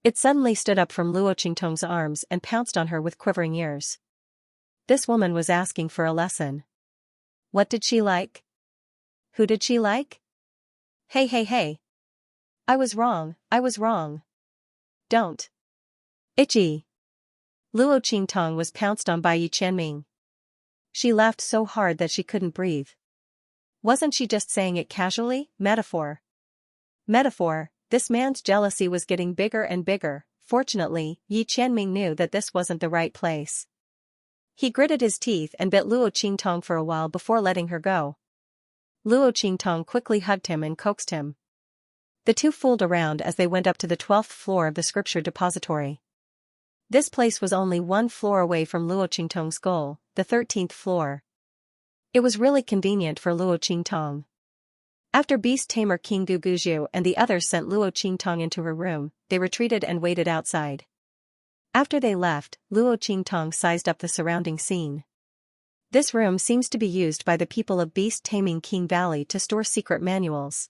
It suddenly stood up from Luo Qingtong's arms and pounced on her with quivering ears. This woman was asking for a lesson. What did she like? Who did she like? Hey. I was wrong. Don't. Itchy. Luo Qingtong was pounced on by Yi Qianming. She laughed so hard that she couldn't breathe. Wasn't she just saying it casually? Metaphor. This man's jealousy was getting bigger and bigger. Fortunately, Yi Qianming knew that this wasn't the right place. He gritted his teeth and bit Luo Qingtong for a while before letting her go. Luo Qingtong quickly hugged him and coaxed him. The two fooled around as they went up to the 12th floor of the scripture depository. This place was only one floor away from Luo Qingtong's goal, the 13th floor. It was really convenient for Luo Qingtong. After Beast Tamer King Guguju and the others sent Luo Qingtong into her room, they retreated and waited outside. After they left, Luo Qingtong sized up the surrounding scene. This room seems to be used by the people of Beast Taming King Valley to store secret manuals.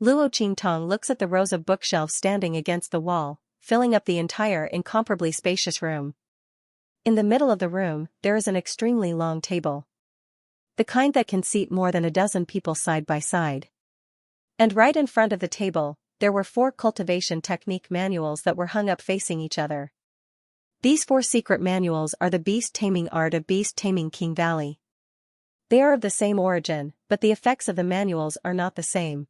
Luo Qingtong looks at the rows of bookshelves standing against the wall, filling up the entire incomparably spacious room. In the middle of the room, there is an extremely long table. The kind that can seat more than a dozen people side by side. And right in front of the table, there were 4 cultivation technique manuals that were hung up facing each other. These 4 secret manuals are the beast taming art of Beast Taming King Valley. They are of the same origin, but the effects of the manuals are not the same.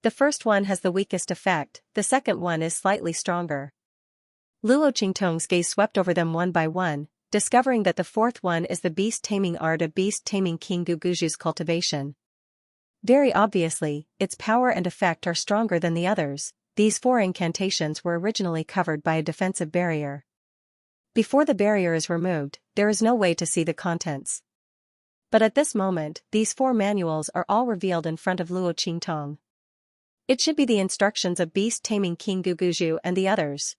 The first one has the weakest effect, the second one is slightly stronger. Luo Qingtong's gaze swept over them one by one, discovering that the 4th one is the beast taming art of Beast Taming King Guguju's cultivation. Very obviously, its power and effect are stronger than the others. These 4 incantations were originally covered by a defensive barrier. Before the barrier is removed, there is no way to see the contents. But at this moment, these 4 manuals are all revealed in front of Luo Qingtong. It should be the instructions of Beast Taming King Guguju and the others.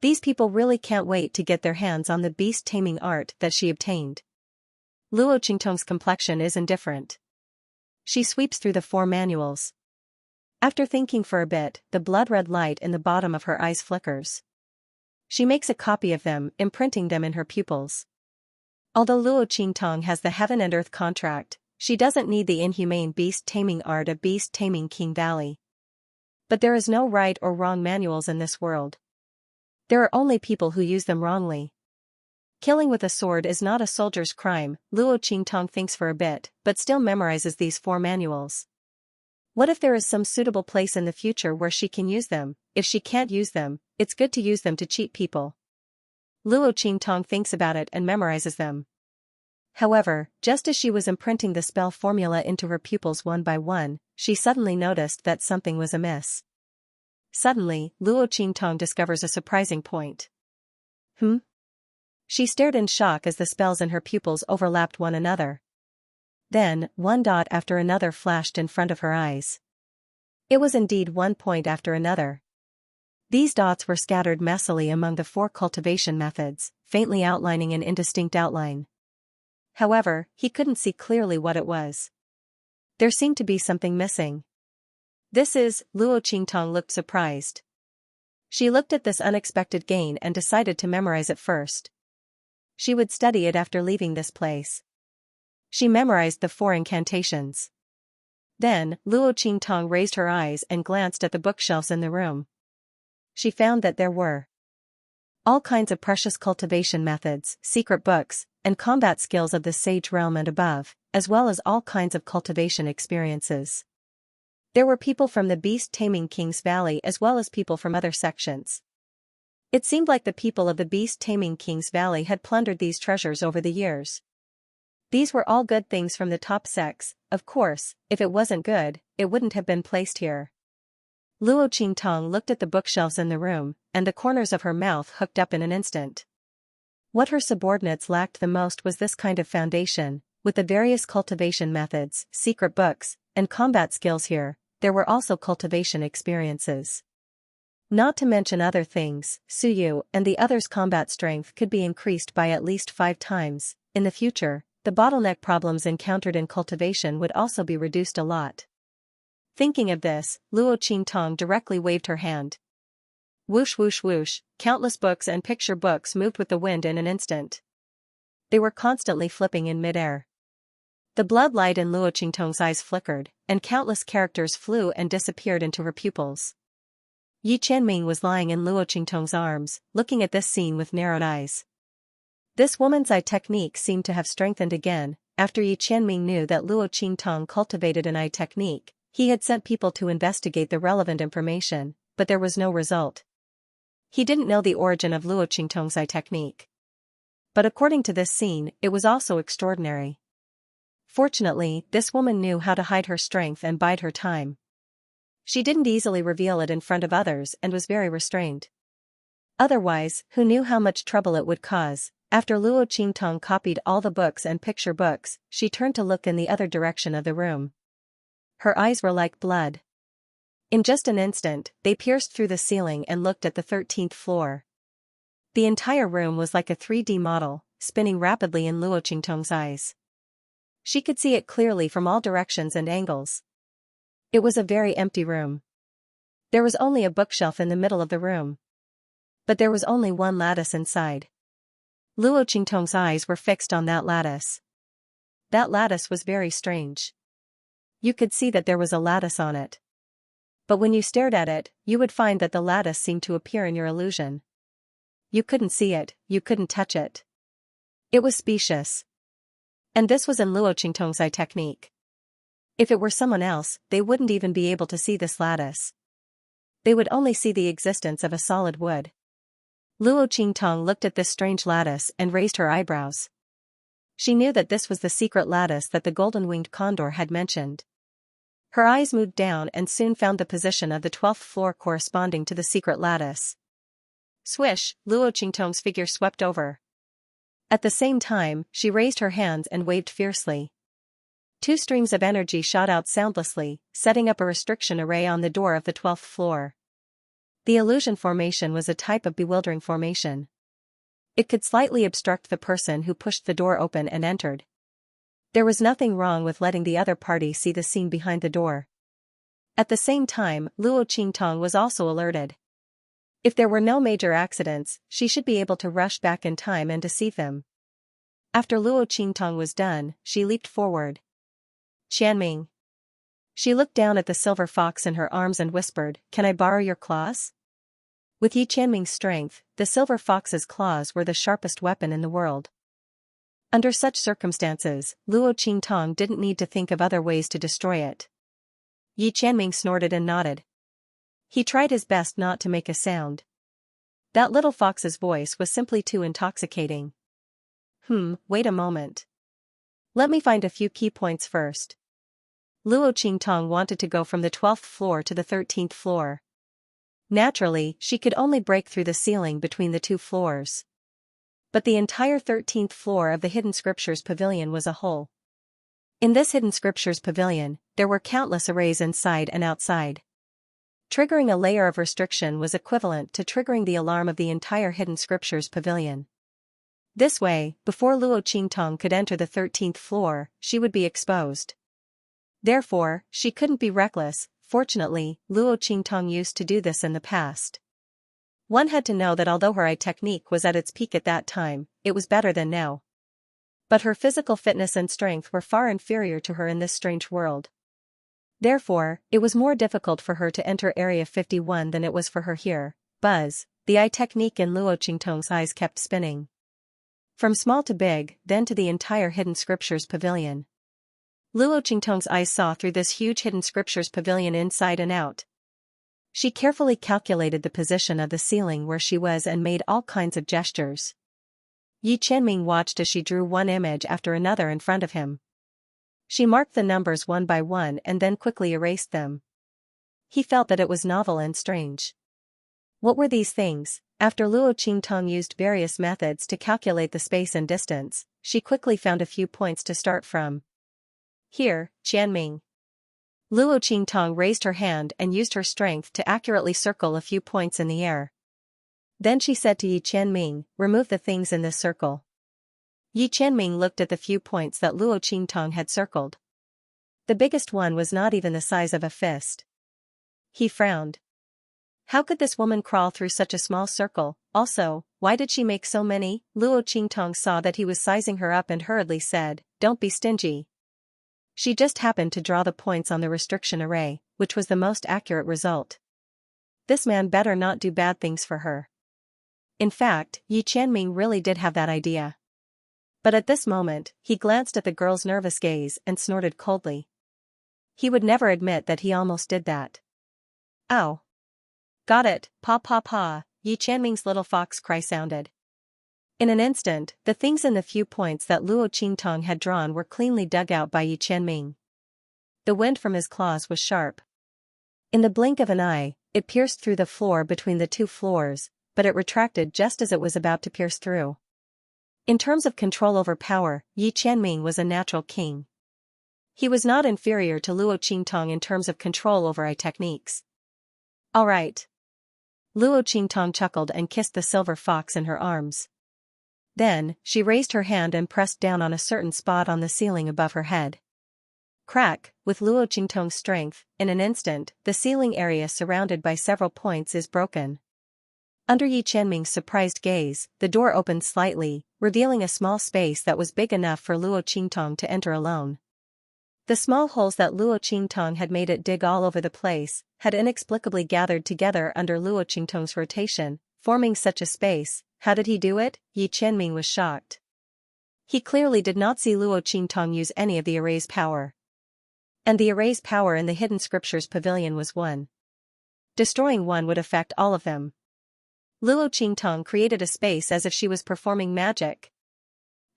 These people really can't wait to get their hands on the beast taming art that she obtained. Luo Qingtong's complexion is indifferent. She sweeps through the 4 manuals. After thinking for a bit, the blood-red light in the bottom of her eyes flickers. She makes a copy of them, imprinting them in her pupils. Although Luo Qingtong has the heaven and earth contract, she doesn't need the inhumane beast taming art of Beast Taming King Valley. But there is no right or wrong manuals in this world. There are only people who use them wrongly. Killing with a sword is not a soldier's crime. Luo Qingtong thinks for a bit, but still memorizes these 4 manuals. What if there is some suitable place in the future where she can use them? If she can't use them, it's good to use them to cheat people. Luo Qingtong thinks about it and memorizes them. However, just as she was imprinting the spell formula into her pupils one by one, she suddenly noticed that something was amiss. Suddenly, Luo Qingtong discovers a surprising point. She stared in shock as the spells in her pupils overlapped one another. Then, one dot after another flashed in front of her eyes. It was indeed one point after another. These dots were scattered messily among the 4 cultivation methods, faintly outlining an indistinct outline. However, he couldn't see clearly what it was. There seemed to be something missing. Luo Qingtong looked surprised. She looked at this unexpected gain and decided to memorize it first. She would study it after leaving this place. She memorized the 4 incantations. Then, Luo Qingtong raised her eyes and glanced at the bookshelves in the room. She found that there were all kinds of precious cultivation methods, secret books, and combat skills of the sage realm and above, as well as all kinds of cultivation experiences. There were people from the Beast Taming King's Valley as well as people from other sections. It seemed like the people of the Beast Taming King's Valley had plundered these treasures over the years. These were all good things from the top sects, of course, if it wasn't good, it wouldn't have been placed here. Luo Qingtong looked at the bookshelves in the room, and the corners of her mouth hooked up in an instant. What her subordinates lacked the most was this kind of foundation, with the various cultivation methods, secret books, and combat skills here. There were also cultivation experiences. Not to mention other things, Suyu and the others' combat strength could be increased by at least 5 times. In the future, the bottleneck problems encountered in cultivation would also be reduced a lot. Thinking of this, Luo Qingtong directly waved her hand. Whoosh whoosh whoosh, countless books and picture books moved with the wind in an instant. They were constantly flipping in midair. The blood light in Luo Qingtong's eyes flickered, and countless characters flew and disappeared into her pupils. Yi Qianming was lying in Luo Qingtong's arms, looking at this scene with narrowed eyes. This woman's eye technique seemed to have strengthened again. After Yi Qianming knew that Luo Qingtong cultivated an eye technique, he had sent people to investigate the relevant information, but there was no result. He didn't know the origin of Luo Qingtong's eye technique. But according to this scene, it was also extraordinary. Fortunately, this woman knew how to hide her strength and bide her time. She didn't easily reveal it in front of others and was very restrained. Otherwise, who knew how much trouble it would cause? After Luo Qingtong copied all the books and picture books, she turned to look in the other direction of the room. Her eyes were like blood. In just an instant, they pierced through the ceiling and looked at the 13th floor. The entire room was like a 3D model, spinning rapidly in Luo Qingtong's eyes. She could see it clearly from all directions and angles. It was a very empty room. There was only a bookshelf in the middle of the room. But there was only one lattice inside. Luo Qingtong's eyes were fixed on that lattice. That lattice was very strange. You could see that there was a lattice on it. But when you stared at it, you would find that the lattice seemed to appear in your illusion. You couldn't see it, you couldn't touch it. It was specious. And this was in Luo Qingtong's eye technique. If it were someone else, they wouldn't even be able to see this lattice. They would only see the existence of a solid wood. Luo Qingtong looked at this strange lattice and raised her eyebrows. She knew that this was the secret lattice that the golden-winged condor had mentioned. Her eyes moved down and soon found the position of the 12th floor corresponding to the secret lattice. Swish, Luo Qingtong's figure swept over. At the same time, she raised her hands and waved fiercely. 2 streams of energy shot out soundlessly, setting up a restriction array on the door of the 12th floor. The illusion formation was a type of bewildering formation. It could slightly obstruct the person who pushed the door open and entered. There was nothing wrong with letting the other party see the scene behind the door. At the same time, Luo Qingtong was also alerted. If there were no major accidents, she should be able to rush back in time and deceive them. After Luo Qingtong was done, she leaped forward. Qianming. She looked down at the silver fox in her arms and whispered, "Can I borrow your claws?" With Yi Qianming's strength, the silver fox's claws were the sharpest weapon in the world. Under such circumstances, Luo Qingtong didn't need to think of other ways to destroy it. Yi Qianming snorted and nodded. He tried his best not to make a sound. That little fox's voice was simply too intoxicating. Wait a moment. Let me find a few key points first. Luo Qingtong wanted to go from the 12th floor to the 13th floor. Naturally, she could only break through the ceiling between the 2 floors. But the entire 13th floor of the Hidden Scriptures Pavilion was a hole. In this Hidden Scriptures Pavilion, there were countless arrays inside and outside. Triggering a layer of restriction was equivalent to triggering the alarm of the entire Hidden Scriptures Pavilion. This way, before Luo Qingtong could enter the 13th floor, she would be exposed. Therefore, she couldn't be reckless. Fortunately, Luo Qingtong used to do this in the past. One had to know that although her eye technique was at its peak at that time, it was better than now. But her physical fitness and strength were far inferior to her in this strange world. Therefore, it was more difficult for her to enter Area 51 than it was for her here. Buzz, the eye technique in Luo Qingtong's eyes kept spinning. From small to big, then to the entire Hidden Scriptures Pavilion. Luo Qingtong's eyes saw through this huge Hidden Scriptures Pavilion inside and out. She carefully calculated the position of the ceiling where she was and made all kinds of gestures. Yi Qianming watched as she drew one image after another in front of him. She marked the numbers one by one and then quickly erased them. He felt that it was novel and strange. What were these things? After Luo Qingtong used various methods to calculate the space and distance, she quickly found a few points to start from. Here, Qianming. Luo Qingtong raised her hand and used her strength to accurately circle a few points in the air. Then she said to Yi Qianming, remove the things in this circle. Yi Qianming looked at the few points that Luo Qingtong had circled. The biggest one was not even the size of a fist. He frowned. How could this woman crawl through such a small circle? Also, why did she make so many? Luo Qingtong saw that he was sizing her up and hurriedly said, don't be stingy. She just happened to draw the points on the restriction array, which was the most accurate result. This man better not do bad things for her. In fact, Yi Qianming really did have that idea. But at this moment, he glanced at the girl's nervous gaze and snorted coldly. He would never admit that he almost did that. Ow. Got it, pa pa pa, Yi Qianming's little fox cry sounded. In an instant, the things in the few points that Luo Qingtong had drawn were cleanly dug out by Yi Qianming. The wind from his claws was sharp. In the blink of an eye, it pierced through the floor between the two floors, but it retracted just as it was about to pierce through. In terms of control over power, Yi Qianming was a natural king. He was not inferior to Luo Qingtong in terms of control over eye techniques. All right. Luo Qingtong chuckled and kissed the silver fox in her arms. Then, she raised her hand and pressed down on a certain spot on the ceiling above her head. Crack, with Luo Qingtong's strength, in an instant, the ceiling area surrounded by several points is broken. Under Yi Qianming's surprised gaze, the door opened slightly, revealing a small space that was big enough for Luo Qingtong to enter alone. The small holes that Luo Qingtong had made it dig all over the place, had inexplicably gathered together under Luo Qingtong's rotation, forming such a space. How did he do it? Yi Qianming was shocked. He clearly did not see Luo Qingtong use any of the array's power. And the array's power in the Hidden Scriptures Pavilion was 1. Destroying one would affect all of them. Luo Qingtong created a space as if she was performing magic.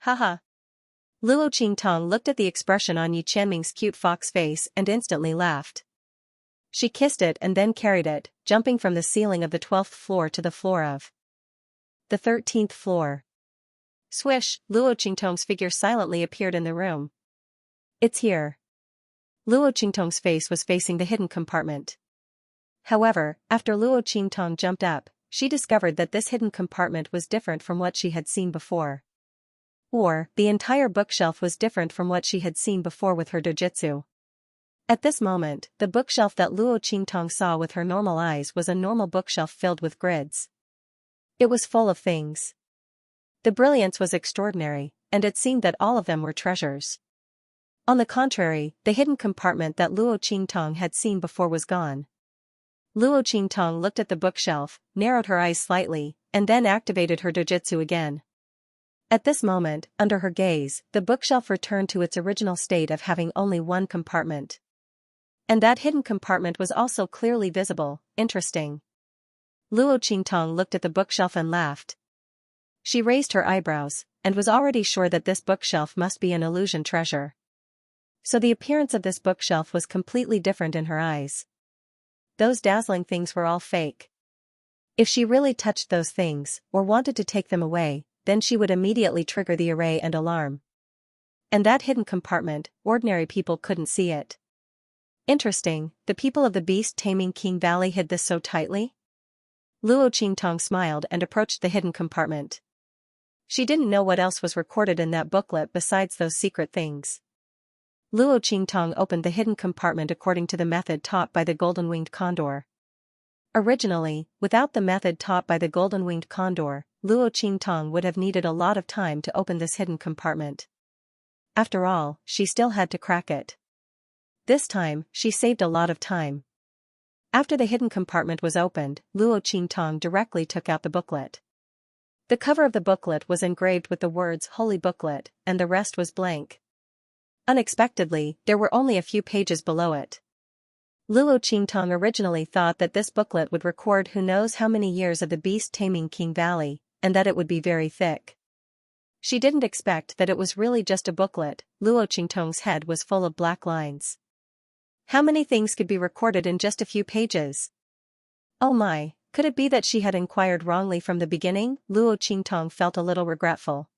Haha. Luo Qingtong looked at the expression on Yi Qianming's cute fox face and instantly laughed. She kissed it and then carried it, jumping from the ceiling of the 12th floor to the floor of the 13th floor. Swish, Luo Qingtong's figure silently appeared in the room. It's here. Luo Qingtong's face was facing the hidden compartment. However, after Luo Qingtong jumped up, she discovered that this hidden compartment was different from what she had seen before. Or, the entire bookshelf was different from what she had seen before with her dojutsu. At this moment, the bookshelf that Luo Qingtong saw with her normal eyes was a normal bookshelf filled with grids. It was full of things. The brilliance was extraordinary, and it seemed that all of them were treasures. On the contrary, the hidden compartment that Luo Qingtong had seen before was gone. Luo Qingtong looked at the bookshelf, narrowed her eyes slightly, and then activated her dojutsu again. At this moment, under her gaze, the bookshelf returned to its original state of having only one compartment. And that hidden compartment was also clearly visible. Interesting. Luo Qingtong looked at the bookshelf and laughed. She raised her eyebrows, and was already sure that this bookshelf must be an illusion treasure. So the appearance of this bookshelf was completely different in her eyes. Those dazzling things were all fake. If she really touched those things, or wanted to take them away, then she would immediately trigger the array and alarm. And that hidden compartment, ordinary people couldn't see it. Interesting, the people of the beast-taming King Valley hid this so tightly? Luo Qingtong smiled and approached the hidden compartment. She didn't know what else was recorded in that booklet besides those secret things. Luo Qingtong opened the hidden compartment according to the method taught by the golden-winged condor. Originally, without the method taught by the golden-winged condor, Luo Qingtong would have needed a lot of time to open this hidden compartment. After all, she still had to crack it. This time, she saved a lot of time. After the hidden compartment was opened, Luo Qingtong directly took out the booklet. The cover of the booklet was engraved with the words Holy Booklet, and the rest was blank. Unexpectedly, there were only a few pages below it. Luo Qingtong originally thought that this booklet would record who knows how many years of the beast-taming King Valley, and that it would be very thick. She didn't expect that it was really just a booklet. Luo Qingtong's head was full of black lines. How many things could be recorded in just a few pages? Oh my, could it be that she had inquired wrongly from the beginning? Luo Qingtong felt a little regretful.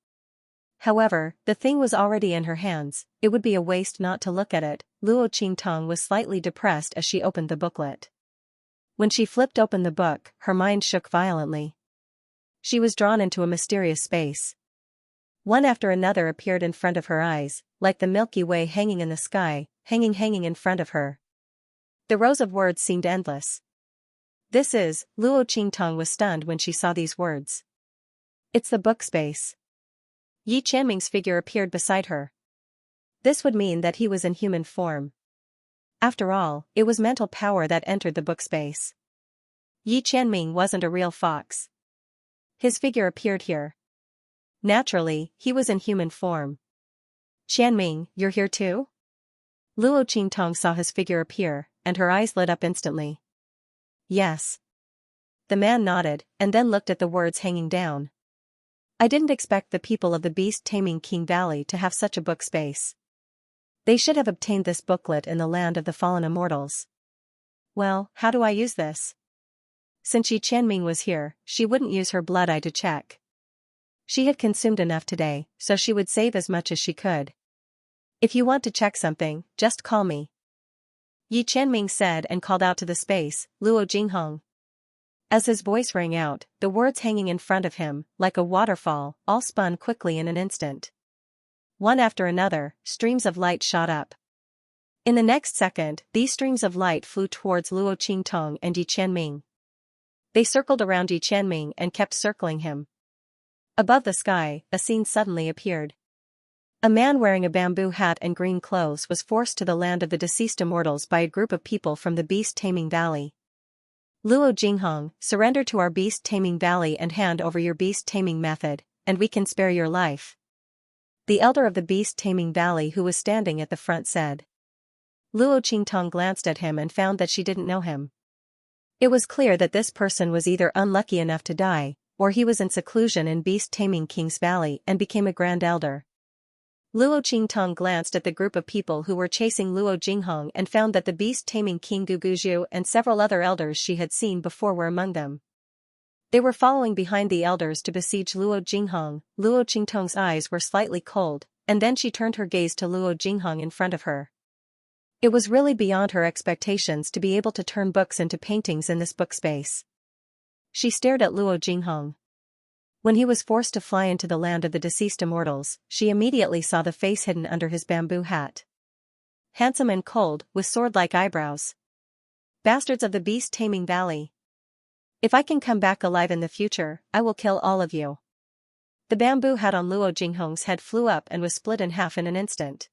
However, the thing was already in her hands, it would be a waste not to look at it. Luo Qingtong was slightly depressed as she opened the booklet. When she flipped open the book, her mind shook violently. She was drawn into a mysterious space. One after another appeared in front of her eyes, like the Milky Way hanging in the sky, hanging in front of her. The rows of words seemed endless. Luo Qingtong was stunned when she saw these words. It's the book space. Yi Qianming's figure appeared beside her. This would mean that he was in human form. After all, it was mental power that entered the book space. Yi Qianming wasn't a real fox. His figure appeared here. Naturally, he was in human form. Qianming, you're here too? Luo Qingtong saw his figure appear, and her eyes lit up instantly. Yes. The man nodded, and then looked at the words hanging down. I didn't expect the people of the beast-taming King Valley to have such a book space. They should have obtained this booklet in the land of the fallen immortals. Well, how do I use this? Since Yi Qianming was here, she wouldn't use her blood eye to check. She had consumed enough today, so she would save as much as she could. If you want to check something, just call me. Yi Qianming said and called out to the space, Luo Jinghong. As his voice rang out, the words hanging in front of him, like a waterfall, all spun quickly in an instant. One after another, streams of light shot up. In the next second, these streams of light flew towards Luo Qingtong and Yi Qianming. They circled around Yi Qianming and kept circling him. Above the sky, a scene suddenly appeared. A man wearing a bamboo hat and green clothes was forced to the land of the deceased immortals by a group of people from the beast-taming valley. Luo Jinghong, surrender to our beast-taming valley and hand over your beast-taming method, and we can spare your life. The elder of the beast-taming valley who was standing at the front said. Luo Qingtong glanced at him and found that she didn't know him. It was clear that this person was either unlucky enough to die, or he was in seclusion in beast-taming King's Valley and became a grand elder. Luo Qingtong glanced at the group of people who were chasing Luo Jinghong and found that the beast-taming King Guguju and several other elders she had seen before were among them. They were following behind the elders to besiege Luo Jinghong. Luo Qingtong's eyes were slightly cold, and then she turned her gaze to Luo Jinghong in front of her. It was really beyond her expectations to be able to turn books into paintings in this book space. She stared at Luo Jinghong. When he was forced to fly into the land of the deceased immortals, she immediately saw the face hidden under his bamboo hat. Handsome and cold, with sword-like eyebrows. Bastards of the beast-taming valley. If I can come back alive in the future, I will kill all of you. The bamboo hat on Luo Jinghong's head flew up and was split in half in an instant.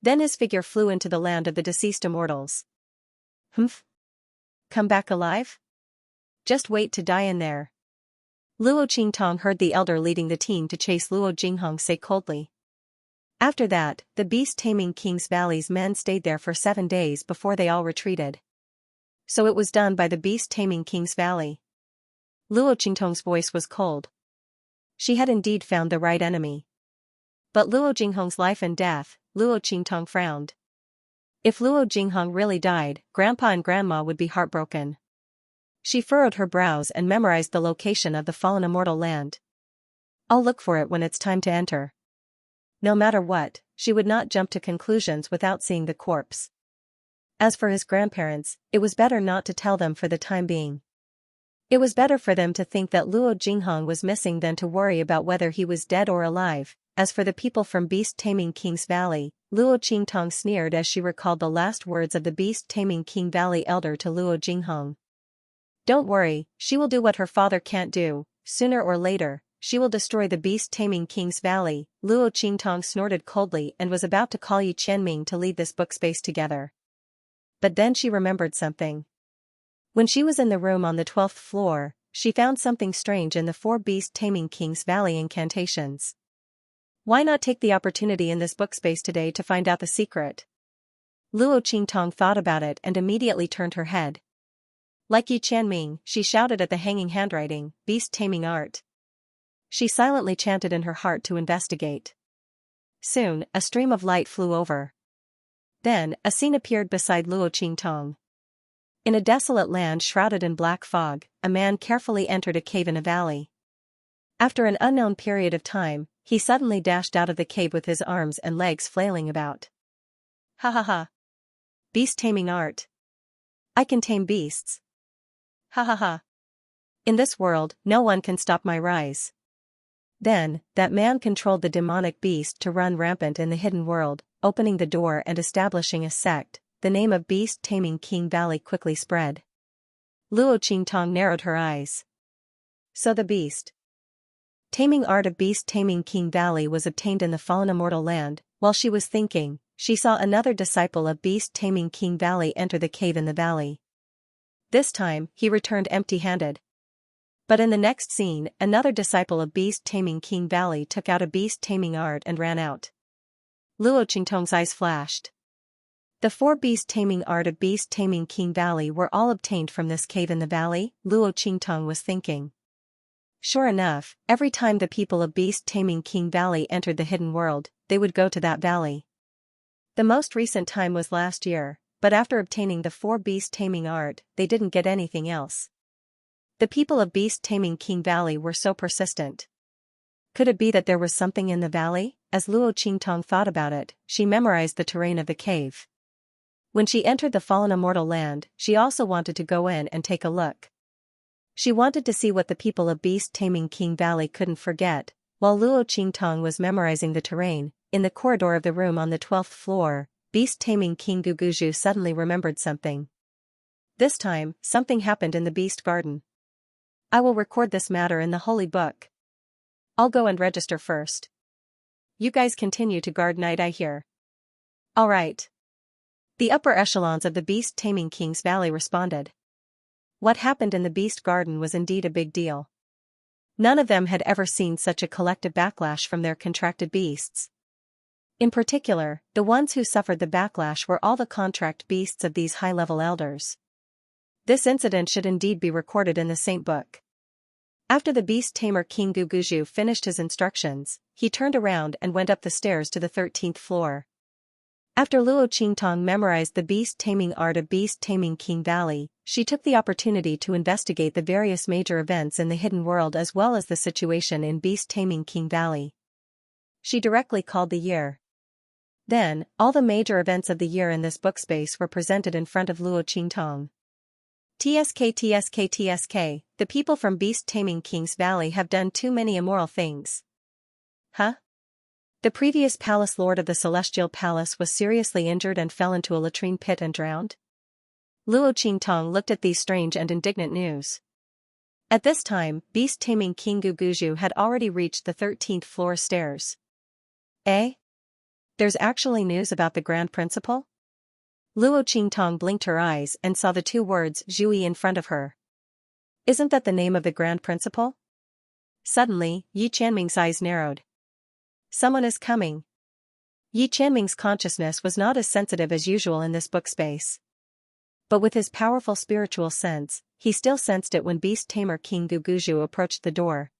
Then his figure flew into the land of the deceased immortals. Humph? Come back alive? Just wait to die in there. Luo Qingtong heard the elder leading the team to chase Luo Jinghong say coldly. After that, the beast-taming King's Valley's men stayed there for 7 days before they all retreated. So it was done by the beast-taming King's Valley. Luo Qingtong's voice was cold. She had indeed found the right enemy. But Luo Jinghong's life and death, Luo Qingtong frowned. If Luo Jinghong really died, Grandpa and Grandma would be heartbroken. She furrowed her brows and memorized the location of the fallen immortal land. I'll look for it when it's time to enter. No matter what, she would not jump to conclusions without seeing the corpse. As for his grandparents, it was better not to tell them for the time being. It was better for them to think that Luo Jinghong was missing than to worry about whether he was dead or alive. As for the people from beast-taming King's Valley, Luo Qingtong sneered as she recalled the last words of the beast-taming King Valley elder to Luo Jinghong. Don't worry, she will do what her father can't do. Sooner or later, she will destroy the beast-taming King's Valley. Luo Qingtong snorted coldly and was about to call Yi Qianming to lead this book space together. But then she remembered something. When she was in the room on the 12th floor, she found something strange in the 4 beast-taming King's Valley incantations. Why not take the opportunity in this book space today to find out the secret? Luo Qingtong thought about it and immediately turned her head. Like Yi Qianming, she shouted at the hanging handwriting, beast-taming art. She silently chanted in her heart to investigate. Soon, a stream of light flew over. Then, a scene appeared beside Luo Qingtong. In a desolate land shrouded in black fog, a man carefully entered a cave in a valley. After an unknown period of time, he suddenly dashed out of the cave with his arms and legs flailing about. Ha ha ha. Beast taming art. I can tame beasts. Ha ha ha. In this world, no one can stop my rise. Then, that man controlled the demonic beast to run rampant in the hidden world, opening the door and establishing a sect. The name of Beast Taming King Valley quickly spread. Luo Qingtong narrowed her eyes. So the beast taming art of Beast Taming King Valley was obtained in the fallen immortal land. While she was thinking, she saw another disciple of Beast Taming King Valley enter the cave in the valley. This time, he returned empty-handed. But in the next scene, another disciple of Beast Taming King Valley took out a beast taming art and ran out. Luo Qingtong's eyes flashed. The 4 beast taming art of Beast Taming King Valley were all obtained from this cave in the valley, Luo Qingtong was thinking. Sure enough, every time the people of Beast Taming King Valley entered the hidden world, they would go to that valley. The most recent time was last year, but after obtaining the 4 beast taming art, they didn't get anything else. The people of Beast Taming King Valley were so persistent. Could it be that there was something in the valley? As Luo Qingtong thought about it, she memorized the terrain of the cave. When she entered the fallen immortal land, she also wanted to go in and take a look. She wanted to see what the people of Beast Taming King Valley couldn't forget. While Luo Qingtong was memorizing the terrain, in the corridor of the room on the 12th floor, Beast Taming King Guguju suddenly remembered something. This time, something happened in the Beast Garden. I will record this matter in the Holy Book. I'll go and register first. You guys continue to guard night, I hear. All right. The upper echelons of the Beast Taming King's Valley responded. What happened in the Beast Garden was indeed a big deal. None of them had ever seen such a collective backlash from their contracted beasts. In particular, the ones who suffered the backlash were all the contract beasts of these high-level elders. This incident should indeed be recorded in the Saint Book. After the beast tamer King Guguju finished his instructions, he turned around and went up the stairs to the 13th floor. After Luo Qingtong memorized the beast taming art of Beast Taming King Valley, she took the opportunity to investigate the various major events in the hidden world as well as the situation in Beast Taming King Valley. She directly called the year. Then, all the major events of the year in this book space were presented in front of Luo Qingtong. TSK, the people from Beast Taming King's Valley have done too many immoral things. Huh? The previous palace lord of the Celestial Palace was seriously injured and fell into a latrine pit and drowned? Luo Qingtong looked at these strange and indignant news. At this time, Beast Taming King Guguju had already reached the 13th floor stairs. Eh? There's actually news about the Grand Principal? Luo Qingtong blinked her eyes and saw the 2 words Zhui in front of her. Isn't that the name of the Grand Principal? Suddenly, Yi Qianming's eyes narrowed. Someone is coming. Yi Qianming's consciousness was not as sensitive as usual in this book space. But with his powerful spiritual sense, he still sensed it when Beast Tamer King Guguju approached the door.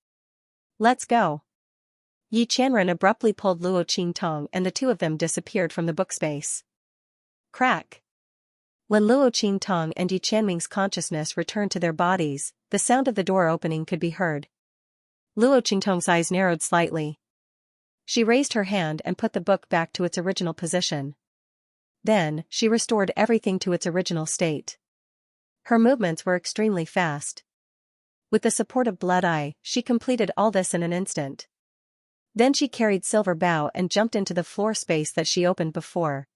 Let's go. Yi Qianren abruptly pulled Luo Qingtong and the 2 of them disappeared from the book space. Crack. When Luo Qingtong and Yi Qianming's consciousness returned to their bodies, the sound of the door opening could be heard. Luo Qingtong's eyes narrowed slightly. She raised her hand and put the book back to its original position. Then, she restored everything to its original state. Her movements were extremely fast. With the support of Blood Eye, she completed all this in an instant. Then she carried Silver Bow and jumped into the floor space that she opened before.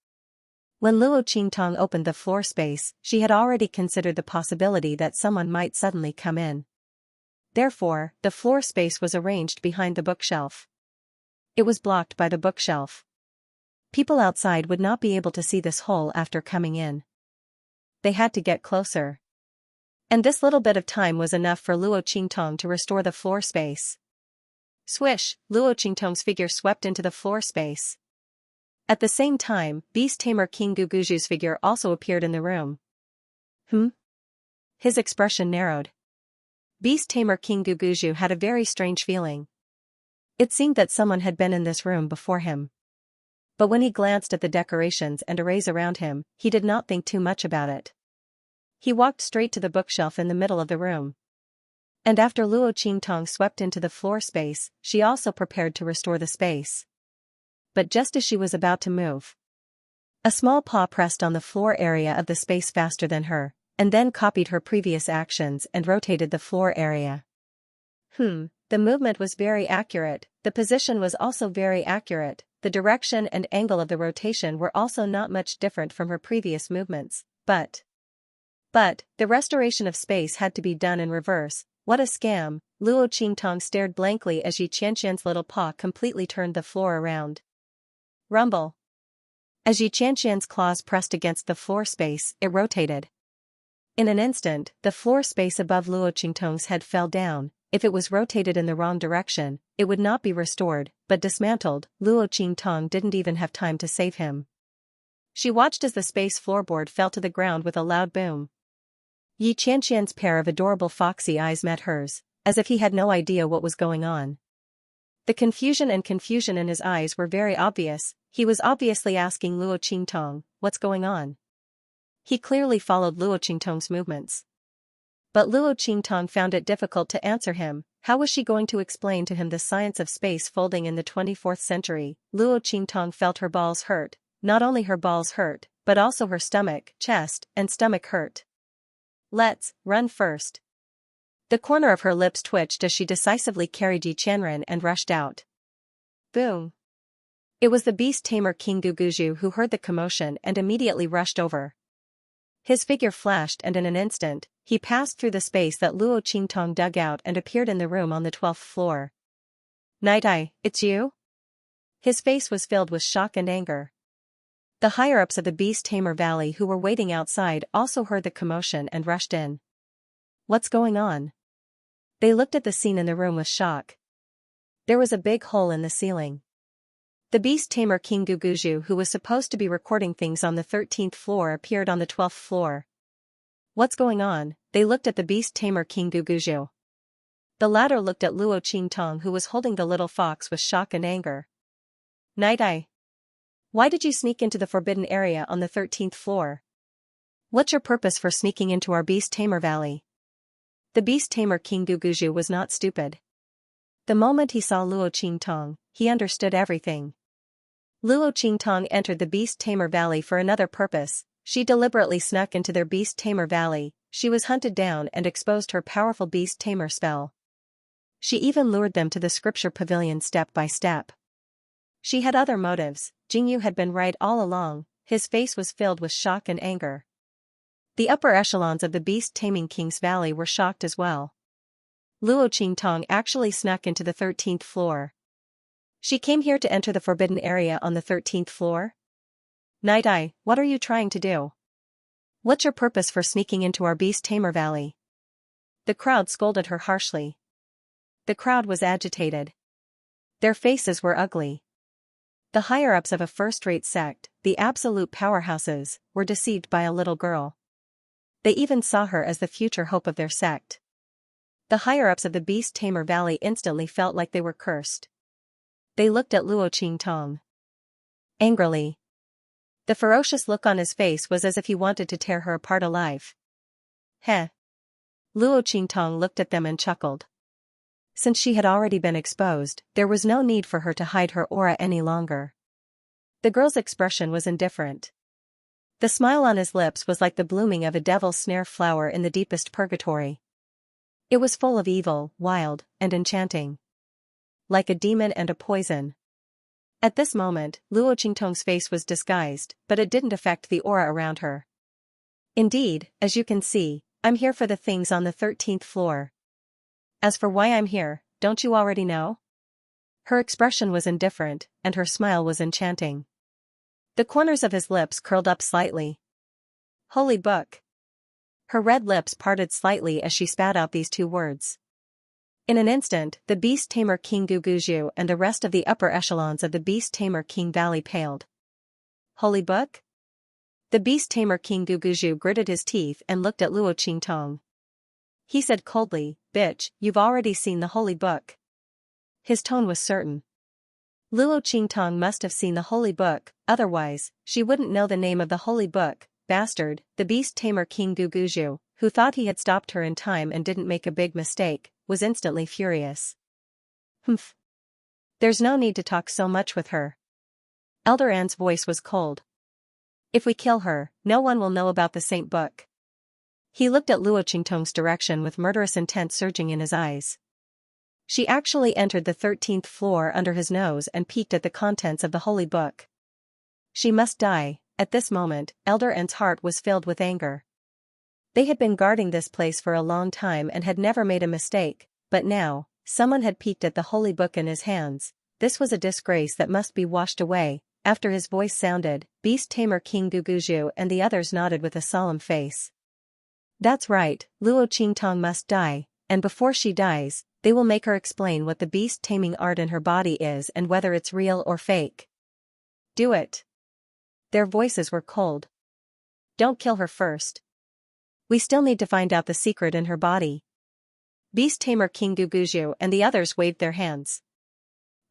When Luo Qingtong opened the floor space, she had already considered the possibility that someone might suddenly come in. Therefore, the floor space was arranged behind the bookshelf. It was blocked by the bookshelf. People outside would not be able to see this hole after coming in. They had to get closer. And this little bit of time was enough for Luo Qingtong to restore the floor space. Swish, Luo Qingtong's figure swept into the floor space. At the same time, Beast Tamer King Guguju's figure also appeared in the room. His expression narrowed. Beast Tamer King Guguju had a very strange feeling. It seemed that someone had been in this room before him. But when he glanced at the decorations and arrays around him, he did not think too much about it. He walked straight to the bookshelf in the middle of the room. And after Luo Qingtong swept into the floor space, she also prepared to restore the space. But just as she was about to move, a small paw pressed on the floor area of the space faster than her, and then copied her previous actions and rotated the floor area. The movement was very accurate, the position was also very accurate, the direction and angle of the rotation were also not much different from her previous movements, but the restoration of space had to be done in reverse. What a scam! Luo Qingtong stared blankly as Xianxia's little paw completely turned the floor around. Rumble. As Xianxia's claws pressed against the floor space, it rotated. In an instant, the floor space above Luo Qingtong's head fell down. If it was rotated in the wrong direction, it would not be restored, but dismantled. Luo Qingtong didn't even have time to save him. She watched as the space floorboard fell to the ground with a loud boom. Xianxia's pair of adorable foxy eyes met hers, as if he had no idea what was going on. The confusion in his eyes were very obvious. He was obviously asking Luo Qingtong, "What's going on?" He clearly followed Luo Qingtong's movements. But Luo Qingtong found it difficult to answer him. How was she going to explain to him the science of space folding in the 24th century? Luo Qingtong felt her balls hurt. Not only her balls hurt, but also her stomach, chest, and stomach hurt. "Let's run first." The corner of her lips twitched as she decisively carried Xianren and rushed out. Boom! It was the beast tamer King Guguju who heard the commotion and immediately rushed over. His figure flashed and in an instant, he passed through the space that Luo Qingtong dug out and appeared in the room on the 12th floor. "Night Eye, it's you?" His face was filled with shock and anger. The higher-ups of the Beast Tamer Valley who were waiting outside also heard the commotion and rushed in. "What's going on?" They looked at the scene in the room with shock. There was a big hole in the ceiling. The beast tamer King Guguju, who was supposed to be recording things on the 13th floor, appeared on the 12th floor. "What's going on?" They looked at the beast tamer King Guguju. The latter looked at Luo Qingtong, who was holding the little fox, with shock and anger. "Night Eye, why did you sneak into the forbidden area on the 13th floor? What's your purpose for sneaking into our beast tamer valley?" The beast tamer King Guguju was not stupid. The moment he saw Luo Qingtong, he understood everything. Luo Qingtong entered the Beast Tamer Valley for another purpose. She deliberately snuck into their Beast Tamer Valley. She was hunted down and exposed her powerful Beast Tamer spell. She even lured them to the scripture pavilion step by step. She had other motives. Jingyu had been right all along. His face was filled with shock and anger. The upper echelons of the Beast Taming King's Valley were shocked as well. Luo Qingtong actually snuck into the 13th floor. She came here to enter the forbidden area on the 13th floor? Night Eye, what are you trying to do? What's your purpose for sneaking into our Beast Tamer Valley? The crowd scolded her harshly. The crowd was agitated. Their faces were ugly. The higher-ups of a first-rate sect, the absolute powerhouses, were deceived by a little girl. They even saw her as the future hope of their sect. The higher-ups of the Beast Tamer Valley instantly felt like they were cursed. They looked at Luo Qingtong angrily. The ferocious look on his face was as if he wanted to tear her apart alive. Heh. Luo Qingtong looked at them and chuckled. Since she had already been exposed, there was no need for her to hide her aura any longer. The girl's expression was indifferent. The smile on his lips was like the blooming of a devil's snare flower in the deepest purgatory. It was full of evil, wild, and enchanting. Like a demon and a poison. At this moment, Luo Qingtong's face was disguised, but it didn't affect the aura around her. Indeed, as you can see, I'm here for the things on the 13th floor. As for why I'm here, don't you already know? Her expression was indifferent, and her smile was enchanting. The corners of his lips curled up slightly. Holy book. Her red lips parted slightly as she spat out these two words. In an instant, the Beast Tamer King Guguju and the rest of the upper echelons of the Beast Tamer King Valley paled. Holy book? The Beast Tamer King Guguju gritted his teeth and looked at Luo Qingtong. He said coldly, "Bitch, you've already seen the holy book." His tone was certain. Luo Qingtong must have seen the holy book, otherwise, she wouldn't know the name of the holy book. Bastard, the beast tamer King Guguju, who thought he had stopped her in time and didn't make a big mistake, was instantly furious. Humph. There's no need to talk so much with her. Elder Anne's voice was cold. If we kill her, no one will know about the Saint Book. He looked at Luo Qingtong's direction with murderous intent surging in his eyes. She actually entered the 13th floor under his nose and peeked at the contents of the holy book. She must die. At this moment, Elder Anne's heart was filled with anger. They had been guarding this place for a long time and had never made a mistake, but now, someone had peeked at the holy book in his hands. This was a disgrace that must be washed away. After his voice sounded, Beast Tamer King Guguju and the others nodded with a solemn face. That's right, Luo Qingtong must die, and before she dies, they will make her explain what the beast taming art in her body is and whether it's real or fake. Do it. Their voices were cold. Don't kill her first. We still need to find out the secret in her body. Beast Tamer King Guguju and the others waved their hands.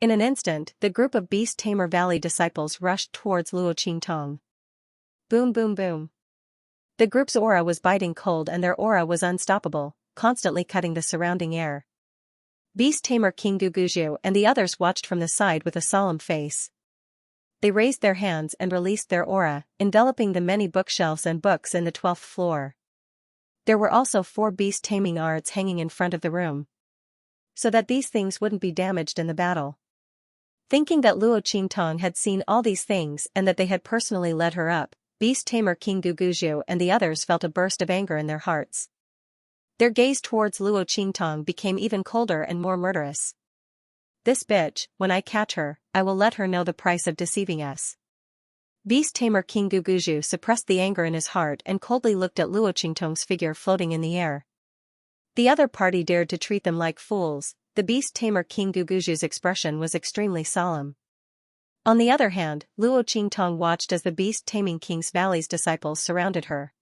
In an instant, the group of Beast Tamer Valley disciples rushed towards Luo Qingtong. Boom boom boom. The group's aura was biting cold and their aura was unstoppable, constantly cutting the surrounding air. Beast Tamer King Guguju and the others watched from the side with a solemn face. They raised their hands and released their aura, enveloping the many bookshelves and books in the 12th floor. There were also 4 beast taming arts hanging in front of the room, so that these things wouldn't be damaged in the battle. Thinking that Luo Qingtong had seen all these things and that they had personally led her up, Beast Tamer King Guguju and the others felt a burst of anger in their hearts. Their gaze towards Luo Qingtong became even colder and more murderous. This bitch, when I catch her, I will let her know the price of deceiving us. Beast Tamer King Guguju suppressed the anger in his heart and coldly looked at Luo Qingtong's figure floating in the air. The other party dared to treat them like fools. The Beast Tamer King Guguju's expression was extremely solemn. On the other hand, Luo Qingtong watched as the Beast Taming King's Valley's disciples surrounded her.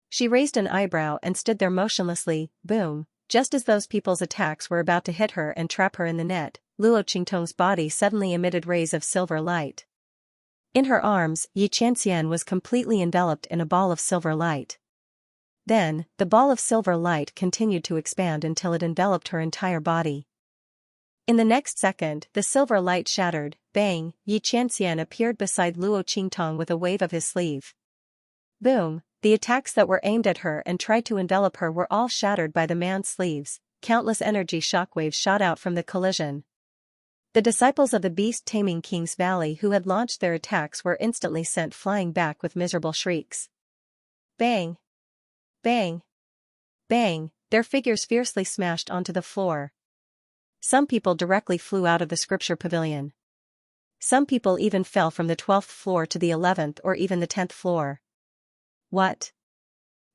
She raised an eyebrow and stood there motionlessly. Boom. Just as those people's attacks were about to hit her and trap her in the net, Luo Qingtong's body suddenly emitted rays of silver light. In her arms, Xianxia was completely enveloped in a ball of silver light. Then, the ball of silver light continued to expand until it enveloped her entire body. In the next second, the silver light shattered. Bang! Xianxia appeared beside Luo Qingtong with a wave of his sleeve. Boom! The attacks that were aimed at her and tried to envelop her were all shattered by the man's sleeves. Countless energy shockwaves shot out from the collision. The disciples of the Beast Taming King's Valley who had launched their attacks were instantly sent flying back with miserable shrieks. Bang! Bang! Bang! Their figures fiercely smashed onto the floor. Some people directly flew out of the scripture pavilion. Some people even fell from the 12th floor to the 11th or even the 10th floor. What?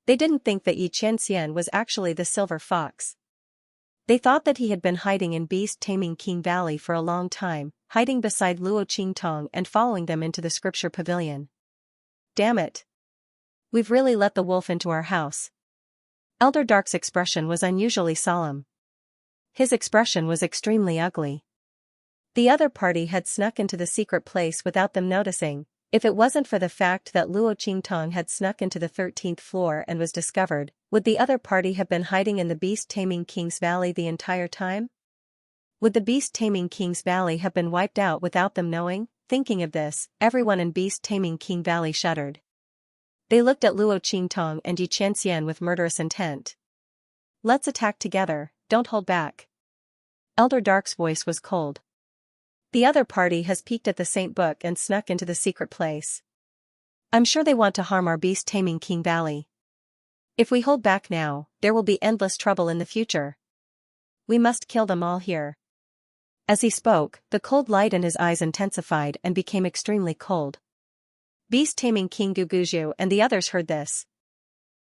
They didn't think that Xianxia was actually the Silver Fox. They thought that he had been hiding in Beast Taming King Valley for a long time, hiding beside Luo Qingtong and following them into the scripture pavilion. Damn it! We've really let the wolf into our house. Elder Dark's expression was unusually solemn. His expression was extremely ugly. The other party had snuck into the secret place without them noticing. If it wasn't for the fact that Luo Qingtong had snuck into the 13th floor and was discovered, would the other party have been hiding in the Beast Taming King's Valley the entire time? Would the Beast Taming King's Valley have been wiped out without them knowing? Thinking of this, everyone in Beast Taming King Valley shuddered. They looked at Luo Qingtong and Xianxia with murderous intent. Let's attack together, don't hold back. Elder Dark's voice was cold. The other party has peeked at the Saint Book and snuck into the secret place. I'm sure they want to harm our Beast Taming King Valley. If we hold back now, there will be endless trouble in the future. We must kill them all here. As he spoke, the cold light in his eyes intensified and became extremely cold. Beast Taming King Guguju and the others heard this.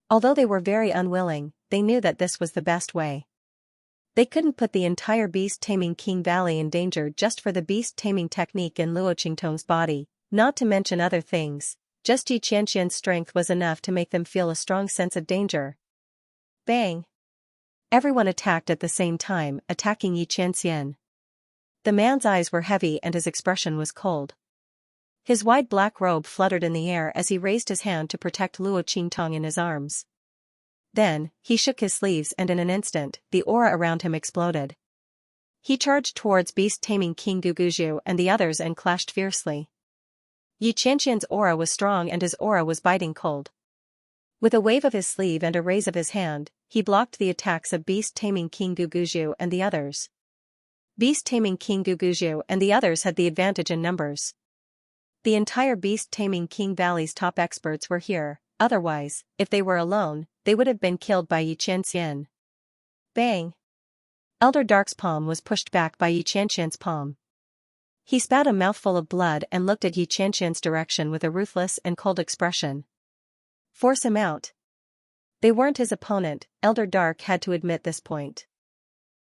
Although they were very unwilling, they knew that this was the best way. They couldn't put the entire Beast Taming King Valley in danger just for the beast taming technique in Luo Qingtong's body, not to mention other things. Just Xianxia's strength was enough to make them feel a strong sense of danger. Bang! Everyone attacked at the same time, attacking Xianxia. The man's eyes were heavy and his expression was cold. His wide black robe fluttered in the air as he raised his hand to protect Luo Qingtong in his arms. Then, he shook his sleeves and in an instant, the aura around him exploded. He charged towards beast-taming King Guguju and the others and clashed fiercely. Yi Qianxian's aura was strong and his aura was biting cold. With a wave of his sleeve and a raise of his hand, he blocked the attacks of beast-taming King Guguju and the others. Beast-taming King Guguju and the others had the advantage in numbers. The entire beast-taming King Valley's top experts were here, otherwise, if they were alone, they would have been killed by Yi Qianxian. Bang! Elder Dark's palm was pushed back by Yi Qianxian's palm. He spat a mouthful of blood and looked at Yi Qianxian's direction with a ruthless and cold expression. Force him out. They weren't his opponent, Elder Dark had to admit this point.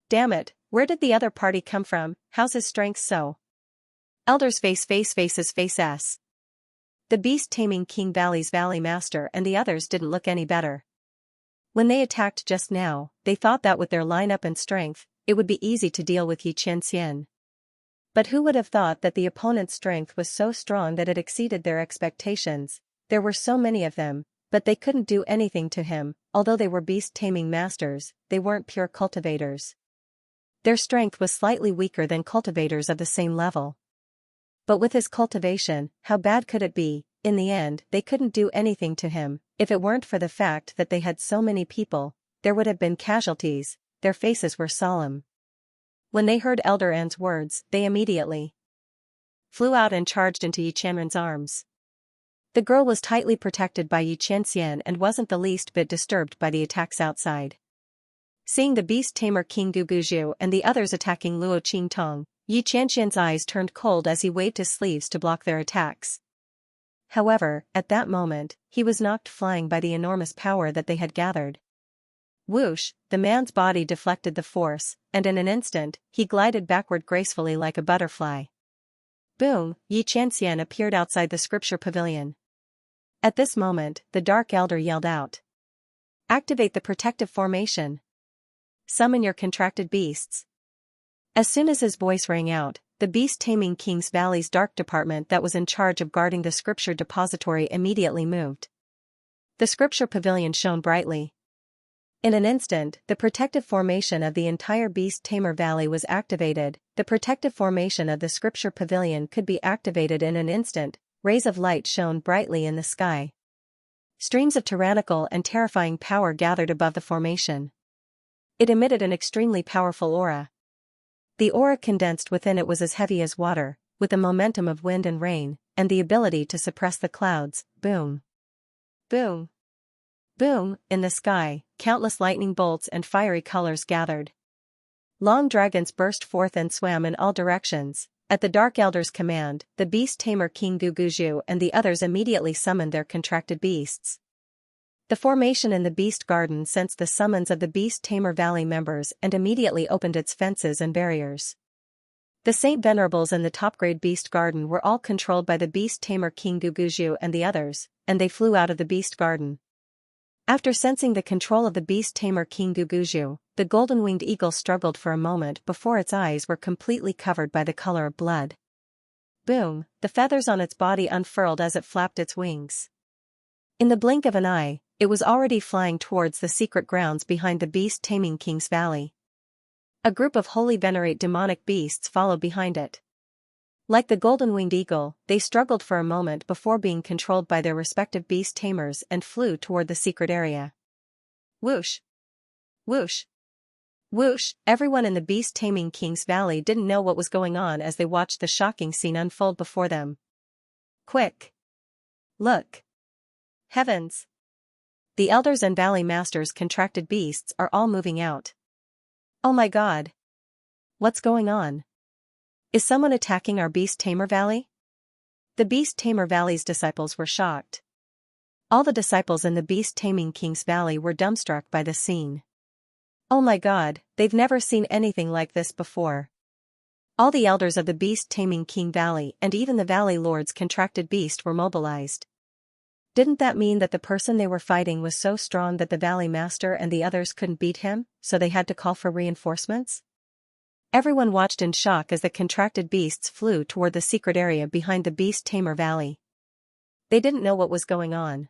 Damn it, where did the other party come from? How's his strength so? Elder's face faces face S. The beast-taming King Valley's Valley Master and the others didn't look any better. When they attacked just now, they thought that with their lineup and strength, it would be easy to deal with Yi Qianxian. But who would have thought that the opponent's strength was so strong that it exceeded their expectations? There were so many of them, but they couldn't do anything to him. Although they were beast-taming masters, they weren't pure cultivators. Their strength was slightly weaker than cultivators of the same level. But with his cultivation, how bad could it be? In the end, they couldn't do anything to him. If it weren't for the fact that they had so many people, there would have been casualties. Their faces were solemn. When they heard Elder An's words, they immediately flew out and charged into Yi Qianxian's arms. The girl was tightly protected by Yi Qianxian and wasn't the least bit disturbed by the attacks outside. Seeing the beast-tamer King Guguju and the others attacking Luo Qingtong, Yi Qianxian's eyes turned cold as he waved his sleeves to block their attacks. However, at that moment, he was knocked flying by the enormous power that they had gathered. Whoosh, the man's body deflected the force, and in an instant, he glided backward gracefully like a butterfly. Boom, Yi Qianxian appeared outside the scripture pavilion. At this moment, the Dark Elder yelled out. Activate the protective formation. Summon your contracted beasts. As soon as his voice rang out, the beast-taming King's Valley's dark department that was in charge of guarding the scripture depository immediately moved. The scripture pavilion shone brightly. In an instant, the protective formation of the entire beast-tamer valley was activated. The protective formation of the scripture pavilion could be activated in an instant. Rays of light shone brightly in the sky. Streams of tyrannical and terrifying power gathered above the formation. It emitted an extremely powerful aura. The aura condensed within it was as heavy as water, with the momentum of wind and rain, and the ability to suppress the clouds. Boom. Boom. Boom, in the sky, countless lightning bolts and fiery colors gathered. Long dragons burst forth and swam in all directions. At the Dark Elder's command, the beast-tamer King Guguju and the others immediately summoned their contracted beasts. The formation in the Beast Garden sensed the summons of the Beast-Tamer Valley members and immediately opened its fences and barriers. The Saint Venerables in the top-grade Beast Garden were all controlled by the Beast-Tamer King Guguju and the others, and they flew out of the Beast Garden. After sensing the control of the Beast-Tamer King Guguju, the golden-winged eagle struggled for a moment before its eyes were completely covered by the color of blood. Boom, the feathers on its body unfurled as it flapped its wings. In the blink of an eye, it was already flying towards the secret grounds behind the beast-taming King's Valley. A group of holy venerate demonic beasts followed behind it. Like the golden-winged eagle, they struggled for a moment before being controlled by their respective beast tamers and flew toward the secret area. Whoosh! Whoosh! Whoosh! Everyone in the beast-taming King's Valley didn't know what was going on as they watched the shocking scene unfold before them. Quick! Look! Heavens! The elders and valley masters' contracted beasts are all moving out. Oh my god! What's going on? Is someone attacking our Beast-Tamer Valley? The Beast-Tamer Valley's disciples were shocked. All the disciples in the Beast-Taming King's Valley were dumbstruck by the scene. Oh my god, they've never seen anything like this before. All the elders of the Beast-Taming King Valley and even the Valley Lord's contracted beast were mobilized. Didn't that mean that the person they were fighting was so strong that the Valley Master and the others couldn't beat him, so they had to call for reinforcements? Everyone watched in shock as the contracted beasts flew toward the secret area behind the Beast Tamer Valley. They didn't know what was going on.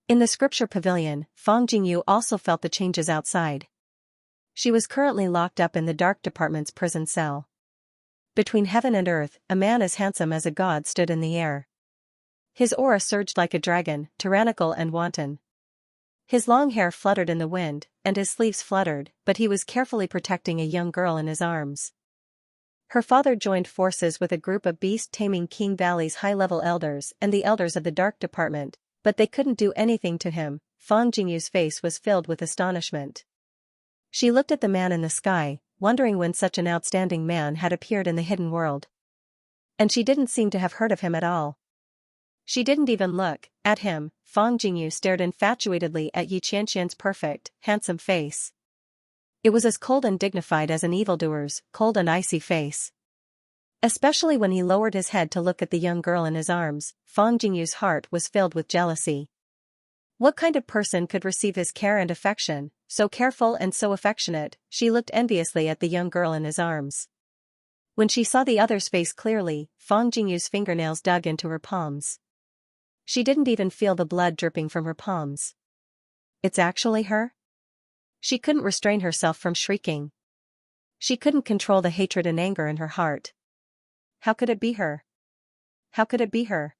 In the scripture pavilion, Fang Jingyu also felt the changes outside. She was currently locked up in the dark department's prison cell. Between heaven and earth, a man as handsome as a god stood in the air. His aura surged like a dragon, tyrannical and wanton. His long hair fluttered in the wind, and his sleeves fluttered, but he was carefully protecting a young girl in his arms. Her father joined forces with a group of beast-taming King Valley's high-level elders and the elders of the Dark Department, but they couldn't do anything to him. Fang Jingyu's face was filled with astonishment. She looked at the man in the sky, wondering when such an outstanding man had appeared in the hidden world. And she didn't seem to have heard of him at all. She didn't even look at him. Fang Jingyu stared infatuatedly at Xianxia's perfect, handsome face. It was as cold and dignified as an evildoer's cold and icy face. Especially when he lowered his head to look at the young girl in his arms, Fang Jingyu's heart was filled with jealousy. What kind of person could receive his care and affection, so careful and so affectionate? She looked enviously at the young girl in his arms. When she saw the other's face clearly, Fang Jingyu's fingernails dug into her palms. She didn't even feel the blood dripping from her palms. It's actually her? She couldn't restrain herself from shrieking. She couldn't control the hatred and anger in her heart. How could it be her? How could it be her?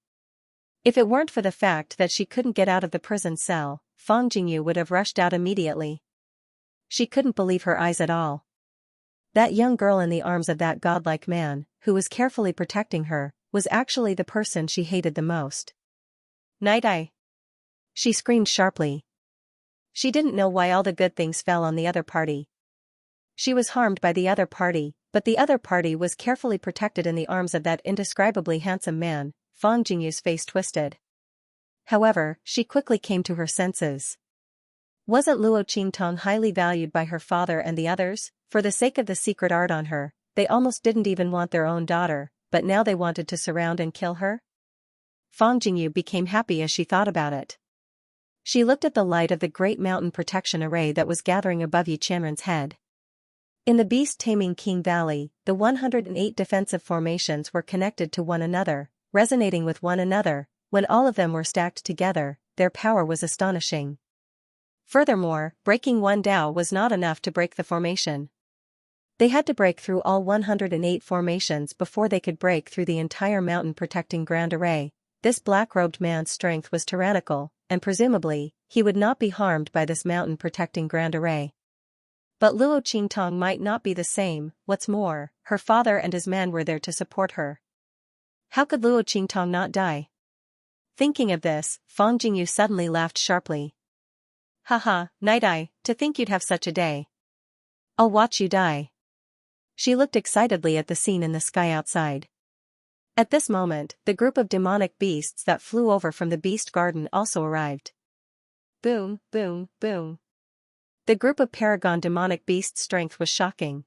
If it weren't for the fact that she couldn't get out of the prison cell, Fang Jingyu would have rushed out immediately. She couldn't believe her eyes at all. That young girl in the arms of that godlike man, who was carefully protecting her, was actually the person she hated the most. Night Eye! She screamed sharply. She didn't know why all the good things fell on the other party. She was harmed by the other party, but the other party was carefully protected in the arms of that indescribably handsome man. Fang Jingyu's face twisted. However, she quickly came to her senses. Wasn't Luo Qingtong highly valued by her father and the others? For the sake of the secret art on her, they almost didn't even want their own daughter, but now they wanted to surround and kill her? Fang Jingyu became happy as she thought about it. She looked at the light of the great mountain protection array that was gathering above Yi Qianren's head. In the beast-taming King Valley, the 108 defensive formations were connected to one another, resonating with one another. When all of them were stacked together, their power was astonishing. Furthermore, breaking one Dao was not enough to break the formation. They had to break through all 108 formations before they could break through the entire mountain-protecting grand array. This black-robed man's strength was tyrannical, and presumably, he would not be harmed by this mountain-protecting grand array. But Luo Qingtong might not be the same. What's more, her father and his men were there to support her. How could Luo Qingtong not die? Thinking of this, Fang Jingyu suddenly laughed sharply. Haha, Night Eye, to think you'd have such a day. I'll watch you die. She looked excitedly at the scene in the sky outside. At this moment, the group of demonic beasts that flew over from the beast garden also arrived. Boom, boom, boom. The group of paragon demonic beasts' strength was shocking.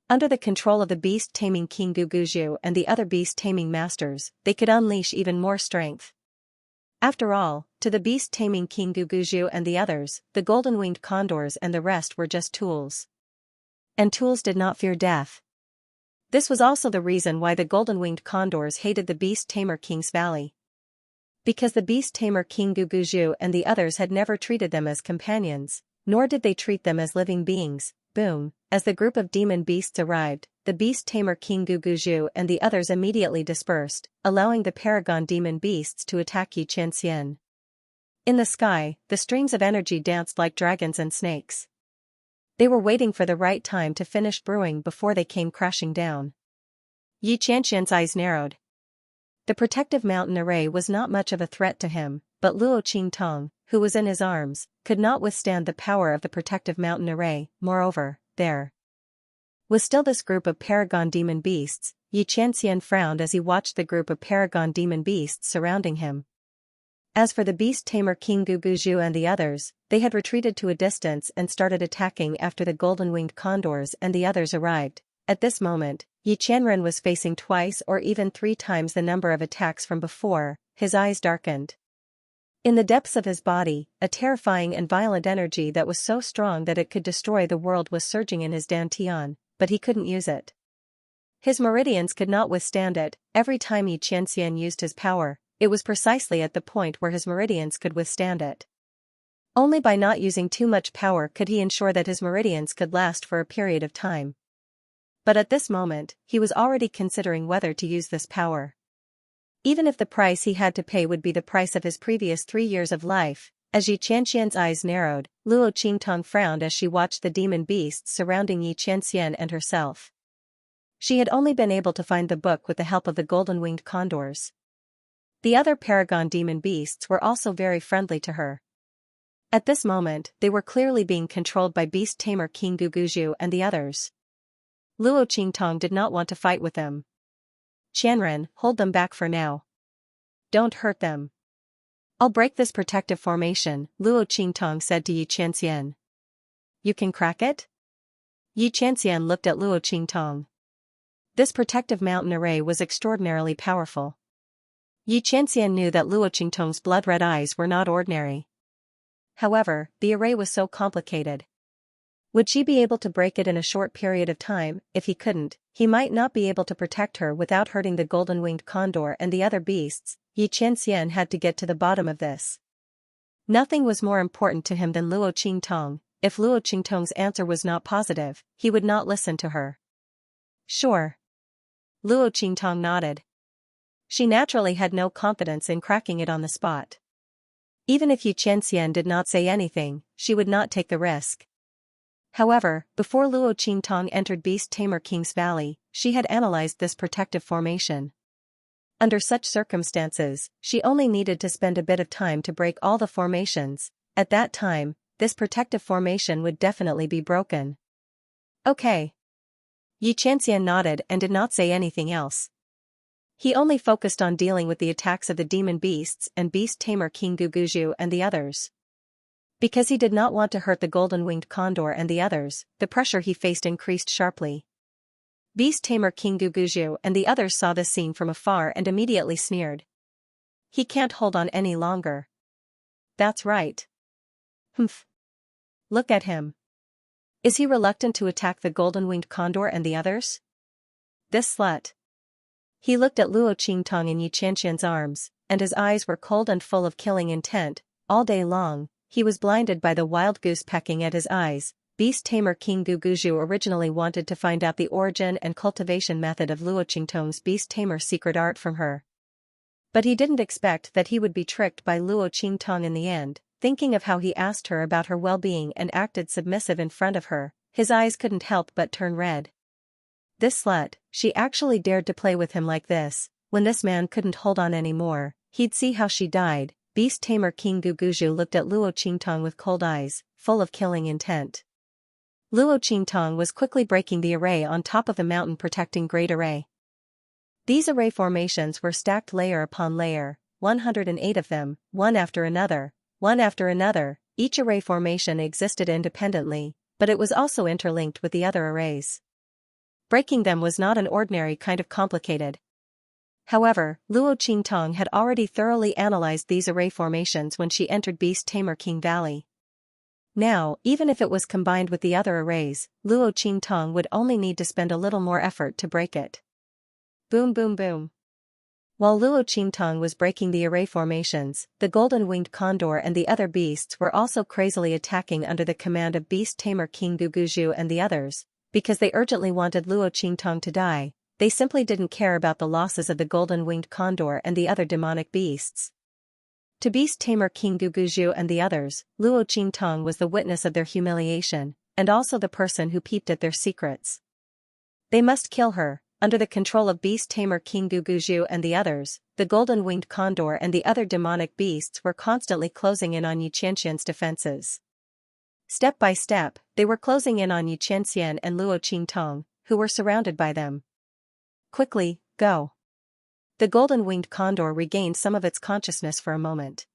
Under the control of the beast-taming King Guguju and the other beast-taming masters, they could unleash even more strength. After all, to the beast-taming King Guguju and the others, the golden-winged condors and the rest were just tools. And tools did not fear death. This was also the reason why the golden-winged condors hated the beast-tamer King's Valley. Because the beast-tamer King Guguju and the others had never treated them as companions, nor did they treat them as living beings. Boom, as the group of demon beasts arrived, the beast-tamer King Guguju and the others immediately dispersed, allowing the paragon demon beasts to attack Yi Qianxian. In the sky, the streams of energy danced like dragons and snakes. They were waiting for the right time to finish brewing before they came crashing down. Yi Qianxian's eyes narrowed. The protective mountain array was not much of a threat to him, but Luo Qingtong, who was in his arms, could not withstand the power of the protective mountain array. Moreover, there was still this group of paragon demon beasts. Yi Qianxian frowned as he watched the group of paragon demon beasts surrounding him. As for the beast-tamer King Guguju and the others, they had retreated to a distance and started attacking after the golden-winged condors and the others arrived. At this moment, Yi Qianren was facing twice or even 3 times the number of attacks from before. His eyes darkened. In the depths of his body, a terrifying and violent energy that was so strong that it could destroy the world was surging in his dantian. but he couldn't use it. His meridians could not withstand it. Every time Xianxia used his power, it was precisely at the point where his meridians could withstand it. Only by not using too much power could he ensure that his meridians could last for a period of time. But at this moment, he was already considering whether to use this power. Even if the price he had to pay would be the price of his previous 3 years of life. As Xianxian's eyes narrowed, Luo Qingtong frowned as she watched the demon beasts surrounding Xianxian and herself. She had only been able to find the book with the help of the golden-winged condors. The other paragon demon beasts were also very friendly to her. At this moment, they were clearly being controlled by beast tamer King Guguju and the others. Luo Qingtong did not want to fight with them. Qianren, hold them back for now. Don't hurt them. I'll break this protective formation, Luo Qingtong said to Xianxian. You can crack it? Xianxian looked at Luo Qingtong. This protective mountain array was extraordinarily powerful. Xianxian knew that Luo Qingtong's blood-red eyes were not ordinary. However, the array was so complicated. Would she be able to break it in a short period of time? If he couldn't, he might not be able to protect her without hurting the golden-winged condor and the other beasts. Xianxian had to get to the bottom of this. Nothing was more important to him than Luo Qingtong. If Luo Qingtong's answer was not positive, he would not listen to her. Sure. Luo Qingtong nodded. She naturally had no confidence in cracking it on the spot. Even if Xianxian did not say anything, she would not take the risk. However, before Luo Qingtong entered Beast Tamer King's Valley, she had analyzed this protective formation. Under such circumstances, she only needed to spend a bit of time to break all the formations. At that time, this protective formation would definitely be broken. Okay. Xianxian nodded and did not say anything else. He only focused on dealing with the attacks of the demon beasts and beast tamer King Guguju and the others. Because he did not want to hurt the golden-winged condor and the others, the pressure he faced increased sharply. Beast tamer King Guguju and the others saw this scene from afar and immediately sneered. He can't hold on any longer. That's right. Humph. Look at him. Is he reluctant to attack the golden-winged condor and the others? This slut. He looked at Luo Qingtong in Xianxian's arms, and his eyes were cold and full of killing intent. All day long, he was blinded by the wild goose pecking at his eyes. Beast tamer King Guguju originally wanted to find out the origin and cultivation method of Luo Qingtong's beast tamer secret art from her. But he didn't expect that he would be tricked by Luo Qingtong in the end. Thinking of how he asked her about her well-being and acted submissive in front of her, his eyes couldn't help but turn red. This slut, she actually dared to play with him like this. When this man couldn't hold on anymore, he'd see how she died. Beast tamer King Guguju looked at Luo Qingtong with cold eyes, full of killing intent. Luo Qingtong was quickly breaking the array on top of the mountain protecting Great Array. These array formations were stacked layer upon layer, 108 of them, one after another. Each array formation existed independently, but it was also interlinked with the other arrays. Breaking them was not an ordinary kind of complicated. However, Luo Qingtong had already thoroughly analyzed these array formations when she entered Beast Tamer King Valley. Now, even if it was combined with the other arrays, Luo Qingtong would only need to spend a little more effort to break it. Boom boom boom. While Luo Qingtong was breaking the array formations, the golden-winged condor and the other beasts were also crazily attacking under the command of Beast Tamer King Guguju and the others. Because they urgently wanted Luo Qingtong to die, they simply didn't care about the losses of the golden-winged condor and the other demonic beasts. To Beast Tamer King Guguju and the others, Luo Qingtong was the witness of their humiliation, and also the person who peeped at their secrets. They must kill her. Under the control of Beast Tamer King Guguju and the others, the golden-winged condor and the other demonic beasts were constantly closing in on Xianxian's defenses. Step by step, they were closing in on Xianxian and Luo Qingtong, who were surrounded by them. Quickly, go. The golden-winged condor regained some of its consciousness for a moment.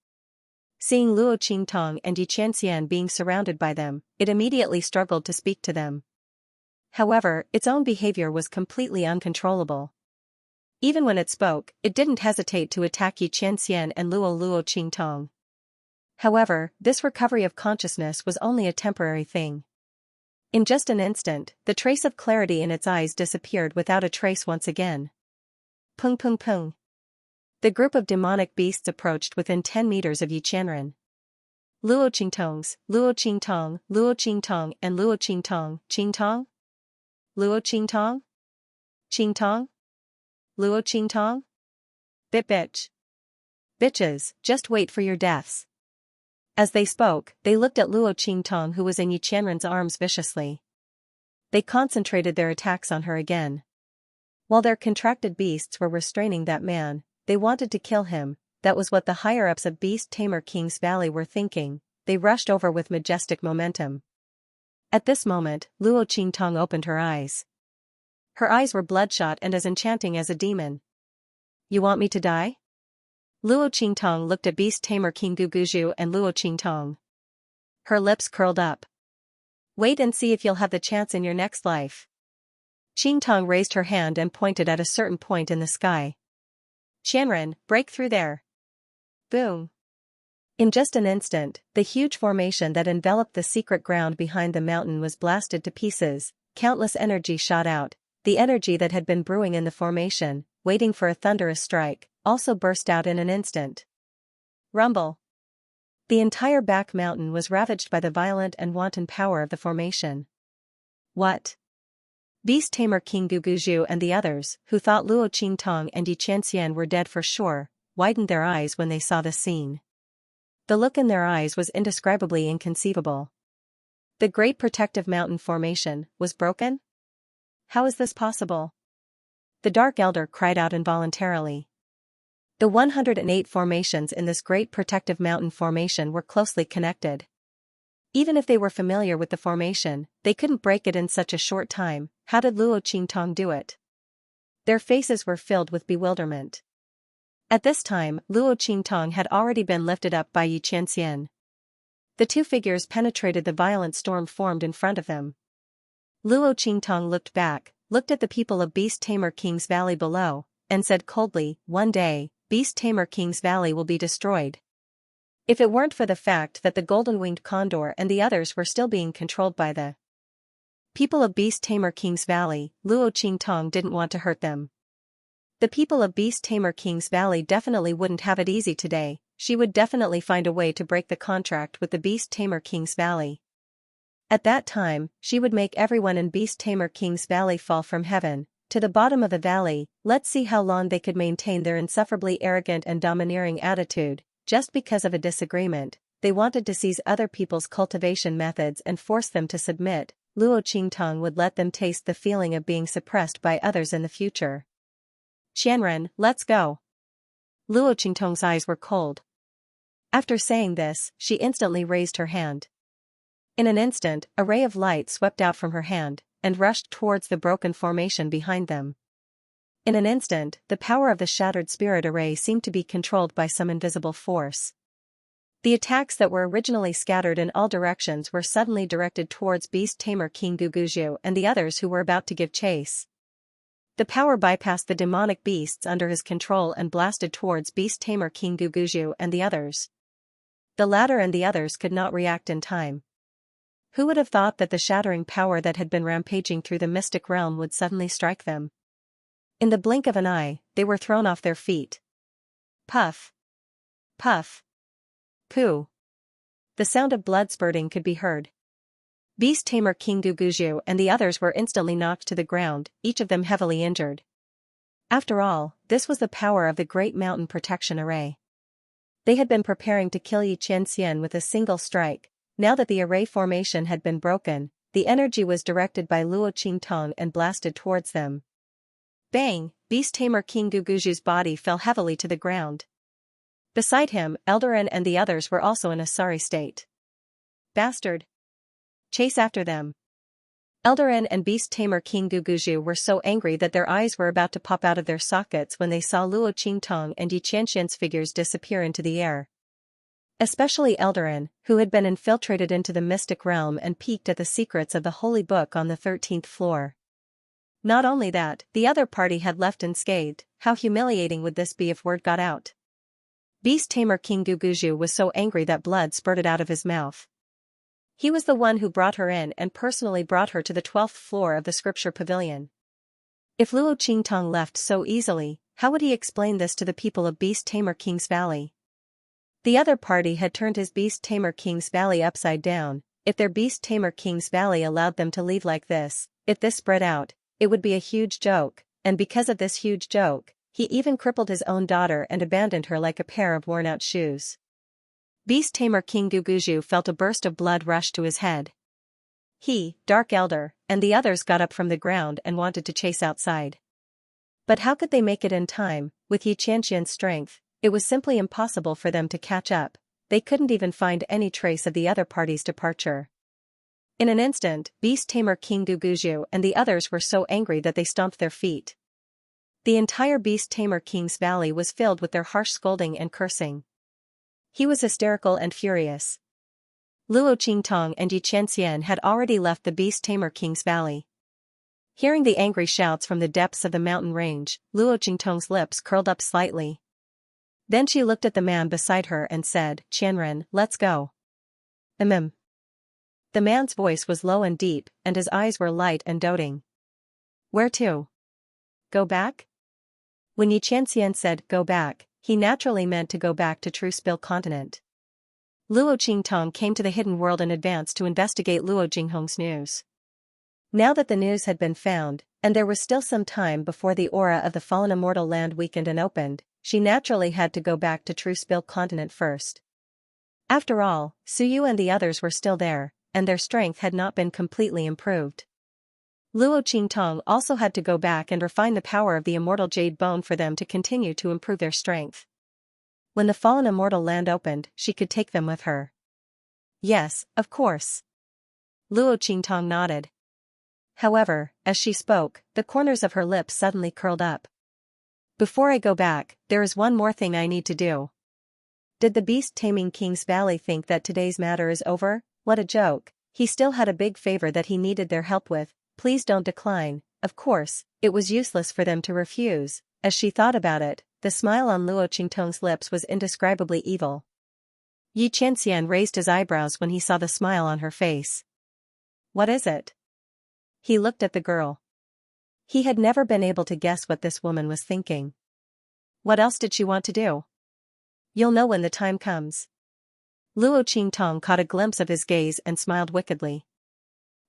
Seeing Luo Qingtong and Xianxian being surrounded by them, it immediately struggled to speak to them. However, its own behavior was completely uncontrollable. Even when it spoke, it didn't hesitate to attack Xianxian and Luo Qingtong. However, this recovery of consciousness was only a temporary thing. In just an instant, the trace of clarity in its eyes disappeared without a trace once again. Pung pung pung. The group of demonic beasts approached within 10 meters of Xianxia. Luo Qingtongs, Luo Qingtong, Luo Qingtong and Luo Qingtong, Qingtong? Luo Qingtong? Qingtong? Luo Qingtong? Bitch. Bitches, just wait for your deaths. As they spoke, they looked at Luo Qingtong, who was in Xianxia's arms, viciously. They concentrated their attacks on her again. While their contracted beasts were restraining that man, they wanted to kill him. That was what the higher-ups of Beast Tamer King's Valley were thinking. They rushed over with majestic momentum. At this moment, Luo Qingtong opened her eyes. Her eyes were bloodshot and as enchanting as a demon. You want me to die? Luo Qingtong looked at Beast Tamer King Guguju and Luo Qingtong. Her lips curled up. Wait and see if you'll have the chance in your next life. Qingtong raised her hand and pointed at a certain point in the sky. Xianxia, break through there. Boom. In just an instant, the huge formation that enveloped the secret ground behind the mountain was blasted to pieces. Countless energy shot out. The energy that had been brewing in the formation, waiting for a thunderous strike, also burst out in an instant. Rumble. The entire back mountain was ravaged by the violent and wanton power of the formation. What? Beast Tamer King Guguju and the others, who thought Luo Qingtong and Xianxia were dead for sure, widened their eyes when they saw the scene. The look in their eyes was indescribably inconceivable. The great protective mountain formation was broken? How is this possible? The Dark Elder cried out involuntarily. The 108 formations in this great protective mountain formation were closely connected. Even if they were familiar with the formation, they couldn't break it in such a short time. How did Luo Qingtong do it? Their faces were filled with bewilderment. At this time, Luo Qingtong had already been lifted up by Xianxia. The two figures penetrated the violent storm formed in front of them. Luo Qingtong looked back, looked at the people of Beast Tamer King's Valley below, and said coldly, "One day, Beast Tamer King's Valley will be destroyed." If it weren't for the fact that the golden-winged condor and the others were still being controlled by the people of Beast Tamer King's Valley, Luo Qingtong didn't want to hurt them. The people of Beast Tamer King's Valley definitely wouldn't have it easy today. She would definitely find a way to break the contract with the Beast Tamer King's Valley. At that time, she would make everyone in Beast Tamer King's Valley fall from heaven to the bottom of the valley. Let's see how long they could maintain their insufferably arrogant and domineering attitude. Just because of a disagreement, they wanted to seize other people's cultivation methods and force them to submit. Luo Qingtong would let them taste the feeling of being suppressed by others in the future. Xianxia, let's go. Luo Qingtong's eyes were cold. After saying this, she instantly raised her hand. In an instant, a ray of light swept out from her hand, and rushed towards the broken formation behind them. In an instant, the power of the shattered spirit array seemed to be controlled by some invisible force. The attacks that were originally scattered in all directions were suddenly directed towards Beast Tamer King Guguju and the others who were about to give chase. The power bypassed the demonic beasts under his control and blasted towards Beast Tamer King Guguju and the others. The latter and the others could not react in time. Who would have thought that the shattering power that had been rampaging through the mystic realm would suddenly strike them? In the blink of an eye, they were thrown off their feet. Puff. Puff. Pooh. The sound of blood spurting could be heard. Beast Tamer King Guguju and the others were instantly knocked to the ground, each of them heavily injured. After all, this was the power of the Great Mountain Protection Array. They had been preparing to kill Xianxia with a single strike. Now that the array formation had been broken, the energy was directed by Luo Qingtong and blasted towards them. Bang! Beast Tamer King Guguju's body fell heavily to the ground. Beside him, Eldest and the others were also in a sorry state. Bastard! Chase after them! Eldest and Beast Tamer King Guguju were so angry that their eyes were about to pop out of their sockets when they saw Luo Qingtong and Xianxia's figures disappear into the air. Especially Eldest, who had been infiltrated into the mystic realm and peeked at the secrets of the holy book on the 13th floor. Not only that, the other party had left unscathed. How humiliating would this be if word got out? Beast Tamer King Guguju was so angry that blood spurted out of his mouth. He was the one who brought her in and personally brought her to the 12th floor of the scripture pavilion. If Luo Qingtong left so easily, how would he explain this to the people of Beast Tamer King's Valley? The other party had turned his Beast Tamer King's Valley upside down. If their Beast Tamer King's Valley allowed them to leave like this, if this spread out, it would be a huge joke, and because of this huge joke, he even crippled his own daughter and abandoned her like a pair of worn-out shoes. Beast Tamer King Guguju felt a burst of blood rush to his head. He, Dark Elder, and the others got up from the ground and wanted to chase outside. But how could they make it in time? With Xianxia's strength, it was simply impossible for them to catch up. They couldn't even find any trace of the other party's departure. In an instant, Beast Tamer King Guguju and the others were so angry that they stomped their feet. The entire Beast Tamer King's Valley was filled with their harsh scolding and cursing. He was hysterical and furious. Luo Qingtong and Xianxia had already left the Beast Tamer King's Valley. Hearing the angry shouts from the depths of the mountain range, Luo Qingtong's lips curled up slightly. Then she looked at the man beside her and said, "Qianren, let's go." The man's voice was low and deep, and his eyes were light and doting. "Where to? Go back?" When Xianxia said, "go back," he naturally meant to go back to True Spill Continent. Luo Qingtong came to the hidden world in advance to investigate Luo Jinghong's news. Now that the news had been found, and there was still some time before the aura of the fallen immortal land weakened and opened, she naturally had to go back to True Spill Continent first. After all, Suyu and the others were still there, and their strength had not been completely improved. Luo Qingtong also had to go back and refine the power of the immortal jade bone for them to continue to improve their strength. When the fallen immortal land opened, she could take them with her. Yes, of course. Luo Qingtong nodded. However, as she spoke, the corners of her lips suddenly curled up. "Before I go back, there is one more thing I need to do." Did the Beast Taming King's Valley think that today's matter is over? What a joke. He still had a big favor that he needed their help with. Please don't decline. Of course, it was useless for them to refuse. As she thought about it, the smile on Luo Qingtong's lips was indescribably evil. Xianxia raised his eyebrows when he saw the smile on her face. "What is it?" He looked at the girl. He had never been able to guess what this woman was thinking. What else did she want to do? "You'll know when the time comes." Luo Qingtong caught a glimpse of his gaze and smiled wickedly.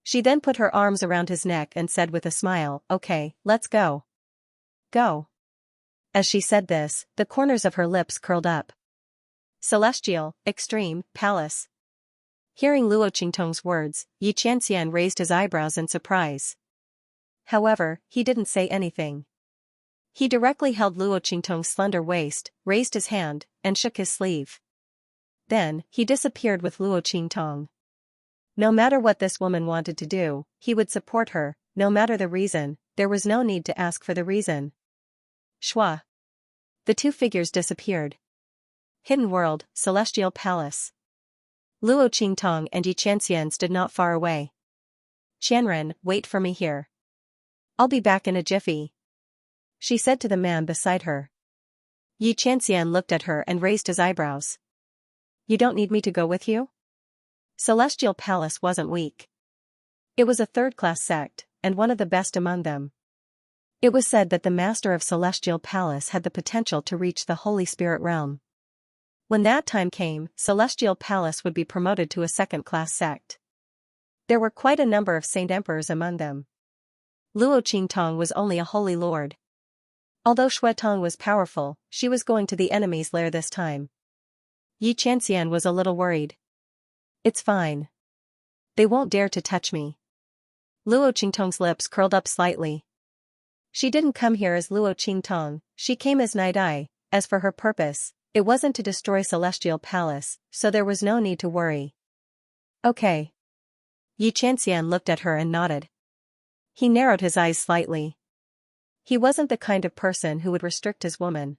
She then put her arms around his neck and said with a smile, "Okay, let's go." "Go." As she said this, the corners of her lips curled up. Celestial, Extreme, Palace. Hearing Luo Qingtong's words, Xianxia raised his eyebrows in surprise. However, he didn't say anything. He directly held Luo Qingtong's slender waist, raised his hand, and shook his sleeve. Then, he disappeared with Luo Qingtong. No matter what this woman wanted to do, he would support her, no matter the reason. There was no need to ask for the reason. Shua. The two figures disappeared. Hidden World, Celestial Palace. Luo Qingtong and Xianxia stood not far away. "Qianren, wait for me here. I'll be back in a jiffy," she said to the man beside her. Xianxia looked at her and raised his eyebrows. "You don't need me to go with you?" Celestial Palace wasn't weak. It was a third-class sect, and one of the best among them. It was said that the master of Celestial Palace had the potential to reach the Holy Spirit realm. When that time came, Celestial Palace would be promoted to a second-class sect. There were quite a number of saint emperors among them. Luo Qingtong was only a holy lord. Although Xuetong was powerful, she was going to the enemy's lair this time. Xianxia was a little worried. "It's fine. They won't dare to touch me." Luo Qingtong's lips curled up slightly. She didn't come here as Luo Qingtong, she came as Night Eye. As for her purpose, it wasn't to destroy Celestial Palace, so there was no need to worry. "Okay." Xianxia looked at her and nodded. He narrowed his eyes slightly. He wasn't the kind of person who would restrict his woman.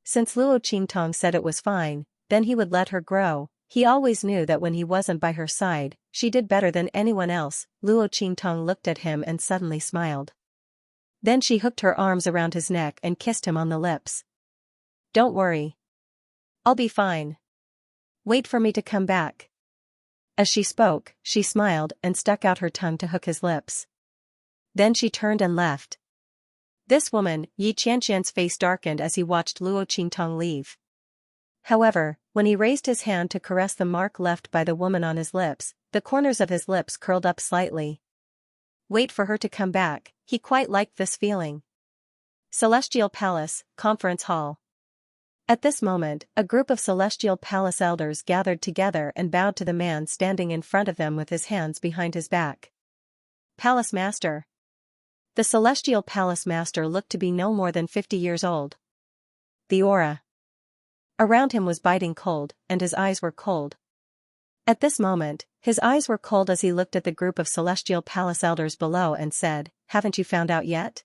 Since Luo Qingtong said it was fine, then he would let her grow. He always knew that when he wasn't by her side, she did better than anyone else. Luo Qingtong looked at him and suddenly smiled. Then she hooked her arms around his neck and kissed him on the lips. "Don't worry. I'll be fine. Wait for me to come back." As she spoke, she smiled and stuck out her tongue to hook his lips. Then she turned and left. This woman, Xianxia's face darkened as he watched Luo Qingtong leave. However, when he raised his hand to caress the mark left by the woman on his lips, the corners of his lips curled up slightly. Wait for her to come back, he quite liked this feeling. Celestial Palace, Conference Hall. At this moment, a group of Celestial Palace elders gathered together and bowed to the man standing in front of them with his hands behind his back. Palace Master. The Celestial Palace Master looked to be no more than 50 years old. The aura around him was biting cold, and his eyes were cold. At this moment, his eyes were cold as he looked at the group of Celestial Palace elders below and said, "Haven't you found out yet?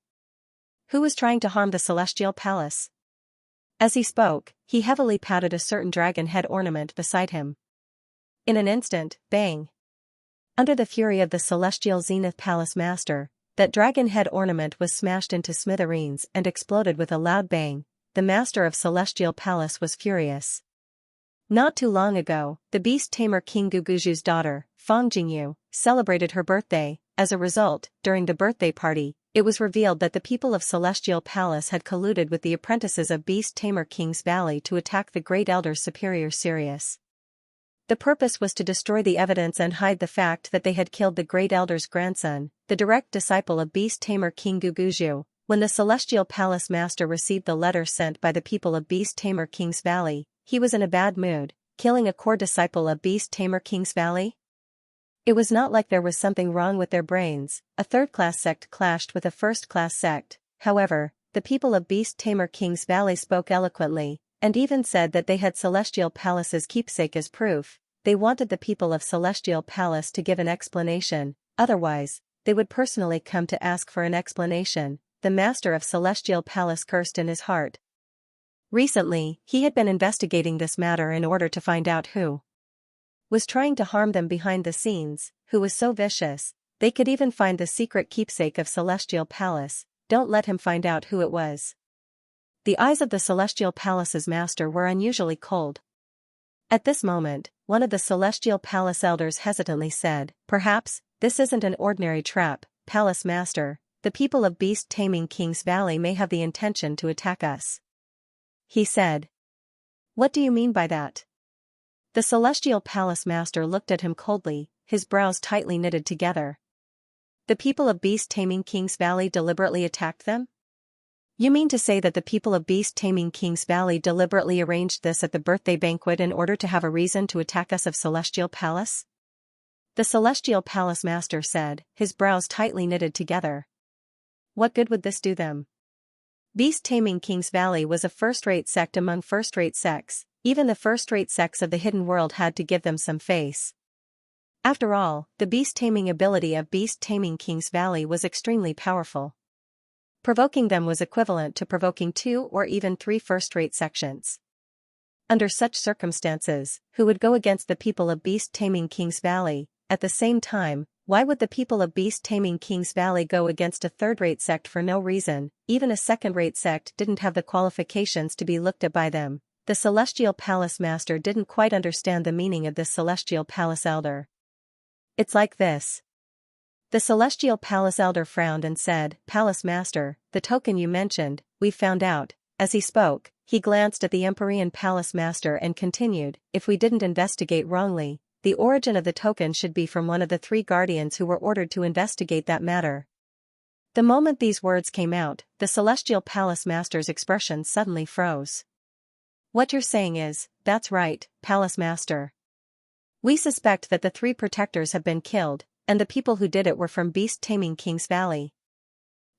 Who is trying to harm the Celestial Palace?" As he spoke, he heavily patted a certain dragon head ornament beside him. In an instant, bang! Under the fury of the Celestial Zenith Palace Master, that dragon head ornament was smashed into smithereens and exploded with a loud bang. The Master of Celestial Palace was furious. Not too long ago, the beast tamer King Guguju's daughter, Fang Jingyu, celebrated her birthday. As a result, during the birthday party, it was revealed that the people of Celestial Palace had colluded with the apprentices of beast tamer King's Valley to attack the Great Elder's superior Sirius. The purpose was to destroy the evidence and hide the fact that they had killed the Great Elder's grandson, the direct disciple of beast tamer King Guguju. When the Celestial Palace Master received the letter sent by the people of beast tamer King's Valley, he was in a bad mood. Killing a core disciple of beast tamer King's Valley? It was not like there was something wrong with their brains. A third-class sect clashed with a first-class sect. However, the people of beast tamer King's Valley spoke eloquently, and even said that they had Celestial Palace's keepsake as proof. They wanted the people of Celestial Palace to give an explanation, otherwise, they would personally come to ask for an explanation. The Master of Celestial Palace cursed in his heart. Recently, he had been investigating this matter in order to find out who was trying to harm them behind the scenes, who was so vicious. They could even find the secret keepsake of Celestial Palace. Don't let him find out who it was. The eyes of the Celestial Palace's master were unusually cold. At this moment, one of the Celestial Palace elders hesitantly said, "Perhaps, this isn't an ordinary trap, Palace Master. The people of beast taming King's Valley may have the intention to attack us." He said. "What do you mean by that?" The Celestial Palace Master looked at him coldly, his brows tightly knitted together. The people of beast taming King's Valley deliberately attacked them? You mean to say that the people of beast taming King's Valley deliberately arranged this at the birthday banquet in order to have a reason to attack us of Celestial Palace? The Celestial Palace Master said, his brows tightly knitted together. What good would this do them? Beast taming King's Valley was a first-rate sect among first-rate sects. Even the first-rate sects of the hidden world had to give them some face. After all, the beast-taming ability of beast-taming King's Valley was extremely powerful. Provoking them was equivalent to provoking 2 or even 3 first-rate sections. Under such circumstances, who would go against the people of beast-taming King's Valley? At the same time, why would the people of beast-taming King's Valley go against a third-rate sect for no reason? Even a second-rate sect didn't have the qualifications to be looked at by them. The Celestial Palace Master didn't quite understand the meaning of this Celestial Palace Elder. "It's like this." The Celestial Palace Elder frowned and said, "Palace Master, the token you mentioned, we've found out." As he spoke, he glanced at the Empyrean Palace Master and continued, "If we didn't investigate wrongly, the origin of the token should be from one of the 3 guardians who were ordered to investigate that matter." The moment these words came out, the Celestial Palace Master's expression suddenly froze. "What you're saying is, that's right, Palace Master. We suspect that the 3 protectors have been killed, and the people who did it were from beast taming King's Valley."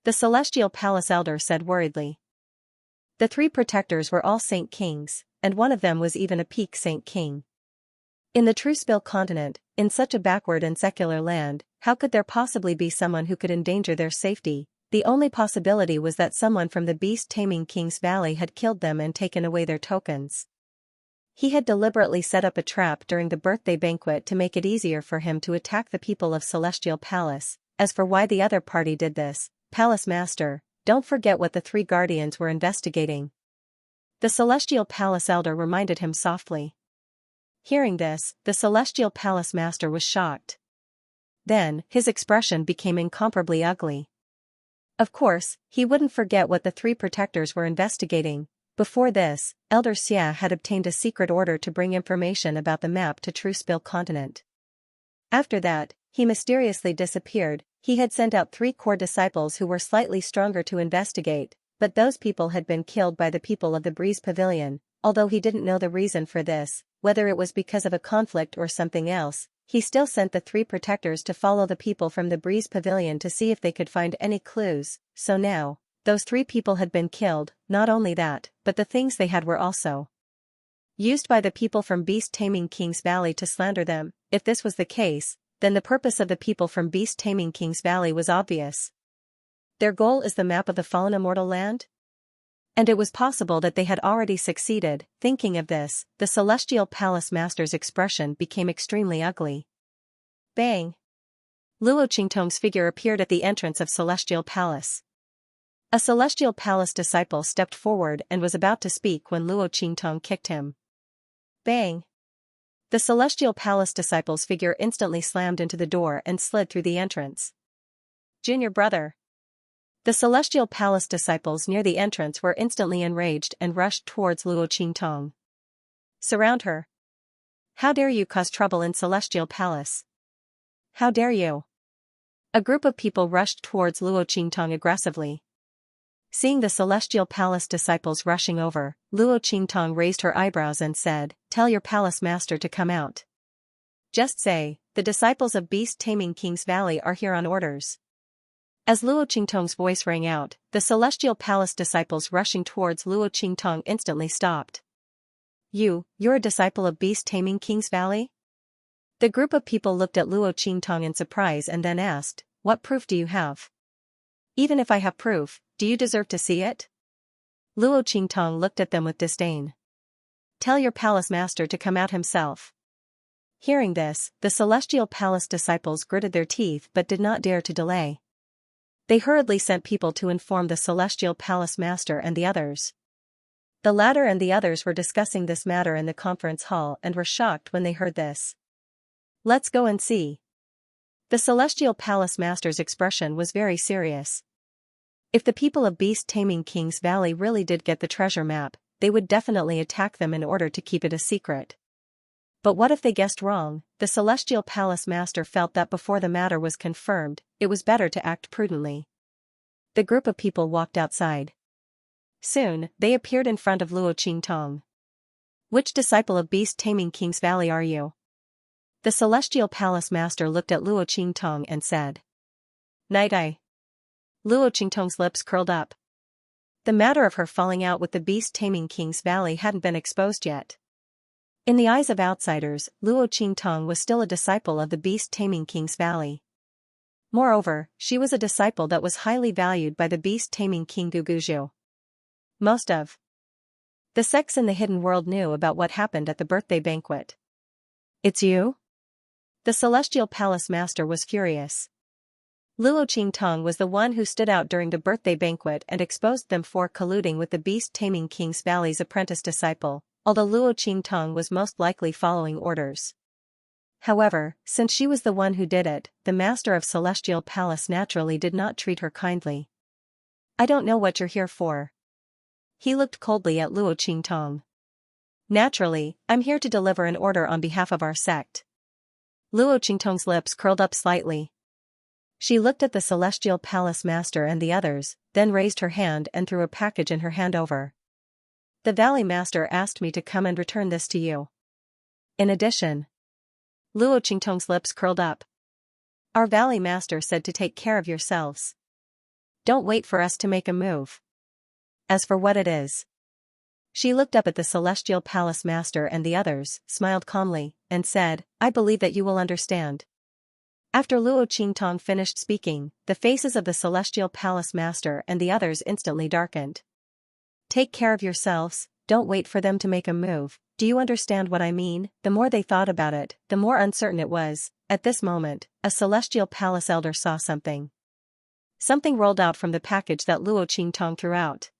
The Celestial Palace Elder said worriedly. The 3 protectors were all Saint Kings, and one of them was even a peak Saint King. In the Truespill continent, in such a backward and secular land, how could there possibly be someone who could endanger their safety? The only possibility was that someone from the beast-taming King's Valley had killed them and taken away their tokens. He had deliberately set up a trap during the birthday banquet to make it easier for him to attack the people of Celestial Palace. As for why the other party did this, Palace Master, don't forget what the 3 guardians were investigating. The Celestial Palace Elder reminded him softly. Hearing this, the Celestial Palace Master was shocked. Then, his expression became incomparably ugly. Of course, he wouldn't forget what the three protectors were investigating. Before this, Elder Xia had obtained a secret order to bring information about the map to Truespill continent. After that, he mysteriously disappeared. He had sent out 3 core disciples who were slightly stronger to investigate, but those people had been killed by the people of the Breeze Pavilion. Although he didn't know the reason for this, whether it was because of a conflict or something else, he still sent the 3 protectors to follow the people from the Breeze Pavilion to see if they could find any clues. So now, those 3 people had been killed. Not only that, but the things they had were also used by the people from Beast Taming King's Valley to slander them. If this was the case, then the purpose of the people from Beast Taming King's Valley was obvious. Their goal is the map of the fallen immortal land? And it was possible that they had already succeeded. Thinking of this, the Celestial Palace Master's expression became extremely ugly. Bang! Luo Qingtong's figure appeared at the entrance of Celestial Palace. A Celestial Palace disciple stepped forward and was about to speak when Luo Qingtong kicked him. Bang! The Celestial Palace disciple's figure instantly slammed into the door and slid through the entrance. Junior brother! The Celestial Palace disciples near the entrance were instantly enraged and rushed towards Luo Qingtong. Surround her. How dare you cause trouble in Celestial Palace? How dare you? A group of people rushed towards Luo Qingtong aggressively. Seeing the Celestial Palace disciples rushing over, Luo Qingtong raised her eyebrows and said, "Tell your palace master to come out. Just say, the disciples of Beast Taming King's Valley are here on orders." As Luo Qingtong's voice rang out, the Celestial Palace disciples rushing towards Luo Qingtong instantly stopped. You're a disciple of Beast Taming King's Valley? The group of people looked at Luo Qingtong in surprise and then asked, "What proof do you have?" "Even if I have proof, do you deserve to see it?" Luo Qingtong looked at them with disdain. "Tell your palace master to come out himself." Hearing this, the Celestial Palace disciples gritted their teeth but did not dare to delay. They hurriedly sent people to inform the Celestial Palace Master and the others. The latter and the others were discussing this matter in the conference hall and were shocked when they heard this. "Let's go and see." The Celestial Palace Master's expression was very serious. If the people of Beast Taming King's Valley really did get the treasure map, they would definitely attack them in order to keep it a secret. But what if they guessed wrong? The Celestial Palace Master felt that before the matter was confirmed, it was better to act prudently. The group of people walked outside. Soon, they appeared in front of Luo Qingtong. "Which disciple of Beast Taming King's Valley are you?" The Celestial Palace Master looked at Luo Qingtong and said. "Night Eye." Luo Qingtong's lips curled up. The matter of her falling out with the Beast Taming King's Valley hadn't been exposed yet. In the eyes of outsiders, Luo Qingtong was still a disciple of the Beast Taming King's Valley. Moreover, she was a disciple that was highly valued by the Beast Taming King Guguju. Most of the sects in the hidden world knew about what happened at the birthday banquet. "It's you?" The Celestial Palace Master was furious. Luo Qingtong was the one who stood out during the birthday banquet and exposed them for colluding with the Beast Taming King's Valley's apprentice disciple, although Luo Qingtong was most likely following orders. However, since she was the one who did it, the Master of Celestial Palace naturally did not treat her kindly. "I don't know what you're here for." He looked coldly at Luo Qingtong. "Naturally, I'm here to deliver an order on behalf of our sect." Luo Qingtong's lips curled up slightly. She looked at the Celestial Palace Master and the others, then raised her hand and threw a package in her hand over. "The Valley Master asked me to come and return this to you. In addition." Luo Qingtong's lips curled up. "Our Valley Master said to take care of yourselves. Don't wait for us to make a move. As for what it is." She looked up at the Celestial Palace Master and the others, smiled calmly, and said, "I believe that you will understand." After Luo Qingtong finished speaking, the faces of the Celestial Palace Master and the others instantly darkened. "Take care of yourselves, don't wait for them to make a move. Do you understand what I mean?" The more they thought about it, the more uncertain it was. At this moment, a Celestial Palace elder saw something. Something rolled out from the package that Luo Qingtong threw out.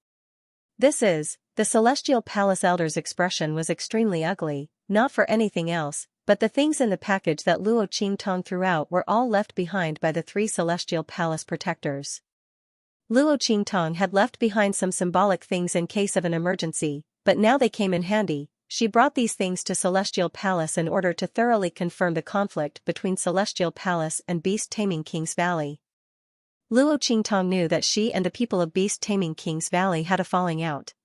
"This is The Celestial Palace Elder's expression was extremely ugly, not for anything else, but the things in the package that Luo Qingtong threw out were all left behind by the 3 Celestial Palace protectors. Luo Qingtong had left behind some symbolic things in case of an emergency, but now they came in handy. She brought these things to Celestial Palace in order to thoroughly confirm the conflict between Celestial Palace and beast-taming King's Valley. Luo Qingtong knew that she and the people of beast-taming King's Valley had a falling out.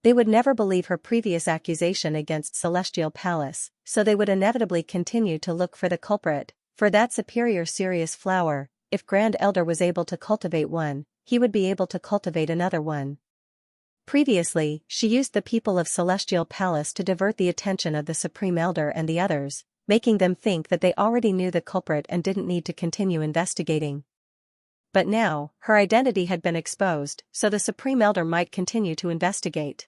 They would never believe her previous accusation against Celestial Palace, so they would inevitably continue to look for the culprit, for that superior serious flower. If Grand Elder was able to cultivate one, he would be able to cultivate another one. Previously, she used the people of Celestial Palace to divert the attention of the Supreme Elder and the others, making them think that they already knew the culprit and didn't need to continue investigating. But now, her identity had been exposed, so the Supreme Elder might continue to investigate.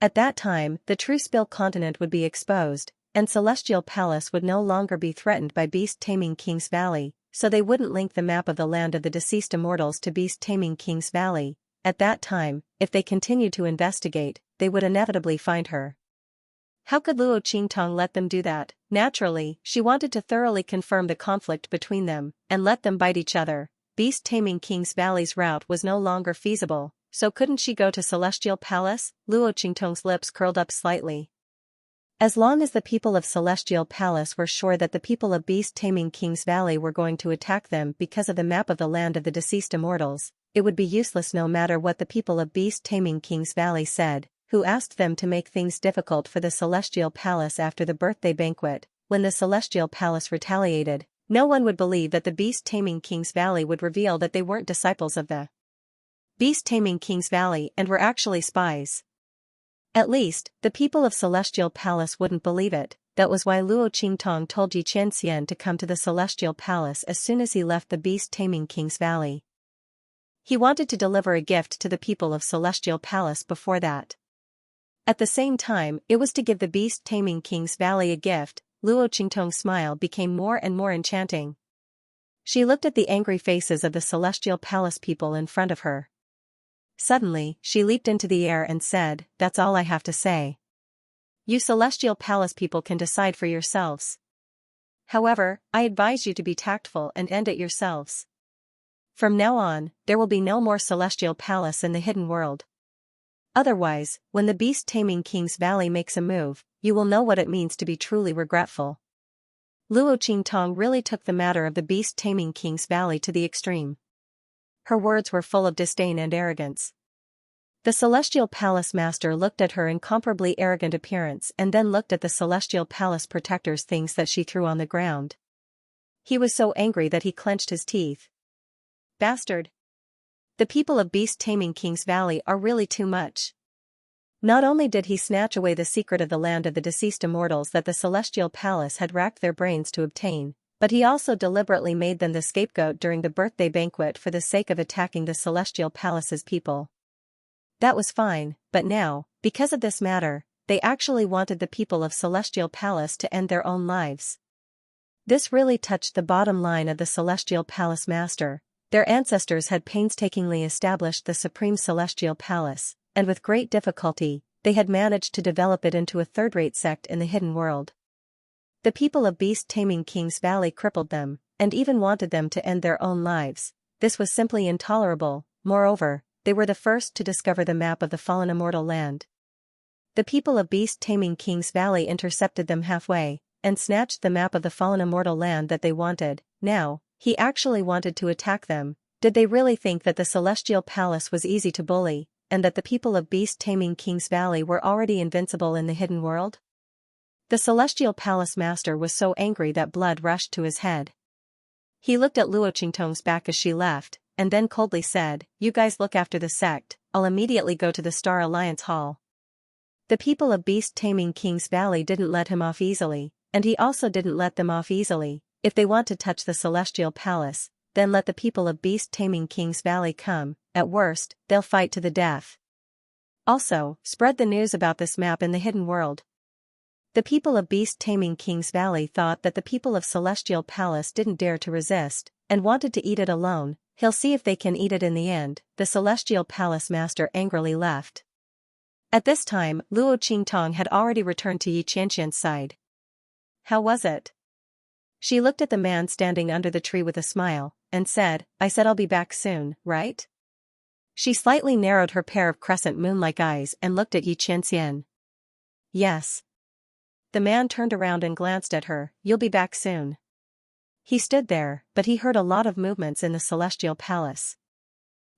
At that time, the true Spill continent would be exposed, and Celestial Palace would no longer be threatened by beast-taming King's Valley, so they wouldn't link the map of the land of the deceased immortals to beast-taming King's Valley. At that time, if they continued to investigate, they would inevitably find her. How could Luo Qingtong let them do that? Naturally, she wanted to thoroughly confirm the conflict between them, and let them bite each other. Beast-taming King's Valley's route was no longer feasible, so couldn't she go to Celestial Palace? Luo Qingtong's lips curled up slightly. As long as the people of Celestial Palace were sure that the people of beast-taming King's Valley were going to attack them because of the map of the land of the deceased immortals, it would be useless no matter what the people of beast-taming King's Valley said, who asked them to make things difficult for the Celestial Palace after the birthday banquet. When the Celestial Palace retaliated, no one would believe that the beast-taming King's Valley would reveal that they weren't disciples of the beast-taming King's Valley and were actually spies. At least, the people of Celestial Palace wouldn't believe it. That was why Luo Qingtong told Xianxia to come to the Celestial Palace as soon as he left the beast-taming King's Valley. He wanted to deliver a gift to the people of Celestial Palace before that. At the same time, it was to give the beast-taming King's Valley a gift. Luo Qingtong's smile became more and more enchanting. She looked at the angry faces of the Celestial Palace people in front of her. Suddenly, she leaped into the air and said, "That's all I have to say. You Celestial Palace people can decide for yourselves. However, I advise you to be tactful and end it yourselves. From now on, there will be no more Celestial Palace in the hidden world. Otherwise, when the beast-taming King's Valley makes a move, you will know what it means to be truly regretful." Luo Qingtong really took the matter of the beast-taming King's Valley to the extreme. Her words were full of disdain and arrogance. The Celestial Palace Master looked at her incomparably arrogant appearance and then looked at the Celestial Palace Protector's things that she threw on the ground. He was so angry that he clenched his teeth. Bastard! The people of beast-taming King's Valley are really too much. Not only did he snatch away the secret of the land of the deceased immortals that the Celestial Palace had racked their brains to obtain, but he also deliberately made them the scapegoat during the birthday banquet for the sake of attacking the Celestial Palace's people. That was fine, but now, because of this matter, they actually wanted the people of Celestial Palace to end their own lives. This really touched the bottom line of the Celestial Palace Master. Their ancestors had painstakingly established the Supreme Celestial Palace, and with great difficulty, they had managed to develop it into a third-rate sect in the hidden world. The people of beast-taming King's Valley crippled them, and even wanted them to end their own lives. This was simply intolerable. Moreover, they were the first to discover the map of the fallen immortal land. The people of beast-taming King's Valley intercepted them halfway, and snatched the map of the fallen immortal land that they wanted. Now, he actually wanted to attack them. Did they really think that the Celestial Palace was easy to bully, and that the people of beast-taming King's Valley were already invincible in the hidden world? The Celestial Palace Master was so angry that blood rushed to his head. He looked at Luo Qingtong's back as she left, and then coldly said, "You guys look after the sect, I'll immediately go to the Star Alliance Hall." The people of beast-taming King's Valley didn't let him off easily, and he also didn't let them off easily. If they want to touch the Celestial Palace, then let the people of beast-taming King's Valley come. At worst, they'll fight to the death. Also, spread the news about this map in the hidden world. The people of beast-taming King's Valley thought that the people of Celestial Palace didn't dare to resist, and wanted to eat it alone. He'll see if they can eat it in the end. The Celestial Palace Master angrily left. At this time, Luo Qingtong had already returned to Yi Qianxian's side. How was it? She looked at the man standing under the tree with a smile, and said, I said I'll be back soon, right? She slightly narrowed her pair of crescent moon-like eyes and looked at Yi Qianxian. Yes. The man turned around and glanced at her, you'll be back soon. He stood there, but he heard a lot of movements in the celestial palace.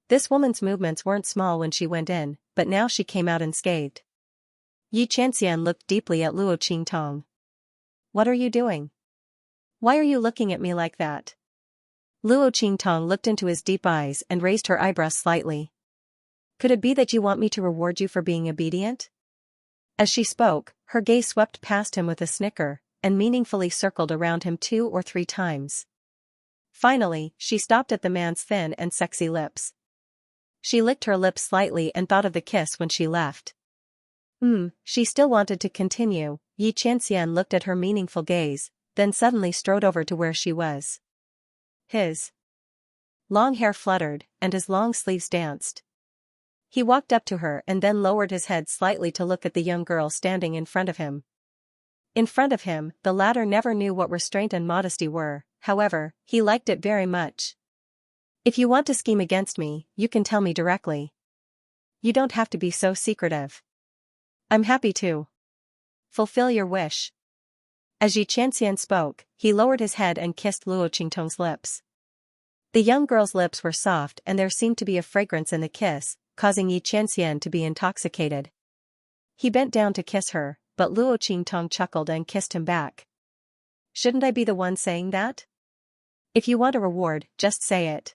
This woman's movements weren't small when she went in, but now she came out unscathed. Yi Qianxian looked deeply at Luo Qingtong. What are you doing? Why are you looking at me like that? Luo Qingtong looked into his deep eyes and raised her eyebrows slightly. Could it be that you want me to reward you for being obedient? As she spoke, her gaze swept past him with a snicker, and meaningfully circled around him 2 or 3 times. Finally, she stopped at the man's thin and sexy lips. She licked her lips slightly and thought of the kiss when she left. She still wanted to continue. Yi Qianxian looked at her meaningful gaze, then suddenly strode over to where she was. His long hair fluttered, and his long sleeves danced. He walked up to her and then lowered his head slightly to look at the young girl standing in front of him. In front of him, the latter never knew what restraint and modesty were, however, he liked it very much. If you want to scheme against me, you can tell me directly. You don't have to be so secretive. I'm happy to fulfill your wish. As Yi Qianxian spoke, he lowered his head and kissed Luo Qingtong's lips. The young girl's lips were soft and there seemed to be a fragrance in the kiss, causing Yi Qianxian to be intoxicated. He bent down to kiss her, but Luo Qingtong chuckled and kissed him back. Shouldn't I be the one saying that? If you want a reward, just say it.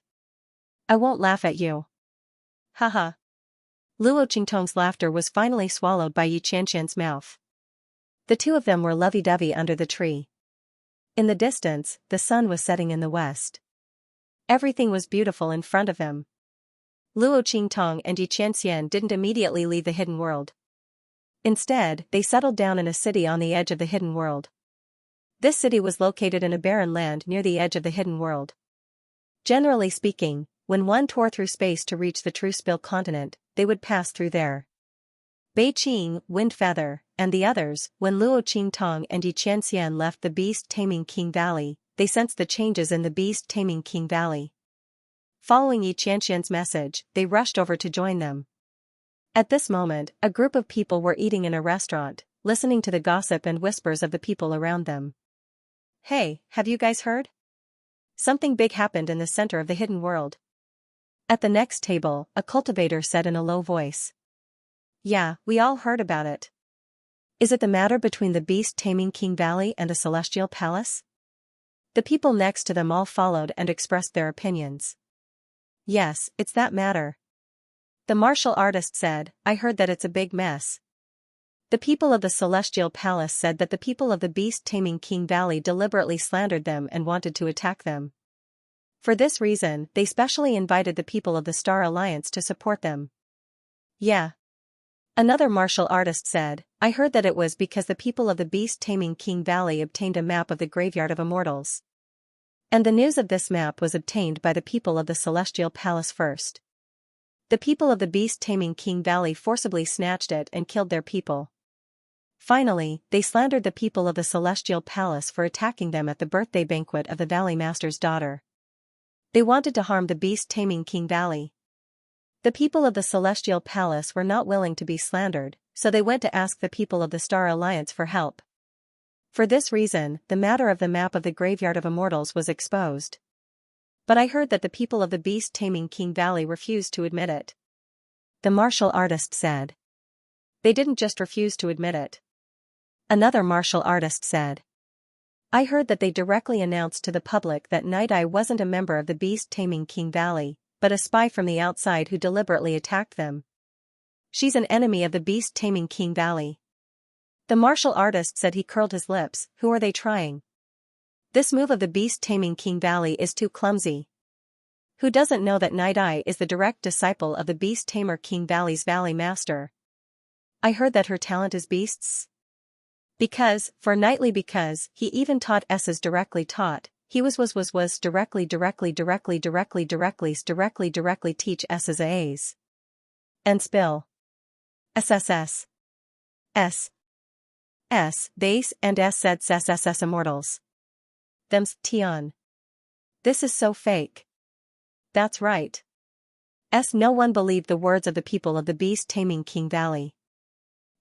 I won't laugh at you. Haha. Luo Qingtong's laughter was finally swallowed by Yi Qianxian's mouth. The two of them were lovey-dovey under the tree. In the distance, the sun was setting in the west. Everything was beautiful in front of them. Luo Qingtong and Yi Qianxian didn't immediately leave the hidden world. Instead, they settled down in a city on the edge of the hidden world. This city was located in a barren land near the edge of the hidden world. Generally speaking, when one tore through space to reach the true Spill continent, they would pass through there. Bei Qing, Wind Feather, and the others, when Luo Qingtong and Yi Qianxian left the beast-taming King Valley, they sensed the changes in the beast-taming King Valley. Following Yi Qianxian's message, they rushed over to join them. At this moment, a group of people were eating in a restaurant, listening to the gossip and whispers of the people around them. Hey, have you guys heard? Something big happened in the center of the hidden world. At the next table, a cultivator said in a low voice. Yeah, we all heard about it. Is it the matter between the beast-taming King Valley and a celestial palace? The people next to them all followed and expressed their opinions. Yes, it's that matter. The martial artist said, I heard that it's a big mess. The people of the celestial palace said that the people of the beast-taming King Valley deliberately slandered them and wanted to attack them. For this reason, they specially invited the people of the Star Alliance to support them. Yeah. Another martial artist said, I heard that it was because the people of the beast-taming King Valley obtained a map of the Graveyard of Immortals. And the news of this map was obtained by the people of the Celestial Palace first. The people of the beast-taming King Valley forcibly snatched it and killed their people. Finally, they slandered the people of the Celestial Palace for attacking them at the birthday banquet of the Valley Master's daughter. They wanted to harm the beast-taming King Valley. The people of the Celestial Palace were not willing to be slandered, so they went to ask the people of the Star Alliance for help. For this reason, the matter of the map of the Graveyard of Immortals was exposed. But I heard that the people of the beast-taming King Valley refused to admit it. The martial artist said. They didn't just refuse to admit it. Another martial artist said. I heard that they directly announced to the public that Night Eye wasn't a member of the beast-taming King Valley, but a spy from the outside who deliberately attacked them. She's an enemy of the beast-taming King Valley. The martial artist said. He curled his lips. Who are they trying? This move of the beast-taming King Valley is too clumsy. Who doesn't know that Night Eye is the direct disciple of the beast-tamer King Valley's Valley Master? I heard that her talent is beasts. Because he even taught S's directly taught, he was directly teach S's A's. And spill. SSS. S. S. Base and S said SSS immortals. Them's Tion. This is so fake. That's right. No one believed the words of the people of the beast-taming King Valley.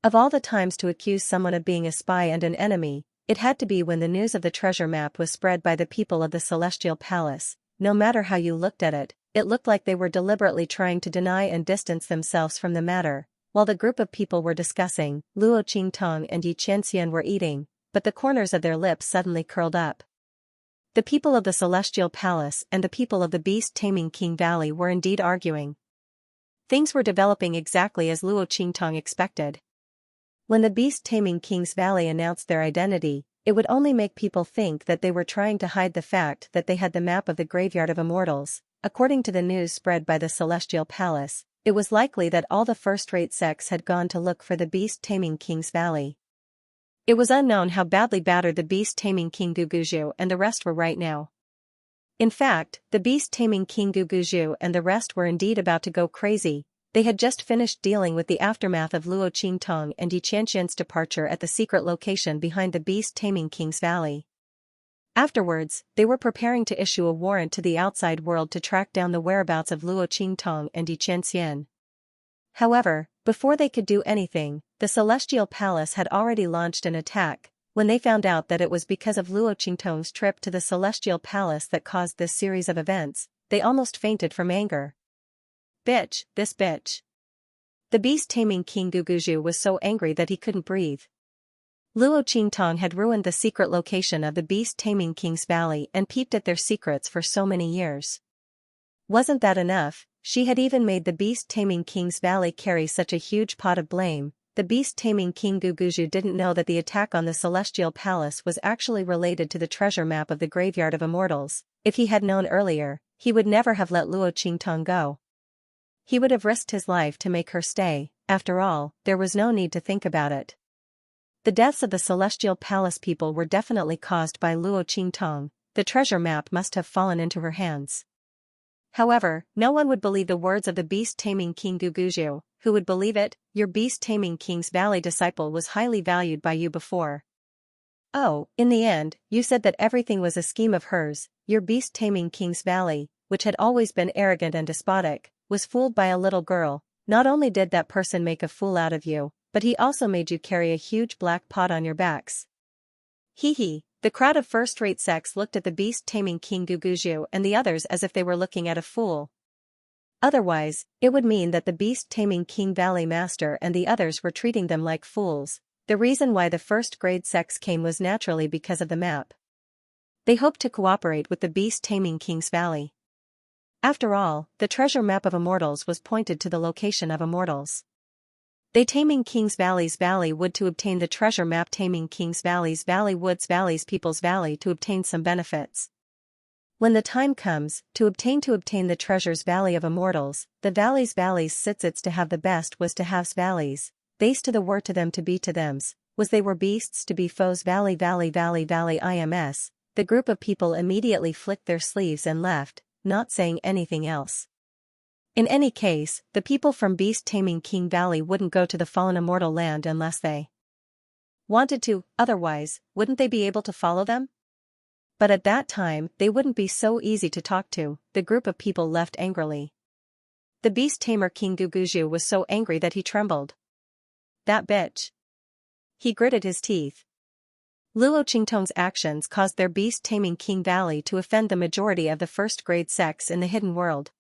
Of all the times to accuse someone of being a spy and an enemy, it had to be when the news of the treasure map was spread by the people of the Celestial Palace. No matter how you looked at it, it looked like they were deliberately trying to deny and distance themselves from the matter. While the group of people were discussing, Luo Qingtong and Xianxia were eating, but the corners of their lips suddenly curled up. The people of the Celestial Palace and the people of the beast-taming King Valley were indeed arguing. Things were developing exactly as Luo Qingtong expected. When the beast-taming King's Valley announced their identity, it would only make people think that they were trying to hide the fact that they had the map of the Graveyard of Immortals. According to the news spread by the Celestial Palace, it was likely that all the first-rate sects had gone to look for the beast-taming King's Valley. It was unknown how badly battered the beast-taming King Guguju and the rest were right now. In fact, the beast-taming King Guguju and the rest were indeed about to go crazy. They had just finished dealing with the aftermath of Luo Qingtong and Xianxia's departure at the secret location behind the beast-taming King's Valley. Afterwards, they were preparing to issue a warrant to the outside world to track down the whereabouts of Luo Qingtong and Xianxia. However, before they could do anything, the Celestial Palace had already launched an attack. When they found out that it was because of Luo Qingtong's trip to the Celestial Palace that caused this series of events, they almost fainted from anger. Bitch, this bitch. The beast-taming King Guguju was so angry that he couldn't breathe. Luo Qingtong had ruined the secret location of the beast-taming King's Valley and peeped at their secrets for so many years. Wasn't that enough? She had even made the beast-taming King's Valley carry such a huge pot of blame. The beast-taming King Guguju didn't know that the attack on the Celestial Palace was actually related to the treasure map of the Graveyard of Immortals. If he had known earlier, he would never have let Luo Qingtong go. He would have risked his life to make her stay. After all, there was no need to think about it. The deaths of the Celestial Palace people were definitely caused by Luo Qingtong. The treasure map must have fallen into her hands. However, no one would believe the words of the beast-taming King Guguju. Who would believe it? Your beast-taming King's Valley disciple was highly valued by you before. Oh, in the end, you said that everything was a scheme of hers. Your beast-taming King's Valley, which had always been arrogant and despotic, was fooled by a little girl. Not only did that person make a fool out of you, but he also made you carry a huge black pot on your backs. Hee hee. The crowd of first-rate sects looked at the beast-taming King Guguju and the others as if they were looking at a fool. Otherwise, it would mean that the beast-taming King Valley Master and the others were treating them like fools. The reason why the first-grade sects came was naturally because of the map. They hoped to cooperate with the beast-taming King's Valley. After all, the treasure map of Immortals was pointed to the location of Immortals. They taming King's Valley's Valley would to obtain the treasure map, taming King's Valley's Valley Woods Valley's People's Valley to obtain some benefits. When the time comes, to obtain the treasure's Valley of Immortals, the valleys sits its to have the best was to have's valleys, base to the were to them to be to them's, was they were beasts to be foes valley IMS, the group of people immediately flicked their sleeves and left, not saying anything else. In any case, the people from beast-taming King Valley wouldn't go to the fallen immortal land unless they wanted to, otherwise, wouldn't they be able to follow them? But at that time, they wouldn't be so easy to talk to. The group of people left angrily. The beast-tamer King Guguju was so angry that he trembled. That bitch. He gritted his teeth. Luo Qingtong's actions caused their beast-taming King Valley to offend the majority of the first-grade sects in the hidden world.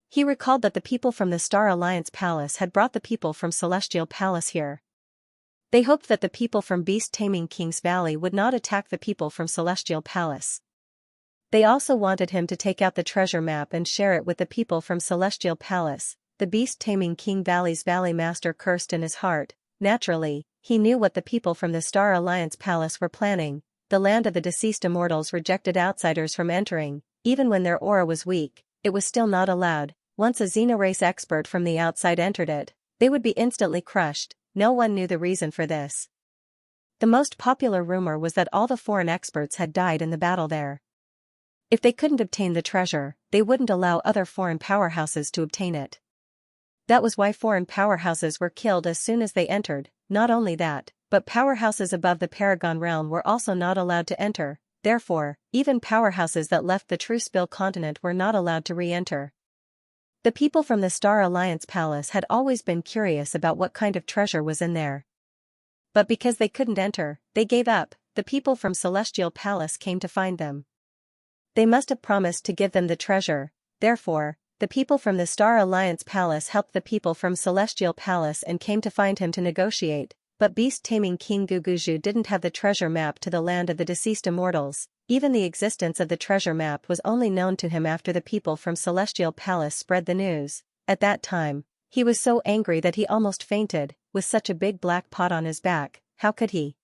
He recalled that the people from the Star Alliance Palace had brought the people from Celestial Palace here. They hoped that the people from beast-taming King's Valley would not attack the people from Celestial Palace. They also wanted him to take out the treasure map and share it with the people from Celestial Palace. The beast-taming King Valley's Valley Master cursed in his heart. Naturally, he knew what the people from the Star Alliance Palace were planning. The land of the deceased immortals rejected outsiders from entering. Even when their aura was weak, it was still not allowed. Once a xenorace expert from the outside entered it, they would be instantly crushed. No one knew the reason for this. The most popular rumor was that all the foreign experts had died in the battle there. If they couldn't obtain the treasure, they wouldn't allow other foreign powerhouses to obtain it. That was why foreign powerhouses were killed as soon as they entered. Not only that, but powerhouses above the Paragon realm were also not allowed to enter. Therefore, even powerhouses that left the Truespill continent were not allowed to re-enter. The people from the Star Alliance Palace had always been curious about what kind of treasure was in there. But because they couldn't enter, they gave up. The people from Celestial Palace came to find them. They must have promised to give them the treasure. Therefore, the people from the Star Alliance Palace helped the people from Celestial Palace and came to find him to negotiate. But beast-taming King Guguju didn't have the treasure map to the land of the deceased immortals. Even the existence of the treasure map was only known to him after the people from Celestial Palace spread the news. At that time, he was so angry that he almost fainted. With such a big black pot on his back, how could he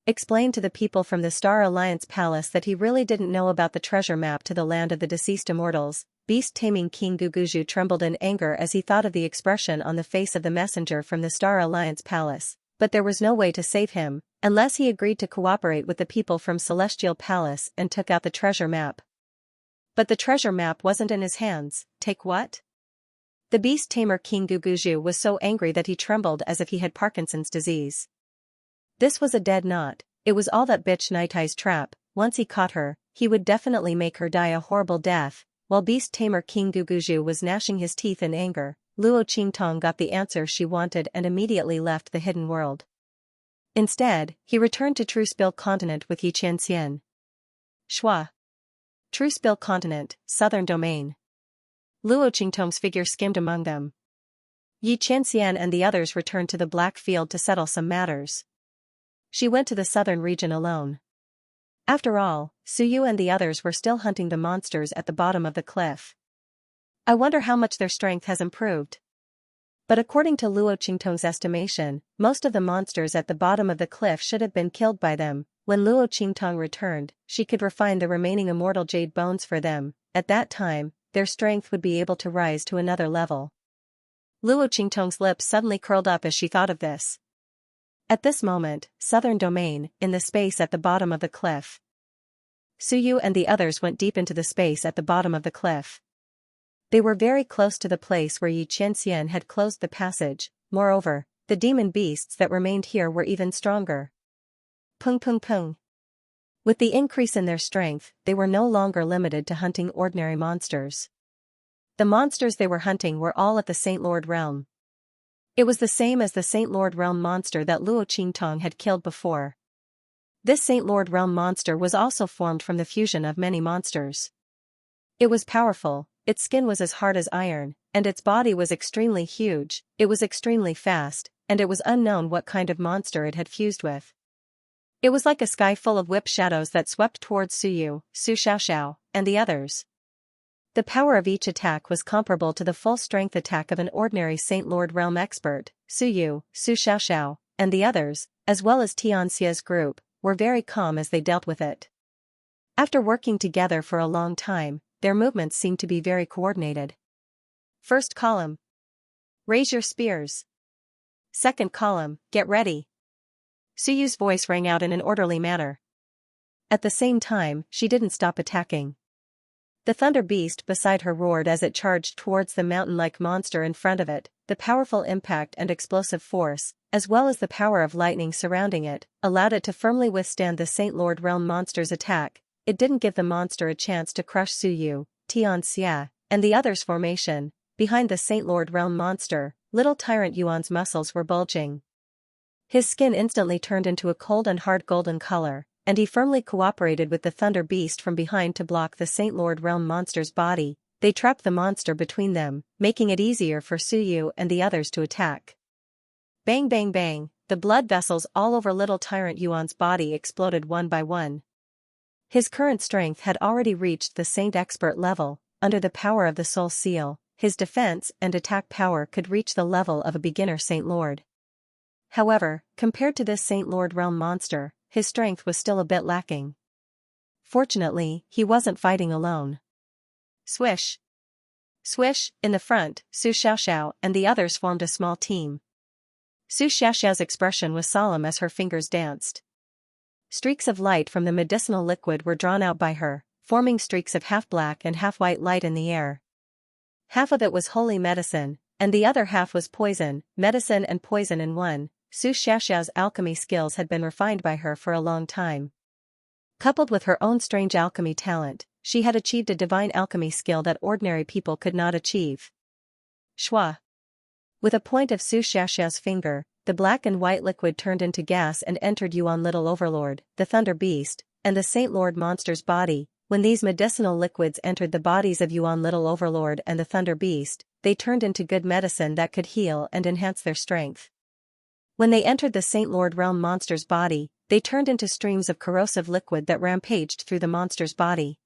explain to the people from the Star Alliance Palace that he really didn't know about the treasure map to the land of the deceased immortals? Beast-taming King Guguju trembled in anger as he thought of the expression on the face of the messenger from the Star Alliance Palace. But there was no way to save him, unless he agreed to cooperate with the people from Celestial Palace and took out the treasure map. But the treasure map wasn't in his hands. Take what? The beast-tamer King Guguju was so angry that he trembled as if he had Parkinson's disease. This was a dead knot. It was all that bitch Night Eye's trap. Once he caught her, he would definitely make her die a horrible death. While beast-tamer King Guguju was gnashing his teeth in anger, Luo Qingtong got the answer she wanted and immediately left the hidden world. Instead, he returned to Truespill continent with Xianxia. Shua. Truespill continent, southern domain. Luo Qingtong's figure skimmed among them. Xianxia and the others returned to the Black Field to settle some matters. She went to the southern region alone. After all, Suyu and the others were still hunting the monsters at the bottom of the cliff. I wonder how much their strength has improved. But according to Luo Qingtong's estimation, most of the monsters at the bottom of the cliff should have been killed by them. When Luo Qingtong returned, she could refine the remaining immortal jade bones for them. At that time, their strength would be able to rise to another level. Luo Qingtong's lips suddenly curled up as she thought of this. At this moment, southern domain, in the space at the bottom of the cliff. Suyu and the others went deep into the space at the bottom of the cliff. They were very close to the place where Xianxia had closed the passage. Moreover, the demon beasts that remained here were even stronger. Pung pung pung. With the increase in their strength, they were no longer limited to hunting ordinary monsters. The monsters they were hunting were all at the Saint Lord realm. It was the same as the Saint Lord realm monster that Luo Qingtong had killed before. This Saint Lord realm monster was also formed from the fusion of many monsters. It was powerful, its skin was as hard as iron, and its body was extremely huge, it was extremely fast, and it was unknown what kind of monster it had fused with. It was like a sky full of whip shadows that swept towards Suyu, Su Xiaoxiao, and the others. The power of each attack was comparable to the full strength attack of an ordinary Saint Lord realm expert. Suyu, Su Xiaoxiao, and the others, as well as Xianxia's group, were very calm as they dealt with it. After working together for a long time, their movements seemed to be very coordinated. First column. Raise your spears. Second column, get ready. Suyu's voice rang out in an orderly manner. At the same time, she didn't stop attacking. The thunder beast beside her roared as it charged towards the mountain-like monster in front of it. The powerful impact and explosive force, as well as the power of lightning surrounding it, allowed it to firmly withstand the Saint Lord realm monster's attack. It didn't give the monster a chance to crush Suyu, Xianxia, and the others' formation. Behind the Saint Lord realm monster, little tyrant Yuan's muscles were bulging. His skin instantly turned into a cold and hard golden color, and he firmly cooperated with the thunder beast from behind to block the Saint Lord realm monster's body. They trapped the monster between them, making it easier for Suyu and the others to attack. Bang bang bang, the blood vessels all over little tyrant Yuan's body exploded one by one. His current strength had already reached the Saint Expert level. Under the power of the Soul Seal, his defense and attack power could reach the level of a beginner Saint Lord. However, compared to this Saint Lord realm monster, his strength was still a bit lacking. Fortunately, he wasn't fighting alone. Swish! Swish! In the front, Su Xiaoxiao and the others formed a small team. Su Xiaoxiao's expression was solemn as her fingers danced. Streaks of light from the medicinal liquid were drawn out by her, forming streaks of half-black and half-white light in the air. Half of it was holy medicine, and the other half was poison, medicine and poison in one. Xianxia's alchemy skills had been refined by her for a long time. Coupled with her own strange alchemy talent, she had achieved a divine alchemy skill that ordinary people could not achieve. Shwa. With a point of Xianxia's finger, the black and white liquid turned into gas and entered Yuan Little Overlord, the Thunder Beast, and the Saint Lord monster's body. When these medicinal liquids entered the bodies of Yuan Little Overlord and the Thunder Beast, they turned into good medicine that could heal and enhance their strength. When they entered the Saint Lord Realm monster's body, they turned into streams of corrosive liquid that rampaged through the monster's body.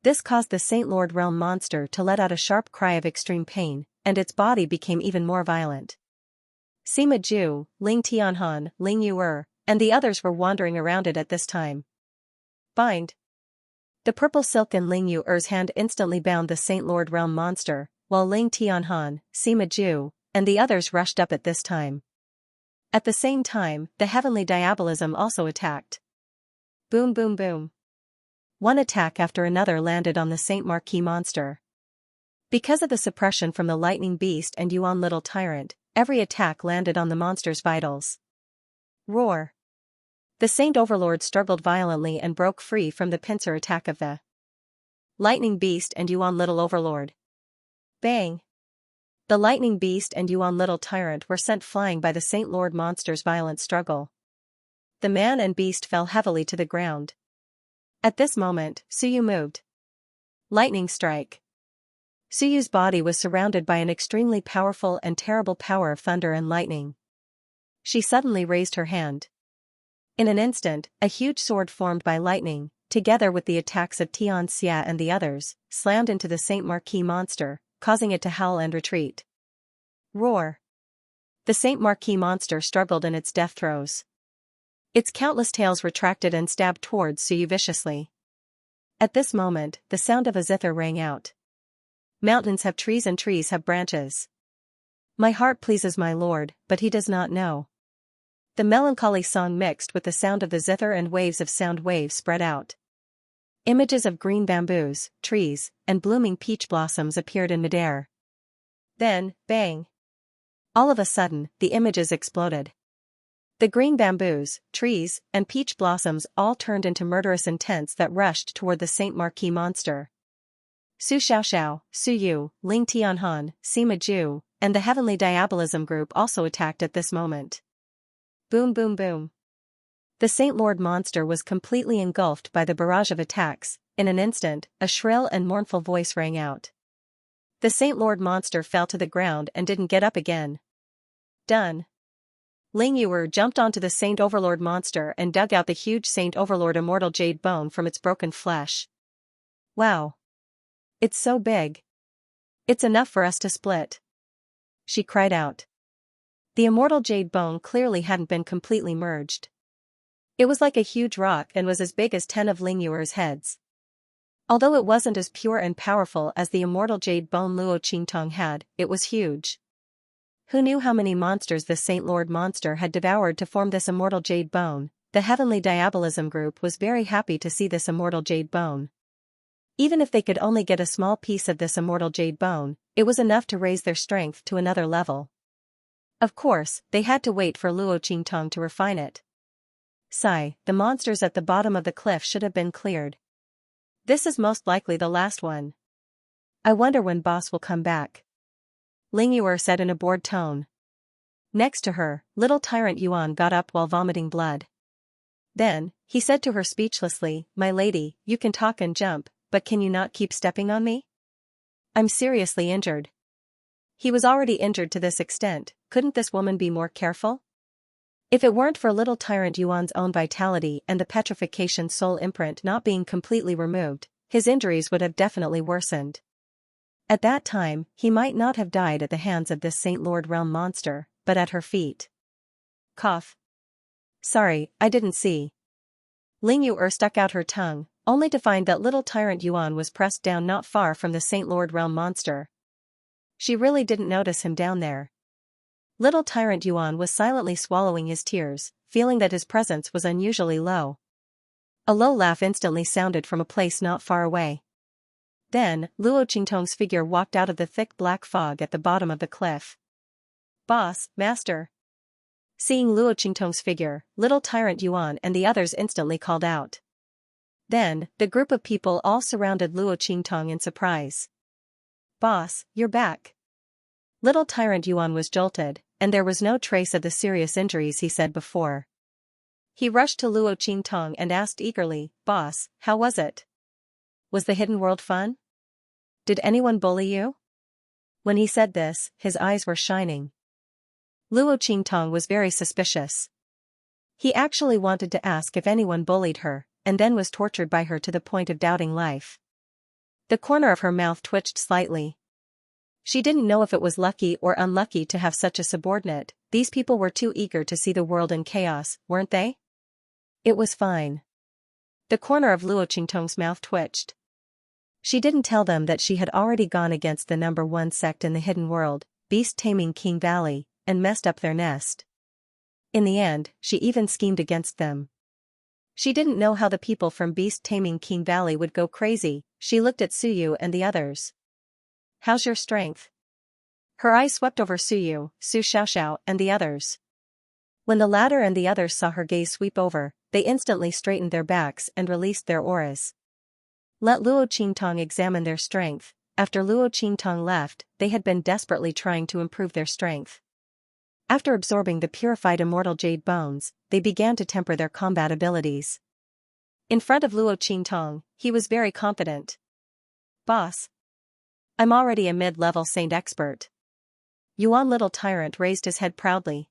This caused the Saint Lord Realm monster to let out a sharp cry of extreme pain, and its body became even more violent. Sima Ju, Ling Tianhan, Ling Yuer, and the others were wandering around it at this time. Bind. The purple silk in Ling Yuer's hand instantly bound the Saint Lord Realm monster, while Ling Tianhan, Sima Ju, and the others rushed up at this time. At the same time, the heavenly diabolism also attacked. Boom boom boom. One attack after another landed on the Saint Marquis monster. Because of the suppression from the Lightning Beast and Yuan Little Tyrant, every attack landed on the monster's vitals. Roar. The Saint Overlord struggled violently and broke free from the pincer attack of the Lightning Beast and Yuan Little Overlord. Bang! The Lightning Beast and Yuan Little Tyrant were sent flying by the Saint Lord monster's violent struggle. The man and beast fell heavily to the ground. At this moment, Suyu moved. Lightning strike. Suyu's body was surrounded by an extremely powerful and terrible power of thunder and lightning. She suddenly raised her hand. In an instant, a huge sword formed by lightning, together with the attacks of Xianxia and the others, slammed into the Saint Marquis monster, causing it to howl and retreat. Roar. The Saint Marquis monster struggled in its death throes. Its countless tails retracted and stabbed towards Suyu viciously. At this moment, the sound of a zither rang out. Mountains have trees and trees have branches. My heart pleases my lord, but he does not know. The melancholy song mixed with the sound of the zither and waves of sound waves spread out. Images of green bamboos, trees, and blooming peach blossoms appeared in midair. Then, bang! All of a sudden, the images exploded. The green bamboos, trees, and peach blossoms all turned into murderous intents that rushed toward the Saint Marquis monster. Su Xiaoxiao, Su Yu, Ling Tianhan, Sima Ju, and the Heavenly Diabolism group also attacked at this moment. Boom boom boom. The Saint Lord monster was completely engulfed by the barrage of attacks. In an instant, a shrill and mournful voice rang out. The Saint Lord monster fell to the ground and didn't get up again. Done. Ling Yuer jumped onto the Saint Overlord monster and dug out the huge Saint Overlord immortal jade bone from its broken flesh. Wow. It's so big. It's enough for us to split. She cried out. The immortal jade bone clearly hadn't been completely merged. It was like a huge rock and was as big as 10 of Ling Yuer's heads. Although it wasn't as pure and powerful as the immortal jade bone Luo Qingtong had, it was huge. Who knew how many monsters this Saint Lord monster had devoured to form this immortal jade bone? The Heavenly Diabolism group was very happy to see this immortal jade bone. Even if they could only get a small piece of this immortal jade bone, it was enough to raise their strength to another level. Of course, they had to wait for Luo Qingtong to refine it. Sigh, the monsters at the bottom of the cliff should have been cleared. This is most likely the last one. I wonder when boss will come back. Ling Yuer said in a bored tone. Next to her, little tyrant Yuan got up while vomiting blood. Then, he said to her speechlessly, "My lady, you can talk and jump, but can you not keep stepping on me? I'm seriously injured." He was already injured to this extent, couldn't this woman be more careful? If it weren't for little tyrant Yuan's own vitality and the petrification soul imprint not being completely removed, his injuries would have definitely worsened. At that time, he might not have died at the hands of this Saint Lord Realm monster, but at her feet. Cough. Sorry, I didn't see. Ling Yuer stuck out her tongue, only to find that little tyrant Yuan was pressed down not far from the Saint Lord Realm monster. She really didn't notice him down there. Little tyrant Yuan was silently swallowing his tears, feeling that his presence was unusually low. A low laugh instantly sounded from a place not far away. Then, Luo Qingtong's figure walked out of the thick black fog at the bottom of the cliff. "Boss, master." Seeing Luo Qingtong's figure, little tyrant Yuan and the others instantly called out. Then, the group of people all surrounded Luo Qingtong in surprise. "Boss, you're back." Little tyrant Yuan was jolted, and there was no trace of the serious injuries he said before. He rushed to Luo Qingtong and asked eagerly, "Boss, how was it? Was the hidden world fun? Did anyone bully you?" When he said this, his eyes were shining. Luo Qingtong was very suspicious. He actually wanted to ask if anyone bullied her, and then was tortured by her to the point of doubting life. The corner of her mouth twitched slightly. She didn't know if it was lucky or unlucky to have such a subordinate. These people were too eager to see the world in chaos, weren't they? It was fine. The corner of Luo Qingtong's mouth twitched. She didn't tell them that she had already gone against the #1 sect in the hidden world, Beast Taming King Valley, and messed up their nest. In the end, she even schemed against them. She didn't know how the people from Beast Taming King Valley would go crazy. She looked at Suyu and the others. "How's your strength?" Her eyes swept over Suyu, Su Xiaoxiao, and the others. When the latter and the others saw her gaze sweep over, they instantly straightened their backs and released their auras. Let Luo Qingtong examine their strength. After Luo Qingtong left, they had been desperately trying to improve their strength. After absorbing the purified immortal jade bones, they began to temper their combat abilities. In front of Luo Qingtong, he was very confident. "Boss, I'm already a mid-level saint expert." Yuan little tyrant raised his head proudly.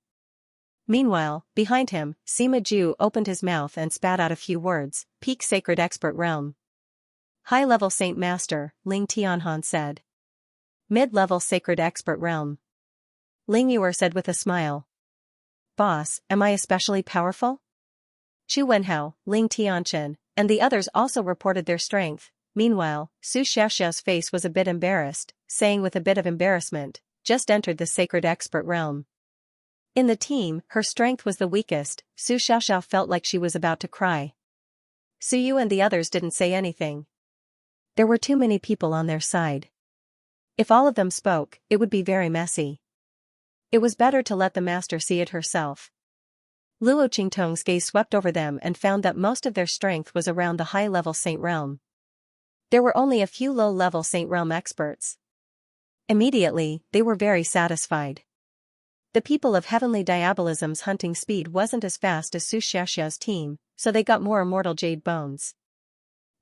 Meanwhile, behind him, Sima Ju opened his mouth and spat out a few words. "Peak sacred expert realm." "High-level saint master," Ling Tianhan said. "Mid-level sacred expert realm," Ling Yuer said with a smile. "Boss, am I especially powerful?" Chu Wenhao, Ling Tianchen, and the others also reported their strength. Meanwhile, Su Xiaoxiao's face was a bit embarrassed, saying with a bit of embarrassment, "Just entered the sacred expert realm." In the team, her strength was the weakest. Su Xiaoxiao felt like she was about to cry. Suyu and the others didn't say anything. There were too many people on their side. If all of them spoke, it would be very messy. It was better to let the master see it herself. Luo Qingtong's gaze swept over them and found that most of their strength was around the high-level saint realm. There were only a few low-level saint realm experts. Immediately, they were very satisfied. The people of Heavenly Diabolism's hunting speed wasn't as fast as Su Xiaoxiao's team, so they got more immortal jade bones.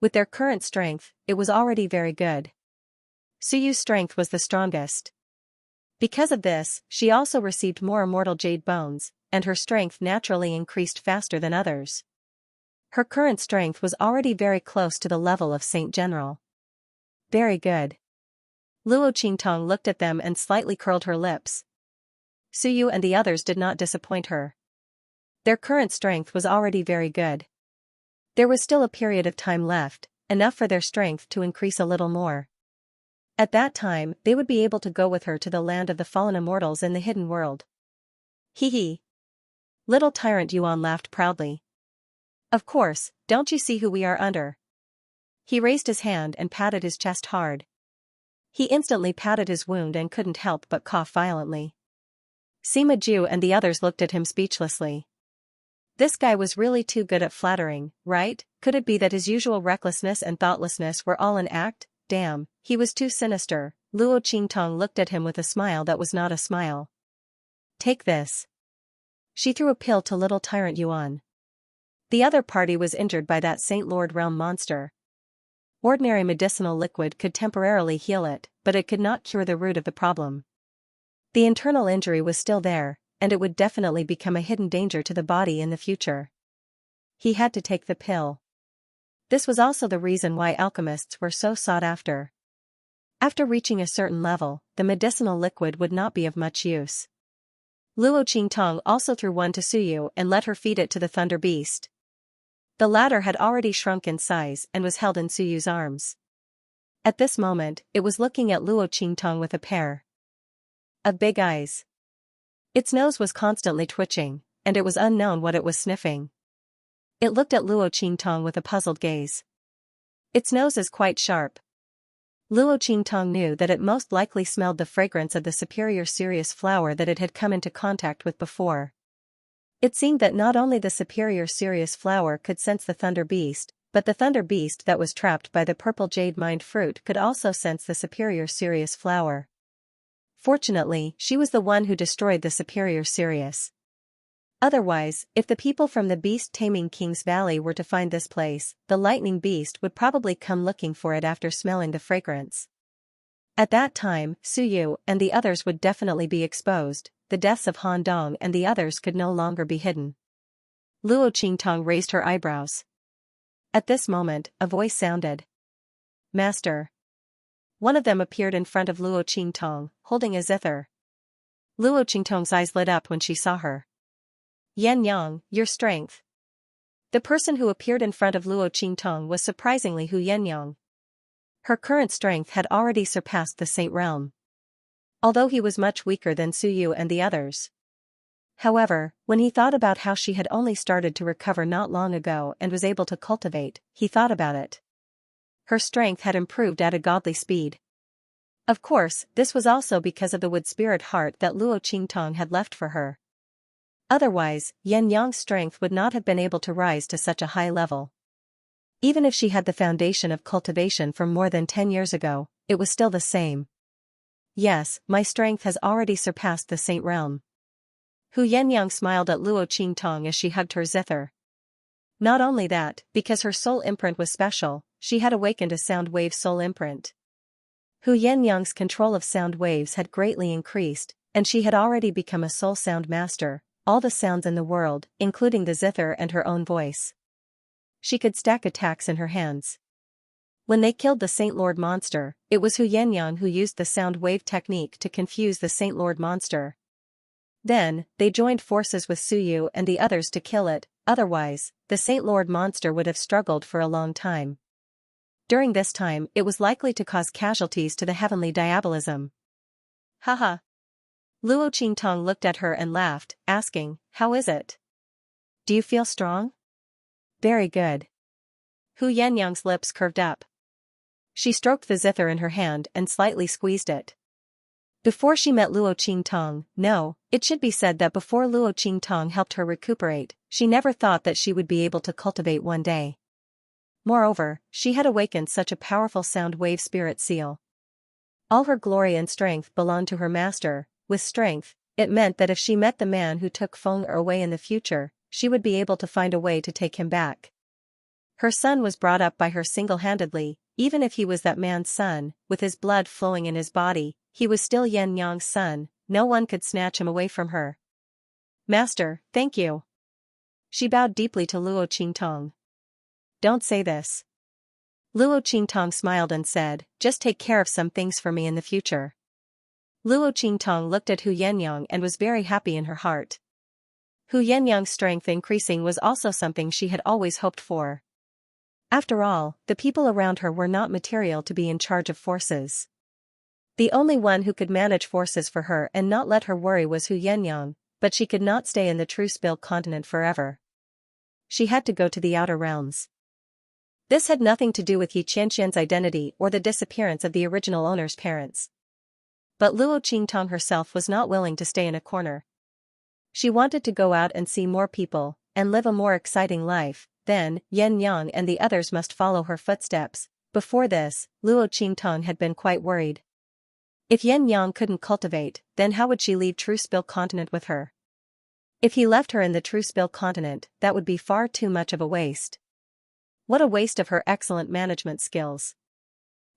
With their current strength, it was already very good. Suyu's strength was the strongest. Because of this, she also received more immortal jade bones, and her strength naturally increased faster than others. Her current strength was already very close to the level of Saint General. Very good. Luo Qingtong looked at them and slightly curled her lips. Suyu and the others did not disappoint her. Their current strength was already very good. There was still a period of time left, enough for their strength to increase a little more. At that time, they would be able to go with her to the land of the fallen immortals in the hidden world. Hee hee. Little tyrant Yuan laughed proudly. "Of course, don't you see who we are under?" He raised his hand and patted his chest hard. He instantly patted his wound and couldn't help but cough violently. Sima Ju and the others looked at him speechlessly. This guy was really too good at flattering, right? Could it be that his usual recklessness and thoughtlessness were all an act? Damn, he was too sinister. Luo Qingtong looked at him with a smile that was not a smile. "Take this." She threw a pill to little tyrant Yuan. The other party was injured by that Saint Lord realm monster. Ordinary medicinal liquid could temporarily heal it, but it could not cure the root of the problem. The internal injury was still there, and it would definitely become a hidden danger to the body in the future. He had to take the pill. This was also the reason why alchemists were so sought after. After reaching a certain level, the medicinal liquid would not be of much use. Luo Qingtong also threw one to Suyu and let her feed it to the Thunder Beast. The latter had already shrunk in size and was held in Suyu's arms. At this moment, it was looking at Luo Qingtong with a pair of big eyes. Its nose was constantly twitching, and it was unknown what it was sniffing. It looked at Luo Qingtong with a puzzled gaze. "Its nose is quite sharp." Luo Qingtong knew that it most likely smelled the fragrance of the superior Sirius flower that it had come into contact with before. It seemed that not only the superior Sirius flower could sense the Thunder Beast, but the Thunder Beast that was trapped by the purple jade mind fruit could also sense the superior Sirius flower. Fortunately, she was the one who destroyed the superior Sirius. Otherwise, if the people from the beast-taming King's Valley were to find this place, the lightning beast would probably come looking for it after smelling the fragrance. At that time, Su Yu and the others would definitely be exposed. The deaths of Han Dong and the others could no longer be hidden. Luo Qingtong raised her eyebrows. At this moment, a voice sounded. Master. One of them appeared in front of Luo Qingtong, holding a zither. Luo Qingtong's eyes lit up when she saw her. Xianxia, your strength. The person who appeared in front of Luo Qingtong was surprisingly Hu Xianxia. Her current strength had already surpassed the Saint Realm. Although he was much weaker than Su Yu and the others. However, when he thought about how she had only started to recover not long ago and was able to cultivate, he thought about it. Her strength had improved at a godly speed. Of course, this was also because of the wood spirit heart that Luo Qingtong had left for her. Otherwise, Xianxia's strength would not have been able to rise to such a high level. Even if she had the foundation of cultivation from more than 10 years ago, it was still the same. Yes, my strength has already surpassed the Saint Realm. Hu Xianxia smiled at Luo Qingtong as she hugged her zither. Not only that, because her soul imprint was special, she had awakened a sound wave soul imprint. Hu Xianxia's control of sound waves had greatly increased, and she had already become a soul sound master. All the sounds in the world, including the zither and her own voice. She could stack attacks in her hands. When they killed the Saint Lord monster, it was Hu Xianxia who used the sound wave technique to confuse the Saint Lord monster. Then, they joined forces with Su Yu and the others to kill it, otherwise, the Saint Lord monster would have struggled for a long time. During this time, it was likely to cause casualties to the heavenly diabolism. Haha. Luo Qingtong looked at her and laughed, asking, how is it? Do you feel strong? Very good. Hu Xianxia's lips curved up. She stroked the zither in her hand and slightly squeezed it. Before she met Luo Qingtong, no, it should be said that before Luo Qingtong helped her recuperate, she never thought that she would be able to cultivate one day. Moreover, she had awakened such a powerful sound wave spirit seal. All her glory and strength belonged to her master. With strength, it meant that if she met the man who took Feng Er away in the future, she would be able to find a way to take him back. Her son was brought up by her single-handedly. Even if he was that man's son, with his blood flowing in his body, he was still Xianxia's son. No one could snatch him away from her. Master, thank you. She bowed deeply to Luo Qingtong. Don't say this. Luo Qingtong smiled and said, just take care of some things for me in the future. Luo Qingtong looked at Hu Xianxia and was very happy in her heart. Hu Xianxia's strength increasing was also something she had always hoped for. After all, the people around her were not material to be in charge of forces. The only one who could manage forces for her and not let her worry was Hu Xianxia, but she could not stay in the True Spill continent forever. She had to go to the outer realms. This had nothing to do with Xianxia's identity or the disappearance of the original owner's parents. But Luo Qingtong herself was not willing to stay in a corner. She wanted to go out and see more people, and live a more exciting life. Then, Xianxia and the others must follow her footsteps. Before this, Luo Qingtong had been quite worried. If Xianxia couldn't cultivate, then how would she leave True Spill continent with her? If he left her in the True Spill continent, that would be far too much of a waste. What a waste of her excellent management skills.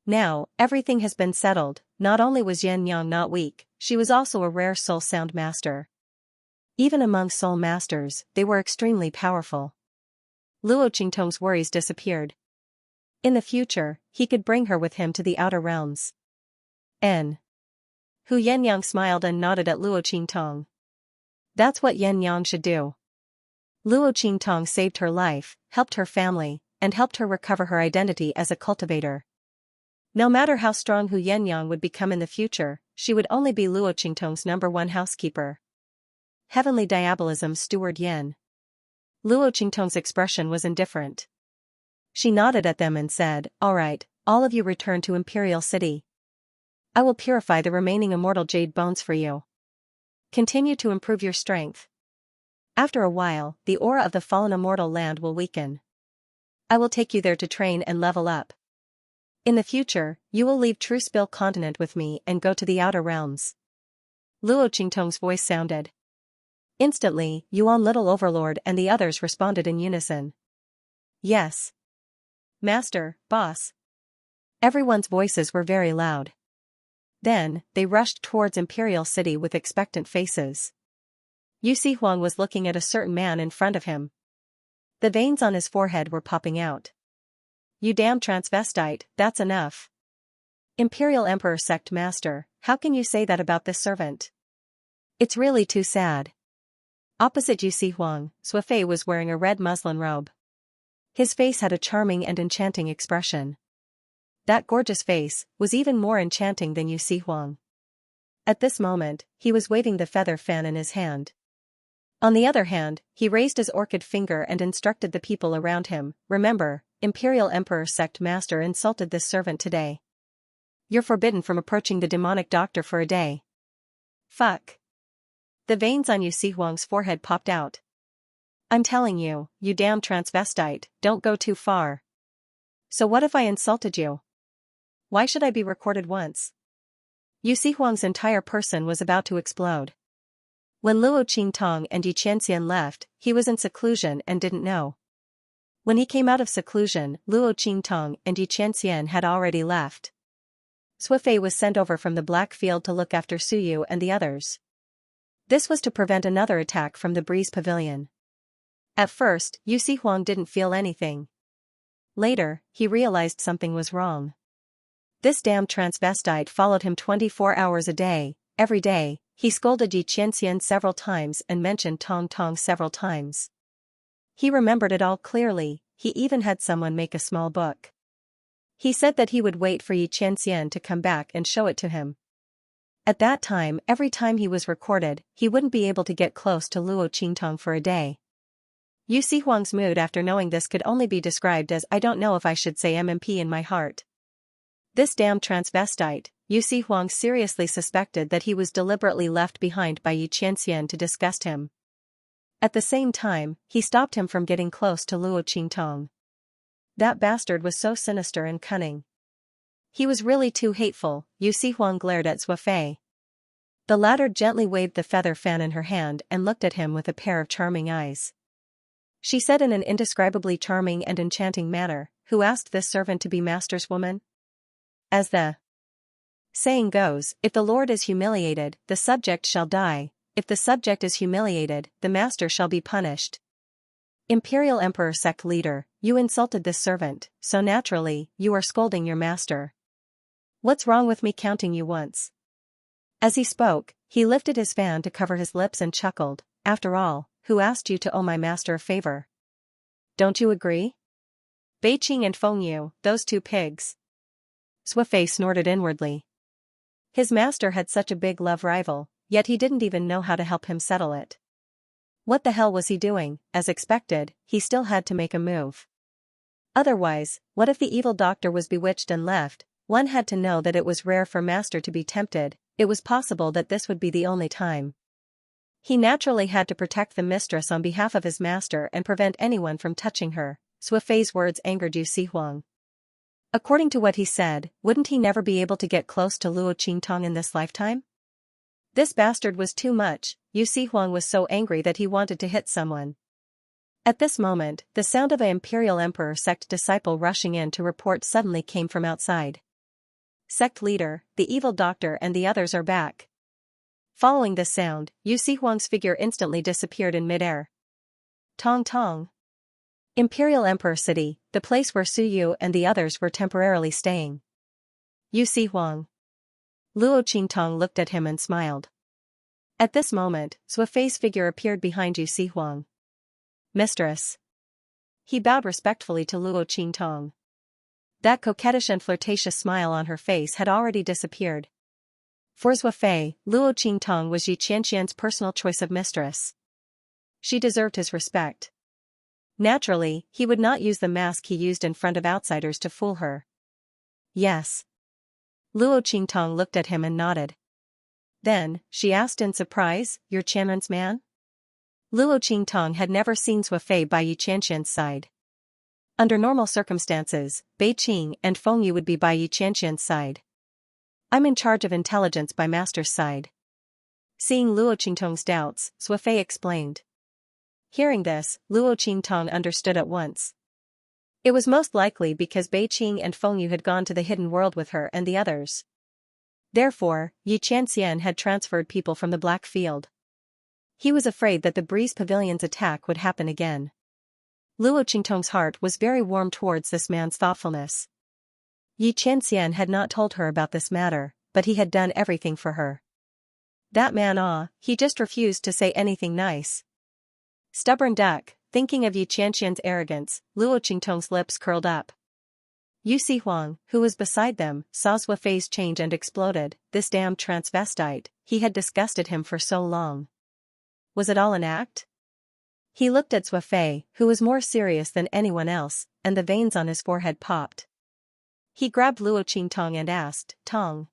Now, everything has been settled. Not only was Xianxia not weak, she was also a rare soul sound master. Even among soul masters, they were extremely powerful. Luo Qingtong's worries disappeared. In the future, he could bring her with him to the outer realms. Hu Xianxia smiled and nodded at Luo Qingtong. That's what Xianxia should do. Luo Qingtong saved her life, helped her family, and helped her recover her identity as a cultivator. No matter how strong Hu Xianxia would become in the future, she would only be Luo Qingtong's #1 housekeeper. Heavenly Diabolism Steward Yen. Luo Qingtong's expression was indifferent. She nodded at them and said, all right, all of you return to Imperial City. I will purify the remaining immortal jade bones for you. Continue to improve your strength. After a while, the aura of the fallen immortal land will weaken. I will take you there to train and level up. In the future, you will leave True Spill Continent with me and go to the Outer Realms. Luo Qingtong's voice sounded. Instantly, Yuan Little Overlord and the others responded in unison. Yes. Master, boss. Everyone's voices were very loud. Then, they rushed towards Imperial City with expectant faces. Yu Huang was looking at a certain man in front of him. The veins on his forehead were popping out. You damn transvestite, that's enough. Imperial Emperor Sect Master, how can you say that about this servant? It's really too sad. Opposite Yu Huang, Suifei was wearing a red muslin robe. His face had a charming and enchanting expression. That gorgeous face was even more enchanting than Yu Huang. At this moment, he was waving the feather fan in his hand. On the other hand, he raised his orchid finger and instructed the people around him, remember, Imperial Emperor Sect Master insulted this servant today. You're forbidden from approaching the demonic doctor for a day. Fuck. The veins on Yu Huang's forehead popped out. I'm telling you, you damn transvestite, don't go too far. So what if I insulted you? Why should I be recorded once? Yu Huang's entire person was about to explode. When Luo Qingtong and Yi Qianxian left, he was in seclusion and didn't know. When he came out of seclusion, Luo Qingtong and Yi Qianxian had already left. Suifei was sent over from the Black Field to look after Suyu and the others. This was to prevent another attack from the Breeze Pavilion. At first, Yu Huang didn't feel anything. Later, he realized something was wrong. This damn transvestite followed him 24 hours a day, every day. He scolded Yi Qianxian several times and mentioned Tong Tong several times. He remembered it all clearly, he even had someone make a small book. He said that he would wait for Yi Qianxian to come back and show it to him. At that time, every time he was recorded, he wouldn't be able to get close to Luo Qingtong for a day. Yu Huang's mood after knowing this could only be described as I don't know if I should say MMP in my heart. This damn transvestite, Yu Huang seriously suspected that he was deliberately left behind by Yi Qianxian to disgust him. At the same time, he stopped him from getting close to Luo Qingtong. That bastard was so sinister and cunning. He was really too hateful, Yu Huang glared at Suifei. The latter gently waved the feather fan in her hand and looked at him with a pair of charming eyes. She said in an indescribably charming and enchanting manner, who asked this servant to be master's woman? As the saying goes, if the lord is humiliated, the subject shall die, if the subject is humiliated, the master shall be punished. Imperial Emperor Sect Leader, you insulted this servant, so naturally, you are scolding your master. What's wrong with me counting you once? As he spoke, he lifted his fan to cover his lips and chuckled, after all, who asked you to owe my master a favor? Don't you agree? Beiqing and Fengyu, those two pigs. Suifei snorted inwardly. His master had such a big love rival, yet he didn't even know how to help him settle it. What the hell was he doing? As expected, he still had to make a move. Otherwise, what if the evil doctor was bewitched and left? One had to know that it was rare for master to be tempted, it was possible that this would be the only time. He naturally had to protect the mistress on behalf of his master and prevent anyone from touching her. Suifei's words angered Yu Huang. According to what he said, wouldn't he never be able to get close to Luo Qingtong in this lifetime? This bastard was too much. Yu Huang was so angry that he wanted to hit someone. At this moment, the sound of an Imperial Emperor Sect disciple rushing in to report suddenly came from outside. Sect leader, the evil doctor and the others are back. Following this sound, Yu Huang's figure instantly disappeared in midair. Tong Tong. Imperial Emperor City, the place where Suyu and the others were temporarily staying. Yu Huang. Luo Qingtong looked at him and smiled. At this moment, Suifei's figure appeared behind Yu Huang. Mistress. He bowed respectfully to Luo Qingtong. That coquettish and flirtatious smile on her face had already disappeared. For Suifei, Luo Qingtong was Yi Qianxian's personal choice of mistress. She deserved his respect. Naturally, he would not use the mask he used in front of outsiders to fool her. Yes. Luo Qingtong looked at him and nodded. Then, she asked in surprise, "You're Qianren's man?" Luo Qingtong had never seen Suofei by Yi Qianxian's side. Under normal circumstances, Bei Qing and Feng Yu would be by Yi Qianxian's side. "I'm in charge of intelligence by Master's side." Seeing Luo Qingtong's doubts, Suofei explained. Hearing this, Luo Qingtong understood at once. It was most likely because Bei Qing and Feng Yu had gone to the hidden world with her and the others. Therefore, Yi Qianxian had transferred people from the Black Field. He was afraid that the Breeze Pavilion's attack would happen again. Luo Qingtong's heart was very warm towards this man's thoughtfulness. Yi Qianxian had not told her about this matter, but he had done everything for her. That man, he just refused to say anything nice. Stubborn duck, thinking of Yi Qianxian's arrogance, Luo Qingtong's lips curled up. Yu Sihuang, who was beside them, saw Suofei's change and exploded. This damned transvestite, he had disgusted him for so long. Was it all an act? He looked at Suofei, who was more serious than anyone else, and the veins on his forehead popped. He grabbed Luo Qingtong and asked, "Tong.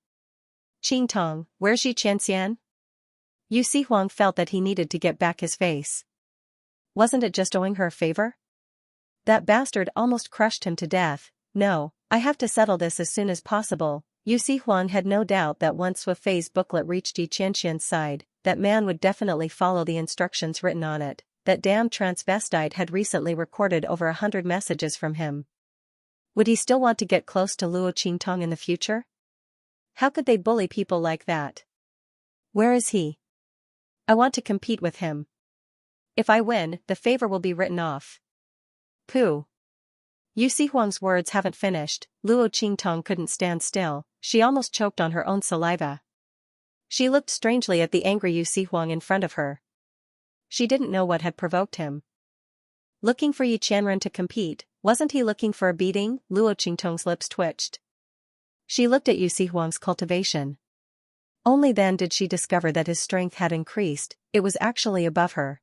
Qingtong, where's Yi Qianxian?" Yu Sihuang felt that he needed to get back his face. Wasn't it just owing her a favor? That bastard almost crushed him to death. No, I have to settle this as soon as possible. Yu Sihuang had no doubt that once Suofei's booklet reached Yi Qianxian's side, that man would definitely follow the instructions written on it. That damn transvestite had recently recorded over 100 messages from him. Would he still want to get close to Luo Qingtong in the future? How could they bully people like that? Where is he? I want to compete with him. If I win, the favor will be written off. Pooh. Yu Sihuang's words haven't finished. Luo Qingtong couldn't stand still. She almost choked on her own saliva. She looked strangely at the angry Yu Sihuang in front of her. She didn't know what had provoked him. Looking for Yi Qianren to compete, wasn't he looking for a beating? Luo Qingtong's lips twitched. She looked at Yu Sihuang's cultivation. Only then did she discover that his strength had increased. It was actually above her.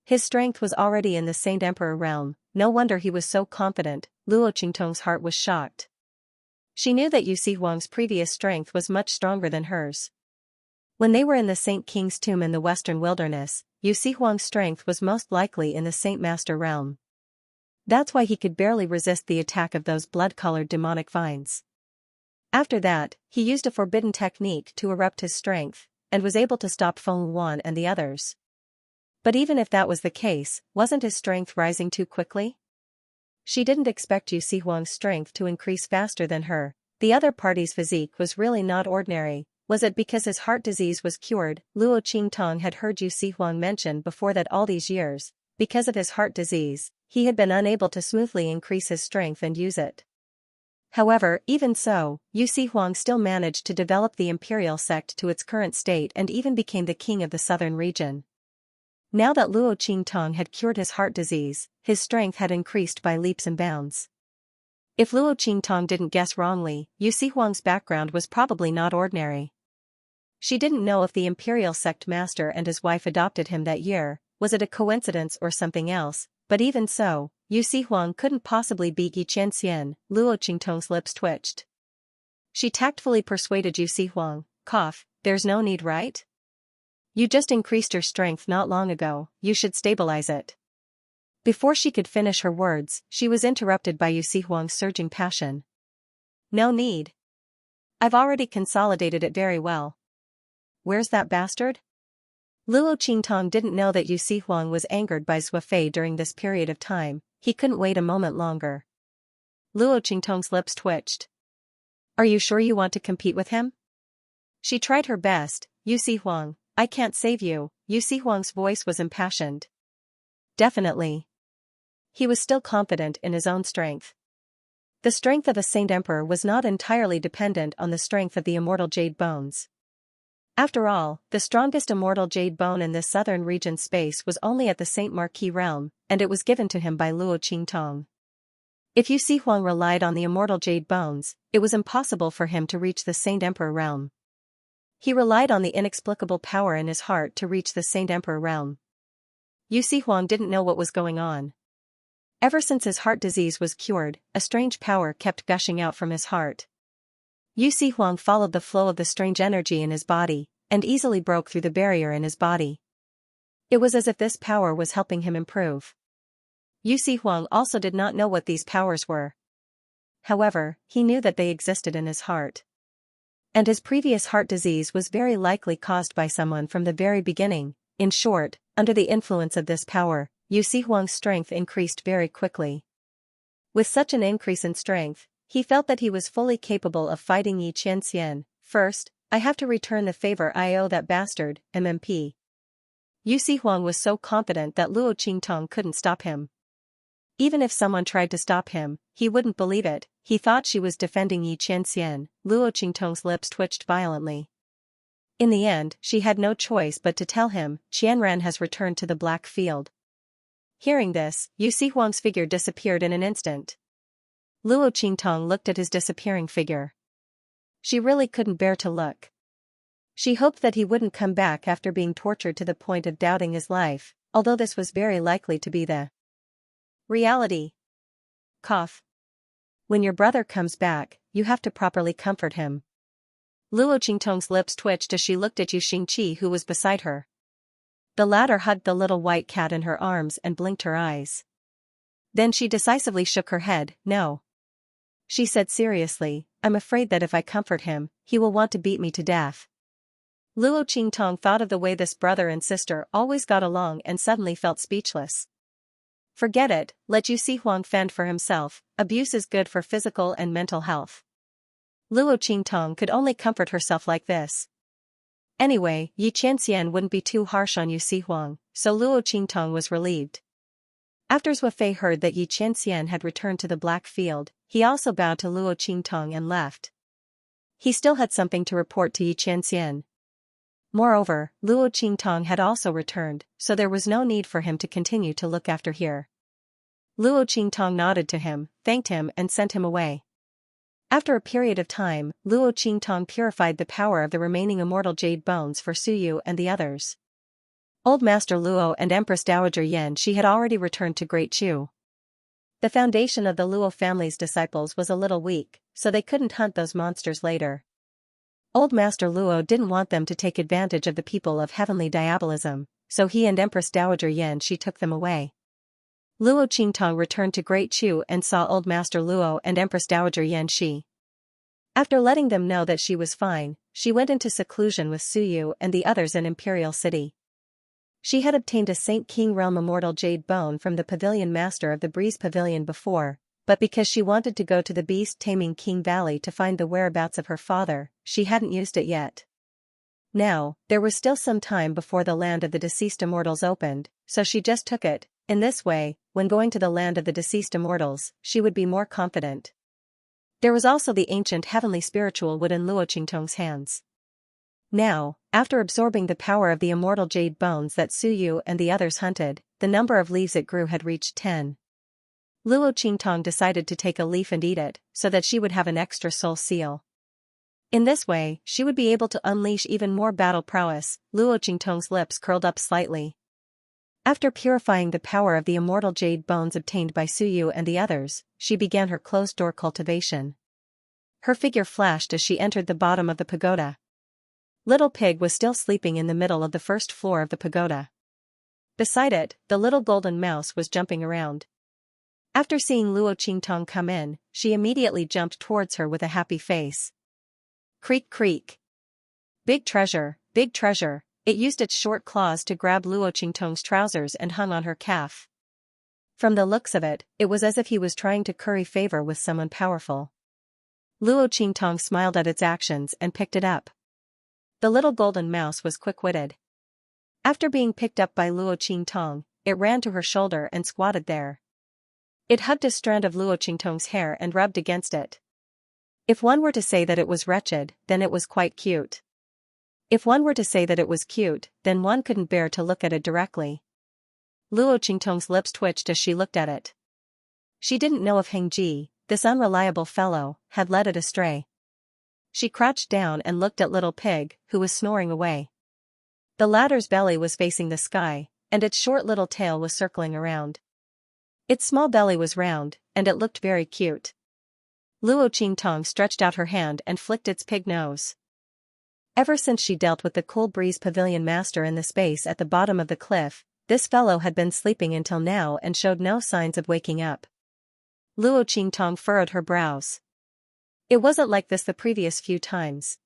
His strength was already in the Saint Emperor realm. No wonder he was so confident. Luo Qingtong's heart was shocked. She knew that Yu Sihuang's previous strength was much stronger than hers. When they were in the Saint King's tomb in the western wilderness, Yu Sihuang's strength was most likely in the Saint Master realm. That's why he could barely resist the attack of those blood-colored demonic vines. After that, he used a forbidden technique to erupt his strength, and was able to stop Feng Yuan and the others. But even if that was the case, wasn't his strength rising too quickly? She didn't expect Yu Sihuang's strength to increase faster than her. The other party's physique was really not ordinary. Was it because his heart disease was cured? Luo Qingtong had heard Yu Sihuang mention before that all these years, because of his heart disease, he had been unable to smoothly increase his strength and use it. However, even so, Yu Sihuang still managed to develop the imperial sect to its current state and even became the king of the southern region. Now that Luo Qingtong had cured his heart disease, his strength had increased by leaps and bounds. If Luo Qingtong didn't guess wrongly, Yu Sihuang's background was probably not ordinary. She didn't know if the imperial sect master and his wife adopted him that year, was it a coincidence or something else, but even so, Yu Sihuang couldn't possibly beat Yi Qianxian. Luo Qingtong's lips twitched. She tactfully persuaded Yu Sihuang, "There's no need, right? You just increased your strength not long ago, you should stabilize it." Before she could finish her words, she was interrupted by Yu Sihuang's surging passion. "No need. I've already consolidated it very well. Where's that bastard?" Luo Qingtong didn't know that Yu Sihuang was angered by Suofei during this period of time. He couldn't wait a moment longer. Luo Qingtong's lips twitched. "Are you sure you want to compete with him?" She tried her best. "Yu Sihuang, I can't save you." Yu Sihuang's voice was impassioned. "Definitely." He was still confident in his own strength. The strength of a Saint Emperor was not entirely dependent on the strength of the immortal jade bones. After all, the strongest immortal jade bone in this southern region space was only at the Saint Marquis realm, and it was given to him by Luo Qingtong. If Yu Sihuang relied on the immortal jade bones, it was impossible for him to reach the Saint Emperor realm. He relied on the inexplicable power in his heart to reach the Saint Emperor realm. Yu Sihuang didn't know what was going on. Ever since his heart disease was cured, a strange power kept gushing out from his heart. Yu Huang followed the flow of the strange energy in his body, and easily broke through the barrier in his body. It was as if this power was helping him improve. Yu Huang also did not know what these powers were. However, he knew that they existed in his heart. And his previous heart disease was very likely caused by someone from the very beginning. In short, under the influence of this power, Yu Huang's strength increased very quickly. With such an increase in strength, he felt that he was fully capable of fighting Xianxia. First, I have to return the favor I owe that bastard, MMP. Yu Huang was so confident that Luo Qingtong couldn't stop him. Even if someone tried to stop him, he wouldn't believe it. He thought she was defending Xianxia. Luo Qingtong's lips twitched violently. In the end, she had no choice but to tell him, Qianran has returned to the black field. Hearing this, Yu Huang's figure disappeared in an instant. Luo Qingtong looked at his disappearing figure. She really couldn't bear to look. She hoped that he wouldn't come back after being tortured to the point of doubting his life, although this was very likely to be the reality. Cough. When your brother comes back, you have to properly comfort him. Luo Qingtong's lips twitched as she looked at Yu Xingqi, who was beside her. The latter hugged the little white cat in her arms and blinked her eyes. Then she decisively shook her head. No. She said seriously, I'm afraid that if I comfort him, he will want to beat me to death. Luo Qingtong thought of the way this brother and sister always got along and suddenly felt speechless. Forget it, let Yu Huang fend for himself, abuse is good for physical and mental health. Luo Qingtong could only comfort herself like this. Anyway, Yi Qianxian wouldn't be too harsh on Yu Huang, so Luo Qingtong was relieved. After Zhou Fei heard that Yi Qianxian had returned to the black field, he also bowed to Luo Qingtong and left. He still had something to report to Yi Qianxian. Moreover, Luo Qingtong had also returned, so there was no need for him to continue to look after here. Luo Qingtong nodded to him, thanked him and sent him away. After a period of time, Luo Qingtong purified the power of the remaining immortal jade bones for Suyu and the others. Old Master Luo and Empress Dowager Xianxia had already returned to Great Chu. The foundation of the Luo family's disciples was a little weak, so they couldn't hunt those monsters later. Old Master Luo didn't want them to take advantage of the people of heavenly diabolism, so he and Empress Dowager Xianxia took them away. Luo Qingtong returned to Great Chu and saw Old Master Luo and Empress Dowager Xianxia. After letting them know that she was fine, she went into seclusion with Suyu and the others in Imperial City. She had obtained a Saint King Realm immortal jade bone from the pavilion master of the Breeze Pavilion before, but because she wanted to go to the beast-taming King Valley to find the whereabouts of her father, she hadn't used it yet. Now, there was still some time before the land of the deceased immortals opened, so she just took it. In this way, when going to the land of the deceased immortals, she would be more confident. There was also the ancient heavenly spiritual wood in Luo Qingtong's hands. Now, after absorbing the power of the immortal jade bones that Suyu and the others hunted, the number of leaves it grew had reached 10. Luo Qingtong decided to take a leaf and eat it, so that she would have an extra soul seal. In this way, she would be able to unleash even more battle prowess. Luo Qingtong's lips curled up slightly. After purifying the power of the immortal jade bones obtained by Suyu and the others, she began her closed-door cultivation. Her figure flashed as she entered the bottom of the pagoda. Little Pig was still sleeping in the middle of the first floor of the pagoda. Beside it, the little golden mouse was jumping around. After seeing Luo Qingtong come in, she immediately jumped towards her with a happy face. Creak creak. Big treasure, big treasure. It used its short claws to grab Luo Qingtong's trousers and hung on her calf. From the looks of it, it was as if he was trying to curry favor with someone powerful. Luo Qingtong smiled at its actions and picked it up. The little golden mouse was quick-witted. After being picked up by Luo Qingtong, it ran to her shoulder and squatted there. It hugged a strand of Luo Qingtong's hair and rubbed against it. If one were to say that it was wretched, then it was quite cute. If one were to say that it was cute, then one couldn't bear to look at it directly. Luo Qingtong's lips twitched as she looked at it. She didn't know if Hengji, this unreliable fellow, had led it astray. She crouched down and looked at Little Pig, who was snoring away. The latter's belly was facing the sky, and its short little tail was circling around. Its small belly was round, and it looked very cute. Luo Qingtong stretched out her hand and flicked its pig nose. Ever since she dealt with the Cool Breeze Pavilion master in the space at the bottom of the cliff, this fellow had been sleeping until now and showed no signs of waking up. Luo Qingtong furrowed her brows. It wasn't like this the previous few times.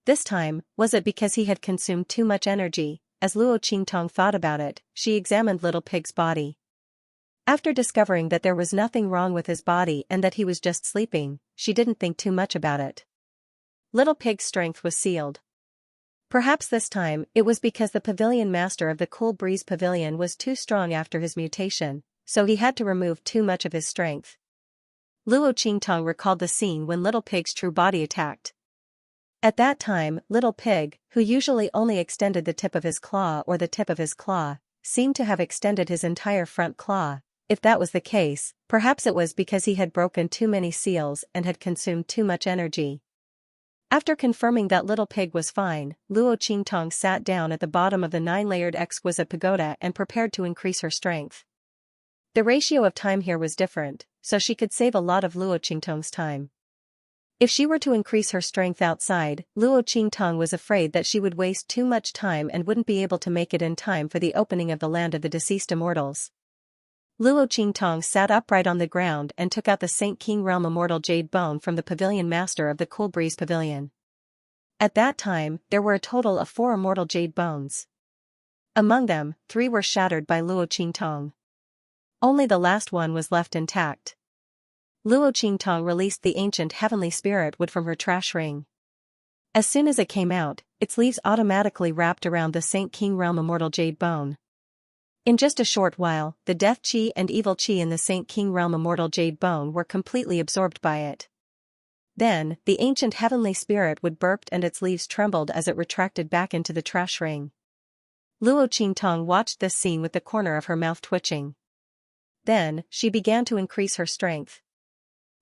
This time, was it because he had consumed too much energy? As Luo Qingtong thought about it, she examined Little Pig's body. After discovering that there was nothing wrong with his body and that he was just sleeping, she didn't think too much about it. Little Pig's strength was sealed. Perhaps this time, it was because the pavilion master of the Cool Breeze Pavilion was too strong after his mutation, so he had to remove too much of his strength. Luo Qingtong recalled the scene when Little Pig's true body attacked. At that time, Little Pig, who usually only extended the tip of his claw or the tip of his claw, seemed to have extended his entire front claw. If that was the case, perhaps it was because he had broken too many seals and had consumed too much energy. After confirming that Little Pig was fine, Luo Qingtong sat down at the bottom of the 9-layered exquisite pagoda and prepared to increase her strength. The ratio of time here was different, so she could save a lot of Luo Qingtong's time. If she were to increase her strength outside, Luo Qingtong was afraid that she would waste too much time and wouldn't be able to make it in time for the opening of the land of the deceased immortals. Luo Qingtong sat upright on the ground and took out the Saint King Realm Immortal Jade Bone from the pavilion master of the Cool Breeze Pavilion. At that time, there were a total of 4 immortal jade bones. Among them, 3 were shattered by Luo Qingtong. Only the last one was left intact. Luo Qingtong released the ancient heavenly spirit wood from her trash ring. As soon as it came out, its leaves automatically wrapped around the Saint King Realm Immortal Jade Bone. In just a short while, the death chi and evil chi in the Saint King Realm Immortal Jade Bone were completely absorbed by it. Then, the ancient heavenly spirit wood burped and its leaves trembled as it retracted back into the trash ring. Luo Qingtong watched this scene with the corner of her mouth twitching. Then, she began to increase her strength.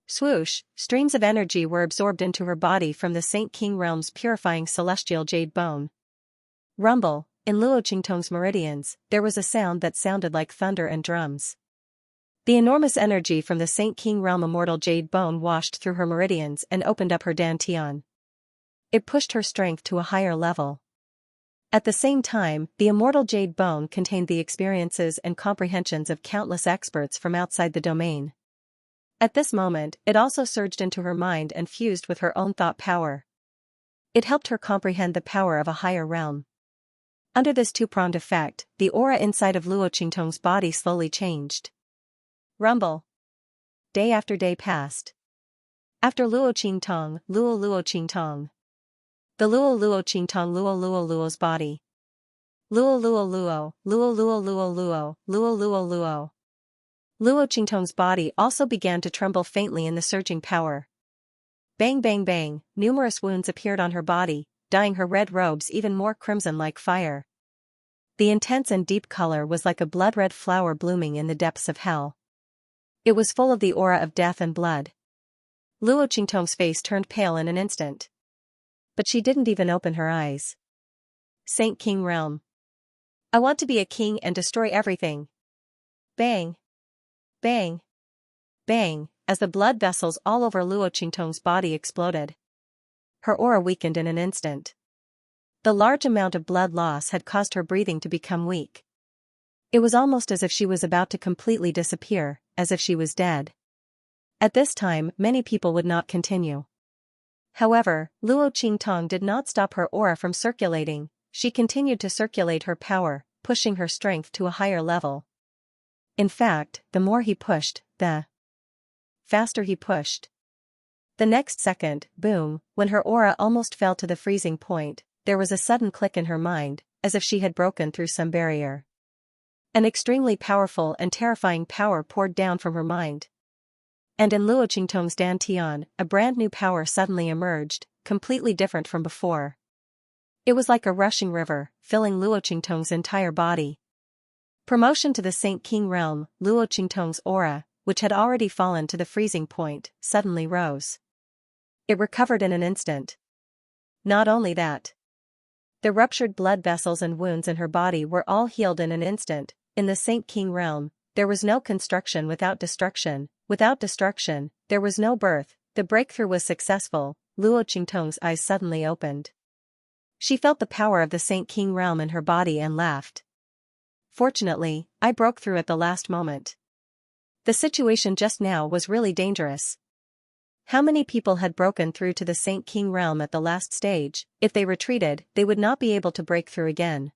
Swoosh, streams of energy were absorbed into her body from the Saint King Realm's purifying celestial jade bone. Rumble, in Luo Qingtong's meridians, there was a sound that sounded like thunder and drums. The enormous energy from the Saint King Realm Immortal Jade Bone washed through her meridians and opened up her dantian. It pushed her strength to a higher level. At the same time, the Immortal Jade Bone contained the experiences and comprehensions of countless experts from outside the domain. At this moment, it also surged into her mind and fused with her own thought power. It helped her comprehend the power of a higher realm. Under this two-pronged effect, the aura inside of Luo Qingtong's body slowly changed. Rumble. Day after day passed. After Luo Qingtong, Luo Qingtong. The Luo Qingtong Luo's body. Luo. Luo Qingtong's body also began to tremble faintly in the surging power. Bang bang bang, numerous wounds appeared on her body, dyeing her red robes even more crimson like fire. The intense and deep color was like a blood-red flower blooming in the depths of hell. It was full of the aura of death and blood. Luo Qingtong's face turned pale in an instant. But she didn't even open her eyes. Saint King Realm. I want to be a king and destroy everything. Bang. Bang. Bang, as the blood vessels all over Luo Qingtong's body exploded. Her aura weakened in an instant. The large amount of blood loss had caused her breathing to become weak. It was almost as if she was about to completely disappear, as if she was dead. At this time, many people would not continue. However, Luo Qingtong did not stop her aura from circulating. She continued to circulate her power, pushing her strength to a higher level. In fact, the more he pushed, the faster he pushed. The next second, boom, when her aura almost fell to the freezing point, there was a sudden click in her mind, as if she had broken through some barrier. An extremely powerful and terrifying power poured down from her mind. And in Luo Qingtong's dantian, a brand new power suddenly emerged, completely different from before. It was like a rushing river, filling Luo Qingtong's entire body. Promotion to the Saint King Realm, Luo Qingtong's aura, which had already fallen to the freezing point, suddenly rose. It recovered in an instant. Not only that. The ruptured blood vessels and wounds in her body were all healed in an instant. In the Saint King Realm, there was no construction without destruction. Without destruction, there was no birth. the breakthrough was successful, Luo Qingtong's eyes suddenly opened. She felt the power of the Saint King realm in her body and laughed. Fortunately, I broke through at the last moment. The situation just now was really dangerous. How many people had broken through to the Saint King realm at the last stage? If they retreated, they would not be able to break through again.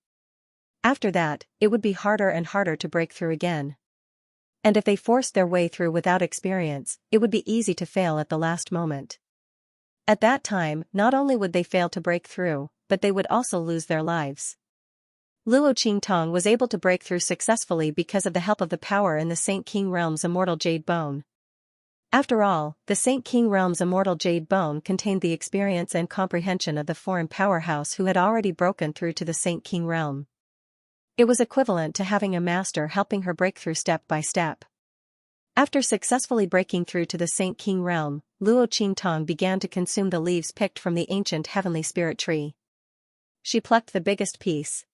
After that, it would be harder and harder to break through again. And if they forced their way through without experience, it would be easy to fail at the last moment. At that time, not only would they fail to break through, but they would also lose their lives. Luo Qingtong was able to break through successfully because of the help of the power in the Saint King realm's immortal jade bone. After all, the Saint King realm's immortal jade bone contained the experience and comprehension of the foreign powerhouse who had already broken through to the Saint King realm. It was equivalent to having a master helping her break through step by step. After successfully breaking through to the Saint King realm, Luo Qingtong began to consume the leaves picked from the ancient heavenly spirit tree. She plucked the biggest piece.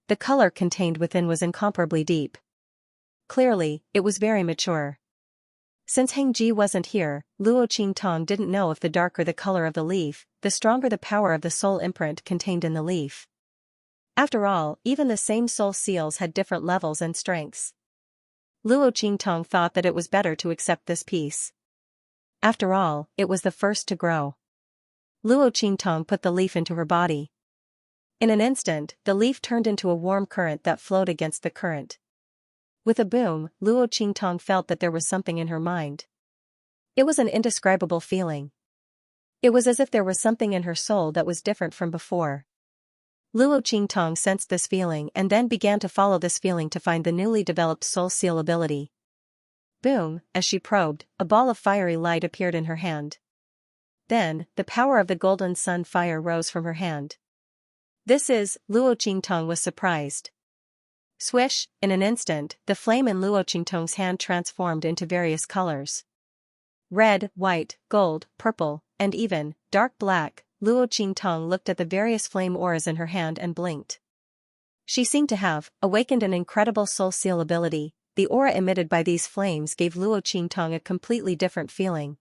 The color contained within was incomparably deep. Clearly, it was very mature. Since Hengji wasn't here, Luo Qingtong didn't know if the darker the color of the leaf, the stronger the power of the soul imprint contained in the leaf. After all, even the same soul seals had different levels and strengths. Luo Qingtong thought that it was better to accept this piece. After all, it was the first to grow. Luo Qingtong put the leaf into her body. In an instant, the leaf turned into a warm current that flowed against the current. With a boom, Luo Qingtong felt that there was something in her mind. It was an indescribable feeling. It was as if there was something in her soul that was different from before. Luo Qingtong sensed this feeling and then began to follow this feeling to find the newly developed soul seal ability. Boom, as she probed, a ball of fiery light appeared in her hand. Then, the power of the golden sun fire rose from her hand. Luo Qingtong was surprised. Swish, in an instant, the flame in Luo Qingtong's hand transformed into various colors. Red, white, gold, purple, and even dark black. Luo Qingtong looked at the various flame auras in her hand and blinked. She seemed to have awakened an incredible soul seal ability. The aura emitted by these flames gave Luo Qingtong a completely different feeling.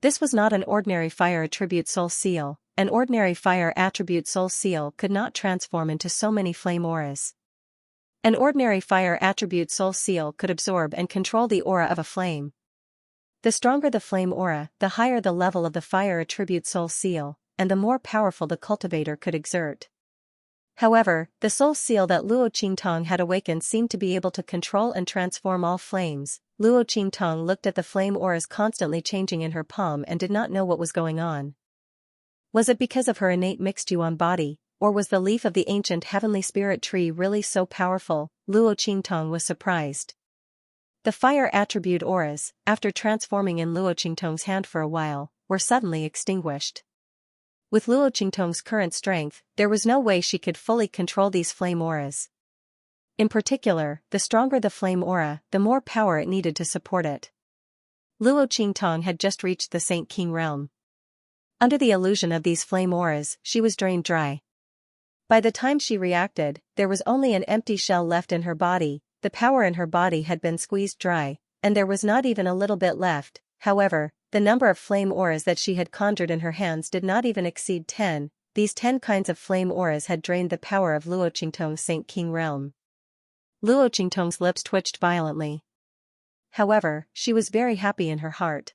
This was not an ordinary fire attribute soul seal. An ordinary fire attribute soul seal could not transform into so many flame auras. An ordinary fire attribute soul seal could absorb and control the aura of a flame. The stronger the flame aura, the higher the level of the fire attribute soul seal, and the more powerful the cultivator could exert. However, the soul seal that Luo Qingtong had awakened seemed to be able to control and transform all flames. Luo Qingtong looked at the flame auras constantly changing in her palm and did not know what was going on. Was it because of her innate mixed yuan body, or was the leaf of the ancient heavenly spirit tree really so powerful? Luo Qingtong was surprised. The fire attribute auras, after transforming in Luo Qingtong's hand for a while, were suddenly extinguished. With Luo Qingtong's current strength, there was no way she could fully control these flame auras. In particular, the stronger the flame aura, the more power it needed to support it. Luo Qingtong had just reached the Saint King realm. Under the illusion of these flame auras, she was drained dry. By the time she reacted, there was only an empty shell left in her body. The power in her body had been squeezed dry, and there was not even a little bit left. However, the number of flame auras that she had conjured in her hands did not even exceed 10. These 10 kinds of flame auras had drained the power of Luo Qingtong's Saint King realm. Luo Qingtong's lips twitched violently. However, she was very happy in her heart.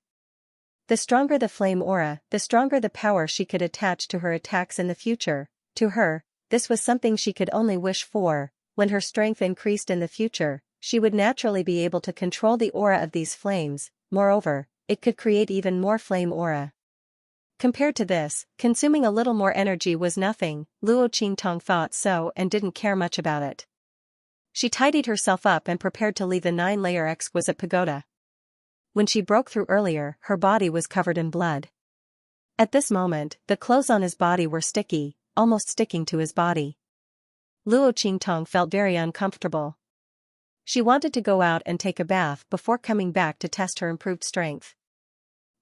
The stronger the flame aura, the stronger the power she could attach to her attacks in the future. To her, this was something she could only wish for. When her strength increased in the future, she would naturally be able to control the aura of these flames. Moreover, it could create even more flame aura. Compared to this, consuming a little more energy was nothing. Luo Qingtong thought so and didn't care much about it. She tidied herself up and prepared to leave the 9-layer exquisite pagoda. When she broke through earlier, her body was covered in blood. At this moment, the clothes on his body were sticky, almost sticking to his body. Luo Qingtong felt very uncomfortable. She wanted to go out and take a bath before coming back to test her improved strength.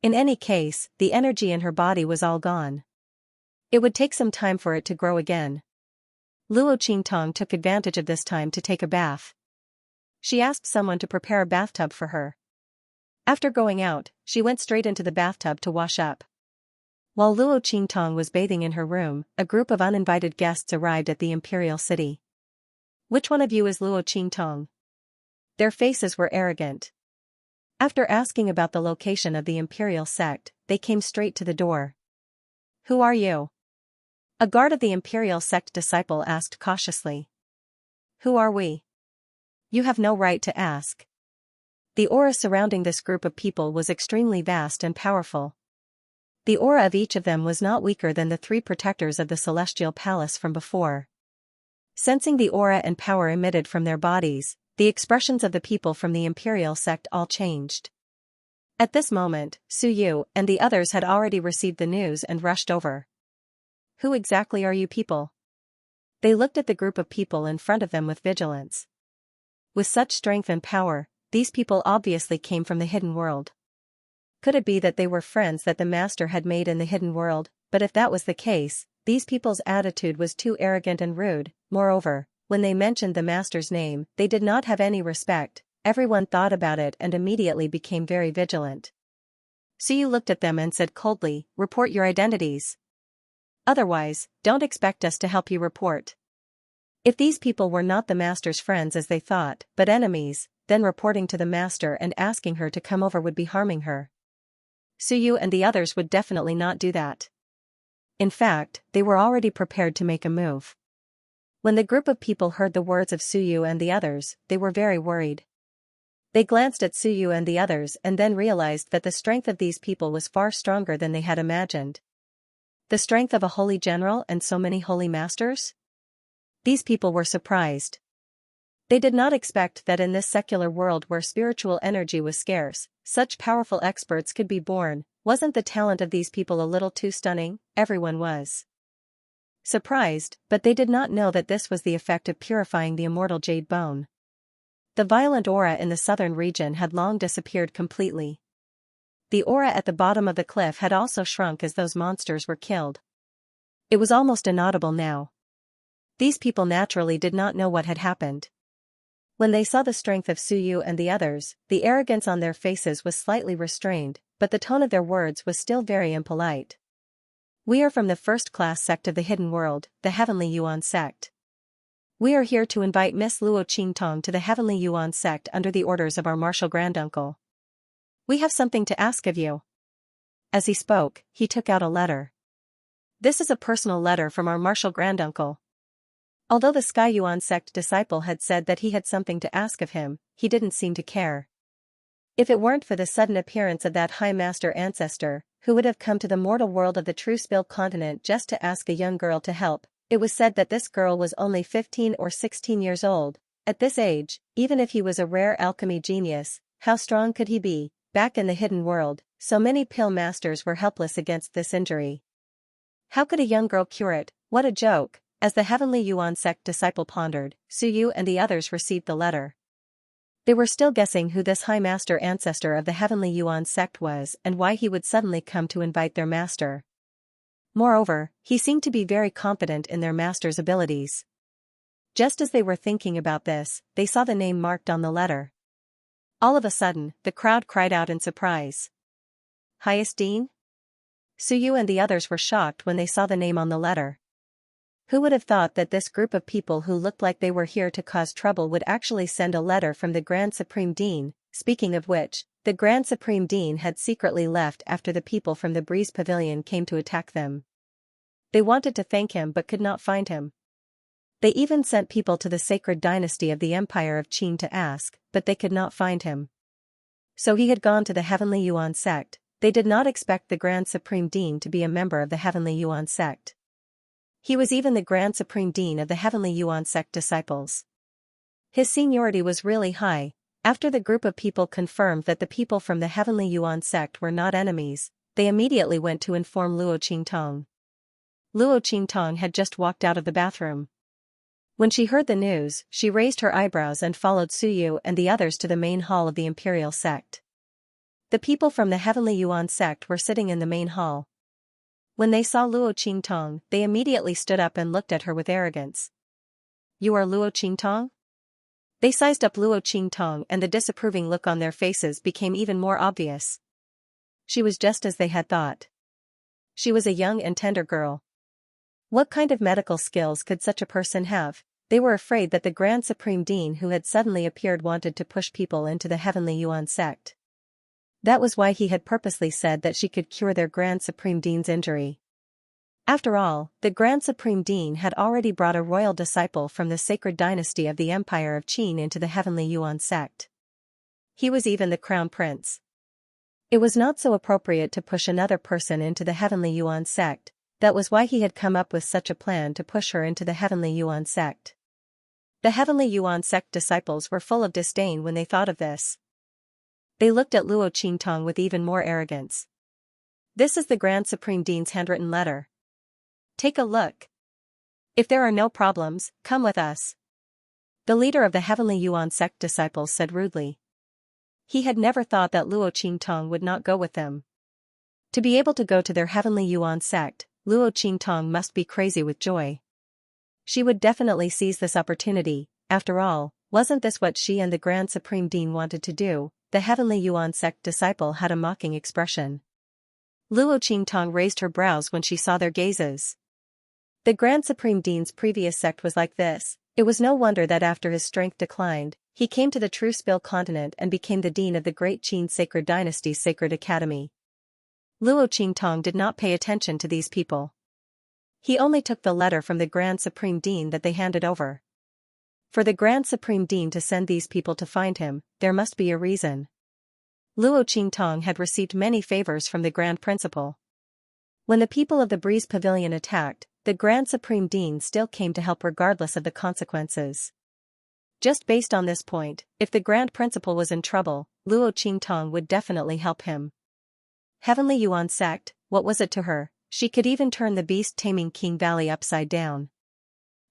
In any case, the energy in her body was all gone. It would take some time for it to grow again. Luo Qingtong took advantage of this time to take a bath. She asked someone to prepare a bathtub for her. After going out, she went straight into the bathtub to wash up. While Luo Qingtong was bathing in her room, a group of uninvited guests arrived at the imperial city. "Which one of you is Luo Qingtong?" Their faces were arrogant. After asking about the location of the imperial sect, they came straight to the door. "Who are you?" A guard of the imperial sect disciple asked cautiously. "Who are we?" "You have no right to ask." The aura surrounding this group of people was extremely vast and powerful. The aura of each of them was not weaker than the three protectors of the celestial palace from before. Sensing the aura and power emitted from their bodies, the expressions of the people from the imperial sect all changed. At this moment, Su Yu and the others had already received the news and rushed over. "Who exactly are you people?" They looked at the group of people in front of them with vigilance. With such strength and power, these people obviously came from the hidden world. Could it be that they were friends that the master had made in the hidden world? But if that was the case, these people's attitude was too arrogant and rude. Moreover, when they mentioned the master's name, they did not have any respect. Everyone thought about it and immediately became very vigilant. Su Yu looked at them and said coldly, "Report your identities. Otherwise, don't expect us to help you report." If these people were not the master's friends as they thought, but enemies, then reporting to the master and asking her to come over would be harming her. Su Yu and the others would definitely not do that. In fact, they were already prepared to make a move. When the group of people heard the words of Su Yu and the others, they were very worried. They glanced at Su Yu and the others and then realized that the strength of these people was far stronger than they had imagined. The strength of a holy general and so many holy masters? These people were surprised. They did not expect that in this secular world where spiritual energy was scarce, such powerful experts could be born. Wasn't the talent of these people a little too stunning? Everyone was surprised, but they did not know that this was the effect of purifying the immortal jade bone. The violent aura in the southern region had long disappeared completely. The aura at the bottom of the cliff had also shrunk as those monsters were killed. It was almost inaudible now. These people naturally did not know what had happened. When they saw the strength of Su Yu and the others, the arrogance on their faces was slightly restrained, but the tone of their words was still very impolite. "We are from the first-class sect of the hidden world, the Heavenly Yuan sect. We are here to invite Miss Luo Qingtong to the Heavenly Yuan sect under the orders of our martial granduncle. We have something to ask of you." As he spoke, he took out a letter. "This is a personal letter from our martial granduncle." Although the Sky Yuan sect disciple had said that he had something to ask of him, he didn't seem to care. If it weren't for the sudden appearance of that high master ancestor, who would have come to the mortal world of the true Spill continent just to ask a young girl to help, it was said that this girl was only 15 or 16 years old. At this age, even if he was a rare alchemy genius, how strong could he be? Back in the hidden world, so many pill masters were helpless against this injury. How could a young girl cure it? What a joke! As the Heavenly Yuan sect disciple pondered, Su Yu and the others received the letter. They were still guessing who this high master ancestor of the Heavenly Yuan sect was and why he would suddenly come to invite their master. Moreover, he seemed to be very confident in their master's abilities. Just as they were thinking about this, they saw the name marked on the letter. All of a sudden, the crowd cried out in surprise. "Highest Dean?" Su Yu and the others were shocked when they saw the name on the letter. Who would have thought that this group of people who looked like they were here to cause trouble would actually send a letter from the Grand Supreme Dean? Speaking of which, the Grand Supreme Dean had secretly left after the people from the Breeze Pavilion came to attack them. They wanted to thank him but could not find him. They even sent people to the sacred dynasty of the Empire of Qin to ask, but they could not find him. So he had gone to the Heavenly Yuan sect. They did not expect the Grand Supreme Dean to be a member of the Heavenly Yuan sect. He was even the Grand Supreme Dean of the Heavenly Yuan sect disciples. His seniority was really high. After the group of people confirmed that the people from the Heavenly Yuan sect were not enemies, they immediately went to inform Luo Qingtong. Luo Qingtong had just walked out of the bathroom. When she heard the news, she raised her eyebrows and followed Su Yu and the others to the main hall of the imperial sect. The people from the Heavenly Yuan sect were sitting in the main hall. When they saw Luo Qingtong, they immediately stood up and looked at her with arrogance. "You are Luo Qingtong?" They sized up Luo Qingtong and the disapproving look on their faces became even more obvious. She was just as they had thought. She was a young and tender girl. What kind of medical skills could such a person have? They were afraid that the Grand Supreme Dean who had suddenly appeared wanted to push people into the Heavenly Yuan sect. That was why he had purposely said that she could cure their Grand Supreme Dean's injury. After all, the Grand Supreme Dean had already brought a royal disciple from the sacred dynasty of the Empire of Qin into the Heavenly Yuan sect. He was even the crown prince. It was not so appropriate to push another person into the Heavenly Yuan sect. That was why he had come up with such a plan to push her into the Heavenly Yuan sect. The Heavenly Yuan sect disciples were full of disdain when they thought of this. They looked at Luo Qingtong with even more arrogance. This is the Grand Supreme Dean's handwritten letter. Take a look. If there are no problems, come with us. The leader of the Heavenly Yuan sect disciples said rudely. He had never thought that Luo Qingtong would not go with them. To be able to go to their Heavenly Yuan sect, Luo Qingtong must be crazy with joy. She would definitely seize this opportunity. After all, wasn't this what she and the Grand Supreme Dean wanted to do? The Heavenly Yuan sect disciple had a mocking expression. Luo Qingtong raised her brows when she saw their gazes. The Grand Supreme Dean's previous sect was like this. It was no wonder that after his strength declined, he came to the True Spill continent and became the dean of the Great Qin Sacred Dynasty's Sacred Academy. Luo Qingtong did not pay attention to these people. He only took the letter from the Grand Supreme Dean that they handed over. For the Grand Supreme Dean to send these people to find him, there must be a reason. Luo Qingtong had received many favors from the Grand Principal. When the people of the Breeze Pavilion attacked, the Grand Supreme Dean still came to help regardless of the consequences. Just based on this point, if the Grand Principal was in trouble, Luo Qingtong would definitely help him. Heavenly Yuan sect, what was it to her? She could even turn the beast-taming King Valley upside down.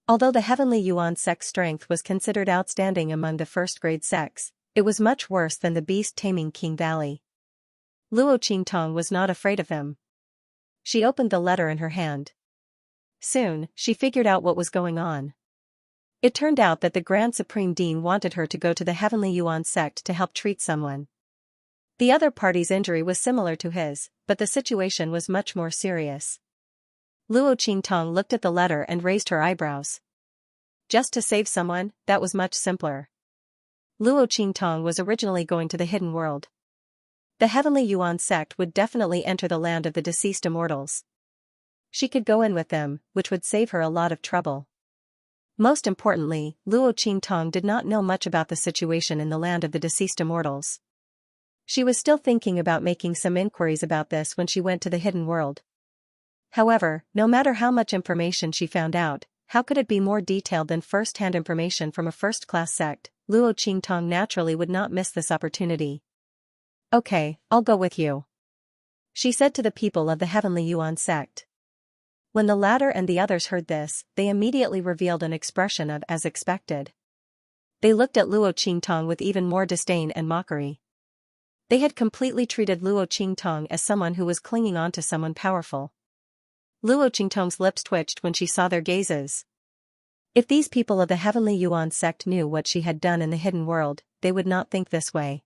Although the Heavenly Yuan sect's strength was considered outstanding among the first-grade sects, it was much worse than the beast-taming King Valley. Luo Qingtong was not afraid of them. She opened the letter in her hand. Soon, she figured out what was going on. It turned out that the Grand Supreme Dean wanted her to go to the Heavenly Yuan sect to help treat someone. The other party's injury was similar to his, but the situation was much more serious. Luo Qingtong looked at the letter and raised her eyebrows. Just to save someone, that was much simpler. Luo Qingtong was originally going to the hidden world. The Heavenly Yuan sect would definitely enter the land of the deceased immortals. She could go in with them, which would save her a lot of trouble. Most importantly, Luo Qingtong did not know much about the situation in the land of the deceased immortals. She was still thinking about making some inquiries about this when she went to the hidden world. However, no matter how much information she found out, how could it be more detailed than first-hand information from a first-class sect? Luo Qingtong naturally would not miss this opportunity. Okay, I'll go with you, she said to the people of the Heavenly Yuan sect. When the latter and the others heard this, they immediately revealed an expression of as expected. They looked at Luo Qingtong with even more disdain and mockery. They had completely treated Luo Qingtong as someone who was clinging on to someone powerful. Luo Qingtong's lips twitched when she saw their gazes. If these people of the Heavenly Yuan sect knew what she had done in the hidden world, they would not think this way.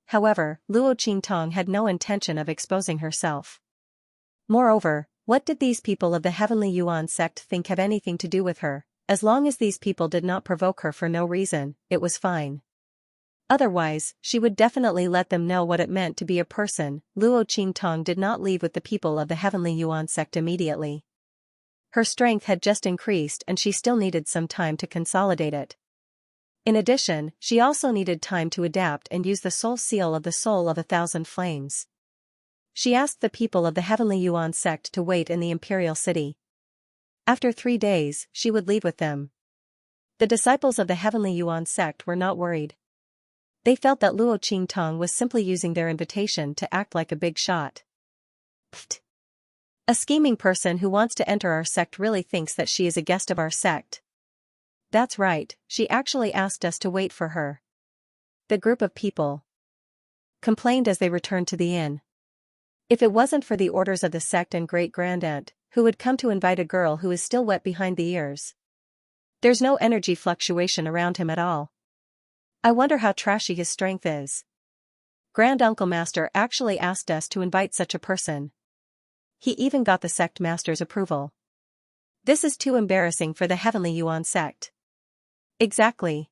However, Luo Qingtong had no intention of exposing herself. Moreover, what did these people of the Heavenly Yuan sect think have anything to do with her? As long as these people did not provoke her for no reason, it was fine. Otherwise, she would definitely let them know what it meant to be a person. Luo Qingtong did not leave with the people of the Heavenly Yuan sect immediately. Her strength had just increased and she still needed some time to consolidate it. In addition, she also needed time to adapt and use the soul seal of the soul of 1,000 flames. She asked the people of the Heavenly Yuan sect to wait in the Imperial City. After 3 days, she would leave with them. The disciples of the Heavenly Yuan sect were not worried. They felt that Luo Qingtong was simply using their invitation to act like a big shot. Pfft. A scheming person who wants to enter our sect really thinks that she is a guest of our sect. That's right, she actually asked us to wait for her. The group of people complained as they returned to the inn. If it wasn't for the orders of the sect and great-grandaunt, who would come to invite a girl who is still wet behind the ears. There's no energy fluctuation around him at all. I wonder how trashy his strength is. Grand Uncle Master actually asked us to invite such a person. He even got the sect master's approval. This is too embarrassing for the Heavenly Yuan sect. Exactly.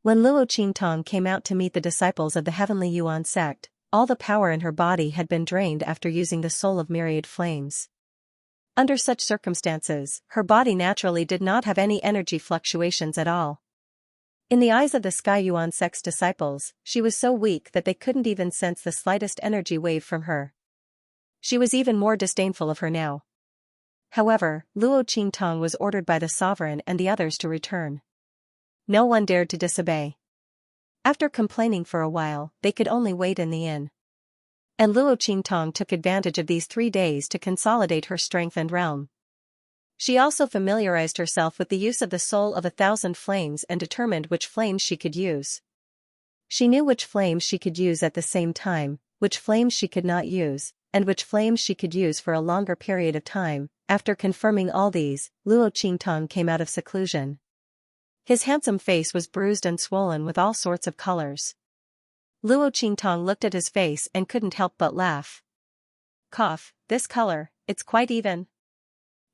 When Luo Qingtong came out to meet the disciples of the Heavenly Yuan sect, all the power in her body had been drained after using the soul of myriad flames. Under such circumstances, her body naturally did not have any energy fluctuations at all. In the eyes of the Sky Yuan sect's disciples, she was so weak that they couldn't even sense the slightest energy wave from her. She was even more disdainful of her now. However, Luo Qingtong was ordered by the sovereign and the others to return. No one dared to disobey. After complaining for a while, they could only wait in the inn. And Luo Qingtong took advantage of these 3 days to consolidate her strength and realm. She also familiarized herself with the use of the soul of 1,000 flames and determined which flames she could use. She knew which flames she could use at the same time, which flames she could not use, and which flames she could use for a longer period of time. After confirming all these, Luo Qingtong came out of seclusion. His handsome face was bruised and swollen with all sorts of colors. Luo Qingtong looked at his face and couldn't help but laugh. Cough, this color, it's quite even.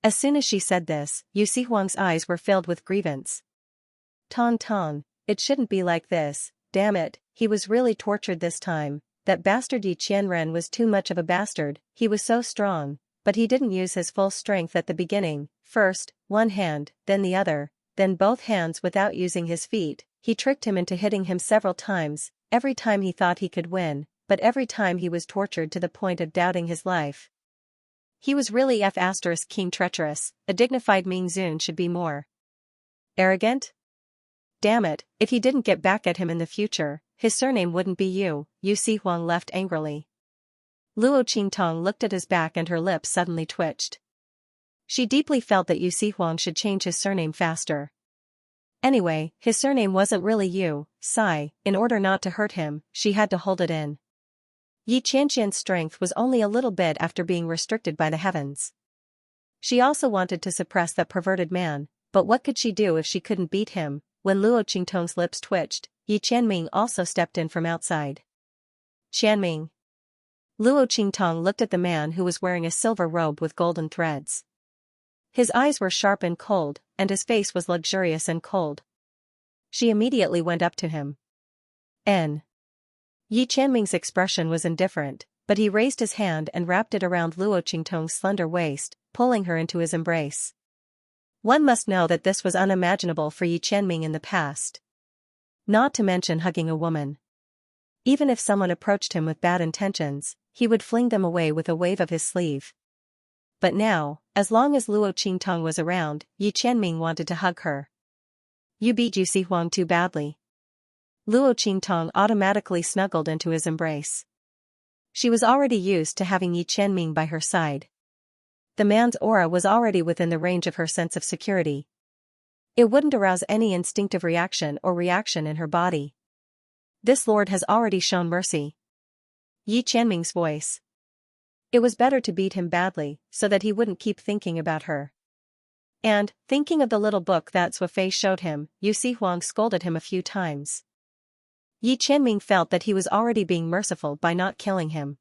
As soon as she said this, Yu Sihuang's eyes were filled with grievance. Tong Tong, it shouldn't be like this, damn it, he was really tortured this time. That bastard Yi Qianren was too much of a bastard. He was so strong, but he didn't use his full strength at the beginning. First, one hand, then the other, then both hands without using his feet. He tricked him into hitting him several times, every time he thought he could win, but every time he was tortured to the point of doubting his life. He was really F***king treacherous. A dignified Ming Zun should be more arrogant? Damn it, if he didn't get back at him in the future, his surname wouldn't be Yu Sihuang left angrily. Luo Qingtong looked at his back and her lips suddenly twitched. She deeply felt that Yu Sihuang should change his surname faster. Anyway, his surname wasn't really Yu, Sai. In order not to hurt him, she had to hold it in. Yi Qianxian's strength was only a little bit after being restricted by the heavens. She also wanted to suppress that perverted man, but what could she do if she couldn't beat him? When Luo Qingtong's lips twitched, Yi Qianming also stepped in from outside. Qianming. Luo Qingtong looked at the man who was wearing a silver robe with golden threads. His eyes were sharp and cold, and his face was luxurious and cold. She immediately went up to him. Yi Qianming's expression was indifferent, but he raised his hand and wrapped it around Luo Qingtong's slender waist, pulling her into his embrace. One must know that this was unimaginable for Yi Qianming in the past. Not to mention hugging a woman. Even if someone approached him with bad intentions, he would fling them away with a wave of his sleeve. But now, as long as Luo Qingtong was around, Yi Qianming wanted to hug her. You beat Yu Sihuang too badly. Luo Qingtong automatically snuggled into his embrace. She was already used to having Yi Qianming by her side. The man's aura was already within the range of her sense of security. It wouldn't arouse any instinctive reaction in her body. This lord has already shown mercy. Yi Qianming's voice. It was better to beat him badly, so that he wouldn't keep thinking about her. And, thinking of the little book that Suifei showed him, Yu Sihuang scolded him a few times. Yi Qianming felt that he was already being merciful by not killing him.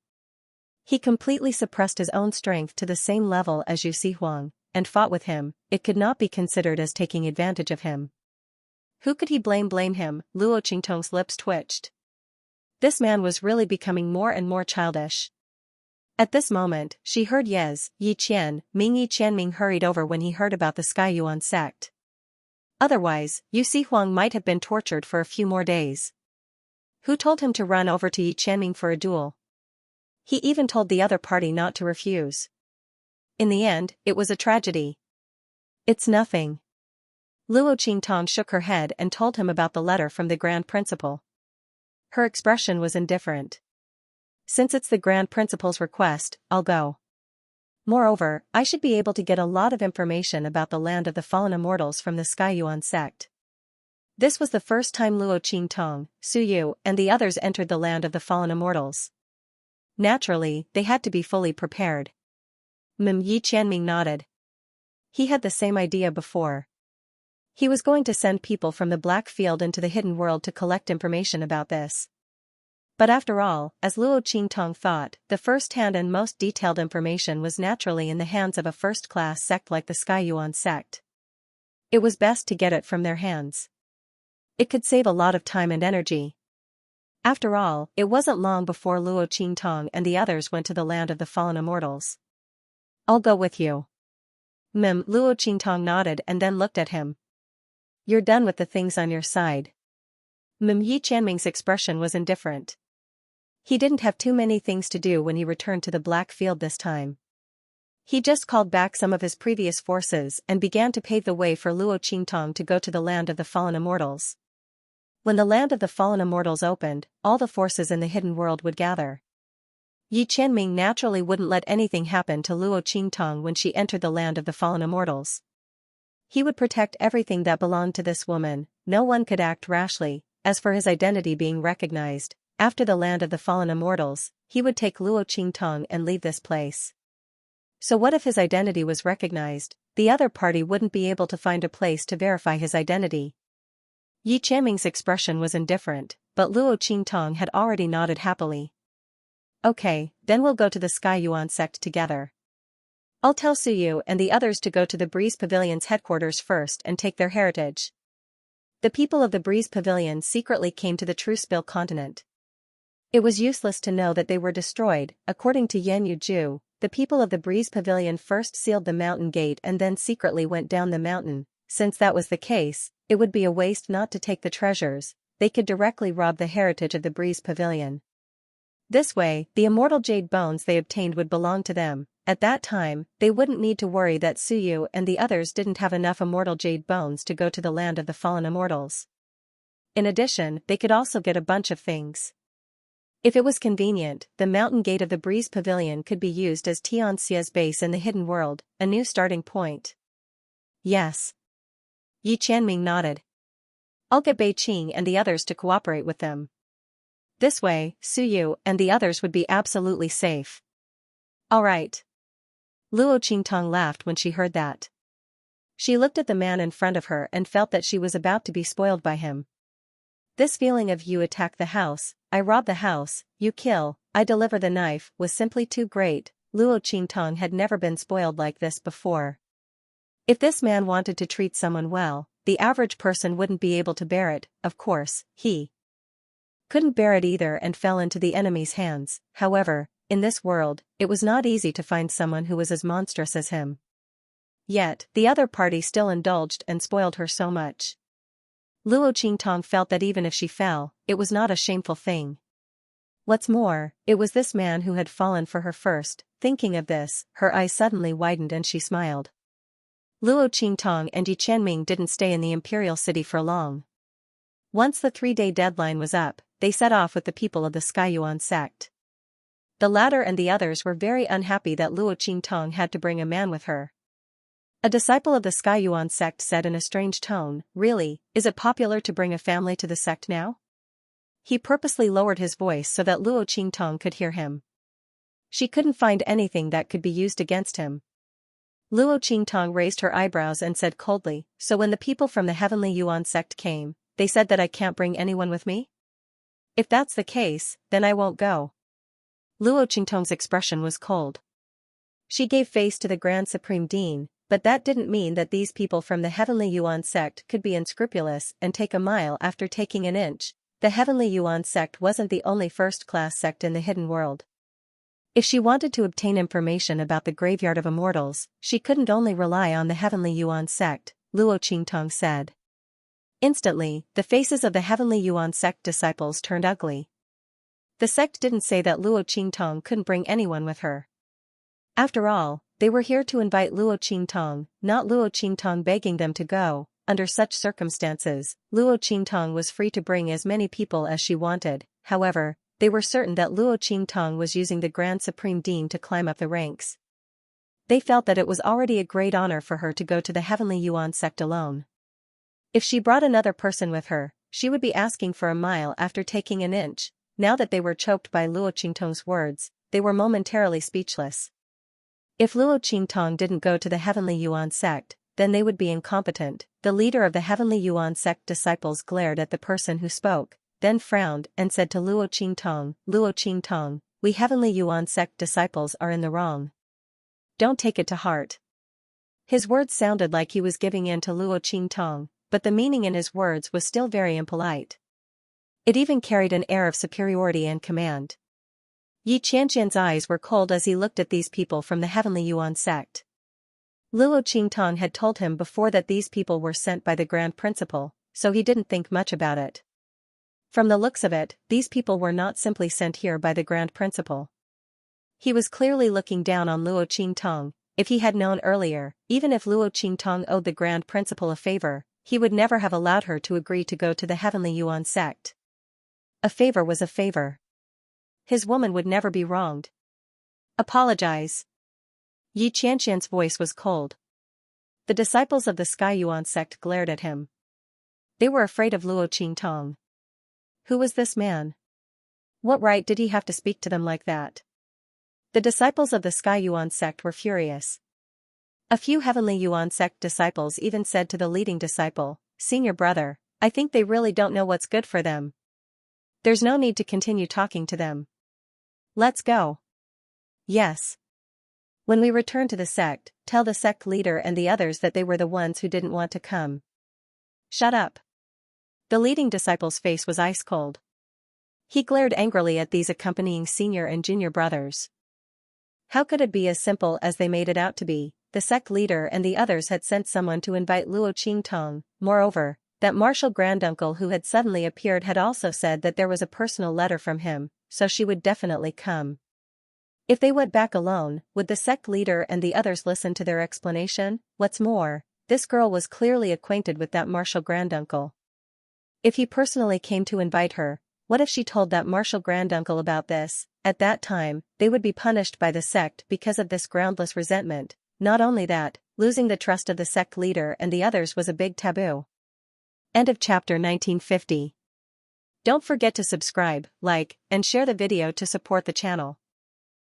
He completely suppressed his own strength to the same level as Yu Sihuang, and fought with him. It could not be considered as taking advantage of him. Who could he blame him? Luo Qingtong's lips twitched. This man was really becoming more and more childish. At this moment, she heard Yi Qianming hurried over when he heard about the Sky Yuan sect. Otherwise, Yu Sihuang might have been tortured for a few more days. Who told him to run over to Yi Qianming for a duel? He even told the other party not to refuse. In the end, it was a tragedy. It's nothing. Luo Qingtong shook her head and told him about the letter from the Grand Principal. Her expression was indifferent. Since it's the Grand Principal's request, I'll go. Moreover, I should be able to get a lot of information about the land of the fallen immortals from the Sky Yuan sect. This was the first time Luo Qingtong, Su Yu, and the others entered the land of the fallen immortals. Naturally, they had to be fully prepared. Yi Qianming nodded. He had the same idea before. He was going to send people from the Black Field into the hidden world to collect information about this. But after all, as Luo Qingtong thought, the first-hand and most detailed information was naturally in the hands of a first-class sect like the Skyuan sect. It was best to get it from their hands. It could save a lot of time and energy. After all, it wasn't long before Luo Qingtong and the others went to the land of the fallen immortals. I'll go with you. Luo Qingtong nodded and then looked at him. You're done with the things on your side. Yi Qianming's expression was indifferent. He didn't have too many things to do when he returned to the Black Field this time. He just called back some of his previous forces and began to pave the way for Luo Qingtong to go to the land of the fallen immortals. When the land of the fallen immortals opened, all the forces in the hidden world would gather. Yi Qianming naturally wouldn't let anything happen to Luo Qingtong when she entered the land of the fallen immortals. He would protect everything that belonged to this woman. No one could act rashly. As for his identity being recognized, after the land of the fallen immortals, he would take Luo Qingtong and leave this place. So what if his identity was recognized? The other party wouldn't be able to find a place to verify his identity. Yi Qianming's expression was indifferent, but Luo Qingtong had already nodded happily. Okay, then we'll go to the Skyuan sect together. I'll tell Suyu and the others to go to the Breeze Pavilion's headquarters first and take their heritage. The people of the Breeze Pavilion secretly came to the Truespill continent. It was useless to know that they were destroyed. According to Yan Yuju, the people of the Breeze Pavilion first sealed the mountain gate and then secretly went down the mountain. Since that was the case, it would be a waste not to take the treasures. They could directly rob the heritage of the Breeze Pavilion. This way, the immortal jade bones they obtained would belong to them. At that time, they wouldn't need to worry that Suyu and the others didn't have enough immortal jade bones to go to the land of the fallen immortals. In addition, they could also get a bunch of things. If it was convenient, the mountain gate of the Breeze Pavilion could be used as Xianxia's base in the hidden world, a new starting point. Yes. Yi Qianming nodded. I'll get Bei Qing and the others to cooperate with them. This way, Suyu and the others would be absolutely safe. All right. Luo Qingtong laughed when she heard that. She looked at the man in front of her and felt that she was about to be spoiled by him. This feeling of you attack the house, I rob the house, you kill, I deliver the knife was simply too great. Luo Qingtong had never been spoiled like this before. If this man wanted to treat someone well, the average person wouldn't be able to bear it. Of course, he couldn't bear it either and fell into the enemy's hands. However, in this world, it was not easy to find someone who was as monstrous as him. Yet, the other party still indulged and spoiled her so much. Luo Qingtong felt that even if she fell, it was not a shameful thing. What's more, it was this man who had fallen for her first. Thinking of this, her eyes suddenly widened and she smiled. Luo Qingtong and Yi Qianming didn't stay in the imperial city for long. Once the 3-day deadline was up, they set off with the people of the Skyuan sect. The latter and the others were very unhappy that Luo Qingtong had to bring a man with her. A disciple of the Skyuan sect said in a strange tone, "Really, is it popular to bring a family to the sect now?" He purposely lowered his voice so that Luo Qingtong could hear him. She couldn't find anything that could be used against him. Luo Qingtong raised her eyebrows and said coldly, "So when the people from the Heavenly Yuan sect came, they said that I can't bring anyone with me? If that's the case, then I won't go." Luo Qingtong's expression was cold. She gave face to the Grand Supreme Dean, but that didn't mean that these people from the Heavenly Yuan sect could be unscrupulous and take a mile after taking an inch. The Heavenly Yuan sect wasn't the only first-class sect in the hidden world. If she wanted to obtain information about the graveyard of immortals, she couldn't only rely on the Heavenly Yuan sect, Luo Qingtong said. Instantly, the faces of the Heavenly Yuan sect disciples turned ugly. The sect didn't say that Luo Qingtong couldn't bring anyone with her. After all, they were here to invite Luo Qingtong, not Luo Qingtong begging them to go. Under such circumstances, Luo Qingtong was free to bring as many people as she wanted. However, they were certain that Luo Qingtong was using the Grand Supreme Dean to climb up the ranks. They felt that it was already a great honor for her to go to the Heavenly Yuan sect alone. If she brought another person with her, she would be asking for a mile after taking an inch. Now that they were choked by Luo Qingtong's words, they were momentarily speechless. If Luo Qingtong didn't go to the Heavenly Yuan sect, then they would be incompetent. The leader of the Heavenly Yuan sect disciples glared at the person who spoke, then frowned and said to Luo Qingtong, we Heavenly Yuan sect disciples are in the wrong. Don't take it to heart. His words sounded like he was giving in to Luo Qingtong, but the meaning in his words was still very impolite. It even carried an air of superiority and command. Xianxia's eyes were cold as he looked at these people from the Heavenly Yuan sect. Luo Qingtong had told him before that these people were sent by the Grand Principal, so he didn't think much about it. From the looks of it, these people were not simply sent here by the Grand Principal. He was clearly looking down on Luo Qingtong. If he had known earlier, even if Luo Qingtong owed the Grand Principal a favor, he would never have allowed her to agree to go to the Heavenly Yuan sect. A favor was a favor. His woman would never be wronged. Apologize. Xianxia's voice was cold. The disciples of the Sky Yuan sect glared at him. They were afraid of Luo Qingtong. Who was this man? What right did he have to speak to them like that? The disciples of the Sky Yuan sect were furious. A few Heavenly Yuan sect disciples even said to the leading disciple, Senior brother, I think they really don't know what's good for them. There's no need to continue talking to them. Let's go. Yes. When we return to the sect, tell the sect leader and the others that they were the ones who didn't want to come. Shut up. The leading disciple's face was ice cold. He glared angrily at these accompanying senior and junior brothers. How could it be as simple as they made it out to be? The sect leader and the others had sent someone to invite Luo Qingtong. Moreover, that martial granduncle who had suddenly appeared had also said that there was a personal letter from him, so she would definitely come. If they went back alone, would the sect leader and the others listen to their explanation? What's more, this girl was clearly acquainted with that martial granduncle. If he personally came to invite her, what if she told that martial granduncle about this? At that time, they would be punished by the sect because of this groundless resentment. Not only that, losing the trust of the sect leader and the others was a big taboo. End of chapter 1950. Don't forget to subscribe, like, and share the video to support the channel.